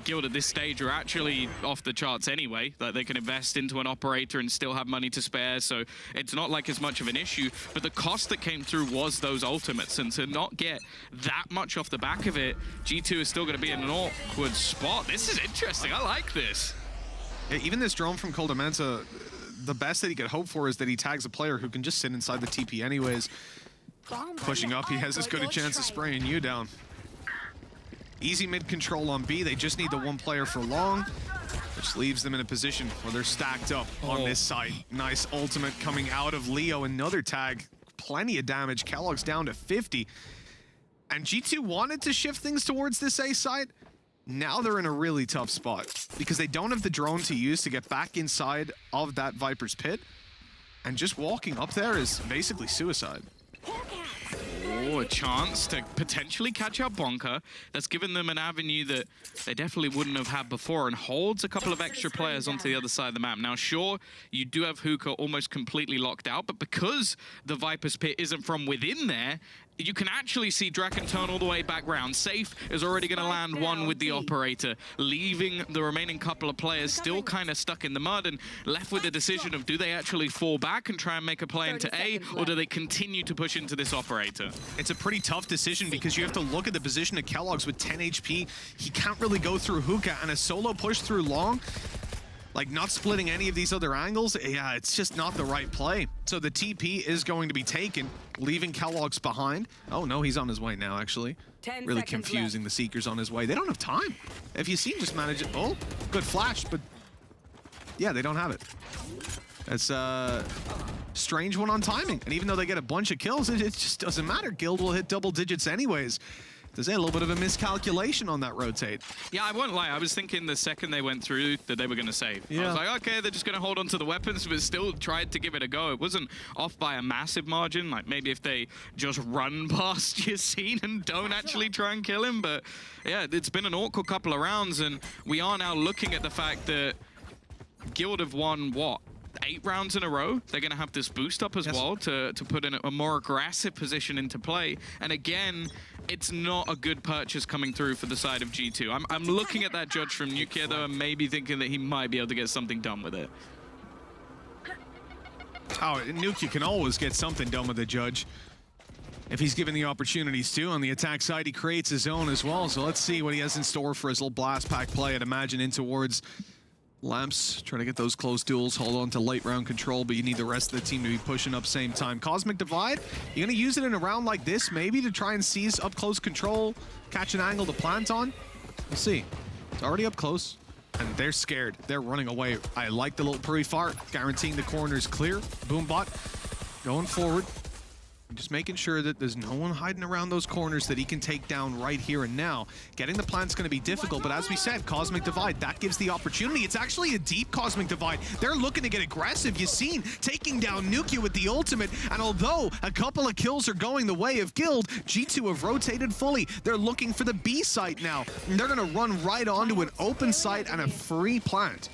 Guild at this stage are actually off the charts anyway. That they can invest into an operator and still have money to spare, so it's not like as much of an issue. But the cost that came through was those ultimates, and to not get that much off the back of it, G2 is still going to be in an awkward spot. This is interesting. I like this. Even this drone from Coldamenta, the best that he could hope for is that he tags a player who can just sit inside the TP anyways. Pushing up, he has as good a chance of spraying you down. Easy mid control on B. They just need the 1 player for long, which leaves them in a position where they're stacked up on this side. Nice ultimate coming out of Leo. Another tag. Plenty of damage. Kellogg's down to 50. And G2 wanted to shift things towards this A side. Now they're in a really tough spot because they don't have the drone to use to get back inside of that Viper's Pit. And just walking up there is basically suicide. Oh, a chance to potentially catch out Bonka. That's given them an avenue that they definitely wouldn't have had before, and holds a couple of extra players onto the other side of the map. Now, sure, you do have Hookah almost completely locked out, but because the Viper's Pit isn't from within there, you can actually see Draken turn all the way back round. Safe is already going to land one with the operator, leaving the remaining couple of players still kind of stuck in the mud and left with the decision of do they actually fall back and try and make a play into A, or do they continue to push into this operator? It's a pretty tough decision because you have to look at the position of keloqz with 10 HP. He can't really go through hookah, and a solo push through long, like not splitting any of these other angles, yeah, it's just not the right play. So the TP is going to be taken, leaving keloqz behind. Oh no, he's on his way now, actually. Really confusing the Seekers on his way. They don't have time. If you see him just manage it, oh, good flash, but yeah, they don't have it. That's a strange one on timing. And even though they get a bunch of kills, it just doesn't matter. Guild will hit double digits anyways. There's a little bit of a miscalculation on that rotate. Yeah, I won't lie. I was thinking the second they went through that they were going to save. Yeah. I was like, okay, they're just going to hold on to the weapons, but still tried to give it a go. It wasn't off by a massive margin. Like maybe if they just run past Yassine and don't actually try and kill him. But yeah, it's been an awkward couple of rounds, and we are now looking at the fact that Guild have won, what, 8 rounds in a row? They're going to have this boost up as well to put in a more aggressive position into play. And again, it's not a good purchase coming through for the side of G2. I'm looking at that judge from Nukia, though, and maybe thinking that he might be able to get something done with it. Oh, Nukia can always get something done with the judge if he's given the opportunities to. On the attack side, he creates his own as well. So let's see what he has in store for his little blast pack play. I'd imagine in towards Lamps, trying to get those close duels, hold on to late round control, but you need the rest of the team to be pushing up same time. Cosmic Divide, you're going to use it in a round like this, maybe to try and seize up close control, catch an angle to plant on. We'll see. It's already up close, and they're scared. They're running away. I like the little pre-fart, guaranteeing the corners clear. Boombot going forward. Just making sure that there's no one hiding around those corners that he can take down right here and now. Getting the plant's going to be difficult, but as we said, Cosmic Divide, that gives the opportunity. It's actually a deep Cosmic Divide. They're looking to get aggressive. Yassine taking down Nukia with the ultimate, and although a couple of kills are going the way of Guild, G2 have rotated fully. They're looking for the B site now, and they're going to run right onto an open site and a free plant.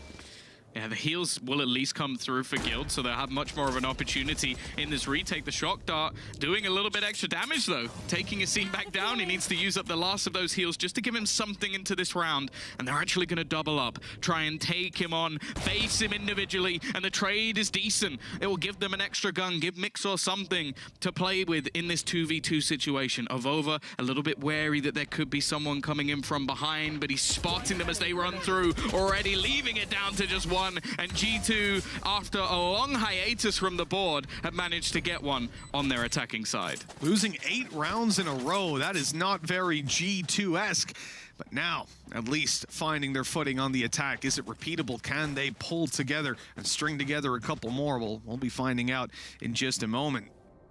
Yeah, the heals will at least come through for Guild, so they'll have much more of an opportunity in this retake. The Shock Dart doing a little bit extra damage, though. Taking Yassine back down, he needs to use up the last of those heals just to give him something into this round. And they're actually going to double up, try and take him on, face him individually, and the trade is decent. It will give them an extra gun, give Mixor something to play with in this 2v2 situation. Avova a little bit wary that there could be someone coming in from behind, but he's spotting them as they run through, already leaving it down to just one. And G2, after a long hiatus from the board, have managed to get one on their attacking side. Losing 8 rounds in a row, that is not very G2-esque. But now, at least finding their footing on the attack. Is it repeatable? Can they pull together and string together a couple more? We'll be finding out in just a moment.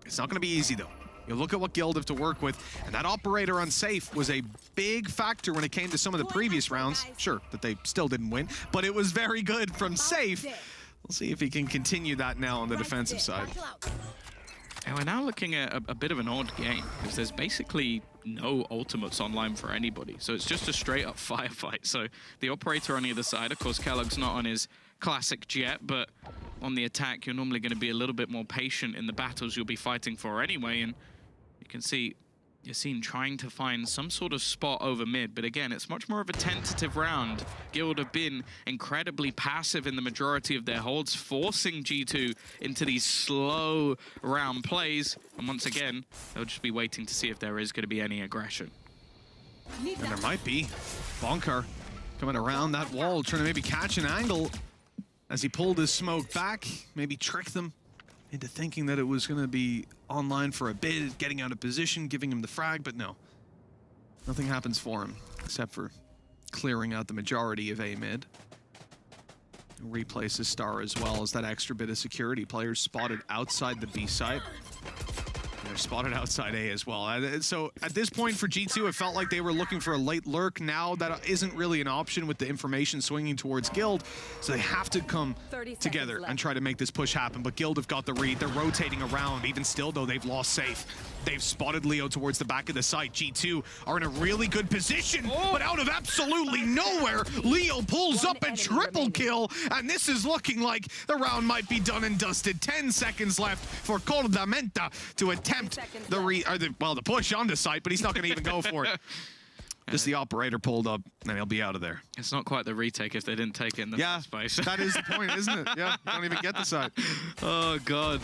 It's not going to be easy, though. You look at what Guild have to work with, and that operator on Safe was a big factor when it came to some of the previous rounds. Sure, that they still didn't win, but it was very good from Safe. We'll see if he can continue that now on the defensive side. And we're now looking at a bit of an odd game, because there's basically no ultimates online for anybody. So it's just a straight-up firefight. So the operator on either side, of course, keloqz not on his classic jet, but on the attack, you're normally going to be a little bit more patient in the battles you'll be fighting for anyway. And you can see Yassine trying to find some sort of spot over mid, but again, it's much more of a tentative round. Guild have been incredibly passive in the majority of their holds, forcing G2 into these slow round plays. And once again, they'll just be waiting to see if there is going to be any aggression. And there might be. Bonkar coming around that wall, trying to maybe catch an angle as he pulled his smoke back, maybe trick them into thinking that it was going to be online for a bit, getting out of position, giving him the frag, but no. Nothing happens for him, except for clearing out the majority of A mid. Replaces Star as well as that extra bit of security. Players spotted outside the B site. They're spotted outside A as well. So at this point for G2, it felt like they were looking for a late lurk. Now that isn't really an option with the information swinging towards Guild. So they have to come together and try to make this push happen. But Guild have got the read. They're rotating around. Even still, though, they've lost Safe. They've spotted Leo towards the back of the site. G2 are in a really good position, but out of absolutely nowhere, Leo pulls up a triple kill, and this is looking like the round might be done and dusted. 10 seconds left for Cordamenta to attack attempt the push onto site, but he's not going to even go for it. Just the operator pulled up, and he'll be out of there. It's not quite the retake if they didn't take it in the first place. That is the point, isn't it? Yeah, you don't even get the side. Oh, God.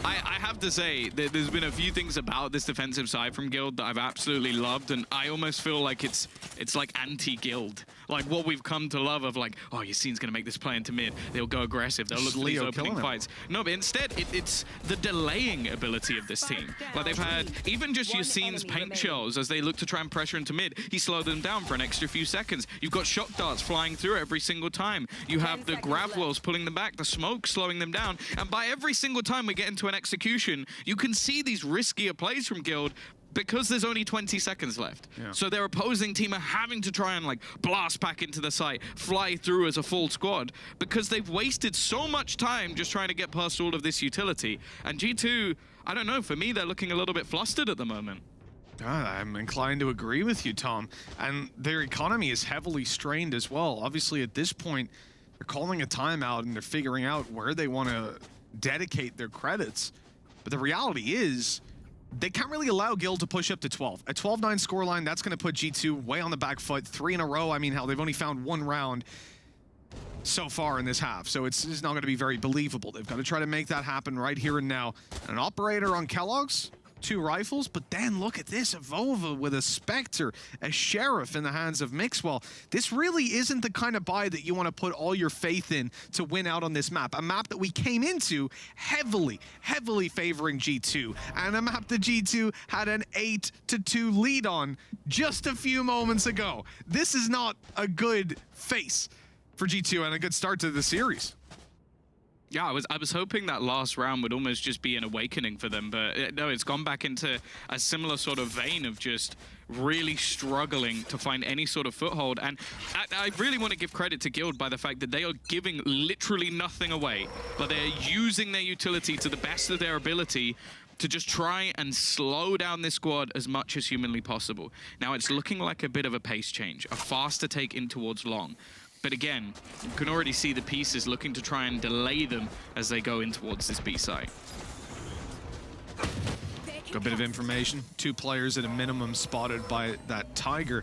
I have to say, there's been a few things about this defensive side from Guild that I've absolutely loved, and I almost feel like it's like anti-Guild. Like what we've come to love of like, oh, Yassine's going to make this play into mid. They'll go aggressive. They'll look for these opening fights. No, but instead, it's the delaying ability of this team. Like they've had even just Yassine's paint shells as they look to try and pressure into mid. He slowed them down for an extra few seconds. You've got shock darts flying through every single time. You have the grav wells pulling them back, the smoke slowing them down. And by every single time we get into an execution, you can see these riskier plays from Guild because there's only 20 seconds left. Yeah. So their opposing team are having to try and like blast back into the site, fly through as a full squad because they've wasted so much time just trying to get past all of this utility. And G2, I don't know, for me, they're looking a little bit flustered at the moment. I'm inclined to agree with you, Tom. And their economy is heavily strained as well. Obviously, at this point, they're calling a timeout and they're figuring out where they want to dedicate their credits. But the reality is, they can't really allow Guild to push up to 12. A 12-9 scoreline, that's going to put G2 way on the back foot. 3 in a row. I mean, hell, they've only found 1 round so far in this half, so it's not going to be very believable. They've got to try to make that happen right here and now. An operator on Kellogg's, 2 rifles, but then look at this, a Vova with a Spectre, a Sheriff in the hands of Mixwell. This really isn't the kind of buy that you want to put all your faith in to win out on this map. A map that we came into heavily favoring G2, and a map that G2 had an 8-2 lead on just a few moments ago. This is not a good face for G2 and a good start to the series. Yeah, I was hoping that last round would almost just be an awakening for them, but no, it's gone back into a similar sort of vein of just really struggling to find any sort of foothold. And I really want to give credit to Guild by the fact that they are giving literally nothing away, but they're using their utility to the best of their ability to just try and slow down this squad as much as humanly possible. Now, it's looking like a bit of a pace change, a faster take in towards long. But again, you can already see the pieces looking to try and delay them as they go in towards this B site. Got a bit of information. 2 players at a minimum spotted by that Tiger.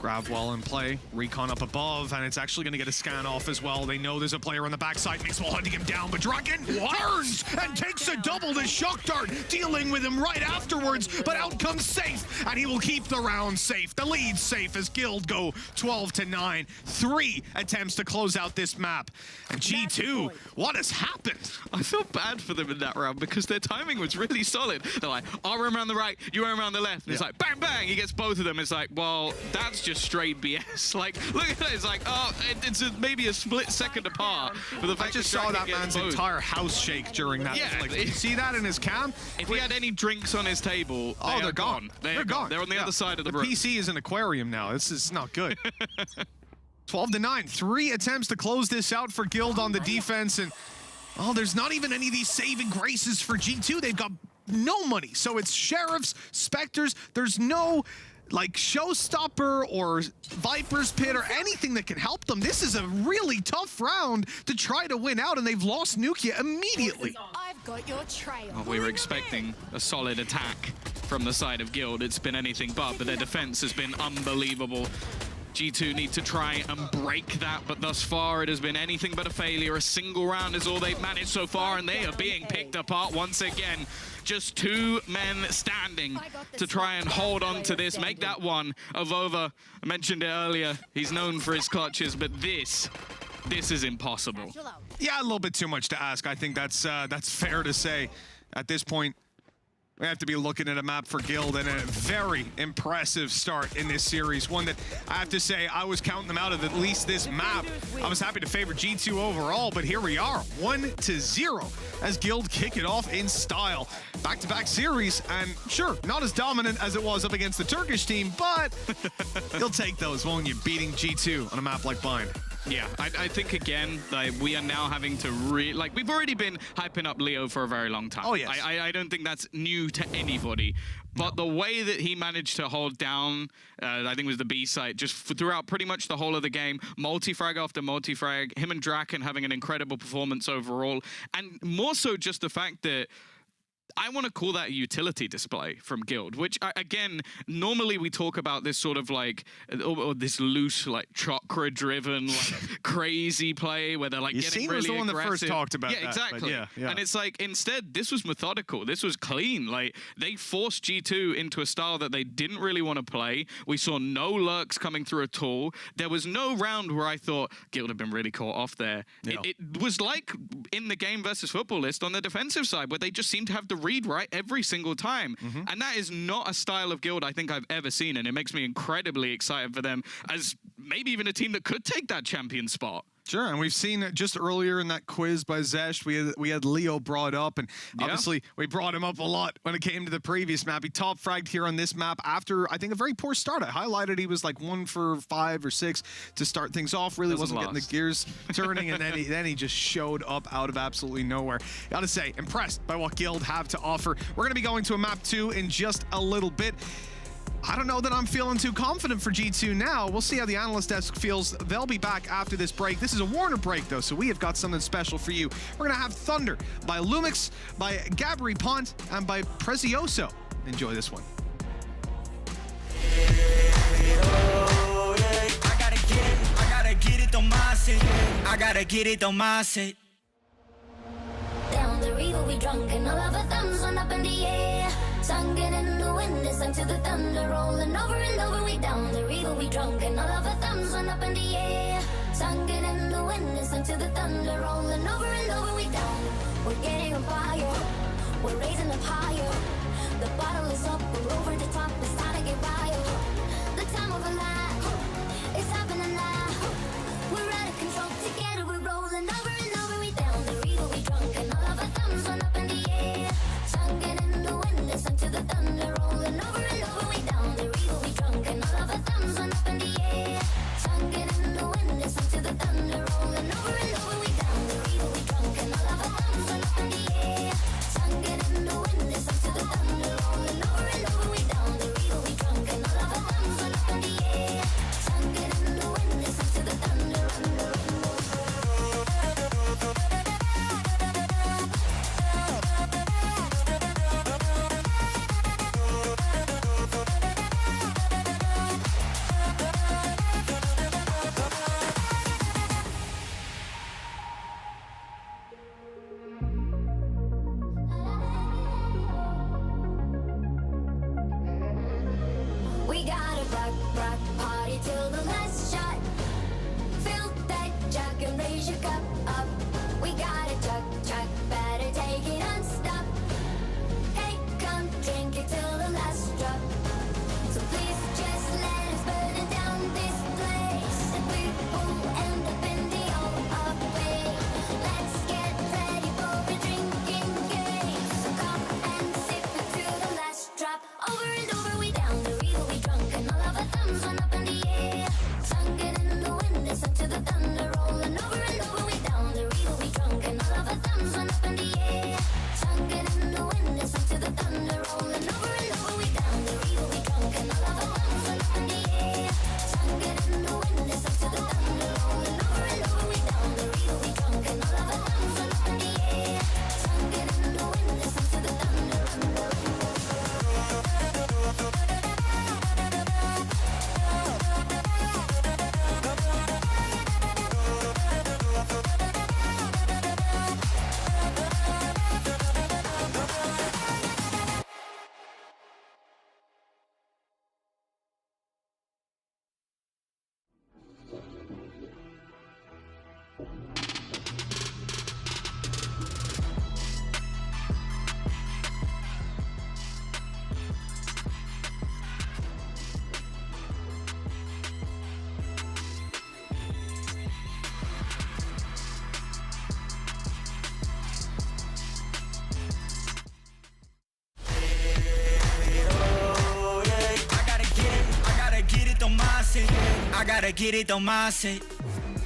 Gravwell in play, Recon up above, and it's actually going to get a scan off as well. They know there's a player on the backside. Mixwell hunting him down, but Draken turns and takes a double to shock dart, dealing with him right afterwards, but out comes Safe, and he will keep the round safe. The lead safe as Guild go 12-9. 3 attempts to close out this map. And G2, what has happened? I feel bad for them in that round because their timing was really solid. They're like, I'll run around the right, you run around the left. And it's like, bang, bang, he gets both of them. It's like, well, that's just straight BS. Like, look at that. It's like, oh, it's maybe a split second apart. But the fact I just saw that man's entire house shake during that. Yeah, like, you see that in his cam? If he had any drinks on his table, they're gone. They're gone. They're on the other side of the room. The PC is an aquarium now. This is not good. 12-9. 3 attempts to close this out for Guild on the defense, and there's not even any of these saving graces for G2. They've got no money. So it's Sheriffs, Spectres. There's no like Showstopper or Viper's Pit or anything that can help them. This is a really tough round to try to win out, and they've lost Nukia immediately. I've got your trail. Well, we were expecting a solid attack from the side of Guild. It's been anything but their defense has been unbelievable. G2 need to try and break that, but thus far it has been anything but a failure. A single round is all they've managed so far, and they are being picked apart once again. Just 2 men standing to try and hold on to this, make that one. Avova, I mentioned it earlier, he's known for his clutches, but this is impossible. Yeah, a little bit too much to ask. I think that's fair to say. At this point, we have to be looking at a map for Guild and a very impressive start in this series. One that I have to say, I was counting them out of at least this map. I was happy to favor G2 overall, but here we are, 1-0 as Guild kick it off in style. Back-to-back series, and sure, not as dominant as it was up against the Turkish team, but you'll take those, won't you, beating G2 on a map like Bind. Yeah, I think again, like, we are now having to we've already been hyping up Leo for a very long time. Oh, yes. I don't think that's new to anybody. But the way that he managed to hold down, I think it was the B site, just throughout pretty much the whole of the game, multi-frag after multi-frag, him and Draken having an incredible performance overall. And more so just the fact that I want to call that a utility display from Guild, which, again, normally we talk about this sort of like, or this loose, like chakra-driven, like crazy play where they're like getting really was the one aggressive. that first talked about that. Exactly. Yeah. And it's like, instead, this was methodical. This was clean. Like, they forced G2 into a style that they didn't really want to play. We saw no lurks coming through at all. There was no round where I thought Guild had been really caught off there. Yeah. It was like in the Game versus Football list on the defensive side, where they just seemed to have the read right every single time. And that is not a style of Guild I think I've ever seen, and it makes me incredibly excited for them as maybe even a team that could take that champion spot. Sure, and we've seen it just earlier in that quiz by Zesh, we had Leo brought up, and obviously we brought him up a lot when it came to the previous map. He top fragged here on this map after, I think, a very poor start. I highlighted he was like 1 for 5 or 6 to start things off. Really wasn't getting the gears turning, and then he just showed up out of absolutely nowhere. Gotta say, impressed by what Guild have to offer. We're gonna be going to a map 2 in just a little bit. I don't know that I'm feeling too confident for G2 now. We'll see how the analyst desk feels. They'll be back after this break. This is a Warner break, though, so we have got something special for you. We're going to have Thunder by Lumix, by Gabri Pont, and by Prezioso. Enjoy this one. I gotta get it on my set. I gotta get it on my set. Down the river we drunk and all of our thumbs went up in the air. Singing in the wind, listening to the thunder rolling over and over. We down the river we drunk and all of our thumbs went up in the air. Singing in the wind, listening to the thunder rolling over and over. We down, we're getting on fire, we're raising up higher. The bottle is up, we're over the top, it's time to get wild. The time of a life, it's happening now. We're out of control, together we're rolling over and over. We down the river we drunk and all of our thumbs went up in the air. Singing in the wind, listen to the thunder rolling over and over. We down the river we drunk and all of our thumbs went up in the air. Singing in the wind, listen to the thunder rolling over and over. We down the river we drunk and all of our thumbs went up in the air. Singing in the wind, listen to the thunder rolling over and over. We down the river we drunk and all of our thumbs went up in the air. Singing in the wind, listen to the thunder rolling over. We got a rock party till the last shot. Fill that jug and raise your cup up. We got a chuck, better take it unstop. Hey, come drink it till the last drop. So please just let us burn it down this place, and we will end up in the old way. Let's get ready for a drinking game. So come and sip it till the last drop. Over and over we down the river we drunk and all of our thumbs went up in the air. Singing in the wind, listen to the thunder rolling over and over. We down the river we drunk and all of our thumbs went up in the air. Singing in the wind, listen to the thunder rolling over and over. We down the river we drunk and all of our thumbs went up in the air. Singing in the wind, listen to the thunder rolling over and over. We down the river we drunk and all of our thumbs went up in the air. Singing in the wind, listen to the thunder rolling over. I gotta get it on my set.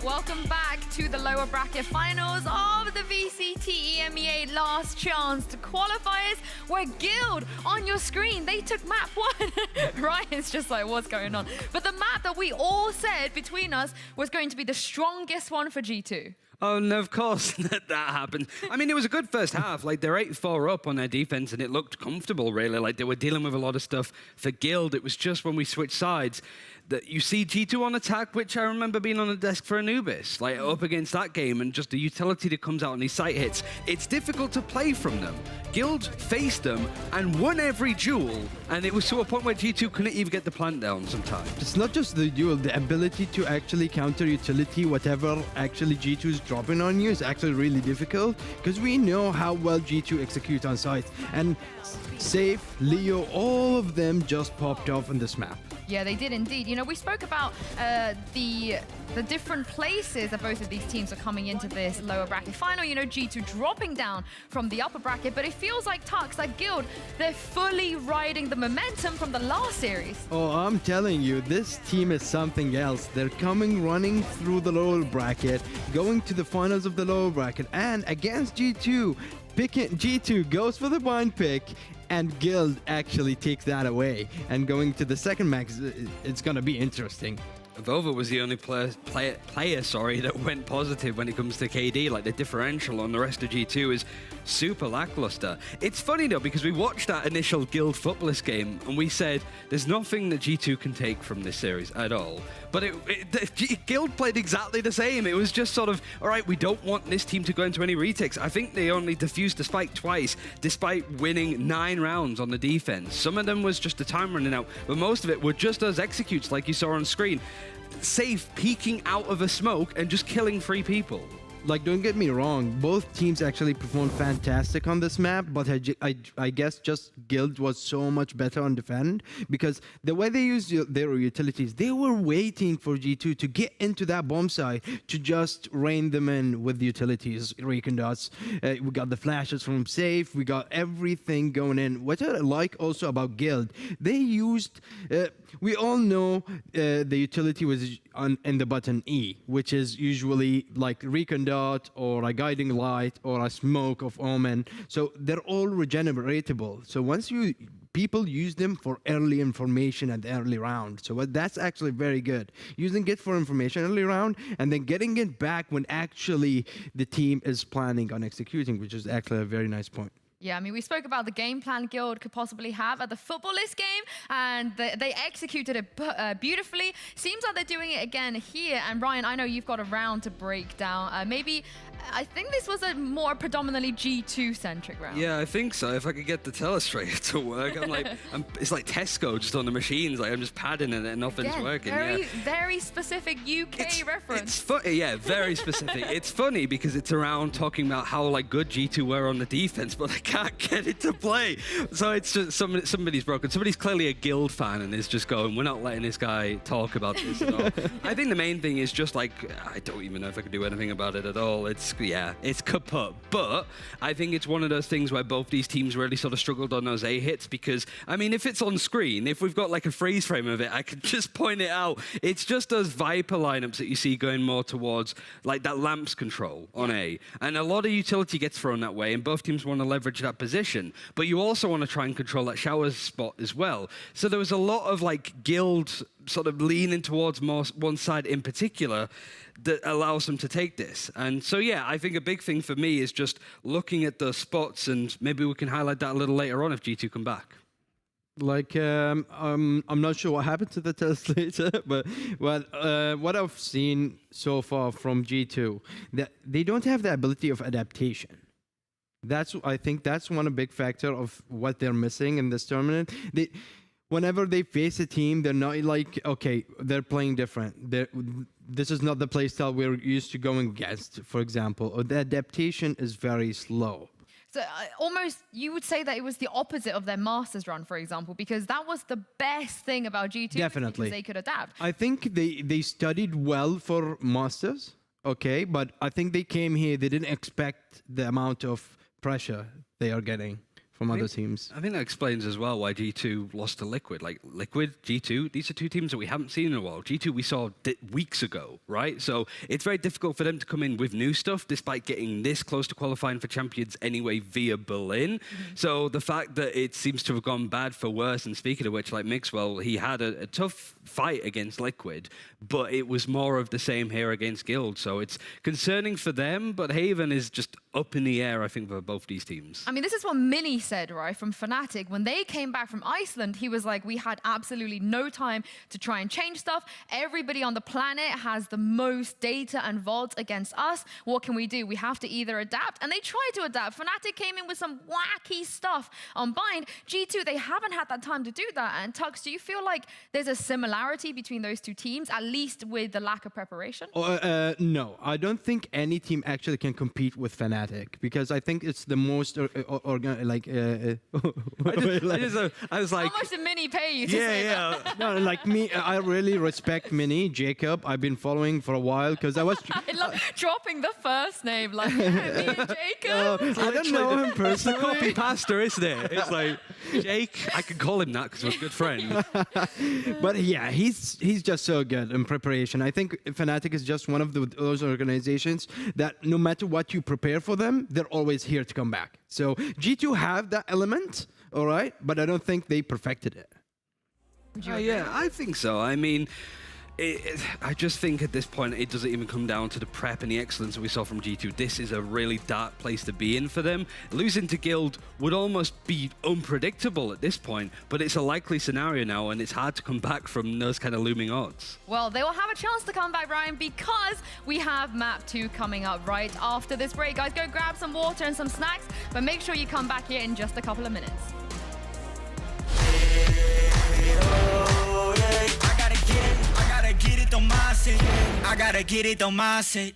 Welcome back to the lower bracket finals of the VCT EMEA last chance to qualifiers, where Guild on your screen, they took map 1. Ryan's just like, what's going on? But the map that we all said between us was going to be the strongest one for G2. Oh, no, of course that happened. I mean, it was a good first half. Like, they're 8-4 up on their defense, and it looked comfortable, really. Like, they were dealing with a lot of stuff for Guild. It was just when we switched sides that you see G2 on attack, which I remember being on the desk for Anubis, like, up against that game, and just the utility that comes out on these site hits. It's difficult to play from them. Guild faced them and won every duel, and it was to a point where G2 couldn't even get the plant down sometimes. It's not just the duel, the ability to actually counter utility, whatever actually G2 is dropping on you is actually really difficult, because we know how well G2 execute on site. And Safe, Leo, all of them just popped off on this map. Yeah, they did indeed. You know, we spoke about the different places that both of these teams are coming into this lower bracket final. You know, G2 dropping down from the upper bracket, but it feels like Tux, like Guild, they're fully riding the momentum from the last series. Oh, I'm telling you, this team is something else. They're coming running through the lower bracket, going to the finals of the lower bracket, and against G2, G2 goes for the bind pick, and Guild actually takes that away. And going to the second max, it's going to be interesting. Vova was the only player that went positive when it comes to KD. Like, the differential on the rest of G2 is super lackluster. It's funny though, because we watched that initial Guild Footless game and we said there's nothing that G2 can take from this series at all. But Guild played exactly the same. It was just sort of, all right, we don't want this team to go into any retakes. I think they only defused the spike twice, despite winning 9 rounds on the defense. Some of them was just the time running out, but most of it were just those executes like you saw on screen. Safe peeking out of a smoke and just killing 3 people. Like, don't get me wrong, both teams actually performed fantastic on this map, but I guess just Guild was so much better on defend, because the way they used their utilities, they were waiting for G2 to get into that bomb site to just rein them in with the utilities, recon dots. We got the flashes from Safe, we got everything going in. What I like also about Guild, they used, we all know the utility was in the button E, which is usually like recon dot or a guiding light or a smoke of omen. So they're all regeneratable. So once people use them for early information at the early round. So that's actually very good. Using it for information early round and then getting it back when actually the team is planning on executing, which is actually a very nice point. Yeah, I mean, we spoke about the game plan Guild could possibly have at the Footballist game, and they executed it beautifully. Seems like they're doing it again here. And Ryan, I know you've got a round to break down. Maybe, I think this was a more predominantly G2-centric round. Yeah, I think so. If I could get the telestrator to work, I'm like, it's like Tesco just on the machines. Like, I'm just padding it and nothing's working. Very specific UK reference. Yeah, very specific. It's funny because it's around talking about how like good G2 were on the defense, but I can't get it to play. So it's just somebody's broken. Somebody's clearly a Guild fan and is just going, we're not letting this guy talk about this at all. I think the main thing is just like, I don't even know if I can do anything about it at all. It's kaput. But I think it's one of those things where both these teams really sort of struggled on those A hits, because I mean, if it's on screen, if we've got like a freeze frame of it, I can just point it out. It's just those Viper lineups that you see going more towards like that lamps control on A, and a lot of utility gets thrown that way, and both teams want to leverage that position, but you also want to try and control that shower spot as well. So there was a lot of like Guild sort of leaning towards more one side in particular that allows them to take this. And so yeah, I think a big thing for me is just looking at those spots, and maybe we can highlight that a little later on if G2 come back. Like, I'm not sure what happened to the translator, but what I've seen so far from G2, that they don't have the ability of adaptation. I think that's one big factor of what they're missing in this tournament. Whenever they face a team, they're not like, okay, they're playing different. This is not the playstyle we're used to going against, for example. Or the adaptation is very slow. So almost you would say that it was the opposite of their Masters run, for example, because that was the best thing about G2. Definitely. Because they could adapt. I think they studied well for Masters, okay, but I think they came here, they didn't expect the amount of pressure they are getting from other teams. I think that explains as well why G2 lost to Liquid. Like, Liquid, G2, these are two teams that we haven't seen in a while. G2 we saw weeks ago, right? So it's very difficult for them to come in with new stuff, despite getting this close to qualifying for Champions anyway via Berlin. So the fact that it seems to have gone bad for worse, and speaking of which, like Mixwell, he had a tough fight against Liquid, but it was more of the same here against Guild. So it's concerning for them, but Haven is just up in the air, I think, for both these teams. I mean, this is what Mini said, right, from Fnatic. When they came back from Iceland, he was like, we had absolutely no time to try and change stuff. Everybody on the planet has the most data and vaults against us. What can we do? We have to either adapt. And they tried to adapt. Fnatic came in with some wacky stuff on Bind. G2, they haven't had that time to do that. And Tux, do you feel like there's a similarity between those two teams, at least with the lack of preparation? No, I don't think any team actually can compete with Fnatic, because I think it's the most I was like, how much did Mini pay you to say that? No, like me, I really respect Mini, Jacob. I've been following for a while because I was I love dropping the first name, like me and Jacob. I don't know him It's the personally. copy pasta, isn't it? It's like, Jake, I can call him that because we're a good friend. But yeah, he's just so good in preparation. I think Fnatic is just one of those organizations that no matter what you prepare for them, they're always here to come back. So G2 have that element, all right, but I don't think they perfected it. Yeah, I think so. I mean, I just think at this point it doesn't even come down to the prep and the excellence that we saw from G2. This is a really dark place to be in for them. Losing to Guild would almost be unpredictable at this point, but it's a likely scenario now, and it's hard to come back from those kind of looming odds. Well, they will have a chance to come back, Ryan, because we have map 2 coming up right after this break. Guys, go grab some water and some snacks, but make sure you come back here in just a couple of minutes. I gotta get it, don't mindset. I gotta get it, don't mindset.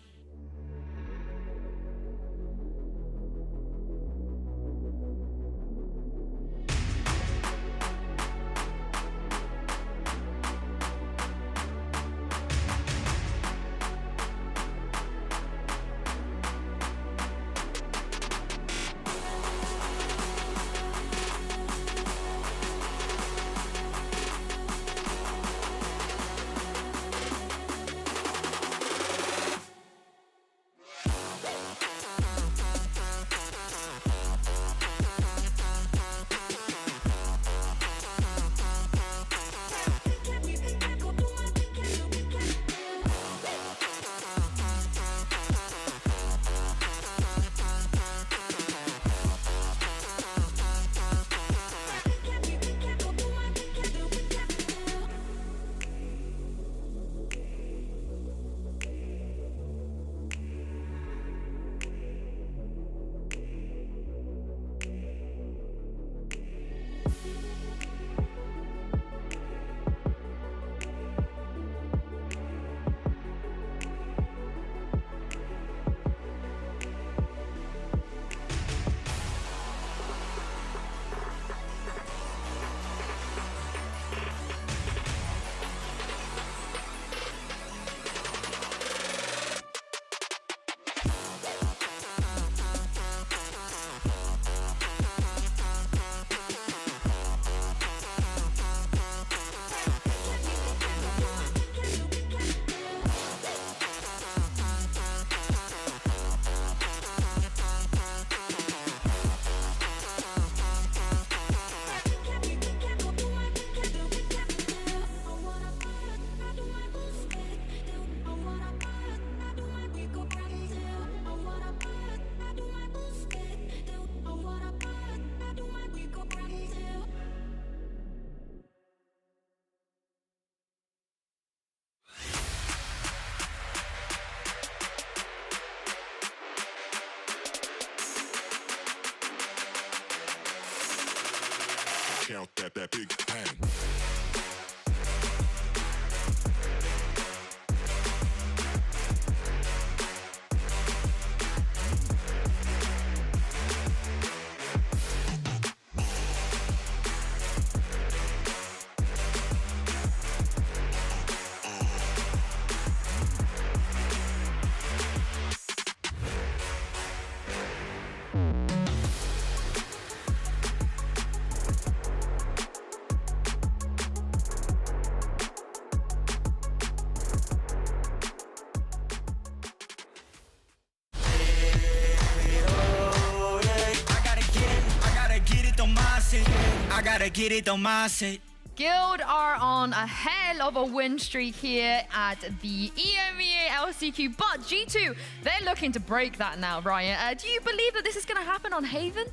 gotta get it, don't mindset. Guild are on a hell of a win streak here at the EMEA LCQ, but G2, they're looking to break that now, Ryan. Do you believe that this is going to happen on Haven?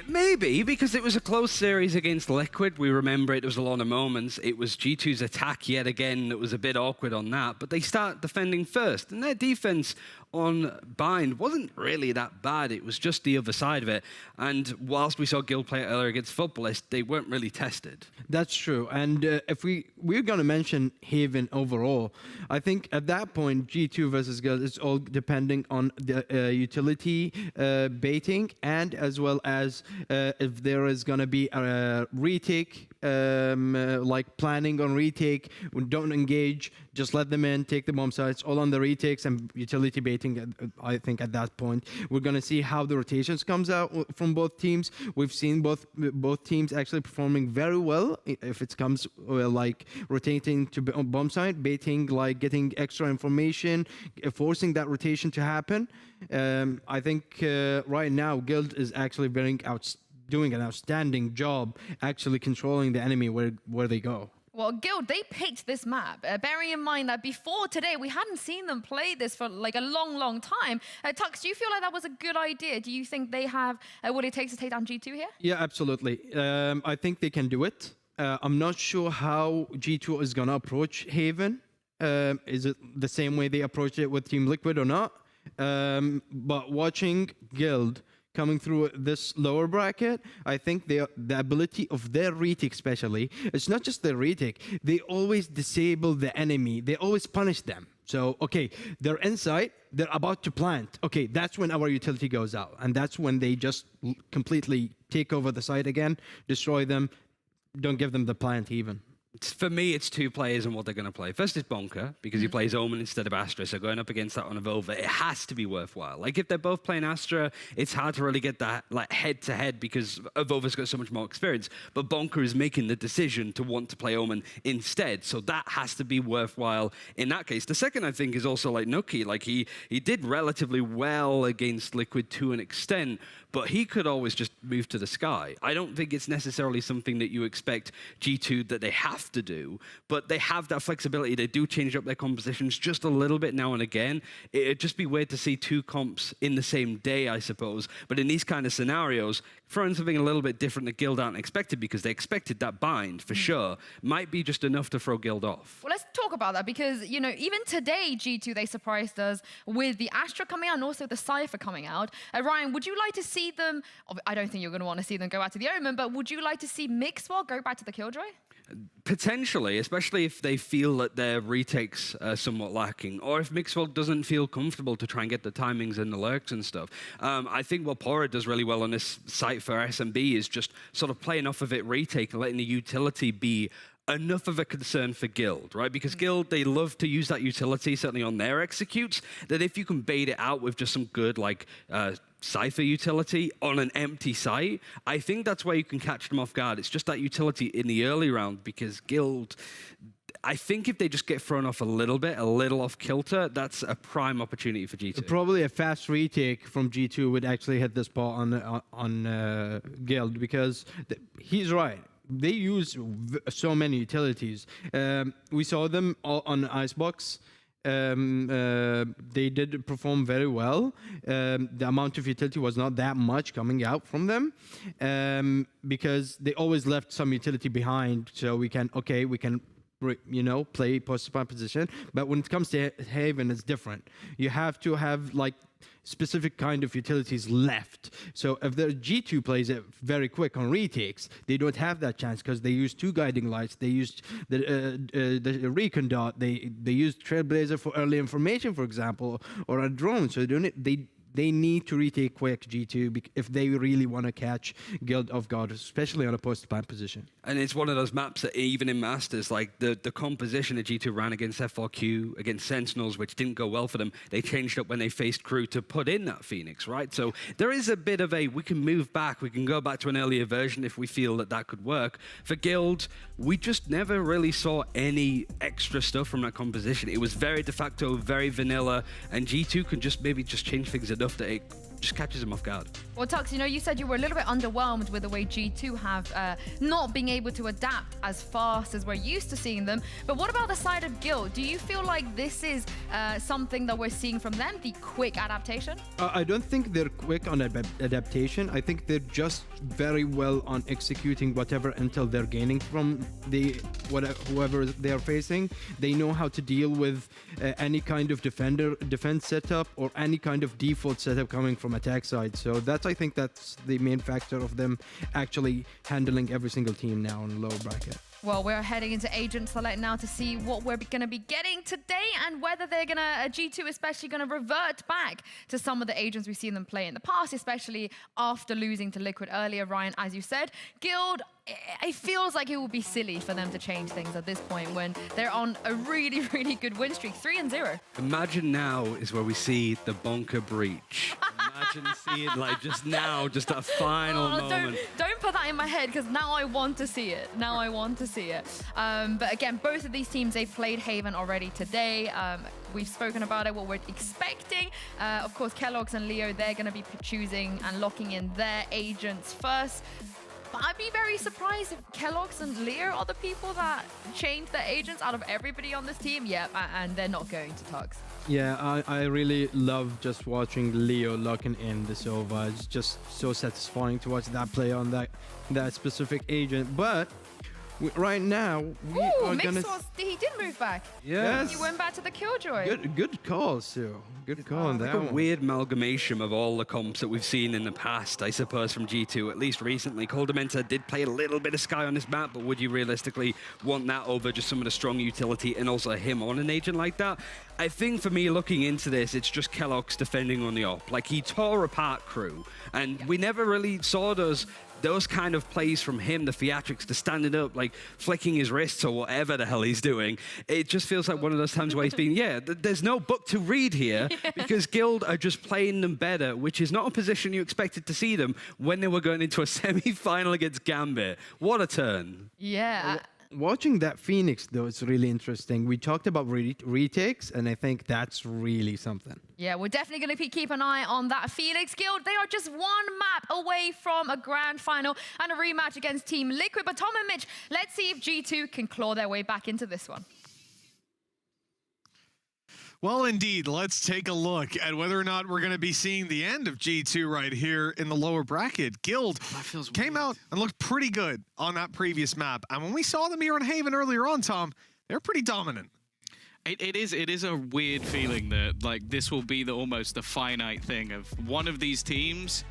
Maybe, because it was a close series against Liquid. We remember it was a lot of moments. It was G2's attack yet again that was a bit awkward on that, but they start defending first, and their defense on Bind wasn't really that bad. It was just the other side of it. And whilst we saw Guild play earlier against Futbolists, they weren't really tested. That's true. And if we're going to mention Haven overall, I think at that point, G2 versus Guild is all depending on the utility baiting, and as well as if there is going to be a retake, like planning on retake. Don't engage, just let them in, take the bomb sites, all on the retakes and utility baiting. I think at that point we're going to see how the rotations comes out from both teams. We've seen both teams actually performing very well if it comes like rotating to bomb site, baiting, like getting extra information, forcing that rotation to happen. I think right now Guild is actually doing an outstanding job actually controlling the enemy where they go. Well, Guild, they picked this map, bearing in mind that before today, we hadn't seen them play this for like a long, long time. Tux, do you feel like that was a good idea? Do you think they have what it takes to take down G2 here? Yeah, absolutely. I think they can do it. I'm not sure how G2 is going to approach Haven. Is it the same way they approached it with Team Liquid or not? But watching Guild coming through this lower bracket, I think the ability of their retake especially, it's not just their retake, they always disable the enemy, they always punish them. So, okay, they're inside, they're about to plant. Okay, that's when our utility goes out, and that's when they just completely take over the site again, destroy them, don't give them the plant even. For me, it's two players and what they're going to play. First is Bonker, because he plays Omen instead of Astra, so going up against that on Evolver, it has to be worthwhile. Like, if they're both playing Astra, it's hard to really get that like head-to-head because Evolver's got so much more experience, but Bonker is making the decision to want to play Omen instead, so that has to be worthwhile in that case. The second, I think, is also like Nuki. Like, he did relatively well against Liquid to an extent, but he could always just move to the sky. I don't think it's necessarily something that you expect G2 that they have to do, but they have that flexibility. They do change up their compositions just a little bit now and again. It'd just be weird to see two comps in the same day, I suppose. But in these kind of scenarios, throwing something a little bit different that Guild aren't expected because they expected that bind for sure, might be just enough to throw Guild off. Well, let's talk about that because, you know, even today, G2, they surprised us with the Astra coming out and also the Cypher coming out. Ryan, would you like to see them, I don't think you're going to want to see them go back to the Omen, but would you like to see Mixwell go back to the Killjoy? Potentially, especially if they feel that their retakes are somewhat lacking, or if Mixwell doesn't feel comfortable to try and get the timings and the lurks and stuff. I think what Pora does really well on this site for SMB is just sort of playing off of it retake and letting the utility be enough of a concern for Guild, right? Because Guild, they love to use that utility, certainly on their executes, that if you can bait it out with just some good, like, Cypher utility on an empty site, I think that's where you can catch them off guard. It's just that utility in the early round, because Guild, I think if they just get thrown off a little off kilter, that's a prime opportunity for G2. Probably a fast retake from G2 would actually hit the spot on Guild, because he's right. They use so many utilities. We saw them all on Icebox. They did perform very well. The amount of utility was not that much coming out from them because they always left some utility behind. So we can play post-spawn position. But when it comes to Haven, it's different. You have to have like specific kind of utilities left. So if the G2 plays it very quick on retakes, they don't have that chance because they use two guiding lights, they used the recon dot, they used Trailblazer for early information, for example, or a drone. So they need to retake quick G2 if they really want to catch Guild off guard, especially on a post-plant position. And it's one of those maps that even in Masters, like the composition that G2 ran against F4Q, against Sentinels, which didn't go well for them, they changed up when they faced Crew to put in that Phoenix, right? So there is a bit of we can move back, we can go back to an earlier version if we feel that could work. For Guild, we just never really saw any extra stuff from that composition. It was very de facto, very vanilla, and G2 can maybe just change things enough that it just catches them off guard. Well, Tux, you know, you said you were a little bit underwhelmed with the way G2 have not being able to adapt as fast as we're used to seeing them. But what about the side of Guild? Do you feel like this is something that we're seeing from them, the quick adaptation? I don't think they're quick on adaptation. I think they're just very well on executing whatever intel they're gaining from whoever they're facing. They know how to deal with any kind of defense setup or any kind of default setup coming from attack side. So I think that's the main factor of them actually handling every single team now in the lower bracket. Well, we're heading into Agent Select now to see what we're going to be getting today and whether they're going to, G2 especially, going to revert back to some of the agents we've seen them play in the past, especially after losing to Liquid earlier. Ryan, as you said, Guild, it feels like it would be silly for them to change things at this point when they're on a really, really good win streak, 3-0. Imagine now is where we see the bunker breach. Imagine seeing like just now, just a final moment. Don't put that in my head because now I want to see it. Now I want to see it. But again, both of these teams, they've played Haven already today. We've spoken about it, what we're expecting. Of course, Kellogg's and Leo, they're going to be choosing and locking in their agents first. But I'd be very surprised if Kellogg's and Leo are the people that change their agents out of everybody on this team. Yep, and they're not going to Tux. Yeah, I really love just watching Leo locking in the Sova. It's just so satisfying to watch that play on that specific agent. But right now, we are gonna... He did move back. Yes. He went back to the Killjoy. Good call, Sue. Good call on that like one. a weird amalgamation of all the comps that we've seen in the past, I suppose, from G2, at least recently. Coldamenta did play a little bit of Sky on this map, but would you realistically want that over just some of the strong utility and also him on an agent like that? I think for me, looking into this, it's just Kellogg's defending on the op. Like, he tore apart Crew, and we never really saw those kind of plays from him, the theatrics, to standing up, like flicking his wrists or whatever the hell he's doing. It just feels like one of those times where he's been, there's no book to read here because Guild are just playing them better, which is not a position you expected to see them when they were going into a semi-final against Gambit. What a turn. Yeah. Watching that Phoenix, though, it's really interesting. We talked about retakes, and I think that's really something. Yeah, we're definitely going to keep an eye on that Phoenix Guild. They are just one map away from a grand final and a rematch against Team Liquid. But Tom and Mitch, let's see if G2 can claw their way back into this one. Well, indeed, let's take a look at whether or not we're going to be seeing the end of G2 right here in the lower bracket. Guild came out and looked pretty good on that previous map. And when we saw them here in Haven earlier on, Tom, they're pretty dominant. It is a weird feeling that like this will be almost the finite thing of one of these teams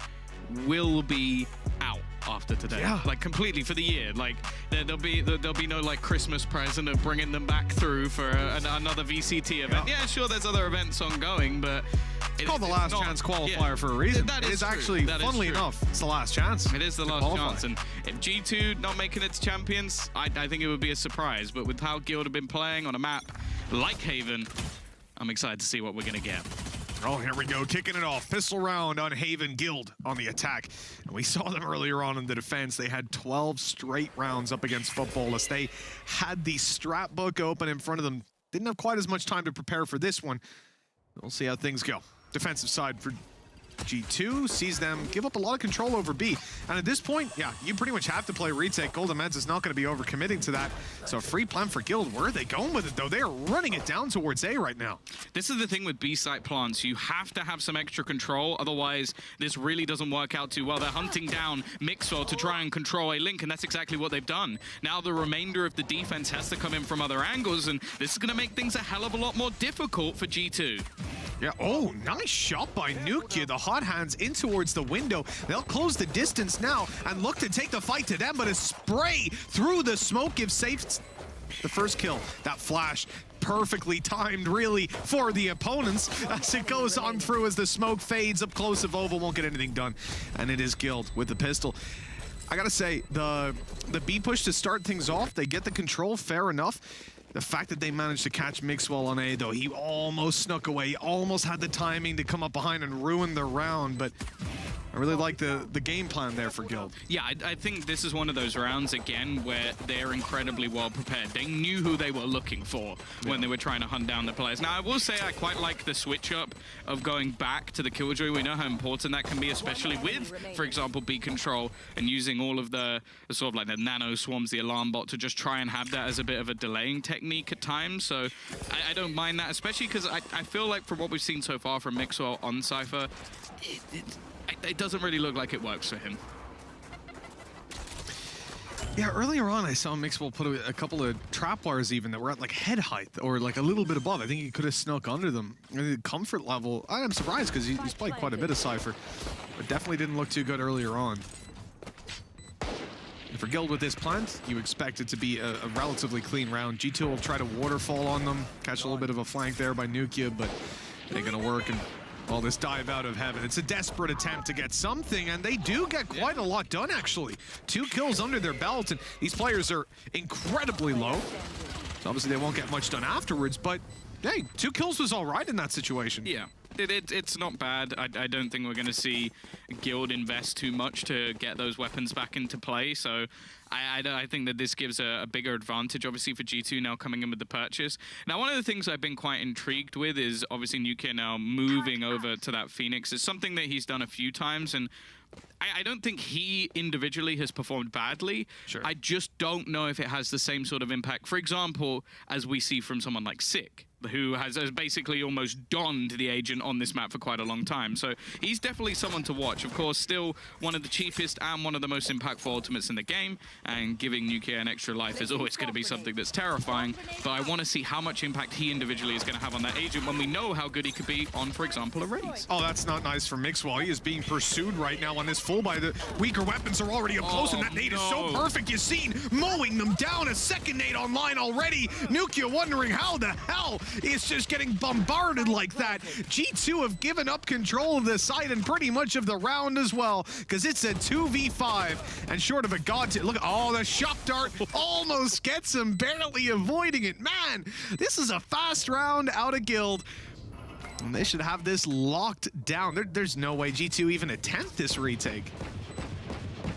will be out after today, like completely for the year. Like there'll be no like Christmas present of bringing them back through for another VCT event. Yeah, sure, there's other events ongoing, but it's called the last chance qualifier for a reason. That is actually, funnily enough, it's the last chance. It is the last chance, and if G2 not making its champions, I think it would be a surprise. But with how Guild have been playing on a map like Haven, I'm excited to see what we're gonna get. Oh, here we go, kicking it off. Pistol round on Haven, Guild on the attack. And we saw them earlier on in the defense. They had 12 straight rounds up against Footballists. They had the strap book open in front of them. Didn't have quite as much time to prepare for this one. We'll see how things go. Defensive side for G2 sees them give up a lot of control over B. And at this point, you pretty much have to play retake. Golden Meds is not going to be overcommitting to that. So a free plan for Guild. Where are they going with it, though? They are running it down towards A right now. This is the thing with B-site plants. You have to have some extra control. Otherwise, this really doesn't work out too well. They're hunting down Mixwell to try and control a Link, and that's exactly what they've done. Now the remainder of the defense has to come in from other angles, and this is going to make things a hell of a lot more difficult for G2. Yeah, oh, nice shot by Nukia. The hot hands in towards the window. They'll close the distance now and look to take the fight to them, but a spray through the smoke gives safe the first kill. That flash perfectly timed, really, for the opponents as it goes on through as the smoke fades up close. Vova won't get anything done, and it is Guild with the pistol. I gotta say, the B push to start things off, they get the control, fair enough. The fact that they managed to catch Mixwell on A, though, he almost snuck away. He almost had the timing to come up behind and ruin the round, but I really like the game plan there for Guild. Yeah, I think this is one of those rounds, again, where they're incredibly well prepared. They knew who they were looking for when they were trying to hunt down the players. Now, I will say I quite like the switch up of going back to the Killjoy. We know how important that can be, especially with, for example, B control and using all of the sort of like the nano swarms, the alarm bot, to just try and have that as a bit of a delaying technique at times. So I don't mind that, especially because I feel like from what we've seen so far from Mixwell on Cypher, it doesn't really look like it works for him. Yeah, earlier on I saw Mixwell put a couple of trap wires even that were at like head height or like a little bit above. I think he could have snuck under them. The comfort level, I'm surprised because he's played quite a bit of Cypher, but definitely didn't look too good earlier on. And for Guild with this plant, you expect it to be a relatively clean round. G2 will try to waterfall on them, catch a little bit of a flank there by Nukia, but it ain't gonna work. And all this dive out of heaven. It's a desperate attempt to get something, and they do get quite a lot done, actually. 2 kills under their belt, and these players are incredibly low. So obviously they won't get much done afterwards, but hey, 2 kills was all right in that situation. Yeah. It's not bad. I don't think we're going to see Guild invest too much to get those weapons back into play. So I think that this gives a bigger advantage, obviously, for G2 now coming in with the purchase. Now, one of the things I've been quite intrigued with is obviously Nukia now moving over to that Phoenix. It's something that he's done a few times, and I don't think he individually has performed badly. Sure. I just don't know if it has the same sort of impact, for example, as we see from someone like Sick, who has basically almost donned the agent on this map for quite a long time. So he's definitely someone to watch. Of course, still one of the cheapest and one of the most impactful ultimates in the game, and giving Nukia an extra life is always going to be something that's terrifying. But I want to see how much impact he individually is going to have on that agent when we know how good he could be on, for example, a Raze. Oh, that's not nice for Mixwell. He is being pursued right now on this full by the weaker weapons are already up close, and that nade is so perfect. You've seen mowing them down. A second nade online already. Nukia wondering how the hell is just getting bombarded like that. G2 have given up control of the site and pretty much of the round as well, because it's a 2v5 and short of a god. Look, oh, the shock dart almost gets him, barely avoiding it. Man, this is a fast round out of Guild. And they should have this locked down. There's no way G2 even attempt this retake.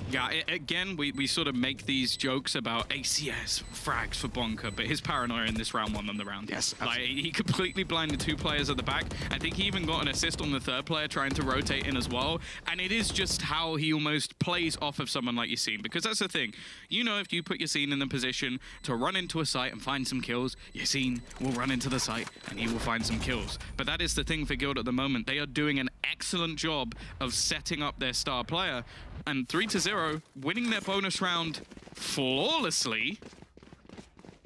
Yeah, again, we sort of make these jokes about ACS frags for Bonka, but his paranoia in this round won them the round. Yes, like, he completely blinded 2 players at the back. I think he even got an assist on the 3rd player trying to rotate in as well. And it is just how he almost plays off of someone like Yassine, because that's the thing. You know, if you put Yassine in the position to run into a site and find some kills, Yassine will run into the site and he will find some kills. But that is the thing for Guild at the moment. They are doing an excellent job of setting up their star player, and 3-0, winning their bonus round flawlessly.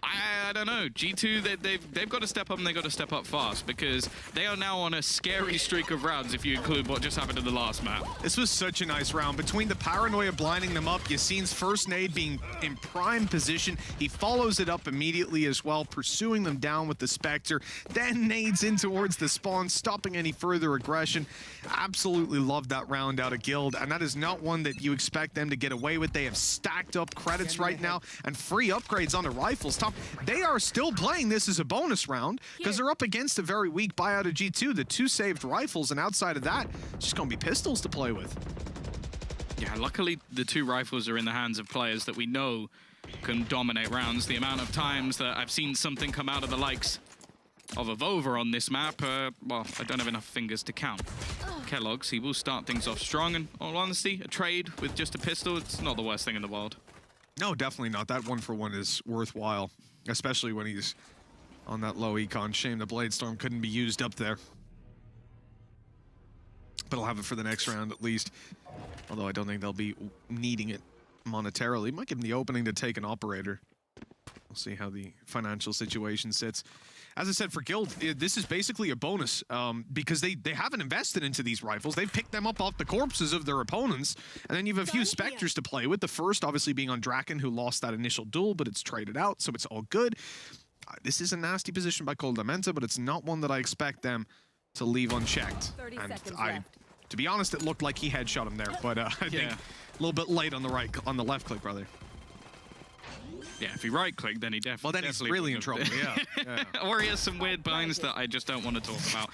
I don't know. G2, they've got to step up, and they've got to step up fast, because they are now on a scary streak of rounds if you include what just happened in the last map. This was such a nice round. Between the paranoia blinding them up, Yassine's first nade being in prime position, he follows it up immediately as well, pursuing them down with the Spectre, then nades in towards the spawn, stopping any further aggression. Absolutely loved that round out of Guild, and that is not one that you expect them to get away with. They have stacked up credits right now and free upgrades on the rifles. Tom, they are still playing this as a bonus round because they're up against a very weak buyout of G2, the 2 saved rifles, and outside of that, it's just going to be pistols to play with. Yeah, luckily the 2 rifles are in the hands of players that we know can dominate rounds. The amount of times that I've seen something come out of the likes of a Vova on this map, well, I don't have enough fingers to count. Kellogg's, he will start things off strong, and in all honesty, a trade with just a pistol, it's not the worst thing in the world. No, definitely not. That 1-for-1 is worthwhile, especially when he's on that low econ. Shame the Bladestorm couldn't be used up there. But I'll have it for the next round at least. Although I don't think they'll be needing it monetarily. Might give them the opening to take an operator. We'll see how the financial situation sits. As I said, for Guild, this is basically a bonus because they haven't invested into these rifles. They've picked them up off the corpses of their opponents. And then you have a few Spectres to play with. The first obviously being on Draken, who lost that initial duel, but it's traded out, so it's all good. This is a nasty position by Coldamenta, but it's not one that I expect them to leave unchecked. And to be honest, it looked like he headshot him there, but I think a little bit late on the left click, brother. Yeah, if he right-click, then he definitely... Well, then he's really in trouble, yeah. Or he has some weird binds that I just don't want to talk about.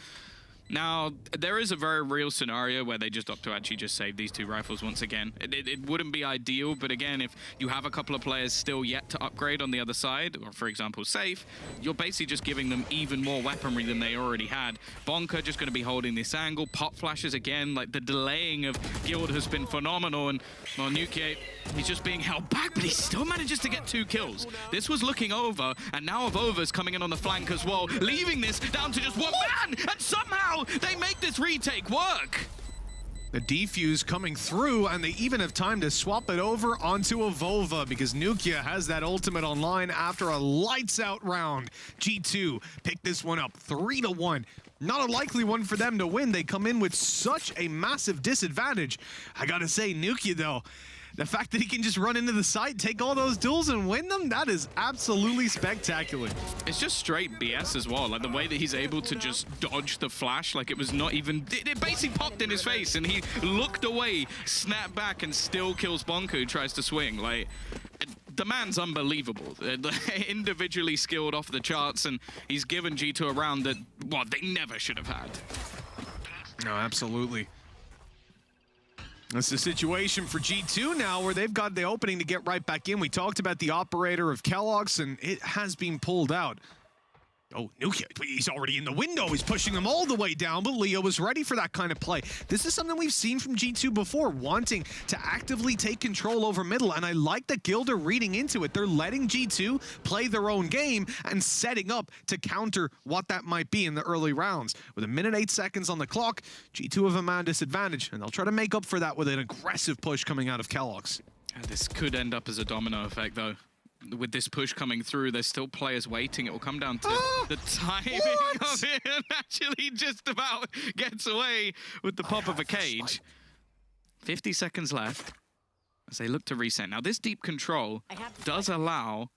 Now, there is a very real scenario where they just opt to actually just save these 2 rifles once again. It wouldn't be ideal, but again, if you have a couple of players still yet to upgrade on the other side, or for example, safe, you're basically just giving them even more weaponry than they already had. Bonker just going to be holding this angle. Pop flashes again, like the delaying of Guild has been phenomenal, and well, Nuke, he's just being held back, but he still manages to get 2 kills. This was looking over, and now Avova's coming in on the flank as well, leaving this down to just 1 man, and somehow they make this retake work. The defuse coming through, and they even have time to swap it over onto Avova because Nukia has that ultimate online after a lights-out round. G2 pick this one up 3-1. Not a likely one for them to win. They come in with such a massive disadvantage. I gotta say, Nukia, though, the fact that he can just run into the site, take all those duels and win them, that is absolutely spectacular. It's just straight BS as well. Like the way that he's able to just dodge the flash, like it was not even, it basically popped in his face and he looked away, snapped back and still kills Bonku, who tries to swing. Like, the man's unbelievable. Individually skilled off the charts, and he's given G2 a round that, well, they never should have had. No, absolutely. That's the situation for G2 now, where they've got the opening to get right back in. We talked about the operator of Kellogg's, and it has been pulled out. Oh, Nukia, he's already in the window. He's pushing them all the way down, but Leo was ready for that kind of play. This is something we've seen from G2 before, wanting to actively take control over middle, and I like that Guild are reading into it. They're letting G2 play their own game and setting up to counter what that might be in the early rounds. With 1 minute 8 seconds on the clock, G2 have a man disadvantage, and they'll try to make up for that with an aggressive push coming out of Kellogg's. This could end up as a domino effect, though. With this push coming through, there's still players waiting. It will come down to the timing of it, and actually just about gets away with the pop of a cage. 50 seconds left as they look to reset. Now, this deep control does allow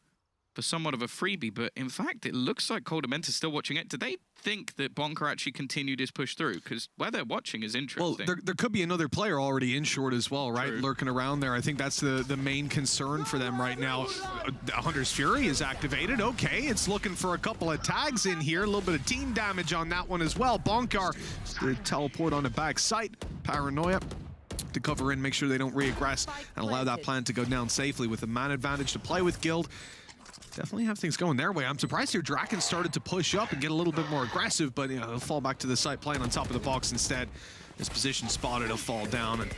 for somewhat of a freebie, but in fact, it looks like Coldament is still watching it. Do they think that Bonker actually continued his push through? Because where they're watching is interesting. Well, there could be another player already in short as well, right? True. Lurking around there. I think that's the main concern for them right now. Hunter's Fury is activated. Okay, it's looking for a couple of tags in here. A little bit of team damage on that one as well. Bonker, the teleport on the back site. Paranoia to cover in, make sure they don't reaggress and allow that plan to go down safely with the man advantage to play with Guild. Definitely have things going their way. I'm surprised here Draken started to push up and get a little bit more aggressive, but you know, he'll fall back to the site, playing on top of the box instead. His position spotted, he'll fall down and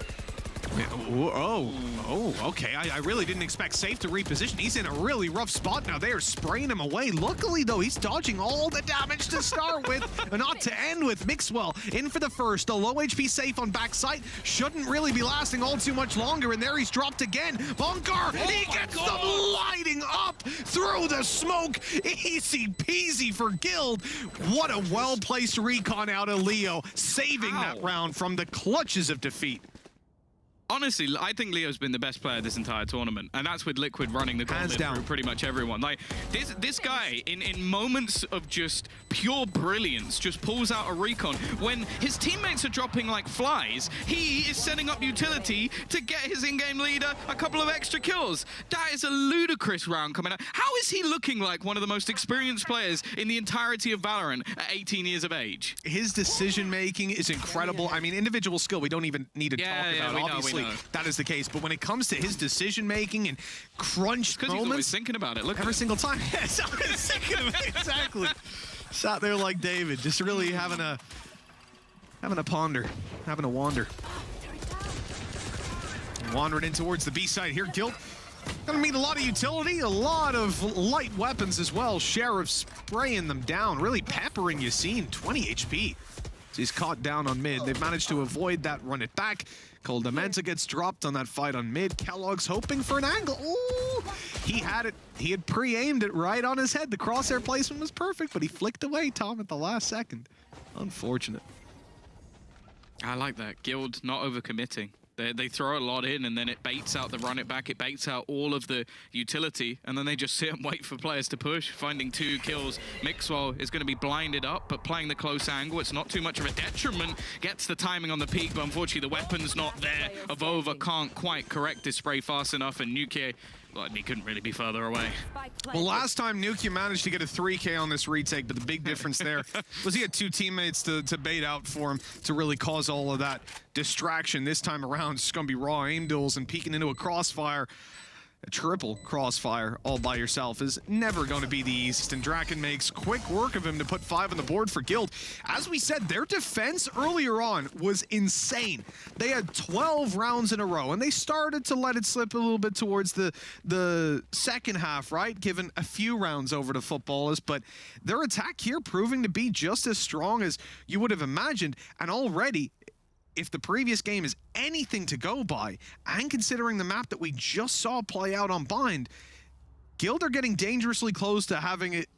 okay. I really didn't expect Safe to reposition. He's in a really rough spot now. They are spraying him away. Luckily, though, he's dodging all the damage to start with, and not to end with. Mixwell in for the first. A low HP Safe on backside. Shouldn't really be lasting all too much longer, and there he's dropped again. Bonker, he gets them lighting up through the smoke. Easy peasy for Guild. What a well-placed recon out of Leo, saving that round from the clutches of defeat. Honestly, I think Leo's been the best player this entire tournament, and that's with Liquid running the gauntlet through pretty much everyone. Like, this guy, in moments of just pure brilliance, just pulls out a recon. When his teammates are dropping like flies, he is setting up utility to get his in-game leader a couple of extra kills. That is a ludicrous round coming out. How is he looking like one of the most experienced players in the entirety of Valorant at 18 years of age? His decision-making is incredible. I mean, individual skill, we don't even need to talk about, obviously. That is the case, but when it comes to his decision-making and crunched moments... He's always thinking about it. Look every single time. Yes, I was thinking of it, exactly. Sat there like David, just really having a ponder, having a wander. Wandering in towards the B side here. Guild gonna meet a lot of utility, a lot of light weapons as well. Sheriff spraying them down, really peppering Yassine, 20 HP. So he's caught down on mid. They've managed to avoid that, run it back. Coldamenta gets dropped on that fight on mid. Kellogg's hoping for an angle. Ooh, he had it. He had pre-aimed it right on his head. The crosshair placement was perfect, but he flicked away, Tom, at the last second. Unfortunate. I like that. Guild not overcommitting. They throw a lot in, and then it baits out the run it back. It baits out all of the utility, and then they just sit and wait for players to push, finding 2 kills. Mixwell is going to be blinded up, but playing the close angle. It's not too much of a detriment. Gets the timing on the peak, but unfortunately the weapon's not there. Avova can't quite correct this spray fast enough, and Nuke Well, he couldn't really be further away. Well, last time Nukia managed to get a 3K on this retake, but the big difference there was he had 2 teammates to bait out for him to really cause all of that distraction. This time around, it's just going to be raw aim duels and peeking into a crossfire. A triple crossfire all by yourself is never going to be the easiest, and Draken makes quick work of him to put 5 on the board for Guild. As we said, their defense earlier on was insane. They had 12 rounds in a row, and they started to let it slip a little bit towards the second half, right? Given a few rounds over to Footballers, but their attack here proving to be just as strong as you would have imagined, and already, if the previous game is anything to go by, and considering the map that we just saw play out on Bind, Guild are getting dangerously close to having it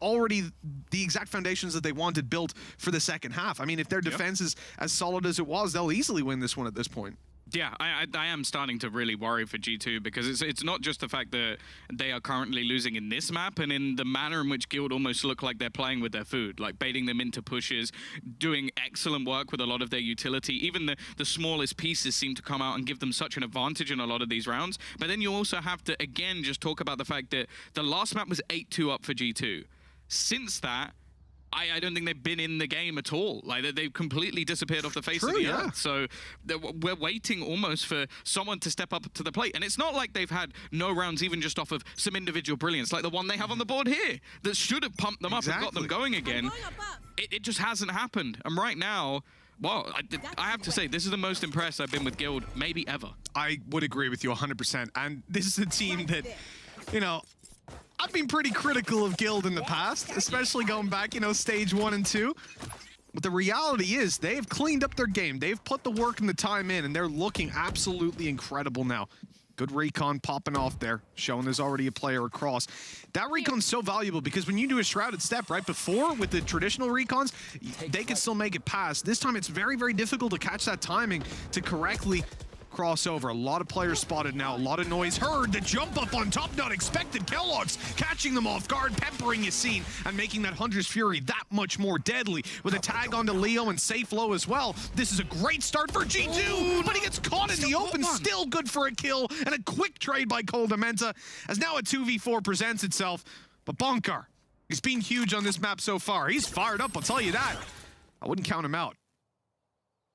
already the exact foundations that they wanted built for the second half. I mean, if their defense is as solid as it was, they'll easily win this one at this point. Yeah, I am starting to really worry for G2 because it's not just the fact that they are currently losing in this map and in the manner in which Guild almost look like they're playing with their food, like baiting them into pushes, doing excellent work with a lot of their utility. Even the smallest pieces seem to come out and give them such an advantage in a lot of these rounds. But then you also have to, again, just talk about the fact that the last map was 8-2 up for G2. Since that, I don't think they've been in the game at all. Like, they've completely disappeared off the face of the earth. So we're waiting almost for someone to step up to the plate. And it's not like they've had no rounds even just off of some individual brilliance, like the one they have on the board here, that should have pumped them up and got them going again. It just hasn't happened. And right now, well, I have to say, this is the most impressed I've been with Guild maybe ever. I would agree with you 100%. And this is a team that, you know, I've been pretty critical of Guild in the past, especially going back, you know, stage 1 and 2. But the reality is they've cleaned up their game. They've put the work and the time in, and they're looking absolutely incredible now. Good recon popping off there, showing there's already a player across. That recon's so valuable because when you do a shrouded step right before with the traditional recons, they can still make it past. This time it's very, very difficult to catch that timing to correctly crossover. A lot of players spotted now, a lot of noise heard. The jump up on top, not expected. Kellogg's catching them off guard, peppering Yassine, and making that Hunter's Fury that much more deadly. With a tag onto Leo and safe low as well. This is a great start for G2, but he gets caught in the open. Still good for a kill, and a quick trade by Coldamenta, as now a 2v4 presents itself. But Bonkar, he's been huge on this map so far. He's fired up, I'll tell you that. I wouldn't count him out.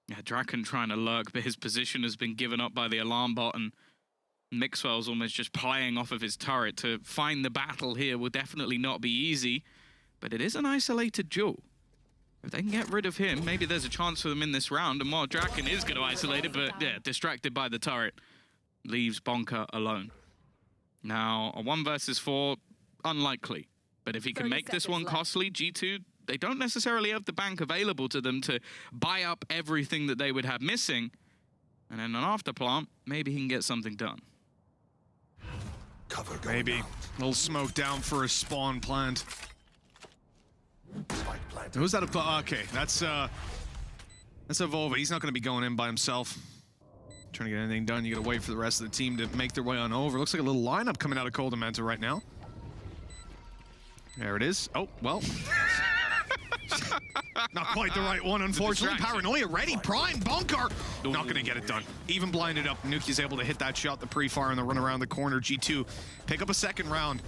Yeah, Draken trying to lurk, but his position has been given up by the alarm bot, and Mixwell's almost just playing off of his turret. To find the battle here will definitely not be easy, but it is an isolated duel. If they can get rid of him, maybe there's a chance for them in this round, and while Draken is going to isolate it, but yeah, distracted by the turret, leaves Bonker alone. Now, a 1 versus 4, unlikely, but if he can make this one costly, G2, they don't necessarily have the bank available to them to buy up everything that they would have missing. And then an afterplant, maybe he can get something done. Maybe. A little smoke down for a spawn plant. Who's that? Okay, that's Evolva. He's not going to be going in by himself. Trying to get anything done, you got to wait for the rest of the team to make their way on over. Looks like a little lineup coming out of Coldamenta right now. There it is. Oh, well. Not quite the right one, unfortunately. Paranoia ready, prime, Bonkar. Not going to get it done. Even blinded up, Nuki's able to hit that shot, the pre-fire, and the run around the corner. G2 pick up a second round.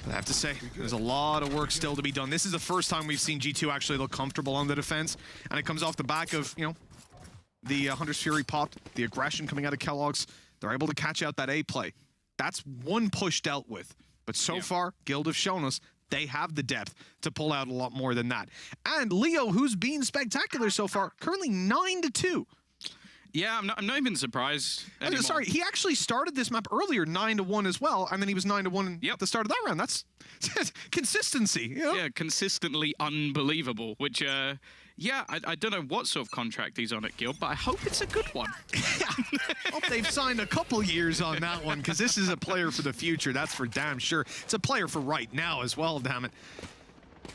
But I have to say, there's a lot of work still to be done. This is the first time we've seen G2 actually look comfortable on the defense, and it comes off the back of, you know, the Hunter's Fury popped, the aggression coming out of Kellogg's. They're able to catch out that A play. That's one push dealt with. But so far, Guild have shown us they have the depth to pull out a lot more than that. And Leo, who's been spectacular so far, currently 9-2. Yeah, I'm not even surprised anymore. Sorry, he actually started this map earlier 9-1 as well, and then he was 9-1 at the start of that round. That's consistency. You know? Yeah, consistently unbelievable, which, yeah, I don't know what sort of contract he's on at Guild, but I hope it's a good one. Hope they've signed a couple years on that one, because this is a player for the future, that's for damn sure. It's a player for right now as well, damn it.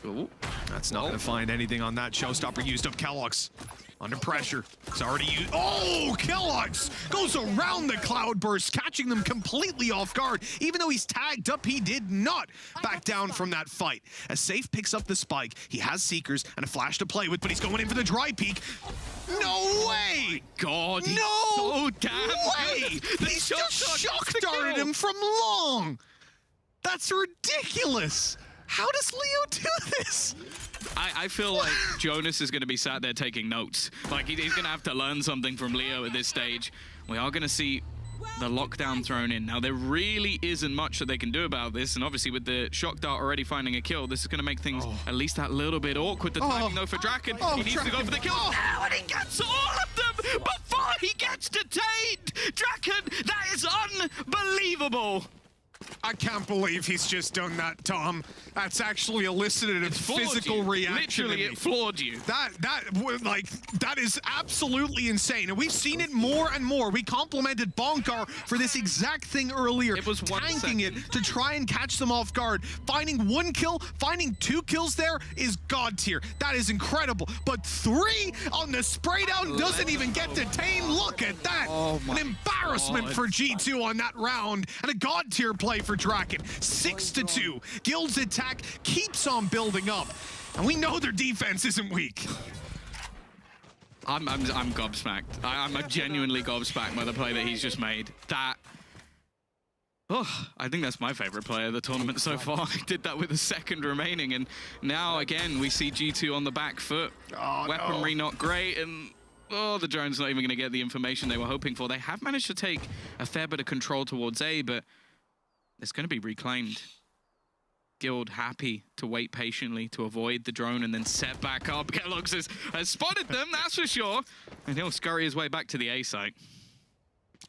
Ooh. That's not going to find anything on that. Showstopper used up. Kellogg's under pressure. It's already used. Oh, Kellogg's goes around the Cloudburst, catching them completely off guard. Even though he's tagged up, he did not back down from that fight. As Safe picks up the spike, he has Seekers and a flash to play with, but he's going in for the dry peek. No way! Oh my God, he's no so damn way! good. He's just shock darted him from long. That's ridiculous. How does Leo do this? I feel like Jonas is going to be sat there taking notes. Like, he's going to have to learn something from Leo at this stage. We are going to see the lockdown thrown in. Now, there really isn't much that they can do about this, and obviously with the shock dart already finding a kill, this is going to make things at least that little bit awkward. The timing, though, for Draken. He needs to go for the kill. Now, and he gets all of them before he gets detained. Draken, that is unbelievable. I can't believe he's just done that, Tom. That's actually elicited a physical reaction. Literally, it floored you. That is absolutely insane. And we've seen it more and more. We complimented Bonkar for this exact thing earlier. It was tanking it to try and catch them off guard. Finding 1 kill, finding 2 kills there is god tier. That is incredible. But 3 on the spray down doesn't even get detained. Look at that. An embarrassment for G2 on that round. And a god tier play for Draken. 6-2. Guild's attack keeps on building up, and we know their defense isn't weak. I'm gobsmacked. I'm genuinely gobsmacked by the play that he's just made. I think that's my favorite player of the tournament so far. He did that with a second remaining, and now again we see G2 on the back foot. Weaponry not great, and the drone's not even going to get the information they were hoping for. They have managed to take a fair bit of control towards A, but it's going to be reclaimed. Guild happy to wait patiently to avoid the drone and then set back up. Kellogg's has spotted them, that's for sure. And he'll scurry his way back to the A site.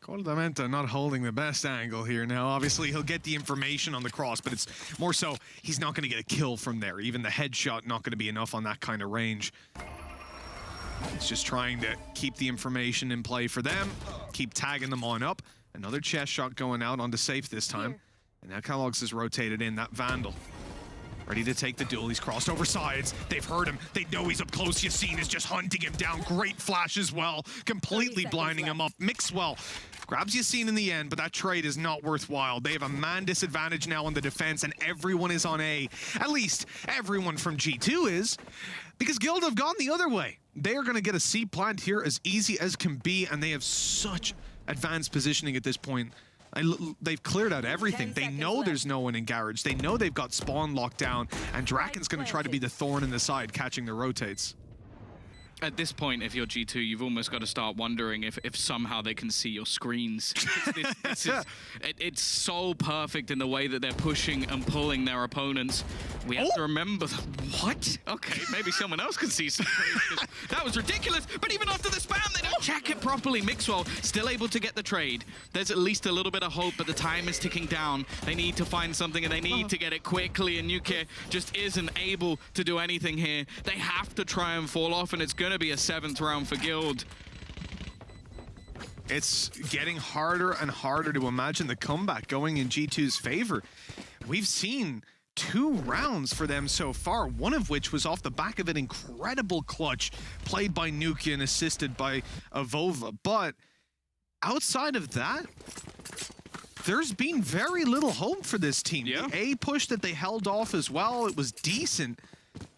Cordamenta not holding the best angle here now. Obviously, he'll get the information on the cross, but it's more so he's not going to get a kill from there. Even the headshot not going to be enough on that kind of range. He's just trying to keep the information in play for them, keep tagging them on up. Another chest shot going out onto Safe this time. And now Kellogg's has rotated in that Vandal. Ready to take the duel. He's crossed over sides. They've heard him. They know he's up close. Yassine is just hunting him down. Great flash as well. Completely blinding him up. Mixwell grabs Yassine in the end, but that trade is not worthwhile. They have a man disadvantage now on the defense, and everyone is on A. At least everyone from G2 is, because Guild have gone the other way. They are going to get a C plant here as easy as can be, and they have such advanced positioning at this point. They've cleared out everything. They know there's no one in Garage. They know they've got spawn locked down, and Draken's going to try to be the thorn in the side, catching the rotates. At this point, if you're G2, you've almost got to start wondering if somehow they can see your screens. It's so perfect in the way that they're pushing and pulling their opponents. We have to remember what? Okay, maybe someone else can see some screens. That was ridiculous, but even after the spam, they don't check it properly. Mixwell still able to get the trade. There's at least a little bit of hope, but the time is ticking down. They need to find something, and they need to get it quickly, and Nuke just isn't able to do anything here. They have to try and fall off, and it's going to be a 7th round for Guild. It's getting harder and harder to imagine the comeback going in G2's favor. We've seen 2 rounds for them so far, one of which was off the back of an incredible clutch played by Nuke and assisted by Avova. But outside of that, there's been very little hope for this team. The A push that they held off as well, it was decent.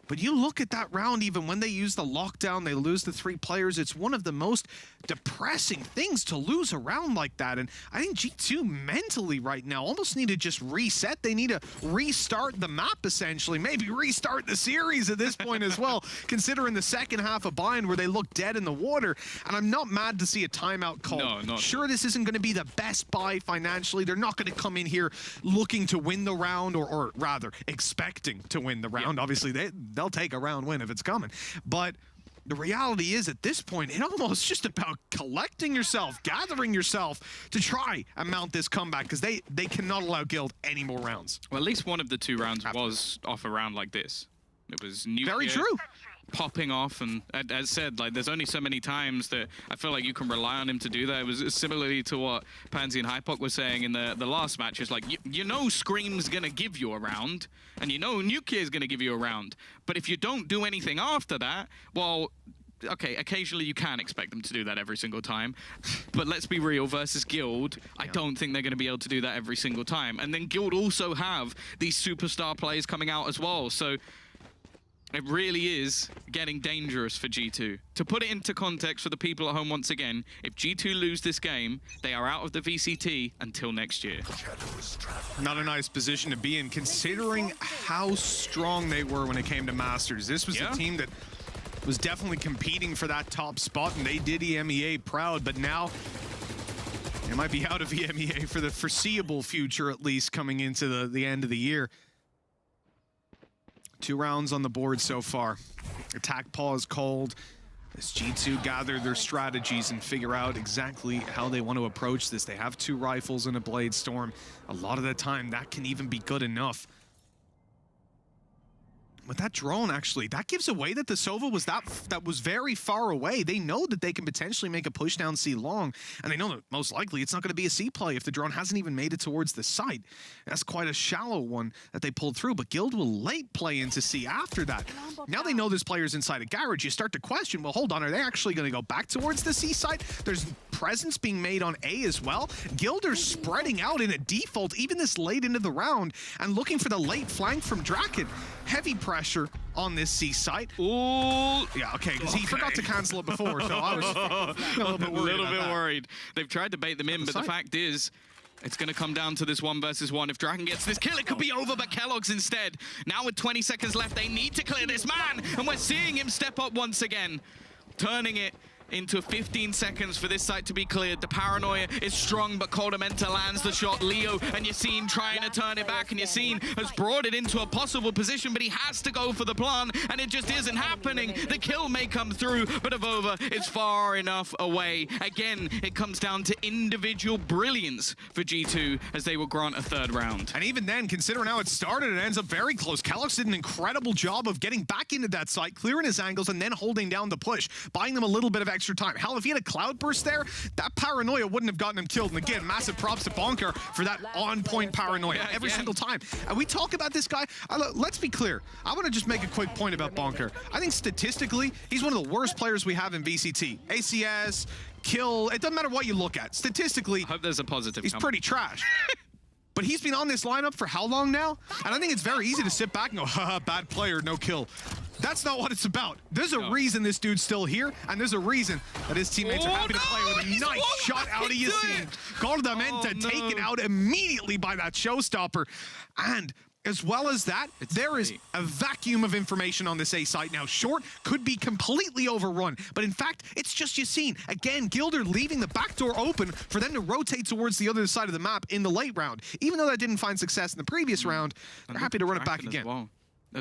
But you look at that round, even when they use the lockdown, they lose the 3 players. It's one of the most depressing things to lose a round like that. And I think G2 mentally right now almost need to just reset. They need to restart the map, essentially. Maybe restart the series at this point as well, considering the second half of Bind where they look dead in the water. And I'm not mad to see a timeout called. No, sure, this isn't going to be the best buy financially. They're not going to come in here looking to win the round, or rather, expecting to win the round. Obviously, they'll take a round win if it's coming. But the reality is, at this point, it's almost just about collecting yourself, gathering yourself to try and mount this comeback, because they cannot allow Guild any more rounds. Well, at least one of the 2 rounds was off a round like this. It was nuclear very true. Popping off, and as said, like there's only so many times that I feel like you can rely on him to do that. It was similarly to what Pansy and Hypoc were saying in the last match. It's like you know Scream's gonna give you a round, and you know Nuclear's gonna give you a round, but if you don't do anything after that, well, okay, occasionally you can expect them to do that every single time, but let's be real, versus Guild, I don't think they're going to be able to do that every single time. And then Guild also have these superstar players coming out as well, so it really is getting dangerous for G2. To put it into context for the people at home once again, if G2 lose this game, they are out of the VCT until next year. Not a nice position to be in, considering how strong they were when it came to Masters. This was a team that was definitely competing for that top spot, and they did EMEA proud, but now they might be out of EMEA for the foreseeable future, at least coming into the end of the year. 2 rounds on the board so far. Attack pause called as G2 gather their strategies and figure out exactly how they want to approach this. They have 2 rifles and a Blade Storm. A lot of the time, that can even be good enough. But that drone, actually, that gives away that the Sova was that was very far away. They know that they can potentially make a push down C long, and they know that most likely it's not going to be a C play if the drone hasn't even made it towards the site. That's quite a shallow one that they pulled through, but Guild will late play into C after that. Now they know this player's inside a garage. You start to question, well, hold on, are they actually going to go back towards the C site? There's presence being made on A as well. Guild are spreading out in a default, even this late into the round, and looking for the late flank from Draken. Heavy pressure on this C site. Ooh. Yeah, okay, because he forgot to cancel it before, so I was a little bit worried. They've tried to bait them in, but the fact is, it's going to come down to this 1 versus 1. If Draken gets this kill, it could be over, but Kellogg's instead. Now with 20 seconds left, they need to clear this man, and we're seeing him step up once again, turning it into 15 seconds for this site to be cleared. The paranoia is strong, but Coldamenta lands the shot. Leo and Yassine trying to turn it back, and Yassine has brought it into a possible position, but he has to go for the plant, and it just isn't happening. The kill may come through, but Avova is far enough away. Again, it comes down to individual brilliance for G2 as they will grant a 3rd round. And even then, considering how it started, it ends up very close. Kellogg's did an incredible job of getting back into that site, clearing his angles, and then holding down the push, buying them a little bit of extra time. Hell, if he had a cloud burst there, that paranoia wouldn't have gotten him killed. And again, massive props to Bonker for that on-point paranoia every single time. And we talk about this guy. Let's be clear. I want to just make a quick point about Bonker. I think statistically, he's one of the worst players we have in VCT. ACS, kill, it doesn't matter what you look at. Statistically, I hope there's a positive. He's pretty trash. But he's been on this lineup for how long now? And I think it's very easy to sit back and go, haha, bad player, no kill. That's not what it's about. There's a reason this dude's still here, and there's a reason that his teammates are happy to play with a nice shot out of Yassine. Coldamenta taken out immediately by that showstopper. And as well as that, there is a vacuum of information on this A site now. Short could be completely overrun, but in fact, it's just Yassine. Again, Gilder leaving the back door open for them to rotate towards the other side of the map in the late round. Even though that didn't find success in the previous round, they're happy to run it back again. Well.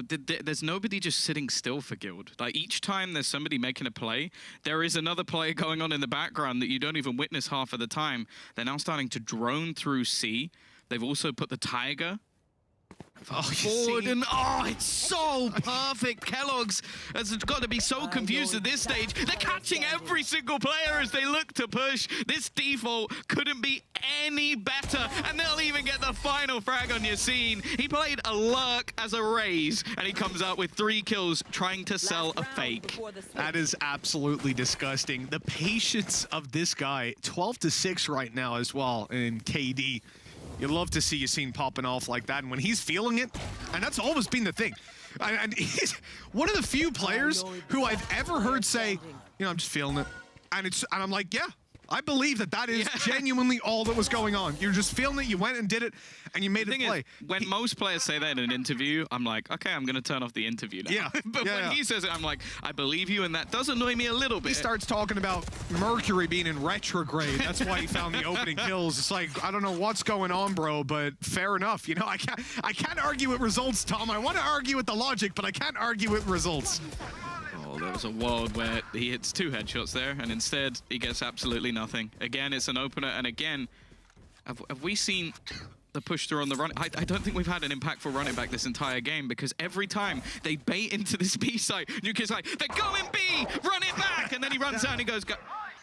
There's nobody just sitting still for Guild. Like, each time there's somebody making a play, there is another play going on in the background that you don't even witness half of the time. They're now starting to drone through C. They've also put the Tiger forward, and it's so perfect. Kellogg's has got to be so confused at this stage. They're catching every single player as they look to push. This default couldn't be any better, and they'll even get the final frag on Yassine. He played a lurk as a raise, and he comes out with 3 kills trying to sell a fake. That is absolutely disgusting. The patience of this guy, 12-6 right now as well in KD. You'd love to see Yassine popping off like that, and when he's feeling it, and that's always been the thing. And he's one of the few players who I've ever heard say, you know, I'm just feeling it. And I'm like, yeah, I believe that is genuinely all that was going on. You're just feeling it, you went and did it, and you made it play. When most players say that in an interview, I'm like, okay, I'm going to turn off the interview now. Yeah. But when he says it, I'm like, I believe you, and that does annoy me a little bit. He starts talking about Mercury being in retrograde. That's why he found the opening kills. It's like, I don't know what's going on, bro, but fair enough. You know, I can't argue with results, Tom. I want to argue with the logic, but I can't argue with results. There was a world where he hits 2 headshots there, and instead he gets absolutely nothing. Again, it's an opener, and again, have we seen the push through on the run. I don't think we've had an impactful running back this entire game, because every time they bait into this B site, Nuke's like, they're going B, run it back, and then he runs out and he goes,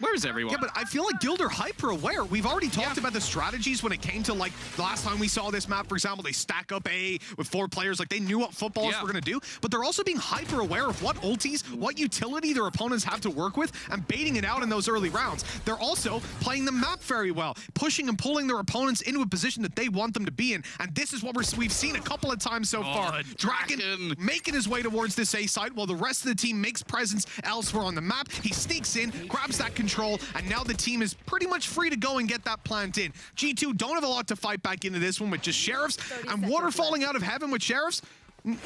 where is everyone? Yeah, but I feel like Guild are hyper aware. We've already talked about the strategies when it came to, like, the last time we saw this map, for example, they stack up A with 4 players. Like, they knew what footballers were going to do, but they're also being hyper aware of what ultis, what utility their opponents have to work with, and baiting it out in those early rounds. They're also playing the map very well, pushing and pulling their opponents into a position that they want them to be in, and this is what we've seen a couple of times so far. Draken making his way towards this A site while the rest of the team makes presence elsewhere on the map. He sneaks in, grabs that control, and now the team is pretty much free to go and get that plant in. G2 don't have a lot to fight back into this one with just Sheriffs, and water falling out of heaven with Sheriffs,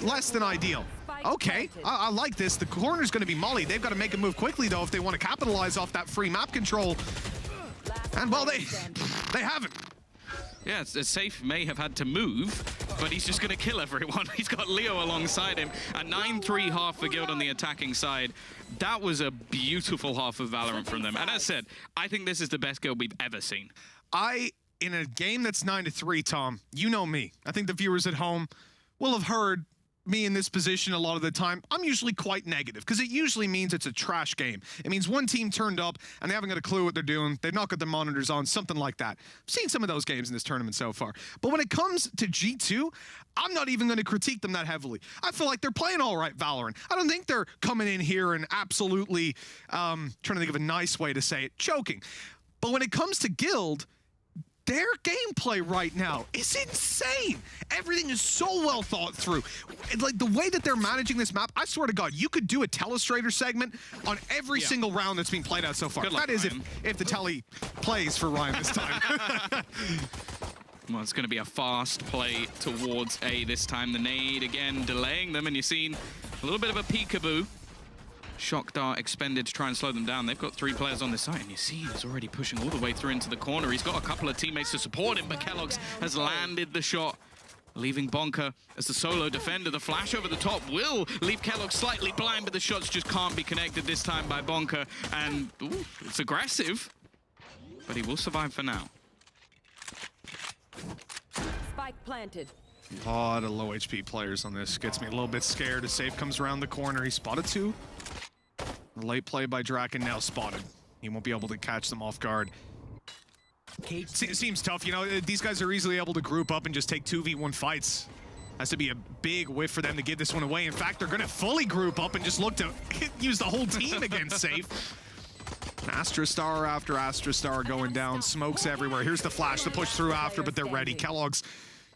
less than ideal. Okay, I like this. The corner's going to be Molly. They've got to make a move quickly, though, if they want to capitalize off that free map control. And, well, they haven't. Yeah, Safe may have had to move, but he's just going to kill everyone. He's got Leo alongside him. A 9-3 half for Guild on the attacking side. That was a beautiful half of Valorant from them. And as said, I think this is the best Guild we've ever seen. In a game that's 9-3, Tom, you know me. I think the viewers at home will have heard me in this position a lot of the time. I'm usually quite negative, because it usually means it's a trash game. It means one team turned up and they haven't got a clue what they're doing. They've not got their monitors on, something like that. I've seen some of those games in this tournament so far. But when it comes to G2, I'm not even going to critique them that heavily. I feel like they're playing all right Valorant. I don't think they're coming in here and absolutely, trying to think of a nice way to say it, choking. But when it comes to Guild, their gameplay right now is insane. Everything is so well thought through. Like, the way that they're managing this map, I swear to God, you could do a Telestrator segment on every single round that's being played out so far. Good luck, that is Ryan. if the Telly plays for Ryan this time. Well, it's going to be a fast play towards A this time. The nade again delaying them, and you've seen a little bit of a peekaboo. Shock dart expended to try and slow them down. They've got 3 players on this side, and you see he's already pushing all the way through into the corner. He's got a couple of teammates to support him, but Kellogg's has landed the shot, leaving Bonker as the solo defender. The flash over the top will leave Kellogg slightly blind, but the shots just can't be connected this time by Bonker. And ooh, it's aggressive, but he will survive for now. Spike planted. A lot of low HP players on this. Gets me a little bit scared as Safe comes around the corner. He spotted 2. Late play by Draken, now spotted. He won't be able to catch them off guard. Seems tough, you know, these guys are easily able to group up and just take 2v1 fights. Has to be a big whiff for them to give this one away. In fact, they're gonna fully group up and just look to use the whole team against Safe. Astra Star after Astra Star going down, smokes everywhere. Here's the flash, the push through after, but they're ready. Kellogg's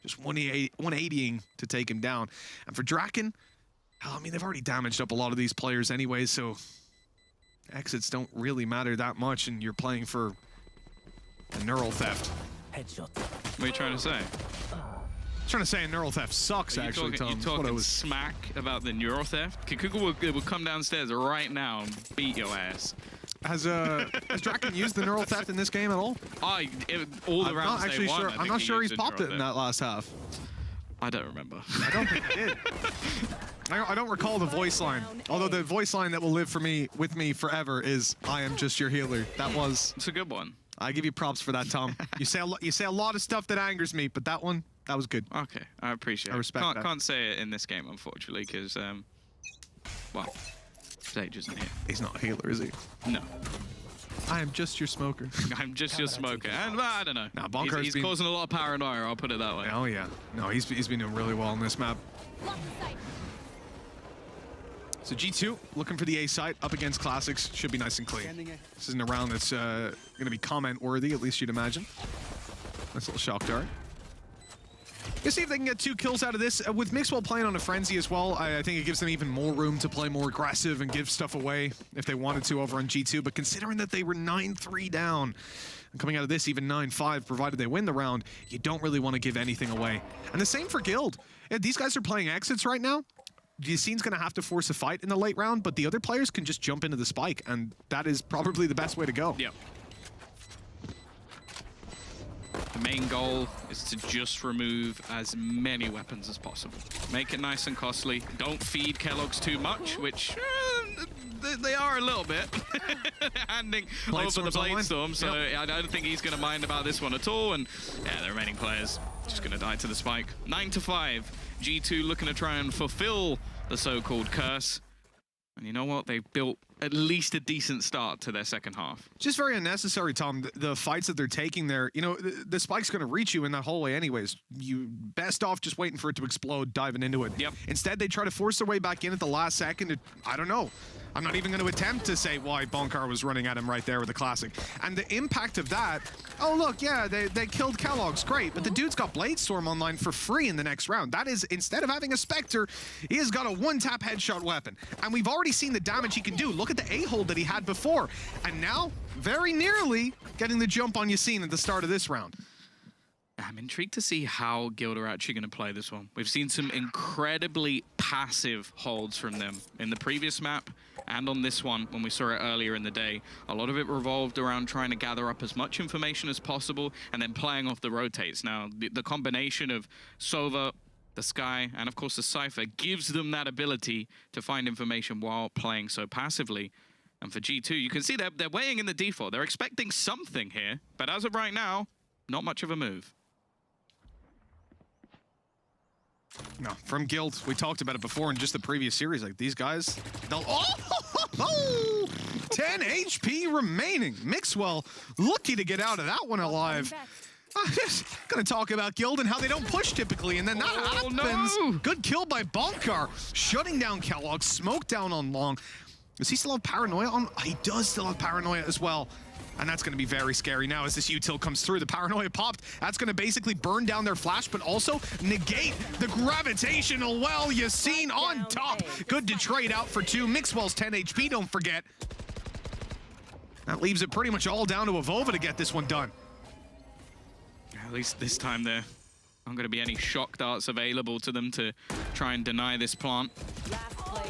just 180ing to take him down. And for Draken, I mean, they've already damaged up a lot of these players anyway, so exits don't really matter that much, and you're playing for a neural theft. Headshot. What are you trying to say? I'm trying to say a neural theft sucks, actually, Tom. You talking smack about the neural theft? Kaquka will come downstairs right now and beat your ass. Has Draken used the neural theft in this game at all? All the rounds actually they won, sure. I I'm think not he sure used he's the popped it neural in that last half. I don't remember. I don't think he did. I don't recall the voice line. Although the voice line that will live with me forever is "I am just your healer." That was. It's a good one. I give you props for that, Tom. You say a lot of stuff that angers me, but that one, that was good. Okay, I appreciate it. I respect that. Can't say it in this game, unfortunately, because well, Sage isn't here. He's not a healer, is he? No. I am just your smoker. I'm just your smoker. And I don't know. Nah, he's causing a lot of paranoia, I'll put it that way. Oh, yeah. No, he's been doing really well on this map. So G2 looking for the A site up against Classics. Should be nice and clean. This isn't a round that's going to be comment worthy, at least you'd imagine. Nice little shock dart. Let's see if they can get 2 kills out of this. With Mixwell playing on a frenzy as well, I think it gives them even more room to play more aggressive and give stuff away if they wanted to over on G2. But considering that they were 9-3 down, and coming out of this even 9-5, provided they win the round, you don't really want to give anything away. And the same for Guild. These guys are playing exits right now. Yassine's going to have to force a fight in the late round, but the other players can just jump into the spike, and that is probably the best way to go. Yep. The main goal is to just remove as many weapons as possible. Make it nice and costly. Don't feed Kellogg's too much, which They are a little bit. Handing over the Blade Storm, so I don't think he's going to mind about this one at all. And yeah, the remaining players just going to die to the spike. 9-5. G2 looking to try and fulfill the so-called curse. And you know what? They've built at least a decent start to their second half. Just very unnecessary, Tom. The fights that they're taking there, you know, the spike's going to reach you in that hallway anyways. You best off just waiting for it to explode, diving into it. Yep. Instead, they try to force their way back in at the last second. I don't know. I'm not even going to attempt to say why Bonkar was running at him right there with the classic. And the impact of that, oh, look, yeah, they killed Kellogg's. Great. But the dude's got Blade Storm online for free in the next round. That is, instead of having a Spectre, he has got a one-tap headshot weapon. And we've already seen the damage he can do. Look at the A-hold that he had before. And now, very nearly getting the jump on Yassine at the start of this round. I'm intrigued to see how Guild are actually going to play this one. We've seen some incredibly passive holds from them in the previous map and on this one when we saw it earlier in the day. A lot of it revolved around trying to gather up as much information as possible and then playing off the rotates. Now, the combination of Sova, the Sky, and of course the Cypher gives them that ability to find information while playing so passively. And for G2, you can see they're weighing in the default. They're expecting something here, but as of right now, not much of a move. No, from Guild, we talked about it before in just the previous series. Like, these guys, they'll... 10 HP remaining. Mixwell lucky to get out of that one alive. I'm just going to talk about Guild and how they don't push typically, and then that happens. No. Good kill by Bonkar, shutting down Kellogg, smoke down on Long. Does he still have Paranoia on? He does still have Paranoia as well. And that's going to be very scary now as this util comes through. The Paranoia popped. That's going to basically burn down their flash, but also negate the gravitational well. Yassine on top. Good to trade out for 2. Mixwell's 10 HP, don't forget. That leaves it pretty much all down to Avova to get this one done. At least this time there aren't going to be any shock darts available to them to try and deny this plant.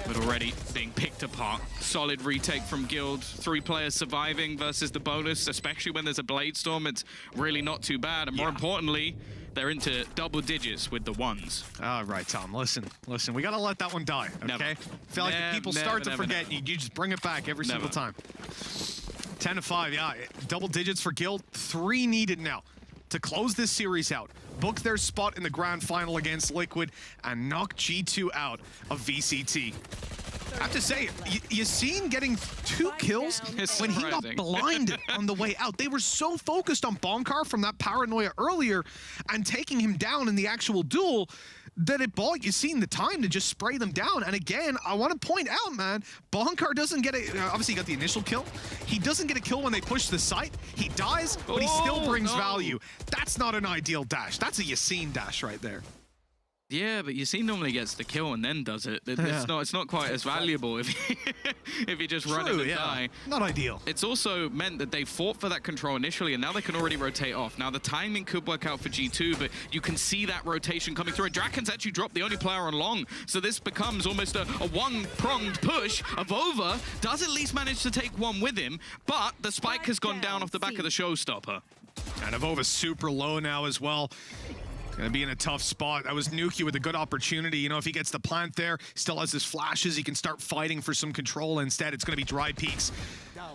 But already being picked apart. Solid retake from Guild. 3 players surviving versus the bonus, especially when there's a Blade Storm. It's really not too bad. And more importantly, they're into double digits with the 1s. All right, Tom, listen. We got to let that one die, okay? Never. I feel like if people start to forget, you just bring it back every single time. 10-5, yeah. Double digits for Guild. 3 needed now to close this series out, book their spot in the grand final against Liquid, and knock G2 out of VCT. I have to say, Yassine getting 2 kills when he got blinded on the way out. They were so focused on Bonkar from that Paranoia earlier and taking him down in the actual duel that it bought Yassine the time to just spray them down. And again, I want to point out, man, Bonkar doesn't get a... Obviously, he got the initial kill. He doesn't get a kill when they push the site. He dies, but he still brings value. That's not an ideal dash. That's a Yassine dash right there. Yeah, but Yassine normally gets the kill and then does it. It's not quite as valuable if you just run it and die. Not ideal. It's also meant that they fought for that control initially, and now they can already rotate off. Now the timing could work out for G2, but you can see that rotation coming through. And Draken's actually dropped the only player on Long, so this becomes almost a one-pronged push. Avova does at least manage to take one with him, but the spike has gone down off the back of the showstopper. And Avova's super low now as well. Gonna be in a tough spot. That was Nuki with a good opportunity. You know, if he gets the plant there, still has his flashes, he can start fighting for some control. Instead, it's gonna be dry peaks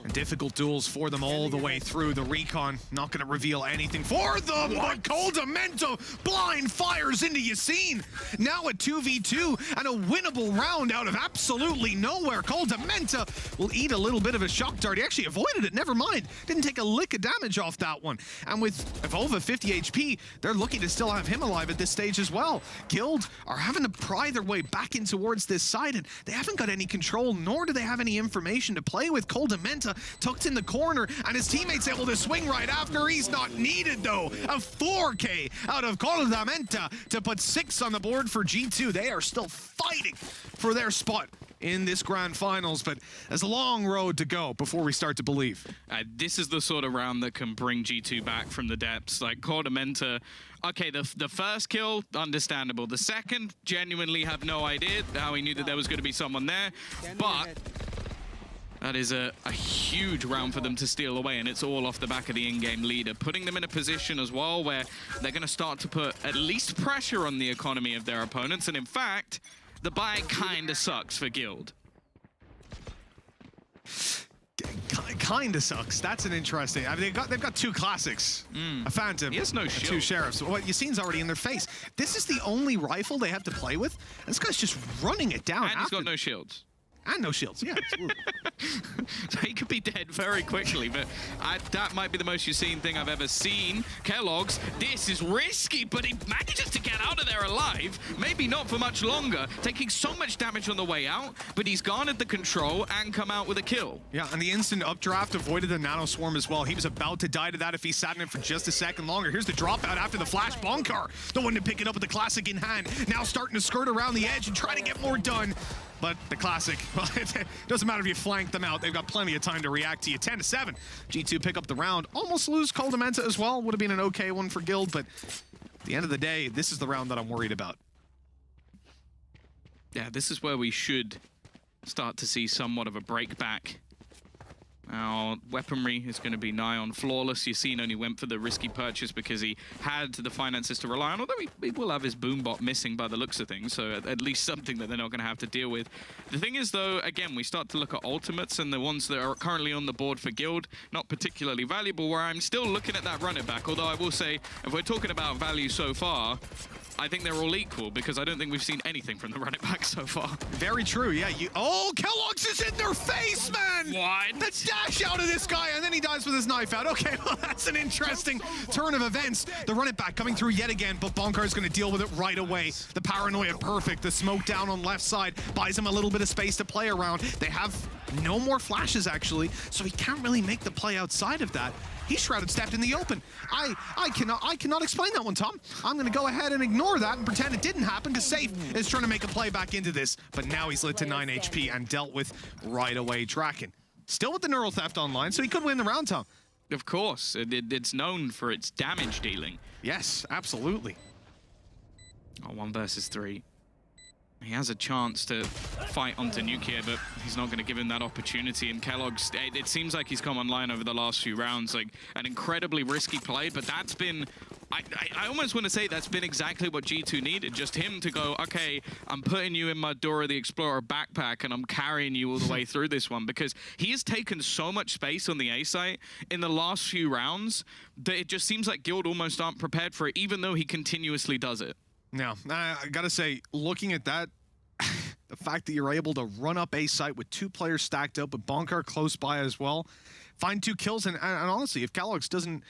and difficult duels for them all the way through. The recon not gonna reveal anything for them, but Coldamento blind fires into Yassine. Now a 2v2 and a winnable round out of absolutely nowhere. Coldamento will eat a little bit of a shock dart. He actually avoided it, never mind. Didn't take a lick of damage off that one. And with Avova 50 HP, they're looking to still have him alive at this stage as well. Guild are having to pry their way back in towards this side, and they haven't got any control, nor do they have any information to play with. Coldamenta tucked in the corner, and his teammates able to swing right after. He's not needed, though. A 4K out of Coldamenta to put 6 on the board for G2. They are still fighting for their spot in this grand finals, but there's a long road to go before we start to believe. This is the sort of round that can bring G2 back from the depths. Like Coldamenta, okay, the first kill, understandable. The second, genuinely have no idea how he knew that there was going to be someone there, but that is a huge round for them to steal away, and it's all off the back of the in-game leader, putting them in a position as well where they're going to start to put at least pressure on the economy of their opponents, and in fact, the buy kind of sucks for Guild. kinda sucks. That's an interesting. I mean, they've got 2 classics, a Phantom, he has no shield. 2 sheriffs. What you seen's already in their face. This is the only rifle they have to play with. This guy's just running it down. And he's got no shields. And no shields, yeah, absolutely. So he could be dead very quickly, but that might be the most you've seen thing I've ever seen. Kellogg's, this is risky, but he manages to get out of there alive. Maybe not for much longer, taking so much damage on the way out, but he's garnered the control and come out with a kill. Yeah, and the instant updraft avoided the nano swarm as well. He was about to die to that if he sat in it for just a second longer. Here's the dropout after the flash. Bonkar, the one to pick it up with the classic in hand, now starting to skirt around the edge and try to get more done. But the classic, well, it doesn't matter if you flank them out. They've got plenty of time to react to you. 10-7. G2 pick up the round. Almost lose Coldamenta as well. Would have been an okay one for Guild, but at the end of the day, this is the round that I'm worried about. Yeah, this is where we should start to see somewhat of a break back. Now, weaponry is going to be nigh on flawless. Yassine only went for the risky purchase because he had the finances to rely on, although he will have his boombot missing by the looks of things, so at least something that they're not going to have to deal with. The thing is, though, again, we start to look at ultimates, and the ones that are currently on the board for Guild, not particularly valuable, where I'm still looking at that run it back, although I will say, if we're talking about value so far, I think they're all equal, because I don't think we've seen anything from the run it back so far. Very true, yeah. Oh, Kellogg's is in their face, man! What? The dash out of this guy, and then he dies with his knife out. Okay, well, that's an interesting turn of events. The run it back coming through yet again, but Bonkar's going to deal with it right away. The paranoia, perfect. The smoke down on left side buys him a little bit of space to play around. They have no more flashes, actually, so he can't really make the play outside of that. He's shrouded stepped in the open. I cannot explain that one, Tom. I'm going to go ahead and ignore that and pretend it didn't happen because Safe is trying to make a play back into this. But now he's lit to 9 HP and dealt with right away. Draken still with the neural theft online, so he could win the round, Tom. Of course. It's known for its damage dealing. Yes, absolutely. Oh, 1 versus 3. He has a chance to fight onto Nuclear, but he's not going to give him that opportunity. And Kellogg's, it seems like he's come online over the last few rounds, like an incredibly risky play, but that's been, I almost want to say that's been exactly what G2 needed. Just him to go, okay, I'm putting you in my Dora the Explorer backpack and I'm carrying you all the way through this one, because he has taken so much space on the A site in the last few rounds that it just seems like Guild almost aren't prepared for it, even though he continuously does it. Now, I gotta say, looking at that, the fact that you're able to run up a site with 2 players stacked up with Bonkar close by as well, find 2 kills, and honestly, if Kellogg's doesn't,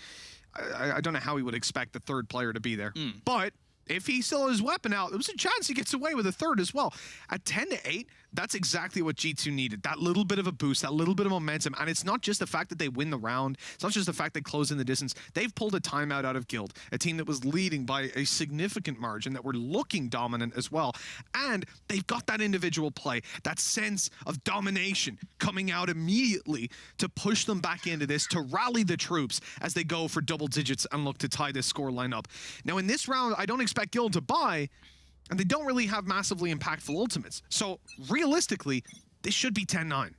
I don't know how he would expect the 3rd player to be there, but if he still has his weapon out, there was a chance he gets away with a 3rd as well. At 10-8, that's exactly what G2 needed. That little bit of a boost, that little bit of momentum. And it's not just the fact that they win the round. It's not just the fact they close in the distance. They've pulled a timeout out of Guild, a team that was leading by a significant margin, that were looking dominant as well. And they've got that individual play, that sense of domination coming out immediately to push them back into this, to rally the troops as they go for double digits and look to tie this scoreline up. Now, in this round, I don't expect Guild to buy, and they don't really have massively impactful ultimates. So realistically, this should be 10-9.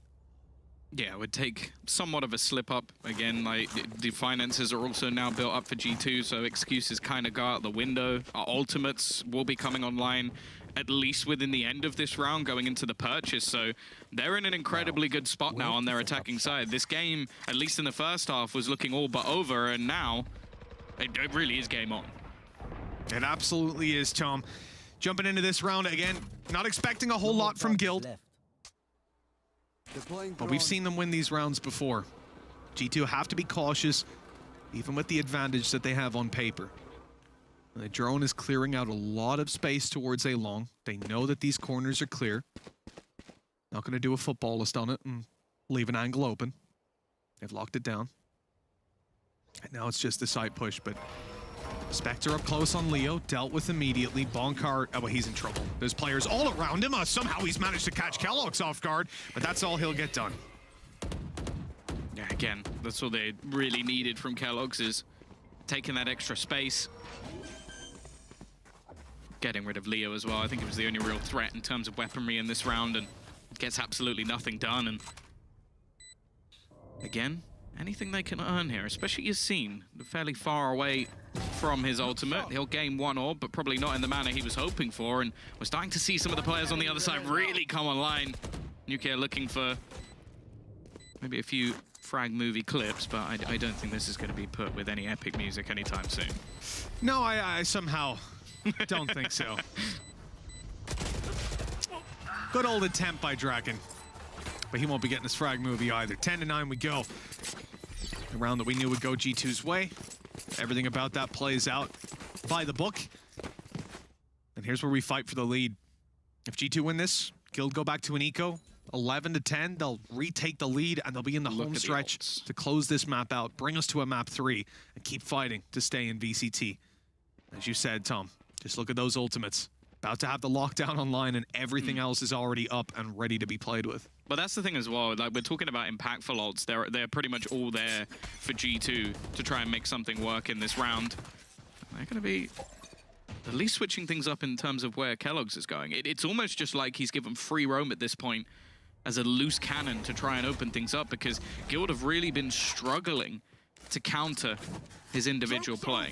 Yeah, it would take somewhat of a slip up. Again, like the finances are also now built up for G2, so excuses kind of go out the window. Our ultimates will be coming online at least within the end of this round, going into the purchase. So they're in an incredibly good spot now on their attacking side. This game, at least in the first half, was looking all but over, and now it really is game on. It absolutely is, Tom. Jumping into this round again, not expecting a whole lot from Guild. But we've seen them win these rounds before. G2 have to be cautious, even with the advantage that they have on paper. The drone is clearing out a lot of space towards A long. They know that these corners are clear. Not going to do a footballist on it and leave an angle open. They've locked it down. And now it's just the side push, but Spectre up close on Leo, dealt with immediately. Bonkar, oh, well, he's in trouble. There's players all around him. Somehow he's managed to catch Kellogg's off guard, but that's all he'll get done. Yeah, again, that's all they really needed from Kellogg's, is taking that extra space. Getting rid of Leo as well. I think it was the only real threat in terms of weaponry in this round, and gets absolutely nothing done. And again, anything they can earn here, especially Yassine, fairly far away from his ultimate. He'll gain 1 orb, but probably not in the manner he was hoping for, and we're starting to see some of the players on the other side really come online. Nuclear looking for maybe a few frag movie clips, but I don't think this is going to be put with any epic music anytime soon. No, I somehow don't think so. Good old attempt by Draken. But he won't be getting this frag movie either. 10-9 we go. The round that we knew would go G2's way. Everything about that plays out by the book. And here's where we fight for the lead. If G2 win this, Guild go back to an eco. 11-10, they'll retake the lead and they'll be in the home stretch to close this map out, bring us to a map 3, and keep fighting to stay in VCT. As you said, Tom, just look at those ultimates. About to have the lockdown online and everything else is already up and ready to be played with. But that's the thing as well, like we're talking about impactful ults, they're pretty much all there for G2 to try and make something work in this round. They're going to be at least switching things up in terms of where Kellogg's is going. It's almost just like he's given free roam at this point as a loose cannon to try and open things up, because Guild have really been struggling to counter his individual play.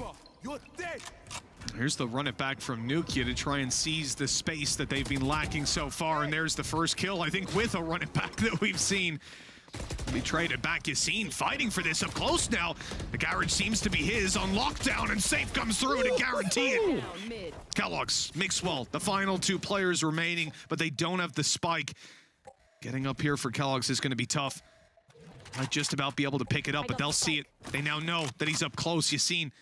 Here's the run it back from Nukia to try and seize the space that they've been lacking so far, and there's the first kill, I think, with a run it back that we've seen. We traded back Yassine fighting for this up close now. The garage seems to be his on lockdown, and Safe comes through to guarantee it. Kellogg's, Mixwell, the final 2 players remaining, but they don't have the spike. Getting up here for Kellogg's is going to be tough. Might just about be able to pick it up, but they'll see it. They now know that he's up close. Yassine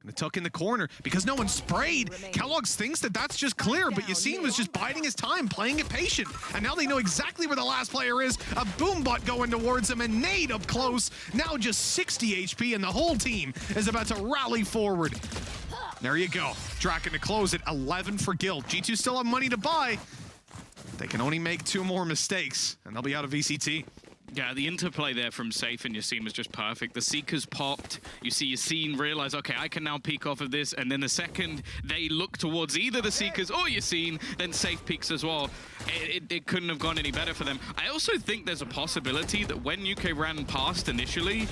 gonna tuck in the corner because no one sprayed. Kellogg's thinks that that's just clear, but Yassine was just biding his time, playing it patient. And now they know exactly where the last player is. A boom bot going towards him, and Nade up close. Now just 60 HP, and the whole team is about to rally forward. There you go. Draken to close it. 11 for Guild. G2 still have money to buy. They can only make 2 more mistakes, and they'll be out of VCT. Yeah, the interplay there from Safe and Yassine was just perfect. The Seekers popped. You see Yassine realize, okay, I can now peek off of this. And then the second they look towards either the Seekers or Yassine, then Safe peeks as well. It couldn't have gone any better for them. I also think there's a possibility that when UK ran past initially,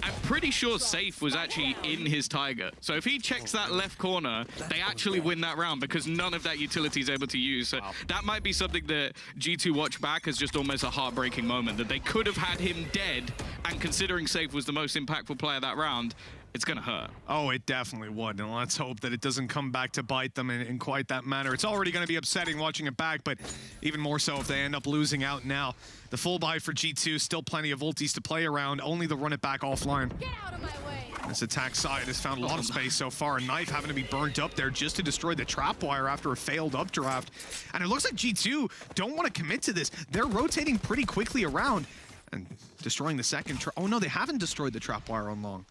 I'm pretty sure Safe was actually in his Tiger. So if he checks that left corner, they actually win that round because none of that utility is able to use. So that might be something that G2 watch back as just almost a heartbreaking moment, that they could have had him dead, and considering Safe was the most impactful player that round, it's going to hurt. Oh, it definitely would. And let's hope that it doesn't come back to bite them in quite that manner. It's already going to be upsetting watching it back, but even more so if they end up losing out now. The full buy for G2, still plenty of ultis to play around, only the run it back offline. Get out of my way. This attack side has found a lot of space so far. A knife having to be burnt up there just to destroy the trap wire after a failed updraft. And it looks like G2 don't want to commit to this. They're rotating pretty quickly around and destroying the second trap. Oh no, they haven't destroyed the trap wire on long.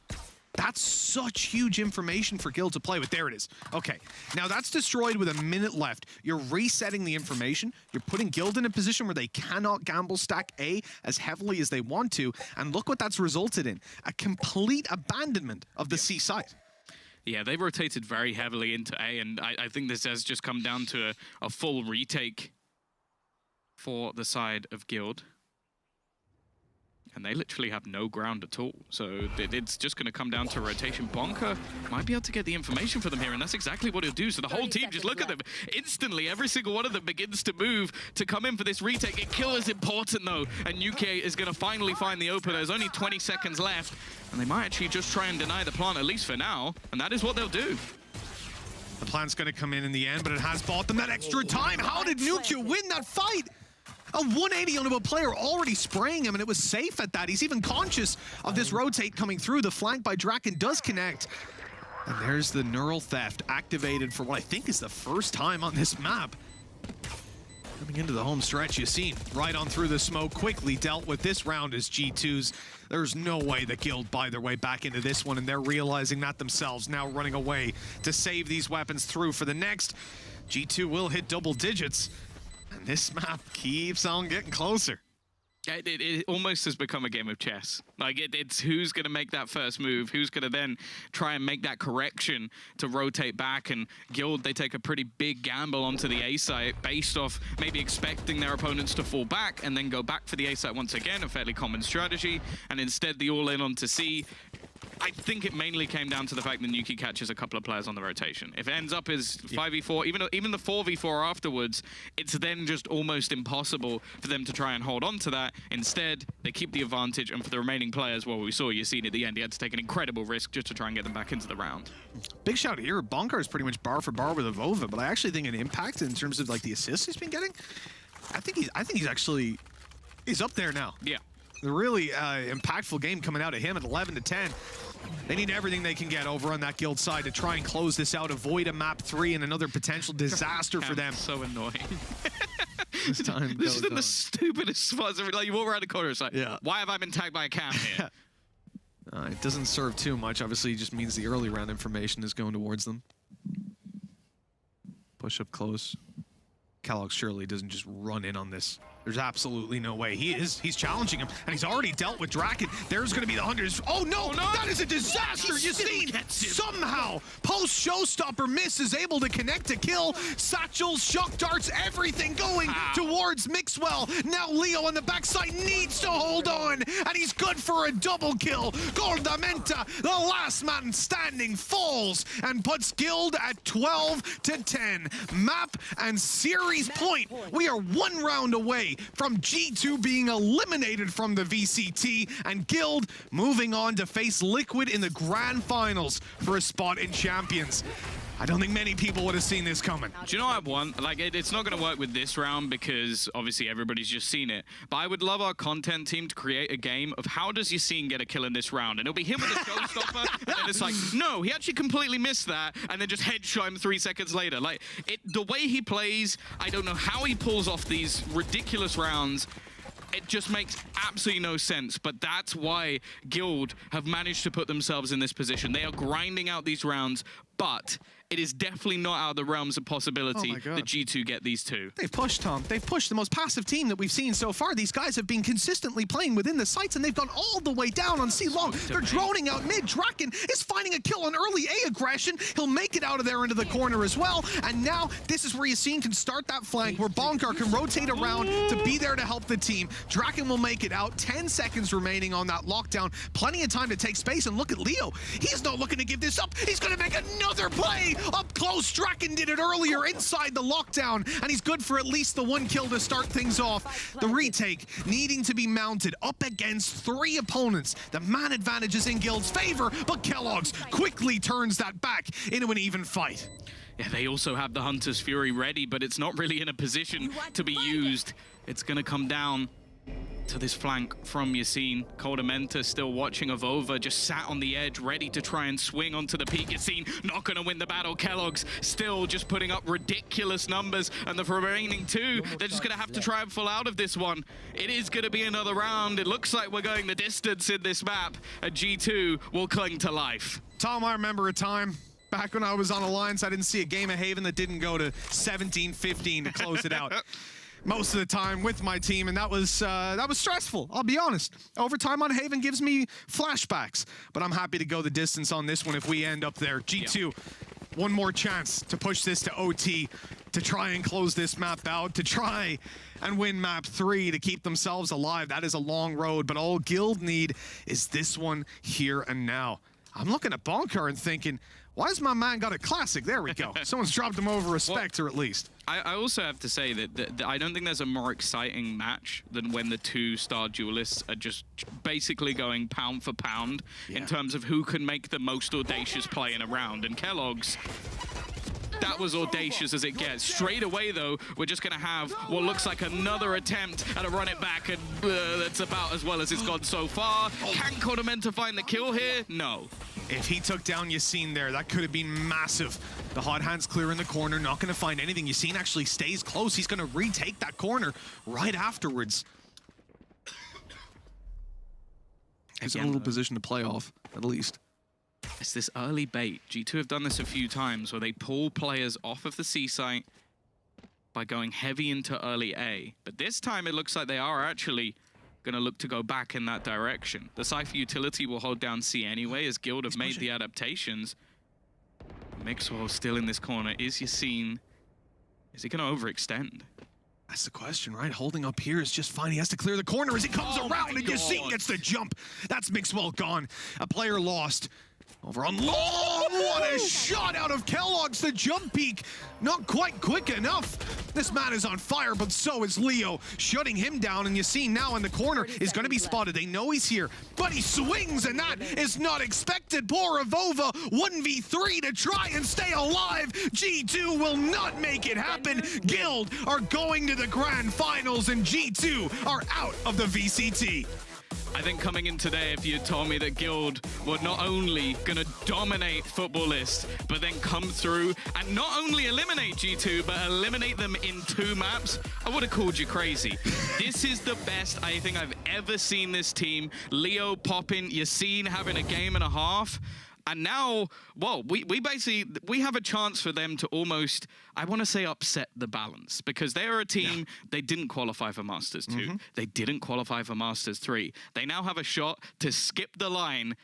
That's such huge information for Guild to play with. There it is. Okay, now that's destroyed with a minute left. You're resetting the information. You're putting Guild in a position where they cannot gamble stack A as heavily as they want to. And look what that's resulted in. A complete abandonment of the C site. Yeah, they rotated very heavily into A, and I think this has just come down to a full retake for the side of Guild. And they literally have no ground at all. So it's just going to come down to rotation. Bonker might be able to get the information for them here, and that's exactly what he'll do. So the whole team, just look at them. Instantly, every single one of them begins to move to come in for this retake. A kill is important, though, and UK is going to finally find the opener. There's only 20 seconds left, and they might actually just try and deny the plant, at least for now, and that is what they'll do. The plant's going to come in the end, but it has bought them that extra time. How did Nukia win that fight? A 180 onto a player already spraying him, and it was Safe at that. He's even conscious of this rotate coming through. The flank by Draken does connect. And there's the Neural Theft activated for what I think is the first time on this map. Coming into the home stretch, Yassine right on through the smoke, quickly dealt with this round as G2's. There's no way that Guild buy their way back into this one, and they're realizing that themselves, now running away to save these weapons through for the next. G2 will hit double digits. And this map keeps on getting closer. It almost has become a game of chess. Like, it's who's going to make that first move, who's going to then try and make that correction to rotate back. And Guild, they take a pretty big gamble onto the A site based off maybe expecting their opponents to fall back and then go back for the A site once again, a fairly common strategy. And instead, the all-in onto C. I think it mainly came down to the fact that Nuki catches a couple of players on the rotation. If it ends up as 5v4, even the 4v4 afterwards, it's then just almost impossible for them to try and hold on to that. Instead, they keep the advantage, and for the remaining players, well, we saw Yassine at the end, he had to take an incredible risk just to try and get them back into the round. Big shout here. Bonkar is pretty much bar for bar with Avova, but I actually think an impact in terms of like the assists he's been getting, I think he's actually up there now. Yeah. The really impactful game coming out of him at 11-10. They need everything they can get over on that guild side to try and close this out, avoid a map 3 and another potential disaster for them. So annoying. This time this is the stupidest spots. Like, you walk around the corner, it's like, yeah. Why have I been tagged by a cam here? It doesn't serve too much. Obviously, it just means the early round information is going towards them. Push up close. Kellogg surely doesn't just run in on this. There's absolutely no way. He's challenging him, and he's already dealt with Draken. There's going to be the hundreds. Oh no, that is a disaster. Yassine somehow post-showstopper miss is able to connect a kill. Satchels, shock darts, everything going towards Mixwell. Now Leo on the backside needs to hold on, and he's good for a double kill. Gordamenta, the last man standing, falls and puts Guild at 12-10. Map and series point. We are one round away from G2 being eliminated from the VCT, and Guild moving on to face Liquid in the grand finals for a spot in Champions. I don't think many people would have seen this coming. Do you know what I want? Like, it's not going to work with this round because obviously everybody's just seen it. But I would love our content team to create a game of how does Yassine get a kill in this round? And it'll be him with a showstopper, and then it's like, no, he actually completely missed that, and then just headshot him 3 seconds later. Like, the way he plays, I don't know how he pulls off these ridiculous rounds. It just makes absolutely no sense, but that's why Guild have managed to put themselves in this position. They are grinding out these rounds, but it is definitely not out of the realms of possibility that G2 get these two. They've pushed, Tom. They've pushed the most passive team that we've seen so far. These guys have been consistently playing within the sites, and they've gone all the way down on C-Long. They're droning out mid. Draken is finding a kill on early A aggression. He'll make it out of there into the corner as well. And now this is where Yassine can start that flank, where Bonkar can rotate around to be there to help the team. Draken will make it out. 10 seconds remaining on that lockdown. Plenty of time to take space, and look at Leo. He's not looking to give this up. He's going to make another play up close. Draken did it earlier inside the lockdown, and he's good for at least the 1 kill to start things off. The retake needing to be mounted up against 3 opponents. The man advantage is in Guild's favor, but Kellogg's quickly turns that back into an even fight. Yeah, they also have the Hunter's Fury ready, but it's not really in a position to be used. It's going to come down to this flank from Yassine. Coldamenta still watching Avova, just sat on the edge, ready to try and swing onto the peak. Yassine not going to win the battle. Kellogg's still just putting up ridiculous numbers, and the remaining 2, they're just going to have to try and pull out of this one. It is going to be another round. It looks like we're going the distance in this map, and G2 will cling to life. Tom, I remember a time back when I was on Alliance, I didn't see a game of Haven that didn't go to 17-15 to close it out. Most of the time with my team, and that was stressful, I'll be honest. Overtime on Haven gives me flashbacks, but I'm happy to go the distance on this one if we end up there. G2, one more chance to push this to OT, to try and close this map out, to try and win map 3 to keep themselves alive. That is a long road, but all Guild need is this one here and now. I'm looking at Bonkar and thinking, why has my man got a classic? There we go. Someone's dropped him over a Spectre at least. I also have to say that I don't think there's a more exciting match than when the 2-star duelists are just basically going pound for pound in terms of who can make the most audacious play in a round. And Kellogg's, that was audacious as it gets. Straight away, though, we're just going to have what looks like another attempt at a run it back, and that's about as well as it's gone so far. Can Coldamenta find the kill here? No. If he took down Yassine there, that could have been massive. The hot hands clear in the corner, not going to find anything. Yassine actually stays close. He's going to retake that corner right afterwards. He's in a little position to play off, at least. It's this early bait. G2 have done this a few times where they pull players off of the C site by going heavy into early A. But this time it looks like they are actually going to look to go back in that direction. The Cypher utility will hold down C anyway, as Guild have made the adaptations. Mixwell still in this corner. Is Yassine, is he going to overextend? That's the question, right? Holding up here is just fine. He has to clear the corner as he comes around, and Yassine gets the jump. That's Mixwell gone. A player lost. Over on long, what a shot out of Kellogg's, the jump peak. Not quite quick enough. This man is on fire, but so is Leo. Shutting him down, and Yassine now in the corner is going to be spotted. They know he's here, but he swings, and that is not expected. Poor Avova, 1v3 to try and stay alive. G2 will not make it happen. Guild are going to the grand finals, and G2 are out of the VCT. I think coming in today, if you had told me that Guild were not only going to dominate Footballist, but then come through and not only eliminate G2, but eliminate them in 2 maps, I would have called you crazy. This is the best I think I've ever seen this team. Leo popping, Yassine having a game and a half. And now, well, we have a chance for them to almost, I want to say, upset the balance, because they are a team, they didn't qualify for Masters 2. They didn't qualify for Masters 3. They now have a shot to skip the line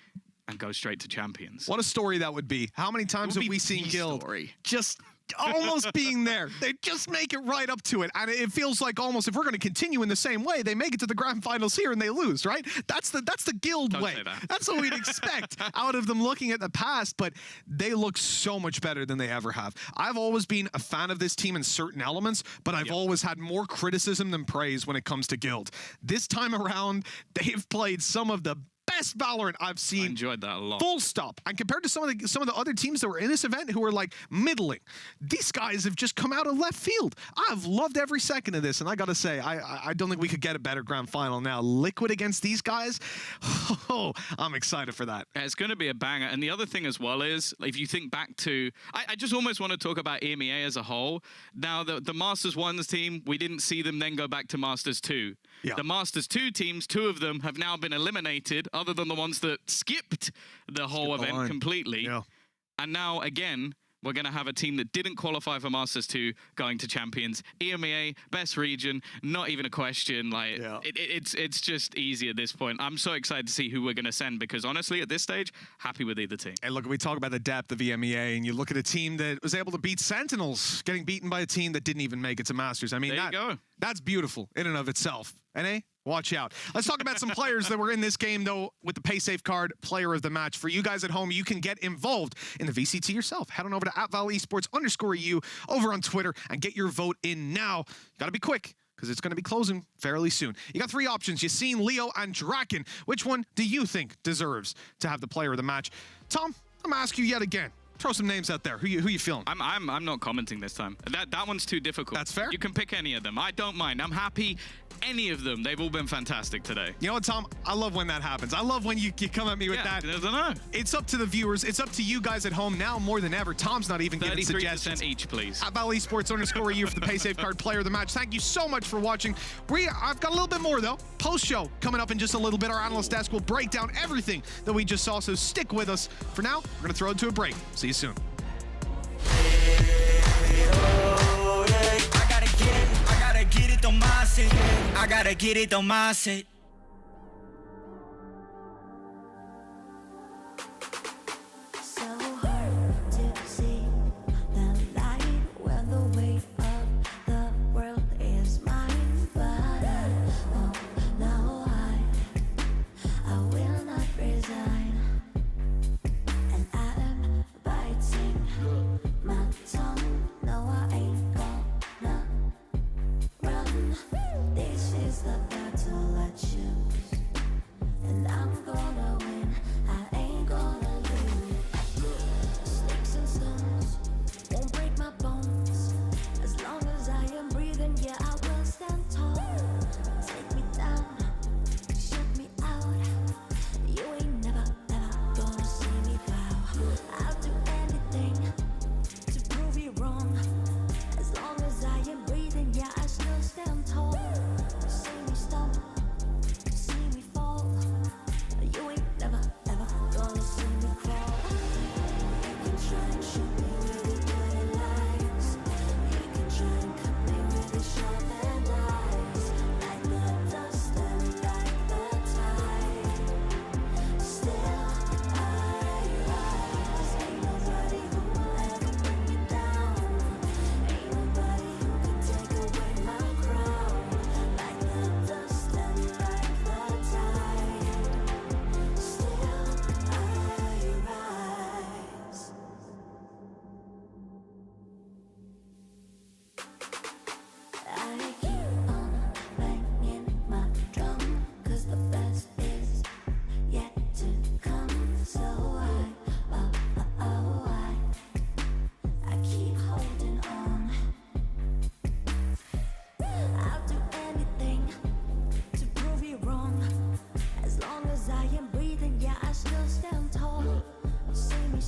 and go straight to Champions. What a story that would be. How many times have we seen Guild just almost being there? They just make it right up to it. And it feels like almost, if we're going to continue in the same way, they make it to the grand finals here and they lose, right? That's the Guild way. That's what we'd expect out of them looking at the past, but they look so much better than they ever have. I've always been a fan of this team in certain elements, but I've always had more criticism than praise when it comes to Guild. This time around, they've played some of the best Valorant I've seen. I enjoyed that a lot. Full stop. And compared to some of the other teams that were in this event who were like middling, these guys have just come out of left field. I've loved every second of this, and I gotta say, I don't think we could get a better grand final now. Liquid against these guys, oh, I'm excited for that. It's going to be a banger. And the other thing as well is, if you think back to, I just almost want to talk about EMEA as a whole. Now, the Masters 1's team, we didn't see them then go back to Masters 2. The Masters 2 teams, 2 of them have now been eliminated, other than the ones that skipped the whole event completely. And now, again, we're going to have a team that didn't qualify for Masters 2 going to Champions. EMEA, best region, not even a question. Like it's just easy at this point. I'm so excited to see who we're going to send, because honestly, at this stage, happy with either team. And look, we talk about the depth of EMEA, and you look at a team that was able to beat Sentinels, getting beaten by a team that didn't even make it to Masters. I mean, that's beautiful in and of itself. NA? Watch out. Let's talk about some players that were in this game, though, with the PaySafe card, player of the match. For you guys at home, you can get involved in the VCT yourself. Head on over to @ValEsports_EU over on Twitter and get your vote in now. Got to be quick, because it's going to be closing fairly soon. You got 3 options. Yassine, Leo, and Draken. Which one do you think deserves to have the player of the match? Tom, I'm going to ask you yet again. Throw some names out there. Who you feeling? I'm not commenting this time. That one's too difficult. That's fair. You can pick any of them. I don't mind. I'm happy. Any of them. They've all been fantastic today. You know what, Tom? I love when that happens. I love when you come at me with that. I don't know. It's up to the viewers. It's up to you guys at home now more than ever. Tom's not even giving suggestions. 33% each, please. @ValEsports_EU for the PaySafe card, player of the match. Thank you so much for watching. I've got a little bit more, though. Post-show coming up in just a little bit. Our analyst desk will break down everything that we just saw, so stick with us. For now, we're going to throw it to a break. See you soon. I gotta get it on my set. I gotta get it on my set. So hard to see the light when the weight of the world is mine. But no, I will not resign. And I am biting my tongue. No, I ain't gonna run. This is the battle I choose, and I'm gonna win. I ain't gonna lose. Sticks and stones won't break my bones. As long as I am breathing, yeah, I will stand tall. Take me down, shut me out. You ain't never gonna see me bow. I'll do anything to prove you wrong. As long as I am breathing, yeah, I still stand tall. See me stumble,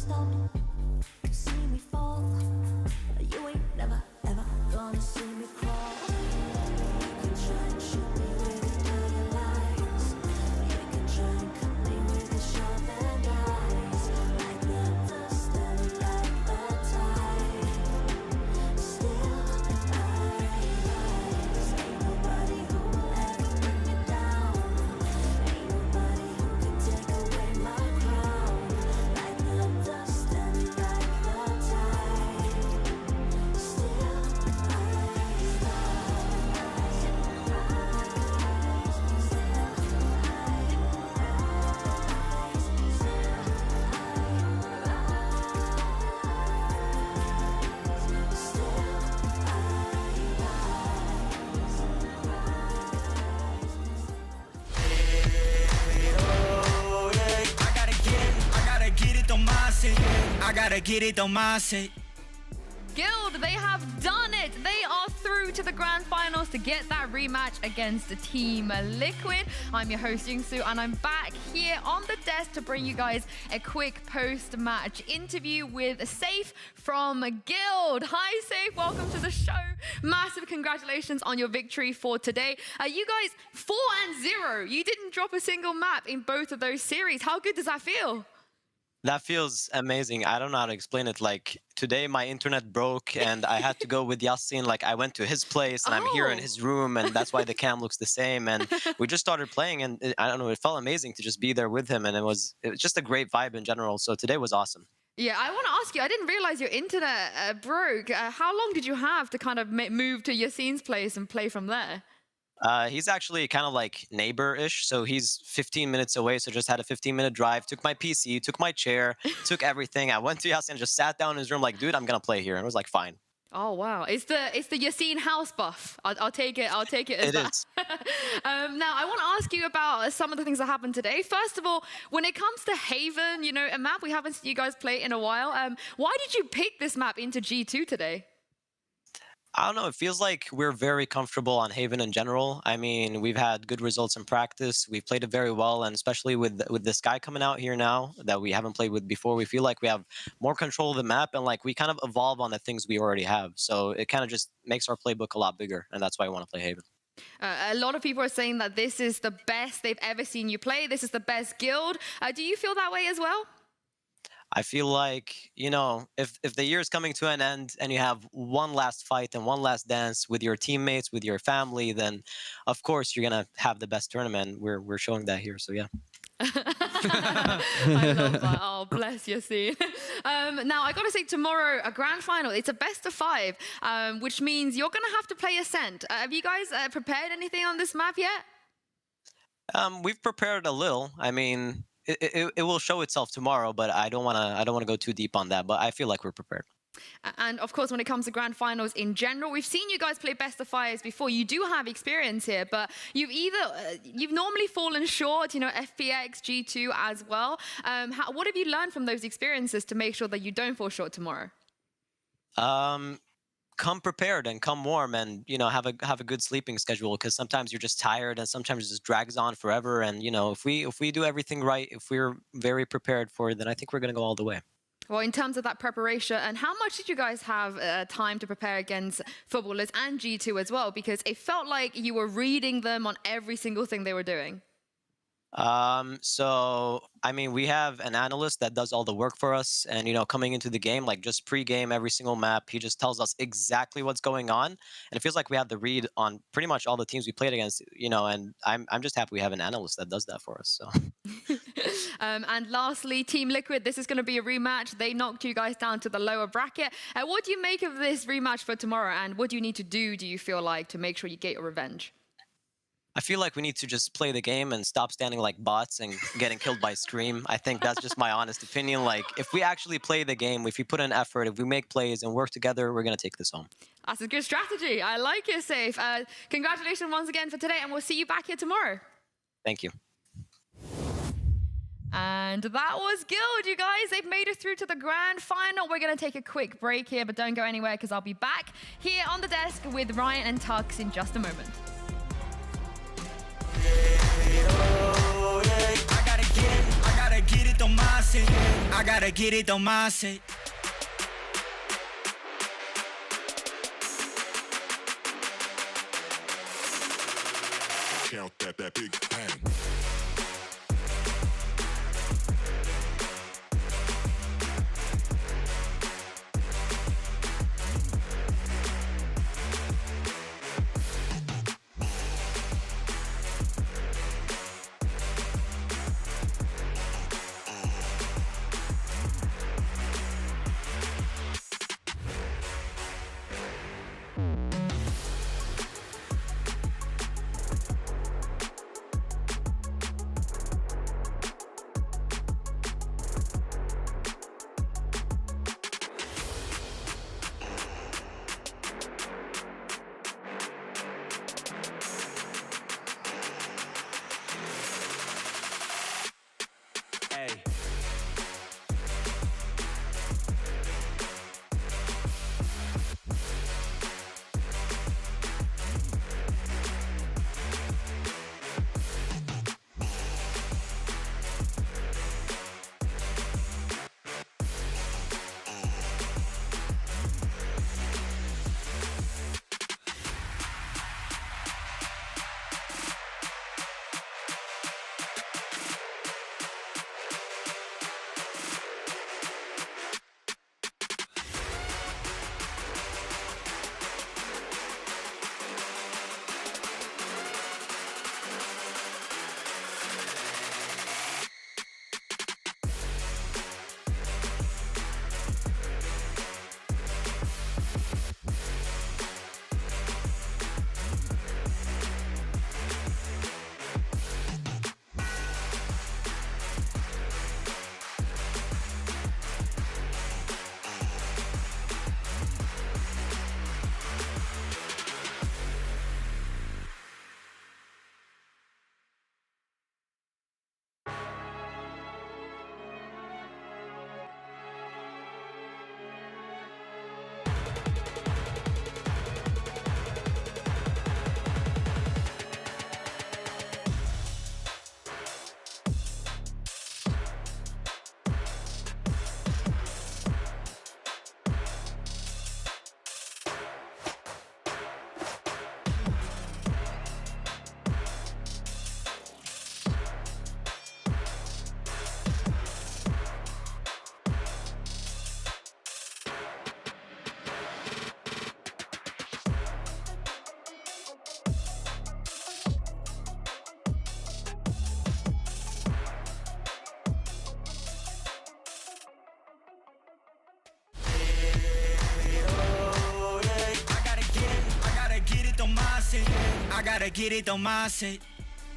stop to see me fall. You ain't never ever gonna see me crawl. You can try and shoot me with a million lies. You can try and cut me with a sharp and eyes. Like the dust and like the tide. Still I rise. Ain't nobody who will ever bring me down. Ain't nobody who can take away my crown. Like the dust and like the tide. Still I I gotta get it, don't mind it. Guild, they have done it. They are through to the grand finals to get that rematch against Team Liquid. I'm your host, Yinsu, and I'm back here on the desk to bring you guys a quick post-match interview with Safe from Guild. Hi, Safe. Welcome to the show. Massive congratulations on your victory for today. You guys, 4-0. You didn't drop a single map in both of those series. How good does that feel? That feels amazing. I don't know how to explain it. Like today my internet broke and I had to go with Yassin. Like I went to his place and I'm here in his room and that's why the cam looks the same. And we just started playing and I don't know, it felt amazing to just be there with him. And it was just a great vibe in general. So today was awesome. Yeah, I want to ask you, I didn't realize your internet broke. How long did you have to kind of move to Yassin's place and play from there? He's actually kind of like neighbor-ish, so he's 15 minutes away, so just had a 15-minute drive, took my PC, took my chair, took everything. I went to Yassin and just sat down in his room like, dude, I'm gonna play here. And it was like, fine. Oh, wow. It's the Yassin house buff. I'll take it. I'll take it as that. Is. Now, I want to ask you about some of the things that happened today. First of all, when it comes to Haven, you know, a map we haven't seen you guys play in a while. Why did you pick this map into G2 today? I don't know. It feels like we're very comfortable on Haven in general. I mean, we've had good results in practice. We've played it very well, and especially with this guy coming out here now that we haven't played with before, we feel like we have more control of the map, and like we kind of evolve on the things we already have. So it kind of just makes our playbook a lot bigger, and that's why I want to play Haven. A lot of people are saying that this is the best they've ever seen you play. This is the best guild. Do you feel that way as well? I feel like, you know, if the year is coming to an end and you have one last fight and one last dance with your teammates, with your family, then of course you're going to have the best tournament. We're showing that here, so yeah. I love that. Oh, bless you, see. Now, I got to say, tomorrow, a grand final. It's a best of 5, which means you're going to have to play Ascent. Have you guys prepared anything on this map yet? We've prepared a little. I mean, it will show itself tomorrow, but I don't want to go too deep on that. But I feel like we're prepared. And of course, when it comes to grand finals in general, we've seen you guys play best of 5s before. You do have experience here, but you've normally fallen short. You know, FPX, G2 as well. What have you learned from those experiences to make sure that you don't fall short tomorrow? Come prepared and come warm, and you know, have a good sleeping schedule, because sometimes you're just tired and sometimes it just drags on forever. And you know, if we do everything right, if we're very prepared for it, then I think we're going to go all the way. Well, in terms of that preparation, and how much did you guys have time to prepare against footballers and G2 as well? Because it felt like you were reading them on every single thing they were doing. So I mean, we have an analyst that does all the work for us, and you know, coming into the game, like just pre-game every single map, he just tells us exactly what's going on, and it feels like we have the read on pretty much all the teams we played against, you know. And I'm just happy we have an analyst that does that for us. So. And lastly, Team Liquid, this is going to be a rematch. They knocked you guys down to the lower bracket. What do you make of this rematch for tomorrow, and what do you need to do you feel like, to make sure you get your revenge? I feel like we need to just play the game and stop standing like bots and getting killed by Scream. I think that's just my honest opinion. Like, if we actually play the game, if we put in effort, if we make plays and work together, we're going to take this home. That's a good strategy. I like it, Safe. Congratulations once again for today, and we'll see you back here tomorrow. Thank you. And that was Guild, you guys. They've made it through to the grand final. We're going to take a quick break here, but don't go anywhere, because I'll be back here on the desk with Ryan and Tux in just a moment. I gotta get it, don't mind it. I gotta get it on my set. Count that big bang. I gotta get it on my set.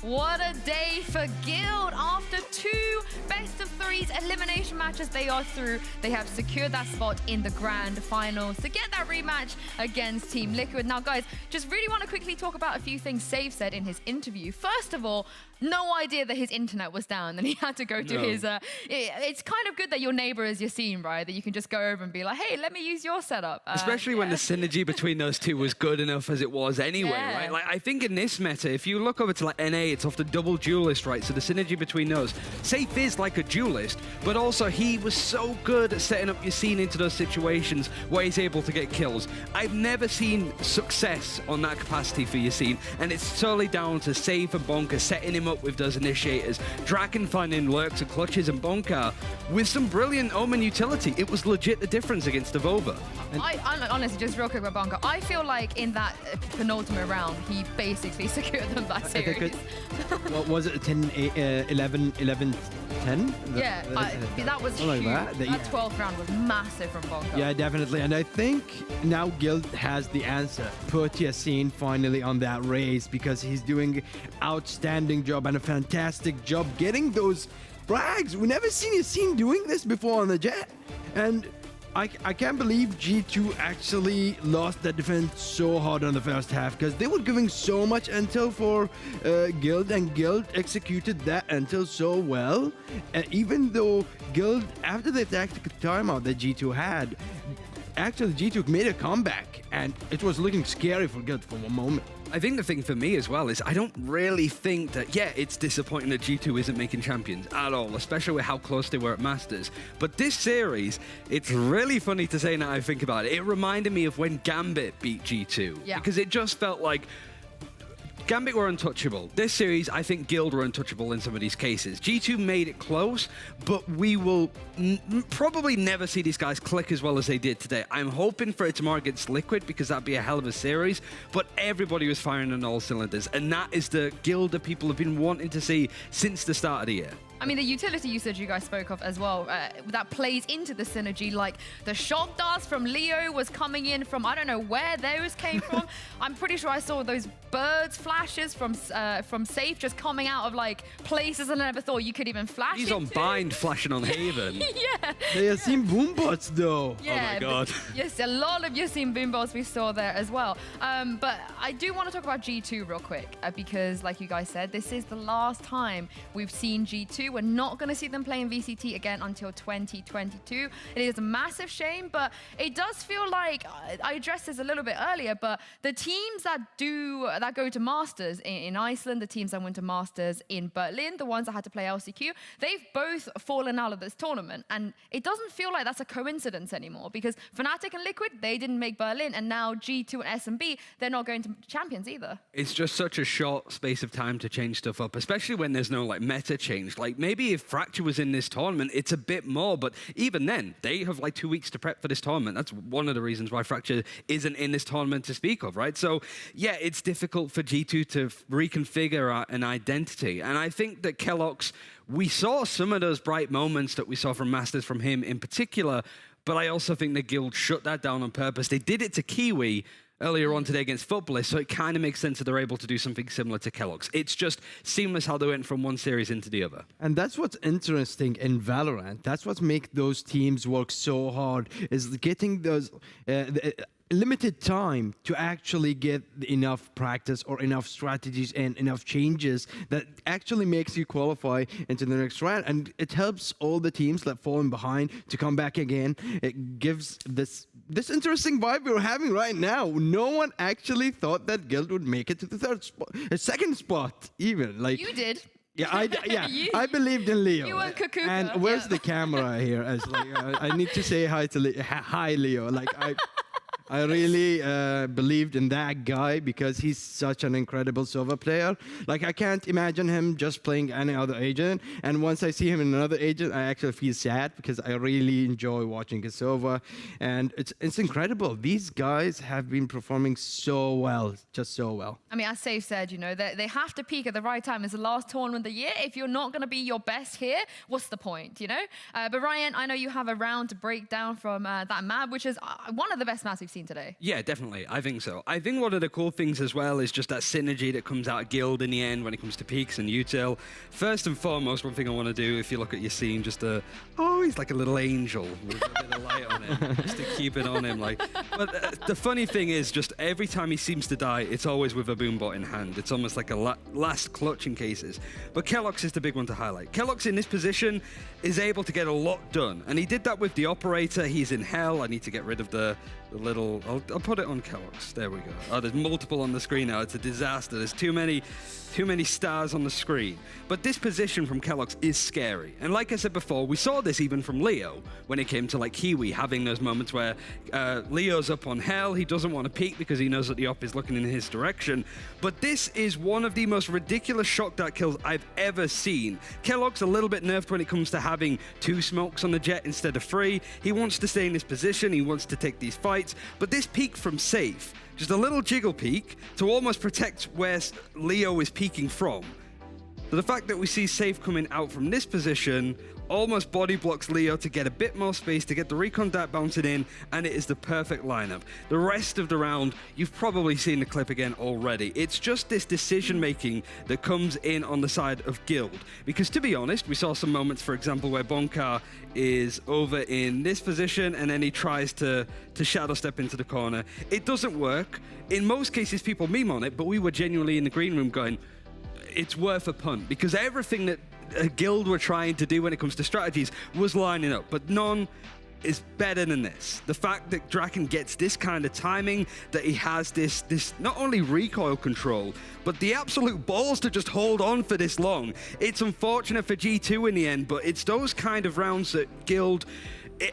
What a day for Guild. After 2 best of 3s elimination matches they are through, they have secured that spot in the grand finals to get that rematch against Team Liquid. Now guys, just really want to quickly talk about a few things Save said in his interview. First of all, no idea that his internet was down and he had to go to his... it's kind of good that your neighbor is your scene, right? That you can just go over and be like, hey, let me use your setup. Especially when the synergy between those two was good enough as it was anyway, right? Like, I think in this meta, if you look over to like NA, it's often double duelist, right? So the synergy between those. Safe is like a duelist, but also he was so good at setting up your scene into those situations where he's able to get kills. I've never seen success on that capacity for your scene, and it's totally down to Safe and Bonka setting him up with those initiators. Draken finding lurks and clutches, and Bonka with some brilliant Omen utility. It was legit the difference against Devova. I honestly, just real quick about Bonka, I feel like in that penultimate round, he basically secured them that series. What was it, 10, 11, 10? Yeah, that was huge. That 12th round was massive from Bonka. Yeah, definitely. And I think now Guild has the answer. Put Yassine finally on that race, because he's doing outstanding job and a fantastic job getting those frags. We never seen Yassine doing this before on the Jet. And I can't believe G2 actually lost that defense so hard on the first half, because they were giving so much intel for Guild, and Guild executed that intel so well. And even though Guild, after the tactical timeout that G2 had, actually G2 made a comeback, and it was looking scary for Guild for a moment. I think the thing for me as well is I don't really think that, yeah, it's disappointing that G2 isn't making champions at all, especially with how close they were at Masters. But this series, it's really funny to say now I think about it. It reminded me of when Gambit beat G2. Yeah. Because it just felt like Gambit were untouchable. This series, I think Guild were untouchable in some of these cases. G2 made it close, but we will probably never see these guys click as well as they did today. I'm hoping for it tomorrow against Liquid because that'd be a hell of a series, but everybody was firing on all cylinders, and that is the Guild that people have been wanting to see since the start of the year. I mean, the utility usage you guys spoke of as well, that plays into the synergy. Like, the shock darts from Leo was coming in from, I don't know where those came from. I'm pretty sure I saw those birds flashes from Safe just coming out of, like, places I never thought you could even flash He's on bind flashing on Haven. Yeah. They have seen boombots, though. Yeah, oh my god. Yes, a lot of Yassine boombots we saw there as well. But I do want to talk about G2 real quick because, like you guys said, this is the last time we've seen G2. We're not going to see them play in VCT again until 2022. It is a massive shame, but it does feel like, I addressed this a little bit earlier, but the teams that go to Masters in Iceland, the teams that went to Masters in Berlin, the ones that had to play LCQ, they've both fallen out of this tournament. And it doesn't feel like that's a coincidence anymore because Fnatic and Liquid, they didn't make Berlin, and now G2 and SMB, they're not going to Champions either. It's just such a short space of time to change stuff up, especially when there's no like meta change. Like maybe if Fracture was in this tournament, it's a bit more, but even then, they have like 2 weeks to prep for this tournament. That's one of the reasons why Fracture isn't in this tournament to speak of, right? So yeah, it's difficult for G2 to reconfigure an identity. And I think that keloqz, we saw some of those bright moments that we saw from Masters from him in particular, but I also think the Guild shut that down on purpose. They did it to Kiwi earlier on today against Footballists, so it kind of makes sense that they're able to do something similar to keloqz. It's just seamless how they went from one series into the other. And that's what's interesting in Valorant. That's what makes those teams work so hard, is getting those limited time to actually get enough practice or enough strategies and enough changes that actually makes you qualify into the next round. And it helps all the teams that fallen behind to come back again. It gives this interesting vibe we're having right now. No one actually thought that Guild would make it to the second spot even. Like you did. Yeah, I believed in Leo. You were Kaquka. And where's the camera here? As like, I need to say hi to hi Leo. Like I really believed in that guy because he's such an incredible Sova player. Like, I can't imagine him just playing any other agent. And once I see him in another agent, I actually feel sad because I really enjoy watching his Sova. And it's incredible. These guys have been performing so well, just so well. I mean, as Safe said, you know, they have to peak at the right time. It's the last tournament of the year. If you're not going to be your best here, what's the point, you know? But Ryan, I know you have a round to break down from that map, which is one of the best maps we've seen today. Yeah, definitely. I think so. I think one of the cool things as well is just that synergy that comes out of Guild in the end when it comes to peaks and util. First and foremost, one thing I want to do, if you look at your scene, just he's like a little angel with a bit of light on him, just to keep it on him. Like, but the funny thing is, just every time he seems to die, it's always with a boombot in hand. It's almost like a last clutch in cases. But keloqz is the big one to highlight. keloqz in this position is able to get a lot done, and he did that with the operator. He's in hell. I need to get rid of the little, I'll put it on keloqz. There we go. Oh, there's multiple on the screen now. It's a disaster. There's too many stars on the screen. But this position from keloqz is scary. And like I said before, we saw this even from Leo when it came to like Kiwi having those moments where Leo's up on hell. He doesn't want to peek because he knows that the op is looking in his direction. But this is one of the most ridiculous shock dart kills I've ever seen. keloqz a little bit nerfed when it comes to having 2 smokes on the jet instead of 3. He wants to stay in this position. He wants to take these fights. But this peek from Safe, just a little jiggle peek to almost protect where Leo is peeking from. So the fact that we see Safe coming out from this position almost body blocks Leo to get a bit more space, to get the recon dart bouncing in, and it is the perfect lineup. The rest of the round, you've probably seen the clip again already. It's just this decision-making that comes in on the side of Guild. Because to be honest, we saw some moments, for example, where Bonkar is over in this position, and then he tries to shadow step into the corner. It doesn't work. In most cases, people meme on it, but we were genuinely in the green room going, it's worth a punt, because everything that Guild were trying to do when it comes to strategies was lining up, but none is better than this. The fact that Draken gets this kind of timing, that he has this not only recoil control, but the absolute balls to just hold on for this long. It's unfortunate for G2 in the end, but it's those kind of rounds that Guild,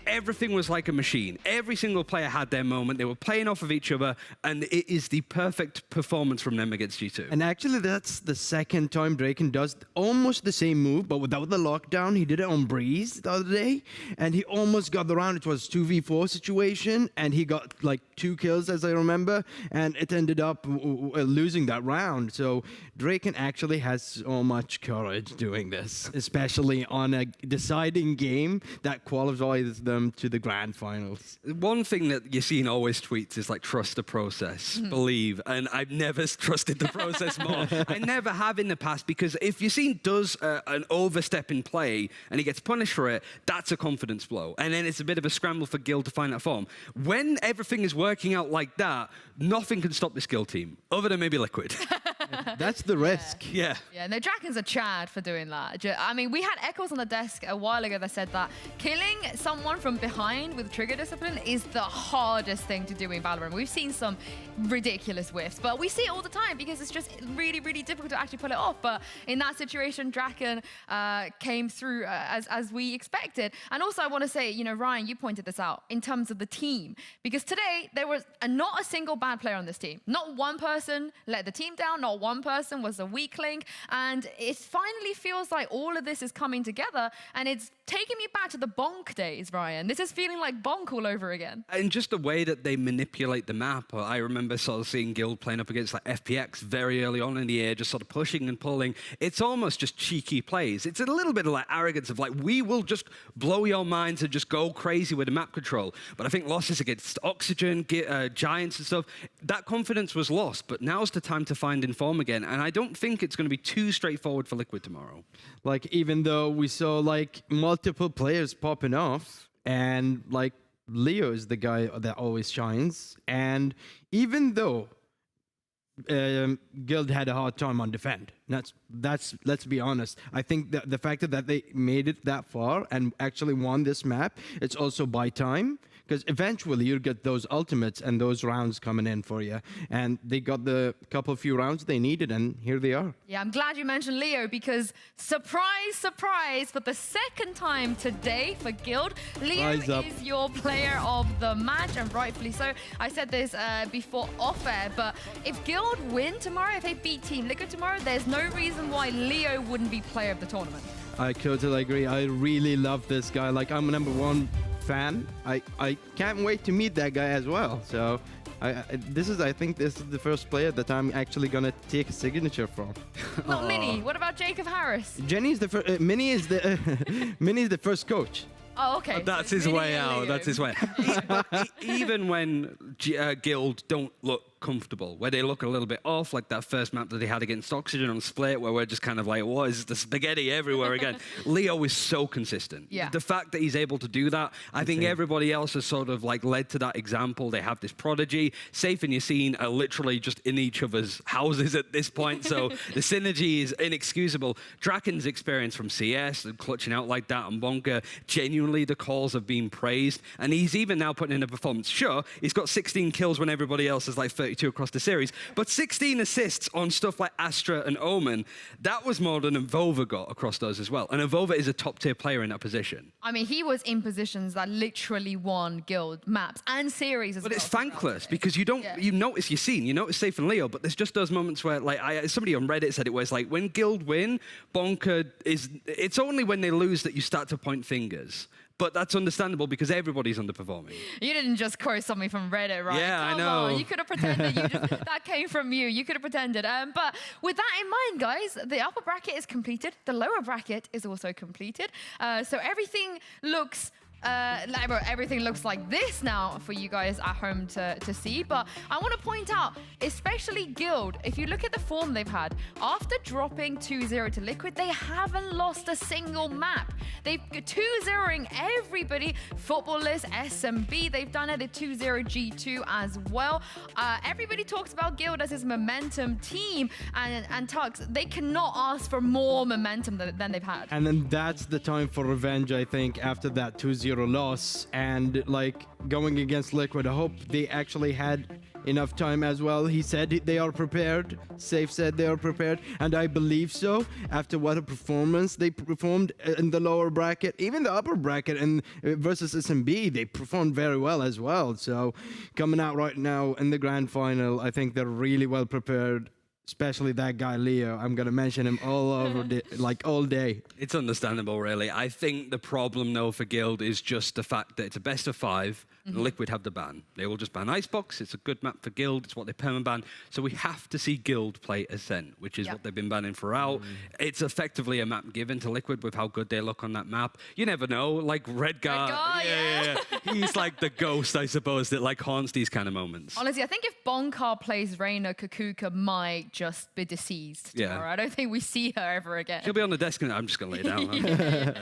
everything was like a machine. Every single player had their moment. They were playing off of each other, and it is the perfect performance from them against G2. And actually, that's the second time Draken does almost the same move, but without the lockdown. He did it on Breeze the other day, and he almost got the round. It was 2v4 situation, and he got like 2 kills, as I remember, and it ended up losing that round. So Draken actually has so much courage doing this, especially on a deciding game that qualifies them to the grand finals. One thing that Yassine always tweets is like, trust the process, believe, and I've never trusted the process more. I never have in the past, because if Yassine does an overstep in play and he gets punished for it, that's a confidence blow, and then it's a bit of a scramble for Guild to find that form. When everything is working out like that, nothing can stop this Guild team, other than maybe Liquid. That's the risk. Yeah. Yeah, no, Draken's a Chad for doing that. I mean, we had Echoes on the desk a while ago that said that killing someone from behind with trigger discipline is the hardest thing to do in Valorant. We've seen some ridiculous whiffs, but we see it all the time because it's just really, really difficult to actually pull it off. But in that situation, Draken came through as we expected. And also, I want to say, you know, Ryan, you pointed this out in terms of the team, because today there was not a single bad player on this team. Not one person let the team down, not one person was a weak link, and it finally feels like all of this is coming together, and it's taking me back to the bonk days, Ryan. This is feeling like bonk all over again. And just the way that they manipulate the map. I remember sort of seeing Guild playing up against like FPX very early on in the year, just sort of pushing and pulling. It's almost just cheeky plays. It's a little bit of like arrogance of like, we will just blow your minds and just go crazy with the map control. But I think losses against Oxygen, Giants and stuff, that confidence was lost, but now's the time to find inform again. And I don't think it's going to be too straightforward for Liquid tomorrow. Like, even though we saw like multiple players popping off, and like Leo is the guy that always shines, and even though Guild had a hard time on defend, that's let's be honest. I think that the fact that they made it that far and actually won this map, it's also by time. Because eventually you'll get those ultimates and those rounds coming in for you. And they got the few rounds they needed, and here they are. Yeah, I'm glad you mentioned Leo, because surprise, surprise, for the second time today for Guild, Leo is your player of the match, and rightfully so. I said this before off air, but if Guild win tomorrow, if they beat Team Liquid tomorrow, there's no reason why Leo wouldn't be player of the tournament. I totally agree. I really love this guy. Like, I'm a #1 fan. I can't wait to meet that guy as well. So I think this is the first player that I'm actually gonna take a signature from. Not Minnie. What about Jacob Harris? Jenny's the first. Minnie is the Minnie's the first coach. Oh, okay. That's his way out. That's his way. Even when Guild don't look comfortable, where they look a little bit off, like that first map that they had against Oxygen on Split, where we're just kind of like, what is the spaghetti everywhere again? Leo is so consistent. Yeah. The fact that he's able to do that, I think everybody else has sort of like led to that example. They have this prodigy. Safe and Yassine are literally just in each other's houses at this point, so the synergy is inexcusable. Draken's experience from CS and clutching out like that on Bonka, genuinely the calls have been praised, and he's even now putting in a performance. Sure, he's got 16 kills when everybody else is like 32 across the series, but 16 assists on stuff like Astra and Omen, that was more than Avova got across those as well. And Avova is a top tier player in that position. I mean, he was in positions that literally won Guild maps and series as well. But it's thankless because you notice Yassine, you notice Safe and Leo, but there's just those moments where, like, somebody on Reddit said it was like, when Guild win, Bonka it's only when they lose that you start to point fingers. But that's understandable because everybody's underperforming. You didn't just quote something from Reddit, right? Yeah, Come I know. on. You could have pretended that came from you. You could have pretended. But with that in mind, guys, the upper bracket is completed. The lower bracket is also completed. So everything looks... everything looks like this now for you guys at home to see. But I want to point out, especially Guild, if you look at the form they've had, after dropping 2-0 to Liquid, they haven't lost a single map. They've 2-0ing everybody. Footballers, SMB, they've done it. They 2-0 G2 as well. Everybody talks about Guild as his momentum team, and Tux, they cannot ask for more momentum than they've had. And then that's the time for revenge, I think, after that 2-0 0 loss, and like going against Liquid, I hope they actually had enough time as well. He said they are prepared. Safe said they are prepared, and I believe so. After what a performance they performed in the lower bracket, even the upper bracket, and versus SMB, they performed very well as well. So coming out right now in the grand final, I think they're really well prepared. Especially that guy Leo, I'm gonna mention him all over like all day. It's understandable, really. I think the problem though for Guild is just the fact that it's a best of 5. And Liquid have the ban. They will just ban Icebox. It's a good map for Guild. It's what they permaban. So we have to see Guild play Ascent, which is what they've been banning throughout. It's effectively a map given to Liquid with how good they look on that map. You never know. Like Redgar, yeah. He's like the ghost, I suppose, that like haunts these kind of moments. Honestly, I think if Bonkar plays Reyna, Kaquka might just be deceased tomorrow. I don't think we see her ever again. She'll be on the desk and I'm just going to lay down.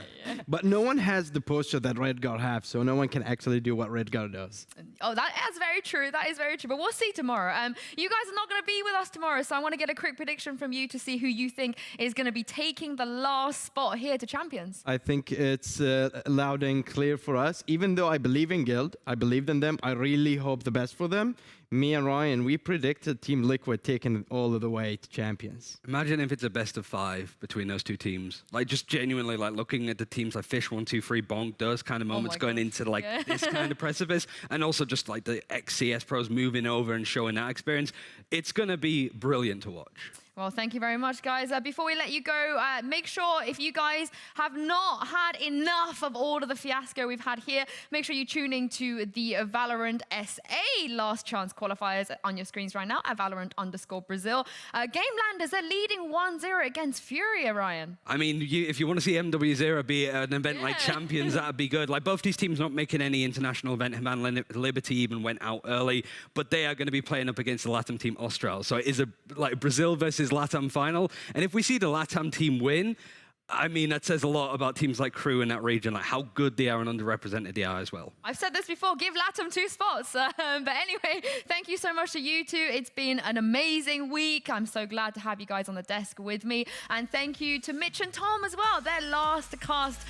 But no one has the posture that Redgar have, so no one can actually do what Redgar does. Oh, that's very true. That is very true. But we'll see tomorrow. You guys are not going to be with us tomorrow, so I want to get a quick prediction from you to see who you think is going to be taking the last spot here to Champions. I think it's loud and clear for us. Even though I believe in Guild, I believed in them, I really hope the best for them. Me and Ryan, we predicted Team Liquid taking it all of the way to Champions. Imagine if it's a best of 5 between those two teams. Like just genuinely like looking at the teams like Fish 1, 2, 3, Bonk does kind of moments going into like this kind of precipice, and also just like the ex-CS pros moving over and showing that experience. It's going to be brilliant to watch. Well, thank you very much, guys. Before we let you go, make sure if you guys have not had enough of all of the fiasco we've had here, make sure you tune in to the VALORANT SA last chance qualifiers on your screens right now at Valorant_Brazil. Gamelanders, they're leading 1-0 against Fury, Ryan. I mean, if you want to see MW0 be at an event like Champions, that'd be good. Like both these teams not making any international event. Liberty even went out early, but they are going to be playing up against the LATAM team Austral. So it is a like Brazil versus LATAM final, and if we see the LATAM team win, I mean, that says a lot about teams like Crew in that region, like how good they are and underrepresented they are as well. I've said this before, give LATAM 2 spots. But anyway, thank you so much to you two. It's been an amazing week. I'm so glad to have you guys on the desk with me. And thank you to Mitch and Tom as well, their last cast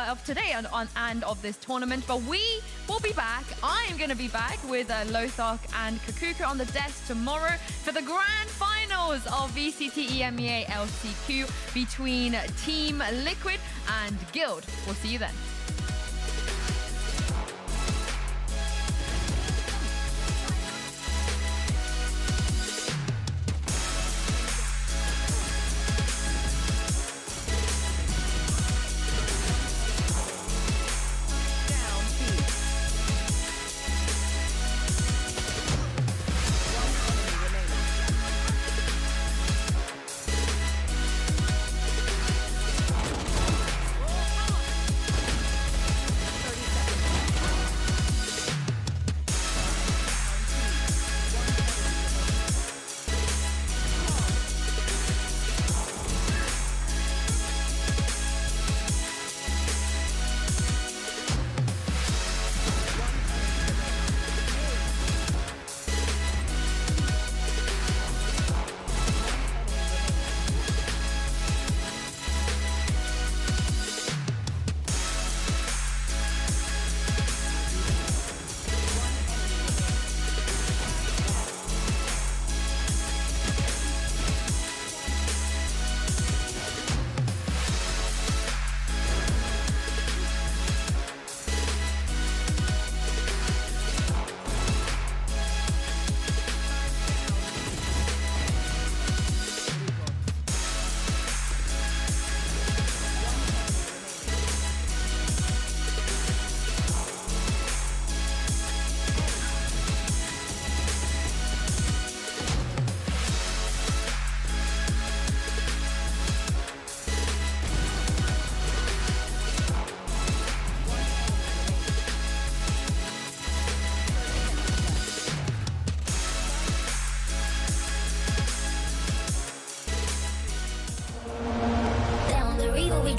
of today and of this tournament. But we will be back. I am going to be back with Lothar and Kaquka on the desk tomorrow for the grand finals of VCT EMEA LCQ between Team Liquid and Guild. We'll see you then.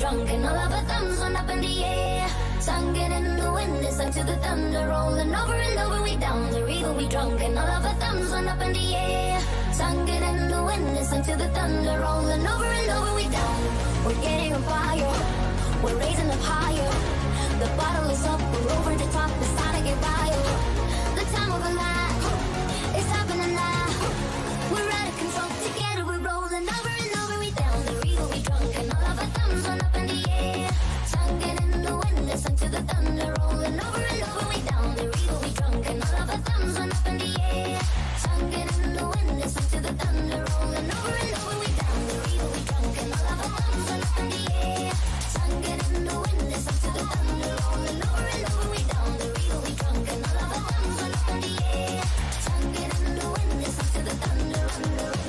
drunk and all of our thumbs went up in the air. Sung it in the wind, it's like to the thunder, rolling over and over, we down the river, we drunk and all of our thumbs went up in the air. Sung it in the wind, it's like to the thunder, rolling over and over, we down. We're getting on fire, we're raising up higher. The bottle is up, we're over the top, it's time to get wild. The time of a life, it's happening now. We're out of control, together we're rolling over and over. We down the river, we drunk, and all of our thumbs run up in the air. Tonguing in the wind, listen to the thunder rolling over and over. We down the river, we drunk, and all of our thumbs run up in the air. Tonguing in the wind, listen to the thunder rolling over and over. We down the river, we drunk, and all of our thumbs run up in the air. Tonguing in the wind, listen to the thunder rolling over and over. We down the river, we drunk, and all of our thumbs run up in the air. Tonguing in the wind, listen to the thunder rolling over.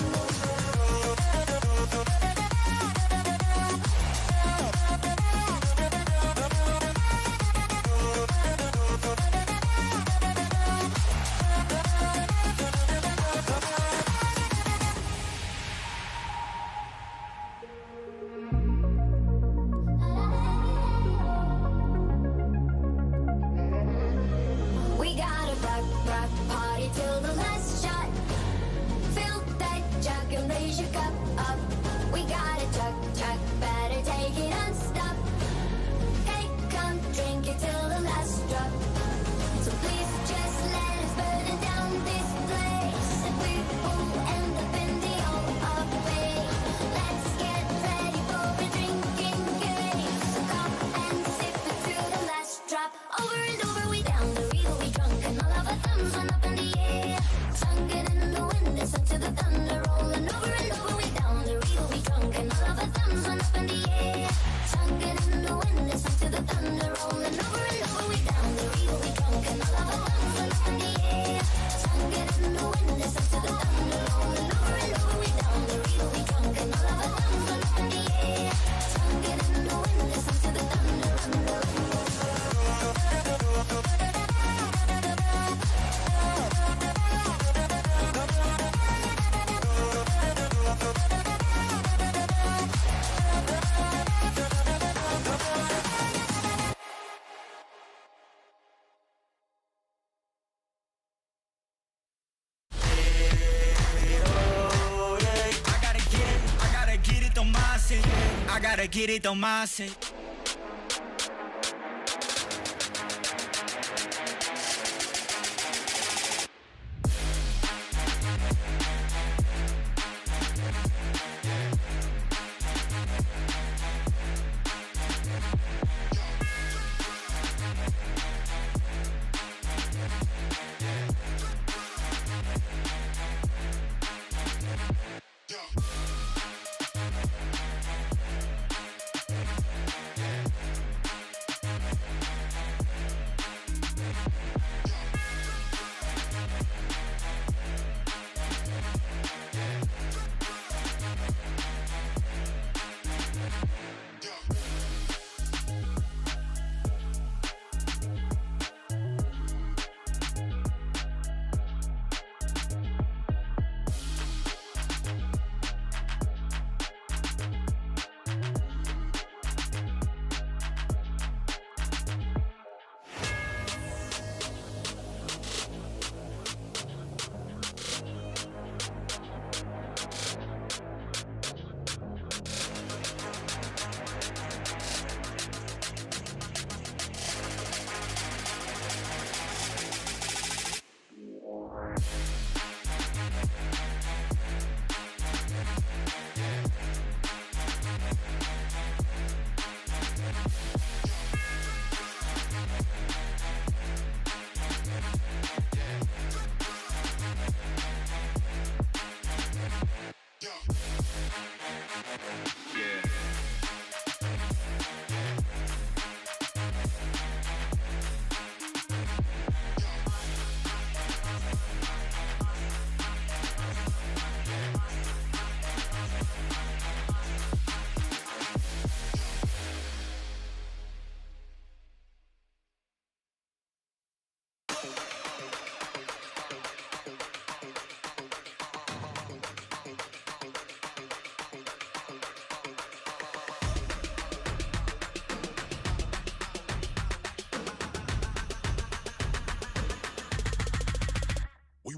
We gotta rock party till the last shot. Fill that jug and raise your cup up. We gotta chug, better take it unstop. Hey, come drink it till the last drop. So please just let us burn it down this place, and we will end up in the Hall of Fame. Let's get ready for a drinking game. So come and sip it to the last drop. Over and over, we down the river, we drunk, and all of our thumbs run up in the air. Tonguing in the wind, listen to the thunder rolling over and over. We down the river, we drunk, and all of our thumbs run up in the air. Tonguing in the wind, listen to the thunder rolling over and over. We down the river, we drunk, and all of our thumbs run up in the air. Tonguing in the wind, listen to the thunder rolling over and over. We down the river, we drunk, and all of our thumbs run up in the air. Tonguing in the wind, listen to the thunder rolling over. I gotta get it on my side.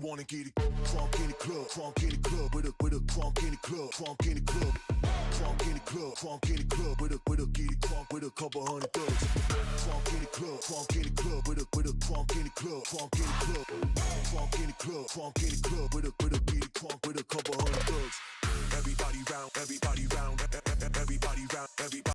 wanna get it crunk in the club, with a crunk in the club, Crunk in the club, crunk in the club, with a get it crunk with a couple hundred thugs. Crunk in the club, crunk in the club, with a crunk in the club, crunk in the club, crunk in the club, crunk in the club, with a get it crunk with a couple hundred thugs. Everybody round, everybody round, everybody round, everybody.